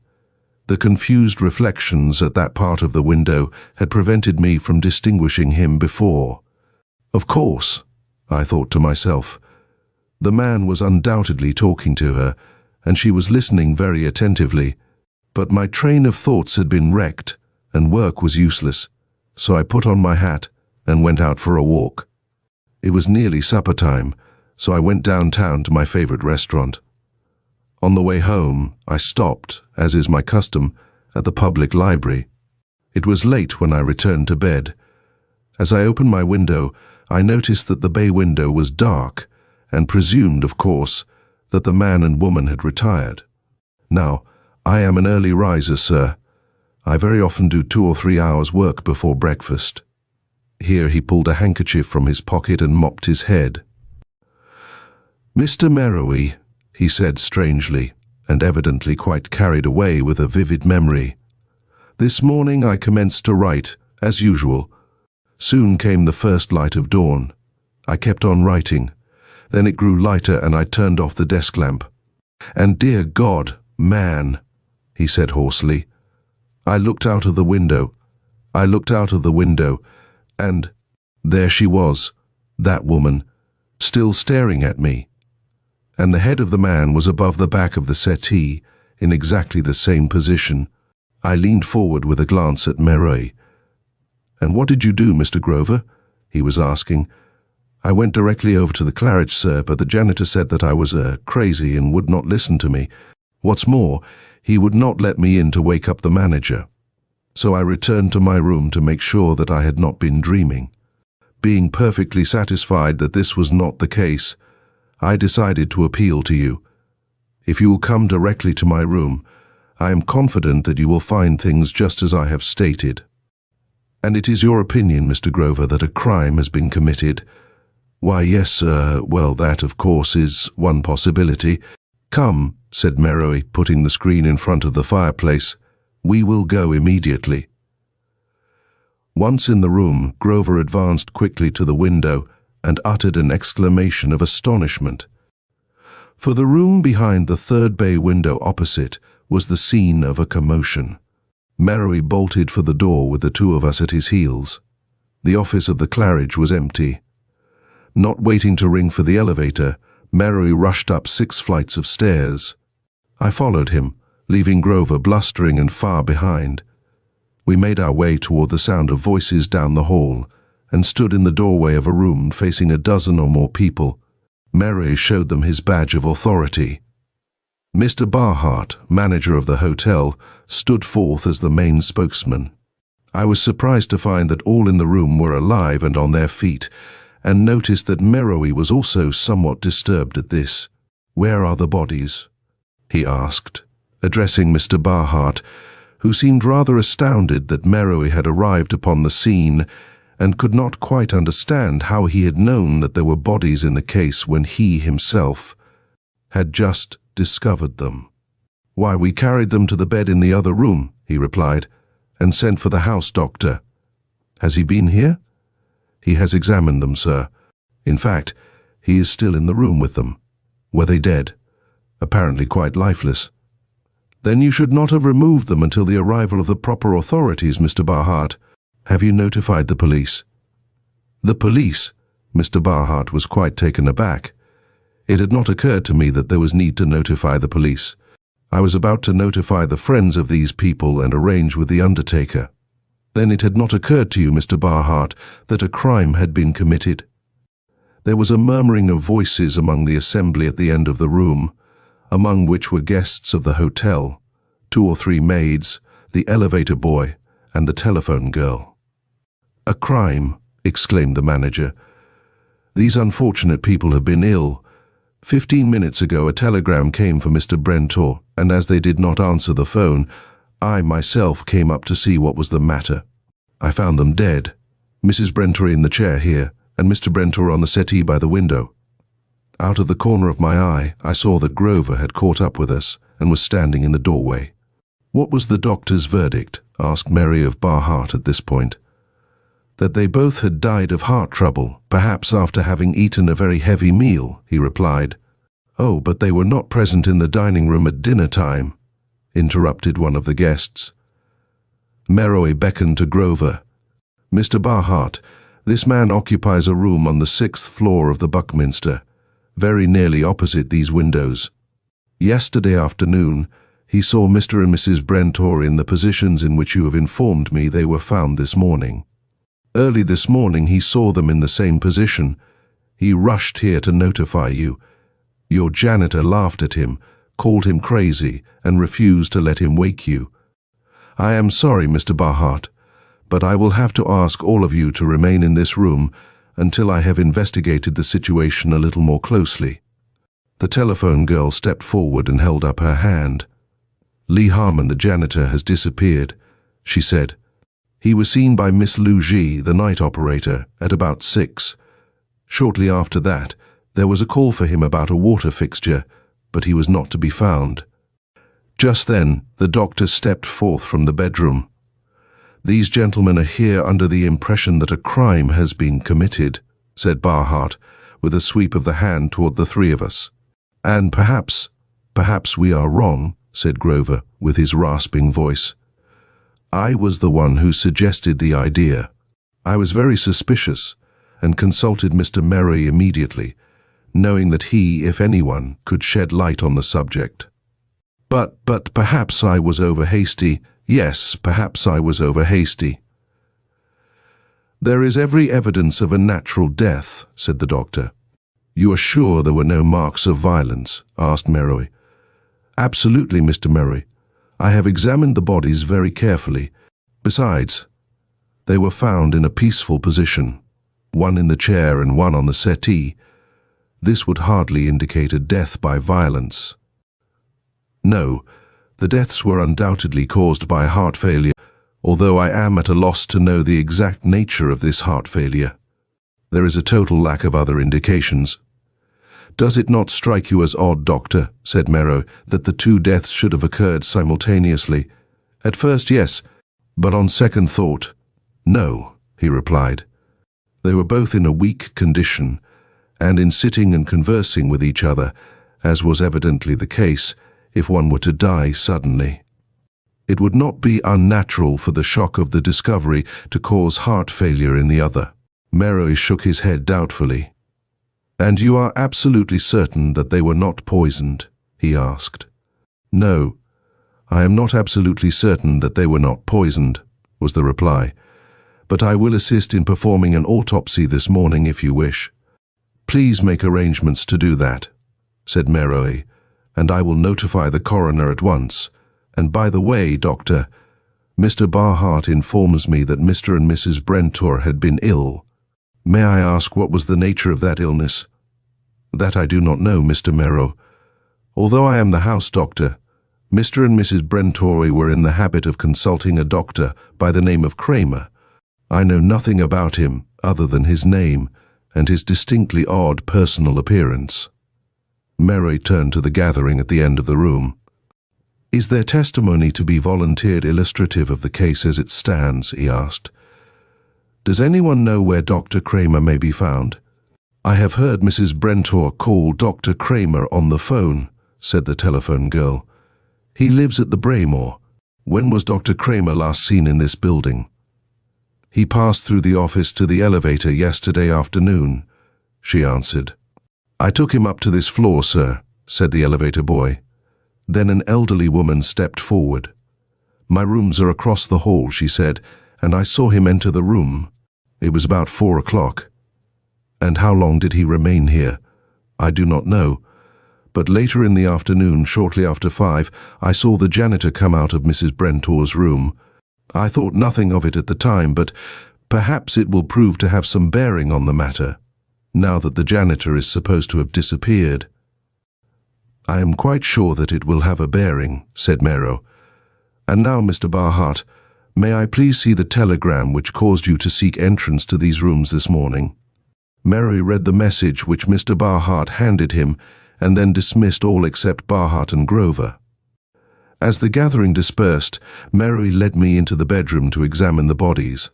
The confused reflections at that part of the window had prevented me from distinguishing him before. Of course, I thought to myself. The man was undoubtedly talking to her, and she was listening very attentively. But my train of thoughts had been wrecked, and work was useless, so I put on my hat and went out for a walk. It was nearly supper time, so I went downtown to my favorite restaurant. On the way home, I stopped, as is my custom, at the public library. It was late when I returned to bed. As I opened my window, I noticed that the bay window was dark, and presumed, of course, that the man and woman had retired. Now, I am an early riser, sir. I very often do 2 or 3 hours' work before breakfast. Here he pulled a handkerchief from his pocket and mopped his head. Mr. Merrowy, he said strangely, and evidently quite carried away with a vivid memory. This morning I commenced to write, as usual. Soon came the first light of dawn. I kept on writing. Then it grew lighter and I turned off the desk lamp. And dear God, man, he said hoarsely. I looked out of the window. And there she was, that woman, still staring at me. And the head of the man was above the back of the settee, in exactly the same position. I leaned forward with a glance at Merrowy. "And what did you do, Mr. Grover?" he was asking. "I went directly over to the Claridge, sir, but the janitor said that I was crazy and would not listen to me. What's more, he would not let me in to wake up the manager. So I returned to my room to make sure that I had not been dreaming. Being perfectly satisfied that this was not the case, I decided to appeal to you. If you will come directly to my room, I am confident that you will find things just as I have stated." "And it is your opinion, Mr. Grover, that a crime has been committed?" "Why, yes, sir. Well, that, of course, is one possibility." "Come," said Merrowy, putting the screen in front of the fireplace. "We will go immediately." Once in the room, Grover advanced quickly to the window and uttered an exclamation of astonishment. For the room behind the third bay window opposite was the scene of a commotion. Merrowy bolted for the door with the two of us at his heels. The office of the Claridge was empty. Not waiting to ring for the elevator, Merrowy rushed up 6 flights of stairs. I followed him, leaving Grover blustering and far behind. We made our way toward the sound of voices down the hall and stood in the doorway of a room facing a dozen or more people. Merrowy showed them his badge of authority. Mr. Barhart, manager of the hotel, stood forth as the main spokesman. I was surprised to find that all in the room were alive and on their feet, and noticed that Merrowy was also somewhat disturbed at this. "Where are the bodies?" he asked, addressing Mr. Barhart, who seemed rather astounded that Merrowy had arrived upon the scene and could not quite understand how he had known that there were bodies in the case when he himself had just discovered them. "Why, we carried them to the bed in the other room," he replied, "and sent for the house doctor." "Has he been here?" "He has examined them, sir. In fact, he is still in the room with them." "Were they dead?" "Apparently quite lifeless." Then you should not have removed them until the arrival of the proper authorities, Mr. Barhart. Have you notified the police? The police? Mr. Barhart was quite taken aback. It had not occurred to me that there was need to notify the police. I was about to notify the friends of these people and arrange with the undertaker. Then it had not occurred to you, Mr. Barhart, that a crime had been committed. There was a murmuring of voices among the assembly at the end of the room, among which were guests of the hotel, 2 or 3 maids, the elevator boy, and the telephone girl. "A crime," exclaimed the manager. "These unfortunate people have been ill. 15 minutes ago a telegram came for Mr. Brentor, and as they did not answer the phone, I myself came up to see what was the matter. I found them dead, Mrs. Brentor in the chair here, and Mr. Brentor on the settee by the window. Out of the corner of my eye, I saw that Grover had caught up with us and was standing in the doorway." "What was the doctor's verdict?" asked Mary of Barhart at this point. "That they both had died of heart trouble, perhaps after having eaten a very heavy meal," he replied. "Oh, but they were not present in the dining room at dinner time," interrupted one of the guests. Meroe beckoned to Grover. "Mr. Barhart, this man occupies a room on the 6th floor of the Buckminster, very nearly opposite these windows. Yesterday afternoon, he saw Mr. and Mrs. Brentor in the positions in which you have informed me they were found this morning. Early this morning he saw them in the same position. He rushed here to notify you. Your janitor laughed at him, called him crazy, and refused to let him wake you. I am sorry, Mr. Barhart, but I will have to ask all of you to remain in this room until I have investigated the situation a little more closely." The telephone girl stepped forward and held up her hand. "Lee Harmon, the janitor, has disappeared," she said. "He was seen by Miss Lu Ji, the night operator, at about 6. Shortly after that, there was a call for him about a water fixture, but he was not to be found." Just then, the doctor stepped forth from the bedroom. "These gentlemen are here under the impression that a crime has been committed," said Barhart, with a sweep of the hand toward the 3 of us. "And perhaps we are wrong," said Grover, with his rasping voice. "I was the one who suggested the idea. I was very suspicious, and consulted Mr. Merry immediately, knowing that he, if anyone, could shed light on the subject. But perhaps I was over-hasty. Yes, perhaps I was over-hasty." "There is every evidence of a natural death," said the doctor. "You are sure there were no marks of violence?" asked Merrow. "Absolutely, Mr. Merrow. I have examined the bodies very carefully. Besides, they were found in a peaceful position, one in the chair and one on the settee. This would hardly indicate a death by violence. No, the deaths were undoubtedly caused by heart failure, although I am at a loss to know the exact nature of this heart failure. There is a total lack of other indications." "Does it not strike you as odd, Doctor," said Merrow, "that the 2 deaths should have occurred simultaneously?" "At first, yes, but on second thought, no," he replied. "They were both in a weak condition, and in sitting and conversing with each other, as was evidently the case, if one were to die suddenly. It would not be unnatural for the shock of the discovery to cause heart failure in the other." Merrow shook his head doubtfully. "And you are absolutely certain that they were not poisoned?" he asked. "No, I am not absolutely certain that they were not poisoned," was the reply. "But I will assist in performing an autopsy this morning if you wish." "Please make arrangements to do that," said Merrow, "and I will notify the coroner at once. And by the way, Doctor, Mr. Barhart informs me that Mr. and Mrs. Brentor had been ill. May I ask what was the nature of that illness?" "That I do not know, Mr. Merrow. Although I am the house doctor, Mr. and Mrs. Brentor were in the habit of consulting a doctor by the name of Kramer. I know nothing about him other than his name and his distinctly odd personal appearance." Merrow turned to the gathering at the end of the room. "Is their testimony to be volunteered illustrative of the case as it stands?" he asked. "Does anyone know where Dr. Kramer may be found?" "I have heard Mrs. Brentor call Dr. Kramer on the phone," said the telephone girl. He lives at the Braymore. When was Dr. Kramer last seen in this building? He passed through the office to the elevator yesterday afternoon, she answered. I took him up to this floor, sir, said the elevator boy. Then an elderly woman stepped forward. My rooms are across the hall, she said, and I saw him enter the room. It was about 4 o'clock. And how long did he remain here? I do not know. But later in the afternoon, shortly after 5, I saw the janitor come out of Mrs. Brentor's room. I thought nothing of it at the time, but perhaps it will prove to have some bearing on the matter, now that the janitor is supposed to have disappeared. I am quite sure that it will have a bearing, said Mero. And now, Mr. Barhart, may I please see the telegram which caused you to seek entrance to these rooms this morning? Mary read the message which Mr. Barhart handed him and then dismissed all except Barhart and Grover. As the gathering dispersed, Mary led me into the bedroom to examine the bodies.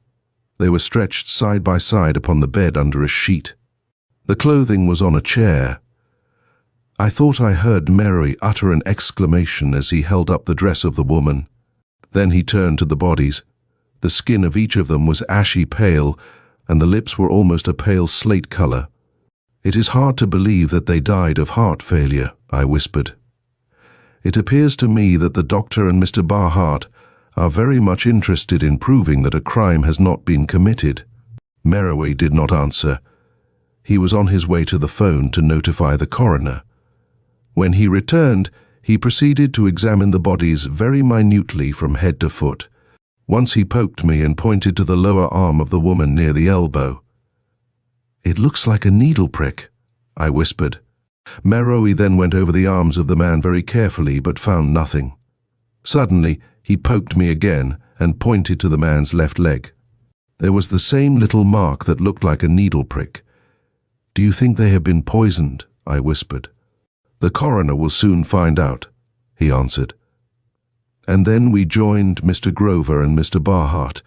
They were stretched side by side upon the bed under a sheet. The clothing was on a chair. I thought I heard Mary utter an exclamation as he held up the dress of the woman. Then he turned to the bodies. The skin of each of them was ashy pale, and the lips were almost a pale slate color. It is hard to believe that they died of heart failure, I whispered. It appears to me that the doctor and Mr. Barhart are very much interested in proving that a crime has not been committed. Merroway did not answer. He was on his way to the phone to notify the coroner. When he returned, he proceeded to examine the bodies very minutely from head to foot. Once he poked me and pointed to the lower arm of the woman near the elbow. It looks like a needle prick, I whispered. Merroway then went over the arms of the man very carefully but found nothing. Suddenly, he poked me again and pointed to the man's left leg. There was the same little mark that looked like a needle prick. Do you think they have been poisoned? I whispered. The coroner will soon find out, he answered. And then we joined Mr. Grover and Mr. Barhart,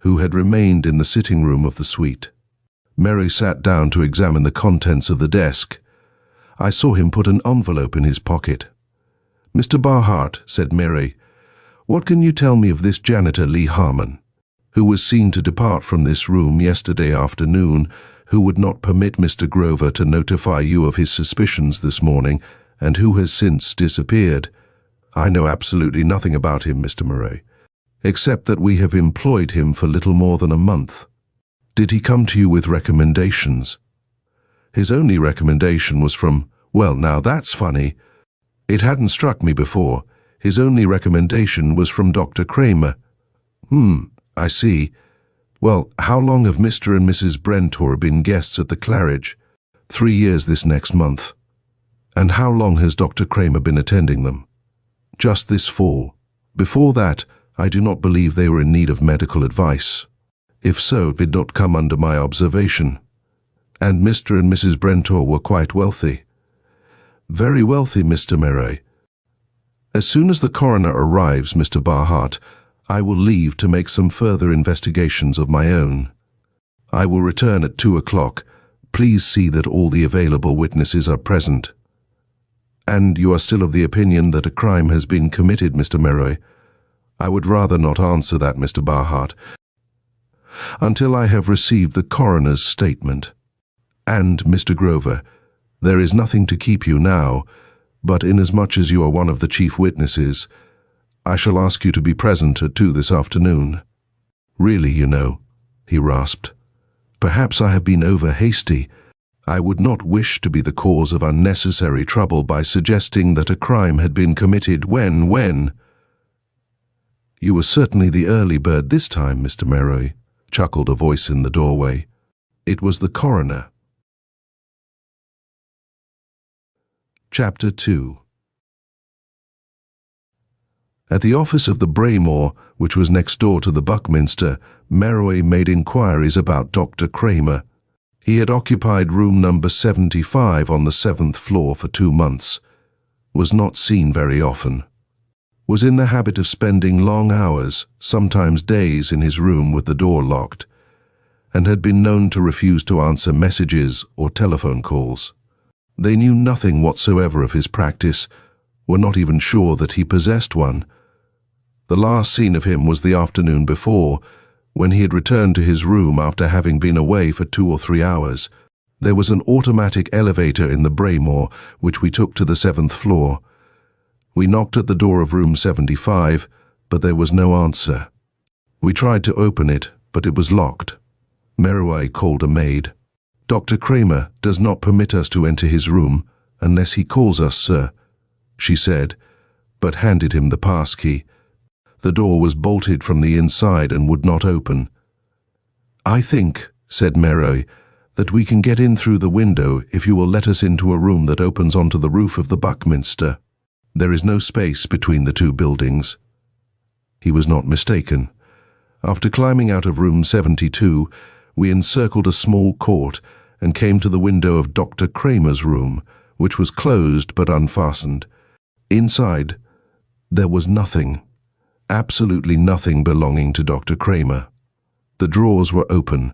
who had remained in the sitting room of the suite. Mary sat down to examine the contents of the desk. I saw him put an envelope in his pocket. Mr. Barhart, said Mary, what can you tell me of this janitor Lee Harmon, who was seen to depart from this room yesterday afternoon, who would not permit Mr. Grover to notify you of his suspicions this morning, and who has since disappeared? I know absolutely nothing about him, Mr. Murray, except that we have employed him for little more than a month. Did he come to you with recommendations? His only recommendation was from, well, now that's funny. It hadn't struck me before. His only recommendation was from Dr. Kramer. I see. Well, how long have Mr. and Mrs. Brentor been guests at the Claridge? 3 years this next month. And how long has Dr. Kramer been attending them? Just this fall. Before that, I do not believe they were in need of medical advice. If so, it did not come under my observation. And Mr. and Mrs. Brentor were quite wealthy. Very wealthy, Mr. Murray. As soon as the coroner arrives, Mr. Barhart, I will leave to make some further investigations of my own. I will return at 2 o'clock. Please see that all the available witnesses are present. And you are still of the opinion that a crime has been committed, Mr. Murray? I would rather not answer that, Mr. Barhart, until I have received the coroner's statement. And, Mr. Grover, there is nothing to keep you now, but inasmuch as you are one of the chief witnesses, I shall ask you to be present at 2 this afternoon. Really, you know, he rasped. Perhaps I have been over-hasty. I would not wish to be the cause of unnecessary trouble by suggesting that a crime had been committed when... You were certainly the early bird this time, Mr. Merroy, chuckled a voice in the doorway. It was the coroner. Chapter 2. At the office of the Braymore, which was next door to the Buckminster, Merroy made inquiries about Dr. Kramer. He had occupied room number 75 on the 7th floor for 2 months, was not seen very often, was in the habit of spending long hours, sometimes days, in his room with the door locked, and had been known to refuse to answer messages or telephone calls. They knew nothing whatsoever of his practice, were not even sure that he possessed one. The last seen of him was the afternoon before, when he had returned to his room after having been away for 2 or 3 hours. There was an automatic elevator in the Braymore, which we took to the 7th floor. We knocked at the door of room 75, but there was no answer. We tried to open it, but it was locked. Meroway called a maid. "Dr. Kramer does not permit us to enter his room unless he calls us, sir," she said, but handed him the passkey. The door was bolted from the inside and would not open. "I think," said Meroway, "that we can get in through the window if you will let us into a room that opens onto the roof of the Buckminster. There is no space between the 2 buildings." He was not mistaken. After climbing out of room 72, we encircled a small court and came to the window of Dr. Kramer's room, which was closed but unfastened. Inside, there was nothing, absolutely nothing belonging to Dr. Kramer. The drawers were open,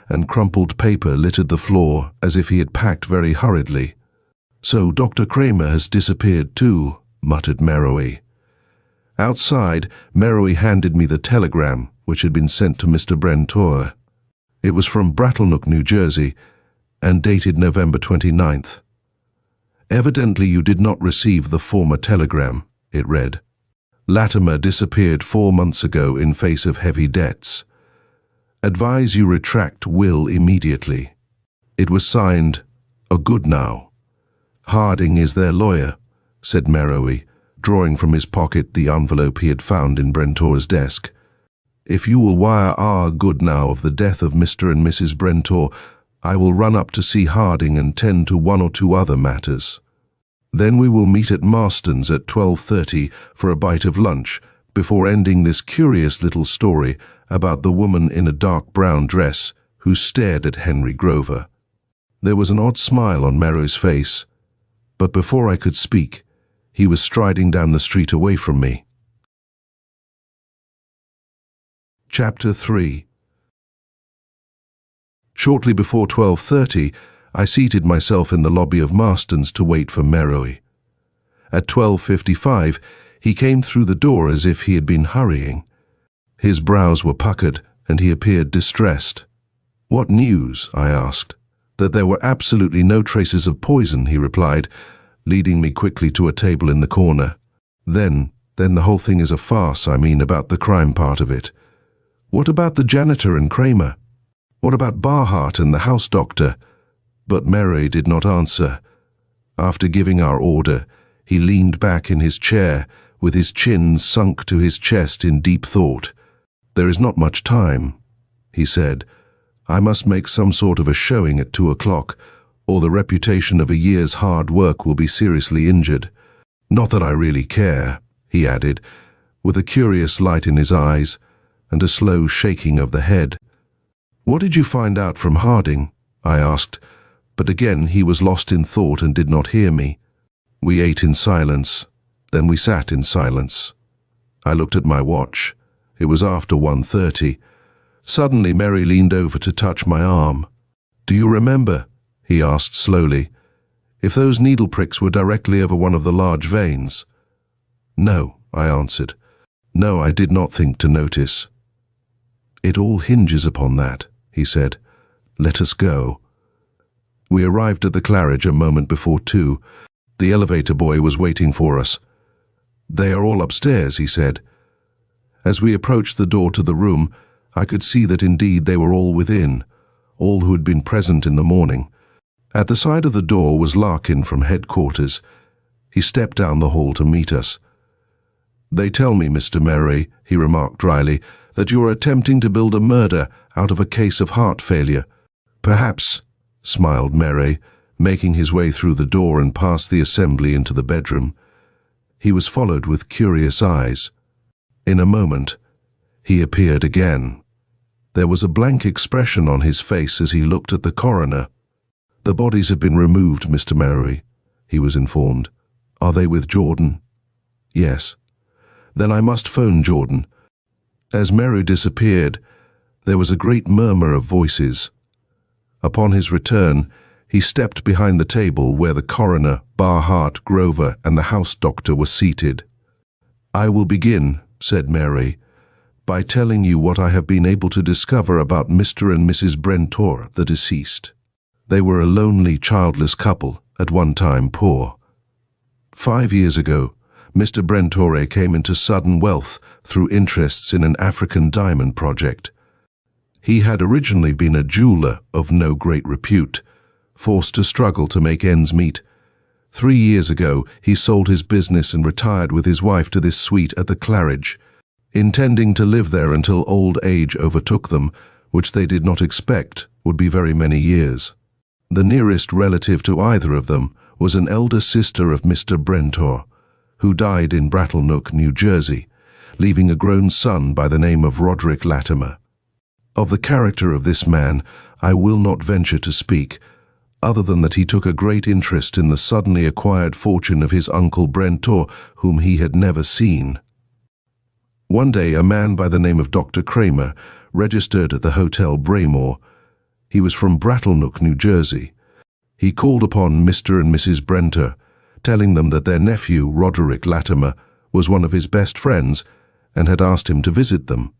and crumpled paper littered the floor as if he had packed very hurriedly. "So Dr. Kramer has disappeared too," muttered Meroway. Outside, Meroway handed me the telegram which had been sent to Mr. Brentor. It was from Brattlenook, New Jersey, and dated November 29th. "Evidently you did not receive the former telegram," it read. "Latimer disappeared 4 months ago in face of heavy debts. Advise you retract will immediately." It was signed, "A Goodnow." "Harding is their lawyer," said Meroway, drawing from his pocket the envelope he had found in Brentor's desk. "If you will wire R. Goodnow of the death of Mr. and Mrs. Brentor, I will run up to see Harding and tend to 1 or 2 other matters. Then we will meet at Marston's at 12:30 for a bite of lunch, before ending this curious little story about the woman in a dark brown dress who stared at Henry Grover." There was an odd smile on Merrow's face, but before I could speak, he was striding down the street away from me. Chapter 3. Shortly before 12:30, I seated myself in the lobby of Marston's to wait for Meroway. At 12:55, he came through the door as if he had been hurrying. His brows were puckered, and he appeared distressed. "What news?" I asked. "That there were absolutely no traces of poison," he replied, leading me quickly to a table in the corner. Then the whole thing is a farce, I mean, about the crime part of it. What about the janitor and Kramer? What about Barhart and the house doctor?" But Meroway did not answer. After giving our order, he leaned back in his chair, with his chin sunk to his chest in deep thought. "There is not much time," he said. "I must make some sort of a showing at 2 o'clock, or the reputation of a year's hard work will be seriously injured. Not that I really care," he added, with a curious light in his eyes and a slow shaking of the head. "What did you find out from Harding?" I asked, but again he was lost in thought and did not hear me. We ate in silence, then we sat in silence. I looked at my watch. It was after 1:30. Suddenly Merry leaned over to touch my arm. "Do you remember," he asked slowly, "if those needle pricks were directly over one of the large veins?" "No," I answered. "No, I did not think to notice." "It all hinges upon that," he said. "Let us go." We arrived at the Claridge a moment before 2. The elevator boy was waiting for us. "They are all upstairs," he said. As we approached the door to the room, I could see that indeed they were all within, all who had been present in the morning. At the side of the door was Larkin from headquarters. He stepped down the hall to meet us. "They tell me, Mr. Meroway," he remarked dryly, "that you are attempting to build a murder out of a case of heart failure." "Perhaps," smiled Meroway, making his way through the door and past the assembly into the bedroom. He was followed with curious eyes. In a moment, he appeared again. There was a blank expression on his face as he looked at the coroner. "The bodies have been removed, Mr. Meroway," he was informed. "Are they with Jordan?" "Yes." "Then I must phone Jordan." As Meroway disappeared, there was a great murmur of voices. Upon his return, He stepped behind the table where the coroner, Barhart, Grover, and the house doctor were seated. "I will begin," said Mary, "by telling you what I have been able to discover about Mr. and Mrs. Brentor, the deceased. They were a lonely, childless couple, at one time poor. 5 years ago, Mr. Brentore came into sudden wealth through interests in an African diamond project. He had originally been a jeweler of no great repute, forced to struggle to make ends meet. 3 years ago, he sold his business and retired with his wife to this suite at the Claridge, intending to live there until old age overtook them, which they did not expect would be very many years. The nearest relative to either of them was an elder sister of Mr. Brentor, who died in Brattlenook, New Jersey, leaving a grown son by the name of Roderick Latimer. Of the character of this man, I will not venture to speak, other than that he took a great interest in the suddenly acquired fortune of his uncle Brentor, whom he had never seen. One day a man by the name of Dr. Kramer registered at the Hotel Braymore. He was from Brattlenook, New Jersey. He called upon Mr. and Mrs. Brentor, telling them that their nephew, Roderick Latimer, was one of his best friends and had asked him to visit them.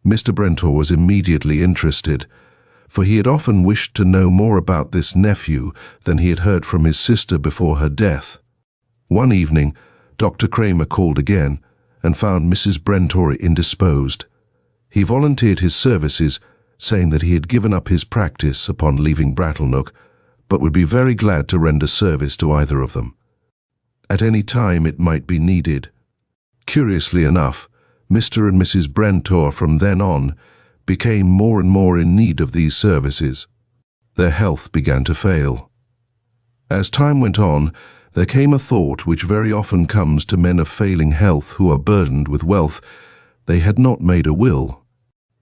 Mr. Brentor was immediately interested, for he had often wished to know more about this nephew than he had heard from his sister before her death. One evening, Dr. Kramer called again and found Mrs. Brentor indisposed. He volunteered his services, saying that he had given up his practice upon leaving Brattlenook, but would be very glad to render service to either of them. At any time it might be needed. Curiously enough, Mr. and Mrs. Brentor from then on became more and more in need of these services. Their health began to fail. As time went on, there came a thought which very often comes to men of failing health who are burdened with wealth. They had not made a will.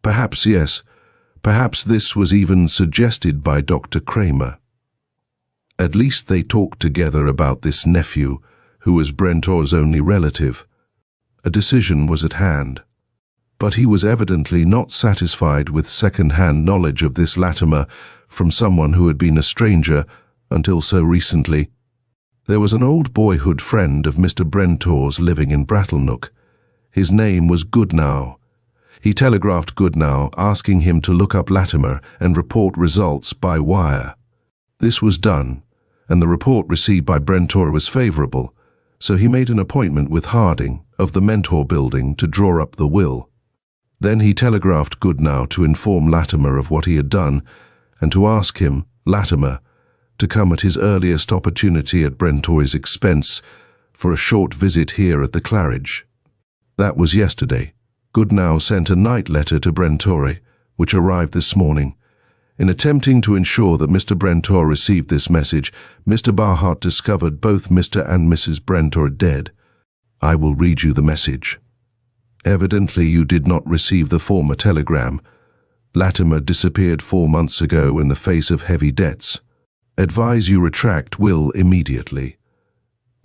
Perhaps, yes, perhaps this was even suggested by Dr. Kramer. At least they talked together about this nephew, who was Brentor's only relative. A decision was at hand. But he was evidently not satisfied with second-hand knowledge of this Latimer from someone who had been a stranger until so recently. There was an old boyhood friend of Mr. Brentor's living in Brattlenook. His name was Goodnow. He telegraphed Goodnow asking him to look up Latimer and report results by wire. This was done, and the report received by Brentor was favorable, so he made an appointment with Harding of the Mentor Building to draw up the will. Then he telegraphed Goodnow to inform Latimer of what he had done and to ask him, Latimer, to come at his earliest opportunity at Brentor's expense for a short visit here at the Claridge. That was yesterday. Goodnow sent a night letter to Brentor, which arrived this morning. In attempting to ensure that Mr. Brentor received this message, Mr. Barhart discovered both Mr. and Mrs. Brentor dead. I will read you the message. Evidently you did not receive the former telegram. Latimer disappeared 4 months ago in the face of heavy debts. Advise you retract will immediately.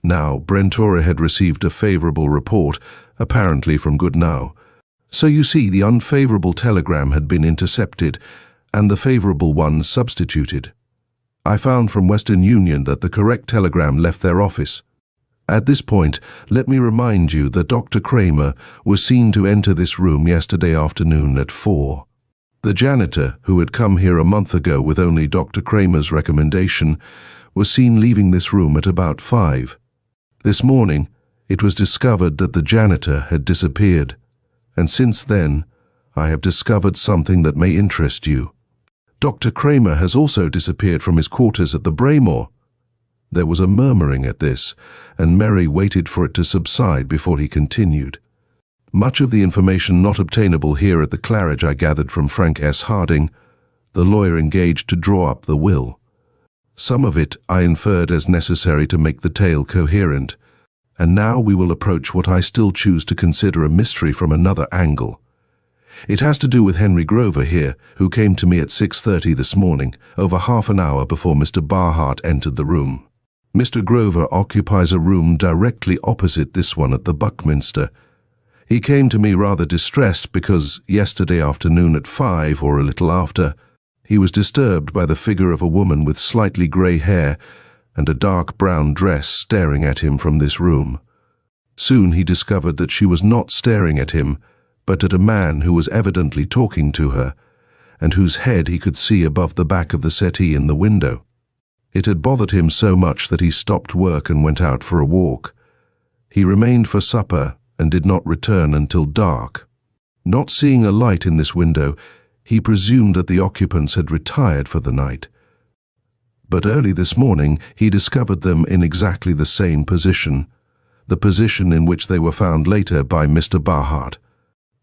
Now, Brentor had received a favorable report, apparently from Goodnow. So you see, the unfavorable telegram had been intercepted, and the favorable one substituted. I found from Western Union that the correct telegram left their office. At this point, let me remind you that Dr. Kramer was seen to enter this room yesterday afternoon at 4. The janitor, who had come here a month ago with only Dr. Kramer's recommendation, was seen leaving this room at about 5. This morning, it was discovered that the janitor had disappeared, and since then, I have discovered something that may interest you. Dr. Kramer has also disappeared from his quarters at the Braymore. There was a murmuring at this, and Mary waited for it to subside before he continued. Much of the information not obtainable here at the Claridge I gathered from Frank S. Harding, the lawyer engaged to draw up the will. Some of it I inferred as necessary to make the tale coherent, and now we will approach what I still choose to consider a mystery from another angle. It has to do with Henry Grover here, who came to me at 6:30 this morning, over half an hour before Mr. Barhart entered the room. Mr. Grover occupies a room directly opposite this one at the Buckminster. He came to me rather distressed because yesterday afternoon at 5 or a little after, He was disturbed by the figure of a woman with slightly grey hair and a dark brown dress staring at him from this room. Soon he discovered that she was not staring at him, but at a man who was evidently talking to her, and whose head he could see above the back of the settee in the window. It had bothered him so much that he stopped work and went out for a walk. He remained for supper and did not return until dark. Not seeing a light in this window, he presumed that the occupants had retired for the night. But early this morning he discovered them in exactly the same position, the position in which they were found later by Mr. Barhart.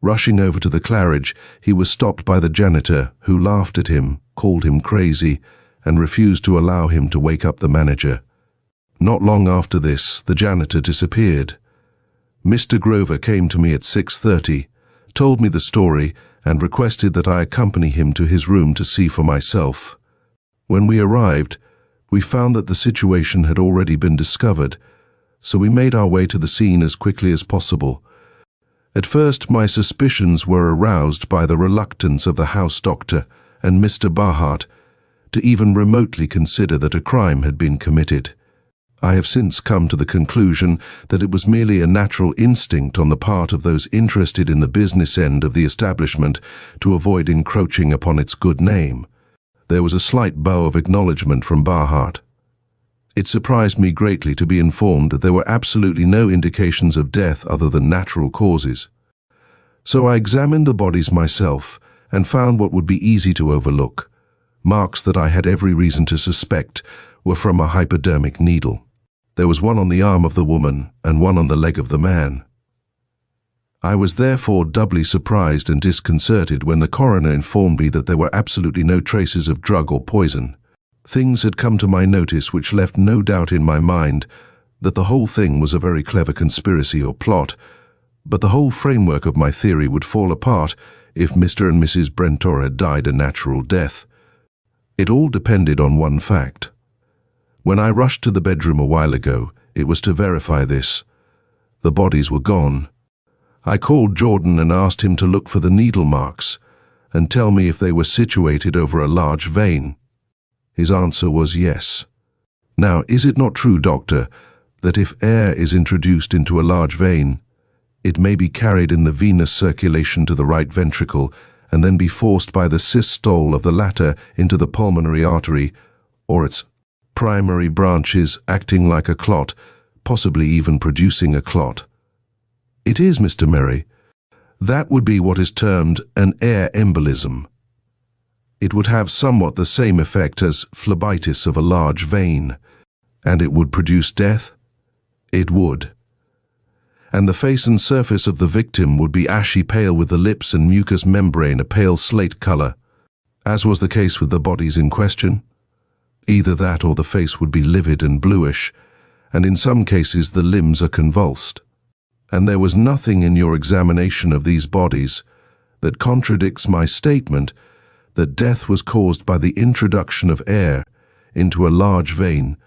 Rushing over to the Claridge, he was stopped by the janitor, who laughed at him, called him crazy, and refused to allow him to wake up the manager. Not long after this, the janitor disappeared. Mr. Grover came to me at 6:30, told me the story, and requested that I accompany him to his room to see for myself. When we arrived, we found that the situation had already been discovered, so we made our way to the scene as quickly as possible. At first, my suspicions were aroused by the reluctance of the house doctor and Mr. Barhart to even remotely consider that a crime had been committed. I have since come to the conclusion that it was merely a natural instinct on the part of those interested in the business end of the establishment to avoid encroaching upon its good name. There was a slight bow of acknowledgement from Barhart. It surprised me greatly to be informed that there were absolutely no indications of death other than natural causes. So I examined the bodies myself and found what would be easy to overlook. Marks that I had every reason to suspect were from a hypodermic needle. There was one on the arm of the woman and one on the leg of the man. I was therefore doubly surprised and disconcerted when the coroner informed me that there were absolutely no traces of drug or poison. Things had come to my notice which left no doubt in my mind that the whole thing was a very clever conspiracy or plot, but the whole framework of my theory would fall apart if Mr. and Mrs. Brentor had died a natural death. It all depended on one fact. When I rushed to the bedroom a while ago, it was to verify this. The bodies were gone. I called Jordan and asked him to look for the needle marks and tell me if they were situated over a large vein. His answer was yes. Now, is it not true, Doctor, that if air is introduced into a large vein, it may be carried in the venous circulation to the right ventricle and then be forced by the systole of the latter into the pulmonary artery, or its primary branches acting like a clot, possibly even producing a clot? It is, Mr. Murray. That would be what is termed an air embolism. It would have somewhat the same effect as phlebitis of a large vein. And it would produce death? It would. And the face and surface of the victim would be ashy pale with the lips and mucous membrane a pale slate color, as was the case with the bodies in question. Either that or the face would be livid and bluish, and in some cases the limbs are convulsed. And there was nothing in your examination of these bodies that contradicts my statement that death was caused by the introduction of air into a large vein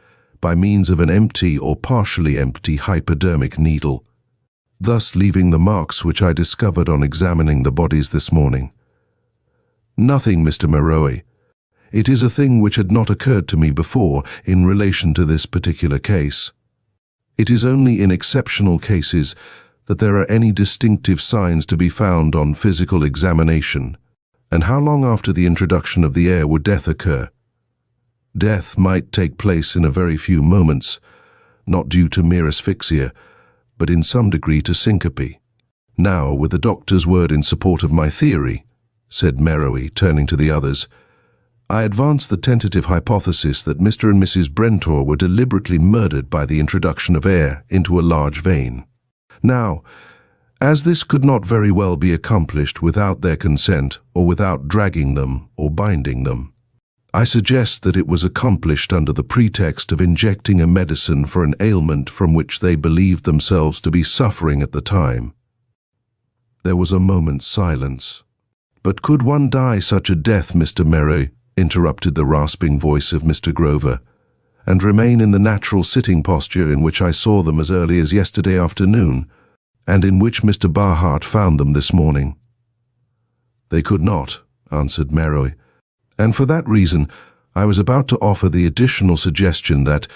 by means of an empty or partially empty hypodermic needle, thus leaving the marks which I discovered on examining the bodies this morning. Nothing, Mr. Meroe. It is a thing which had not occurred to me before in relation to this particular case. It is only in exceptional cases that there are any distinctive signs to be found on physical examination. And how long after the introduction of the air would death occur? Death might take place in a very few moments, not due to mere asphyxia, but in some degree to syncope. Now, with the doctor's word in support of my theory, said Meroe, turning to the others, I advance the tentative hypothesis that Mr. and Mrs. Brentor were deliberately murdered by the introduction of air into a large vein. Now, as this could not very well be accomplished without their consent or without dragging them or binding them, I suggest that it was accomplished under the pretext of injecting a medicine for an ailment from which they believed themselves to be suffering at the time. There was a moment's silence. But could one die such a death, Mr. Meroe, interrupted the rasping voice of Mr. Grover, and remain in the natural sitting posture in which I saw them as early as yesterday afternoon, and in which Mr. Barhart found them this morning? They could not, answered Meroe, And for that reason, I was about to offer the additional suggestion that,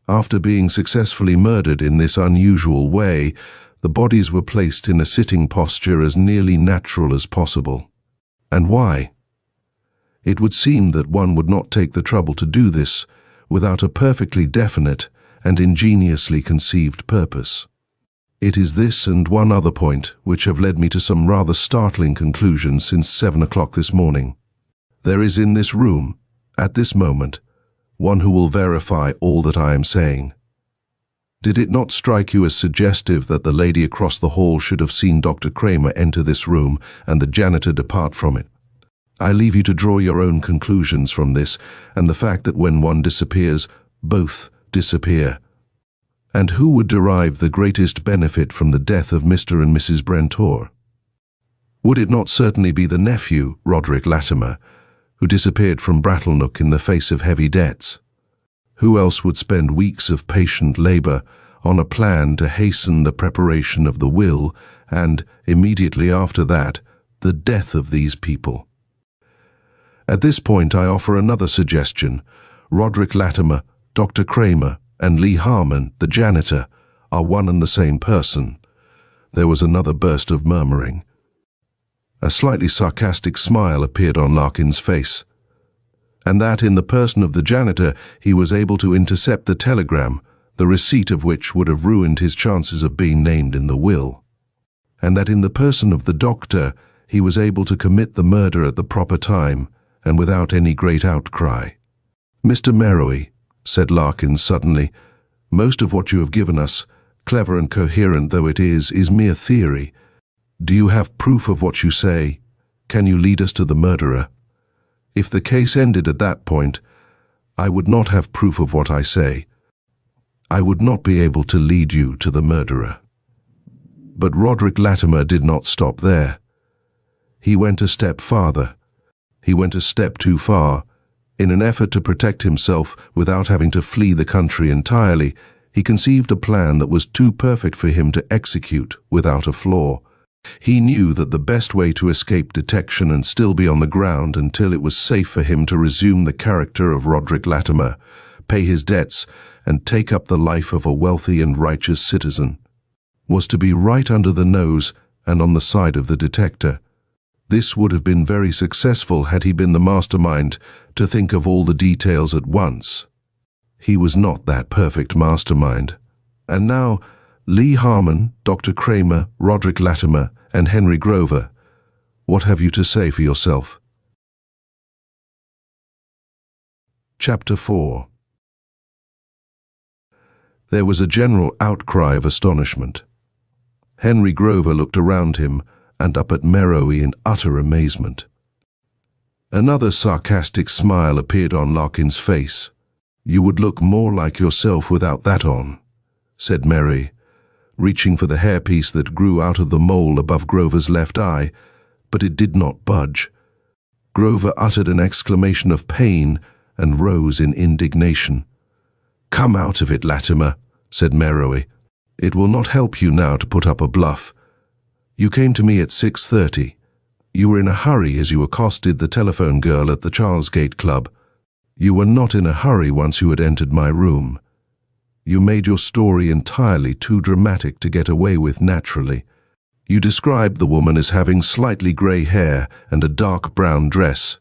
after being successfully murdered in this unusual way, the bodies were placed in a sitting posture as nearly natural as possible. And why? It would seem that one would not take the trouble to do this without a perfectly definite and ingeniously conceived purpose. It is this and one other point which have led me to some rather startling conclusions since 7 o'clock this morning. There is in this room, at this moment, one who will verify all that I am saying. Did it not strike you as suggestive that the lady across the hall should have seen Dr. Kramer enter this room and the janitor depart from it? I leave you to draw your own conclusions from this and the fact that when one disappears, both disappear. And who would derive the greatest benefit from the death of Mr. and Mrs. Brentor? Would it not certainly be the nephew, Roderick Latimer, who disappeared from Brattlenook in the face of heavy debts? Who else would spend weeks of patient labor on a plan to hasten the preparation of the will and, immediately after that, the death of these people? At this point I offer another suggestion. Roderick Latimer, Dr. Kramer, and Lee Harmon, the janitor, are one and the same person. There was another burst of murmuring. A slightly sarcastic smile appeared on Larkin's face, and that in the person of the janitor he was able to intercept the telegram, the receipt of which would have ruined his chances of being named in the will, and that in the person of the doctor he was able to commit the murder at the proper time and without any great outcry. "Mr. Merrowy," said Larkin suddenly, "most of what you have given us, clever and coherent though it is mere theory. Do you have proof of what you say? Can you lead us to the murderer? If the case ended at that point, I would not have proof of what I say. I would not be able to lead you to the murderer." But Roderick Latimer did not stop there. He went a step farther. He went a step too far. In an effort to protect himself without having to flee the country entirely, he conceived a plan that was too perfect for him to execute without a flaw. He knew that the best way to escape detection and still be on the ground until it was safe for him to resume the character of Roderick Latimer, pay his debts, and take up the life of a wealthy and righteous citizen, was to be right under the nose and on the side of the detector. This would have been very successful had he been the mastermind to think of all the details at once. He was not that perfect mastermind. And now, Lee Harmon, Dr. Kramer, Roderick Latimer, and Henry Grover, what have you to say for yourself? Chapter 4. There was a general outcry of astonishment. Henry Grover looked around him and up at Merrowy in utter amazement. Another sarcastic smile appeared on Larkin's face. "You would look more like yourself without that on," said Merry, reaching for the hairpiece that grew out of the mole above Grover's left eye, but it did not budge. Grover uttered an exclamation of pain and rose in indignation. "Come out of it, Latimer," said Merrowy. "It will not help you now to put up a bluff. You came to me at 6:30. You were in a hurry as you accosted the telephone girl at the Charlesgate Club. You were not in a hurry once you had entered my room. You made your story entirely too dramatic to get away with naturally. You described the woman as having slightly grey hair and a dark brown dress.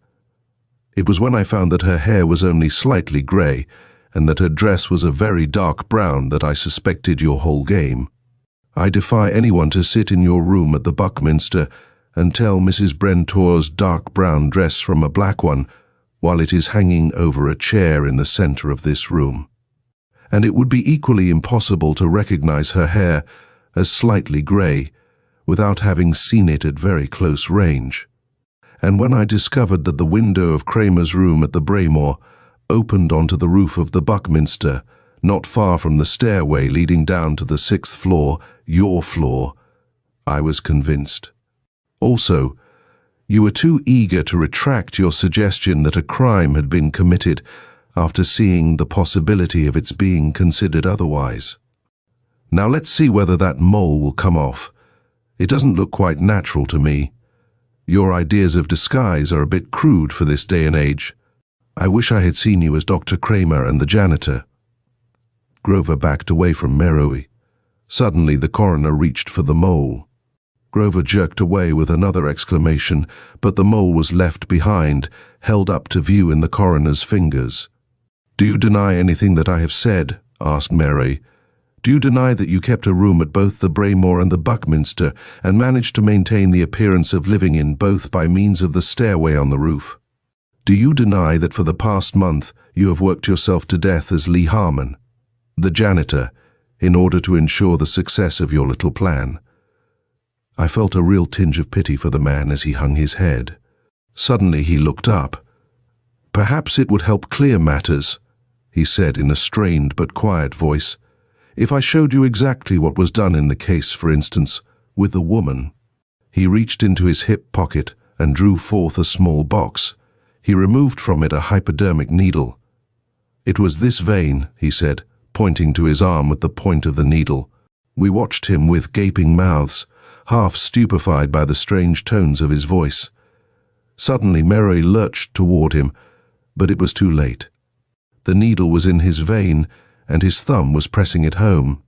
It was when I found that her hair was only slightly grey and that her dress was a very dark brown that I suspected your whole game. I defy anyone to sit in your room at the Buckminster and tell Mrs. Brentor's dark brown dress from a black one while it is hanging over a chair in the centre of this room. And it would be equally impossible to recognize her hair as slightly grey without having seen it at very close range. And when I discovered that the window of Kramer's room at the Braymore opened onto the roof of the Buckminster, not far from the stairway leading down to the 6th floor, your floor, I was convinced. Also, you were too eager to retract your suggestion that a crime had been committed after seeing the possibility of its being considered otherwise. Now let's see whether that mole will come off. It doesn't look quite natural to me. Your ideas of disguise are a bit crude for this day and age. I wish I had seen you as Dr. Kramer and the janitor." Grover backed away from Meroe. Suddenly the coroner reached for the mole. Grover jerked away with another exclamation, but the mole was left behind, held up to view in the coroner's fingers. "Do you deny anything that I have said?" asked Meroe. "Do you deny that you kept a room at both the Braymore and the Buckminster and managed to maintain the appearance of living in both by means of the stairway on the roof? Do you deny that for the past month you have worked yourself to death as Lee Harmon, the janitor, in order to ensure the success of your little plan?" I felt a real tinge of pity for the man as he hung his head. Suddenly he looked up. "Perhaps it would help clear matters," he said in a strained but quiet voice, "if I showed you exactly what was done in the case, for instance, with the woman." He reached into his hip pocket and drew forth a small box. He removed from it a hypodermic needle. "It was this vein," he said, pointing to his arm with the point of the needle. We watched him with gaping mouths, half stupefied by the strange tones of his voice. Suddenly Meroe lurched toward him, but it was too late. The needle was in his vein, and his thumb was pressing it home.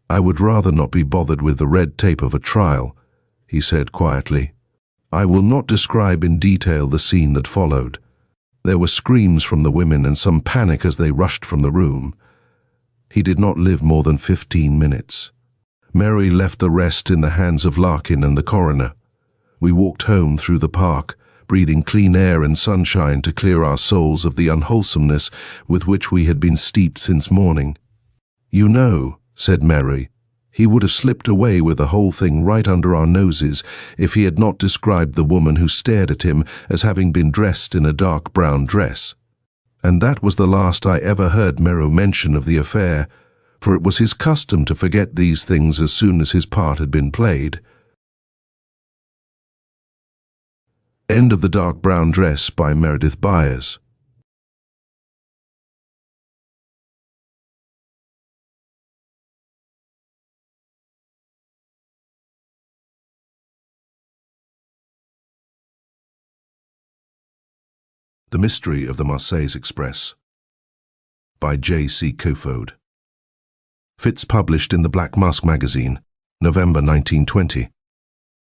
"I would rather not be bothered with the red tape of a trial," he said quietly. "I will not describe in detail the scene that followed. There were screams from the women and some panic as they rushed from the room. He did not live more than 15 minutes. Meroe left the rest in the hands of Larkin and the coroner. We walked home through the park, breathing clean air and sunshine to clear our souls of the unwholesomeness with which we had been steeped since morning. "You know," said Meroe, "he would have slipped away with the whole thing right under our noses if he had not described the woman who stared at him as having been dressed in a dark brown dress. And that was the last I ever heard Meroe mention of the affair, for it was his custom to forget these things as soon as his part had been played." End of The Dark Brown Dress by Meredith Byers. The Mystery of the Marles Express by J.C. Kofod. Fitz published in the Black Mask magazine, November 1920.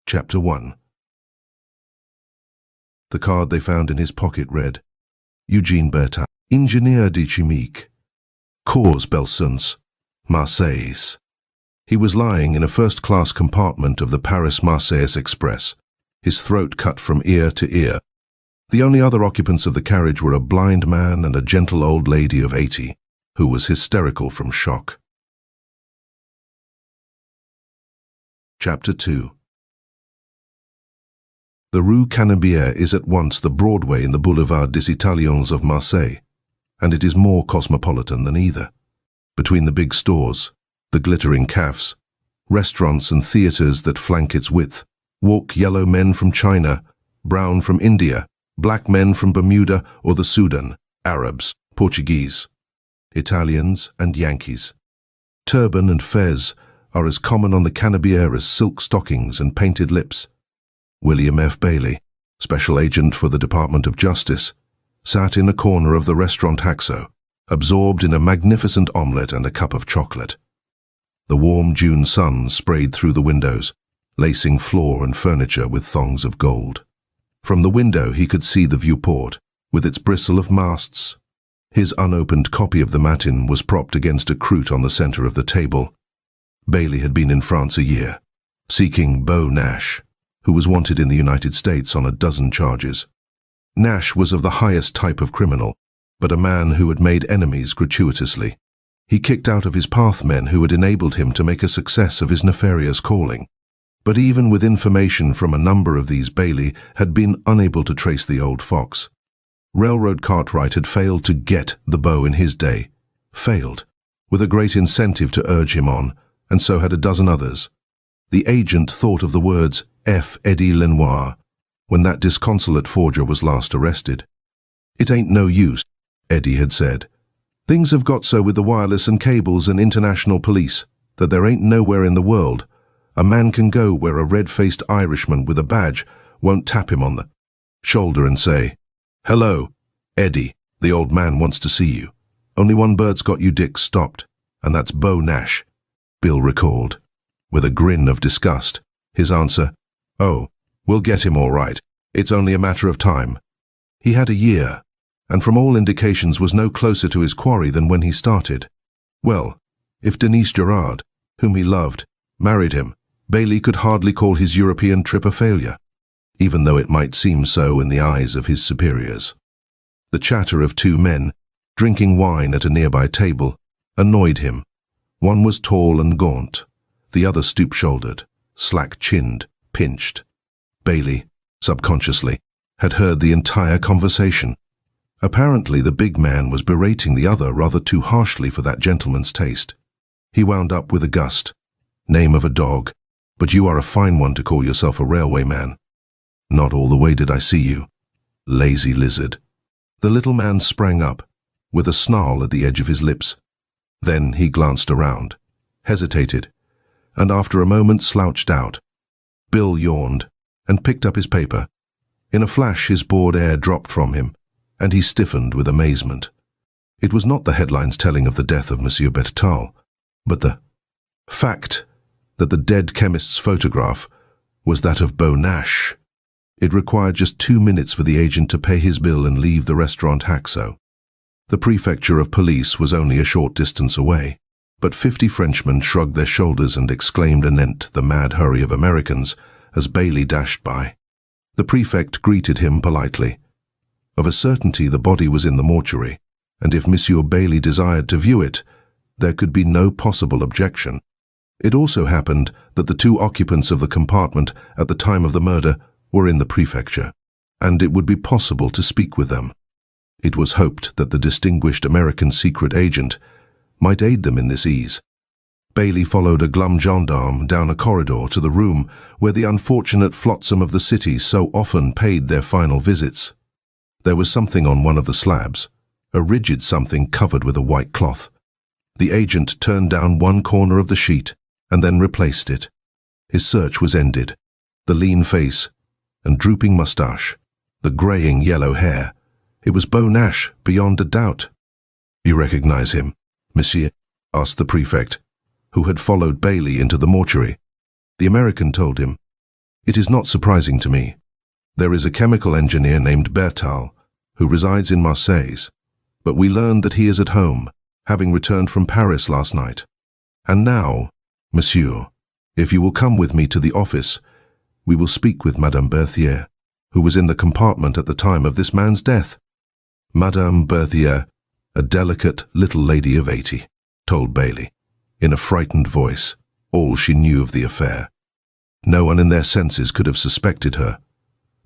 Chapter 1. The card they found in his pocket read, Eugene Bertin, Ingénieur de chimique, Cours Belsuns, Marseilles. He was lying in a first-class compartment of the Paris-Marseilles Express, his throat cut from ear to ear. The only other occupants of the carriage were a blind man and a gentle old lady of 80, who was hysterical from shock. Chapter 2. The Rue Canebière is at once the Broadway in the Boulevard des Italiens of Marseille, and it is more cosmopolitan than either. Between the big stores, the glittering cafes, restaurants and theatres that flank its width, walk yellow men from China, brown from India, black men from Bermuda or the Sudan, Arabs, Portuguese, Italians and Yankees. Turban and fez are as common on the Canebière as silk stockings and painted lips. William F. Bailey, Special Agent for the Department of Justice, sat in a corner of the restaurant Haxo, absorbed in a magnificent omelette and a cup of chocolate. The warm June sun sprayed through the windows, lacing floor and furniture with thongs of gold. From the window he could see the viewport, with its bristle of masts. His unopened copy of the Matin was propped against a croûte on the center of the table. Bailey had been in France a year, seeking Beau Nash, who was wanted in the United States on a dozen charges. Nash was of the highest type of criminal, but a man who had made enemies gratuitously. He kicked out of his path men who had enabled him to make a success of his nefarious calling. But even with information from a number of these, Bailey had been unable to trace the old fox. Railroad Cartwright had failed to get the Beau in his day. Failed, with a great incentive to urge him on, and so had a dozen others. The agent thought of the words F. Eddie Lenoir when that disconsolate forger was last arrested. "It ain't no use," Eddie had said. "Things have got so with the wireless and cables and international police that there ain't nowhere in the world a man can go where a red-faced Irishman with a badge won't tap him on the shoulder and say, "Hello, Eddie, the old man wants to see you. Only one bird's got you, Dick, stopped, and that's Beau Nash," Bill recalled. With a grin of disgust, his answer, "Oh, we'll get him all right. It's only a matter of time." He had a year, and from all indications was no closer to his quarry than when he started. Well, if Denise Gerard, whom he loved, married him, Bailey could hardly call his European trip a failure, even though it might seem so in the eyes of his superiors. The chatter of two men, drinking wine at a nearby table, annoyed him. One was tall and gaunt, the other stoop-shouldered, slack-chinned, pinched. Bailey, subconsciously, had heard the entire conversation. Apparently the big man was berating the other rather too harshly for that gentleman's taste. He wound up with a gust. "Name of a dog, but you are a fine one to call yourself a railway man. Not all the way did I see you. Lazy lizard." The little man sprang up, with a snarl at the edge of his lips. Then he glanced around, hesitated, and after a moment slouched out. Bill yawned and picked up his paper. In a flash his bored air dropped from him, and he stiffened with amazement. It was not the headlines telling of the death of Monsieur Bertal, but the fact that the dead chemist's photograph was that of Beau Nash. It required just 2 minutes for the agent to pay his bill and leave the restaurant Haxo. The prefecture of police was only a short distance away, but 50 Frenchmen shrugged their shoulders and exclaimed anent the mad hurry of Americans as Bailey dashed by. The prefect greeted him politely. Of a certainty the body was in the mortuary, and if Monsieur Bailey desired to view it, there could be no possible objection. It also happened that the 2 occupants of the compartment at the time of the murder were in the prefecture, and it would be possible to speak with them. It was hoped that the distinguished American secret agent might aid them in this ease. Bailey followed a glum gendarme down a corridor to the room where the unfortunate flotsam of the city so often paid their final visits. There was something on one of the slabs, a rigid something covered with a white cloth. The agent turned down one corner of the sheet and then replaced it. His search was ended. The lean face and drooping moustache, the greying yellow hair. It was Beau Nash, beyond a doubt. "You recognize him, monsieur?" asked the prefect, who had followed Bailey into the mortuary. The American told him, "It is not surprising to me. There is a chemical engineer named Bertal, who resides in Marseille, but we learned that he is at home, having returned from Paris last night. And now, monsieur, if you will come with me to the office, we will speak with Madame Berthier, who was in the compartment at the time of this man's death." Madame Berthier, a delicate little lady of 80, told Bailey, in a frightened voice, all she knew of the affair. No one in their senses could have suspected her,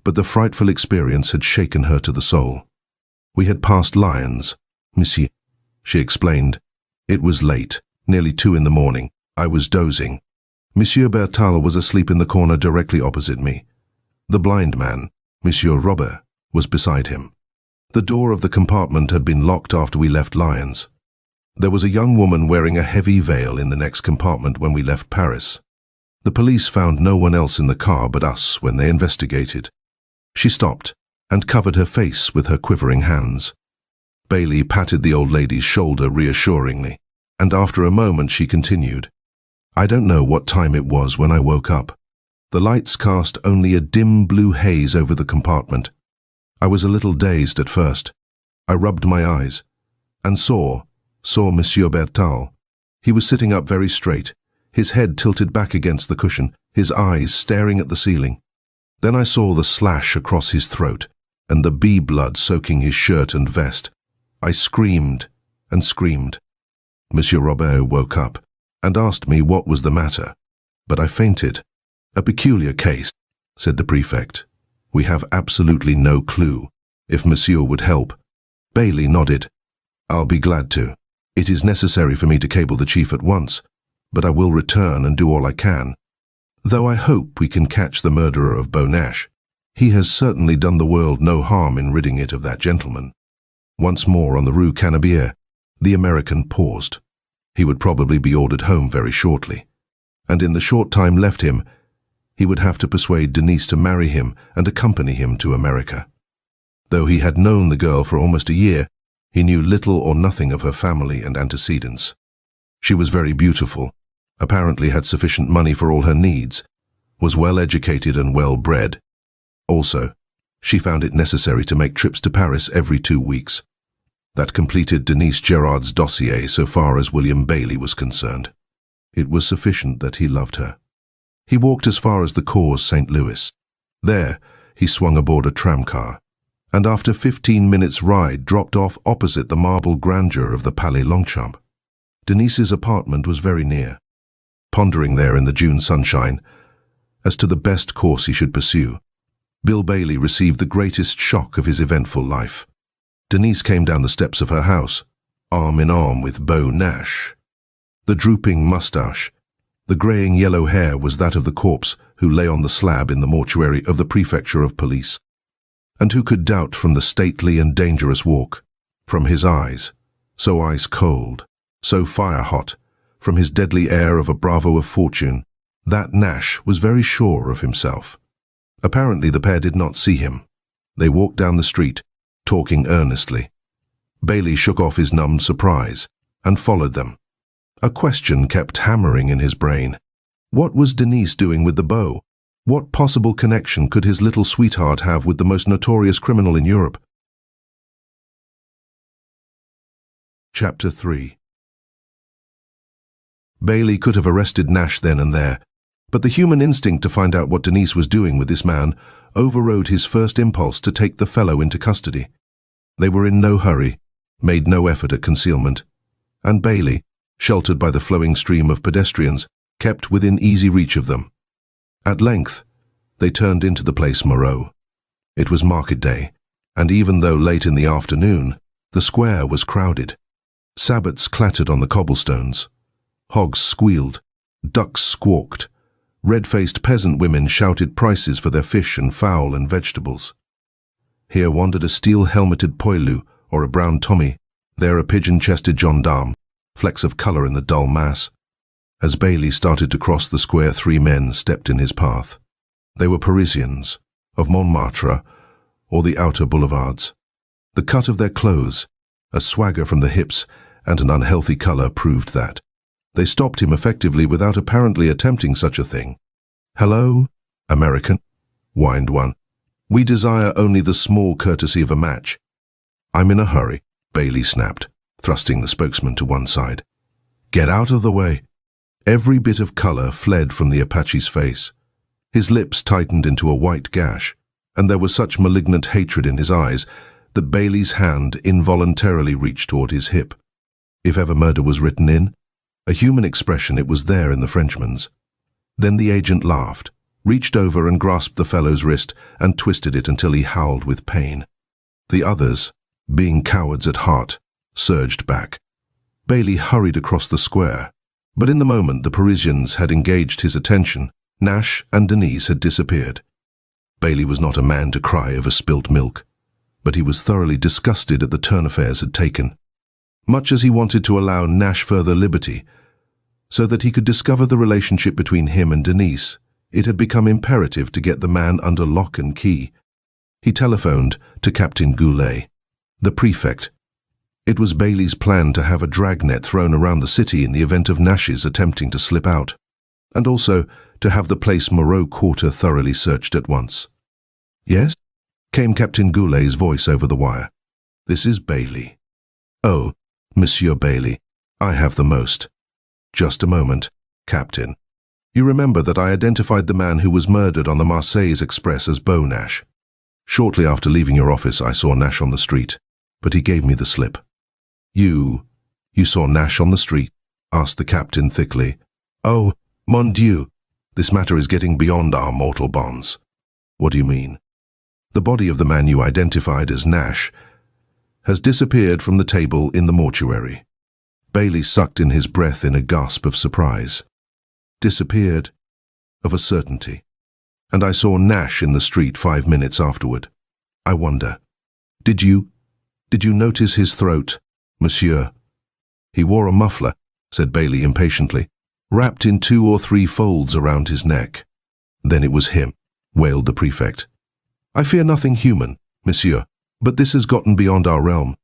but the frightful experience had shaken her to the soul. "We had passed Lyons, monsieur," she explained. "It was late, nearly 2 in the morning. I was dozing. Monsieur Bertal was asleep in the corner directly opposite me. The blind man, Monsieur Robert, was beside him. The door of the compartment had been locked after we left Lyons. There was a young woman wearing a heavy veil in the next compartment when we left Paris. The police found no one else in the car but us when they investigated." She stopped and covered her face with her quivering hands. Bailey patted the old lady's shoulder reassuringly, and after a moment she continued, "I don't know what time it was when I woke up. The lights cast only a dim blue haze over the compartment. I was a little dazed at first. I rubbed my eyes and saw Monsieur Bertal. He was sitting up very straight, his head tilted back against the cushion, his eyes staring at the ceiling. Then I saw the slash across his throat and the bee blood soaking his shirt and vest. I screamed and screamed. Monsieur Robert woke up and asked me what was the matter, but I fainted. A peculiar case," said the prefect. "We have absolutely no clue. If monsieur would help." Bailey nodded. "I'll be glad to. It is necessary for me to cable the chief at once, but I will return and do all I can. Though I hope we can catch the murderer of Beau Nash. He has certainly done the world no harm in ridding it of that gentleman." Once more on the Rue Canebière, the American paused. He would probably be ordered home very shortly, and in the short time left him, He would have to persuade Denise to marry him and accompany him to America. Though he had known the girl for almost a year, he knew little or nothing of her family and antecedents. She was very beautiful, apparently had sufficient money for all her needs, was well educated and well bred. Also, she found it necessary to make trips to Paris every 2 weeks. That completed Denise Gerard's dossier so far as William Bailey was concerned. It was sufficient that he loved her. He walked as far as the Cours St. Louis. There, he swung aboard a tramcar, and after 15 minutes' ride dropped off opposite the marble grandeur of the Palais Longchamp. Denise's apartment was very near. Pondering there in the June sunshine as to the best course he should pursue, Bill Bailey received the greatest shock of his eventful life. Denise came down the steps of her house, arm in arm with Beau Nash. The drooping mustache, the greying yellow hair was that of the corpse who lay on the slab in the mortuary of the prefecture of police. And who could doubt from the stately and dangerous walk, from his eyes, so ice-cold, so fire-hot, from his deadly air of a bravo of fortune, that Nash was very sure of himself. Apparently the pair did not see him. They walked down the street, talking earnestly. Bailey shook off his numbed surprise and followed them. A question kept hammering in his brain. What was Denise doing with the bow? What possible connection could his little sweetheart have with the most notorious criminal in Europe? Chapter 3. Bailey could have arrested Nash then and there, but the human instinct to find out what Denise was doing with this man overrode his first impulse to take the fellow into custody. They were in no hurry, made no effort at concealment, and Bailey, sheltered by the flowing stream of pedestrians, kept within easy reach of them. At length, they turned into the Place Moreau. It was market day, and even though late in the afternoon, the square was crowded. Sabots clattered on the cobblestones. Hogs squealed, ducks squawked. Red-faced peasant women shouted prices for their fish and fowl and vegetables. Here wandered a steel-helmeted poilu or a brown tommy, there a pigeon-chested gendarme, flecks of colour in the dull mass. As Bailey started to cross the square, 3 men stepped in his path. They were Parisians, of Montmartre or the outer boulevards. The cut of their clothes, a swagger from the hips, and an unhealthy colour proved that. They stopped him effectively without apparently attempting such a thing. "Hello, American," whined one. "We desire only the small courtesy of a match." "I'm in a hurry," Bailey snapped, thrusting the spokesman to one side. "Get out of the way." Every bit of colour fled from the Apache's face. His lips tightened into a white gash, and there was such malignant hatred in his eyes that Bailey's hand involuntarily reached toward his hip. If ever murder was written in a human expression, it was there in the Frenchman's. Then the agent laughed, reached over and grasped the fellow's wrist and twisted it until he howled with pain. The others, being cowards at heart, surged back. Bailey hurried across the square, but in the moment the Parisians had engaged his attention, Nash and Denise had disappeared. Bailey was not a man to cry over spilt milk, but he was thoroughly disgusted at the turn affairs had taken. Much as he wanted to allow Nash further liberty, so that he could discover the relationship between him and Denise, it had become imperative to get the man under lock and key. He telephoned to Captain Goulet, the prefect. It was Bailey's plan to have a dragnet thrown around the city in the event of Nash's attempting to slip out, and also to have the Place Moreau quarter thoroughly searched at once. "Yes?" came Captain Goulet's voice over the wire. "This is Bailey." "Oh, Monsieur Bailey, I have the most." "Just a moment, Captain. You remember that I identified the man who was murdered on the Marles Express as Beau Nash. Shortly after leaving your office, I saw Nash on the street, but he gave me the slip." You saw Nash on the street?" asked the captain thickly. "Oh, mon Dieu, this matter is getting beyond our mortal bonds." "What do you mean?" "The body of the man you identified as Nash has disappeared from the table in the mortuary." Bailey sucked in his breath in a gasp of surprise. "Disappeared? Of a certainty. And I saw Nash in the street 5 minutes afterward. I wonder, did you notice his throat, monsieur?" "He wore a muffler," said Bailey impatiently, "wrapped in 2 or 3 folds around his neck." Then it was him, wailed the prefect. I fear nothing human, monsieur, but this has gotten beyond our realm.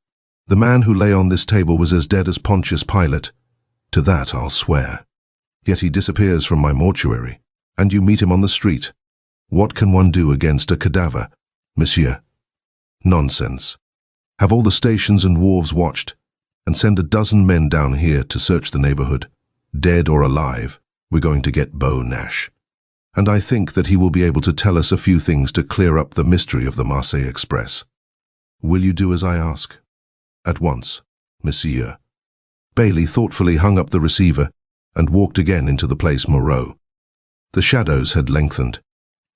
The man who lay on this table was as dead as Pontius Pilate. To that I'll swear. Yet he disappears from my mortuary, and you meet him on the street. What can one do against a cadaver, monsieur? Nonsense. Have all the stations and wharves watched, and send a dozen men down here to search the neighborhood. Dead or alive, we're going to get Beau Nash. And I think that he will be able to tell us a few things to clear up the mystery of the Marles Express. Will you do as I ask? At once, monsieur. Bailey thoughtfully hung up the receiver and walked again into the place Moreau. The shadows had lengthened.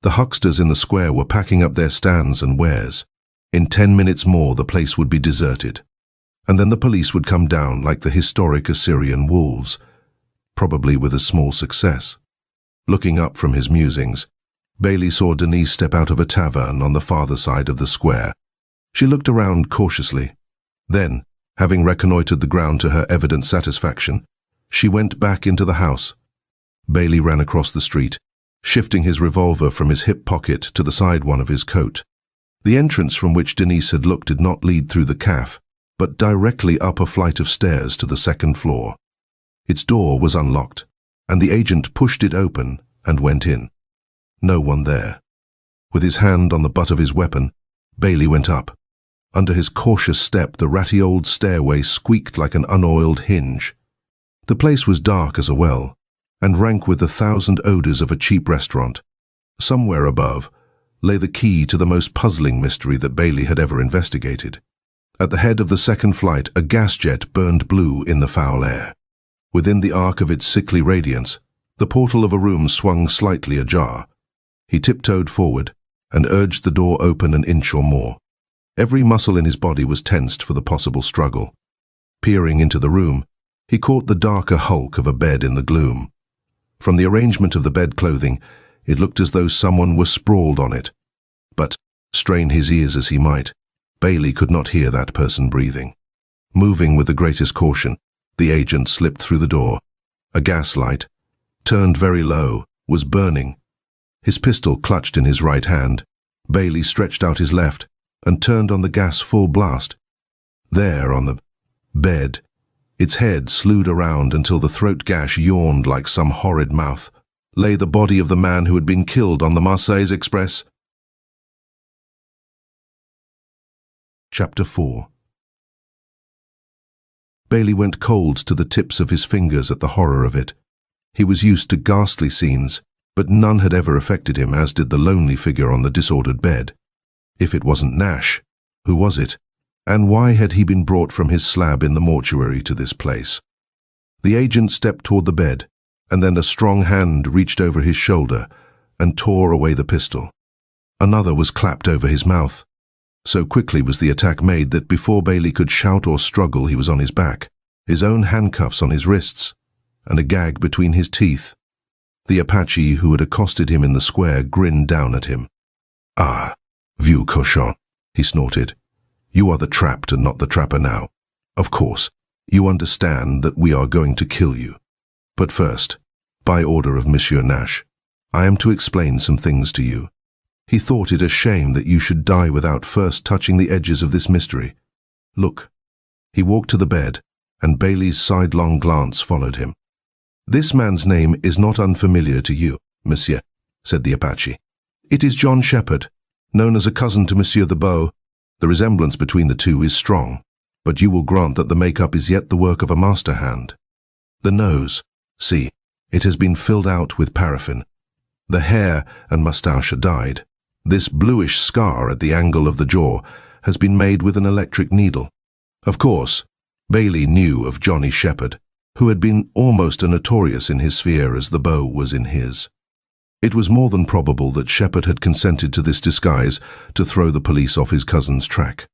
The hucksters in the square were packing up their stands and wares. In 10 minutes more the place would be deserted. And then the police would come down like the historic Assyrian wolves, probably with a small success. Looking up from his musings, Bailey saw Denise step out of a tavern on the farther side of the square. She looked around cautiously. Then, having reconnoitered the ground to her evident satisfaction, she went back into the house. Bailey ran across the street, shifting his revolver from his hip pocket to the side one of his coat. The entrance from which Denise had looked did not lead through the cafe, but directly up a flight of stairs to the second floor. Its door was unlocked, and the agent pushed it open and went in. No one there. With his hand on the butt of his weapon, Bailey went up. Under his cautious step, the ratty old stairway squeaked like an unoiled hinge. The place was dark as a well, and rank with the 1,000 odors of a cheap restaurant. Somewhere above lay the key to the most puzzling mystery that Bailey had ever investigated. At the head of the second flight, a gas jet burned blue in the foul air. Within the arc of its sickly radiance, the portal of a room swung slightly ajar. He tiptoed forward and urged the door open an inch or more. Every muscle in his body was tensed for the possible struggle. Peering into the room, he caught the darker hulk of a bed in the gloom. From the arrangement of the bed clothing, it looked as though someone were sprawled on it. But, strain his ears as he might, Bailey could not hear that person breathing. Moving with the greatest caution, the agent slipped through the door. A gas light, turned very low, was burning. His pistol clutched in his right hand, Bailey stretched out his left and turned on the gas full blast. There, on the bed, its head slewed around until the throat gash yawned like some horrid mouth, lay the body of the man who had been killed on the Marles Express. Chapter 4. Bailey went cold to the tips of his fingers at the horror of it. He was used to ghastly scenes, but none had ever affected him, as did the lonely figure on the disordered bed. If it wasn't Nash, who was it? And why had he been brought from his slab in the mortuary to this place? The agent stepped toward the bed, and then a strong hand reached over his shoulder and tore away the pistol. Another was clapped over his mouth. So quickly was the attack made that before Bailey could shout or struggle, he was on his back, his own handcuffs on his wrists, and a gag between his teeth. The Apache who had accosted him in the square grinned down at him. "Ah, vieux cochon," he snorted. "You are the trapped and not the trapper now. Of course, you understand that we are going to kill you. But first, by order of Monsieur Nash, I am to explain some things to you. He thought it a shame that you should die without first touching the edges of this mystery. Look." He walked to the bed, and Bailey's sidelong glance followed him. "This man's name is not unfamiliar to you, monsieur," said the Apache. "It is John Shepherd, known as a cousin to Monsieur the Beau. The resemblance between the two is strong, but you will grant that the makeup is yet the work of a master hand. The nose, see, it has been filled out with paraffin. The hair and moustache are dyed. This bluish scar at the angle of the jaw has been made with an electric needle." Of course, Bailey knew of Johnny Shepherd, who had been almost as notorious in his sphere as the Beau was in his. It was more than probable that Shepherd had consented to this disguise to throw the police off his cousin's track.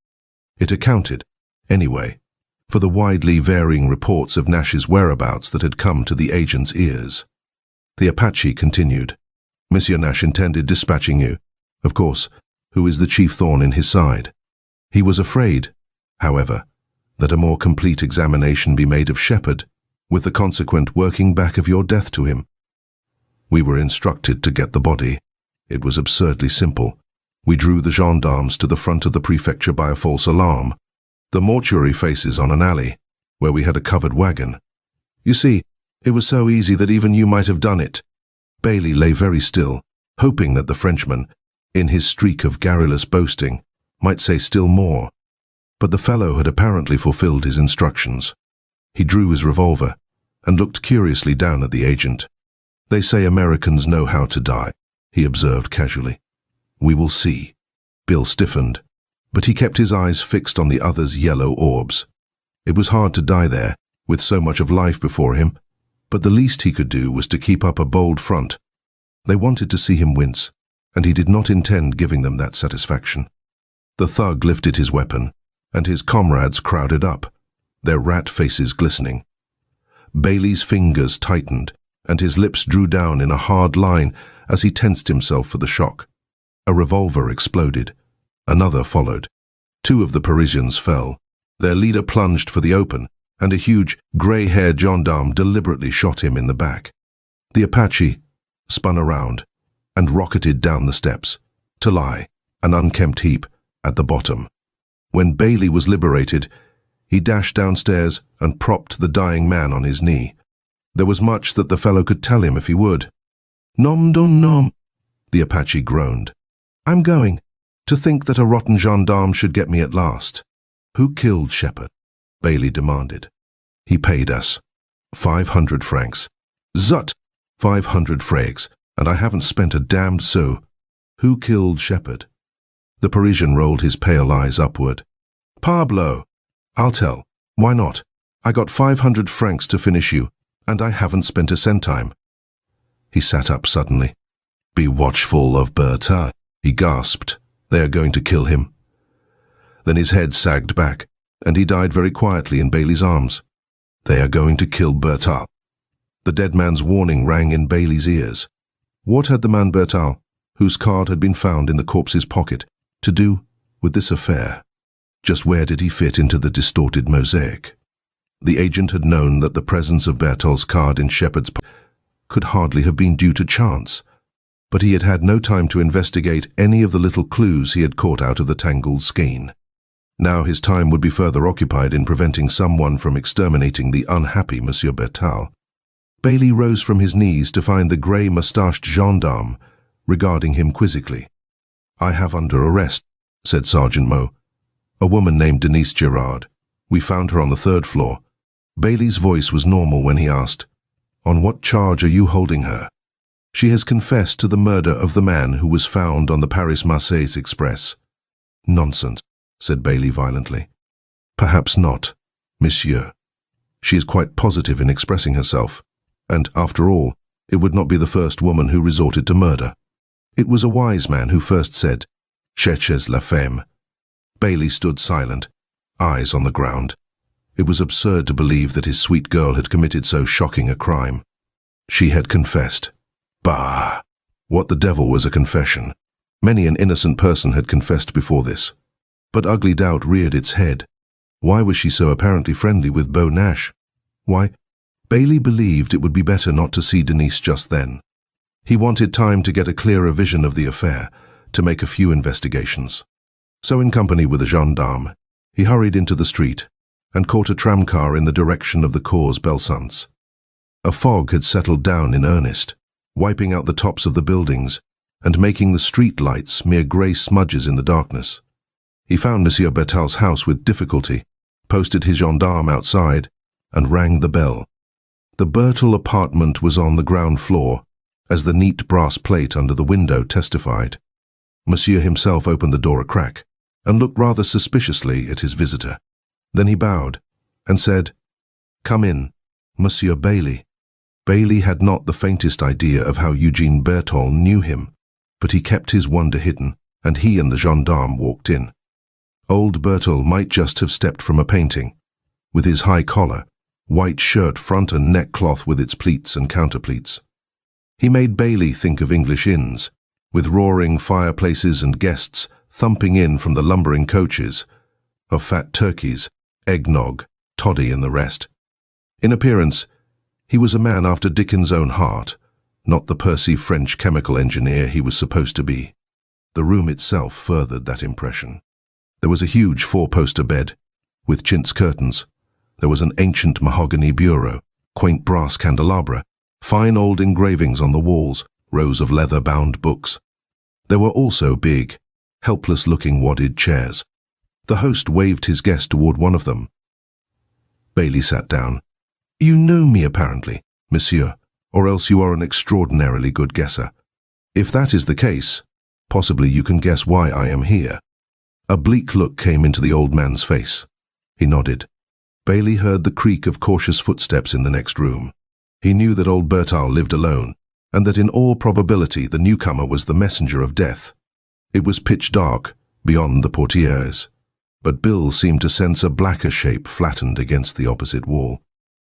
It accounted, anyway, for the widely varying reports of Nash's whereabouts that had come to the agent's ears. The Apache continued. "Monsieur Nash intended dispatching you, of course, who is the chief thorn in his side. He was afraid, however, that a more complete examination be made of Shepherd, with the consequent working back of your death to him." We were instructed to get the body. It was absurdly simple. We drew the gendarmes to the front of the prefecture by a false alarm. The mortuary faces on an alley, where we had a covered wagon. You see, it was so easy that even you might have done it. Bailey lay very still, hoping that the Frenchman, in his streak of garrulous boasting, might say still more. But the fellow had apparently fulfilled his instructions. He drew his revolver and looked curiously down at the agent. "They say Americans know how to die," he observed casually. "We will see." Bill stiffened, but he kept his eyes fixed on the other's yellow orbs. It was hard to die there, with so much of life before him, but the least he could do was to keep up a bold front. They wanted to see him wince, and he did not intend giving them that satisfaction. The thug lifted his weapon, and his comrades crowded up, their rat faces glistening. Bailey's fingers tightened, and his lips drew down in a hard line as he tensed himself for the shock. A revolver exploded. Another followed. 2 of the Parisians fell. Their leader plunged for the open, and a huge, grey-haired gendarme deliberately shot him in the back. The Apache spun around and rocketed down the steps, to lie, an unkempt heap, at the bottom. When Bailey was liberated, he dashed downstairs and propped the dying man on his knee. There was much that the fellow could tell him if he would. "Nom dum nom," the Apache groaned. "I'm going. To think that a rotten gendarme should get me at last." "Who killed Shepard?" Bailey demanded. "He paid us. 500 francs. Zut! 500 francs, and I haven't spent a damned sou." "Who killed Shepard?" The Parisian rolled his pale eyes upward. "Pablo. I'll tell. Why not? I got 500 francs to finish you, and I haven't spent a centime." He sat up suddenly. "Be watchful of Bertha," he gasped. "They are going to kill him." Then his head sagged back, and he died very quietly in Bailey's arms. "They are going to kill Bertal." The dead man's warning rang in Bailey's ears. What had the man Bertal, whose card had been found in the corpse's pocket, to do with this affair? Just where did he fit into the distorted mosaic? The agent had known that the presence of Bertal's card in Shepard's pocket could hardly have been due to chance, but he had had no time to investigate any of the little clues he had caught out of the tangled skein. Now his time would be further occupied in preventing someone from exterminating the unhappy Monsieur Bertal. Bailey rose from his knees to find the grey-moustached gendarme regarding him quizzically. "I have under arrest," said Sergeant Moe, "a woman named Denise Girard. We found her on the 3rd floor." Bailey's voice was normal when he asked, "On what charge are you holding her?" "She has confessed to the murder of the man who was found on the Paris-Marseille Express." "Nonsense," said Bailey violently. "Perhaps not, monsieur. She is quite positive in expressing herself, and, after all, it would not be the first woman who resorted to murder. It was a wise man who first said, 'Cherchez la femme.'" Bailey stood silent, eyes on the ground. It was absurd to believe that his sweet girl had committed so shocking a crime. She had confessed. Bah! What the devil was a confession? Many an innocent person had confessed before this. But ugly doubt reared its head. Why was she so apparently friendly with Beau Nash? Why, Bailey believed it would be better not to see Denise just then. He wanted time to get a clearer vision of the affair, to make a few investigations. So in company with a gendarme, he hurried into the street and caught a tramcar in the direction of the Cours Belsunce. A fog had settled down in earnest, wiping out the tops of the buildings and making the street lights mere grey smudges in the darkness. He found Monsieur Bertal's house with difficulty, posted his gendarme outside, and rang the bell. The Bertal apartment was on the ground floor, as the neat brass plate under the window testified. Monsieur himself opened the door a crack and looked rather suspiciously at his visitor. Then he bowed and said, "Come in, Monsieur Bailey." Bailey had not the faintest idea of how Eugene Bertal knew him, but he kept his wonder hidden, and he and the gendarme walked in. Old Bertal might just have stepped from a painting, with his high collar, white shirt front and neckcloth with its pleats and counterpleats. He made Bailey think of English inns, with roaring fireplaces and guests thumping in from the lumbering coaches, of fat turkeys, eggnog, toddy and the rest. In appearance, he was a man after Dickens' own heart, not the pursy French chemical engineer he was supposed to be. The room itself furthered that impression. There was a huge four-poster bed, with chintz curtains. There was an ancient mahogany bureau, quaint brass candelabra, fine old engravings on the walls, rows of leather-bound books. There were also big, helpless-looking wadded chairs. The host waved his guest toward one of them. Bailey sat down. "You know me, apparently, monsieur, or else you are an extraordinarily good guesser. If that is the case, possibly you can guess why I am here." A bleak look came into the old man's face. He nodded. Bailey heard the creak of cautious footsteps in the next room. He knew that old Bertal lived alone, and that in all probability the newcomer was the messenger of death. It was pitch dark, beyond the portieres, but Bill seemed to sense a blacker shape flattened against the opposite wall.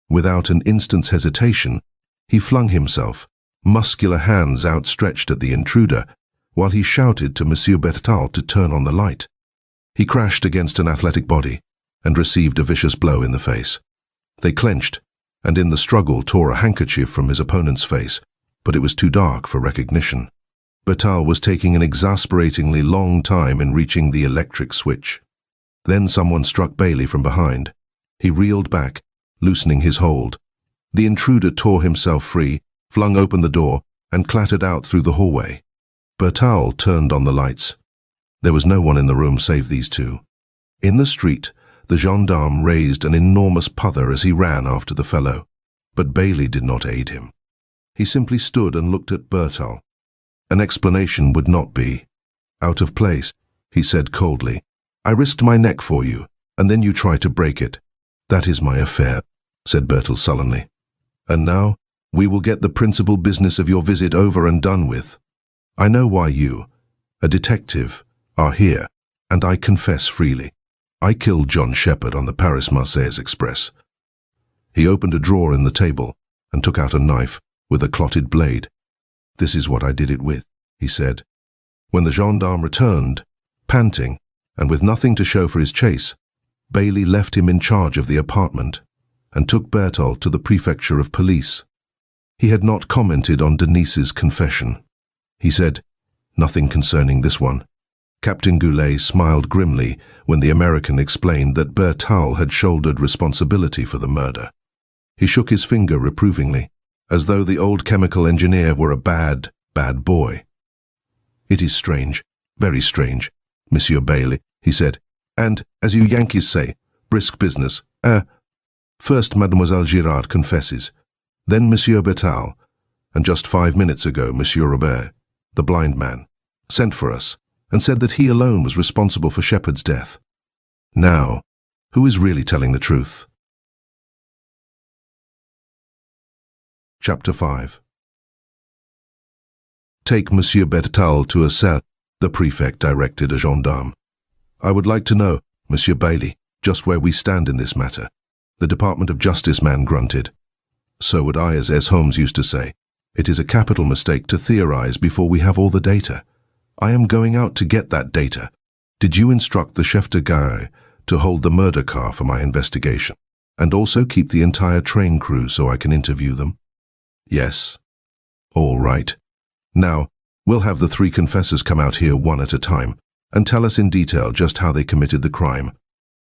Without an instant's hesitation, he flung himself, muscular hands outstretched at the intruder, while he shouted to Monsieur Bertal to turn on the light. He crashed against an athletic body and received a vicious blow in the face. They clenched, and in the struggle tore a handkerchief from his opponent's face, but it was too dark for recognition. Bertal was taking an exasperatingly long time in reaching the electric switch. Then someone struck Bailey from behind. He reeled back, loosening his hold. The intruder tore himself free, flung open the door, and clattered out through the hallway. Bertal turned on the lights. There was no one in the room save these two. In the street, the gendarme raised an enormous puther as he ran after the fellow, but Bailey did not aid him. He simply stood and looked at Bertal. An explanation would not be out of place, he said coldly. "I risked my neck for you, and then you try to break it. That is my affair," said Bertal sullenly. "And now, we will get the principal business of your visit over and done with. I know why you, a detective, are here, and I confess freely. I killed John Shepherd on the Paris-Marles Express." He opened a drawer in the table and took out a knife with a clotted blade. "This is what I did it with," he said. When the gendarme returned, panting, and with nothing to show for his chase, Bailey left him in charge of the apartment and took Bertal to the prefecture of police. He had not commented on Denise's confession. He said, "Nothing concerning this one." Captain Goulet smiled grimly when the American explained that Bertal had shouldered responsibility for the murder. He shook his finger reprovingly, as though the old chemical engineer were a bad boy. "It is strange, very strange, Monsieur Bailey," he said, "and, as you Yankees say, brisk business. First Mademoiselle Girard confesses, then Monsieur Bertal, and just 5 minutes ago Monsieur Robert, the blind man, sent for us and said that he alone was responsible for Shepherd's death. Now, who is really telling the truth?" Chapter 5. "Take Monsieur Bertal to a cell," the prefect directed a gendarme. "I would like to know, Monsieur Bailey, just where we stand in this matter." The Department of Justice man grunted. "So would I, as S. Holmes used to say. It is a capital mistake to theorize before we have all the data. I am going out to get that data. Did you instruct the chef de gare to hold the murder car for my investigation, and also keep the entire train crew so I can interview them?" "Yes." "All right. Now, we'll have the 3 confessors come out here one at a time and tell us in detail just how they committed the crime.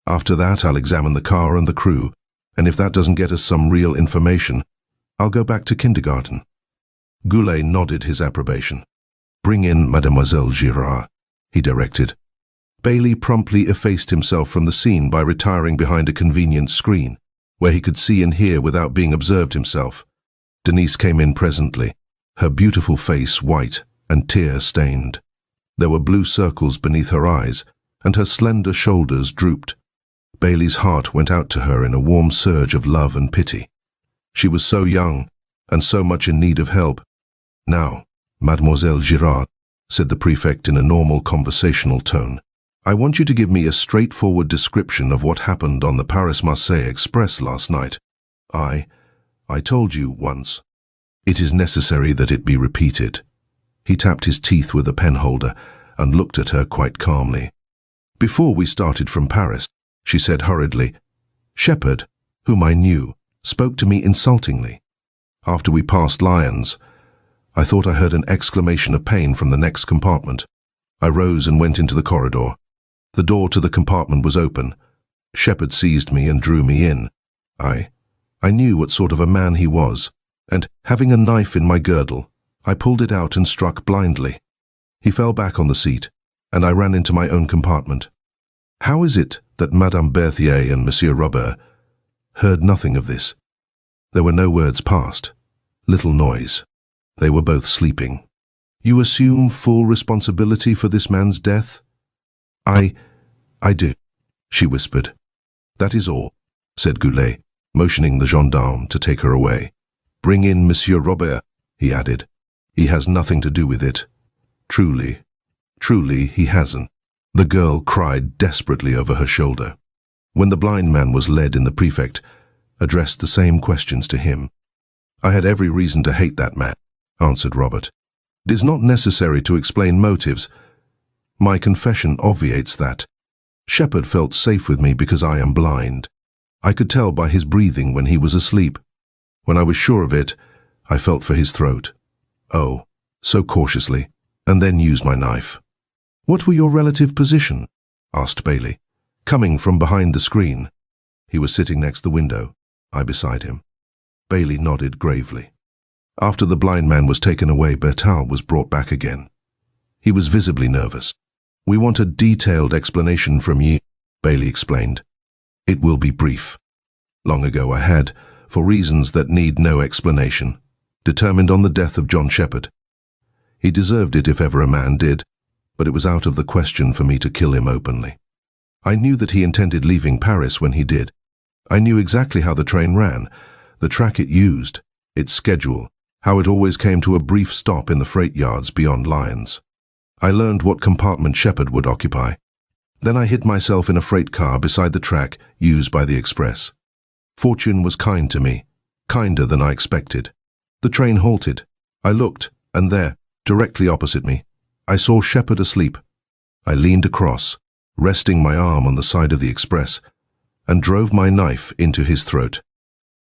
After that, I'll examine the car and the crew, and if that doesn't get us some real information, I'll go back to kindergarten." Goulet nodded his approbation. "Bring in Mademoiselle Girard," he directed. Bailey promptly effaced himself from the scene by retiring behind a convenient screen, where he could see and hear without being observed himself. Denise came in presently, her beautiful face white and tear-stained. There were blue circles beneath her eyes, and her slender shoulders drooped. Bailey's heart went out to her in a warm surge of love and pity. She was so young, and so much in need of help. "Now, Mademoiselle Girard," said the prefect in a normal conversational tone, "I want you to give me a straightforward description of what happened on the Paris-Marles Express last night. I told you once. It is necessary that it be repeated." He tapped his teeth with a penholder and looked at her quite calmly. "Before we started from Paris," she said hurriedly, "Shepherd, whom I knew, spoke to me insultingly. After we passed Lyons, I thought I heard an exclamation of pain from the next compartment. I rose and went into the corridor. The door to the compartment was open. Shepherd seized me and drew me in. I knew what sort of a man he was, and, having a knife in my girdle, I pulled it out and struck blindly. He fell back on the seat, and I ran into my own compartment. How is it that Madame Berthier and Monsieur Robert heard nothing of this? There were no words passed, little noise. They were both sleeping. You assume full responsibility for this man's death? I do, she whispered. That is all, said Goulet, motioning the gendarme to take her away. Bring in Monsieur Robert, he added. He has nothing to do with it. Truly, he hasn't. The girl cried desperately over her shoulder. When the blind man was led in, the prefect addressed the same questions to him. I had every reason to hate that man, answered Robert. It is not necessary to explain motives. My confession obviates that. Shepherd felt safe with me because I am blind. I could tell by his breathing when he was asleep. When I was sure of it, I felt for his throat. Oh, so cautiously, and then used my knife. What were your relative position? Asked Bailey, coming from behind the screen. He was sitting next the window, I beside him. Bailey nodded gravely. After the blind man was taken away, Bertal was brought back again. He was visibly nervous. We want a detailed explanation from you, Bailey explained. It will be brief. Long ago I had, for reasons that need no explanation, determined on the death of John Shepherd. He deserved it if ever a man did, but it was out of the question for me to kill him openly. I knew that he intended leaving Paris when he did. I knew exactly how the train ran, the track it used, its schedule, how it always came to a brief stop in the freight yards beyond Lyons. I learned what compartment Shepherd would occupy. Then I hid myself in a freight car beside the track used by the express. Fortune was kind to me, kinder than I expected. The train halted. I looked, and there, directly opposite me, I saw Shepherd asleep. I leaned across, resting my arm on the side of the express, and drove my knife into his throat.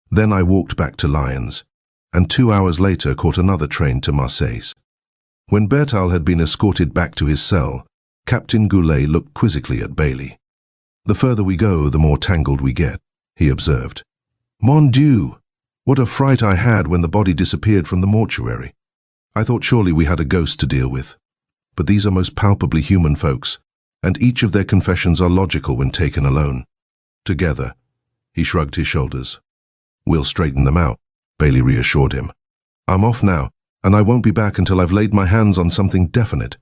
Then I walked back to Lyons, and 2 hours later caught another train to Marseilles. When Bertal had been escorted back to his cell, Captain Goulet looked quizzically at Bailey. The further we go, the more tangled we get, he observed. Mon Dieu! What a fright I had when the body disappeared from the mortuary. I thought surely we had a ghost to deal with. But these are most palpably human folks, and each of their confessions are logical when taken alone. Together, he shrugged his shoulders. We'll straighten them out, Bailey reassured him. I'm off now, and I won't be back until I've laid my hands on something definite.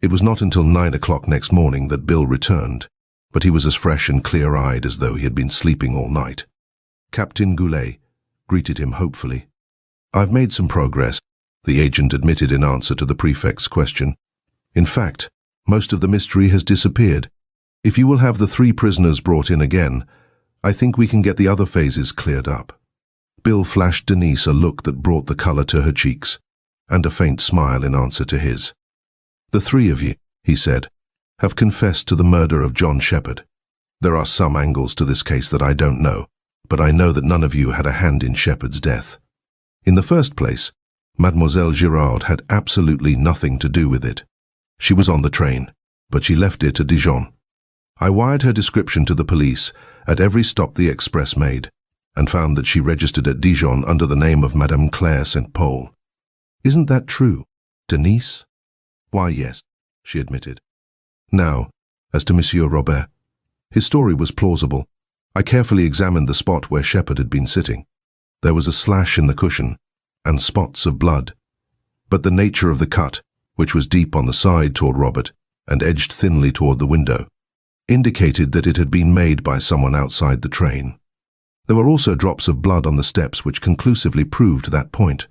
It was not until 9 o'clock next morning that Bill returned, but he was as fresh and clear-eyed as though he had been sleeping all night. Captain Goulet greeted him hopefully. I've made some progress, the agent admitted in answer to the prefect's question. In fact, most of the mystery has disappeared. If you will have the 3 prisoners brought in again, I think we can get the other phases cleared up. Bill flashed Denise a look that brought the color to her cheeks, and a faint smile in answer to his. The 3 of you, he said, have confessed to the murder of John Shepherd. There are some angles to this case that I don't know, but I know that none of you had a hand in Shepherd's death. In the first place, Mademoiselle Girard had absolutely nothing to do with it. She was on the train, but she left it at Dijon. I wired her description to the police at every stop the express made, and found that she registered at Dijon under the name of Madame Claire St. Paul. Isn't that true, Denise? Why, yes, she admitted. Now, as to Monsieur Robert. His story was plausible. I carefully examined the spot where Shepherd had been sitting. There was a slash in the cushion, and spots of blood. But the nature of the cut, which was deep on the side toward Robert and edged thinly toward the window, indicated that it had been made by someone outside the train. There were also drops of blood on the steps which conclusively proved that point.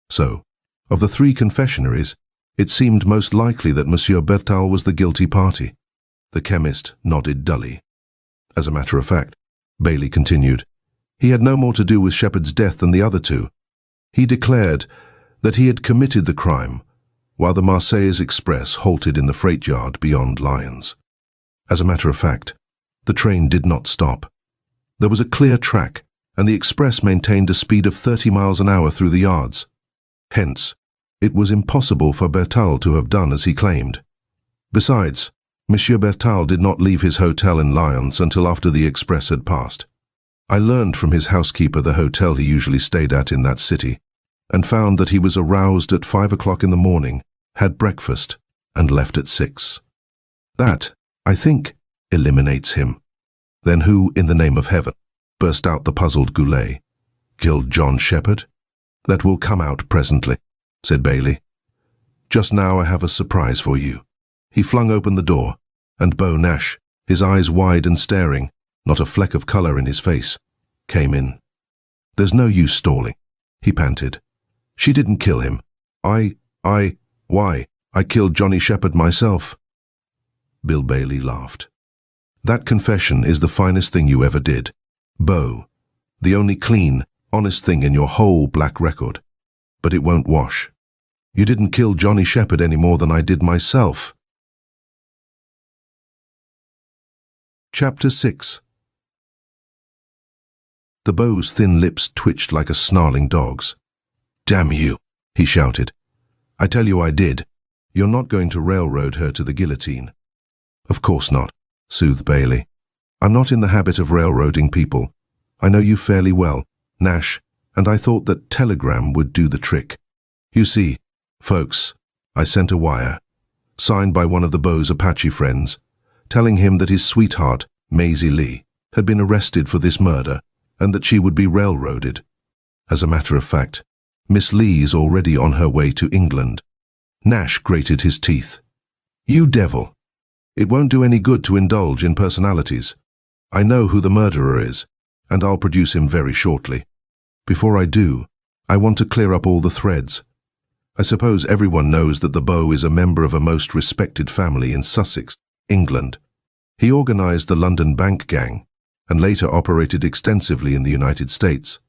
So, of the 3 confessionaries, it seemed most likely that Monsieur Bertal was the guilty party. The chemist nodded dully. As a matter of fact, Bailey continued, he had no more to do with Shepherd's death than the other 2. He declared that he had committed the crime while the Marseilles Express halted in the freight yard beyond Lyons. As a matter of fact, the train did not stop. There was a clear track, and the express maintained a speed of 30 miles an hour through the yards. Hence, It was impossible for Bertal to have done as he claimed. Besides, Monsieur Bertal did not leave his hotel in Lyons until after the express had passed. I learned from his housekeeper the hotel he usually stayed at in that city, and found that he was aroused at 5 o'clock in the morning, had breakfast, and left at 6. That, I think, eliminates him. Then who, in the name of heaven, burst out the puzzled Goulet? Killed John Shepherd? That will come out presently, said Bailey. Just now I have a surprise for you. He flung open the door, and Beau Nash, his eyes wide and staring, not a fleck of colour in his face, came in. There's no use stalling, he panted. She didn't kill him. Why, I killed Johnny Shepherd myself. Bill Bailey laughed. That confession is the finest thing you ever did. Beau, the only clean, honest thing in your whole black record. But it won't wash. You didn't kill Johnny Shepherd any more than I did myself. Chapter 6. The Beau's thin lips twitched like a snarling dog's. Damn you, he shouted. I tell you I did. You're not going to railroad her to the guillotine. Of course not, soothed Bailey. I'm not in the habit of railroading people. I know you fairly well, Nash, and I thought that telegram would do the trick. You see, folks, I sent a wire, signed by one of the Beau's Apache friends, telling him that his sweetheart, Maisie Lee, had been arrested for this murder and that she would be railroaded. As a matter of fact, Miss Lee is already on her way to England. Nash grated his teeth. You devil! It won't do any good to indulge in personalities. I know who the murderer is, and I'll produce him very shortly. Before I do, I want to clear up all the threads. I suppose everyone knows that the Beau is a member of a most respected family in Sussex, England. He organized the London bank gang, and later operated extensively in the United States.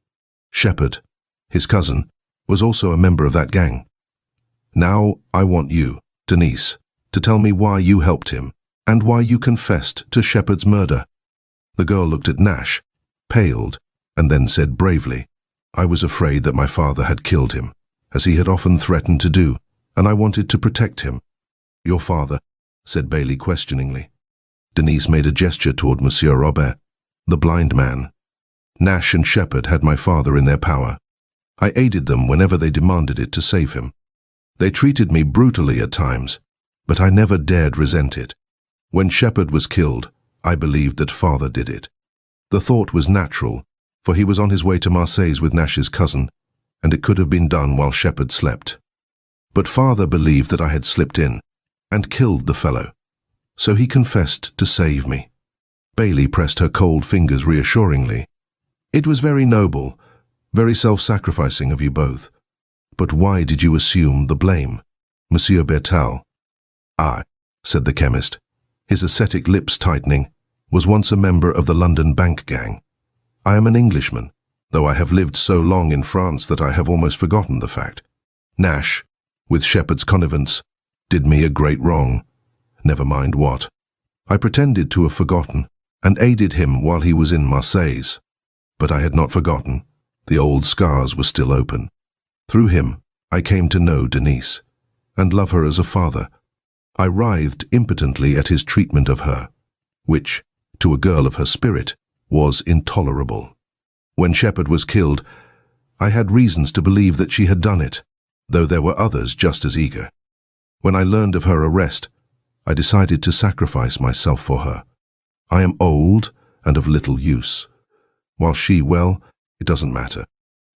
Shepherd, his cousin, was also a member of that gang. Now I want you, Denise, to tell me why you helped him, and why you confessed to Shepherd's murder. The girl looked at Nash, paled, and then said bravely, I was afraid that my father had killed him, as he had often threatened to do, and I wanted to protect him. Your father, said Bailey questioningly. Denise made a gesture toward Monsieur Robert, the blind man. Nash and Shepherd had my father in their power. I aided them whenever they demanded it to save him. They treated me brutally at times, but I never dared resent it. When Shepherd was killed, I believed that father did it. The thought was natural, for he was on his way to Marseille with Nash's cousin, and it could have been done while Shepherd slept. But father believed that I had slipped in and killed the fellow, so he confessed to save me. Bailey pressed her cold fingers reassuringly. It was very noble, very self-sacrificing of you both. But why did you assume the blame, Monsieur Bertal? I, said the chemist, his ascetic lips tightening, was once a member of the London bank gang. I am an Englishman, though I have lived so long in France that I have almost forgotten the fact. Nash, with Shepherd's connivance, did me a great wrong. Never mind what. I pretended to have forgotten, and aided him while he was in Marseille. But I had not forgotten. The old scars were still open. Through him, I came to know Denise, and love her as a father. I writhed impotently at his treatment of her, which, to a girl of her spirit, was intolerable. When Shepherd was killed, I had reasons to believe that she had done it, though there were others just as eager. When I learned of her arrest, I decided to sacrifice myself for her. I am old and of little use, while she, well, it doesn't matter.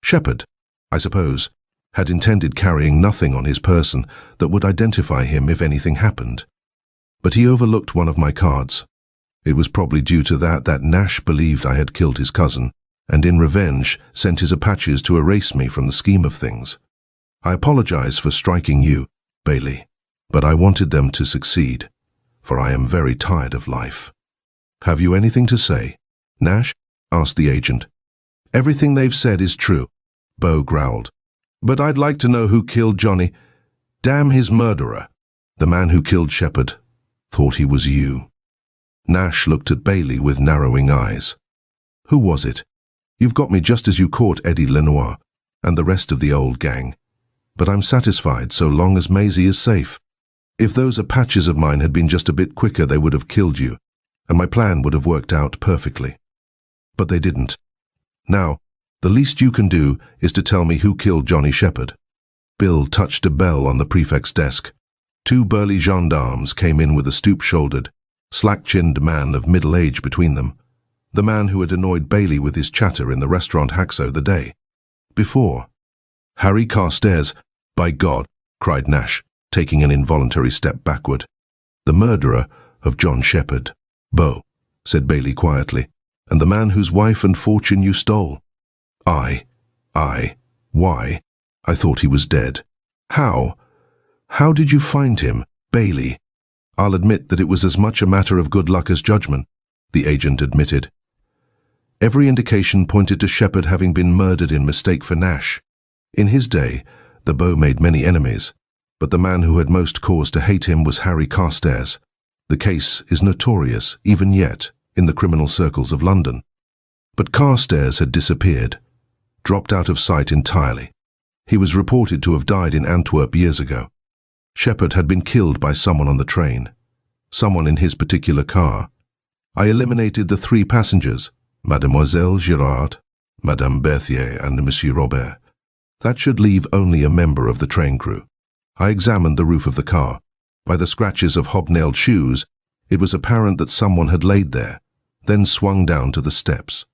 Shepherd, I suppose, had intended carrying nothing on his person that would identify him if anything happened. But he overlooked one of my cards. It was probably due to that Nash believed I had killed his cousin, and in revenge sent his Apaches to erase me from the scheme of things. I apologize for striking you, Bailey, but I wanted them to succeed, for I am very tired of life. Have you anything to say, Nash? Asked the agent. Everything they've said is true, Beau growled. But I'd like to know who killed Johnny. Damn his murderer. The man who killed Shepherd thought he was you. Nash looked at Bailey with narrowing eyes. Who was it? You've got me just as you caught Eddie Lenoir and the rest of the old gang. but I'm satisfied so long as Maisie is safe. If those Apaches of mine had been just a bit quicker, they would have killed you, and my plan would have worked out perfectly. But they didn't. Now, the least you can do is to tell me who killed Johnny Shepherd." Bill touched a bell on the prefect's desk. 2 burly gendarmes came in with a stoop-shouldered, slack-chinned man of middle age between them, the man who had annoyed Bailey with his chatter in the restaurant Haxo the day before. "Harry Carstairs, by God!" cried Nash, taking an involuntary step backward. "The murderer of John Shepherd." "Beau," said Bailey quietly, "and the man whose wife and fortune you stole." Why? I thought he was dead." "How? How did you find him, Bailey?" "I'll admit that it was as much a matter of good luck as judgment," the agent admitted. Every indication pointed to Shepherd having been murdered in mistake for Nash. In his day, the Beau made many enemies, but the man who had most cause to hate him was Harry Carstairs. The case is notorious, even yet, in the criminal circles of London. But Carstairs had disappeared, dropped out of sight entirely. He was reported to have died in Antwerp years ago. Shepherd had been killed by someone on the train, someone in his particular car. I eliminated the 3 passengers, Mademoiselle Girard, Madame Berthier, and Monsieur Robert. That should leave only a member of the train crew. I examined the roof of the car. By the scratches of hobnailed shoes, it was apparent that someone had laid there, then swung down to the steps.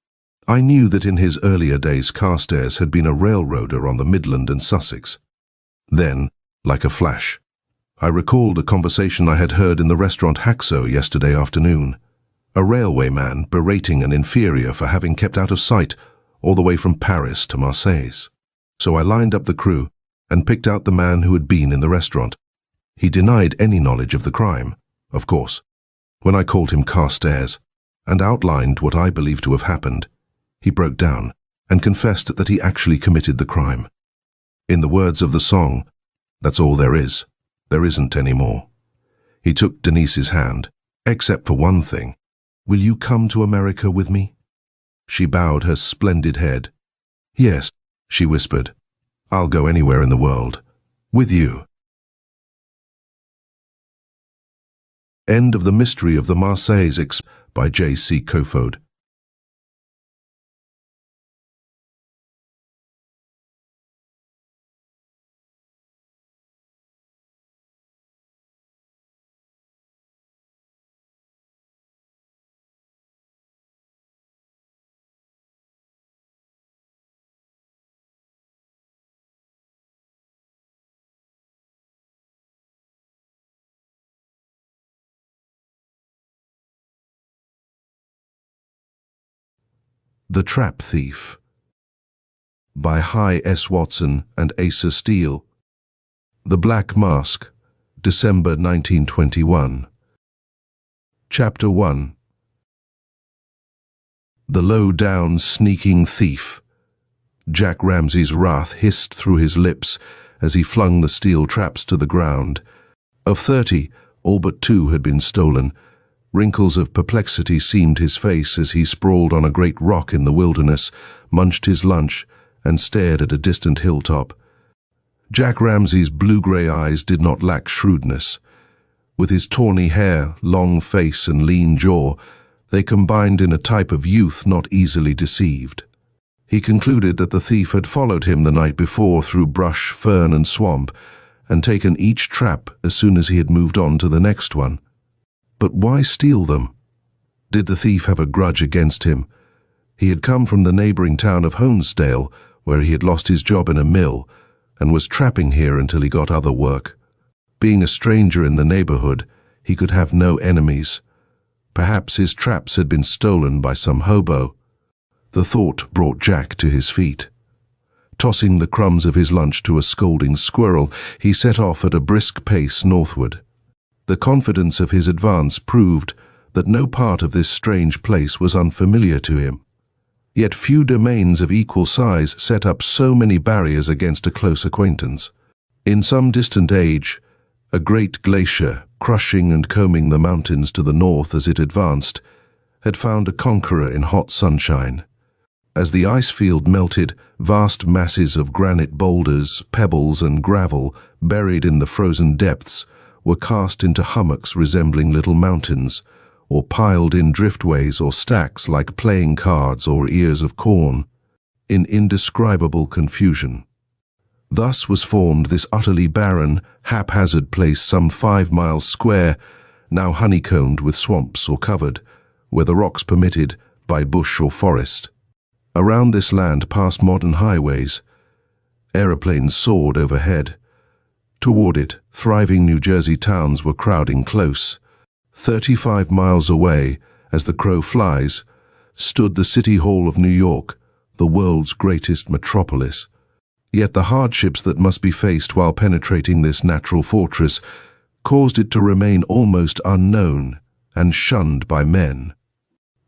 I knew that in his earlier days Carstairs had been a railroader on the Midland and Sussex. Then, like a flash, I recalled a conversation I had heard in the restaurant Haxo yesterday afternoon. A railway man berating an inferior for having kept out of sight all the way from Paris to Marseilles. So I lined up the crew and picked out the man who had been in the restaurant. He denied any knowledge of the crime, of course. When I called him Carstairs and outlined what I believed to have happened, he broke down and confessed that he actually committed the crime. In the words of the song, "That's all there is. There isn't any more." He took Denise's hand, "Except for one thing. Will you come to America with me?" She bowed her splendid head. "Yes," she whispered. "I'll go anywhere in the world. With you." End of The Mystery of the Marles Express by J.C. Kofod. The Trap Thief by Hi S. Watson and Asa Steele. The Black Mask, December 1921. Chapter 1. The low-down, sneaking thief. Jack Ramsey's wrath hissed through his lips as he flung the steel traps to the ground. Of 30, all but 2 had been stolen. Wrinkles of perplexity seamed his face as he sprawled on a great rock in the wilderness, munched his lunch, and stared at a distant hilltop. Jack Ramsey's blue-grey eyes did not lack shrewdness. With his tawny hair, long face, and lean jaw, they combined in a type of youth not easily deceived. He concluded that the thief had followed him the night before through brush, fern, and swamp, and taken each trap as soon as he had moved on to the next one. But why steal them? Did the thief have a grudge against him? He had come from the neighboring town of Honesdale, where he had lost his job in a mill, and was trapping here until he got other work. Being a stranger in the neighborhood, he could have no enemies. Perhaps his traps had been stolen by some hobo. The thought brought Jack to his feet. Tossing the crumbs of his lunch to a scolding squirrel, he set off at a brisk pace northward. The confidence of his advance proved that no part of this strange place was unfamiliar to him. Yet few domains of equal size set up so many barriers against a close acquaintance. In some distant age, a great glacier, crushing and combing the mountains to the north as it advanced, had found a conqueror in hot sunshine. As the ice field melted, vast masses of granite boulders, pebbles and gravel buried in the frozen depths were cast into hummocks resembling little mountains, or piled in driftways or stacks like playing cards or ears of corn, in indescribable confusion. Thus was formed this utterly barren, haphazard place some 5 miles square, now honeycombed with swamps or covered, where the rocks permitted, by bush or forest. Around this land passed modern highways. Aeroplanes soared overhead. Toward it, thriving New Jersey towns were crowding close. 35 miles away, as the crow flies, stood the City Hall of New York, the world's greatest metropolis. Yet the hardships that must be faced while penetrating this natural fortress caused it to remain almost unknown and shunned by men.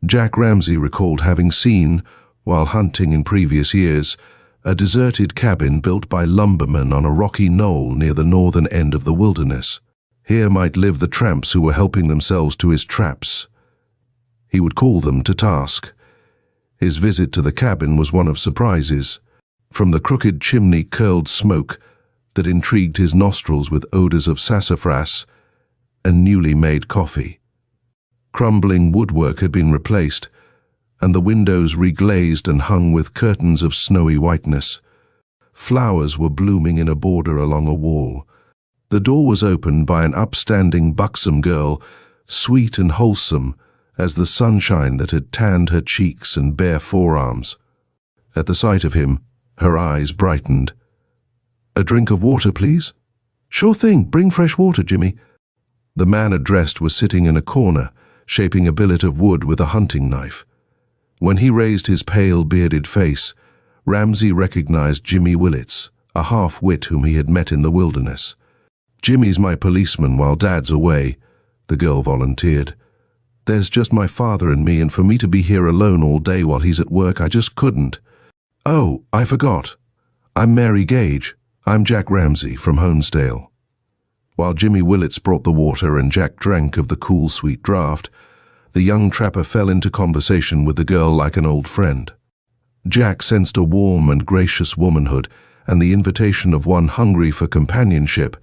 Jack Ramsay recalled having seen, while hunting in previous years, a deserted cabin built by lumbermen on a rocky knoll near the northern end of the wilderness. Here might live the tramps who were helping themselves to his traps. He would call them to task. His visit to the cabin was one of surprises. From the crooked chimney curled smoke that intrigued his nostrils with odors of sassafras and newly made coffee. Crumbling woodwork had been replaced, and the windows reglazed and hung with curtains of snowy whiteness. Flowers were blooming in a border along a wall. The door was opened by an upstanding, buxom girl, sweet and wholesome as the sunshine that had tanned her cheeks and bare forearms. At the sight of him, her eyes brightened. "A drink of water, please?" "Sure thing, bring fresh water, Jimmy." The man addressed was sitting in a corner, shaping a billet of wood with a hunting knife. When he raised his pale, bearded face, Ramsay recognized Jimmy Willits, a half-wit whom he had met in the wilderness. "Jimmy's my policeman while Dad's away," the girl volunteered. "There's just my father and me, and for me to be here alone all day while he's at work, I just couldn't." "Oh, I forgot. I'm Mary Gage. I'm Jack Ramsay from Honesdale." While Jimmy Willits brought the water and Jack drank of the cool, sweet draught, the young trapper fell into conversation with the girl like an old friend. Jack sensed a warm and gracious womanhood and the invitation of one hungry for companionship,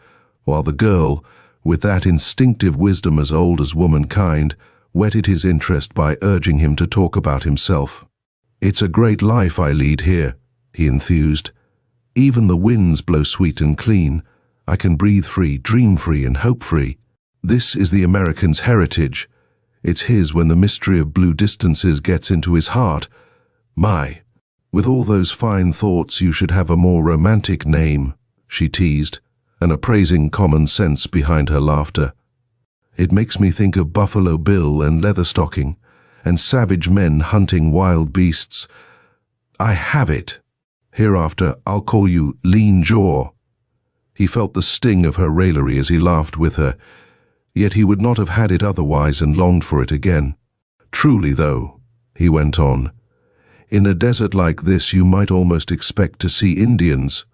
while the girl, with that instinctive wisdom as old as womankind, whetted his interest by urging him to talk about himself. "It's a great life I lead here," he enthused. "Even the winds blow sweet and clean. I can breathe free, dream free, and hope free. This is the American's heritage. It's his when the mystery of blue distances gets into his heart. My, with all those fine thoughts, you should have a more romantic name," she teased, an appraising common sense behind her laughter. "It makes me think of Buffalo Bill and Leatherstocking, and savage men hunting wild beasts. I have it. Hereafter I'll call you Lean Jaw." He felt the sting of her raillery as he laughed with her, yet he would not have had it otherwise and longed for it again. "Truly, though," he went on, "in a desert like this you might almost expect to see Indians.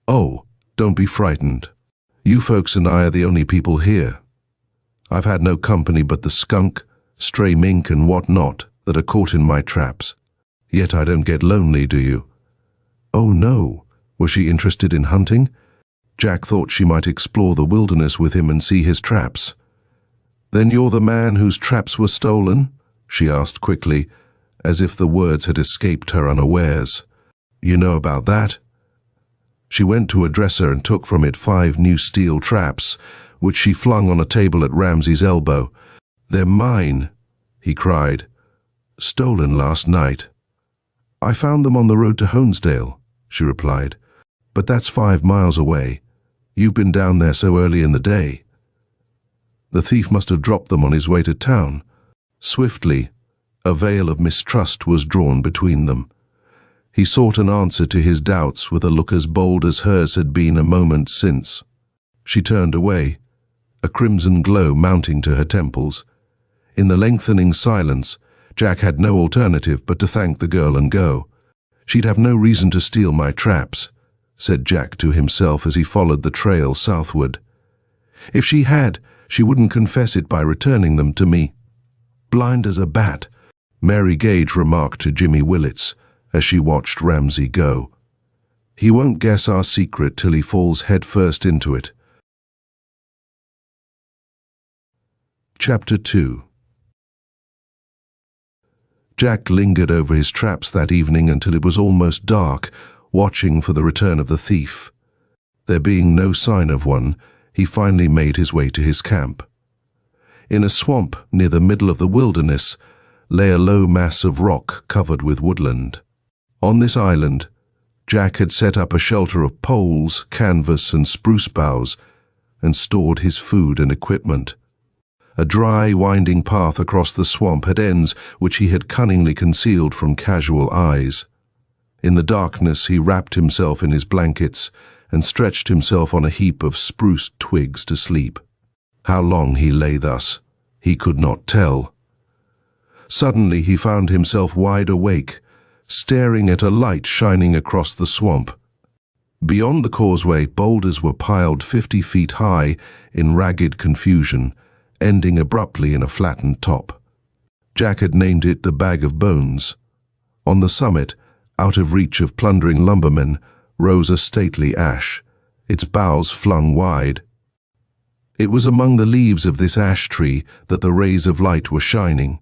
Oh, don't be frightened. You folks and I are the only people here. I've had no company but the skunk, stray mink and what not that are caught in my traps. Yet I don't get lonely, do you?" "Oh no." Was she interested in hunting? Jack thought she might explore the wilderness with him and see his traps. "Then you're the man whose traps were stolen?" she asked quickly, as if the words had escaped her unawares. "You know about that?" She went to a dresser and took from it 5 new steel traps, which she flung on a table at Ramsay's elbow. "They're mine," he cried. "Stolen last night." "I found them on the road to Honesdale," she replied. "But that's 5 miles away. You've been down there so early in the day." The thief must have dropped them on his way to town. Swiftly, a veil of mistrust was drawn between them. He sought an answer to his doubts with a look as bold as hers had been a moment since. She turned away, a crimson glow mounting to her temples. In the lengthening silence, Jack had no alternative but to thank the girl and go. "She'd have no reason to steal my traps," said Jack to himself as he followed the trail southward. "If she had, she wouldn't confess it by returning them to me." "Blind as a bat," Mary Gage remarked to Jimmy Willits, as she watched Ramsay go. "He won't guess our secret till he falls headfirst into it." Chapter 2. Jack lingered over his traps that evening until it was almost dark, watching for the return of the thief. There being no sign of one, he finally made his way to his camp. In a swamp near the middle of the wilderness lay a low mass of rock covered with woodland. On this island, Jack had set up a shelter of poles, canvas, and spruce boughs, and stored his food and equipment. A dry, winding path across the swamp had ends which he had cunningly concealed from casual eyes. In the darkness he wrapped himself in his blankets and stretched himself on a heap of spruce twigs to sleep. How long he lay thus, he could not tell. Suddenly he found himself wide awake, staring at a light shining across the swamp. Beyond the causeway, boulders were piled 50 feet high in ragged confusion, ending abruptly in a flattened top. Jack had named it the Bag of Bones. On the summit, out of reach of plundering lumbermen, rose a stately ash, its boughs flung wide. It was among the leaves of this ash tree that the rays of light were shining.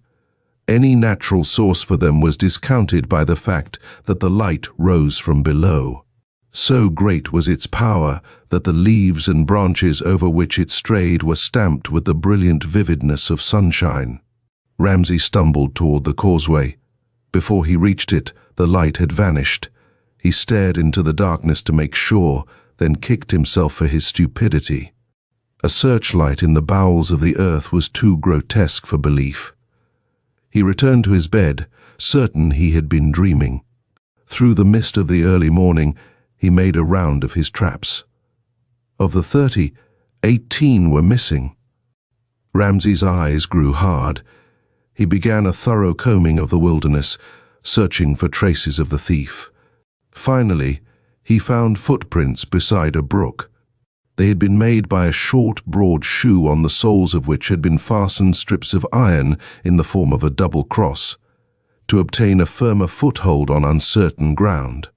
Any natural source for them was discounted by the fact that the light rose from below. So great was its power that the leaves and branches over which it strayed were stamped with the brilliant vividness of sunshine. Ramsay stumbled toward the causeway. Before he reached it, the light had vanished. He stared into the darkness to make sure, then kicked himself for his stupidity. A searchlight in the bowels of the earth was too grotesque for belief. He returned to his bed, certain he had been dreaming. Through the mist of the early morning, he made a round of his traps. Of the 30, 18 were missing. Ramsay's eyes grew hard. He began a thorough combing of the wilderness, searching for traces of the thief. Finally, he found footprints beside a brook. They had been made by a short, broad shoe on the soles of which had been fastened strips of iron in the form of a double cross, to obtain a firmer foothold on uncertain ground.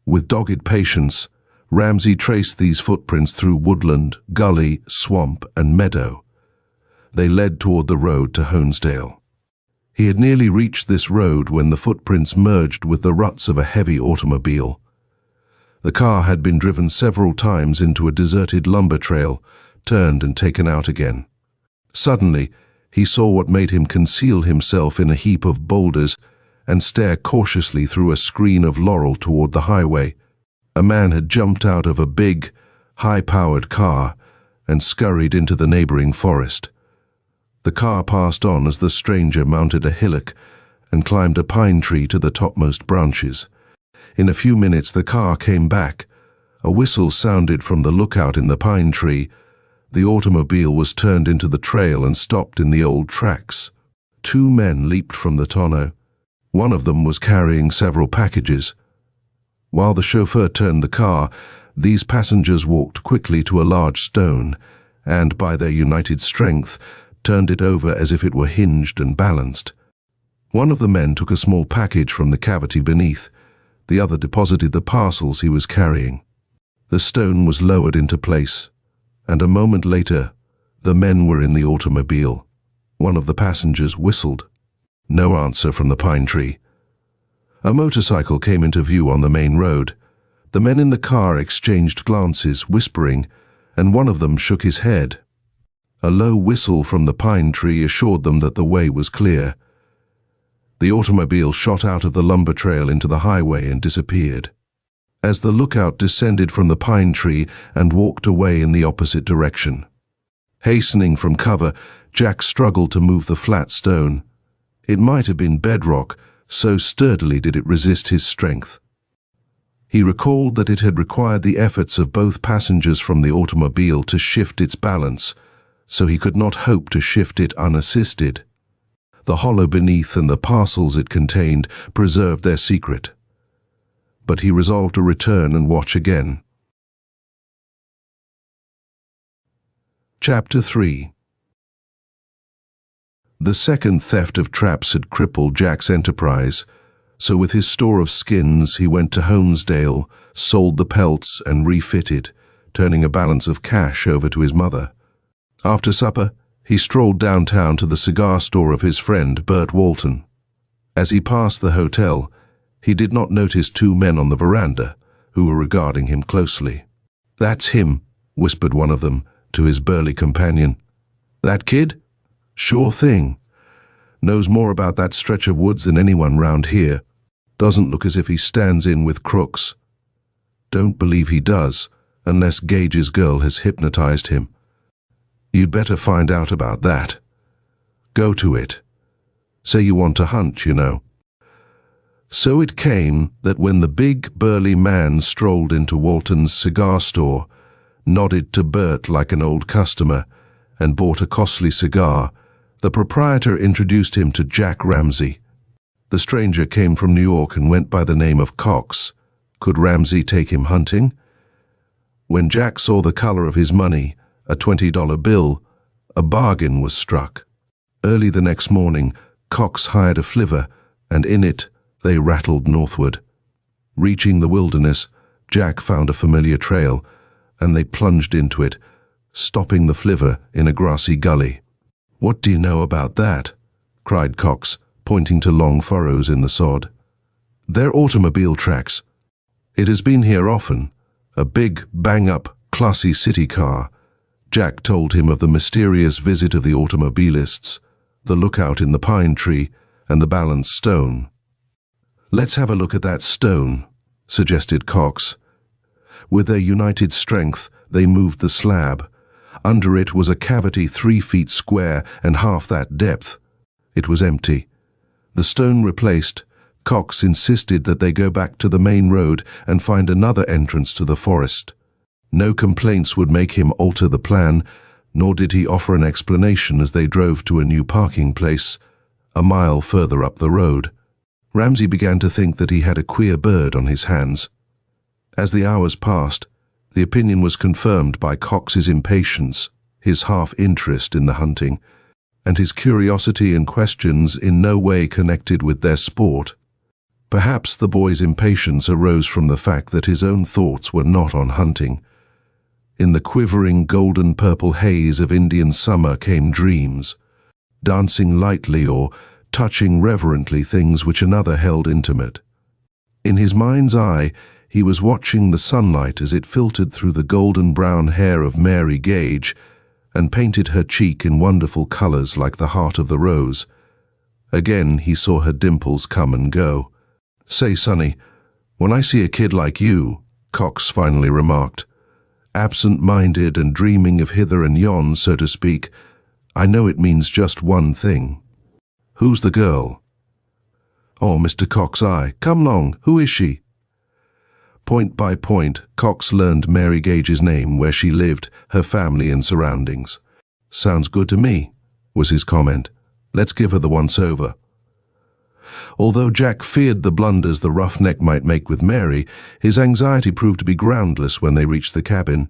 With dogged patience, Ramsay traced these footprints through woodland, gully, swamp, and meadow. They led toward the road to Honesdale. He had nearly reached this road when the footprints merged with the ruts of a heavy automobile. The car had been driven several times into a deserted lumber trail, turned and taken out again. Suddenly, he saw what made him conceal himself in a heap of boulders and stare cautiously through a screen of laurel toward the highway. A man had jumped out of a big, high-powered car and scurried into the neighboring forest. The car passed on as the stranger mounted a hillock and climbed a pine tree to the topmost branches. In a few minutes the car came back. A whistle sounded from the lookout in the pine tree. The automobile was turned into the trail and stopped in the old tracks. 2 men leaped from the tonneau. One of them was carrying several packages. While the chauffeur turned the car, these passengers walked quickly to a large stone and, by their united strength, turned it over as if it were hinged and balanced. One of the men took a small package from the cavity beneath. The other deposited the parcels he was carrying. The stone was lowered into place, and a moment later, the men were in the automobile. One of the passengers whistled. No answer from the pine tree. A motorcycle came into view on the main road. The men in the car exchanged glances, whispering, and one of them shook his head. A low whistle from the pine tree assured them that the way was clear. The automobile shot out of the lumber trail into the highway and disappeared. As the lookout descended from the pine tree and walked away in the opposite direction. Hastening from cover, Jack struggled to move the flat stone. It might have been bedrock, so sturdily did it resist his strength. He recalled that it had required the efforts of both passengers from the automobile to shift its balance, so he could not hope to shift it unassisted. The hollow beneath and the parcels it contained preserved their secret. But he resolved to return and watch again. Chapter 3. The second theft of traps had crippled Jack's enterprise, So with his store of skins, he went to Honesdale, sold the pelts and refitted, turning a balance of cash over to his mother. After supper, he strolled downtown to the cigar store of his friend Bert Walton. As he passed the hotel, he did not notice two men on the veranda who were regarding him closely. "That's him," whispered one of them to his burly companion. "That kid? Sure thing. Knows more about that stretch of woods than anyone round here. Doesn't look as if he stands in with crooks." "Don't believe he does, unless Gage's girl has hypnotized him. You'd better find out about that. Go to it. Say you want to hunt, you know." So it came that when the big, burly man strolled into Walton's cigar store, nodded to Bert like an old customer, and bought a costly cigar, the proprietor introduced him to Jack Ramsey. The stranger came from New York and went by the name of Cox. Could Ramsey take him hunting? When Jack saw the color of his money, a $20 bill, a bargain was struck. Early the next morning, Cox hired a flivver, and in it they rattled northward. Reaching the wilderness, Jack found a familiar trail, and they plunged into it, stopping the flivver in a grassy gully. "What do you know about that?" cried Cox, pointing to long furrows in the sod. "They're automobile tracks. It has been here often. A big, bang-up, classy city car." Jack told him of the mysterious visit of the automobilists, the lookout in the pine tree, and the balanced stone. "Let's have a look at that stone," suggested Cox. With their united strength, they moved the slab. Under it was a cavity 3 feet square and half that depth. It was empty. The stone replaced, Cox insisted that they go back to the main road and find another entrance to the forest. No complaints would make him alter the plan, nor did he offer an explanation as they drove to a new parking place, a mile further up the road. Ramsey began to think that he had a queer bird on his hands. As the hours passed, the opinion was confirmed by Cox's impatience, his half-interest in the hunting, and his curiosity and questions in no way connected with their sport. Perhaps the boy's impatience arose from the fact that his own thoughts were not on hunting. In the quivering golden-purple haze of Indian summer came dreams, dancing lightly or touching reverently things which another held intimate. In his mind's eye, he was watching the sunlight as it filtered through the golden-brown hair of Mary Gage and painted her cheek in wonderful colors like the heart of the rose. Again he saw her dimples come and go. "Say, Sonny, when I see a kid like you," Cox finally remarked, "absent-minded and dreaming of hither and yon, so to speak, I know it means just one thing. Who's the girl?" "Oh, Mr. Cox, come long, who is she?" Point by point, Cox learned Mary Gage's name, where she lived, her family and surroundings. "Sounds good to me," was his comment. "Let's give her the once-over." Although Jack feared the blunders the roughneck might make with Mary, his anxiety proved to be groundless when they reached the cabin.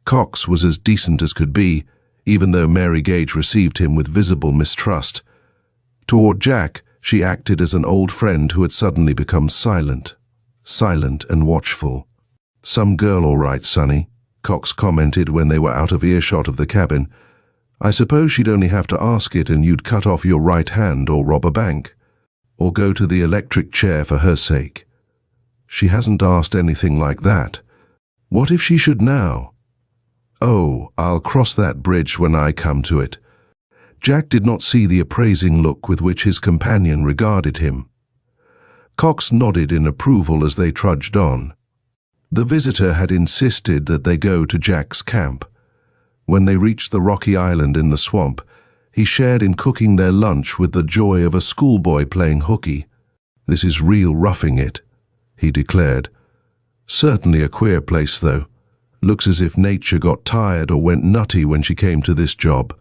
Cox was as decent as could be, even though Mary Gage received him with visible mistrust. Toward Jack, she acted as an old friend who had suddenly become silent and watchful. "Some girl all right, Sonny," Cox commented when they were out of earshot of the cabin. "I suppose she'd only have to ask it and you'd cut off your right hand or rob a bank. Or go to the electric chair for her sake. She hasn't asked anything like that. What if she should now?" "Oh, I'll cross that bridge when I come to it." Jack did not see the appraising look with which his companion regarded him. Cox nodded in approval as they trudged on. The visitor had insisted that they go to Jack's camp. When they reached the rocky island in the swamp, he shared in cooking their lunch with the joy of a schoolboy playing hooky. "This is real roughing it," he declared. "Certainly a queer place, though. Looks as if nature got tired or went nutty when she came to this job.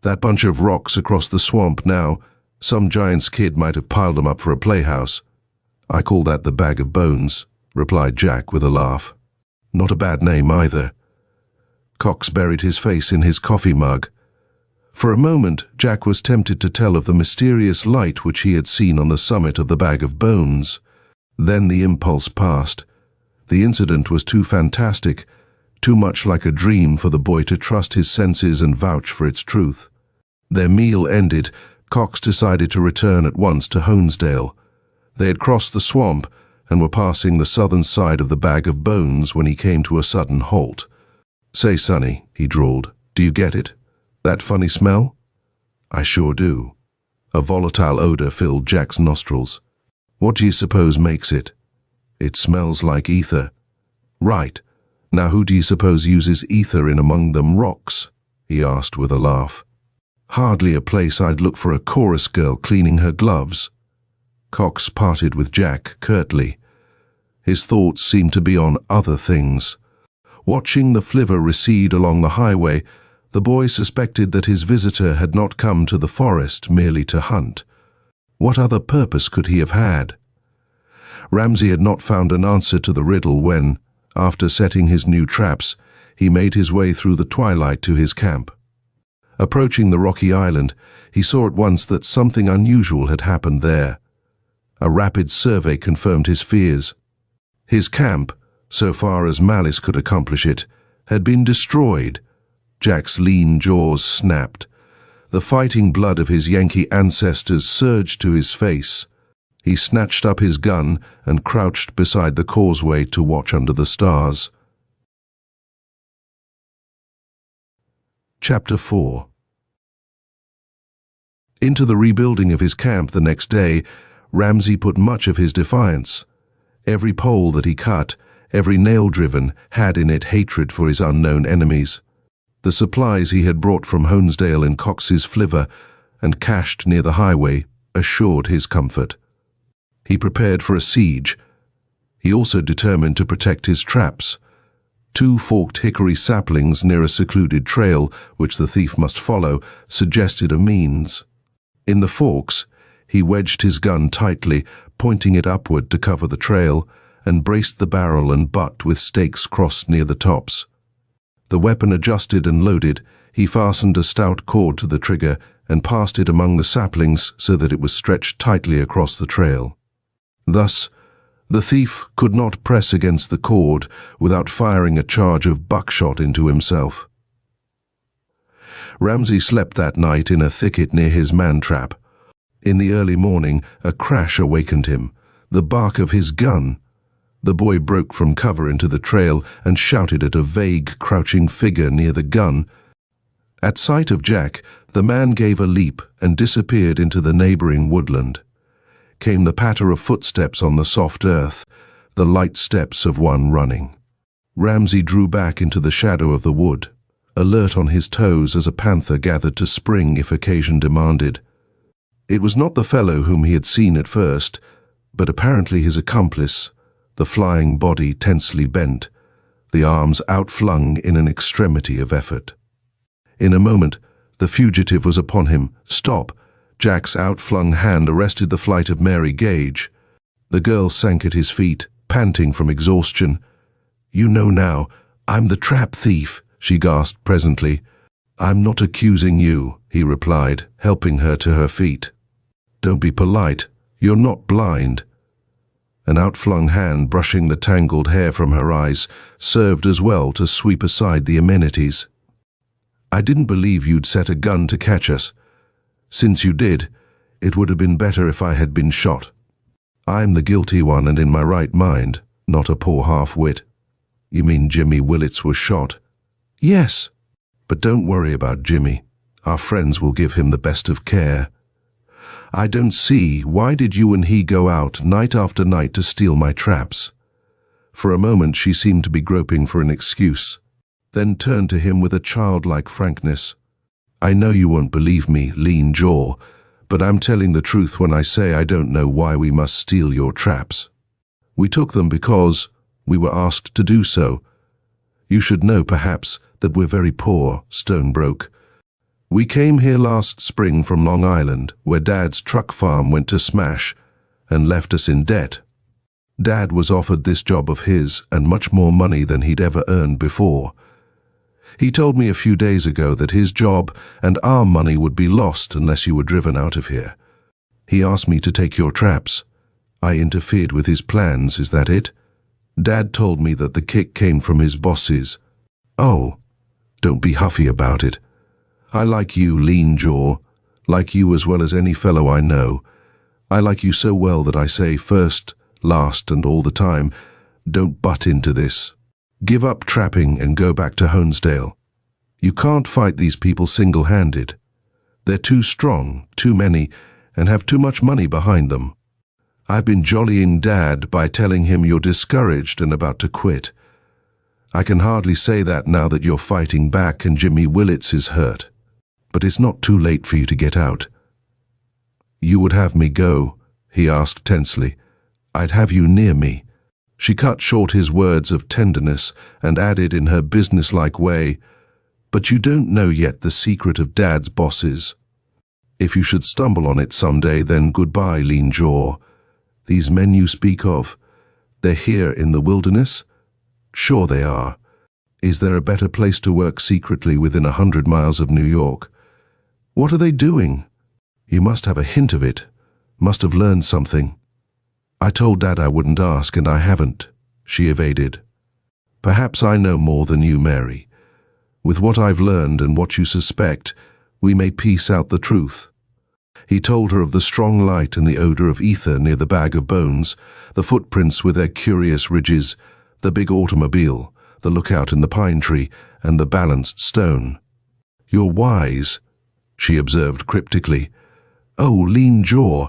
That bunch of rocks across the swamp now, some giant's kid might have piled them up for a playhouse." "I call that the bag of bones," replied Jack with a laugh. "Not a bad name either." Cox buried his face in his coffee mug. For a moment, Jack was tempted to tell of the mysterious light which he had seen on the summit of the bag of bones. Then the impulse passed. The incident was too fantastic, too much like a dream for the boy to trust his senses and vouch for its truth. Their meal ended, Cox decided to return at once to Honesdale. They had crossed the swamp and were passing the southern side of the bag of bones when he came to a sudden halt. "Say, Sonny," he drawled, "do you get it? That funny smell?" "I sure do." A volatile odor filled Jack's nostrils. "What do you suppose makes it?" "It smells like ether." "Right. Now who do you suppose uses ether in among them rocks?" he asked with a laugh. "Hardly a place I'd look for a chorus girl cleaning her gloves." Cox parted with Jack curtly. His thoughts seemed to be on other things. Watching the flivver recede along the highway, the boy suspected that his visitor had not come to the forest merely to hunt. What other purpose could he have had? Ramsay had not found an answer to the riddle when, after setting his new traps, he made his way through the twilight to his camp. Approaching the rocky island, he saw at once that something unusual had happened there. A rapid survey confirmed his fears. His camp, so far as malice could accomplish it, had been destroyed. Jack's lean jaws snapped. The fighting blood of his Yankee ancestors surged to his face. He snatched up his gun and crouched beside the causeway to watch under the stars. Chapter 4. Into the rebuilding of his camp the next day, Ramsay put much of his defiance. Every pole that he cut, every nail driven, had in it hatred for his unknown enemies. The supplies he had brought from Honesdale in Cox's flivver and cached near the highway assured his comfort. He prepared for a siege. He also determined to protect his traps. 2 forked hickory saplings near a secluded trail, which the thief must follow, suggested a means. In the forks, he wedged his gun tightly, pointing it upward to cover the trail, and braced the barrel and butt with stakes crossed near the tops. The weapon adjusted and loaded, he fastened a stout cord to the trigger and passed it among the saplings so that it was stretched tightly across the trail. Thus, the thief could not press against the cord without firing a charge of buckshot into himself. Ramsay slept that night in a thicket near his man-trap. In the early morning, a crash awakened him. The bark of his gun. The boy broke from cover into the trail and shouted at a vague, crouching figure near the gun. At sight of Jack, the man gave a leap and disappeared into the neighboring woodland. Came the patter of footsteps on the soft earth, the light steps of one running. Ramsay drew back into the shadow of the wood, alert on his toes as a panther gathered to spring if occasion demanded. It was not the fellow whom he had seen at first, but apparently his accomplice, the flying body tensely bent, the arms outflung in an extremity of effort. In a moment, the fugitive was upon him. "Stop!" Jack's outflung hand arrested the flight of Mary Gage. The girl sank at his feet, panting from exhaustion. "You know now, I'm the trap thief," she gasped presently. "I'm not accusing you," he replied, helping her to her feet. "Don't be polite. You're not blind." An outflung hand brushing the tangled hair from her eyes served as well to sweep aside the amenities. "I didn't believe you'd set a gun to catch us. Since you did, it would have been better if I had been shot. I'm the guilty one and in my right mind, not a poor half-wit." "You mean Jimmy Willits was shot?" "Yes. But don't worry about Jimmy. Our friends will give him the best of care." "I don't see, why did you and he go out night after night to steal my traps?" For a moment she seemed to be groping for an excuse, then turned to him with a childlike frankness. "I know you won't believe me, lean jaw, but I'm telling the truth when I say I don't know why we must steal your traps. We took them because we were asked to do so. You should know, perhaps, that we're very poor, stone broke. We came here last spring from Long Island, where Dad's truck farm went to smash, and left us in debt. Dad was offered this job of his and much more money than he'd ever earned before. He told me a few days ago that his job and our money would be lost unless you were driven out of here. He asked me to take your traps. I interfered with his plans, is that it? Dad told me that the kick came from his bosses. Oh, don't be huffy about it. I like you, lean jaw. Like you as well as any fellow I know. I like you so well that I say first, last, and all the time, don't butt into this. Give up trapping and go back to Honesdale. You can't fight these people single-handed. They're too strong, too many, and have too much money behind them. I've been jollying Dad by telling him you're discouraged and about to quit. I can hardly say that now that you're fighting back and Jimmy Willits is hurt. But it's not too late for you to get out. You would have me go, he asked tensely. I'd have you near me. She cut short his words of tenderness and added in her businesslike way, but you don't know yet the secret of Dad's bosses. If you should stumble on it someday, then goodbye, lean jaw. These men you speak of, they're here in the wilderness? Sure they are. Is there a better place to work secretly within 100 miles of New York? What are they doing? You must have a hint of it. Must have learned something. I told Dad I wouldn't ask, and I haven't, she evaded. Perhaps I know more than you, Mary. With what I've learned and what you suspect, we may piece out the truth. He told her of the strong light and the odor of ether near the bag of bones, the footprints with their curious ridges, the big automobile, the lookout in the pine tree, and the balanced stone. You're wise, she observed cryptically. Oh, lean jaw,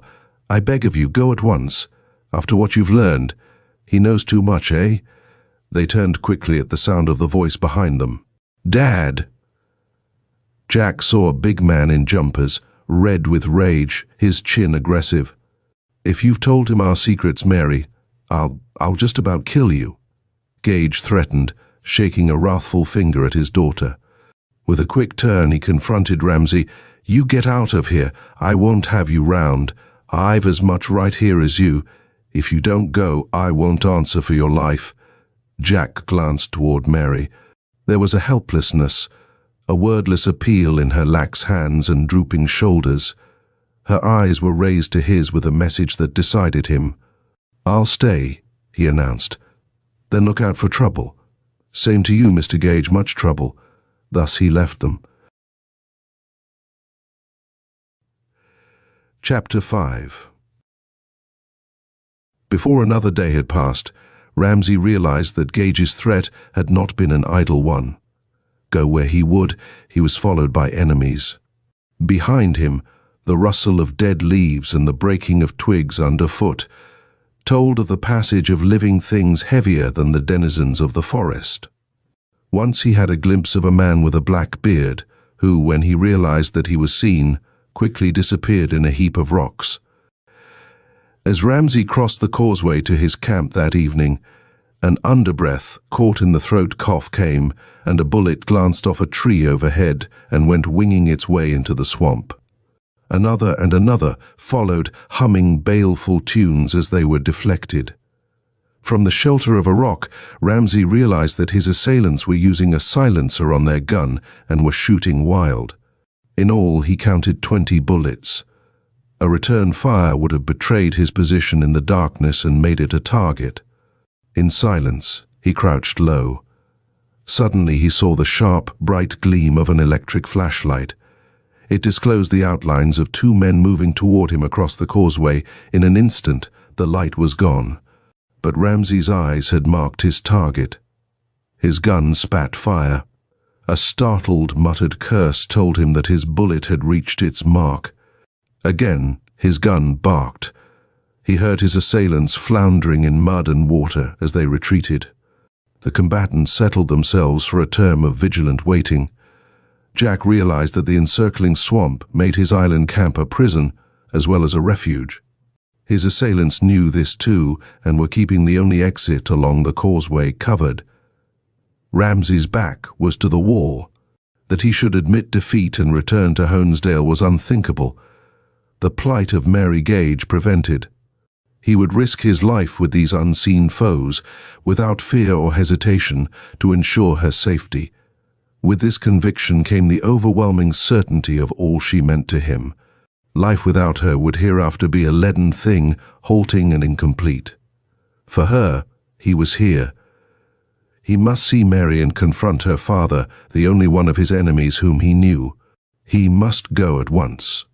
I beg of you, go at once. After what you've learned. He knows too much, eh? They turned quickly at the sound of the voice behind them. Dad! Jack saw a big man in jumpers, red with rage, his chin aggressive. If you've told him our secrets, Mary, I'll just about kill you. Gage threatened, shaking a wrathful finger at his daughter. With a quick turn, he confronted Ramsey. You get out of here. I won't have you round. I've as much right here as you. If you don't go, I won't answer for your life. Jack glanced toward Mary. There was a helplessness, a wordless appeal in her lax hands and drooping shoulders. Her eyes were raised to his with a message that decided him. I'll stay, he announced. Then look out for trouble. Same to you, Mr. Gage, much trouble. Thus he left them. Chapter 5. Before another day had passed, Ramsey realized that Gage's threat had not been an idle one. Go where he would, he was followed by enemies. Behind him, the rustle of dead leaves and the breaking of twigs underfoot told of the passage of living things heavier than the denizens of the forest. Once he had a glimpse of a man with a black beard, who, when he realized that he was seen, quickly disappeared in a heap of rocks. As Ramsey crossed the causeway to his camp that evening, an underbreath, caught-in-the-throat cough came, and a bullet glanced off a tree overhead and went winging its way into the swamp. Another and another followed, humming baleful tunes as they were deflected. From the shelter of a rock, Ramsey realized that his assailants were using a silencer on their gun and were shooting wild. In all, he counted 20 bullets. A return fire would have betrayed his position in the darkness and made it a target. In silence, he crouched low. Suddenly he saw the sharp, bright gleam of an electric flashlight. It disclosed the outlines of 2 men moving toward him across the causeway. In an instant, the light was gone. But Ramsey's eyes had marked his target. His gun spat fire. A startled, muttered curse told him that his bullet had reached its mark. Again, his gun barked. He heard his assailants floundering in mud and water as they retreated. The combatants settled themselves for a term of vigilant waiting. Jack realized that the encircling swamp made his island camp a prison as well as a refuge. His assailants knew this too and were keeping the only exit along the causeway covered. Ramsey's back was to the wall. That he should admit defeat and return to Honesdale was unthinkable. The plight of Mary Gage prevented. He would risk his life with these unseen foes, without fear or hesitation, to ensure her safety. With this conviction came the overwhelming certainty of all she meant to him. Life without her would hereafter be a leaden thing, halting and incomplete. For her, he was here. He must see Mary and confront her father, the only one of his enemies whom he knew. He must go at once.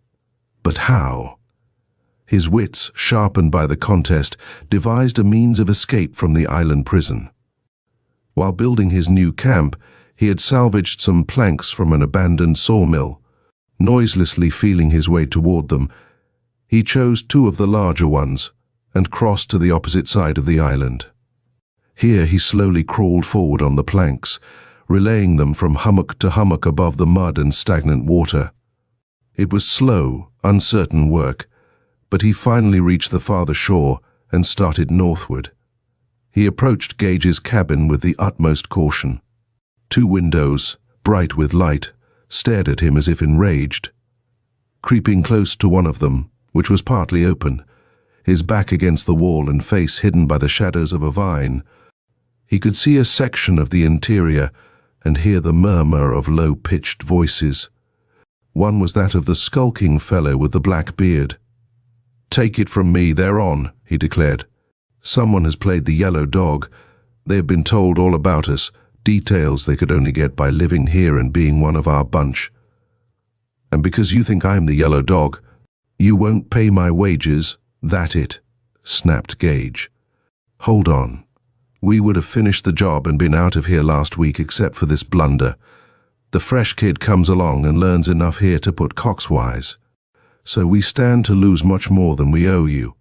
But how? His wits, sharpened by the contest, devised a means of escape from the island prison. While building his new camp, he had salvaged some planks from an abandoned sawmill. Noiselessly feeling his way toward them, he chose 2 of the larger ones and crossed to the opposite side of the island. Here he slowly crawled forward on the planks, relaying them from hummock to hummock above the mud and stagnant water. It was slow, uncertain work, but he finally reached the farther shore and started northward. He approached Gage's cabin with the utmost caution. 2 windows, bright with light, stared at him as if enraged. Creeping close to one of them, which was partly open, his back against the wall and face hidden by the shadows of a vine, he could see a section of the interior and hear the murmur of low-pitched voices. One was that of the skulking fellow with the black beard. "Take it from me, they're on," he declared. "Someone has played the yellow dog. They have been told all about us, details they could only get by living here and being one of our bunch. And because you think I'm the yellow dog, you won't pay my wages, that it," snapped Gage. "Hold on. We would have finished the job and been out of here last week except for this blunder. The fresh kid comes along and learns enough here to put Cox wise. So we stand to lose much more than we owe you.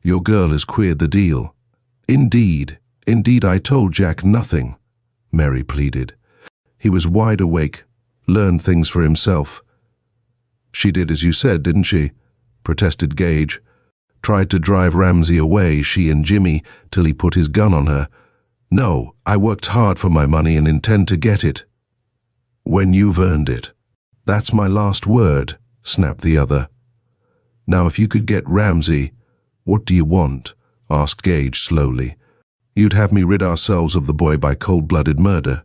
Your girl has queered the deal." Indeed, I told Jack nothing," Mary pleaded. "He was wide awake, learned things for himself." "She did as you said, didn't she?" protested Gage. "Tried to drive Ramsey away, she and Jimmy, till he put his gun on her. No, I worked hard for my money and intend to get it." "When you've earned it. That's my last word," snapped the other. "Now if you could get Ramsey—" "What do you want?" asked Gage slowly. "You'd have me rid ourselves of the boy by cold-blooded murder.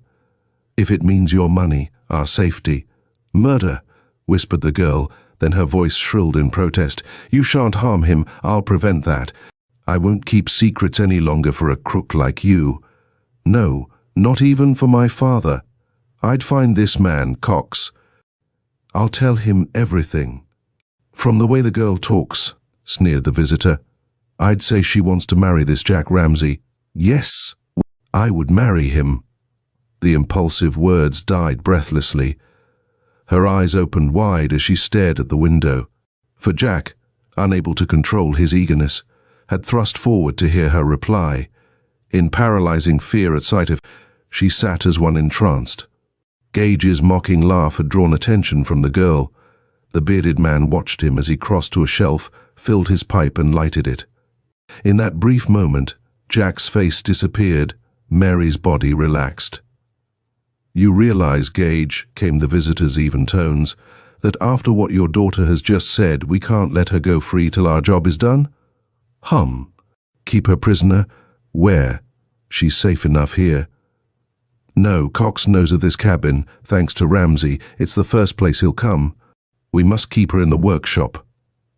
If it means your money, our safety—" "Murder," whispered the girl, then her voice shrilled in protest. "You shan't harm him, I'll prevent that. I won't keep secrets any longer for a crook like you. No, not even for my father. I'd find this man, Cox. I'll tell him everything." "From the way the girl talks," sneered the visitor, "I'd say she wants to marry this Jack Ramsey." "Yes, I would marry him." The impulsive words died breathlessly. Her eyes opened wide as she stared at the window. For Jack, unable to control his eagerness, had thrust forward to hear her reply. In paralyzing fear at sight of, she sat as one entranced. Gage's mocking laugh had drawn attention from the girl. The bearded man watched him as he crossed to a shelf, filled his pipe and lighted it. In that brief moment, Jack's face disappeared, Mary's body relaxed. "You realize, Gage," came the visitor's even tones, "that after what your daughter has just said, we can't let her go free till our job is done?" "Keep her prisoner? Where? She's safe enough here." "No, Cox knows of this cabin, thanks to Ramsey. It's the first place he'll come. We must keep her in the workshop."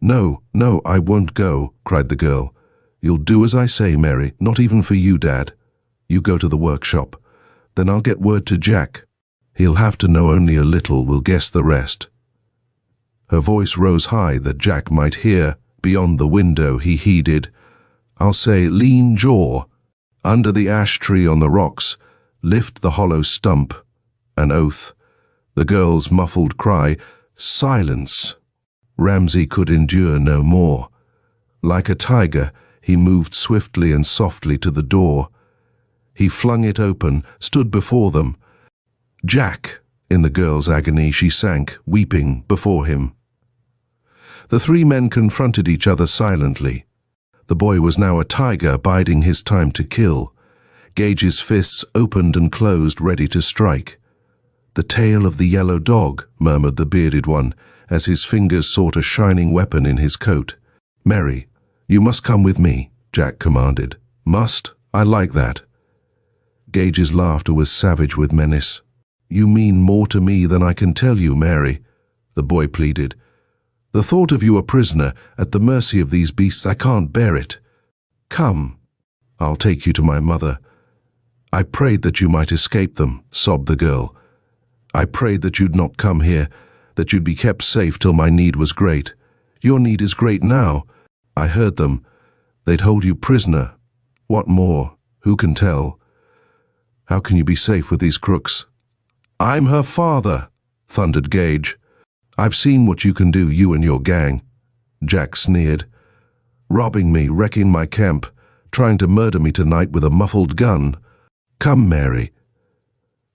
No, I won't go," cried the girl. "You'll do as I say, Mary, not even for you, Dad. You go to the workshop. Then I'll get word to Jack. He'll have to know only a little, we'll guess the rest." Her voice rose high that Jack might hear. Beyond the window he heeded. "I'll say, lean jaw. Under the ash tree on the rocks. Lift the hollow stump." An oath. The girl's muffled cry, "Silence!" Ramsey could endure no more. Like a tiger, he moved swiftly and softly to the door. He flung it open, stood before them. "Jack!" In the girl's agony, she sank, weeping, before him. The 3 men confronted each other silently. The boy was now a tiger, biding his time to kill. Gage's fists opened and closed, ready to strike. "The tail of the yellow dog," murmured the bearded one, as his fingers sought a shining weapon in his coat. "Mary, you must come with me," Jack commanded. "Must? I like that." Gage's laughter was savage with menace. You mean more to me than I can tell you, Mary, the boy pleaded. The thought of you a prisoner, at the mercy of these beasts, I can't bear it. Come, I'll take you to my mother. I prayed that you might escape them, sobbed the girl. I prayed that you'd not come here, that you'd be kept safe till my need was great. Your need is great now. I heard them. They'd hold you prisoner. What more? Who can tell? How can you be safe with these crooks? I'm her father, thundered Gage. I've seen what you can do, you and your gang. Jack sneered. Robbing me, wrecking my camp, trying to murder me tonight with a muffled gun. Come, Mary.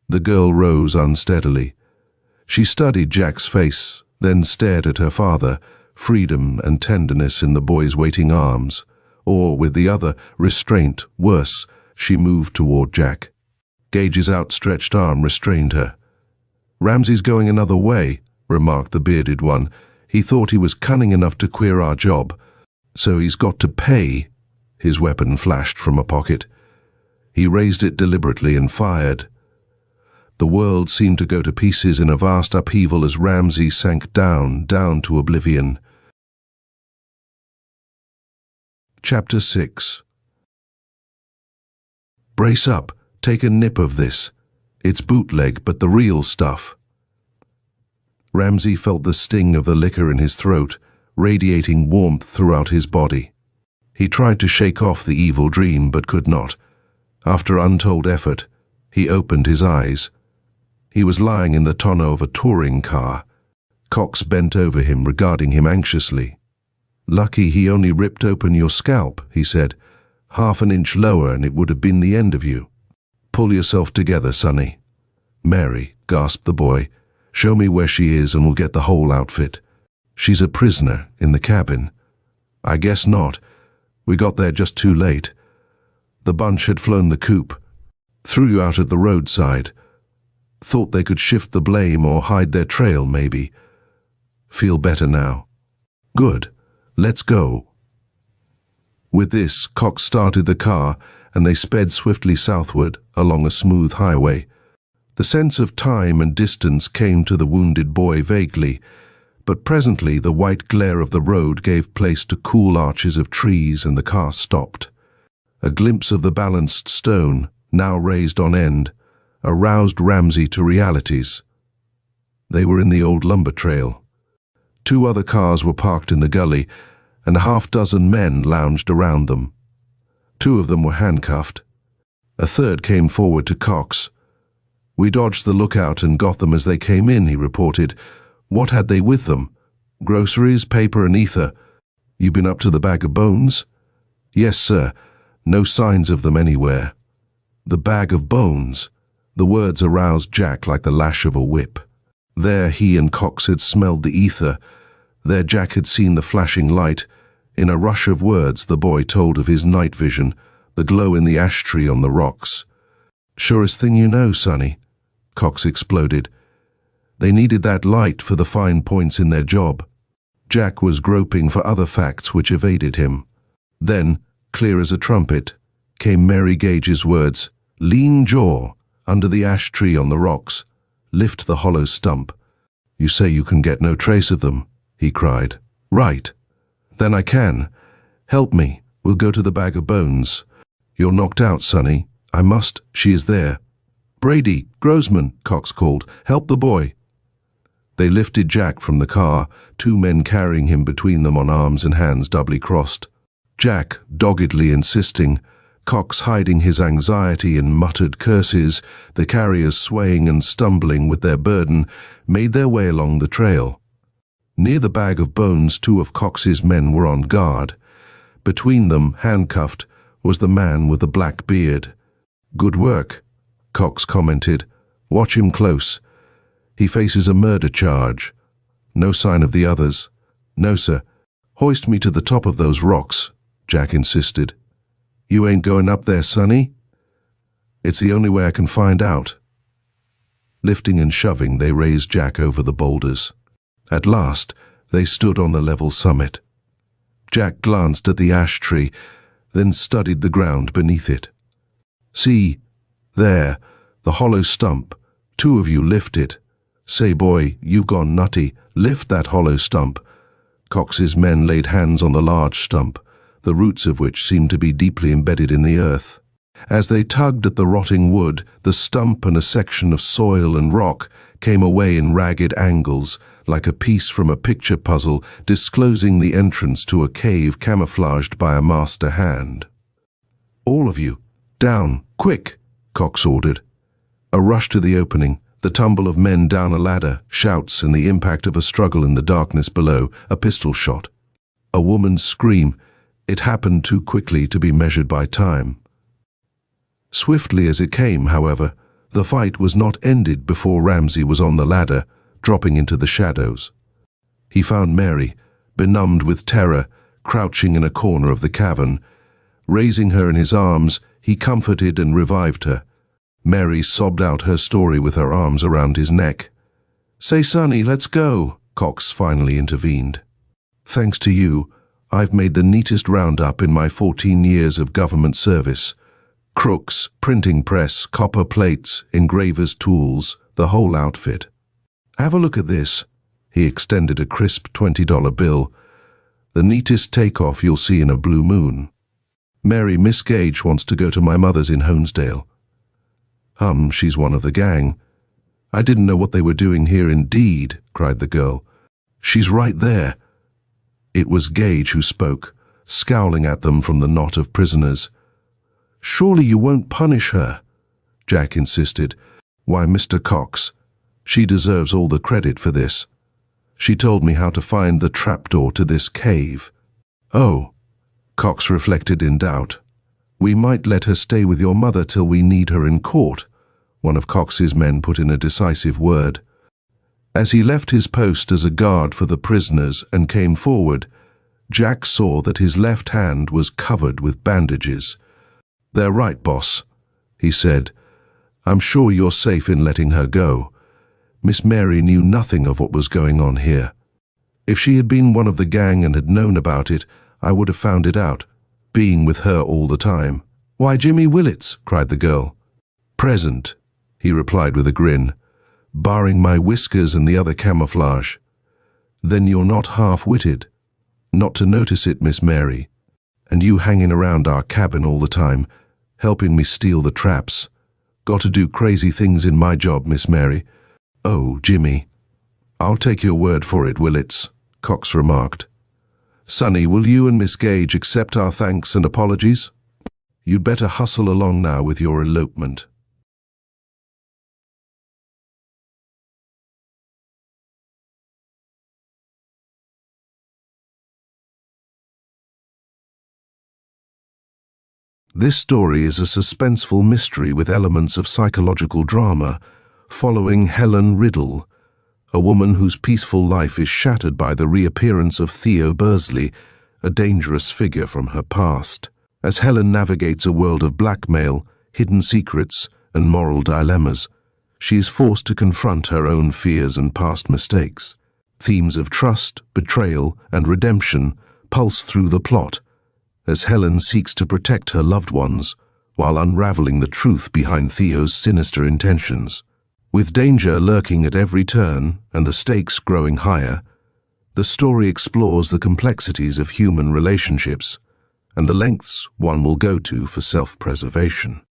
The girl rose unsteadily. She studied Jack's face, then stared at her father, freedom and tenderness in the boy's waiting arms. Or, with the other, restraint, worse, she moved toward Jack. Gage's outstretched arm restrained her. Ramsey's going another way, remarked the bearded one. He thought he was cunning enough to queer our job. So he's got to pay. His weapon flashed from a pocket. He raised it deliberately and fired. The world seemed to go to pieces in a vast upheaval as Ramsey sank down to oblivion. Chapter 6. Brace up, take a nip of this. It's bootleg, but the real stuff. Ramsey felt the sting of the liquor in his throat, radiating warmth throughout his body. He tried to shake off the evil dream, but could not. After untold effort, he opened his eyes. He was lying in the tonneau of a touring car. Cox bent over him, regarding him anxiously. Lucky he only ripped open your scalp, he said. Half an inch lower and it would have been the end of you. Pull yourself together, Sonny. Mary, gasped the boy. Show me where she is and we'll get the whole outfit. She's a prisoner in the cabin. I guess not. We got there just too late. The bunch had flown the coop. Threw you out at the roadside. Thought they could shift the blame or hide their trail, maybe. Feel better now. Good. Let's go. With this, Cox started the car, and they sped swiftly southward along a smooth highway. The sense of time and distance came to the wounded boy vaguely, but presently the white glare of the road gave place to cool arches of trees and the car stopped. A glimpse of the balanced stone, now raised on end, aroused Ramsey to realities. They were in the old lumber trail. 2 other cars were parked in the gully, and a half-dozen men lounged around them. 2 of them were handcuffed. A third came forward to Cox. We dodged the lookout and got them as they came in, he reported. What had they with them? Groceries, paper and ether. You been up to the Bag of Bones? Yes, sir. No signs of them anywhere. The Bag of Bones. The words aroused Jack like the lash of a whip. There he and Cox had smelled the ether. There Jack had seen the flashing light. In a rush of words the boy told of his night vision, the glow in the ash tree on the rocks. Surest thing you know, Sonny, Cox exploded. They needed that light for the fine points in their job. Jack was groping for other facts which evaded him. Then, clear as a trumpet, came Mary Gage's words, lean jaw, under the ash tree on the rocks. Lift the hollow stump. You say you can get no trace of them, he cried. Right. Then I can. Help me. We'll go to the Bag of Bones. You're knocked out, Sonny. I must. She is there. Brady, Grossman, Cox called. Help the boy. They lifted Jack from the car, 2 men carrying him between them on arms and hands doubly crossed. Jack doggedly insisting, Cox hiding his anxiety in muttered curses, the carriers swaying and stumbling with their burden, made their way along the trail. Near the Bag of Bones, 2 of Cox's men were on guard. Between them, handcuffed, was the man with the black beard. Good work, Cox commented. Watch him close. He faces a murder charge. No sign of the others. No, sir. Hoist me to the top of those rocks, Jack insisted. You ain't going up there, Sonny? It's the only way I can find out. Lifting and shoving, they raised Jack over the boulders. At last, they stood on the level summit. Jack glanced at the ash tree, then studied the ground beneath it. See, there, the hollow stump, Two of you lift it. Say, boy, you've gone nutty. Lift that hollow stump. Cox's men laid hands on the large stump, the roots of which seemed to be deeply embedded in the earth. As they tugged at the rotting wood, the stump and a section of soil and rock came away in ragged angles, like a piece from a picture puzzle, disclosing the entrance to a cave camouflaged by a master hand. "All of you, down, quick," Cox ordered. A rush to the opening, the tumble of men down a ladder, shouts and the impact of a struggle in the darkness below, a pistol shot. A woman's scream. It happened too quickly to be measured by time. Swiftly as it came, however, the fight was not ended before Ramsay was on the ladder, dropping into the shadows. He found Mary, benumbed with terror, crouching in a corner of the cavern. Raising her in his arms, he comforted and revived her. Mary sobbed out her story with her arms around his neck. "Say, Sonny, let's go," Cox finally intervened. "Thanks to you, I've made the neatest roundup in my 14 years of government service. Crooks, printing press, copper plates, engraver's tools, the whole outfit. Have a look at this." He extended a crisp $20 bill. "The neatest takeoff you'll see in a blue moon. Mary, Miss Gage wants to go to my mother's in Honesdale." She's one of the gang." "I didn't know what they were doing here indeed," cried the girl. "She's right there." It was Gage who spoke, scowling at them from the knot of prisoners. "Surely you won't punish her?" Jack insisted. "Why, Mr. Cox, she deserves all the credit for this. She told me how to find the trapdoor to this cave." "Oh," Cox reflected in doubt. "We might let her stay with your mother till we need her in court," one of Cox's men put in a decisive word. As he left his post as a guard for the prisoners and came forward, Jack saw that his left hand was covered with bandages. "They're right, boss," he said. "I'm sure you're safe in letting her go. Miss Mary knew nothing of what was going on here. If she had been one of the gang and had known about it, I would have found it out, being with her all the time." "Why, Jimmy Willits," cried the girl. "Present," he replied with a grin, "barring my whiskers and the other camouflage." "Then you're not half-witted. Not to notice it, Miss Mary. And you hanging around our cabin all the time, helping me steal the traps. Got to do crazy things in my job, Miss Mary." "Oh, Jimmy." "I'll take your word for it, Willits," Cox remarked. "Sonny, will you and Miss Gage accept our thanks and apologies? You'd better hustle along now with your elopement." This story is a suspenseful mystery with elements of psychological drama, following Helen Riddle, a woman whose peaceful life is shattered by the reappearance of Theo Bursley, a dangerous figure from her past. As Helen navigates a world of blackmail, hidden secrets, and moral dilemmas, she is forced to confront her own fears and past mistakes. Themes of trust, betrayal, and redemption pulse through the plot, as Helen seeks to protect her loved ones while unraveling the truth behind Theo's sinister intentions. With danger lurking at every turn and the stakes growing higher, the story explores the complexities of human relationships and the lengths one will go to for self-preservation.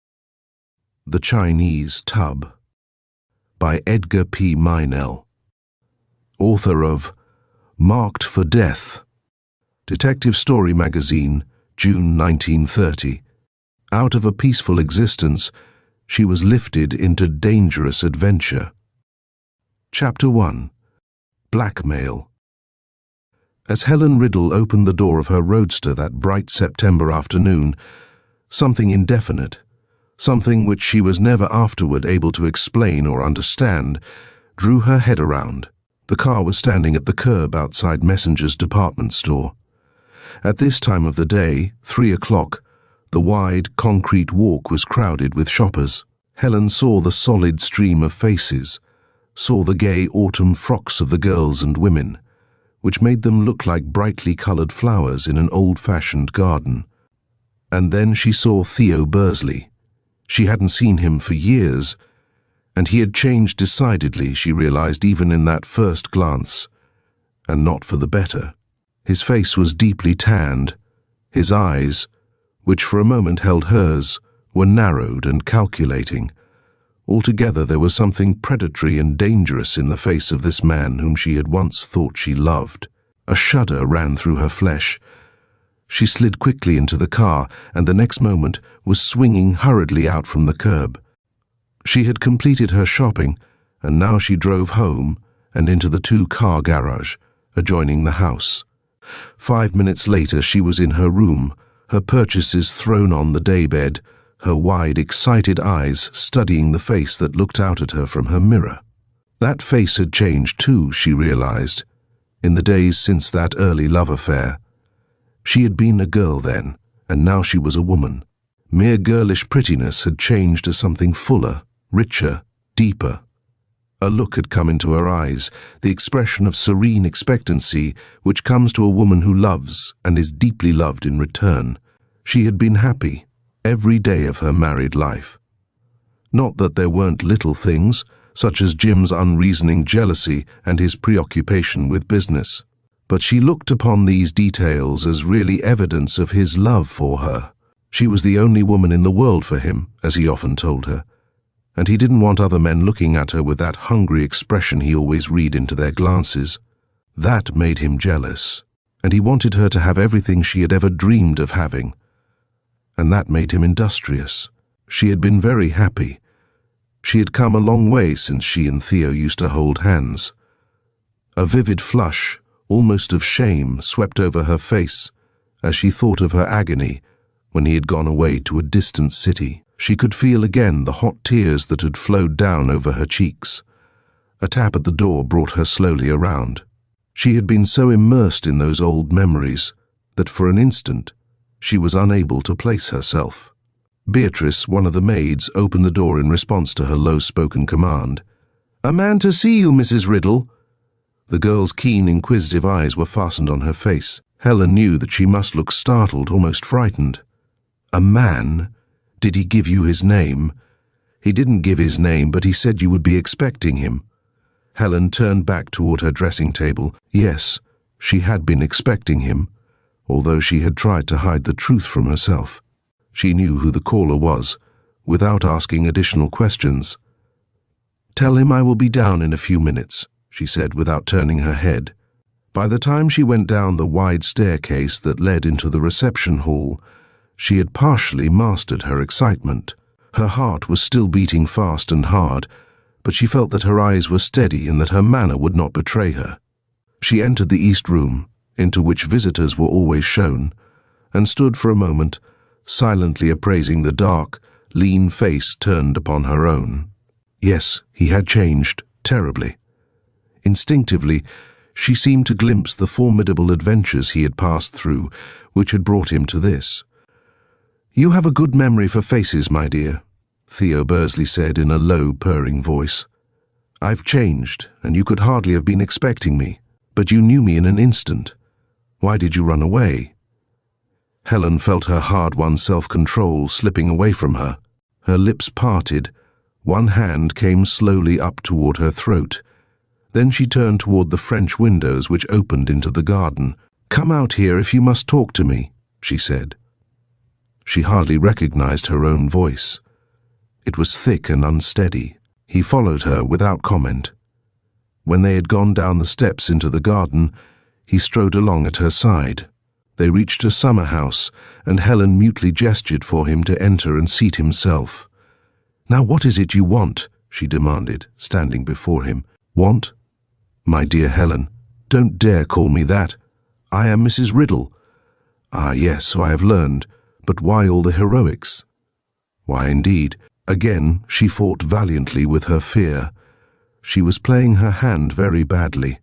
The Chinese Tub, by Edgar P. Meinel, author of Marked for Death, Detective Story Magazine, June 1930. Out of a peaceful existence, she was lifted into dangerous adventure. Chapter 1. Blackmail. As Helen Riddle opened the door of her roadster that bright September afternoon, something indefinite, something which she was never afterward able to explain or understand, drew her head around. The car was standing at the curb outside Messenger's department store. At this time of the day, 3 o'clock, the wide, concrete walk was crowded with shoppers. Helen saw the solid stream of faces, saw the gay autumn frocks of the girls and women, which made them look like brightly colored flowers in an old-fashioned garden. And then she saw Theo Bursley. She hadn't seen him for years, And he had changed decidedly, she realized, even in that first glance, and not for the better. His face was deeply tanned. His eyes, which for a moment held hers, were narrowed and calculating. Altogether there was something predatory and dangerous in the face of this man whom she had once thought she loved. A shudder ran through her flesh. She slid quickly into the car, and the next moment was swinging hurriedly out from the curb. She had completed her shopping, and now she drove home and into the two-car garage adjoining the house. 5 minutes later she was in her room, her purchases thrown on the daybed, her wide, excited eyes studying the face that looked out at her from her mirror. That face had changed too, she realized, in the days since that early love affair. She had been a girl then, and now she was a woman. Mere girlish prettiness had changed to something fuller, richer, deeper. A look had come into her eyes, the expression of serene expectancy which comes to a woman who loves and is deeply loved in return. She had been happy every day of her married life. Not that there weren't little things, such as Jim's unreasoning jealousy and his preoccupation with business, but she looked upon these details as really evidence of his love for her. She was the only woman in the world for him, as he often told her, and he didn't want other men looking at her with that hungry expression he always read into their glances. That made him jealous, and he wanted her to have everything she had ever dreamed of having, and that made him industrious. She had been very happy. She had come a long way since she and Theo used to hold hands. A vivid flush, almost of shame, swept over her face as she thought of her agony when he had gone away to a distant city. She could feel again the hot tears that had flowed down over her cheeks. A tap at the door brought her slowly around. She had been so immersed in those old memories that for an instant she was unable to place herself. Beatrice, one of the maids, opened the door in response to her low-spoken command. "A man to see you, Mrs. Riddle." The girl's keen, inquisitive eyes were fastened on her face. Helen knew that she must look startled, almost frightened. "A man? Did he give you his name?" "He didn't give his name, but he said you would be expecting him." Helen turned back toward her dressing table. Yes, she had been expecting him, although she had tried to hide the truth from herself. She knew who the caller was, without asking additional questions. "Tell him I will be down in a few minutes," she said without turning her head. By the time she went down the wide staircase that led into the reception hall, she had partially mastered her excitement. Her heart was still beating fast and hard, but she felt that her eyes were steady and that her manner would not betray her. She entered the east room, into which visitors were always shown, and stood for a moment, silently appraising the dark, lean face turned upon her own. Yes, he had changed, terribly. Instinctively, she seemed to glimpse the formidable adventures he had passed through, which had brought him to this. "You have a good memory for faces, my dear," Theo Bursley said in a low, purring voice. "I've changed, and you could hardly have been expecting me, but you knew me in an instant. Why did you run away?" Helen felt her hard-won self-control slipping away from her. Her lips parted. One hand came slowly up toward her throat. Then she turned toward the French windows which opened into the garden. "Come out here if you must talk to me," she said. She hardly recognized her own voice. It was thick and unsteady. He followed her without comment. When they had gone down the steps into the garden, he strode along at her side. They reached a summer house, and Helen mutely gestured for him to enter and seat himself. "Now what is it you want?" she demanded, standing before him. "Want? My dear Helen, don't dare call me that. I am Mrs. Riddle." "Ah, yes, so I have learned. But why all the heroics?" Why, indeed. Again, she fought valiantly with her fear. She was playing her hand very badly.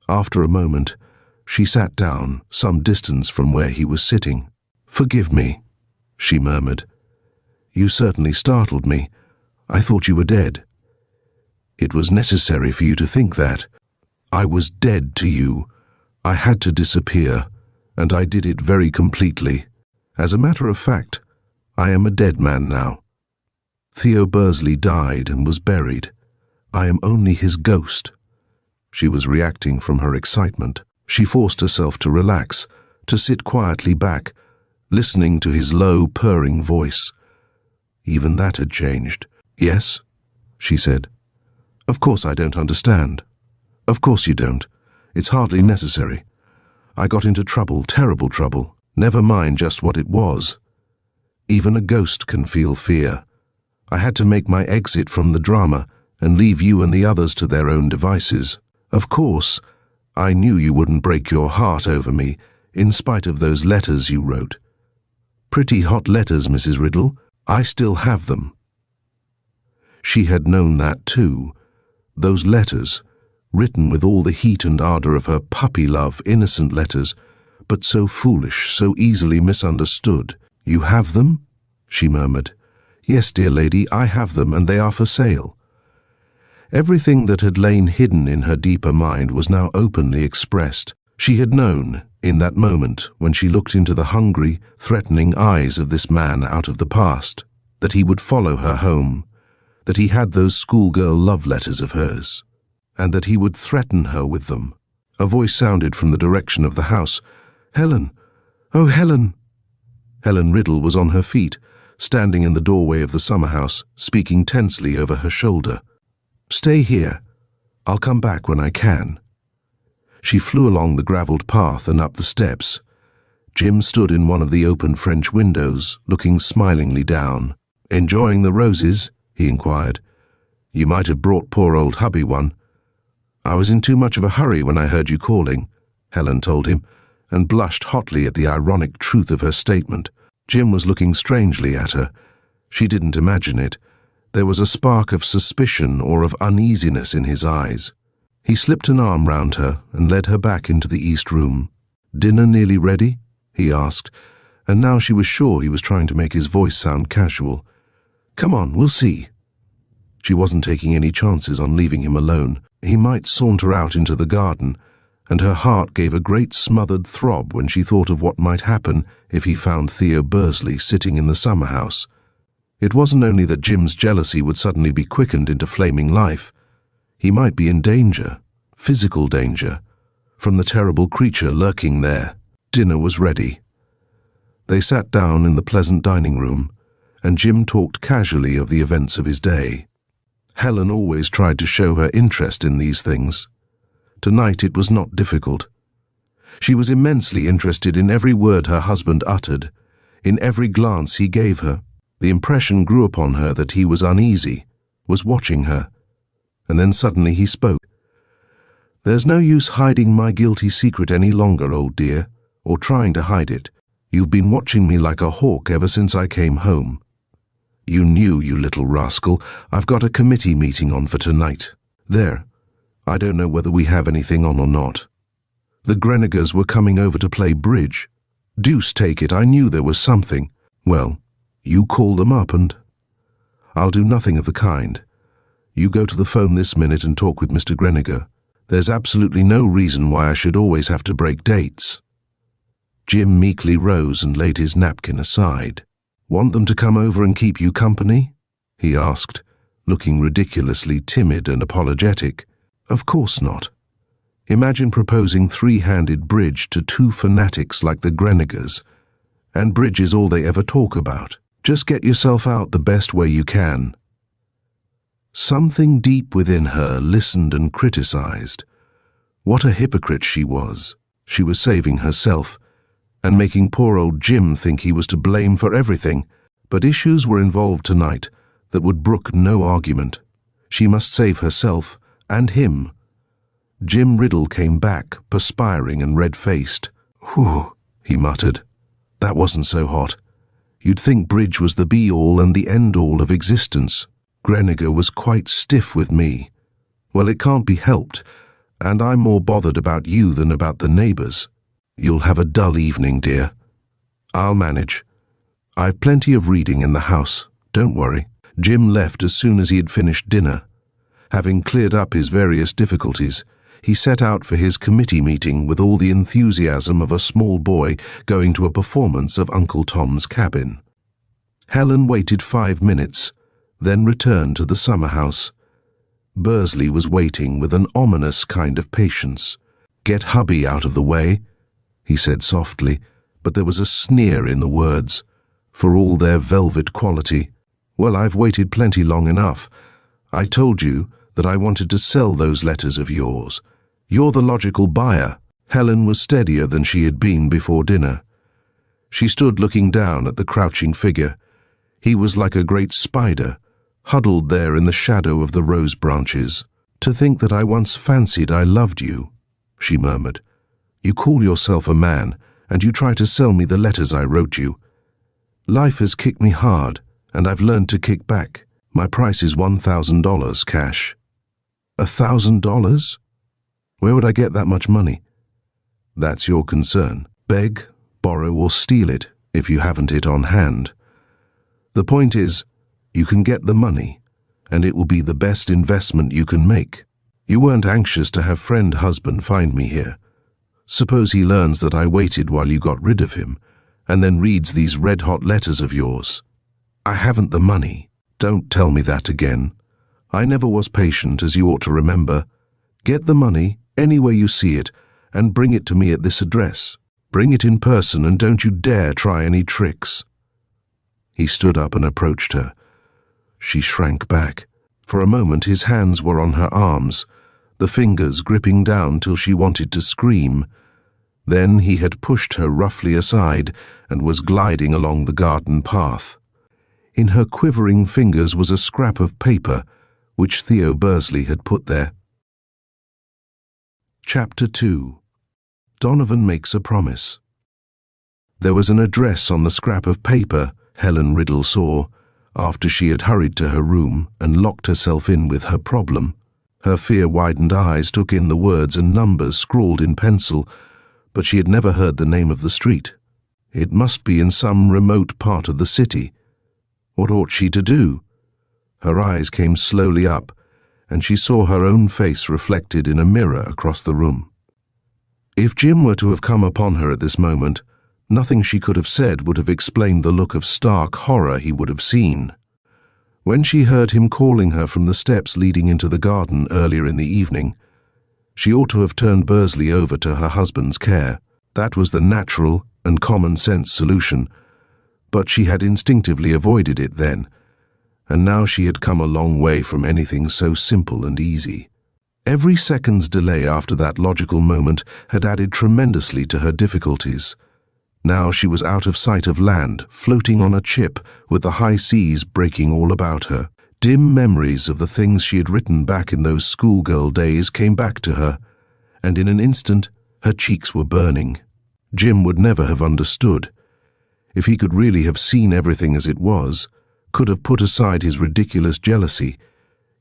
After a moment, she sat down, some distance from where he was sitting. "Forgive me," she murmured. "You certainly startled me. I thought you were dead." "It was necessary for you to think that. I was dead to you. I had to disappear, and I did it very completely. As a matter of fact, I am a dead man now." Theo Bursley died and was buried. I am only his ghost." She was reacting from her excitement. She forced herself to relax, to sit quietly back, listening to his low, purring voice. Even that had changed. "Yes," she said. "Of course I don't understand. Of course you don't. It's hardly necessary. I got into trouble, terrible trouble. Never mind just what it was. Even a ghost can feel fear. I had to make my exit from the drama and leave you and the others to their own devices. Of course, I knew you wouldn't break your heart over me, in spite of those letters you wrote. Pretty hot letters, Mrs. Riddle. I still have them." She had known that too. Those letters, written with all the heat and ardor of her puppy-love, innocent letters, but so foolish, so easily misunderstood. "You have them?" she murmured. "Yes, dear lady, I have them, and they are for sale." Everything that had lain hidden in her deeper mind was now openly expressed. She had known, in that moment, when she looked into the hungry, threatening eyes of this man out of the past, that he would follow her home, that he had those schoolgirl love letters of hers, and that he would threaten her with them. A voice sounded from the direction of the house. "Helen! Oh, Helen!" Helen Riddle was on her feet, standing in the doorway of the summer house, speaking tensely over her shoulder. "Stay here. I'll come back when I can." She flew along the gravelled path and up the steps. Jim stood in one of the open French windows, looking smilingly down. "Enjoying the roses?" he inquired. "You might have brought poor old hubby one." "I was in too much of a hurry when I heard you calling," Helen told him, and blushed hotly at the ironic truth of her statement. Jim was looking strangely at her. She didn't imagine it. There was a spark of suspicion or of uneasiness in his eyes. He slipped an arm round her and led her back into the east room. "Dinner nearly ready?" he asked, and now she was sure he was trying to make his voice sound casual. "Come on, we'll see." She wasn't taking any chances on leaving him alone. He might saunter out into the garden, and her heart gave a great smothered throb when she thought of what might happen if he found Theo Bursley sitting in the summer house. It wasn't only that Jim's jealousy would suddenly be quickened into flaming life. He might be in danger, physical danger, from the terrible creature lurking there. Dinner was ready. They sat down in the pleasant dining room, and Jim talked casually of the events of his day. Helen always tried to show her interest in these things. Tonight it was not difficult. She was immensely interested in every word her husband uttered, in every glance he gave her. The impression grew upon her that he was uneasy, was watching her, and then suddenly he spoke. "There's no use hiding my guilty secret any longer, old dear, or trying to hide it. You've been watching me like a hawk ever since I came home. You knew, you little rascal. I've got a committee meeting on for tonight. There. I don't know whether we have anything on or not. The Grenagers were coming over to play bridge. Deuce take it, I knew there was something. Well, you call them up and—" "I'll do nothing of the kind. You go to the phone this minute and talk with Mr. Grenager. There's absolutely no reason why I should always have to break dates." Jim meekly rose and laid his napkin aside. "Want them to come over and keep you company?" he asked, looking ridiculously timid and apologetic. "Of course not. Imagine proposing three-handed bridge to two fanatics like the Grenagers, and bridge is all they ever talk about. Just get yourself out the best way you can." Something deep within her listened and criticized. What a hypocrite she was. She was saving herself, and making poor old Jim think he was to blame for everything, but issues were involved tonight that would brook no argument. She must save herself and him. Jim Riddle came back, perspiring and red-faced. "Whew," he muttered. "That wasn't so hot. You'd think bridge was the be-all and the end-all of existence. Grenager was quite stiff with me. Well, it can't be helped, and I'm more bothered about you than about the neighbours. You'll have a dull evening, dear. I'll manage. I've plenty of reading in the house, don't worry." Jim left as soon as he had finished dinner. Having cleared up his various difficulties, he set out for his committee meeting with all the enthusiasm of a small boy going to a performance of Uncle Tom's Cabin. Helen waited 5 minutes, then returned to the summer house. Bursley was waiting with an ominous kind of patience. "Get hubby out of the way," he said softly, but there was a sneer in the words, for all their velvet quality. "Well, I've waited plenty long enough. I told you that I wanted to sell those letters of yours. You're the logical buyer." Helen was steadier than she had been before dinner. She stood looking down at the crouching figure. He was like a great spider, huddled there in the shadow of the rose branches. "To think that I once fancied I loved you," she murmured. "You call yourself a man, and you try to sell me the letters I wrote you. Life has kicked me hard, and I've learned to kick back. My price is $1,000 cash." $1,000? Where would I get that much money? "That's your concern. Beg, borrow, or steal it if you haven't it on hand. The point is, you can get the money, and it will be the best investment you can make. You weren't anxious to have husband find me here. Suppose he learns that I waited while you got rid of him, and then reads these red-hot letters of yours. I haven't the money. Don't tell me that again. I never was patient, as you ought to remember. Get the money, any way you see it, and bring it to me at this address. Bring it in person, and don't you dare try any tricks." He stood up and approached her. She shrank back. For a moment his hands were on her arms, the fingers gripping down till she wanted to scream. Then he had pushed her roughly aside and was gliding along the garden path. In her quivering fingers was a scrap of paper, which Theo Bursley had put there. Chapter 2. Donovan Makes a Promise. There was an address on the scrap of paper, Helen Riddle saw, after she had hurried to her room and locked herself in with her problem. Her fear-widened eyes took in the words and numbers scrawled in pencil, but she had never heard the name of the street. It must be in some remote part of the city. What ought she to do? Her eyes came slowly up, and she saw her own face reflected in a mirror across the room. If Jim were to have come upon her at this moment, nothing she could have said would have explained the look of stark horror he would have seen. When she heard him calling her from the steps leading into the garden earlier in the evening, she ought to have turned Bursley over to her husband's care. That was the natural and common-sense solution, but she had instinctively avoided it then, and now she had come a long way from anything so simple and easy. Every second's delay after that logical moment had added tremendously to her difficulties. Now she was out of sight of land, floating on a chip, with the high seas breaking all about her. Dim memories of the things she had written back in those schoolgirl days came back to her, and in an instant her cheeks were burning. Jim would never have understood. If he could really have seen everything as it was, could have put aside his ridiculous jealousy,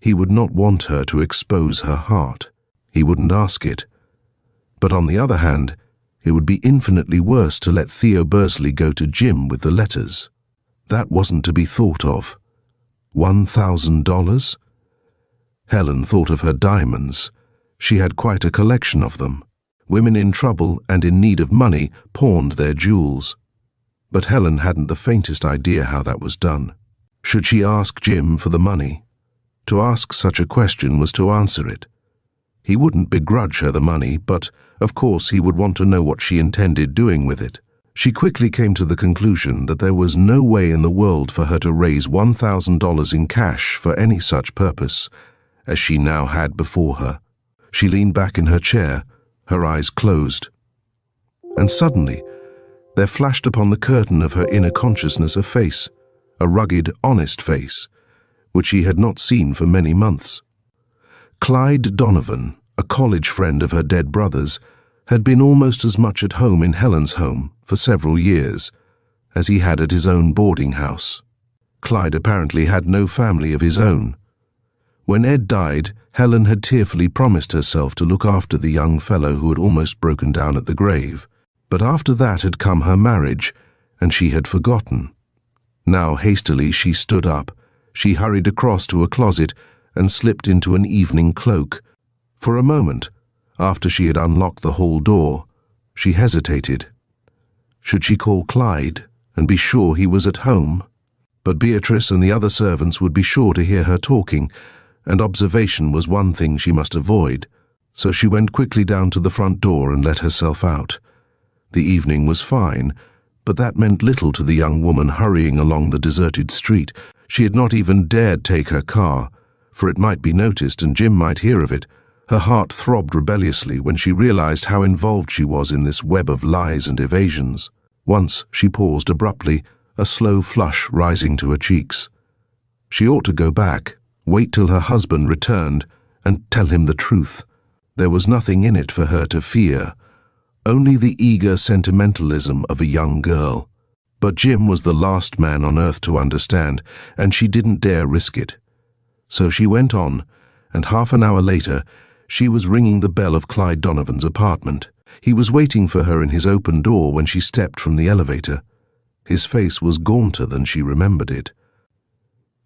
he would not want her to expose her heart. He wouldn't ask it. But on the other hand, it would be infinitely worse to let Theo Bursley go to Jim with the letters. That wasn't to be thought of. $1,000? Helen thought of her diamonds. She had quite a collection of them. Women in trouble and in need of money pawned their jewels. But Helen hadn't the faintest idea how that was done. Should she ask Jim for the money? To ask such a question was to answer it. He wouldn't begrudge her the money, but, of course, he would want to know what she intended doing with it. She quickly came to the conclusion that there was no way in the world for her to raise $1,000 in cash for any such purpose, as she now had before her. She leaned back in her chair, her eyes closed. And suddenly, there flashed upon the curtain of her inner consciousness a face, a rugged, honest face, which she had not seen for many months. Clyde Donovan, a college friend of her dead brother's, had been almost as much at home in Helen's home for several years as he had at his own boarding house. Clyde apparently had no family of his own. When Ed died, Helen had tearfully promised herself to look after the young fellow who had almost broken down at the grave. But after that had come her marriage, and she had forgotten. Now hastily she stood up. She hurried across to a closet and slipped into an evening cloak. For a moment, after she had unlocked the hall door, she hesitated. Should she call Clyde and be sure he was at home? But Beatrice and the other servants would be sure to hear her talking, and observation was one thing she must avoid, so she went quickly down to the front door and let herself out. The evening was fine, but that meant little to the young woman hurrying along the deserted street. She had not even dared take her car, for it might be noticed and Jim might hear of it. Her heart throbbed rebelliously when she realized how involved she was in this web of lies and evasions. Once she paused abruptly, a slow flush rising to her cheeks. She ought to go back, wait till her husband returned, and tell him the truth. There was nothing in it for her to fear, only the eager sentimentalism of a young girl. But Jim was the last man on earth to understand, and she didn't dare risk it. So she went on, and half an hour later, she was ringing the bell of Clyde Donovan's apartment. He was waiting for her in his open door when she stepped from the elevator. His face was gaunter than she remembered it.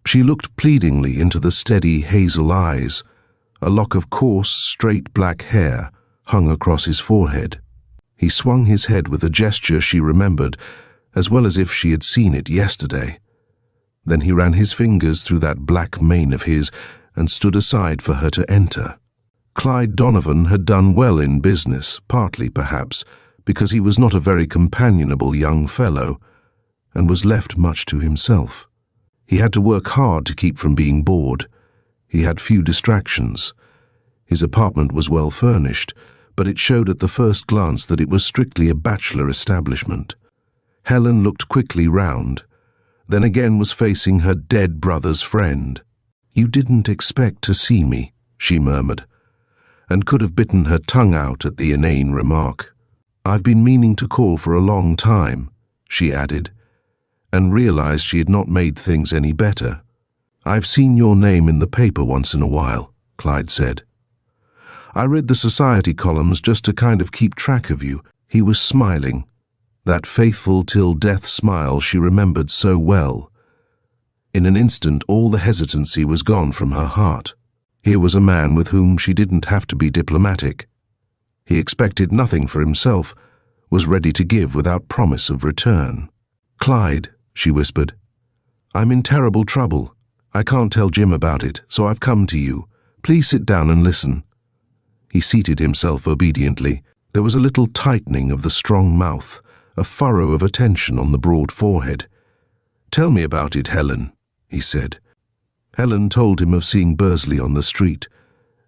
She looked pleadingly into the steady hazel eyes. A lock of coarse, straight black hair hung across his forehead. He swung his head with a gesture she remembered, as well as if she had seen it yesterday. Then he ran his fingers through that black mane of his and stood aside for her to enter. Clyde Donovan had done well in business, partly perhaps because he was not a very companionable young fellow, and was left much to himself. He had to work hard to keep from being bored. He had few distractions. His apartment was well furnished, but it showed at the first glance that it was strictly a bachelor establishment. Helen looked quickly round, then again was facing her dead brother's friend. "You didn't expect to see me," she murmured, and could have bitten her tongue out at the inane remark. "I've been meaning to call for a long time," she added, and realized she had not made things any better. "I've seen your name in the paper once in a while," Clyde said. "I read the society columns just to kind of keep track of you." He was smiling, that faithful till death smile she remembered so well. In an instant all the hesitancy was gone from her heart. Here was a man with whom she didn't have to be diplomatic. He expected nothing for himself, was ready to give without promise of return. "Clyde," she whispered, "I'm in terrible trouble. I can't tell Jim about it, so I've come to you. Please sit down and listen." He seated himself obediently. There was a little tightening of the strong mouth, a furrow of attention on the broad forehead. "Tell me about it, Helen," he said. Helen told him of seeing Bursley on the street,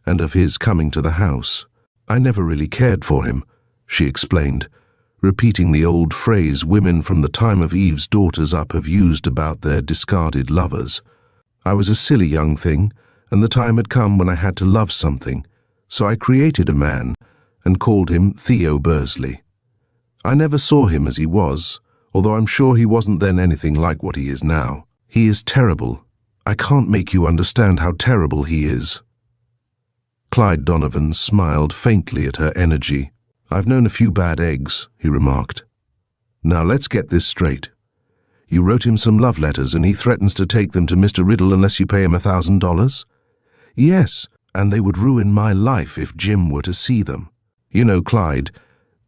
and of his coming to the house. "I never really cared for him," she explained, repeating the old phrase women from the time of Eve's daughters up have used about their discarded lovers. "I was a silly young thing, and the time had come when I had to love something, so I created a man and called him Theo Bursley. I never saw him as he was, although I'm sure he wasn't then anything like what he is now. He is terrible. I can't make you understand how terrible he is." Clyde Donovan smiled faintly at her energy. "I've known a few bad eggs," he remarked. "Now let's get this straight. You wrote him some love letters and he threatens to take them to Mr. Riddle unless you pay him $1,000? "Yes, and they would ruin my life if Jim were to see them. You know, Clyde,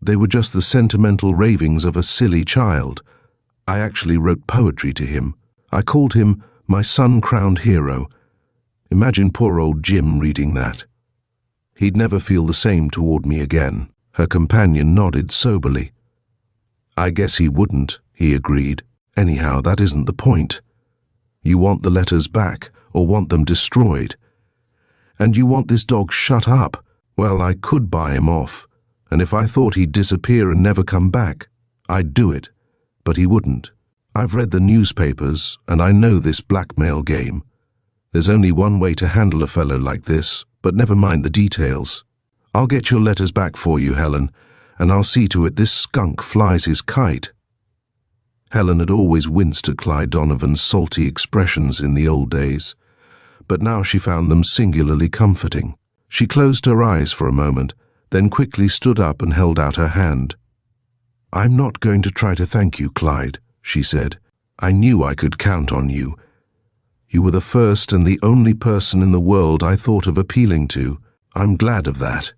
they were just the sentimental ravings of a silly child. I actually wrote poetry to him. I called him my sun-crowned hero. Imagine poor old Jim reading that. He'd never feel the same toward me again." Her companion nodded soberly. "I guess he wouldn't," he agreed. "Anyhow, that isn't the point. You want the letters back, or want them destroyed. And you want this dog shut up. Well, I could buy him off, and if I thought he'd disappear and never come back, I'd do it. But he wouldn't. I've read the newspapers, and I know this blackmail game. There's only one way to handle a fellow like this, but never mind the details. I'll get your letters back for you, Helen, and I'll see to it this skunk flies his kite." Helen had always winced at Clyde Donovan's salty expressions in the old days, but now she found them singularly comforting. She closed her eyes for a moment, then quickly stood up and held out her hand. "I'm not going to try to thank you, Clyde," she said. "I knew I could count on you. You were the first and the only person in the world I thought of appealing to. I'm glad of that.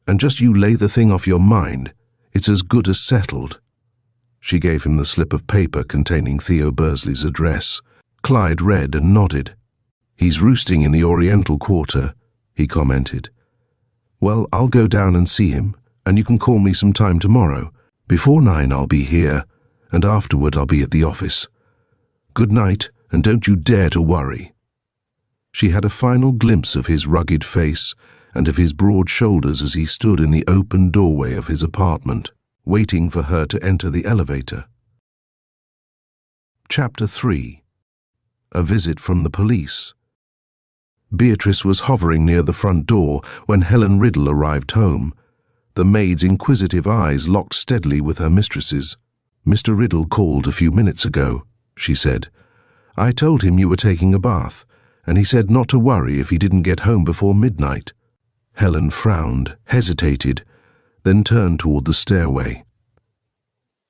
And just you lay the thing off your mind. It's as good as settled." She gave him the slip of paper containing Theo Bursley's address. Clyde read and nodded. "He's roosting in the Oriental Quarter," he commented. "Well, I'll go down and see him, and you can call me some time tomorrow. Before 9 I'll be here, and afterward I'll be at the office. Good night, and don't you dare to worry." She had a final glimpse of his rugged face and of his broad shoulders as he stood in the open doorway of his apartment, waiting for her to enter the elevator. Chapter 3. A Visit from the Police. Beatrice was hovering near the front door when Helen Riddle arrived home. The maid's inquisitive eyes locked steadily with her mistress's. "Mr. Riddle called a few minutes ago," she said. "I told him you were taking a bath, and he said not to worry if he didn't get home before midnight." Helen frowned, hesitated, then turned toward the stairway.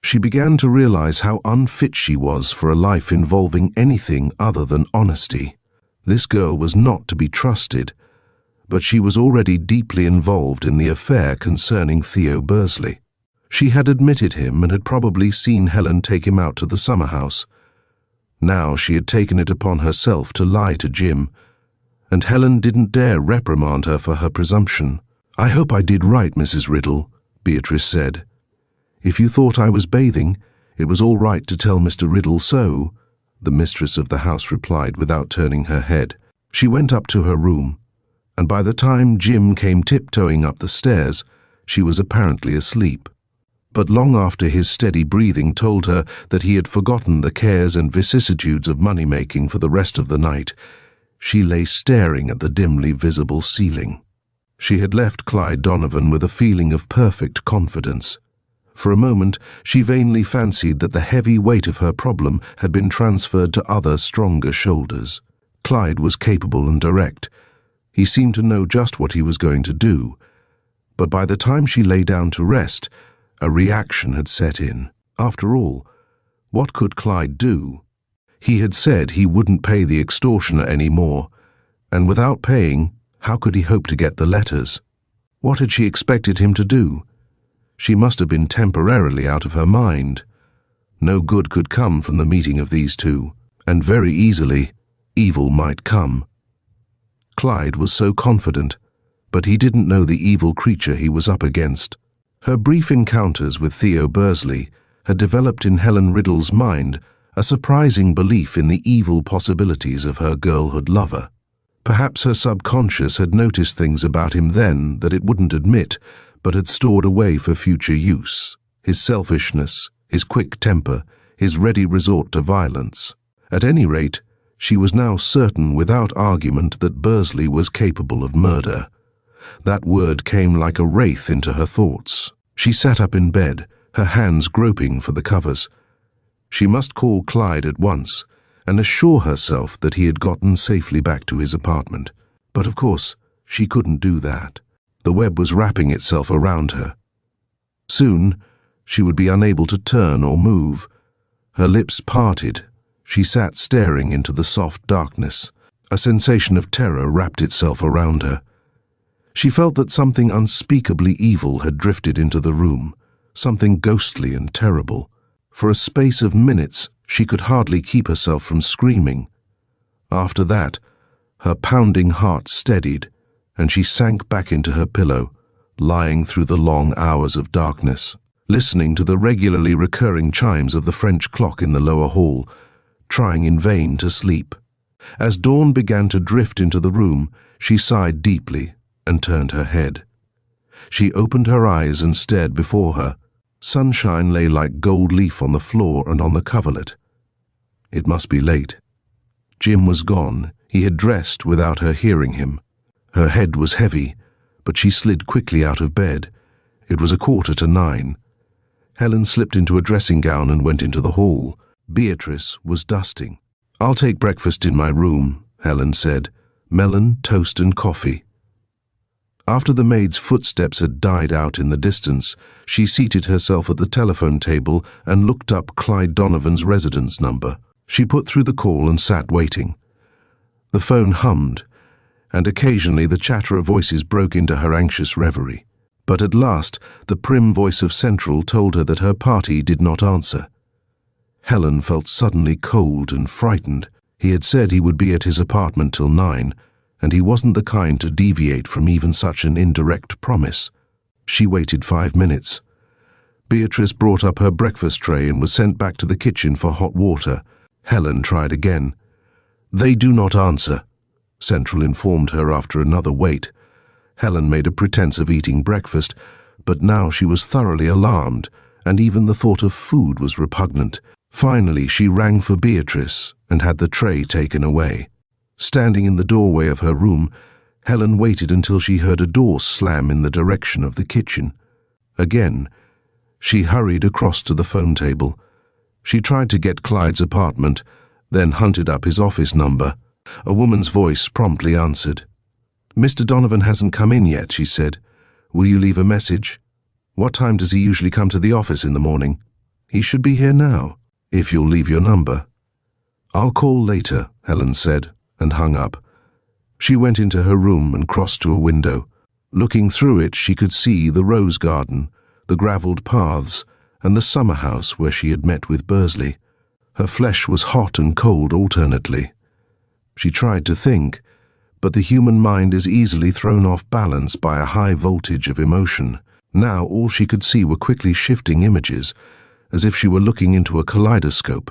She began to realize how unfit she was for a life involving anything other than honesty. This girl was not to be trusted, but she was already deeply involved in the affair concerning Theo Bursley. She had admitted him and had probably seen Helen take him out to the summer house. Now she had taken it upon herself to lie to Jim, and Helen didn't dare reprimand her for her presumption. "I hope I did right, Mrs. Riddle," Beatrice said. "If you thought I was bathing, it was all right to tell Mr. Riddle so," the mistress of the house replied without turning her head. She went up to her room, and by the time Jim came tiptoeing up the stairs, she was apparently asleep. But long after his steady breathing told her that he had forgotten the cares and vicissitudes of money-making for the rest of the night, she lay staring at the dimly visible ceiling. She had left Clyde Donovan with a feeling of perfect confidence. For a moment, she vainly fancied that the heavy weight of her problem had been transferred to other, stronger shoulders. Clyde was capable and direct. He seemed to know just what he was going to do. But by the time she lay down to rest, a reaction had set in. After all, what could Clyde do? He had said he wouldn't pay the extortioner anymore, and without paying, how could he hope to get the letters? What had she expected him to do? She must have been temporarily out of her mind. No good could come from the meeting of these two, and very easily, evil might come. Clyde was so confident, but he didn't know the evil creature he was up against. Her brief encounters with Theo Bursley had developed in Helen Riddle's mind a surprising belief in the evil possibilities of her girlhood lover. Perhaps her subconscious had noticed things about him then that it wouldn't admit, but had stored away for future use. His selfishness, his quick temper, his ready resort to violence. At any rate, she was now certain without argument that Bursley was capable of murder. That word came like a wraith into her thoughts. She sat up in bed, her hands groping for the covers. She must call Clyde at once and assure herself that he had gotten safely back to his apartment. But of course, she couldn't do that. The web was wrapping itself around her. Soon, she would be unable to turn or move. Her lips parted. She sat staring into the soft darkness. A sensation of terror wrapped itself around her. She felt that something unspeakably evil had drifted into the room, something ghostly and terrible. For a space of minutes, she could hardly keep herself from screaming. After that, her pounding heart steadied, and she sank back into her pillow, lying through the long hours of darkness, listening to the regularly recurring chimes of the French clock in the lower hall, trying in vain to sleep. As dawn began to drift into the room, she sighed deeply and turned her head. She opened her eyes and stared before her. Sunshine lay like gold leaf on the floor and on the coverlet. It must be late. Jim was gone. He had dressed without her hearing him. Her head was heavy, but she slid quickly out of bed. It was 9:15. Helen slipped into a dressing gown and went into the hall. Beatrice was dusting. "I'll take breakfast in my room," Helen said. "Melon, toast and coffee." After the maid's footsteps had died out in the distance, she seated herself at the telephone table and looked up Clyde Donovan's residence number. She put through the call and sat waiting. The phone hummed, and occasionally the chatter of voices broke into her anxious reverie. But at last, the prim voice of Central told her that her party did not answer. Helen felt suddenly cold and frightened. He had said he would be at his apartment till 9, and he wasn't the kind to deviate from even such an indirect promise. She waited 5 minutes. Beatrice brought up her breakfast tray and was sent back to the kitchen for hot water. Helen tried again. "They do not answer," Central informed her after another wait. Helen made a pretense of eating breakfast, but now she was thoroughly alarmed, and even the thought of food was repugnant. Finally, she rang for Beatrice and had the tray taken away. Standing in the doorway of her room, Helen waited until she heard a door slam in the direction of the kitchen. Again, she hurried across to the phone table. She tried to get Clyde's apartment, then hunted up his office number. A woman's voice promptly answered. "Mr. Donovan hasn't come in yet," she said. "Will you leave a message? What time does he usually come to the office in the morning? He should be here now, if you'll leave your number." "I'll call later," Helen said, and hung up. She went into her room and crossed to a window. Looking through it, she could see the rose garden, the gravelled paths, and the summer house where she had met with Bursley. Her flesh was hot and cold alternately. She tried to think, but the human mind is easily thrown off balance by a high voltage of emotion. Now all she could see were quickly shifting images, as if she were looking into a kaleidoscope.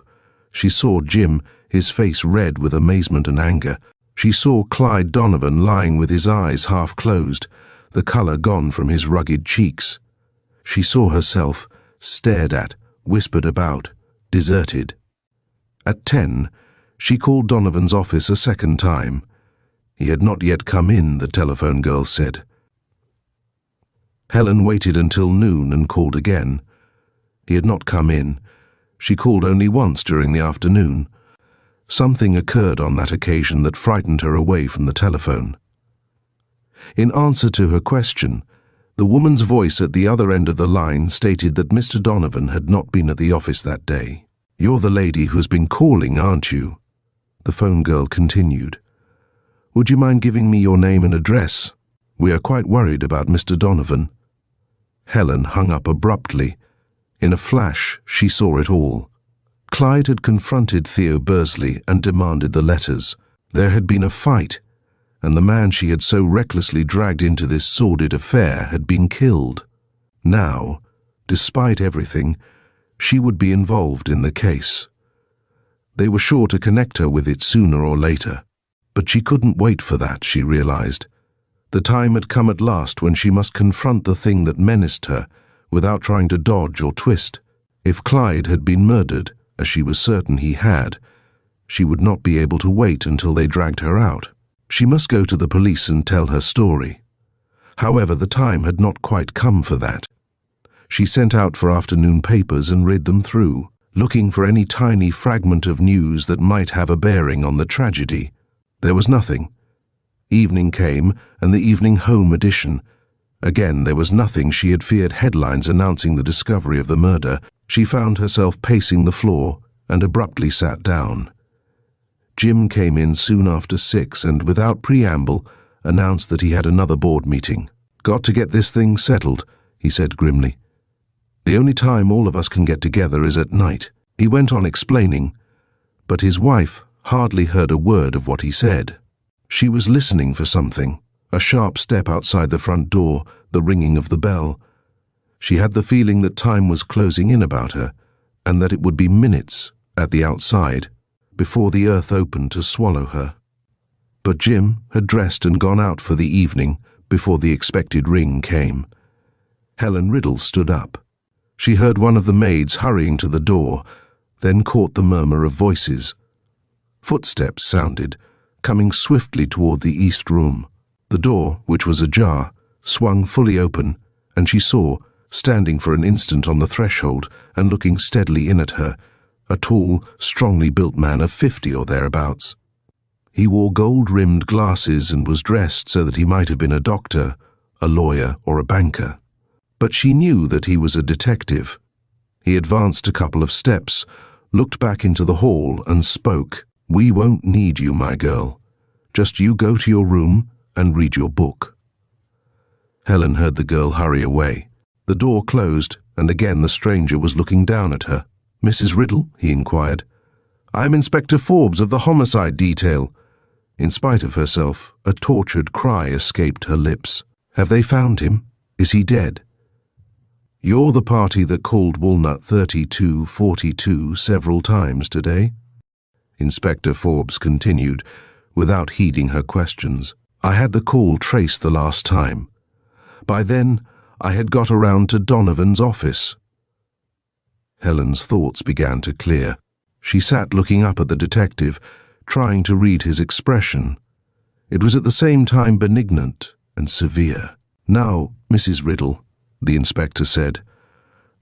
She saw Jim, his face red with amazement and anger. She saw Clyde Donovan lying with his eyes half closed, the colour gone from his rugged cheeks. She saw herself, stared at, whispered about, deserted. At 10, she called Donovan's office a second time. He had not yet come in, the telephone girl said. Helen waited until noon and called again. He had not come in. She called only once during the afternoon. Something occurred on that occasion that frightened her away from the telephone. In answer to her question, the woman's voice at the other end of the line stated that Mr. Donovan had not been at the office that day. "You're the lady who's been calling, aren't you?" The phone girl continued. "Would you mind giving me your name and address? We are quite worried about Mr. Donovan." Helen hung up abruptly. In a flash, she saw it all. Clyde had confronted Theo Bursley and demanded the letters. There had been a fight, and the man she had so recklessly dragged into this sordid affair had been killed. Now, despite everything, she would be involved in the case. They were sure to connect her with it sooner or later. But she couldn't wait for that, she realized. The time had come at last when she must confront the thing that menaced her, without trying to dodge or twist. If Clyde had been murdered, as she was certain he had, she would not be able to wait until they dragged her out. She must go to the police and tell her story. However, the time had not quite come for that. She sent out for afternoon papers and read them through, looking for any tiny fragment of news that might have a bearing on the tragedy. There was nothing. Evening came, and the evening home edition. Again, there was nothing. She had feared headlines announcing the discovery of the murder. She found herself pacing the floor and abruptly sat down. Jim came in soon after 6 and, without preamble, announced that he had another board meeting. "Got to get this thing settled," he said grimly. "The only time all of us can get together is at night." He went on explaining, but his wife hardly heard a word of what he said. She was listening for something, a sharp step outside the front door, the ringing of the bell. She had the feeling that time was closing in about her, and that it would be minutes, at the outside, before the earth opened to swallow her. But Jim had dressed and gone out for the evening before the expected ring came. Helen Riddle stood up. She heard one of the maids hurrying to the door, then caught the murmur of voices. Footsteps sounded, coming swiftly toward the east room. The door, which was ajar, swung fully open, and she saw, standing for an instant on the threshold and looking steadily in at her, a tall, strongly built man of 50 or thereabouts. He wore gold-rimmed glasses and was dressed so that he might have been a doctor, a lawyer, or a banker. But she knew that he was a detective. He advanced a couple of steps, looked back into the hall, and spoke. "We won't need you, my girl. Just you go to your room and read your book." Helen heard the girl hurry away. The door closed, and again the stranger was looking down at her. "Mrs. Riddle?" he inquired. I'm Inspector Forbes of the homicide detail." In spite of herself, a tortured cry escaped her lips. "Have they found him? Is he dead?" "You're the party that called Walnut 3242 several times today?" Inspector Forbes continued, without heeding her questions. "I had the call traced the last time. By then, I had got around to Donovan's office." Helen's thoughts began to clear. She sat looking up at the detective, trying to read his expression. It was at the same time benignant and severe. "Now, Mrs. Riddle," the inspector said,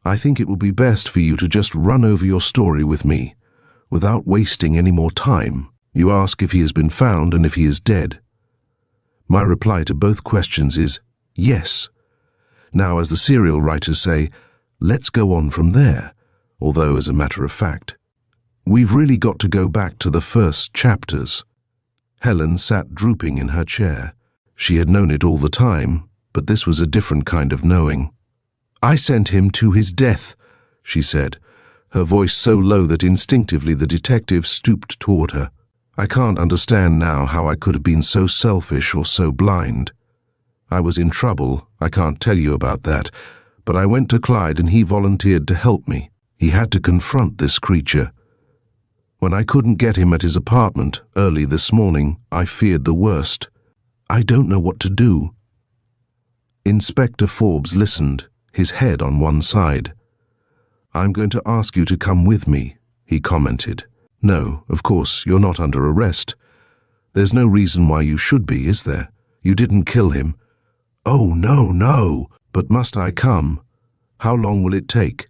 "I think it would be best for you to just run over your story with me, without wasting any more time. You ask if he has been found and if he is dead. My reply to both questions is yes. Now, as the serial writers say, let's go on from there, although, as a matter of fact, we've really got to go back to the first chapters." Helen sat drooping in her chair. She had known it all the time, but this was a different kind of knowing. "I sent him to his death," she said, her voice so low that instinctively the detective stooped toward her. "I can't understand now how I could have been so selfish or so blind. I was in trouble, I can't tell you about that, but I went to Clyde and he volunteered to help me. He had to confront this creature. When I couldn't get him at his apartment early this morning, I feared the worst. I don't know what to do." Inspector Forbes listened, his head on one side. "I'm going to ask you to come with me," he commented. "No, of course, you're not under arrest. There's no reason why you should be, is there? You didn't kill him." "Oh, no. But must I come? How long will it take?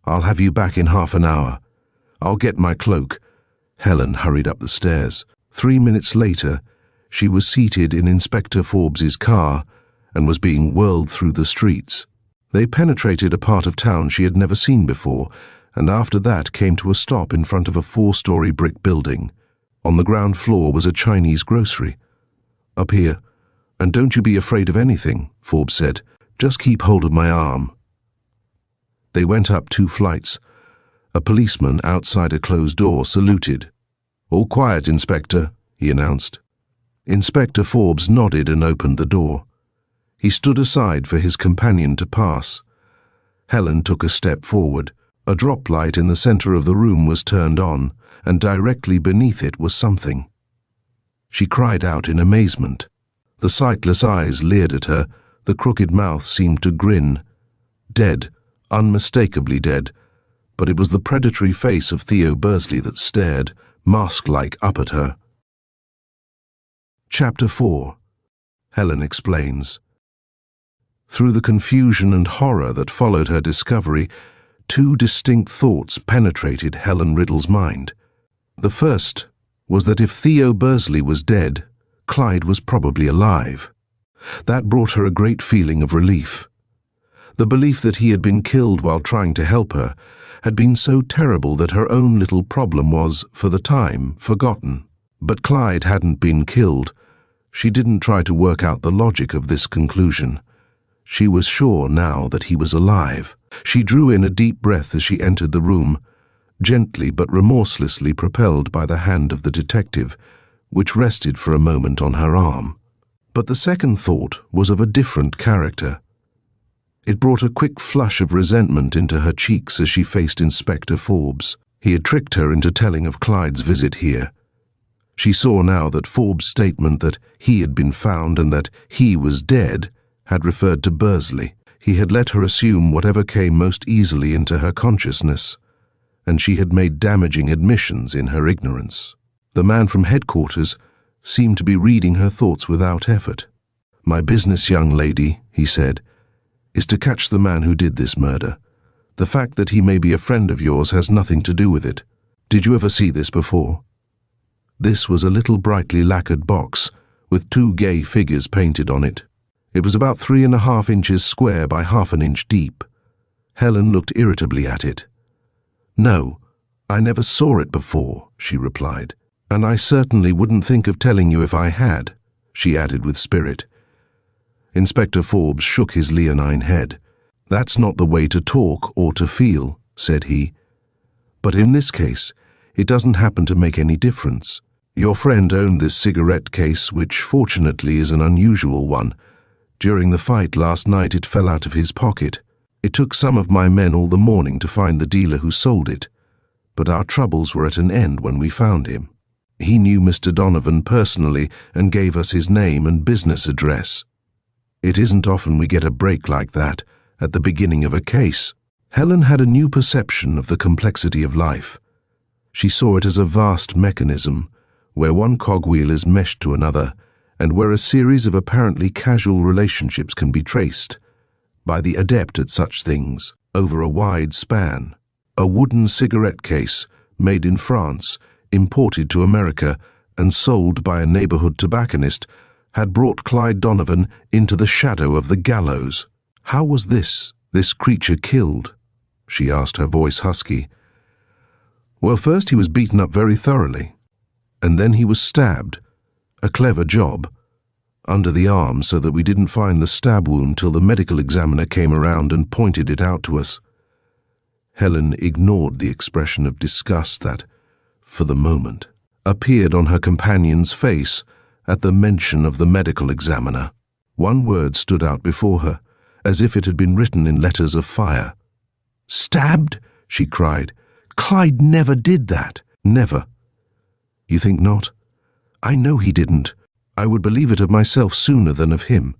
I'll have you back in half an hour. I'll get my cloak." Helen hurried up the stairs. 3 minutes later, she was seated in Inspector Forbes's car and was being whirled through the streets. They penetrated a part of town she had never seen before, and after that came to a stop in front of a 4-story brick building. On the ground floor was a Chinese grocery. "Up here. And don't you be afraid of anything," Forbes said. "Just keep hold of my arm." They went up 2 flights. A policeman outside a closed door saluted. "All quiet, Inspector," he announced. Inspector Forbes nodded and opened the door. He stood aside for his companion to pass. Helen took a step forward. A drop light in the center of the room was turned on, and directly beneath it was something. She cried out in amazement. The sightless eyes leered at her, the crooked mouth seemed to grin. Dead, unmistakably dead, but it was the predatory face of Theo Bursley that stared, mask-like, up at her. Chapter 4. Helen explains. Through the confusion and horror that followed her discovery, 2 distinct thoughts penetrated Helen Riddle's mind. The first was that if Theo Bursley was dead, Clyde was probably alive. That brought her a great feeling of relief. The belief that he had been killed while trying to help her had been so terrible that her own little problem was, for the time, forgotten. But Clyde hadn't been killed. She didn't try to work out the logic of this conclusion. She was sure now that he was alive. She drew in a deep breath as she entered the room, gently but remorselessly propelled by the hand of the detective, which rested for a moment on her arm. But the second thought was of a different character. It brought a quick flush of resentment into her cheeks as she faced Inspector Forbes. He had tricked her into telling of Clyde's visit here. She saw now that Forbes' statement that he had been found and that he was dead had referred to Bursley. He had let her assume whatever came most easily into her consciousness, and she had made damaging admissions in her ignorance. The man from headquarters seemed to be reading her thoughts without effort. "My business, young lady," he said, "is to catch the man who did this murder. The fact that he may be a friend of yours has nothing to do with it. Did you ever see this before?" This was a little brightly lacquered box with 2 gay figures painted on it. It was about 3.5 inches square by 1/2 inch deep. Helen looked irritably at it. "No, I never saw it before," she replied. "And I certainly wouldn't think of telling you if I had," she added with spirit. Inspector Forbes shook his leonine head. "That's not the way to talk or to feel," said he. "But in this case, It doesn't happen to make any difference. Your friend owned this cigarette case, which fortunately is an unusual one. During the fight last night it fell out of his pocket. It took some of my men all the morning to find the dealer who sold it, but our troubles were at an end when we found him. He knew Mr. Donovan personally and gave us his name and business address. It isn't often we get a break like that at the beginning of a case. Helen had a new perception of the complexity of life. She saw it as a vast mechanism, where one cogwheel is meshed to another, and where a series of apparently casual relationships can be traced, by the adept at such things, over a wide span. A wooden cigarette case, made in France, imported to America, and sold by a neighborhood tobacconist, had brought Clyde Donovan into the shadow of the gallows. How was this creature killed? She asked, her voice husky. Well, first he was beaten up very thoroughly, and then he was stabbed. A clever job. Under the arm, so that we didn't find the stab wound till the medical examiner came around and pointed it out to us. Helen ignored the expression of disgust that, for the moment, appeared on her companion's face at the mention of the medical examiner. One word stood out before her, as if it had been written in letters of fire. "Stabbed?" she cried. "Clyde never did that. Never." "You think not?" "I know he didn't. I would believe it of myself sooner than of him.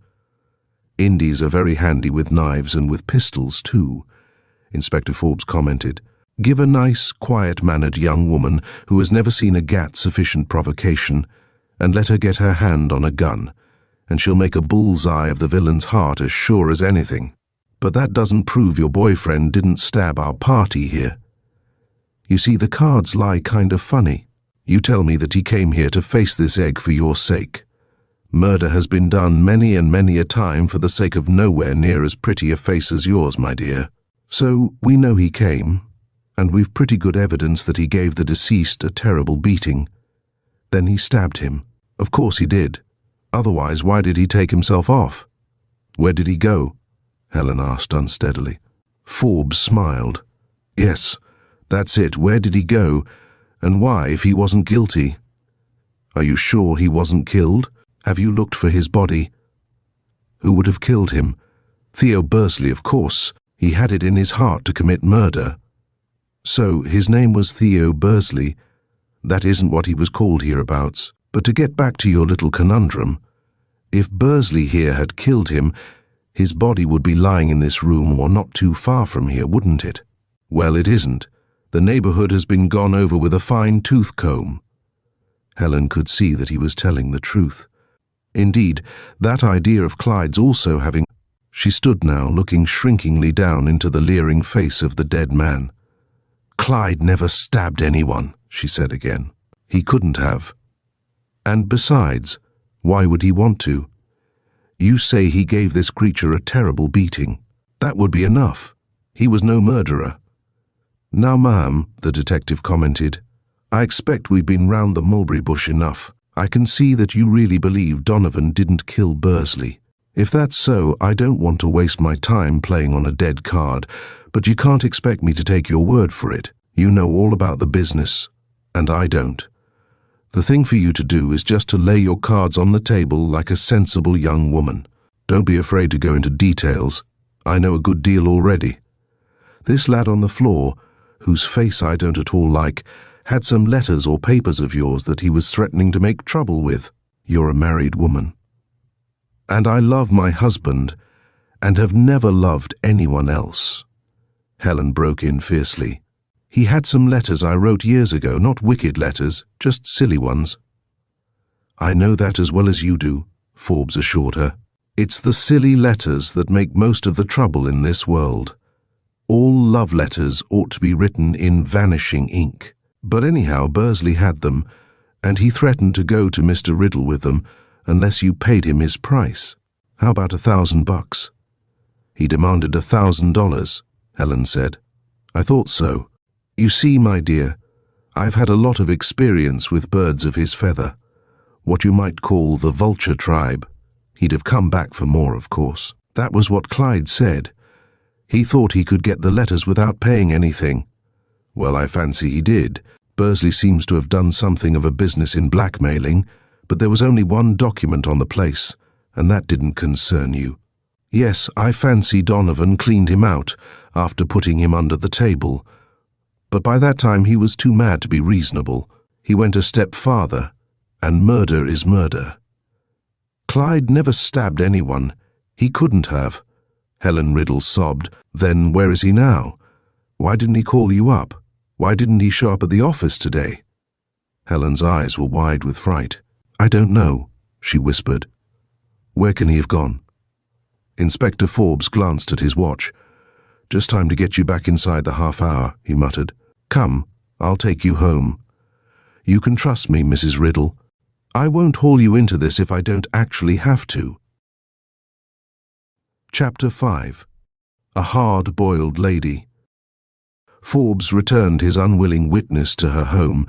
Indies are very handy with knives and with pistols too," Inspector Forbes commented. "Give a nice, quiet-mannered young woman who has never seen a gat sufficient provocation, and let her get her hand on a gun, and she'll make a bullseye of the villain's heart as sure as anything. But that doesn't prove your boyfriend didn't stab our party here. You see, the cards lie kind of funny. You tell me that he came here to face this egg for your sake. Murder has been done many and many a time for the sake of nowhere near as pretty a face as yours, my dear. So we know he came, and we've pretty good evidence that he gave the deceased a terrible beating. Then he stabbed him. Of course he did. Otherwise, why did he take himself off?" "Where did he go?" Helen asked unsteadily. Forbes smiled. "Yes, that's it. Where did he go? And why, if he wasn't guilty?" "Are you sure he wasn't killed? Have you looked for his body?" "Who would have killed him? Theo Bursley, of course. He had it in his heart to commit murder." "So his name was Theo Bursley. That isn't what he was called hereabouts. But to get back to your little conundrum, if Bursley here had killed him, his body would be lying in this room or not too far from here, wouldn't it? Well, it isn't. The neighborhood has been gone over with a fine-tooth comb." Helen could see that he was telling the truth. Indeed, that idea of Clyde's also having... She stood now, looking shrinkingly down into the leering face of the dead man. "Clyde never stabbed anyone," she said again. "He couldn't have. And besides, why would he want to? You say he gave this creature a terrible beating. That would be enough. He was no murderer." "Now, ma'am," the detective commented, "I expect we've been round the mulberry bush enough. I can see that you really believe Donovan didn't kill Bursley. If that's so, I don't want to waste my time playing on a dead card, but you can't expect me to take your word for it. You know all about the business, and I don't. The thing for you to do is just to lay your cards on the table like a sensible young woman. Don't be afraid to go into details. I know a good deal already. This lad on the floor, whose face I don't at all like, had some letters or papers of yours that he was threatening to make trouble with. You're a married woman. And I love my husband, and have never loved anyone else." Helen broke in fiercely. "He had some letters I wrote years ago, not wicked letters, just silly ones." "I know that as well as you do," Forbes assured her. "It's the silly letters that make most of the trouble in this world. All love letters ought to be written in vanishing ink. But anyhow, Bursley had them, and he threatened to go to Mr. Riddle with them unless you paid him his price. How about $1,000? "He demanded $1,000, Helen said. "I thought so. You see, my dear, I've had a lot of experience with birds of his feather, what you might call the vulture tribe. He'd have come back for more, of course. That was what Clyde said. He thought he could get the letters without paying anything. Well, I fancy he did, Bursley seems to have done something of a business in blackmailing, but there was only one document on the place, and that didn't concern you. Yes, I fancy Donovan cleaned him out after putting him under the table, but by that time he was too mad to be reasonable. He went a step farther, and murder is murder. Clyde never stabbed anyone. He couldn't have. Helen Riddle sobbed. Then where is he now? Why didn't he call you up? Why didn't he show up at the office today? Helen's eyes were wide with fright. I don't know, she whispered. Where can he have gone? Inspector Forbes glanced at his watch. Just time to get you back inside the half hour, he muttered. Come, I'll take you home. You can trust me, Mrs. Riddle. I won't haul you into this if I don't actually have to. Chapter 5. A Hard-Boiled Lady. Forbes returned his unwilling witness to her home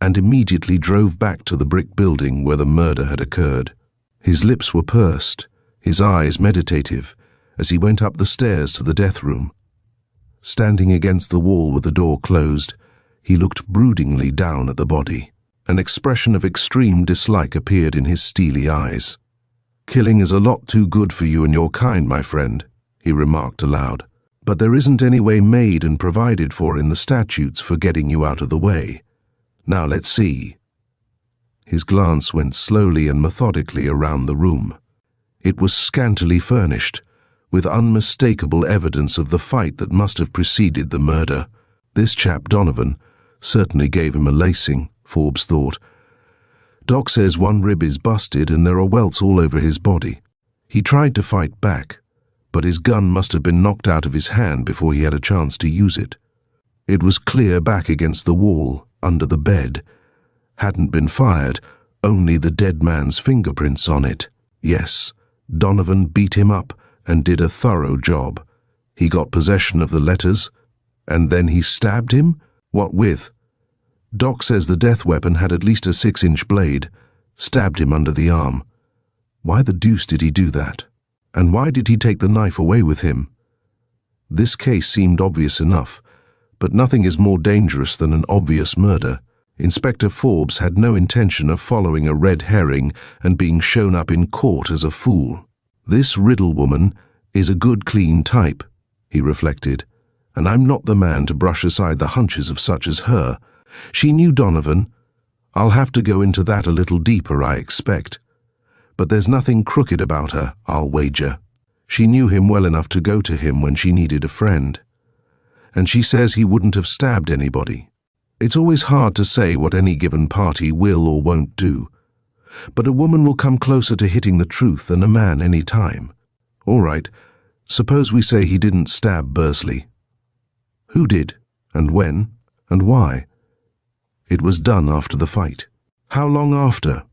and immediately drove back to the brick building where the murder had occurred. His lips were pursed, his eyes meditative, as he went up the stairs to the death room. Standing against the wall with the door closed, he looked broodingly down at the body. An expression of extreme dislike appeared in his steely eyes. Killing is a lot too good for you and your kind, my friend, he remarked aloud. But there isn't any way made and provided for in the statutes for getting you out of the way. Now let's see. His glance went slowly and methodically around the room. It was scantily furnished, with unmistakable evidence of the fight that must have preceded the murder. This chap Donovan certainly gave him a lacing, Forbes thought. Doc says one rib is busted and there are welts all over his body. He tried to fight back, but his gun must have been knocked out of his hand before he had a chance to use it. It was clear back against the wall, under the bed. Hadn't been fired, only the dead man's fingerprints on it. Yes, Donovan beat him up and did a thorough job. He got possession of the letters, and then he stabbed him? What with? Doc says the death weapon had at least a 6-inch blade. Stabbed him under the arm. Why the deuce did he do that? And why did he take the knife away with him? This case seemed obvious enough, but nothing is more dangerous than an obvious murder. Inspector Forbes had no intention of following a red herring and being shown up in court as a fool. This Riddle woman is a good, clean type, he reflected, and I'm not the man to brush aside the hunches of such as her. She knew Donovan. I'll have to go into that a little deeper, I expect. But there's nothing crooked about her, I'll wager. She knew him well enough to go to him when she needed a friend. And she says he wouldn't have stabbed anybody. It's always hard to say what any given party will or won't do. But a woman will come closer to hitting the truth than a man any time. All right, suppose we say he didn't stab Bursley. Who did? And when? And why? It was done after the fight. How long after?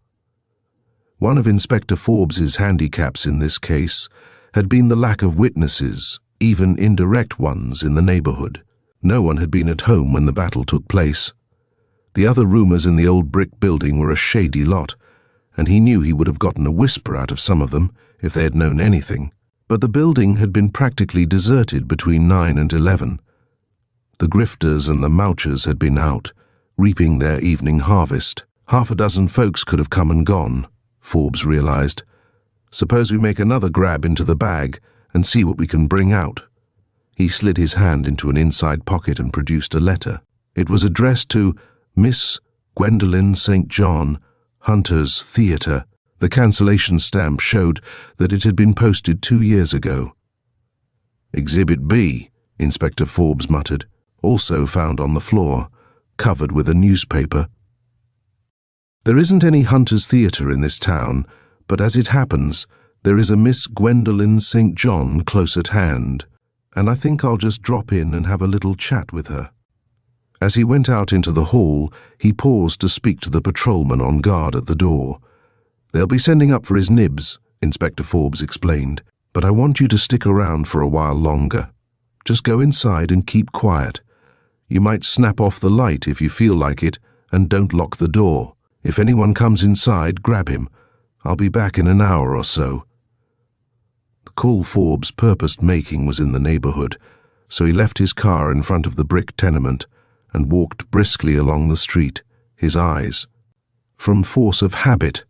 One of Inspector Forbes's handicaps in this case had been the lack of witnesses, even indirect ones, in the neighborhood. No one had been at home when the battle took place. The other roomers in the old brick building were a shady lot, and he knew he would have gotten a whisper out of some of them if they had known anything. But the building had been practically deserted between 9 and 11. The grifters and the mouchers had been out, reaping their evening harvest. Half a dozen folks could have come and gone, Forbes realized. Suppose we make another grab into the bag and see what we can bring out. He slid his hand into an inside pocket and produced a letter. It was addressed to Miss Gwendolen St. John, Hunter's Theatre. The cancellation stamp showed that it had been posted 2 years ago. Exhibit B, Inspector Forbes muttered, also found on the floor, covered with a newspaper. There isn't any Hunter's Theatre in this town, but as it happens, there is a Miss Gwendolen St. John close at hand, and I think I'll just drop in and have a little chat with her. As he went out into the hall, he paused to speak to the patrolman on guard at the door. They'll be sending up for his nibs, Inspector Forbes explained, but I want you to stick around for a while longer. Just go inside and keep quiet. You might snap off the light if you feel like it, and don't lock the door. If anyone comes inside, grab him. I'll be back in an hour or so. The call Forbes purposed making was in the neighborhood, so he left his car in front of the brick tenement and walked briskly along the street, his eyes, from force of habit,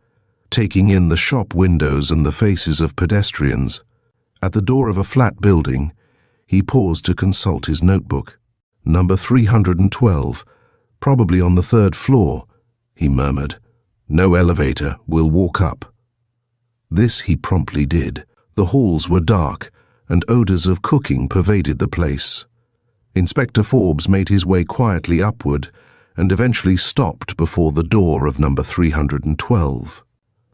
taking in the shop windows and the faces of pedestrians. At the door of a flat building, he paused to consult his notebook. "Number 312, probably on the 3rd floor," he murmured. "No elevator, we'll walk up." This he promptly did. The halls were dark, and odors of cooking pervaded the place. Inspector Forbes made his way quietly upward and eventually stopped before the door of number 312.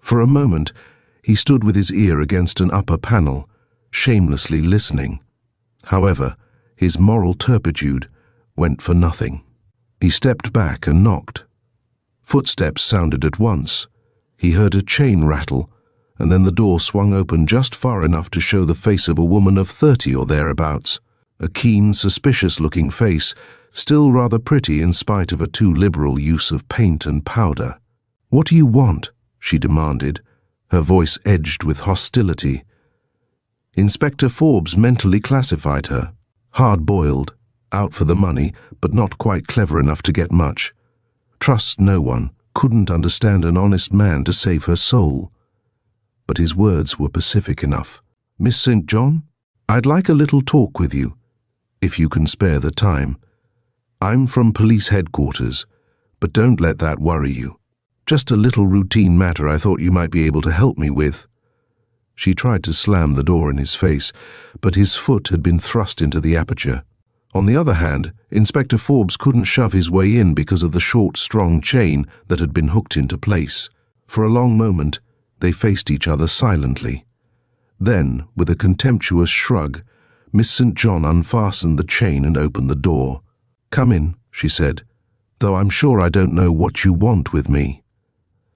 For a moment, he stood with his ear against an upper panel, shamelessly listening. However, his moral turpitude went for nothing. He stepped back and knocked. Footsteps sounded at once. He heard a chain rattle, and then the door swung open just far enough to show the face of a woman of 30 or thereabouts. A keen, suspicious-looking face, still rather pretty in spite of a too liberal use of paint and powder. "What do you want?" she demanded, her voice edged with hostility. Inspector Forbes mentally classified her. Hard-boiled, out for the money, but not quite clever enough to get much. Trusts no one, couldn't understand an honest man to save her soul. But his words were pacific enough. "Miss St. John, I'd like a little talk with you, if you can spare the time. I'm from police headquarters, but don't let that worry you. Just a little routine matter I thought you might be able to help me with." She tried to slam the door in his face, but his foot had been thrust into the aperture. On the other hand, Inspector Forbes couldn't shove his way in because of the short, strong chain that had been hooked into place. For a long moment, they faced each other silently. Then, with a contemptuous shrug, Miss St. John unfastened the chain and opened the door. "Come in," she said, "though I'm sure I don't know what you want with me."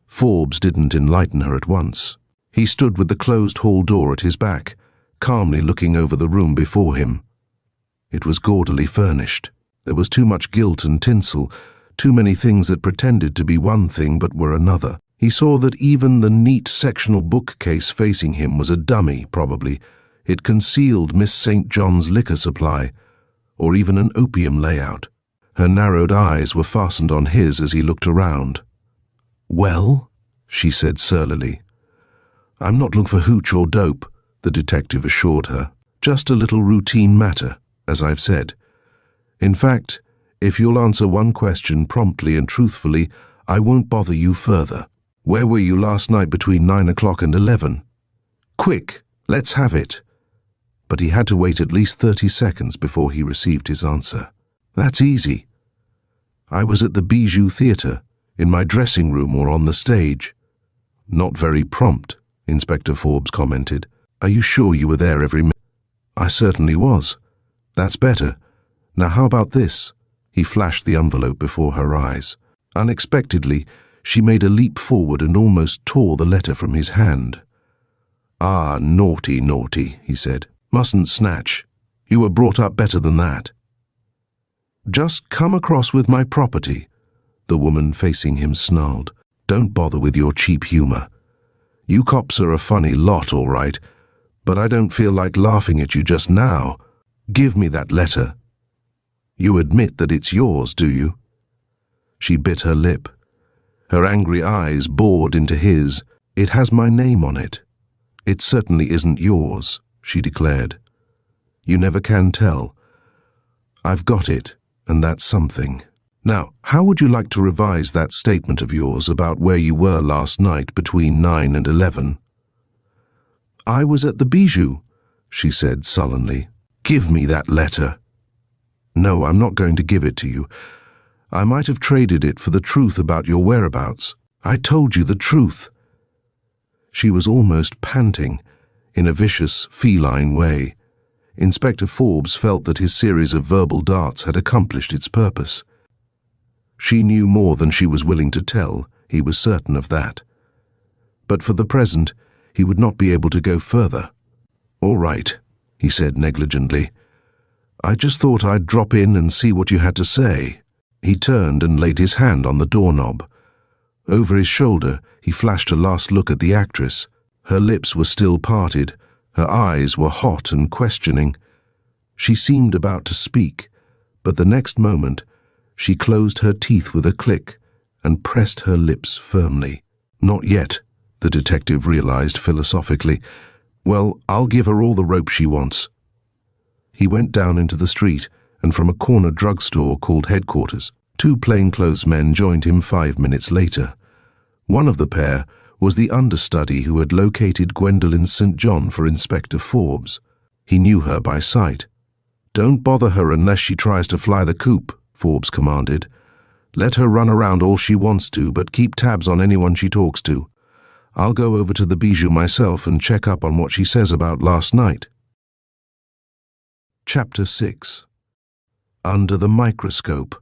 Forbes didn't enlighten her at once. He stood with the closed hall door at his back, calmly looking over the room before him. It was gaudily furnished. There was too much gilt and tinsel, too many things that pretended to be one thing but were another. He saw that even the neat sectional bookcase facing him was a dummy, probably. It concealed Miss St. John's liquor supply, or even an opium layout. Her narrowed eyes were fastened on his as he looked around. "Well?" she said surlily. "I'm not looking for hooch or dope," the detective assured her. "Just a little routine matter, as I've said. In fact, if you'll answer one question promptly and truthfully, I won't bother you further. Where were you last night between 9 o'clock and 11? Quick, let's have it." But he had to wait at least 30 seconds before he received his answer. "That's easy. I was at the Bijou Theatre, in my dressing room or on the stage." "Not very prompt," Inspector Forbes commented. "Are you sure you were there every minute?" "I certainly was." "That's better. Now how about this?" He flashed the envelope before her eyes. Unexpectedly, she made a leap forward and almost tore the letter from his hand. "Ah, naughty, naughty," he said. "Mustn't snatch. You were brought up better than that." "Just come across with my property," the woman facing him snarled. "Don't bother with your cheap humor. You cops are a funny lot, all right, but I don't feel like laughing at you just now. Give me that letter. You admit that it's yours, do you?" She bit her lip. Her angry eyes bored into his. "It has my name on it." "It certainly isn't yours," she declared. "You never can tell. I've got it, and that's something. Now, how would you like to revise that statement of yours about where you were last night between 9 and 11? "I was at the Bijou," she said sullenly. "Give me that letter." "No, I'm not going to give it to you. I might have traded it for the truth about your whereabouts. I told you the truth." She was almost panting, in a vicious, feline way. Inspector Forbes felt that his series of verbal darts had accomplished its purpose. She knew more than she was willing to tell, he was certain of that. But for the present, he would not be able to go further. "All right," he said negligently. "I just thought I'd drop in and see what you had to say." He turned and laid his hand on the doorknob. Over his shoulder, he flashed a last look at the actress. Her lips were still parted. Her eyes were hot and questioning. She seemed about to speak, but the next moment, She closed her teeth with a click and pressed her lips firmly. Not yet, the detective realized philosophically. Well, I'll give her all the rope she wants. He went down into the street and from a corner drugstore called Headquarters. 2 plainclothes men joined him 5 minutes later. One of the pair was the understudy who had located Gwendolyn St. John for Inspector Forbes. He knew her by sight. "Don't bother her unless she tries to fly the coop," Forbes commanded. "Let her run around all she wants to, but keep tabs on anyone she talks to. I'll go over to the Bijou myself and check up on what she says about last night." Chapter 6. Under the Microscope.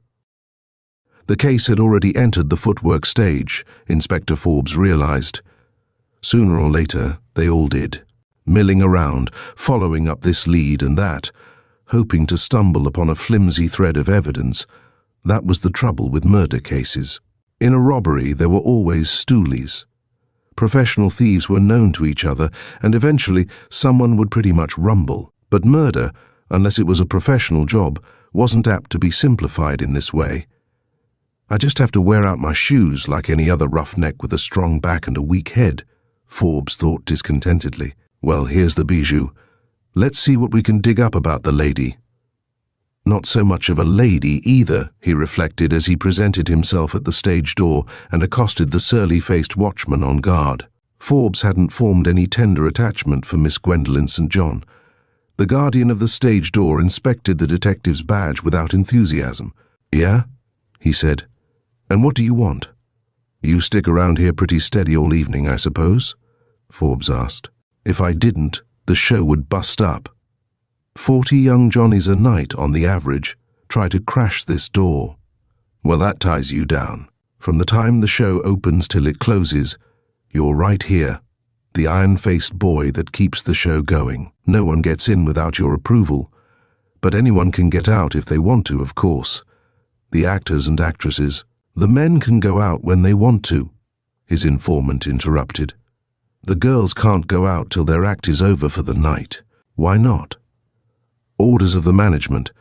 The case had already entered the footwork stage, Inspector Forbes realized. Sooner or later, they all did, milling around, following up this lead and that, hoping to stumble upon a flimsy thread of evidence. That was the trouble with murder cases. In a robbery, there were always stoolies. Professional thieves were known to each other, and eventually someone would pretty much rumble. But murder, unless it was a professional job, wasn't apt to be simplified in this way. "I just have to wear out my shoes like any other roughneck with a strong back and a weak head," Forbes thought discontentedly. "Well, here's the Bijou. Let's see what we can dig up about the lady." Not so much of a lady either, he reflected as he presented himself at the stage door and accosted the surly-faced watchman on guard. Forbes hadn't formed any tender attachment for Miss Gwendolyn St. John. The guardian of the stage door inspected the detective's badge without enthusiasm. "Yeah?" he said. "And what do you want?" "You stick around here pretty steady all evening, I suppose?" Forbes asked. "If I didn't, the show would bust up. 40 young Johnnies a night, on the average, try to crash this door. Well, that ties you down. From the time the show opens till it closes, you're right here, the iron-faced boy that keeps the show going. No one gets in without your approval, but anyone can get out if they want to, of course. The actors and actresses. The men can go out when they want to," his informant interrupted. "The girls can't go out till their act is over for the night. Why not?" "Orders of the management.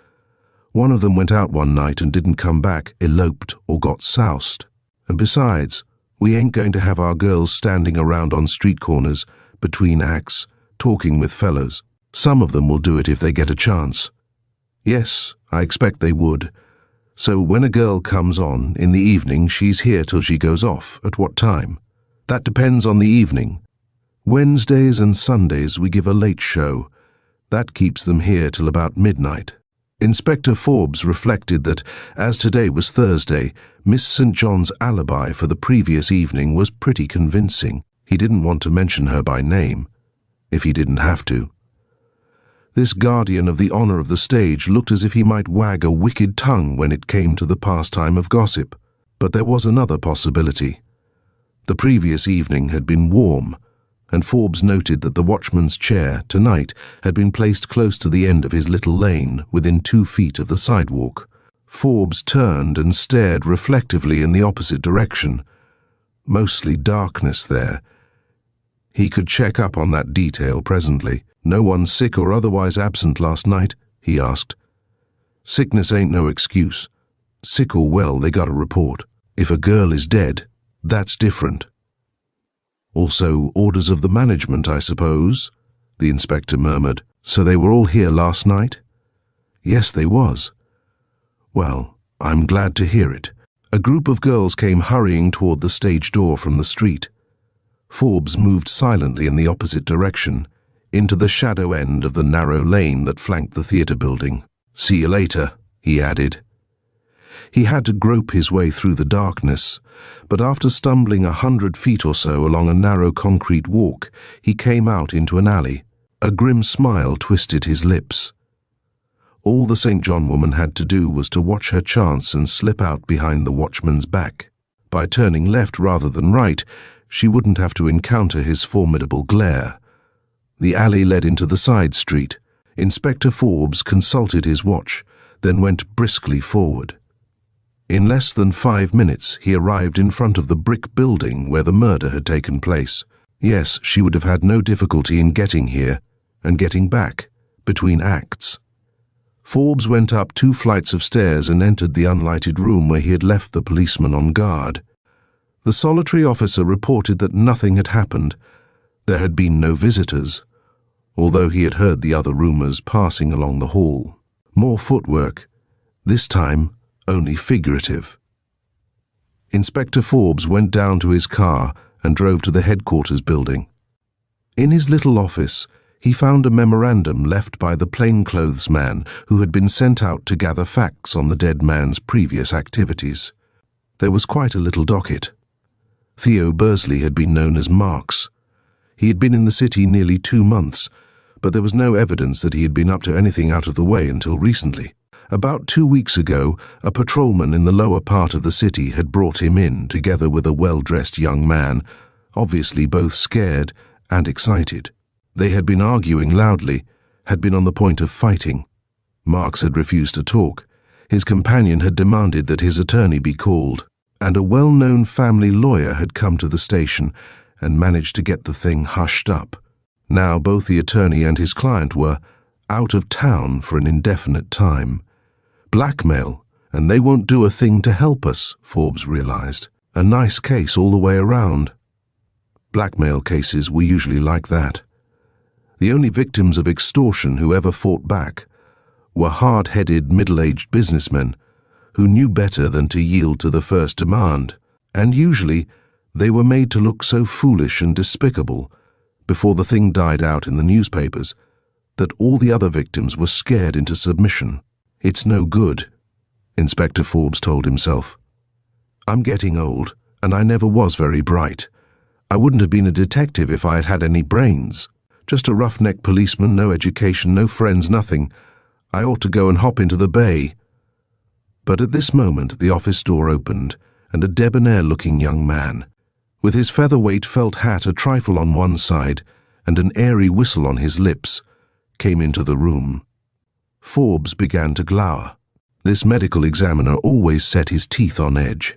One of them went out one night and didn't come back, eloped, or got soused. And besides, we ain't going to have our girls standing around on street corners, between acts, talking with fellows. Some of them will do it if they get a chance." "Yes, I expect they would. So when a girl comes on, in the evening, she's here till she goes off. At what time?" "That depends on the evening. Wednesdays and Sundays we give a late show. That keeps them here till about midnight." Inspector Forbes reflected that, as today was Thursday, Miss St. John's alibi for the previous evening was pretty convincing. He didn't want to mention her by name, if he didn't have to. This guardian of the honor of the stage looked as if he might wag a wicked tongue when it came to the pastime of gossip. But there was another possibility. The previous evening had been warm, and Forbes noted that the watchman's chair, tonight, had been placed close to the end of his little lane, within 2 feet of the sidewalk. Forbes turned and stared reflectively in the opposite direction. Mostly darkness there. He could check up on that detail presently. "No one sick or otherwise absent last night?" he asked. "Sickness ain't no excuse. Sick or well, they got a report. If a girl is dead, that's different." "Also orders of the management, I suppose," the inspector murmured. "So they were all here last night?" "Yes, they was." "Well, I'm glad to hear it." A group of girls came hurrying toward the stage door from the street. Forbes moved silently in the opposite direction, into the shadow end of the narrow lane that flanked the theater building. "See you later," he added. He had to grope his way through the darkness, but after stumbling 100 feet or so along a narrow concrete walk, he came out into an alley. A grim smile twisted his lips. All the St. John woman had to do was to watch her chance and slip out behind the watchman's back. By turning left rather than right, she wouldn't have to encounter his formidable glare. The alley led into the side street. Inspector Forbes consulted his watch, then went briskly forward. In less than 5 minutes, he arrived in front of the brick building where the murder had taken place. Yes, she would have had no difficulty in getting here and getting back, between acts. Forbes went up 2 flights of stairs and entered the unlighted room where he had left the policeman on guard. The solitary officer reported that nothing had happened. There had been no visitors, although he had heard the other rumors passing along the hall. More footwork, this time only figurative. Inspector Forbes went down to his car and drove to the headquarters building. In his little office, he found a memorandum left by the plainclothes man who had been sent out to gather facts on the dead man's previous activities. There was quite a little docket. Theo Bursley had been known as Marks. He had been in the city nearly 2 months, but there was no evidence that he had been up to anything out of the way until recently. About 2 weeks ago, a patrolman in the lower part of the city had brought him in, together with a well-dressed young man, obviously both scared and excited. They had been arguing loudly, had been on the point of fighting. Marks had refused to talk. His companion had demanded that his attorney be called, and a well-known family lawyer had come to the station and managed to get the thing hushed up. Now both the attorney and his client were out of town for an indefinite time. Blackmail, and they won't do a thing to help us, Forbes realized. A nice case all the way around. Blackmail cases were usually like that. The only victims of extortion who ever fought back were hard-headed, middle-aged businessmen who knew better than to yield to the first demand, and usually they were made to look so foolish and despicable before the thing died out in the newspapers that all the other victims were scared into submission. It's no good, Inspector Forbes told himself. I'm getting old, and I never was very bright. I wouldn't have been a detective if I had had any brains. Just a roughneck policeman, no education, no friends, nothing. I ought to go and hop into the bay. But at this moment the office door opened, and a debonair-looking young man, with his featherweight felt hat a trifle on one side and an airy whistle on his lips, came into the room. Forbes began to glower. This medical examiner always set his teeth on edge.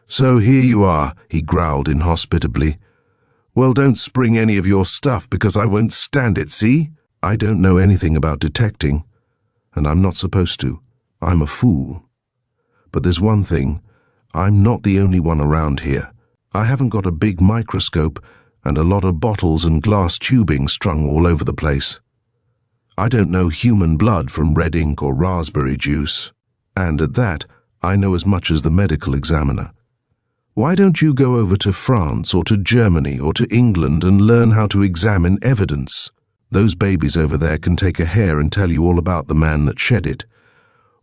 "So here you are," he growled inhospitably. "Well, don't spring any of your stuff because I won't stand it, see? I don't know anything about detecting, and I'm not supposed to. I'm a fool. But there's one thing, I'm not the only one around here. I haven't got a big microscope and a lot of bottles and glass tubing strung all over the place. I don't know human blood from red ink or raspberry juice, and at that, I know as much as the medical examiner. Why don't you go over to France or to Germany or to England and learn how to examine evidence? Those babies over there can take a hair and tell you all about the man that shed it.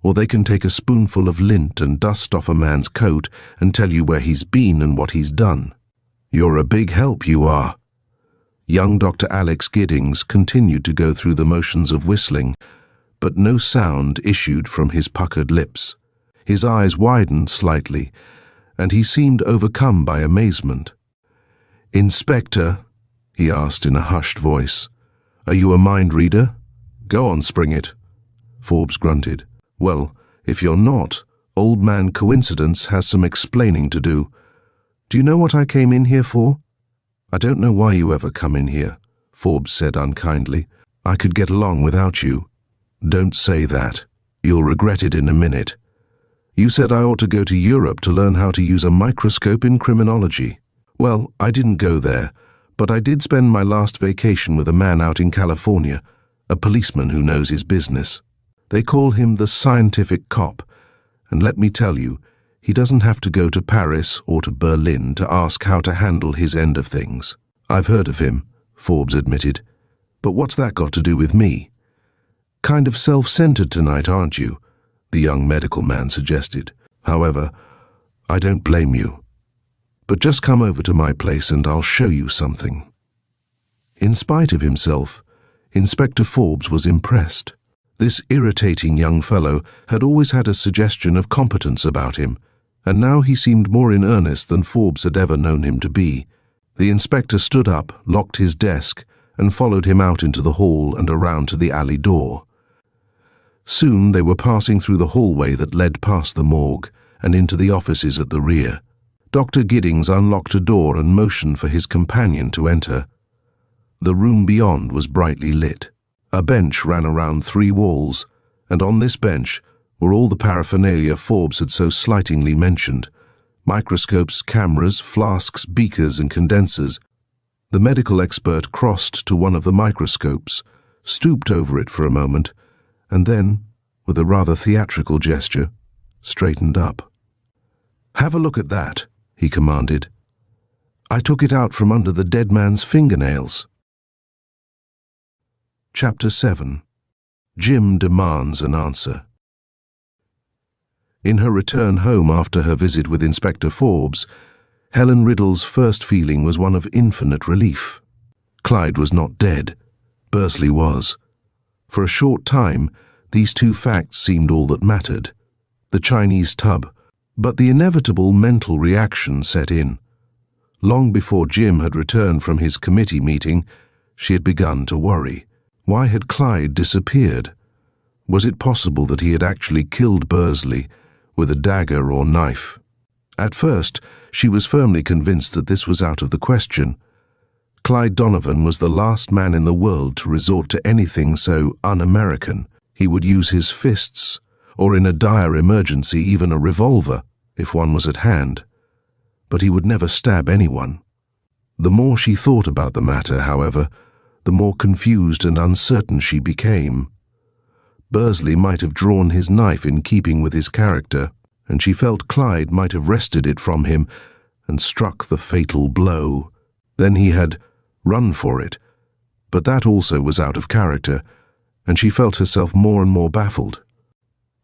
Or they can take a spoonful of lint and dust off a man's coat and tell you where he's been and what he's done. You're a big help, you are." Young Dr. Alex Giddings continued to go through the motions of whistling, but no sound issued from his puckered lips. His eyes widened slightly, and he seemed overcome by amazement. "Inspector," he asked in a hushed voice, "are you a mind reader?" "Go on, spring it," Forbes grunted. "Well, if you're not, Old Man Coincidence has some explaining to do. Do you know what I came in here for?" "I don't know why you ever come in here," Forbes said unkindly. "I could get along without you." "Don't say that. You'll regret it in a minute. You said I ought to go to Europe to learn how to use a microscope in criminology. Well, I didn't go there, but I did spend my last vacation with a man out in California, a policeman who knows his business. They call him the scientific cop, and let me tell you, he doesn't have to go to Paris or to Berlin to ask how to handle his end of things." "I've heard of him," Forbes admitted. "But what's that got to do with me?" "Kind of self-centered tonight, aren't you?" the young medical man suggested. "However, I don't blame you. But just come over to my place and I'll show you something." In spite of himself, Inspector Forbes was impressed. This irritating young fellow had always had a suggestion of competence about him, and now he seemed more in earnest than Forbes had ever known him to be. The inspector stood up, locked his desk, and followed him out into the hall and around to the alley door. Soon they were passing through the hallway that led past the morgue and into the offices at the rear. Dr. Giddings unlocked a door and motioned for his companion to enter. The room beyond was brightly lit. A bench ran around 3 walls, and on this bench were all the paraphernalia Forbes had so slightingly mentioned: microscopes, cameras, flasks, beakers, and condensers. The medical expert crossed to one of the microscopes, stooped over it for a moment, and then, with a rather theatrical gesture, straightened up. "Have a look at that," he commanded. "I took it out from under the dead man's fingernails." Chapter 7. Jim demands an answer. In her return home after her visit with Inspector Forbes, Helen Riddle's first feeling was one of infinite relief. Clyde was not dead. Bursley was. For a short time, these two facts seemed all that mattered. The Chinese tub. But the inevitable mental reaction set in. Long before Jim had returned from his committee meeting, she had begun to worry. Why had Clyde disappeared? Was it possible that he had actually killed Bursley with a dagger or knife? At first, she was firmly convinced that this was out of the question. Clyde Donovan was the last man in the world to resort to anything so un-American. He would use his fists, or in a dire emergency even a revolver, if one was at hand. But he would never stab anyone. The more she thought about the matter, however, the more confused and uncertain she became. Bursley might have drawn his knife in keeping with his character, and she felt Clyde might have wrested it from him and struck the fatal blow. Then he had run for it, but that also was out of character, and she felt herself more and more baffled.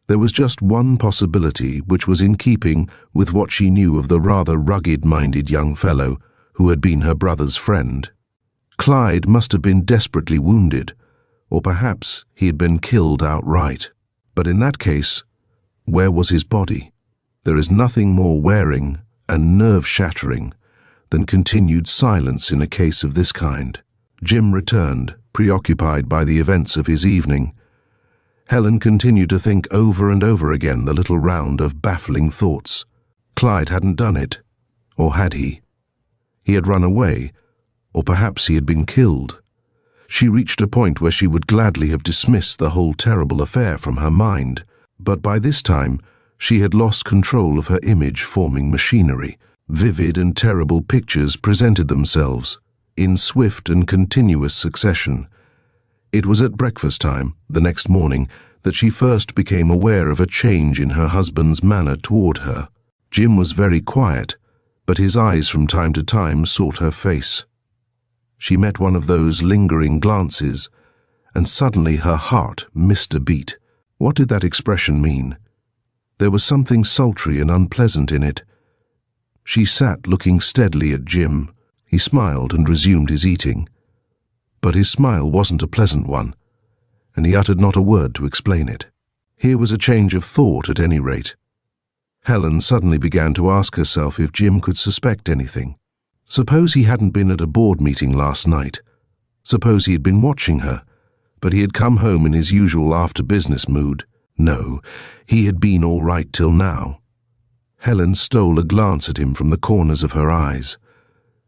There was just one possibility which was in keeping with what she knew of the rather rugged-minded young fellow who had been her brother's friend. Clyde must have been desperately wounded, or perhaps he had been killed outright. But in that case, where was his body? There is nothing more wearing and nerve-shattering than continued silence in a case of this kind. Jim returned, preoccupied by the events of his evening. Helen continued to think over and over again the little round of baffling thoughts. Clyde hadn't done it, or had he? He had run away, or perhaps he had been killed. She reached a point where she would gladly have dismissed the whole terrible affair from her mind, but by this time she had lost control of her image-forming machinery. Vivid and terrible pictures presented themselves, in swift and continuous succession. It was at breakfast time, the next morning, that she first became aware of a change in her husband's manner toward her. Jim was very quiet, but his eyes from time to time sought her face. She met one of those lingering glances, and suddenly her heart missed a beat. What did that expression mean? There was something sultry and unpleasant in it. She sat looking steadily at Jim. He smiled and resumed his eating. But his smile wasn't a pleasant one, and he uttered not a word to explain it. Here was a change of thought at any rate. Helen suddenly began to ask herself if Jim could suspect anything. Suppose he hadn't been at a board meeting last night. Suppose he had been watching her, but he had come home in his usual after-business mood. No, he had been all right till now. Helen stole a glance at him from the corners of her eyes.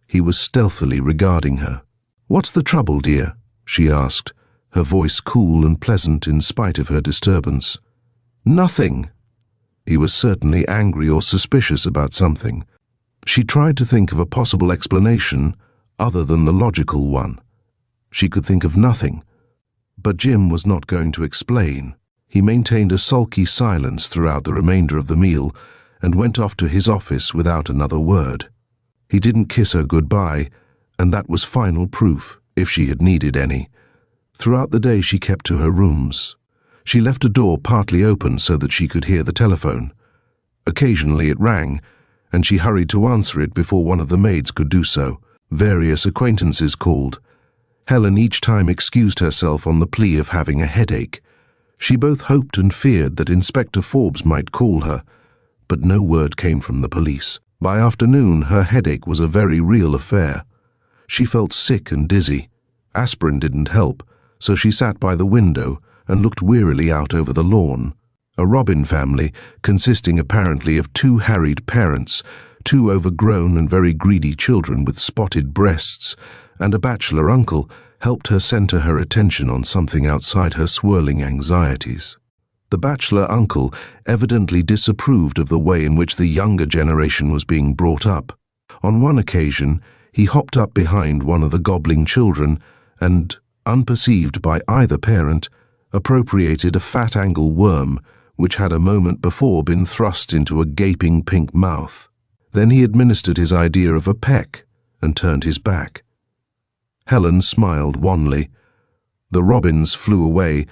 He was stealthily regarding her. "What's the trouble, dear?" she asked, her voice cool and pleasant in spite of her disturbance. "Nothing." He was certainly angry or suspicious about something. She tried to think of a possible explanation other than the logical one. She could think of nothing. But Jim was not going to explain. He maintained a sulky silence throughout the remainder of the meal and went off to his office without another word. He didn't kiss her goodbye, and that was final proof, if she had needed any. Throughout the day she kept to her rooms. She left a door partly open so that she could hear the telephone. Occasionally it rang, and she hurried to answer it before one of the maids could do so. Various acquaintances called. Helen each time excused herself on the plea of having a headache. She both hoped and feared that Inspector Forbes might call her, but no word came from the police. By afternoon her headache was a very real affair. She felt sick and dizzy. Aspirin didn't help, so she sat by the window and looked wearily out over the lawn. A Robin family, consisting apparently of 2 harried parents, 2 overgrown and very greedy children with spotted breasts, and a bachelor uncle, helped her center her attention on something outside her swirling anxieties. The bachelor uncle evidently disapproved of the way in which the younger generation was being brought up. On one occasion, he hopped up behind one of the gobbling children and, unperceived by either parent, appropriated a fat-angle worm which had a moment before been thrust into a gaping pink mouth. Then he administered his idea of a peck and turned his back. Helen smiled wanly. The robins flew away,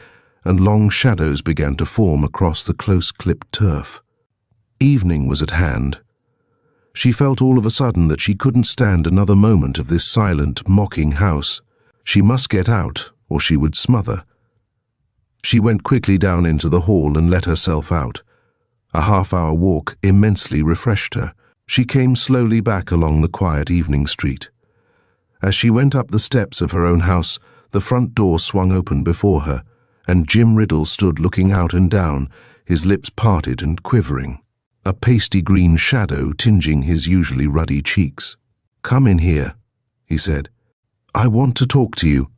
and long shadows began to form across the close-clipped turf. Evening was at hand. She felt all of a sudden that she couldn't stand another moment of this silent, mocking house. She must get out, or she would smother. She went quickly down into the hall and let herself out. A half-hour walk immensely refreshed her. She came slowly back along the quiet evening street. As she went up the steps of her own house, the front door swung open before her, and Jim Riddle stood looking out and down, his lips parted and quivering, a pasty green shadow tinging his usually ruddy cheeks. "Come in here," he said. "I want to talk to you."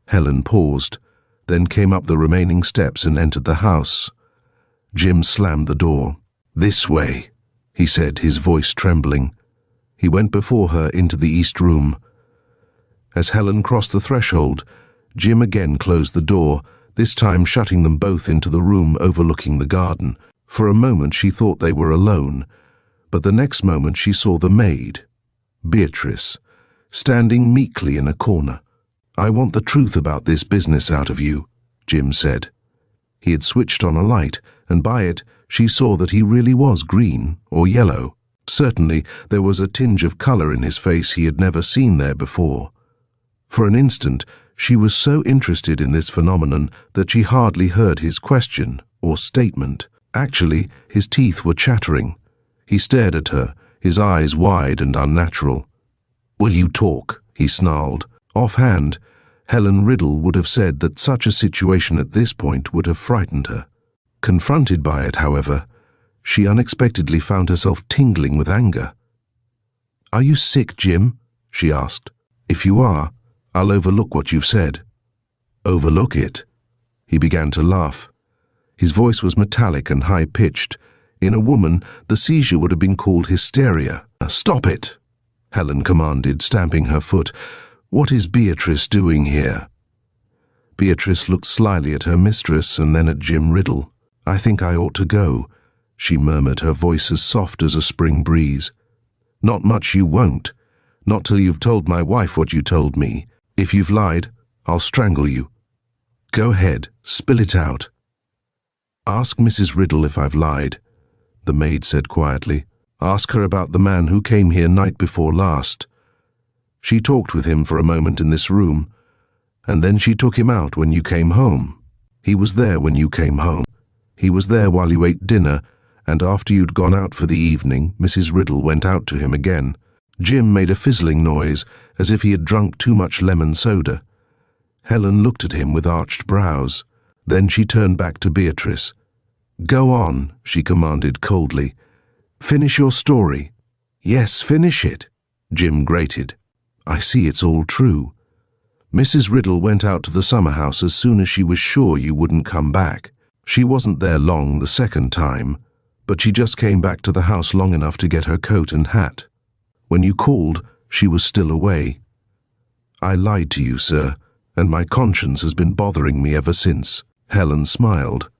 Helen paused, then came up the remaining steps and entered the house. Jim slammed the door. "This way," he said, his voice trembling. He went before her into the east room. As Helen crossed the threshold, Jim again closed the door, this time shutting them both into the room overlooking the garden. For a moment she thought they were alone, but the next moment she saw the maid, Beatrice, standing meekly in a corner. "I want the truth about this business out of you," Jim said. He had switched on a light, and by it she saw that he really was green or yellow. Certainly there was a tinge of color in his face he had never seen there before. For an instant she was so interested in this phenomenon that she hardly heard his question or statement. Actually, his teeth were chattering. He stared at her, his eyes wide and unnatural. "Will you talk?" he snarled. Offhand, Helen Riddle would have said that such a situation at this point would have frightened her. Confronted by it, however, she unexpectedly found herself tingling with anger. "Are you sick, Jim?" she asked. "If you are, I'll overlook what you've said." "Overlook it?" He began to laugh. His voice was metallic and high-pitched. In a woman, the seizure would have been called hysteria. "Stop it!" Helen commanded, stamping her foot. "What is Beatrice doing here?" Beatrice looked slyly at her mistress and then at Jim Riddle. "I think I ought to go," she murmured, her voice as soft as a spring breeze. "Not much you won't. Not till you've told my wife what you told me. If you've lied, I'll strangle you. Go ahead, spill it out." "Ask Mrs. Riddle if I've lied," the maid said quietly. "Ask her about the man who came here night before last. She talked with him for a moment in this room, and then she took him out when you came home. He was there when you came home. He was there while you ate dinner, and after you'd gone out for the evening, Mrs. Riddle went out to him again." Jim made a fizzling noise, as if he had drunk too much lemon soda. Helen looked at him with arched brows. Then she turned back to Beatrice. "Go on," she commanded coldly. "Finish your story." "Yes, finish it," Jim grated. "I see it's all true. Mrs. Riddle went out to the summer house as soon as she was sure you wouldn't come back. She wasn't there long the second time, but she just came back to the house long enough to get her coat and hat. When you called, she was still away. I lied to you, sir, and my conscience has been bothering me ever since." Helen smiled.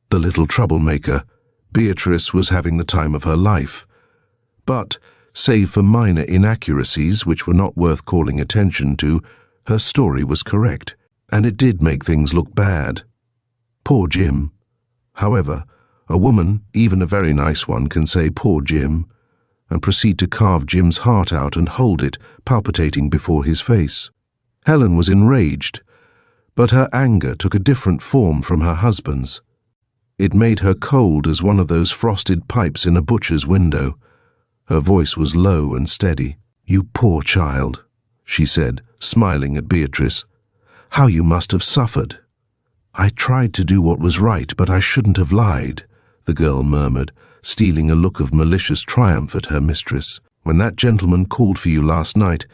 The little troublemaker. Beatrice was having the time of her life. But, save for minor inaccuracies which were not worth calling attention to, her story was correct, and it did make things look bad. Poor Jim. However, a woman, even a very nice one, can say "poor Jim," and proceed to carve Jim's heart out and hold it, palpitating before his face. Helen was enraged, but her anger took a different form from her husband's. It made her cold as one of those frosted pipes in a butcher's window. Her voice was low and steady. "You poor child," she said, smiling at Beatrice. "How you must have suffered." "I tried to do what was right, but I shouldn't have lied," the girl murmured, stealing a look of malicious triumph at her mistress. "When that gentleman called for you last night—"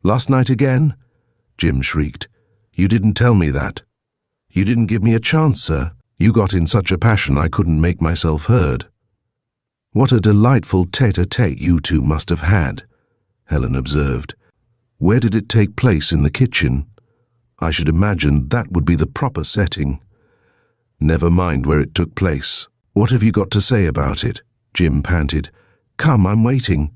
"Last night again?" Jim shrieked. "You didn't tell me that. You didn't give me a chance, sir. You got in such a passion I couldn't make myself heard." "What a delightful tete-a-tete you two must have had," Helen observed. "Where did it take place? In the kitchen? I should imagine that would be the proper setting." "Never mind where it took place. What have you got to say about it?" Jim panted. "Come, I'm waiting."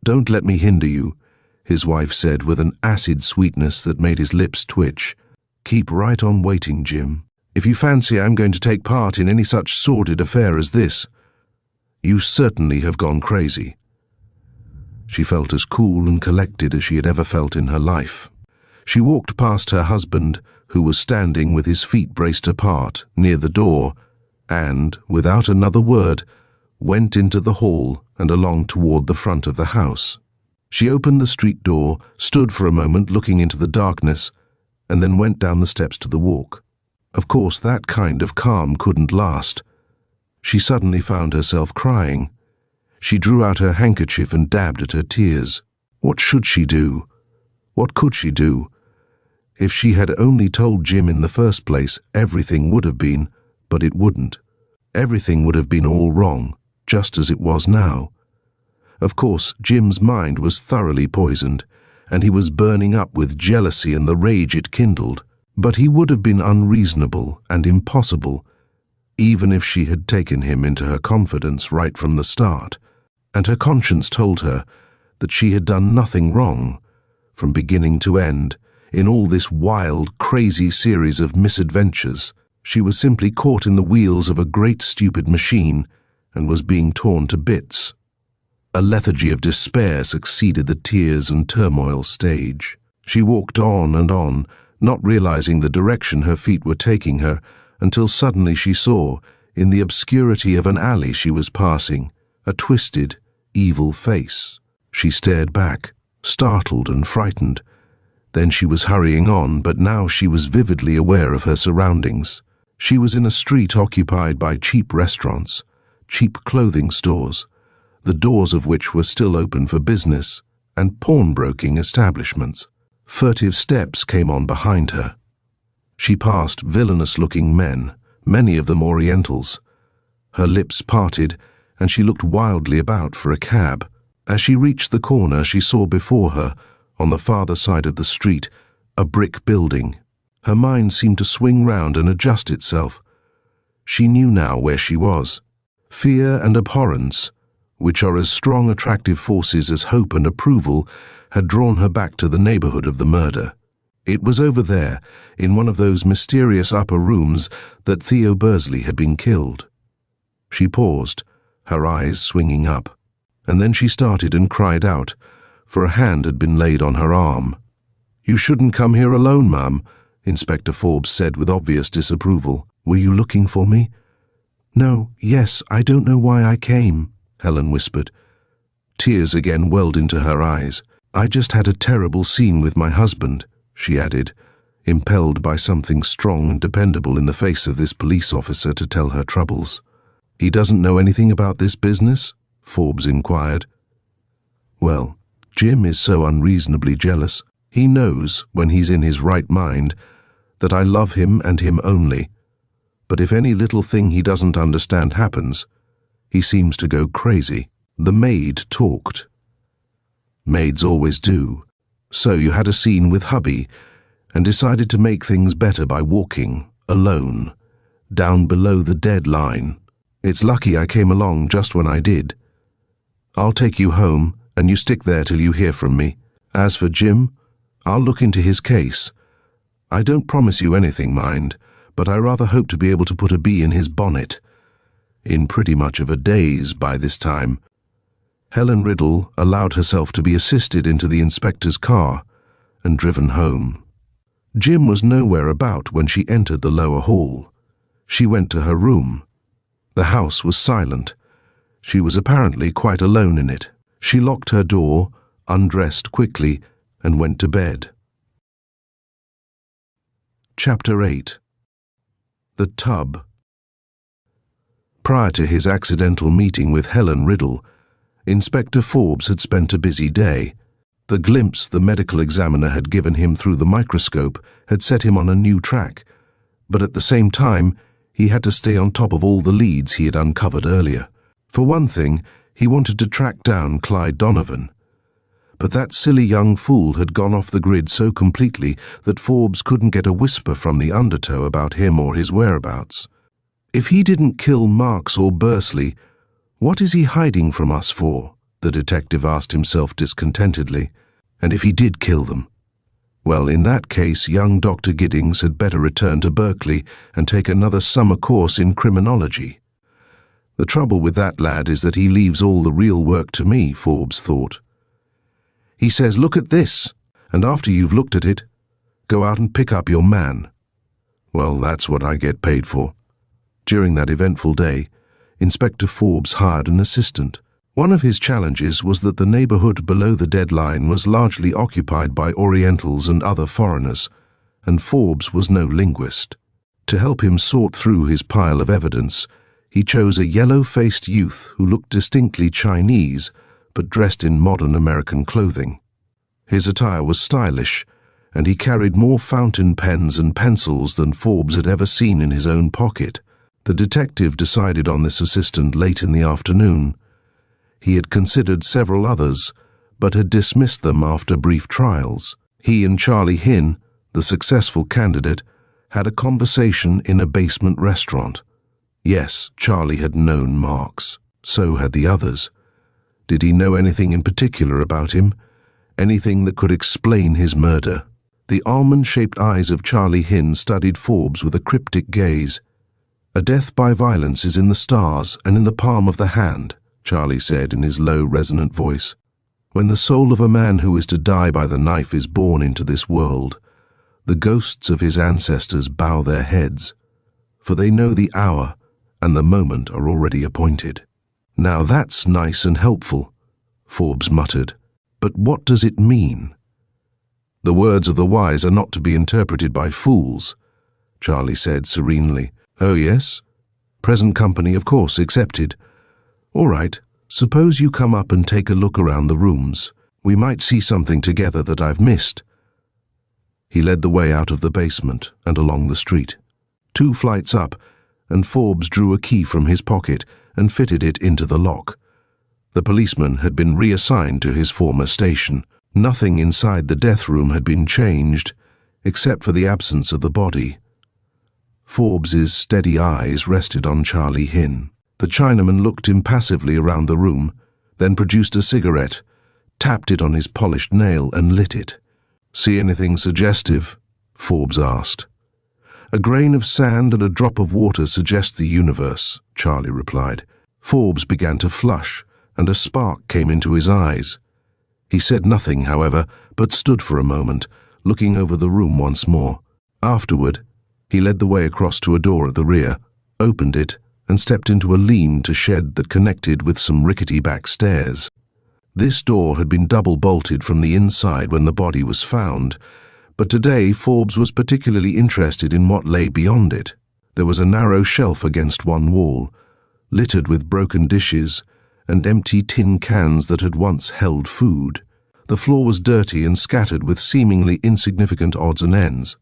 "Don't let me hinder you," his wife said with an acid sweetness that made his lips twitch. "Keep right on waiting, Jim. If you fancy I'm going to take part in any such sordid affair as this, you certainly have gone crazy." She felt as cool and collected as she had ever felt in her life. She walked past her husband, who was standing with his feet braced apart near the door, and, without another word, went into the hall and along toward the front of the house. She opened the street door, stood for a moment looking into the darkness, and then went down the steps to the walk. Of course, that kind of calm couldn't last. She suddenly found herself crying. She drew out her handkerchief and dabbed at her tears. What should she do? What could she do? If she had only told Jim in the first place, everything would have been, but it wouldn't. Everything would have been all wrong, just as it was now. Of course, Jim's mind was thoroughly poisoned, and he was burning up with jealousy and the rage it kindled, but he would have been unreasonable and impossible, even if she had taken him into her confidence right from the start, and her conscience told her that she had done nothing wrong, from beginning to end, in all this wild, crazy series of misadventures. She was simply caught in the wheels of a great stupid machine and was being torn to bits. A lethargy of despair succeeded the tears and turmoil stage. She walked on and on, not realizing the direction her feet were taking her, until suddenly she saw, in the obscurity of an alley she was passing, a twisted, evil face. She stared back, startled and frightened. Then she was hurrying on, but now she was vividly aware of her surroundings. She was in a street occupied by cheap restaurants, cheap clothing stores, the doors of which were still open for business, and pawnbroking establishments. Furtive steps came on behind her. She passed villainous-looking men, many of them Orientals. Her lips parted, and she looked wildly about for a cab. As she reached the corner, she saw before her, on the farther side of the street, a brick building. Her mind seemed to swing round and adjust itself. She knew now where she was. Fear and abhorrence, which are as strong attractive forces as hope and approval, had drawn her back to the neighborhood of the murder. It was over there, in one of those mysterious upper rooms, that Theo Bursley had been killed. She paused, her eyes swinging up, and then she started and cried out, for a hand had been laid on her arm. "You shouldn't come here alone, ma'am," Inspector Forbes said with obvious disapproval. "Were you looking for me?" "No, yes, I don't know why I came," Helen whispered. Tears again welled into her eyes. "I just had a terrible scene with my husband," she added, impelled by something strong and dependable in the face of this police officer to tell her troubles. "He doesn't know anything about this business?" Forbes inquired. "Well, Jim is so unreasonably jealous. He knows, when he's in his right mind, that I love him and him only. But if any little thing he doesn't understand happens, he seems to go crazy." The maid talked. Maids always do. "So you had a scene with hubby, and decided to make things better by walking, alone, down below the dead line. It's lucky I came along just when I did. I'll take you home, and you stick there till you hear from me. As for Jim, I'll look into his case. I don't promise you anything, mind, but I rather hope to be able to put a bee in his bonnet." In pretty much of a daze by this time, Helen Riddle allowed herself to be assisted into the inspector's car and driven home. Jim was nowhere about when she entered the lower hall. She went to her room. The house was silent. She was apparently quite alone in it. She locked her door, undressed quickly, and went to bed. Chapter 8. The Tub. Prior to his accidental meeting with Helen Riddle, Inspector Forbes had spent a busy day. The glimpse the medical examiner had given him through the microscope had set him on a new track, but at the same time, He had to stay on top of all the leads he had uncovered earlier. For one thing, he wanted to track down Clyde Donovan. But that silly young fool had gone off the grid so completely that Forbes couldn't get a whisper from the undertow about him or his whereabouts. If he didn't kill Marks or Bursley, what is he hiding from us for? The detective asked himself discontentedly. And if he did kill them? Well, in that case, young Dr. Giddings had better return to Berkeley and take another summer course in criminology. The trouble with that lad is that he leaves all the real work to me, Forbes thought. He says, look at this, and after you've looked at it, go out and pick up your man. Well, that's what I get paid for. During that eventful day, Inspector Forbes hired an assistant. One of his challenges was that the neighborhood below the deadline was largely occupied by Orientals and other foreigners, and Forbes was no linguist. To help him sort through his pile of evidence, he chose a yellow-faced youth who looked distinctly Chinese, but dressed in modern American clothing. His attire was stylish, and he carried more fountain pens and pencils than Forbes had ever seen in his own pocket. The detective decided on this assistant late in the afternoon. He had considered several others, but had dismissed them after brief trials. He and Charlie Hinn, the successful candidate, had a conversation in a basement restaurant. Yes, Charlie had known Marks. So had the others. Did he know anything in particular about him? Anything that could explain his murder? The almond-shaped eyes of Charlie Hinn studied Forbes with a cryptic gaze. A death by violence is in the stars and in the palm of the hand, Charlie said in his low, resonant voice. When the soul of a man who is to die by the knife is born into this world, the ghosts of his ancestors bow their heads, for they know the hour and the moment are already appointed. Now that's nice and helpful, Forbes muttered, but what does it mean? The words of the wise are not to be interpreted by fools, Charlie said serenely. Oh yes? Present company, of course, accepted. All right, suppose you come up and take a look around the rooms. We might see something together that I've missed. He led the way out of the basement and along the street. 2 flights up, and Forbes drew a key from his pocket and fitted it into the lock. The policeman had been reassigned to his former station. Nothing inside the death room had been changed, except for the absence of the body. Forbes's steady eyes rested on Charlie Hinn. The Chinaman looked impassively around the room, then produced a cigarette, tapped it on his polished nail and lit it. See anything suggestive? Forbes asked. A grain of sand and a drop of water suggest the universe, Charlie replied. Forbes began to flush, and a spark came into his eyes. He said nothing, however, but stood for a moment, looking over the room once more. Afterward, he led the way across to a door at the rear, opened it, and stepped into a lean-to shed that connected with some rickety back stairs. This door had been double-bolted from the inside when the body was found, but today Forbes was particularly interested in what lay beyond it. There was a narrow shelf against one wall, littered with broken dishes and empty tin cans that had once held food. The floor was dirty and scattered with seemingly insignificant odds and ends,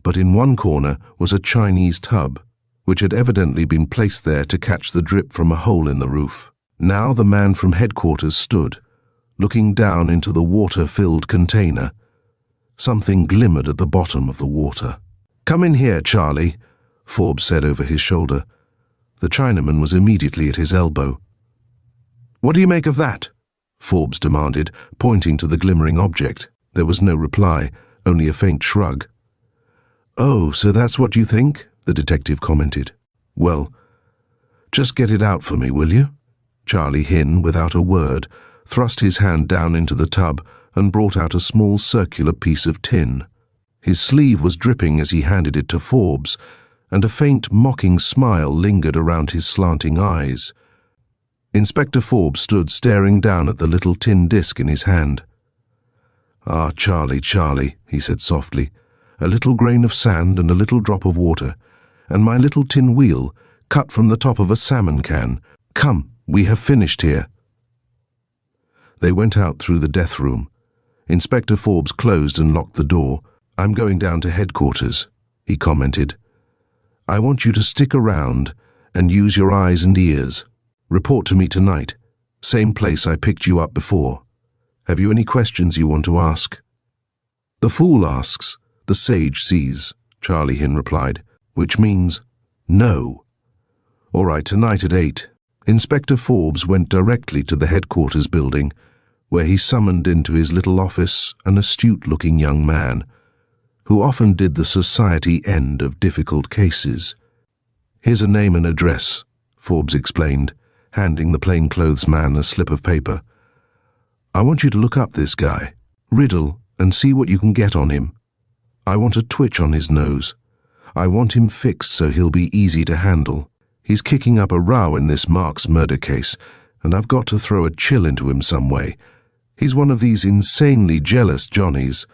but in one corner was a Chinese tub, which had evidently been placed there to catch the drip from a hole in the roof. Now the man from headquarters stood, looking down into the water-filled container. Something glimmered at the bottom of the water. "Come in here, Charlie," Forbes said over his shoulder. The Chinaman was immediately at his elbow. "What do you make of that?" Forbes demanded, pointing to the glimmering object. There was no reply, only a faint shrug. "Oh, so that's what you think?" the detective commented. "Well, just get it out for me, will you?" Charlie Hinn, without a word, thrust his hand down into the tub and brought out a small circular piece of tin. His sleeve was dripping as he handed it to Forbes, and a faint, mocking smile lingered around his slanting eyes. Inspector Forbes stood staring down at the little tin disc in his hand. "Ah, Charlie, Charlie," he said softly, "a little grain of sand and a little drop of water, and my little tin wheel, cut from the top of a salmon can. Come, we have finished here." They went out through the death room. Inspector Forbes closed and locked the door. "I'm going down to headquarters," he commented. I want you to stick around and use your eyes and ears. Report to me tonight. Same place I picked you up before. Have you any questions you want to ask?" "The fool asks, the sage sees," Charlie Hinn replied, "which means no." "All right, tonight at 8. Inspector Forbes went directly to the headquarters building, where he summoned into his little office an astute-looking young man, who often did the society end of difficult cases. "Here's a name and address," Forbes explained, handing the plainclothes man a slip of paper. "I want you to look up this guy, Riddle, and see what you can get on him. I want a twitch on his nose. I want him fixed so he'll be easy to handle. He's kicking up a row in this Marks murder case, and I've got to throw a chill into him some way. He's one of these insanely jealous Johnnies,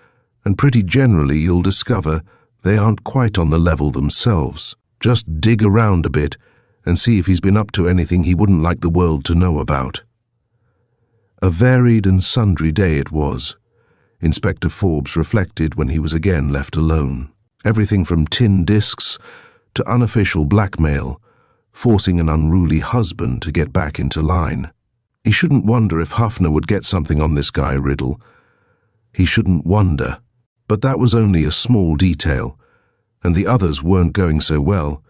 and pretty generally you'll discover they aren't quite on the level themselves. Just dig around a bit and see if he's been up to anything he wouldn't like the world to know about." A varied and sundry day it was, Inspector Forbes reflected when he was again left alone. Everything from tin discs to unofficial blackmail, forcing an unruly husband to get back into line. He shouldn't wonder if Huffner would get something on this guy Riddle. He shouldn't wonder, but that was only a small detail, and the others weren't going so well.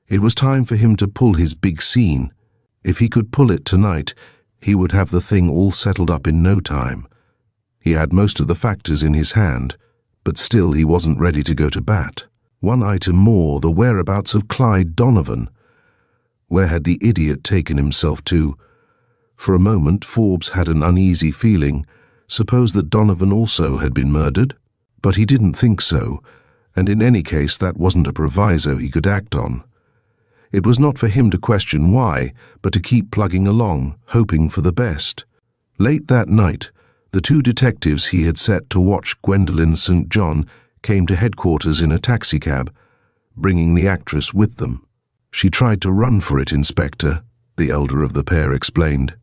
It was time for him to pull his big scene. If he could pull it tonight, he would have the thing all settled up in no time. He had most of the factors in his hand, but still he wasn't ready to go to bat. One item more, the whereabouts of Clyde Donovan. Where had the idiot taken himself to? For a moment, Forbes had an uneasy feeling. Suppose that Donovan also had been murdered? But he didn't think so, and in any case that wasn't a proviso he could act on. It was not for him to question why, but to keep plugging along, hoping for the best. Late that night, the two detectives he had set to watch Gwendolyn St. John came to headquarters in a taxicab, bringing the actress with them. "She tried to run for it, Inspector," the elder of the pair explained.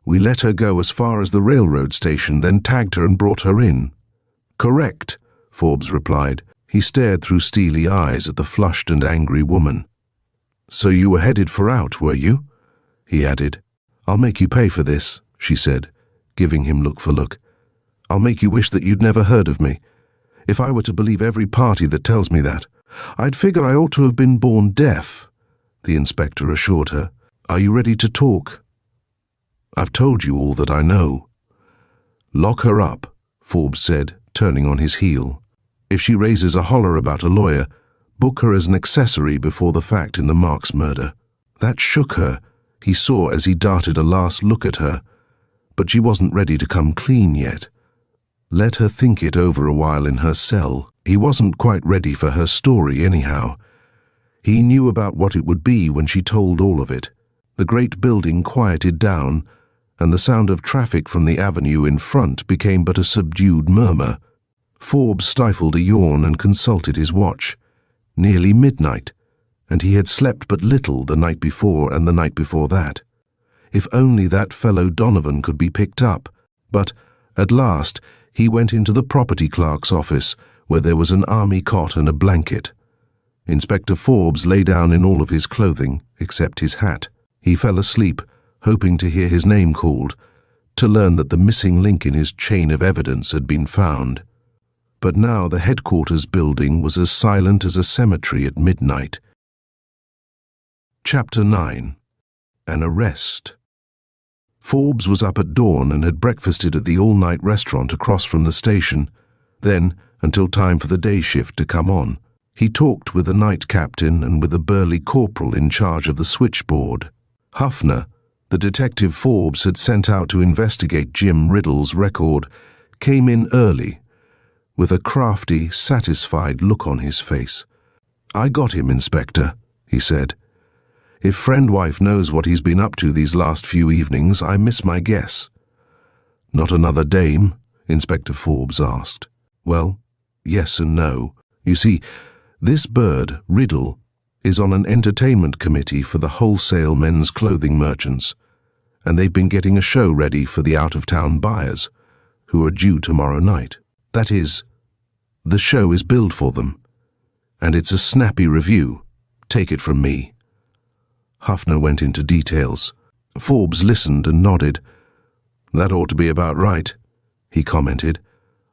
"We let her go as far as the railroad station, then tagged her and brought her in." "Correct," Forbes replied. He stared through steely eyes at the flushed and angry woman. "So you were headed for out, were you?" he added. "I'll make you pay for this," she said, giving him look for look. "I'll make you wish that you'd never heard of me. If I were to believe every party that tells me that, I'd figure I ought to have been born deaf," the inspector assured her. "Are you ready to talk?" "I've told you all that I know." "Lock her up," Forbes said, turning on his heel. "If she raises a holler about a lawyer, book her as an accessory before the fact in the Marks murder." That shook her, he saw as he darted a last look at her. But she wasn't ready to come clean yet. Let her think it over a while in her cell. He wasn't quite ready for her story anyhow. He knew about what it would be when she told all of it. The great building quieted down, and the sound of traffic from the avenue in front became but a subdued murmur. Forbes stifled a yawn and consulted his watch. Nearly midnight, and he had slept but little the night before and the night before that. If only that fellow Donovan could be picked up. But, at last, he went into the property clerk's office, where there was an army cot and a blanket. Inspector Forbes lay down in all of his clothing, except his hat. He fell asleep, hoping to hear his name called, to learn that the missing link in his chain of evidence had been found. But now the headquarters building was as silent as a cemetery at midnight. Chapter 9. An Arrest. Forbes was up at dawn and had breakfasted at the all-night restaurant across from the station. Then, until time for the day shift to come on, he talked with the night captain and with a burly corporal in charge of the switchboard. Huffner, the detective Forbes had sent out to investigate Jim Riddle's record, came in early, with a crafty, satisfied look on his face. "I got him, Inspector," he said. "If friend-wife knows what he's been up to these last few evenings, I miss my guess." "Not another dame?" Inspector Forbes asked. "Well, yes and no. You see, this bird, Riddle, is on an entertainment committee for the wholesale men's clothing merchants, and they've been getting a show ready for the out-of-town buyers, who are due tomorrow night. That is, the show is billed for them, and it's a snappy review, Take it from me." Huffner went into details. Forbes listened and nodded. "That ought to be about right," he commented.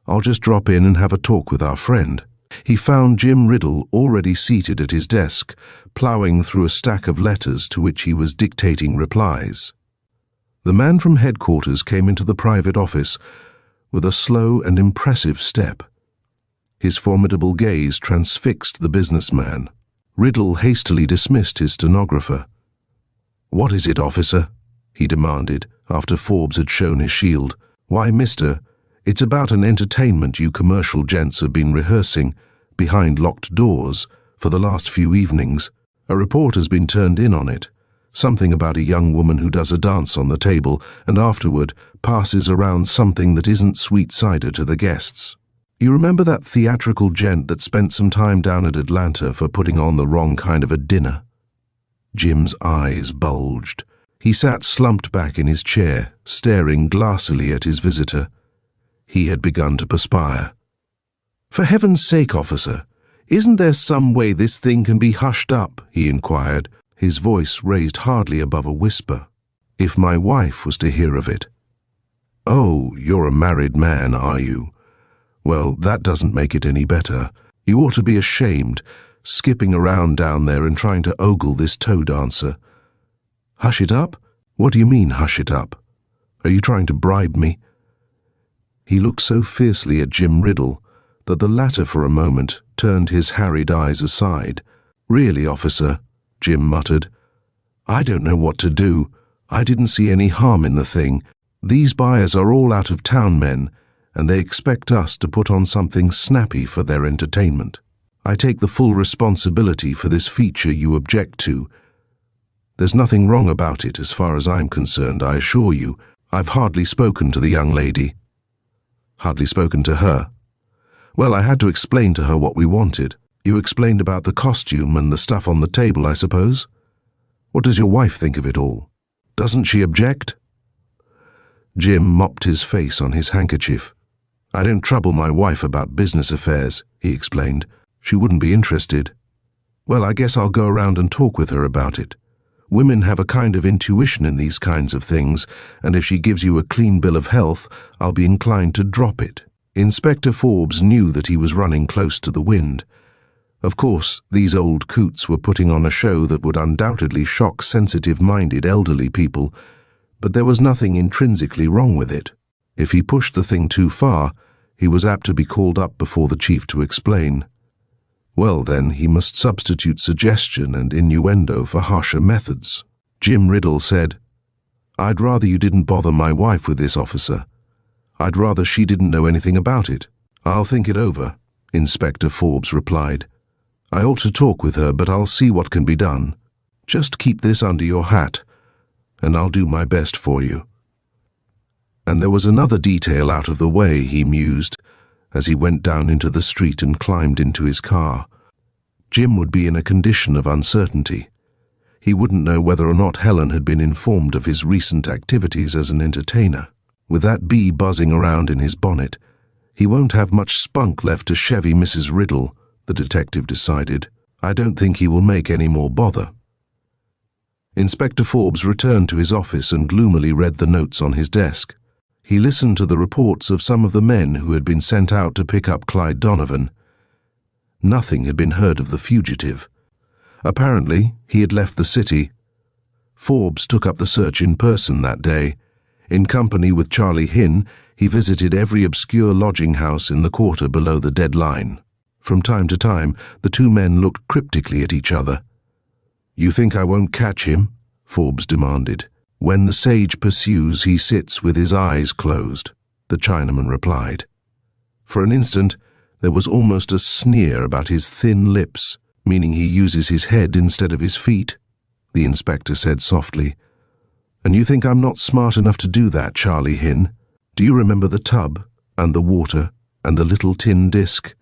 "I'll just drop in and have a talk with our friend." He found Jim Riddle already seated at his desk, ploughing through a stack of letters to which he was dictating replies. The man from headquarters came into the private office with a slow and impressive step. His formidable gaze transfixed the businessman. Riddle hastily dismissed his stenographer. "What is it, officer?" he demanded, after Forbes had shown his shield. "Why, mister, it's about an entertainment you commercial gents have been rehearsing behind locked doors for the last few evenings. A report has been turned in on it. Something about a young woman who does a dance on the table and afterward passes around something that isn't sweet cider to the guests. You remember that theatrical gent that spent some time down at Atlanta for putting on the wrong kind of a dinner?" Jim's eyes bulged. He sat slumped back in his chair, staring glassily at his visitor. He had begun to perspire. "For heaven's sake, officer, isn't there some way this thing can be hushed up?" he inquired, his voice raised hardly above a whisper. "If my wife was to hear of it." "Oh, you're a married man, are you? Well, that doesn't make it any better. You ought to be ashamed, skipping around down there and trying to ogle this toe dancer." "Hush it up? What do you mean, hush it up? Are you trying to bribe me?" He looked so fiercely at Jim Riddle that the latter for a moment turned his harried eyes aside. "Really, officer," Jim muttered, "I don't know what to do. I didn't see any harm in the thing. These buyers are all out-of-town men, and they expect us to put on something snappy for their entertainment. I take the full responsibility for this feature you object to. There's nothing wrong about it as far as I'm concerned, I assure you. I've hardly spoken to the young lady." "Hardly spoken to her?" "Well, I had to explain to her what we wanted. You explained about the costume and the stuff on the table, I suppose? What does your wife think of it all? Doesn't she object?" Jim mopped his face on his handkerchief. "I don't trouble my wife about business affairs," he explained. "She wouldn't be interested." "Well, I guess I'll go around and talk with her about it. Women have a kind of intuition in these kinds of things, and if she gives you a clean bill of health, I'll be inclined to drop it." Inspector Forbes knew that he was running close to the wind. Of course, these old coots were putting on a show that would undoubtedly shock sensitive-minded elderly people, but there was nothing intrinsically wrong with it. If he pushed the thing too far, he was apt to be called up before the chief to explain. Well, then, he must substitute suggestion and innuendo for harsher methods. Jim Riddle said, "I'd rather you didn't bother my wife with this, officer. I'd rather she didn't know anything about it." "I'll think it over," Inspector Forbes replied. "I ought to talk with her, but I'll see what can be done. Just keep this under your hat, and I'll do my best for you." And there was another detail out of the way, he mused, as he went down into the street and climbed into his car. Jim would be in a condition of uncertainty. He wouldn't know whether or not Helen had been informed of his recent activities as an entertainer. With that bee buzzing around in his bonnet, he won't have much spunk left to chevy Mrs. Riddle, the detective decided. I don't think he will make any more bother. Inspector Forbes returned to his office and gloomily read the notes on his desk. He listened to the reports of some of the men who had been sent out to pick up Clyde Donovan. Nothing had been heard of the fugitive. Apparently, he had left the city. Forbes took up the search in person that day. In company with Charlie Hinn, he visited every obscure lodging house in the quarter below the dead line. From time to time, the two men looked cryptically at each other. "You think I won't catch him?" Forbes demanded. "When the sage pursues, he sits with his eyes closed," the Chinaman replied. For an instant, there was almost a sneer about his thin lips, meaning he uses his head instead of his feet, the inspector said softly. "And you think I'm not smart enough to do that, Charlie Hinn? Do you remember the tub, and the water, and the little tin disc?"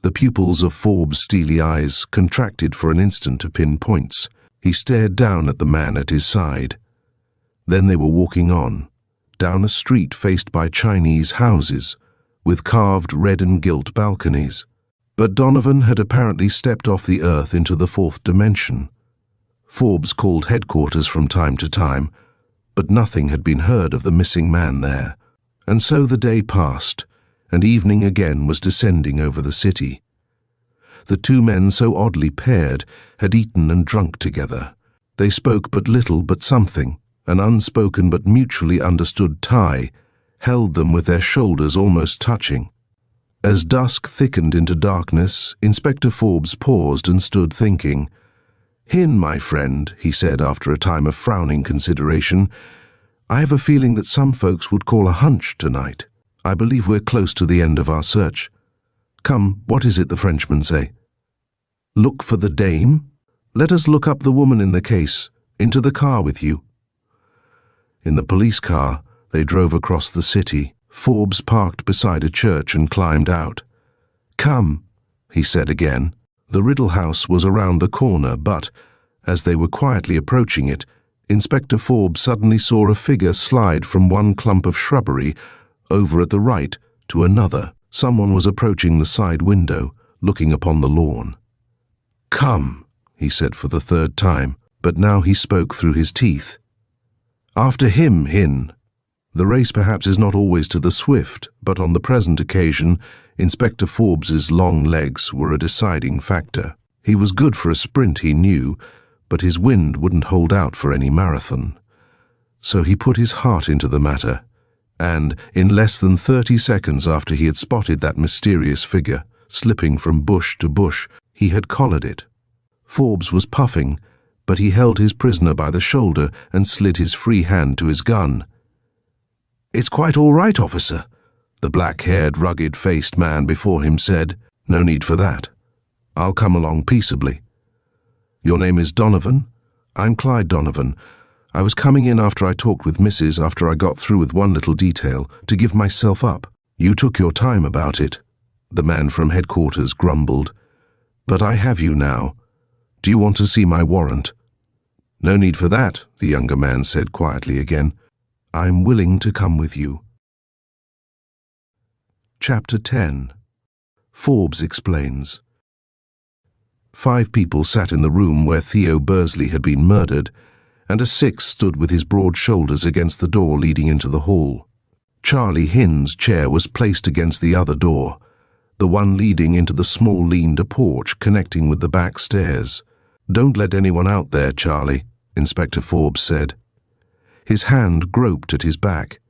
The pupils of Forbes' steely eyes contracted for an instant to pin points. He stared down at the man at his side. Then they were walking on, down a street faced by Chinese houses, with carved red and gilt balconies. But Donovan had apparently stepped off the earth into the fourth dimension. Forbes called headquarters from time to time, but nothing had been heard of the missing man there. And so the day passed, and evening again was descending over the city. The two men, so oddly paired, had eaten and drunk together. They spoke but little but something. An unspoken but mutually understood tie held them with their shoulders almost touching. As dusk thickened into darkness, Inspector Forbes paused and stood thinking. "Hin, my friend," he said after a time of frowning consideration, "I have a feeling that some folks would call a hunch tonight. I believe we're close to the end of our search. Come, what is it the Frenchmen say? Look for the dame? Let us look up the woman in the case. Into the car with you." In the police car, they drove across the city. Forbes parked beside a church and climbed out. "Come," he said again. The Riddle House was around the corner, but, as they were quietly approaching it, Inspector Forbes suddenly saw a figure slide from one clump of shrubbery over at the right to another. Someone was approaching the side window, looking upon the lawn. "Come," he said for the third time, but now he spoke through his teeth. "After him, Hin." The race perhaps is not always to the swift, but on the present occasion, Inspector Forbes's long legs were a deciding factor. He was good for a sprint, he knew, but his wind wouldn't hold out for any marathon. So he put his heart into the matter, and in less than 30 seconds after he had spotted that mysterious figure, slipping from bush to bush, he had collared it. Forbes was puffing, but he held his prisoner by the shoulder and slid his free hand to his gun. "It's quite all right, officer," the black-haired, rugged-faced man before him said. "No need for that. I'll come along peaceably." "Your name is Donovan?" "I'm Clyde Donovan. I was coming in after I talked with Mrs. after I got through with one little detail, to give myself up." "You took your time about it," the man from headquarters grumbled. "But I have you now. Do you want to see my warrant?" "No need for that," the younger man said quietly again. "I'm willing to come with you." Chapter 10. Forbes Explains. 5 people sat in the room where Theo Bursley had been murdered, and a 6th stood with his broad shoulders against the door leading into the hall. Charlie Hin's chair was placed against the other door, the one leading into the small lean-to porch connecting with the back stairs. "Don't let anyone out there, Charlie," Inspector Forbes said. His hand groped at his back.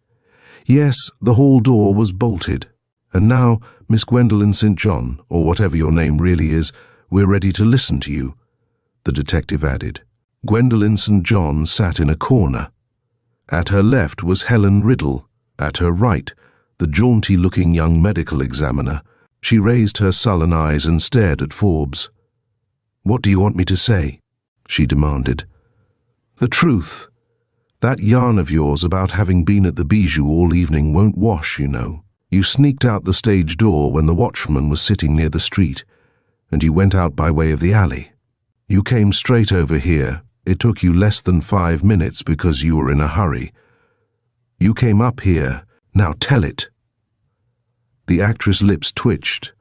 "Yes, the hall door was bolted. And now, Miss Gwendolen St. John, or whatever your name really is, we're ready to listen to you," the detective added. Gwendolen St. John sat in a corner. At her left was Helen Riddle. At her right, the jaunty-looking young medical examiner. She raised her sullen eyes and stared at Forbes. "What do you want me to say?" she demanded. "The truth. That yarn of yours about having been at the Bijou all evening won't wash, you know. You sneaked out the stage door when the watchman was sitting near the street, and you went out by way of the alley. You came straight over here. It took you less than 5 minutes because you were in a hurry. You came up here. Now tell it." The actress' lips twitched,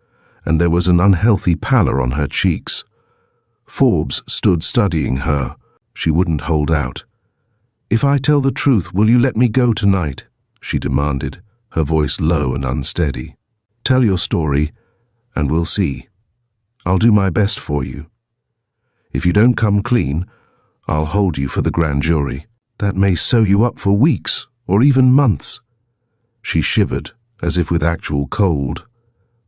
and there was an unhealthy pallor on her cheeks. Forbes stood studying her. She wouldn't hold out. "If I tell the truth, will you let me go tonight?" she demanded, her voice low and unsteady. "Tell your story, and we'll see. I'll do my best for you. If you don't come clean, I'll hold you for the grand jury. That may sew you up for weeks, or even months." She shivered, as if with actual cold.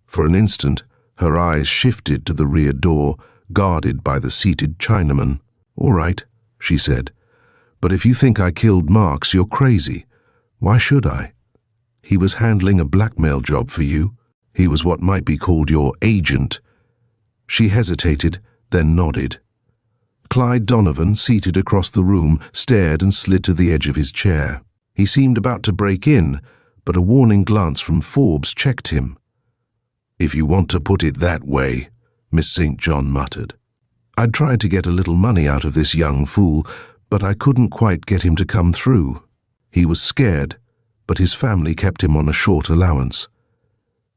For an instant, her eyes shifted to the rear door, guarded by the seated Chinaman. "All right," she said. "But if you think I killed Marks, you're crazy. Why should I? He was handling a blackmail job for you. He was what might be called your agent." She hesitated, then nodded. Clyde Donovan, seated across the room, stared and slid to the edge of his chair. He seemed about to break in, but a warning glance from Forbes checked him. "If you want to put it that way," Miss St. John muttered. "I'd tried to get a little money out of this young fool, but I couldn't quite get him to come through. He was scared, but his family kept him on a short allowance.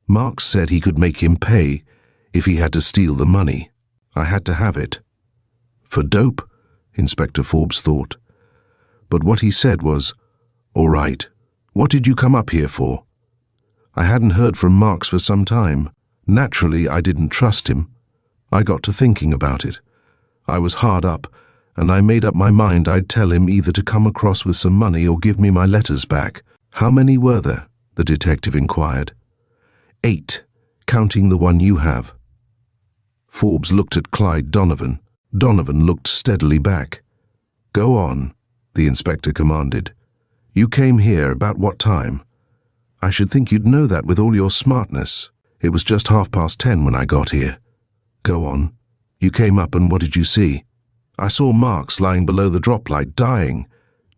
Marks said he could make him pay, If he had to steal the money, I had to have it. For dope? Inspector Forbes thought. But what he said was, "All right, what did you come up here for?" I hadn't heard from Marks for some time. Naturally, I didn't trust him. I got to thinking about it. I was hard up, and I made up my mind I'd tell him either to come across with some money or give me my letters back. "How many were there?" the detective inquired. 8, counting the one you have. Forbes looked at Clyde Donovan. Donovan looked steadily back. "Go on," the inspector commanded. "You came here about what time?" "I should think you'd know that with all your smartness. It was just 10:30 when I got here." "Go on. You came up and what did you see?" "I saw Marks lying below the drop light, dying."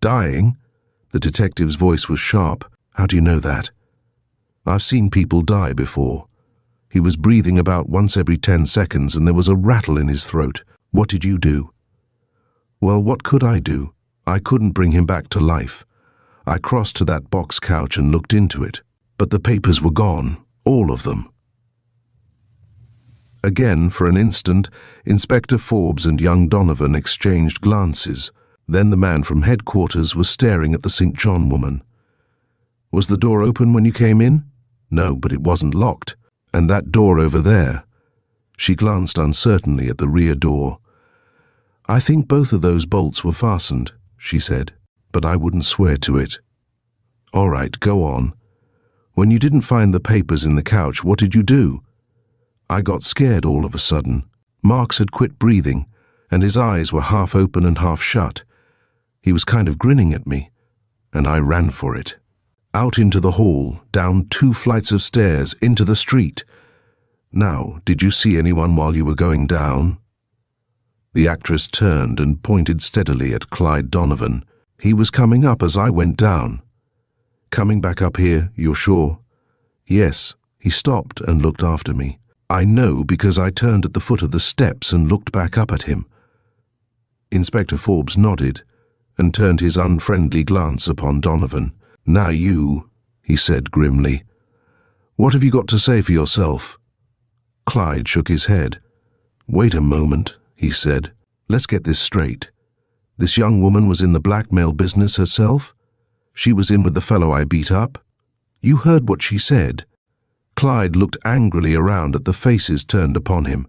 "Dying?" The detective's voice was sharp. "How do you know that?" "I've seen people die before. He was breathing about once every 10 seconds and there was a rattle in his throat. What did you do?" "Well, what could I do? I couldn't bring him back to life. I crossed to that box couch and looked into it, but the papers were gone, all of them." Again, for an instant, Inspector Forbes and young Donovan exchanged glances. Then the man from headquarters was staring at the St. John woman. "Was the door open when you came in?" "No, but it wasn't locked. And that door over there?" She glanced uncertainly at the rear door. "I think both of those bolts were fastened," she said, "but I wouldn't swear to it." "All right, go on. When you didn't find the papers in the couch, what did you do?" "I got scared all of a sudden. Marks had quit breathing, and his eyes were half open and half shut. He was kind of grinning at me, and I ran for it. Out into the hall, down 2 flights of stairs, into the street. Now, did you see anyone while you were going down?" The actress turned and pointed steadily at Clyde Donovan. "He was coming up as I went down." "Coming back up here, you're sure?" "Yes." He stopped and looked after me. "I know because I turned at the foot of the steps and looked back up at him." Inspector Forbes nodded and turned his unfriendly glance upon Donovan. "Now you," he said grimly. "What have you got to say for yourself?" Clyde shook his head. "Wait a moment," he said. "Let's get this straight. This young woman was in the blackmail business herself? She was in with the fellow I beat up? You heard what she said." Clyde looked angrily around at the faces turned upon him.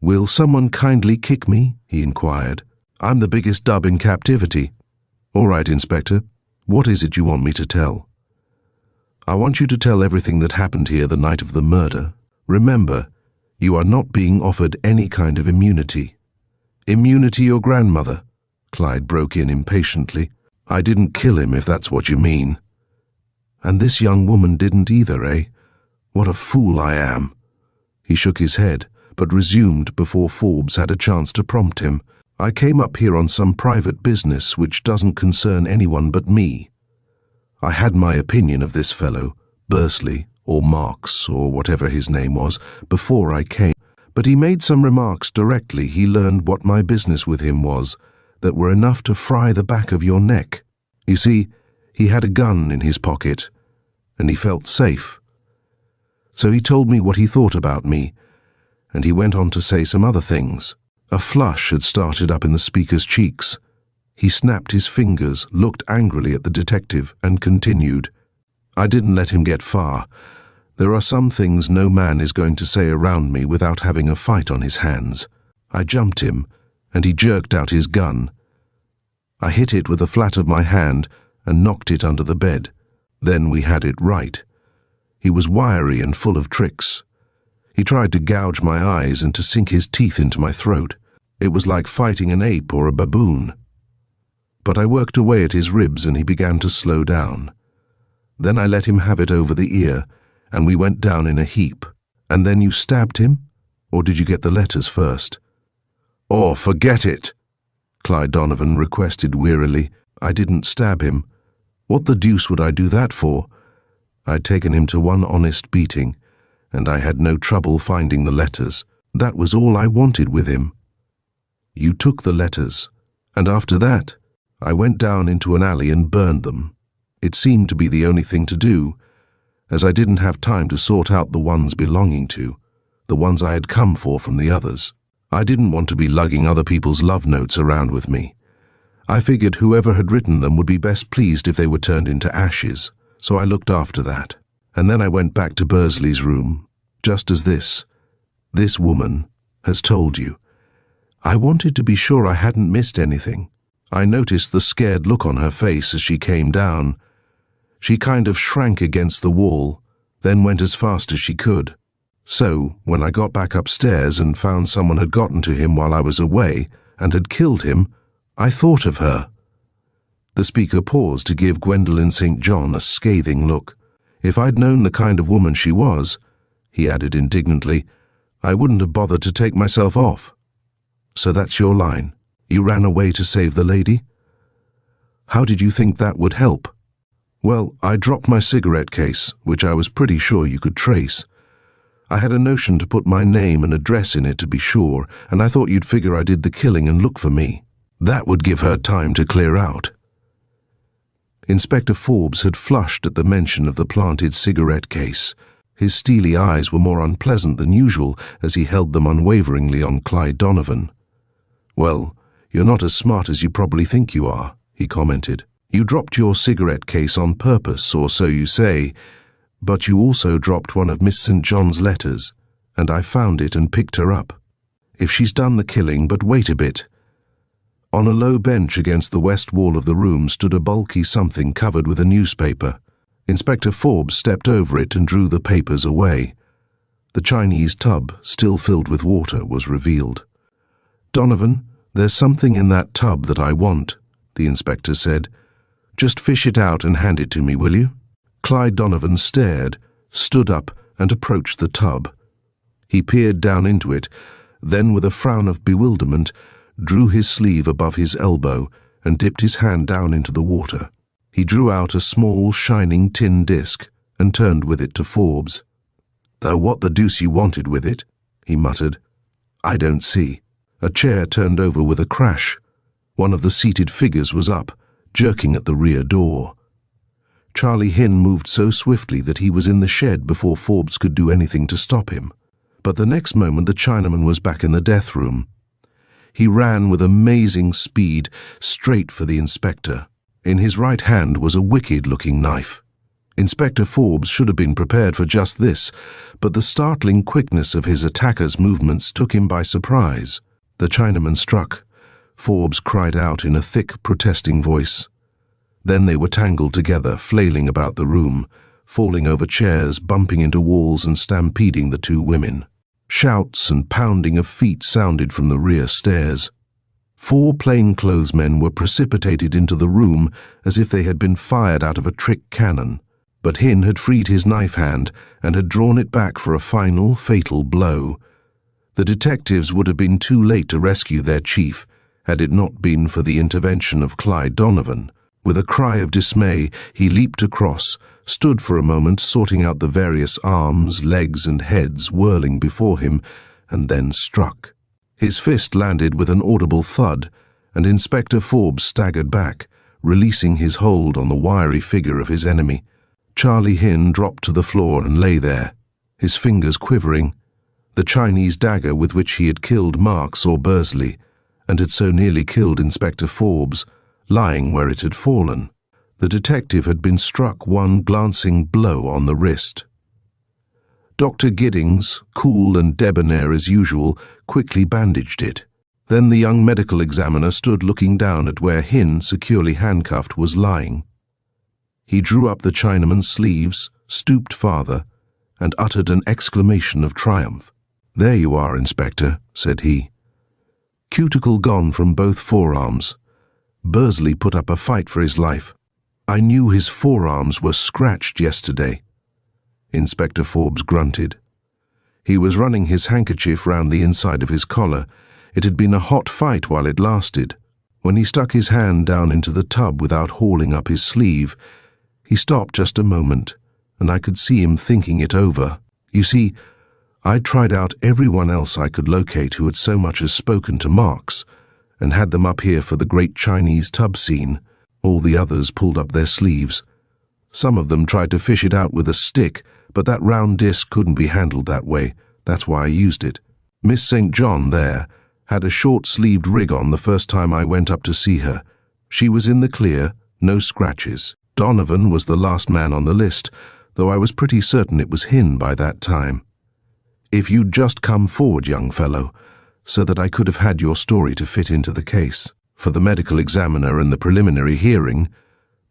"Will someone kindly kick me?" he inquired. "I'm the biggest dub in captivity." "All right, Inspector. What is it you want me to tell?" "I want you to tell everything that happened here the night of the murder. Remember, you are not being offered any kind of immunity." "Immunity your grandmother?" Clyde broke in impatiently. "I didn't kill him, if that's what you mean." "And this young woman didn't either, eh? What a fool I am." He shook his head, but resumed before Forbes had a chance to prompt him. "I came up here on some private business which doesn't concern anyone but me. I had my opinion of this fellow, Bursley, or Marks, or whatever his name was, before I came. But he made some remarks directly he learned what my business with him was, that were enough to fry the back of your neck. You see, he had a gun in his pocket, and he felt safe. So he told me what he thought about me, and he went on to say some other things." A flush had started up in the speaker's cheeks. He snapped his fingers, looked angrily at the detective, and continued. "I didn't let him get far. There are some things no man is going to say around me without having a fight on his hands. I jumped him, and he jerked out his gun. I hit it with the flat of my hand and knocked it under the bed. Then we had it right. He was wiry and full of tricks. He tried to gouge my eyes and to sink his teeth into my throat. It was like fighting an ape or a baboon. But I worked away at his ribs and he began to slow down. Then I let him have it over the ear, and we went down in a heap. And then you stabbed him? Or did you get the letters first?" "Oh, forget it," Clyde Donovan requested wearily. "I didn't stab him. What the deuce would I do that for? I'd taken him to one honest beating, and I had no trouble finding the letters. That was all I wanted with him." "You took the letters, and after that, I went down into an alley and burned them. It seemed to be the only thing to do, as I didn't have time to sort out the ones belonging to. the ones I had come for from the others. I didn't want to be lugging other people's love notes around with me. I figured whoever had written them would be best pleased if they were turned into ashes, so I looked after that. And then I went back to Bursley's room, just as this woman has told you. I wanted to be sure I hadn't missed anything. I noticed the scared look on her face as she came down. She kind of shrank against the wall, then went as fast as she could. So, when I got back upstairs and found someone had gotten to him while I was away and had killed him, I thought of her. The speaker paused to give Gwendolen St. John a scathing look. If I'd known the kind of woman she was, he added indignantly, I wouldn't have bothered to take myself off. So that's your line. You ran away to save the lady? How did you think that would help? Well, I dropped my cigarette case, which I was pretty sure you could trace. I had a notion to put my name and address in it to be sure, and I thought you'd figure I did the killing and look for me. That would give her time to clear out. Inspector Forbes had flushed at the mention of the planted cigarette case. His steely eyes were more unpleasant than usual as he held them unwaveringly on Clyde Donovan. Well, you're not as smart as you probably think you are, he commented. You dropped your cigarette case on purpose, or so you say, but you also dropped one of Miss St. John's letters, and I found it and picked her up. If she's done the killing, but wait a bit. On a low bench against the west wall of the room stood a bulky something covered with a newspaper. Inspector Forbes stepped over it and drew the papers away. The Chinese tub, still filled with water, was revealed. Donovan, there's something in that tub that I want, the inspector said. Just fish it out and hand it to me, will you? Clyde Donovan stared, stood up, and approached the tub. He peered down into it, then with a frown of bewilderment, drew his sleeve above his elbow and dipped his hand down into the water. He drew out a small, shining tin disc and turned with it to Forbes. Though what the deuce you wanted with it, he muttered. I don't see. A chair turned over with a crash. One of the seated figures was up, jerking at the rear door. Charlie Hinn moved so swiftly that he was in the shed before Forbes could do anything to stop him. But the next moment the Chinaman was back in the death room. He ran with amazing speed straight for the inspector. In his right hand was a wicked-looking knife. Inspector Forbes should have been prepared for just this, but the startling quickness of his attacker's movements took him by surprise. The Chinaman struck. Forbes cried out in a thick, protesting voice. Then they were tangled together, flailing about the room, falling over chairs, bumping into walls and stampeding the two women. Shouts and pounding of feet sounded from the rear stairs. 4 plainclothesmen were precipitated into the room as if they had been fired out of a trick cannon. But Hinn had freed his knife hand and had drawn it back for a final, fatal blow. The detectives would have been too late to rescue their chief had it not been for the intervention of Clyde Donovan. With a cry of dismay, he leaped across, stood for a moment sorting out the various arms, legs, and heads whirling before him, and then struck. His fist landed with an audible thud, and Inspector Forbes staggered back, releasing his hold on the wiry figure of his enemy. Charlie Hinn dropped to the floor and lay there, his fingers quivering. The Chinese dagger with which he had killed Marks or Bursley, and had so nearly killed Inspector Forbes, lying where it had fallen. The detective had been struck one glancing blow on the wrist. Dr. Giddings, cool and debonair as usual, quickly bandaged it. Then the young medical examiner stood looking down at where Hinn, securely handcuffed, was lying. He drew up the Chinaman's sleeves, stooped farther, and uttered an exclamation of triumph. "There you are, Inspector," said he. Cuticle gone from both forearms. Bursley put up a fight for his life. I knew his forearms were scratched yesterday. Inspector Forbes grunted. He was running his handkerchief round the inside of his collar. It had been a hot fight while it lasted. When he stuck his hand down into the tub without hauling up his sleeve, he stopped just a moment, and I could see him thinking it over. You see, I'd tried out everyone else I could locate who had so much as spoken to Marks, and had them up here for the great Chinese tub scene. All the others pulled up their sleeves. Some of them tried to fish it out with a stick, but that round disc couldn't be handled that way. That's why I used it. Miss St. John there had a short-sleeved rig on the first time I went up to see her. She was in the clear, no scratches. Donovan was the last man on the list, though I was pretty certain it was Hin by that time. If you'd just come forward, young fellow, so that I could have had your story to fit into the case, for the medical examiner and the preliminary hearing,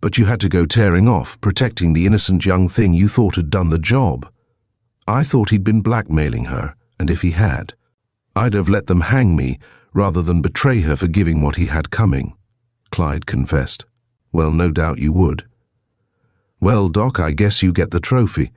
but you had to go tearing off, protecting the innocent young thing you thought had done the job. I thought he'd been blackmailing her, and if he had, I'd have let them hang me rather than betray her for giving what he had coming, Clyde confessed. Well, no doubt you would. Well, Doc, I guess you get the trophy.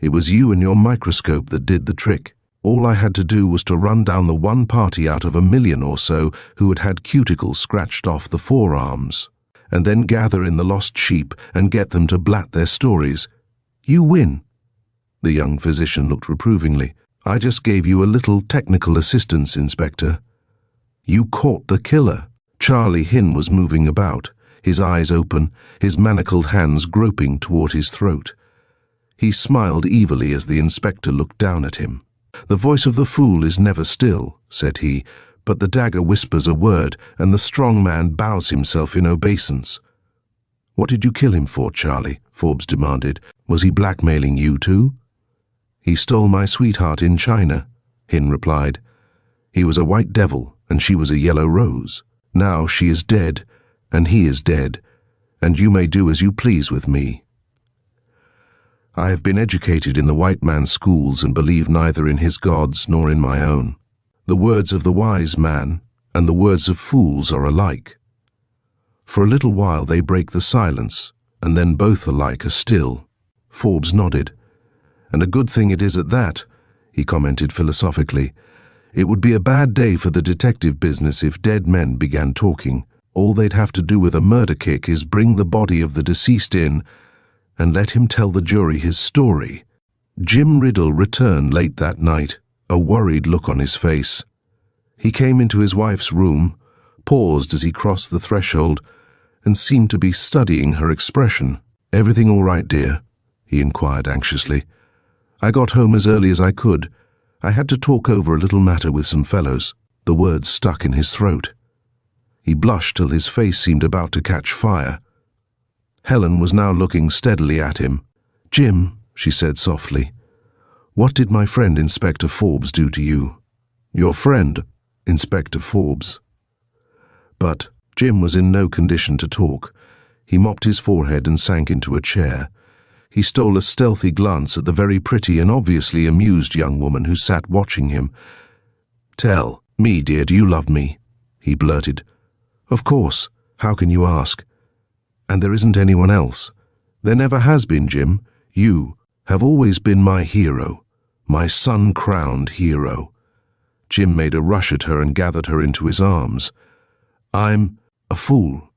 It was you and your microscope that did the trick. All I had to do was to run down the one party out of 1,000,000 or so who had had cuticles scratched off the forearms, and then gather in the lost sheep and get them to blat their stories. You win. The young physician looked reprovingly. I just gave you a little technical assistance, Inspector. You caught the killer. Charlie Hin was moving about, his eyes open, his manacled hands groping toward his throat. He smiled evilly as the inspector looked down at him. The voice of the fool is never still, said he, but the dagger whispers a word, and the strong man bows himself in obeisance. What did you kill him for, Charlie? Forbes demanded. Was he blackmailing you too? He stole my sweetheart in China, Hin replied. He was a white devil, and she was a yellow rose. Now she is dead, and he is dead, and you may do as you please with me. I have been educated in the white man's schools and believe neither in his gods nor in my own. The words of the wise man and the words of fools are alike. For a little while they break the silence, and then both alike are still. Forbes nodded. And a good thing it is at that, he commented philosophically. It would be a bad day for the detective business if dead men began talking. All they'd have to do with a murder kick is bring the body of the deceased in and let him tell the jury his story. Jim Riddle returned late that night, a worried look on his face. He came into his wife's room, paused as he crossed the threshold, and seemed to be studying her expression. Everything all right, dear? He inquired anxiously. I got home as early as I could. I had to talk over a little matter with some fellows. The words stuck in his throat. He blushed till his face seemed about to catch fire. Helen was now looking steadily at him. Jim, she said softly, what did my friend Inspector Forbes do to you? Your friend, Inspector Forbes. But Jim was in no condition to talk. He mopped his forehead and sank into a chair. He stole a stealthy glance at the very pretty and obviously amused young woman who sat watching him. Tell me, dear, do you love me? He blurted. Of course. How can you ask? And there isn't anyone else. There never has been, Jim. You have always been my hero, my sun-crowned hero. Jim made a rush at her and gathered her into his arms. I'm a fool,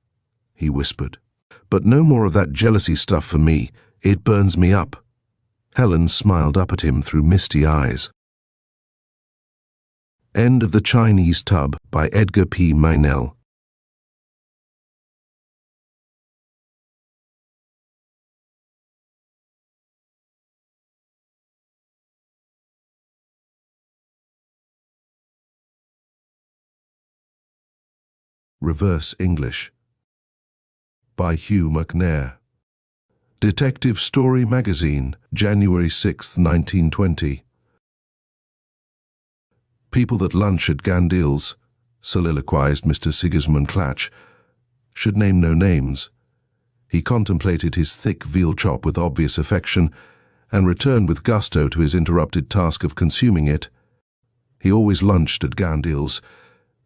he whispered. But no more of that jealousy stuff for me. It burns me up. Helen smiled up at him through misty eyes. End of The Chinese Tub by Edgar P. Meinel. Reverse English by Hugh McNair. Detective Story Magazine, January 6, 1920. People that lunch at Gandil's, soliloquized Mr. Sigismund Klatch, should name no names. He contemplated his thick veal chop with obvious affection and returned with gusto to his interrupted task of consuming it. He always lunched at Gandil's,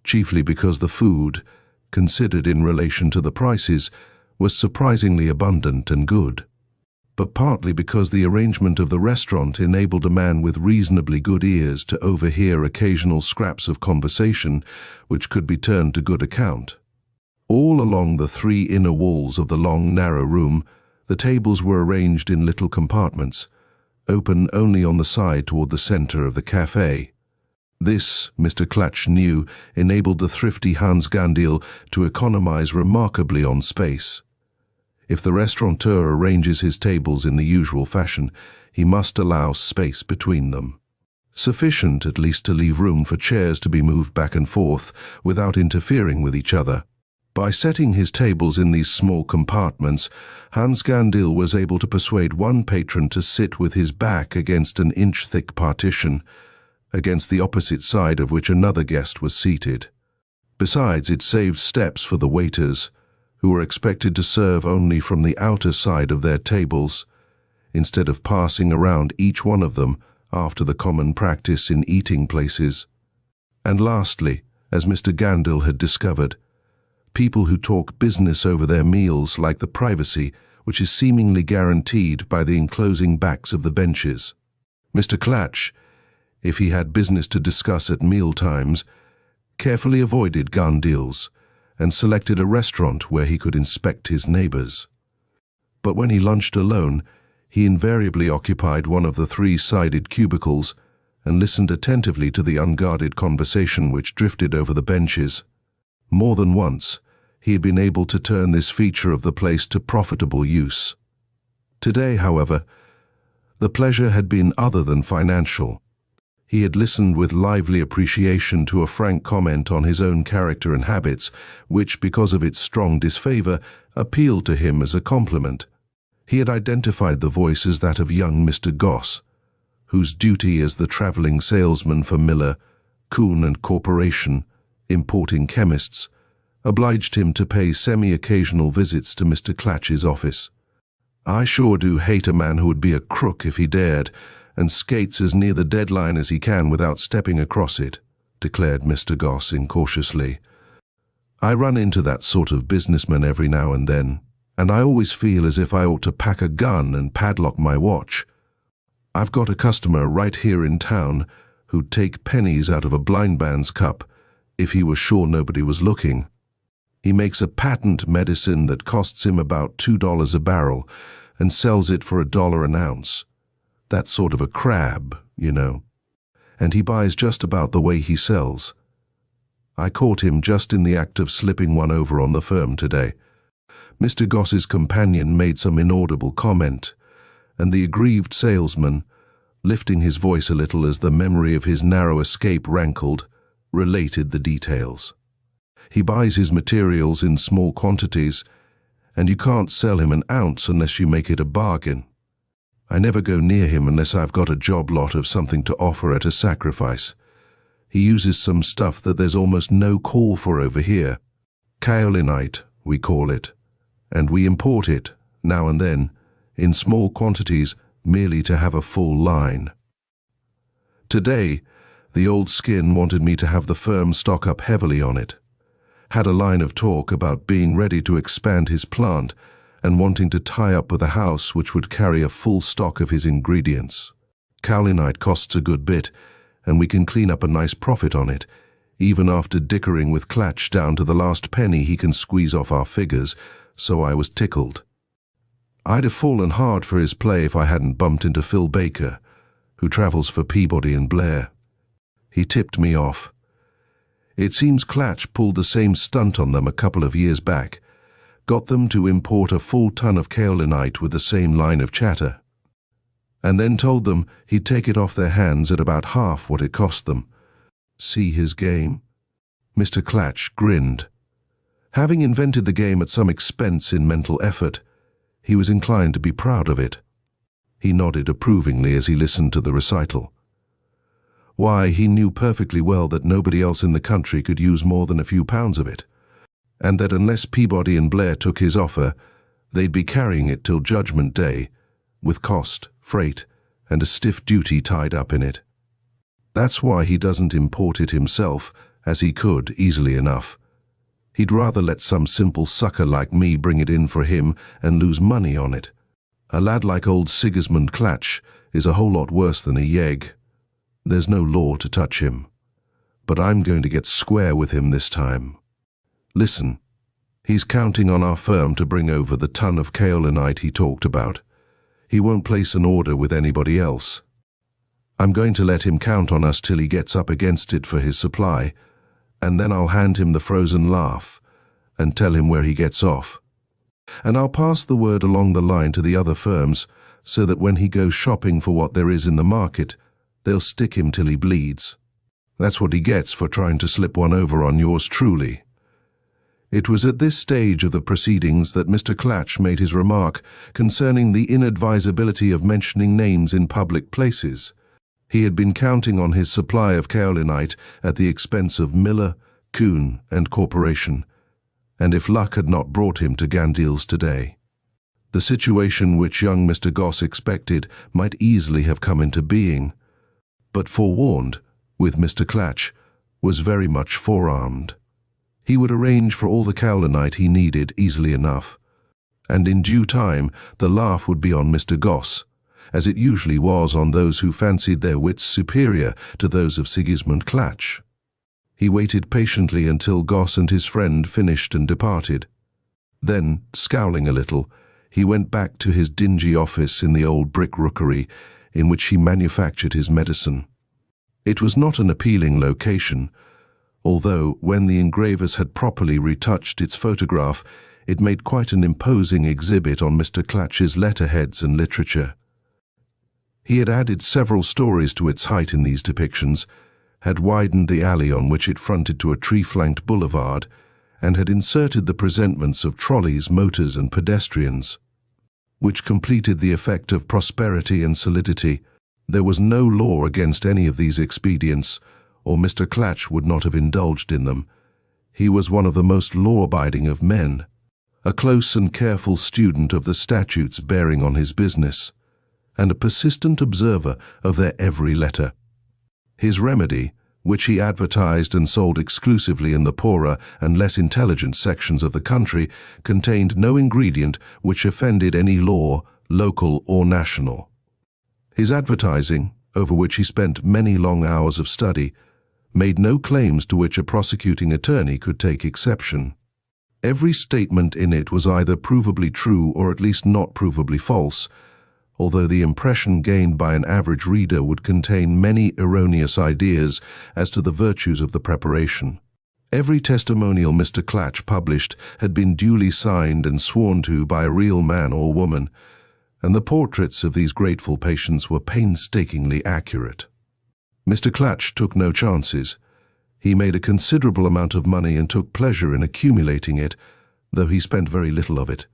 chiefly because the food, considered in relation to the prices, was surprisingly abundant and good, but partly because the arrangement of the restaurant enabled a man with reasonably good ears to overhear occasional scraps of conversation which could be turned to good account. All along the three inner walls of the long, narrow room, the tables were arranged in little compartments, open only on the side toward the center of the café. This, Mr. Klatch knew, enabled the thrifty Hans Gandil to economize remarkably on space. If the restaurateur arranges his tables in the usual fashion, he must allow space between them. sufficient at least to leave room for chairs to be moved back and forth without interfering with each other. By setting his tables in these small compartments, Hans Gandil was able to persuade one patron to sit with his back against an inch-thick partition, against the opposite side of which another guest was seated. Besides, it saved steps for the waiters, who were expected to serve only from the outer side of their tables, instead of passing around each one of them after the common practice in eating places. And lastly, as Mr. Gandil had discovered, people who talk business over their meals like the privacy which is seemingly guaranteed by the enclosing backs of the benches. Mr. Klatch, if he had business to discuss at meal times, carefully avoided Gandil's and selected a restaurant where he could inspect his neighbors. But when he lunched alone, he invariably occupied one of the three-sided cubicles and listened attentively to the unguarded conversation which drifted over the benches. More than once, he had been able to turn this feature of the place to profitable use. Today, however, the pleasure had been other than financial. He had listened with lively appreciation to a frank comment on his own character and habits, which, because of its strong disfavor, appealed to him as a compliment. He had identified the voice as that of young Mr. Goss, whose duty as the traveling salesman for Miller, Kuhn and Corporation, importing chemists, obliged him to pay semi-occasional visits to Mr. Klatch's office. "I sure do hate a man who would be a crook if he dared, and skates as near the deadline as he can without stepping across it," declared Mr. Goss incautiously. "I run into that sort of businessman every now and then, and I always feel as if I ought to pack a gun and padlock my watch. I've got a customer right here in town who'd take pennies out of a blind man's cup if he was sure nobody was looking. He makes a patent medicine that costs him about $2 a barrel and sells it for $1 an ounce. That's sort of a crab, you know. And he buys just about the way he sells. I caught him just in the act of slipping one over on the firm today." Mr. Goss's companion made some inaudible comment, and the aggrieved salesman, lifting his voice a little as the memory of his narrow escape rankled, related the details. "He buys his materials in small quantities, and you can't sell him an ounce unless you make it a bargain. I never go near him unless I've got a job lot of something to offer at a sacrifice. He uses some stuff that there's almost no call for over here. Kaolinite, we call it, and we import it, now and then, in small quantities, merely to have a full line. Today, the old skin wanted me to have the firm stock up heavily on it. Had a line of talk about being ready to expand his plant and wanting to tie up with a house which would carry a full stock of his ingredients. Kaolinite costs a good bit, and we can clean up a nice profit on it, even after dickering with Klatch down to the last penny he can squeeze off our figures, so I was tickled. I'd have fallen hard for his play if I hadn't bumped into Phil Baker, who travels for Peabody and Blair. He tipped me off. It seems Klatch pulled the same stunt on them a couple of years back, got them to import a full ton of kaolinite with the same line of chatter, and then told them he'd take it off their hands at about half what it cost them. See his game? Mr. Klatch grinned. Having invented the game at some expense in mental effort, he was inclined to be proud of it. He nodded approvingly as he listened to the recital. Why, he knew perfectly well that nobody else in the country could use more than a few pounds of it, and that unless Peabody and Blair took his offer, they'd be carrying it till Judgment Day, with cost, freight, and a stiff duty tied up in it. That's why he doesn't import it himself, as he could easily enough. He'd rather let some simple sucker like me bring it in for him and lose money on it. A lad like old Sigismund Klatch is a whole lot worse than a yegg. There's no law to touch him. But I'm going to get square with him this time. Listen, he's counting on our firm to bring over the ton of kaolinite he talked about. He won't place an order with anybody else. I'm going to let him count on us till he gets up against it for his supply, and then I'll hand him the frozen laugh and tell him where he gets off. And I'll pass the word along the line to the other firms so that when he goes shopping for what there is in the market, They'll stick him till he bleeds. That's what he gets for trying to slip one over on yours truly." It was at this stage of the proceedings that Mr. Clatch made his remark concerning the inadvisability of mentioning names in public places. He had been counting on his supply of kaolinite at the expense of Miller, Kuhn, and Corporation, and if luck had not brought him to Gandil's today, the situation which young Mr. Goss expected might easily have come into being. But forewarned, with Mr. Clatch, was very much forearmed. He would arrange for all the kaolinite he needed easily enough, and in due time the laugh would be on Mr. Goss, as it usually was on those who fancied their wits superior to those of Sigismund Clatch. He waited patiently until Goss and his friend finished and departed. Then, scowling a little, he went back to his dingy office in the old brick rookery in which he manufactured his medicine. It was not an appealing location, although when the engravers had properly retouched its photograph, it made quite an imposing exhibit on Mr. Clatch's letterheads and literature. He had added several stories to its height in these depictions, had widened the alley on which it fronted to a tree-flanked boulevard, and had inserted the presentments of trolleys, motors, and pedestrians, which completed the effect of prosperity and solidity. There was no law against any of these expedients, or Mr. Clatch would not have indulged in them. He was one of the most law-abiding of men, a close and careful student of the statutes bearing on his business, and a persistent observer of their every letter. His remedy, which he advertised and sold exclusively in the poorer and less intelligent sections of the country, contained no ingredient which offended any law, local or national. His advertising, over which he spent many long hours of study, made no claims to which a prosecuting attorney could take exception. Every statement in it was either provably true or at least not provably false, although the impression gained by an average reader would contain many erroneous ideas as to the virtues of the preparation. Every testimonial Mr. Clatch published had been duly signed and sworn to by a real man or woman, and the portraits of these grateful patients were painstakingly accurate. Mr. Clatch took no chances. He made a considerable amount of money and took pleasure in accumulating it, though he spent very little of it.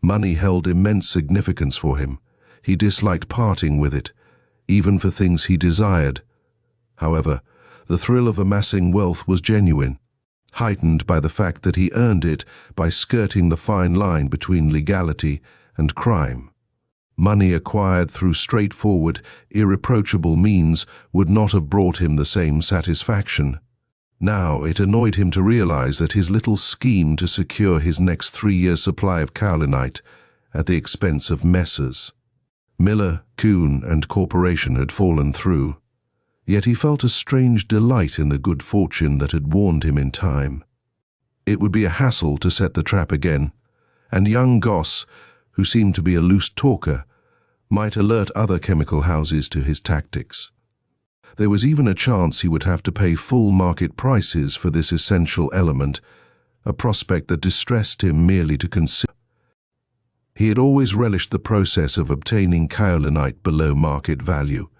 Money held immense significance for him. He disliked parting with it, even for things he desired. However, the thrill of amassing wealth was genuine, heightened by the fact that he earned it by skirting the fine line between legality and crime. Money acquired through straightforward, irreproachable means would not have brought him the same satisfaction. Now it annoyed him to realize that his little scheme to secure his next 3-year supply of kaolinite at the expense of Messrs. Miller, Kuhn, and Corporation had fallen through, yet he felt a strange delight in the good fortune that had warned him in time. It would be a hassle to set the trap again, and young Goss, who seemed to be a loose talker, might alert other chemical houses to his tactics. There was even a chance he would have to pay full market prices for this essential element, a prospect that distressed him merely to consider. He had always relished the process of obtaining kaolinite below market value.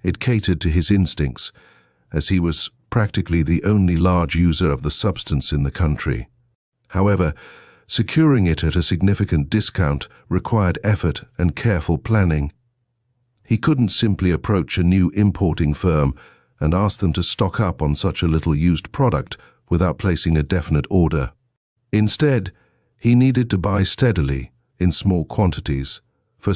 It catered to his instincts, as he was practically the only large user of the substance in the country. However, securing it at a significant discount required effort and careful planning. He couldn't simply approach a new importing firm and ask them to stock up on such a little used product without placing a definite order. Instead, he needed to buy steadily, in small quantities, for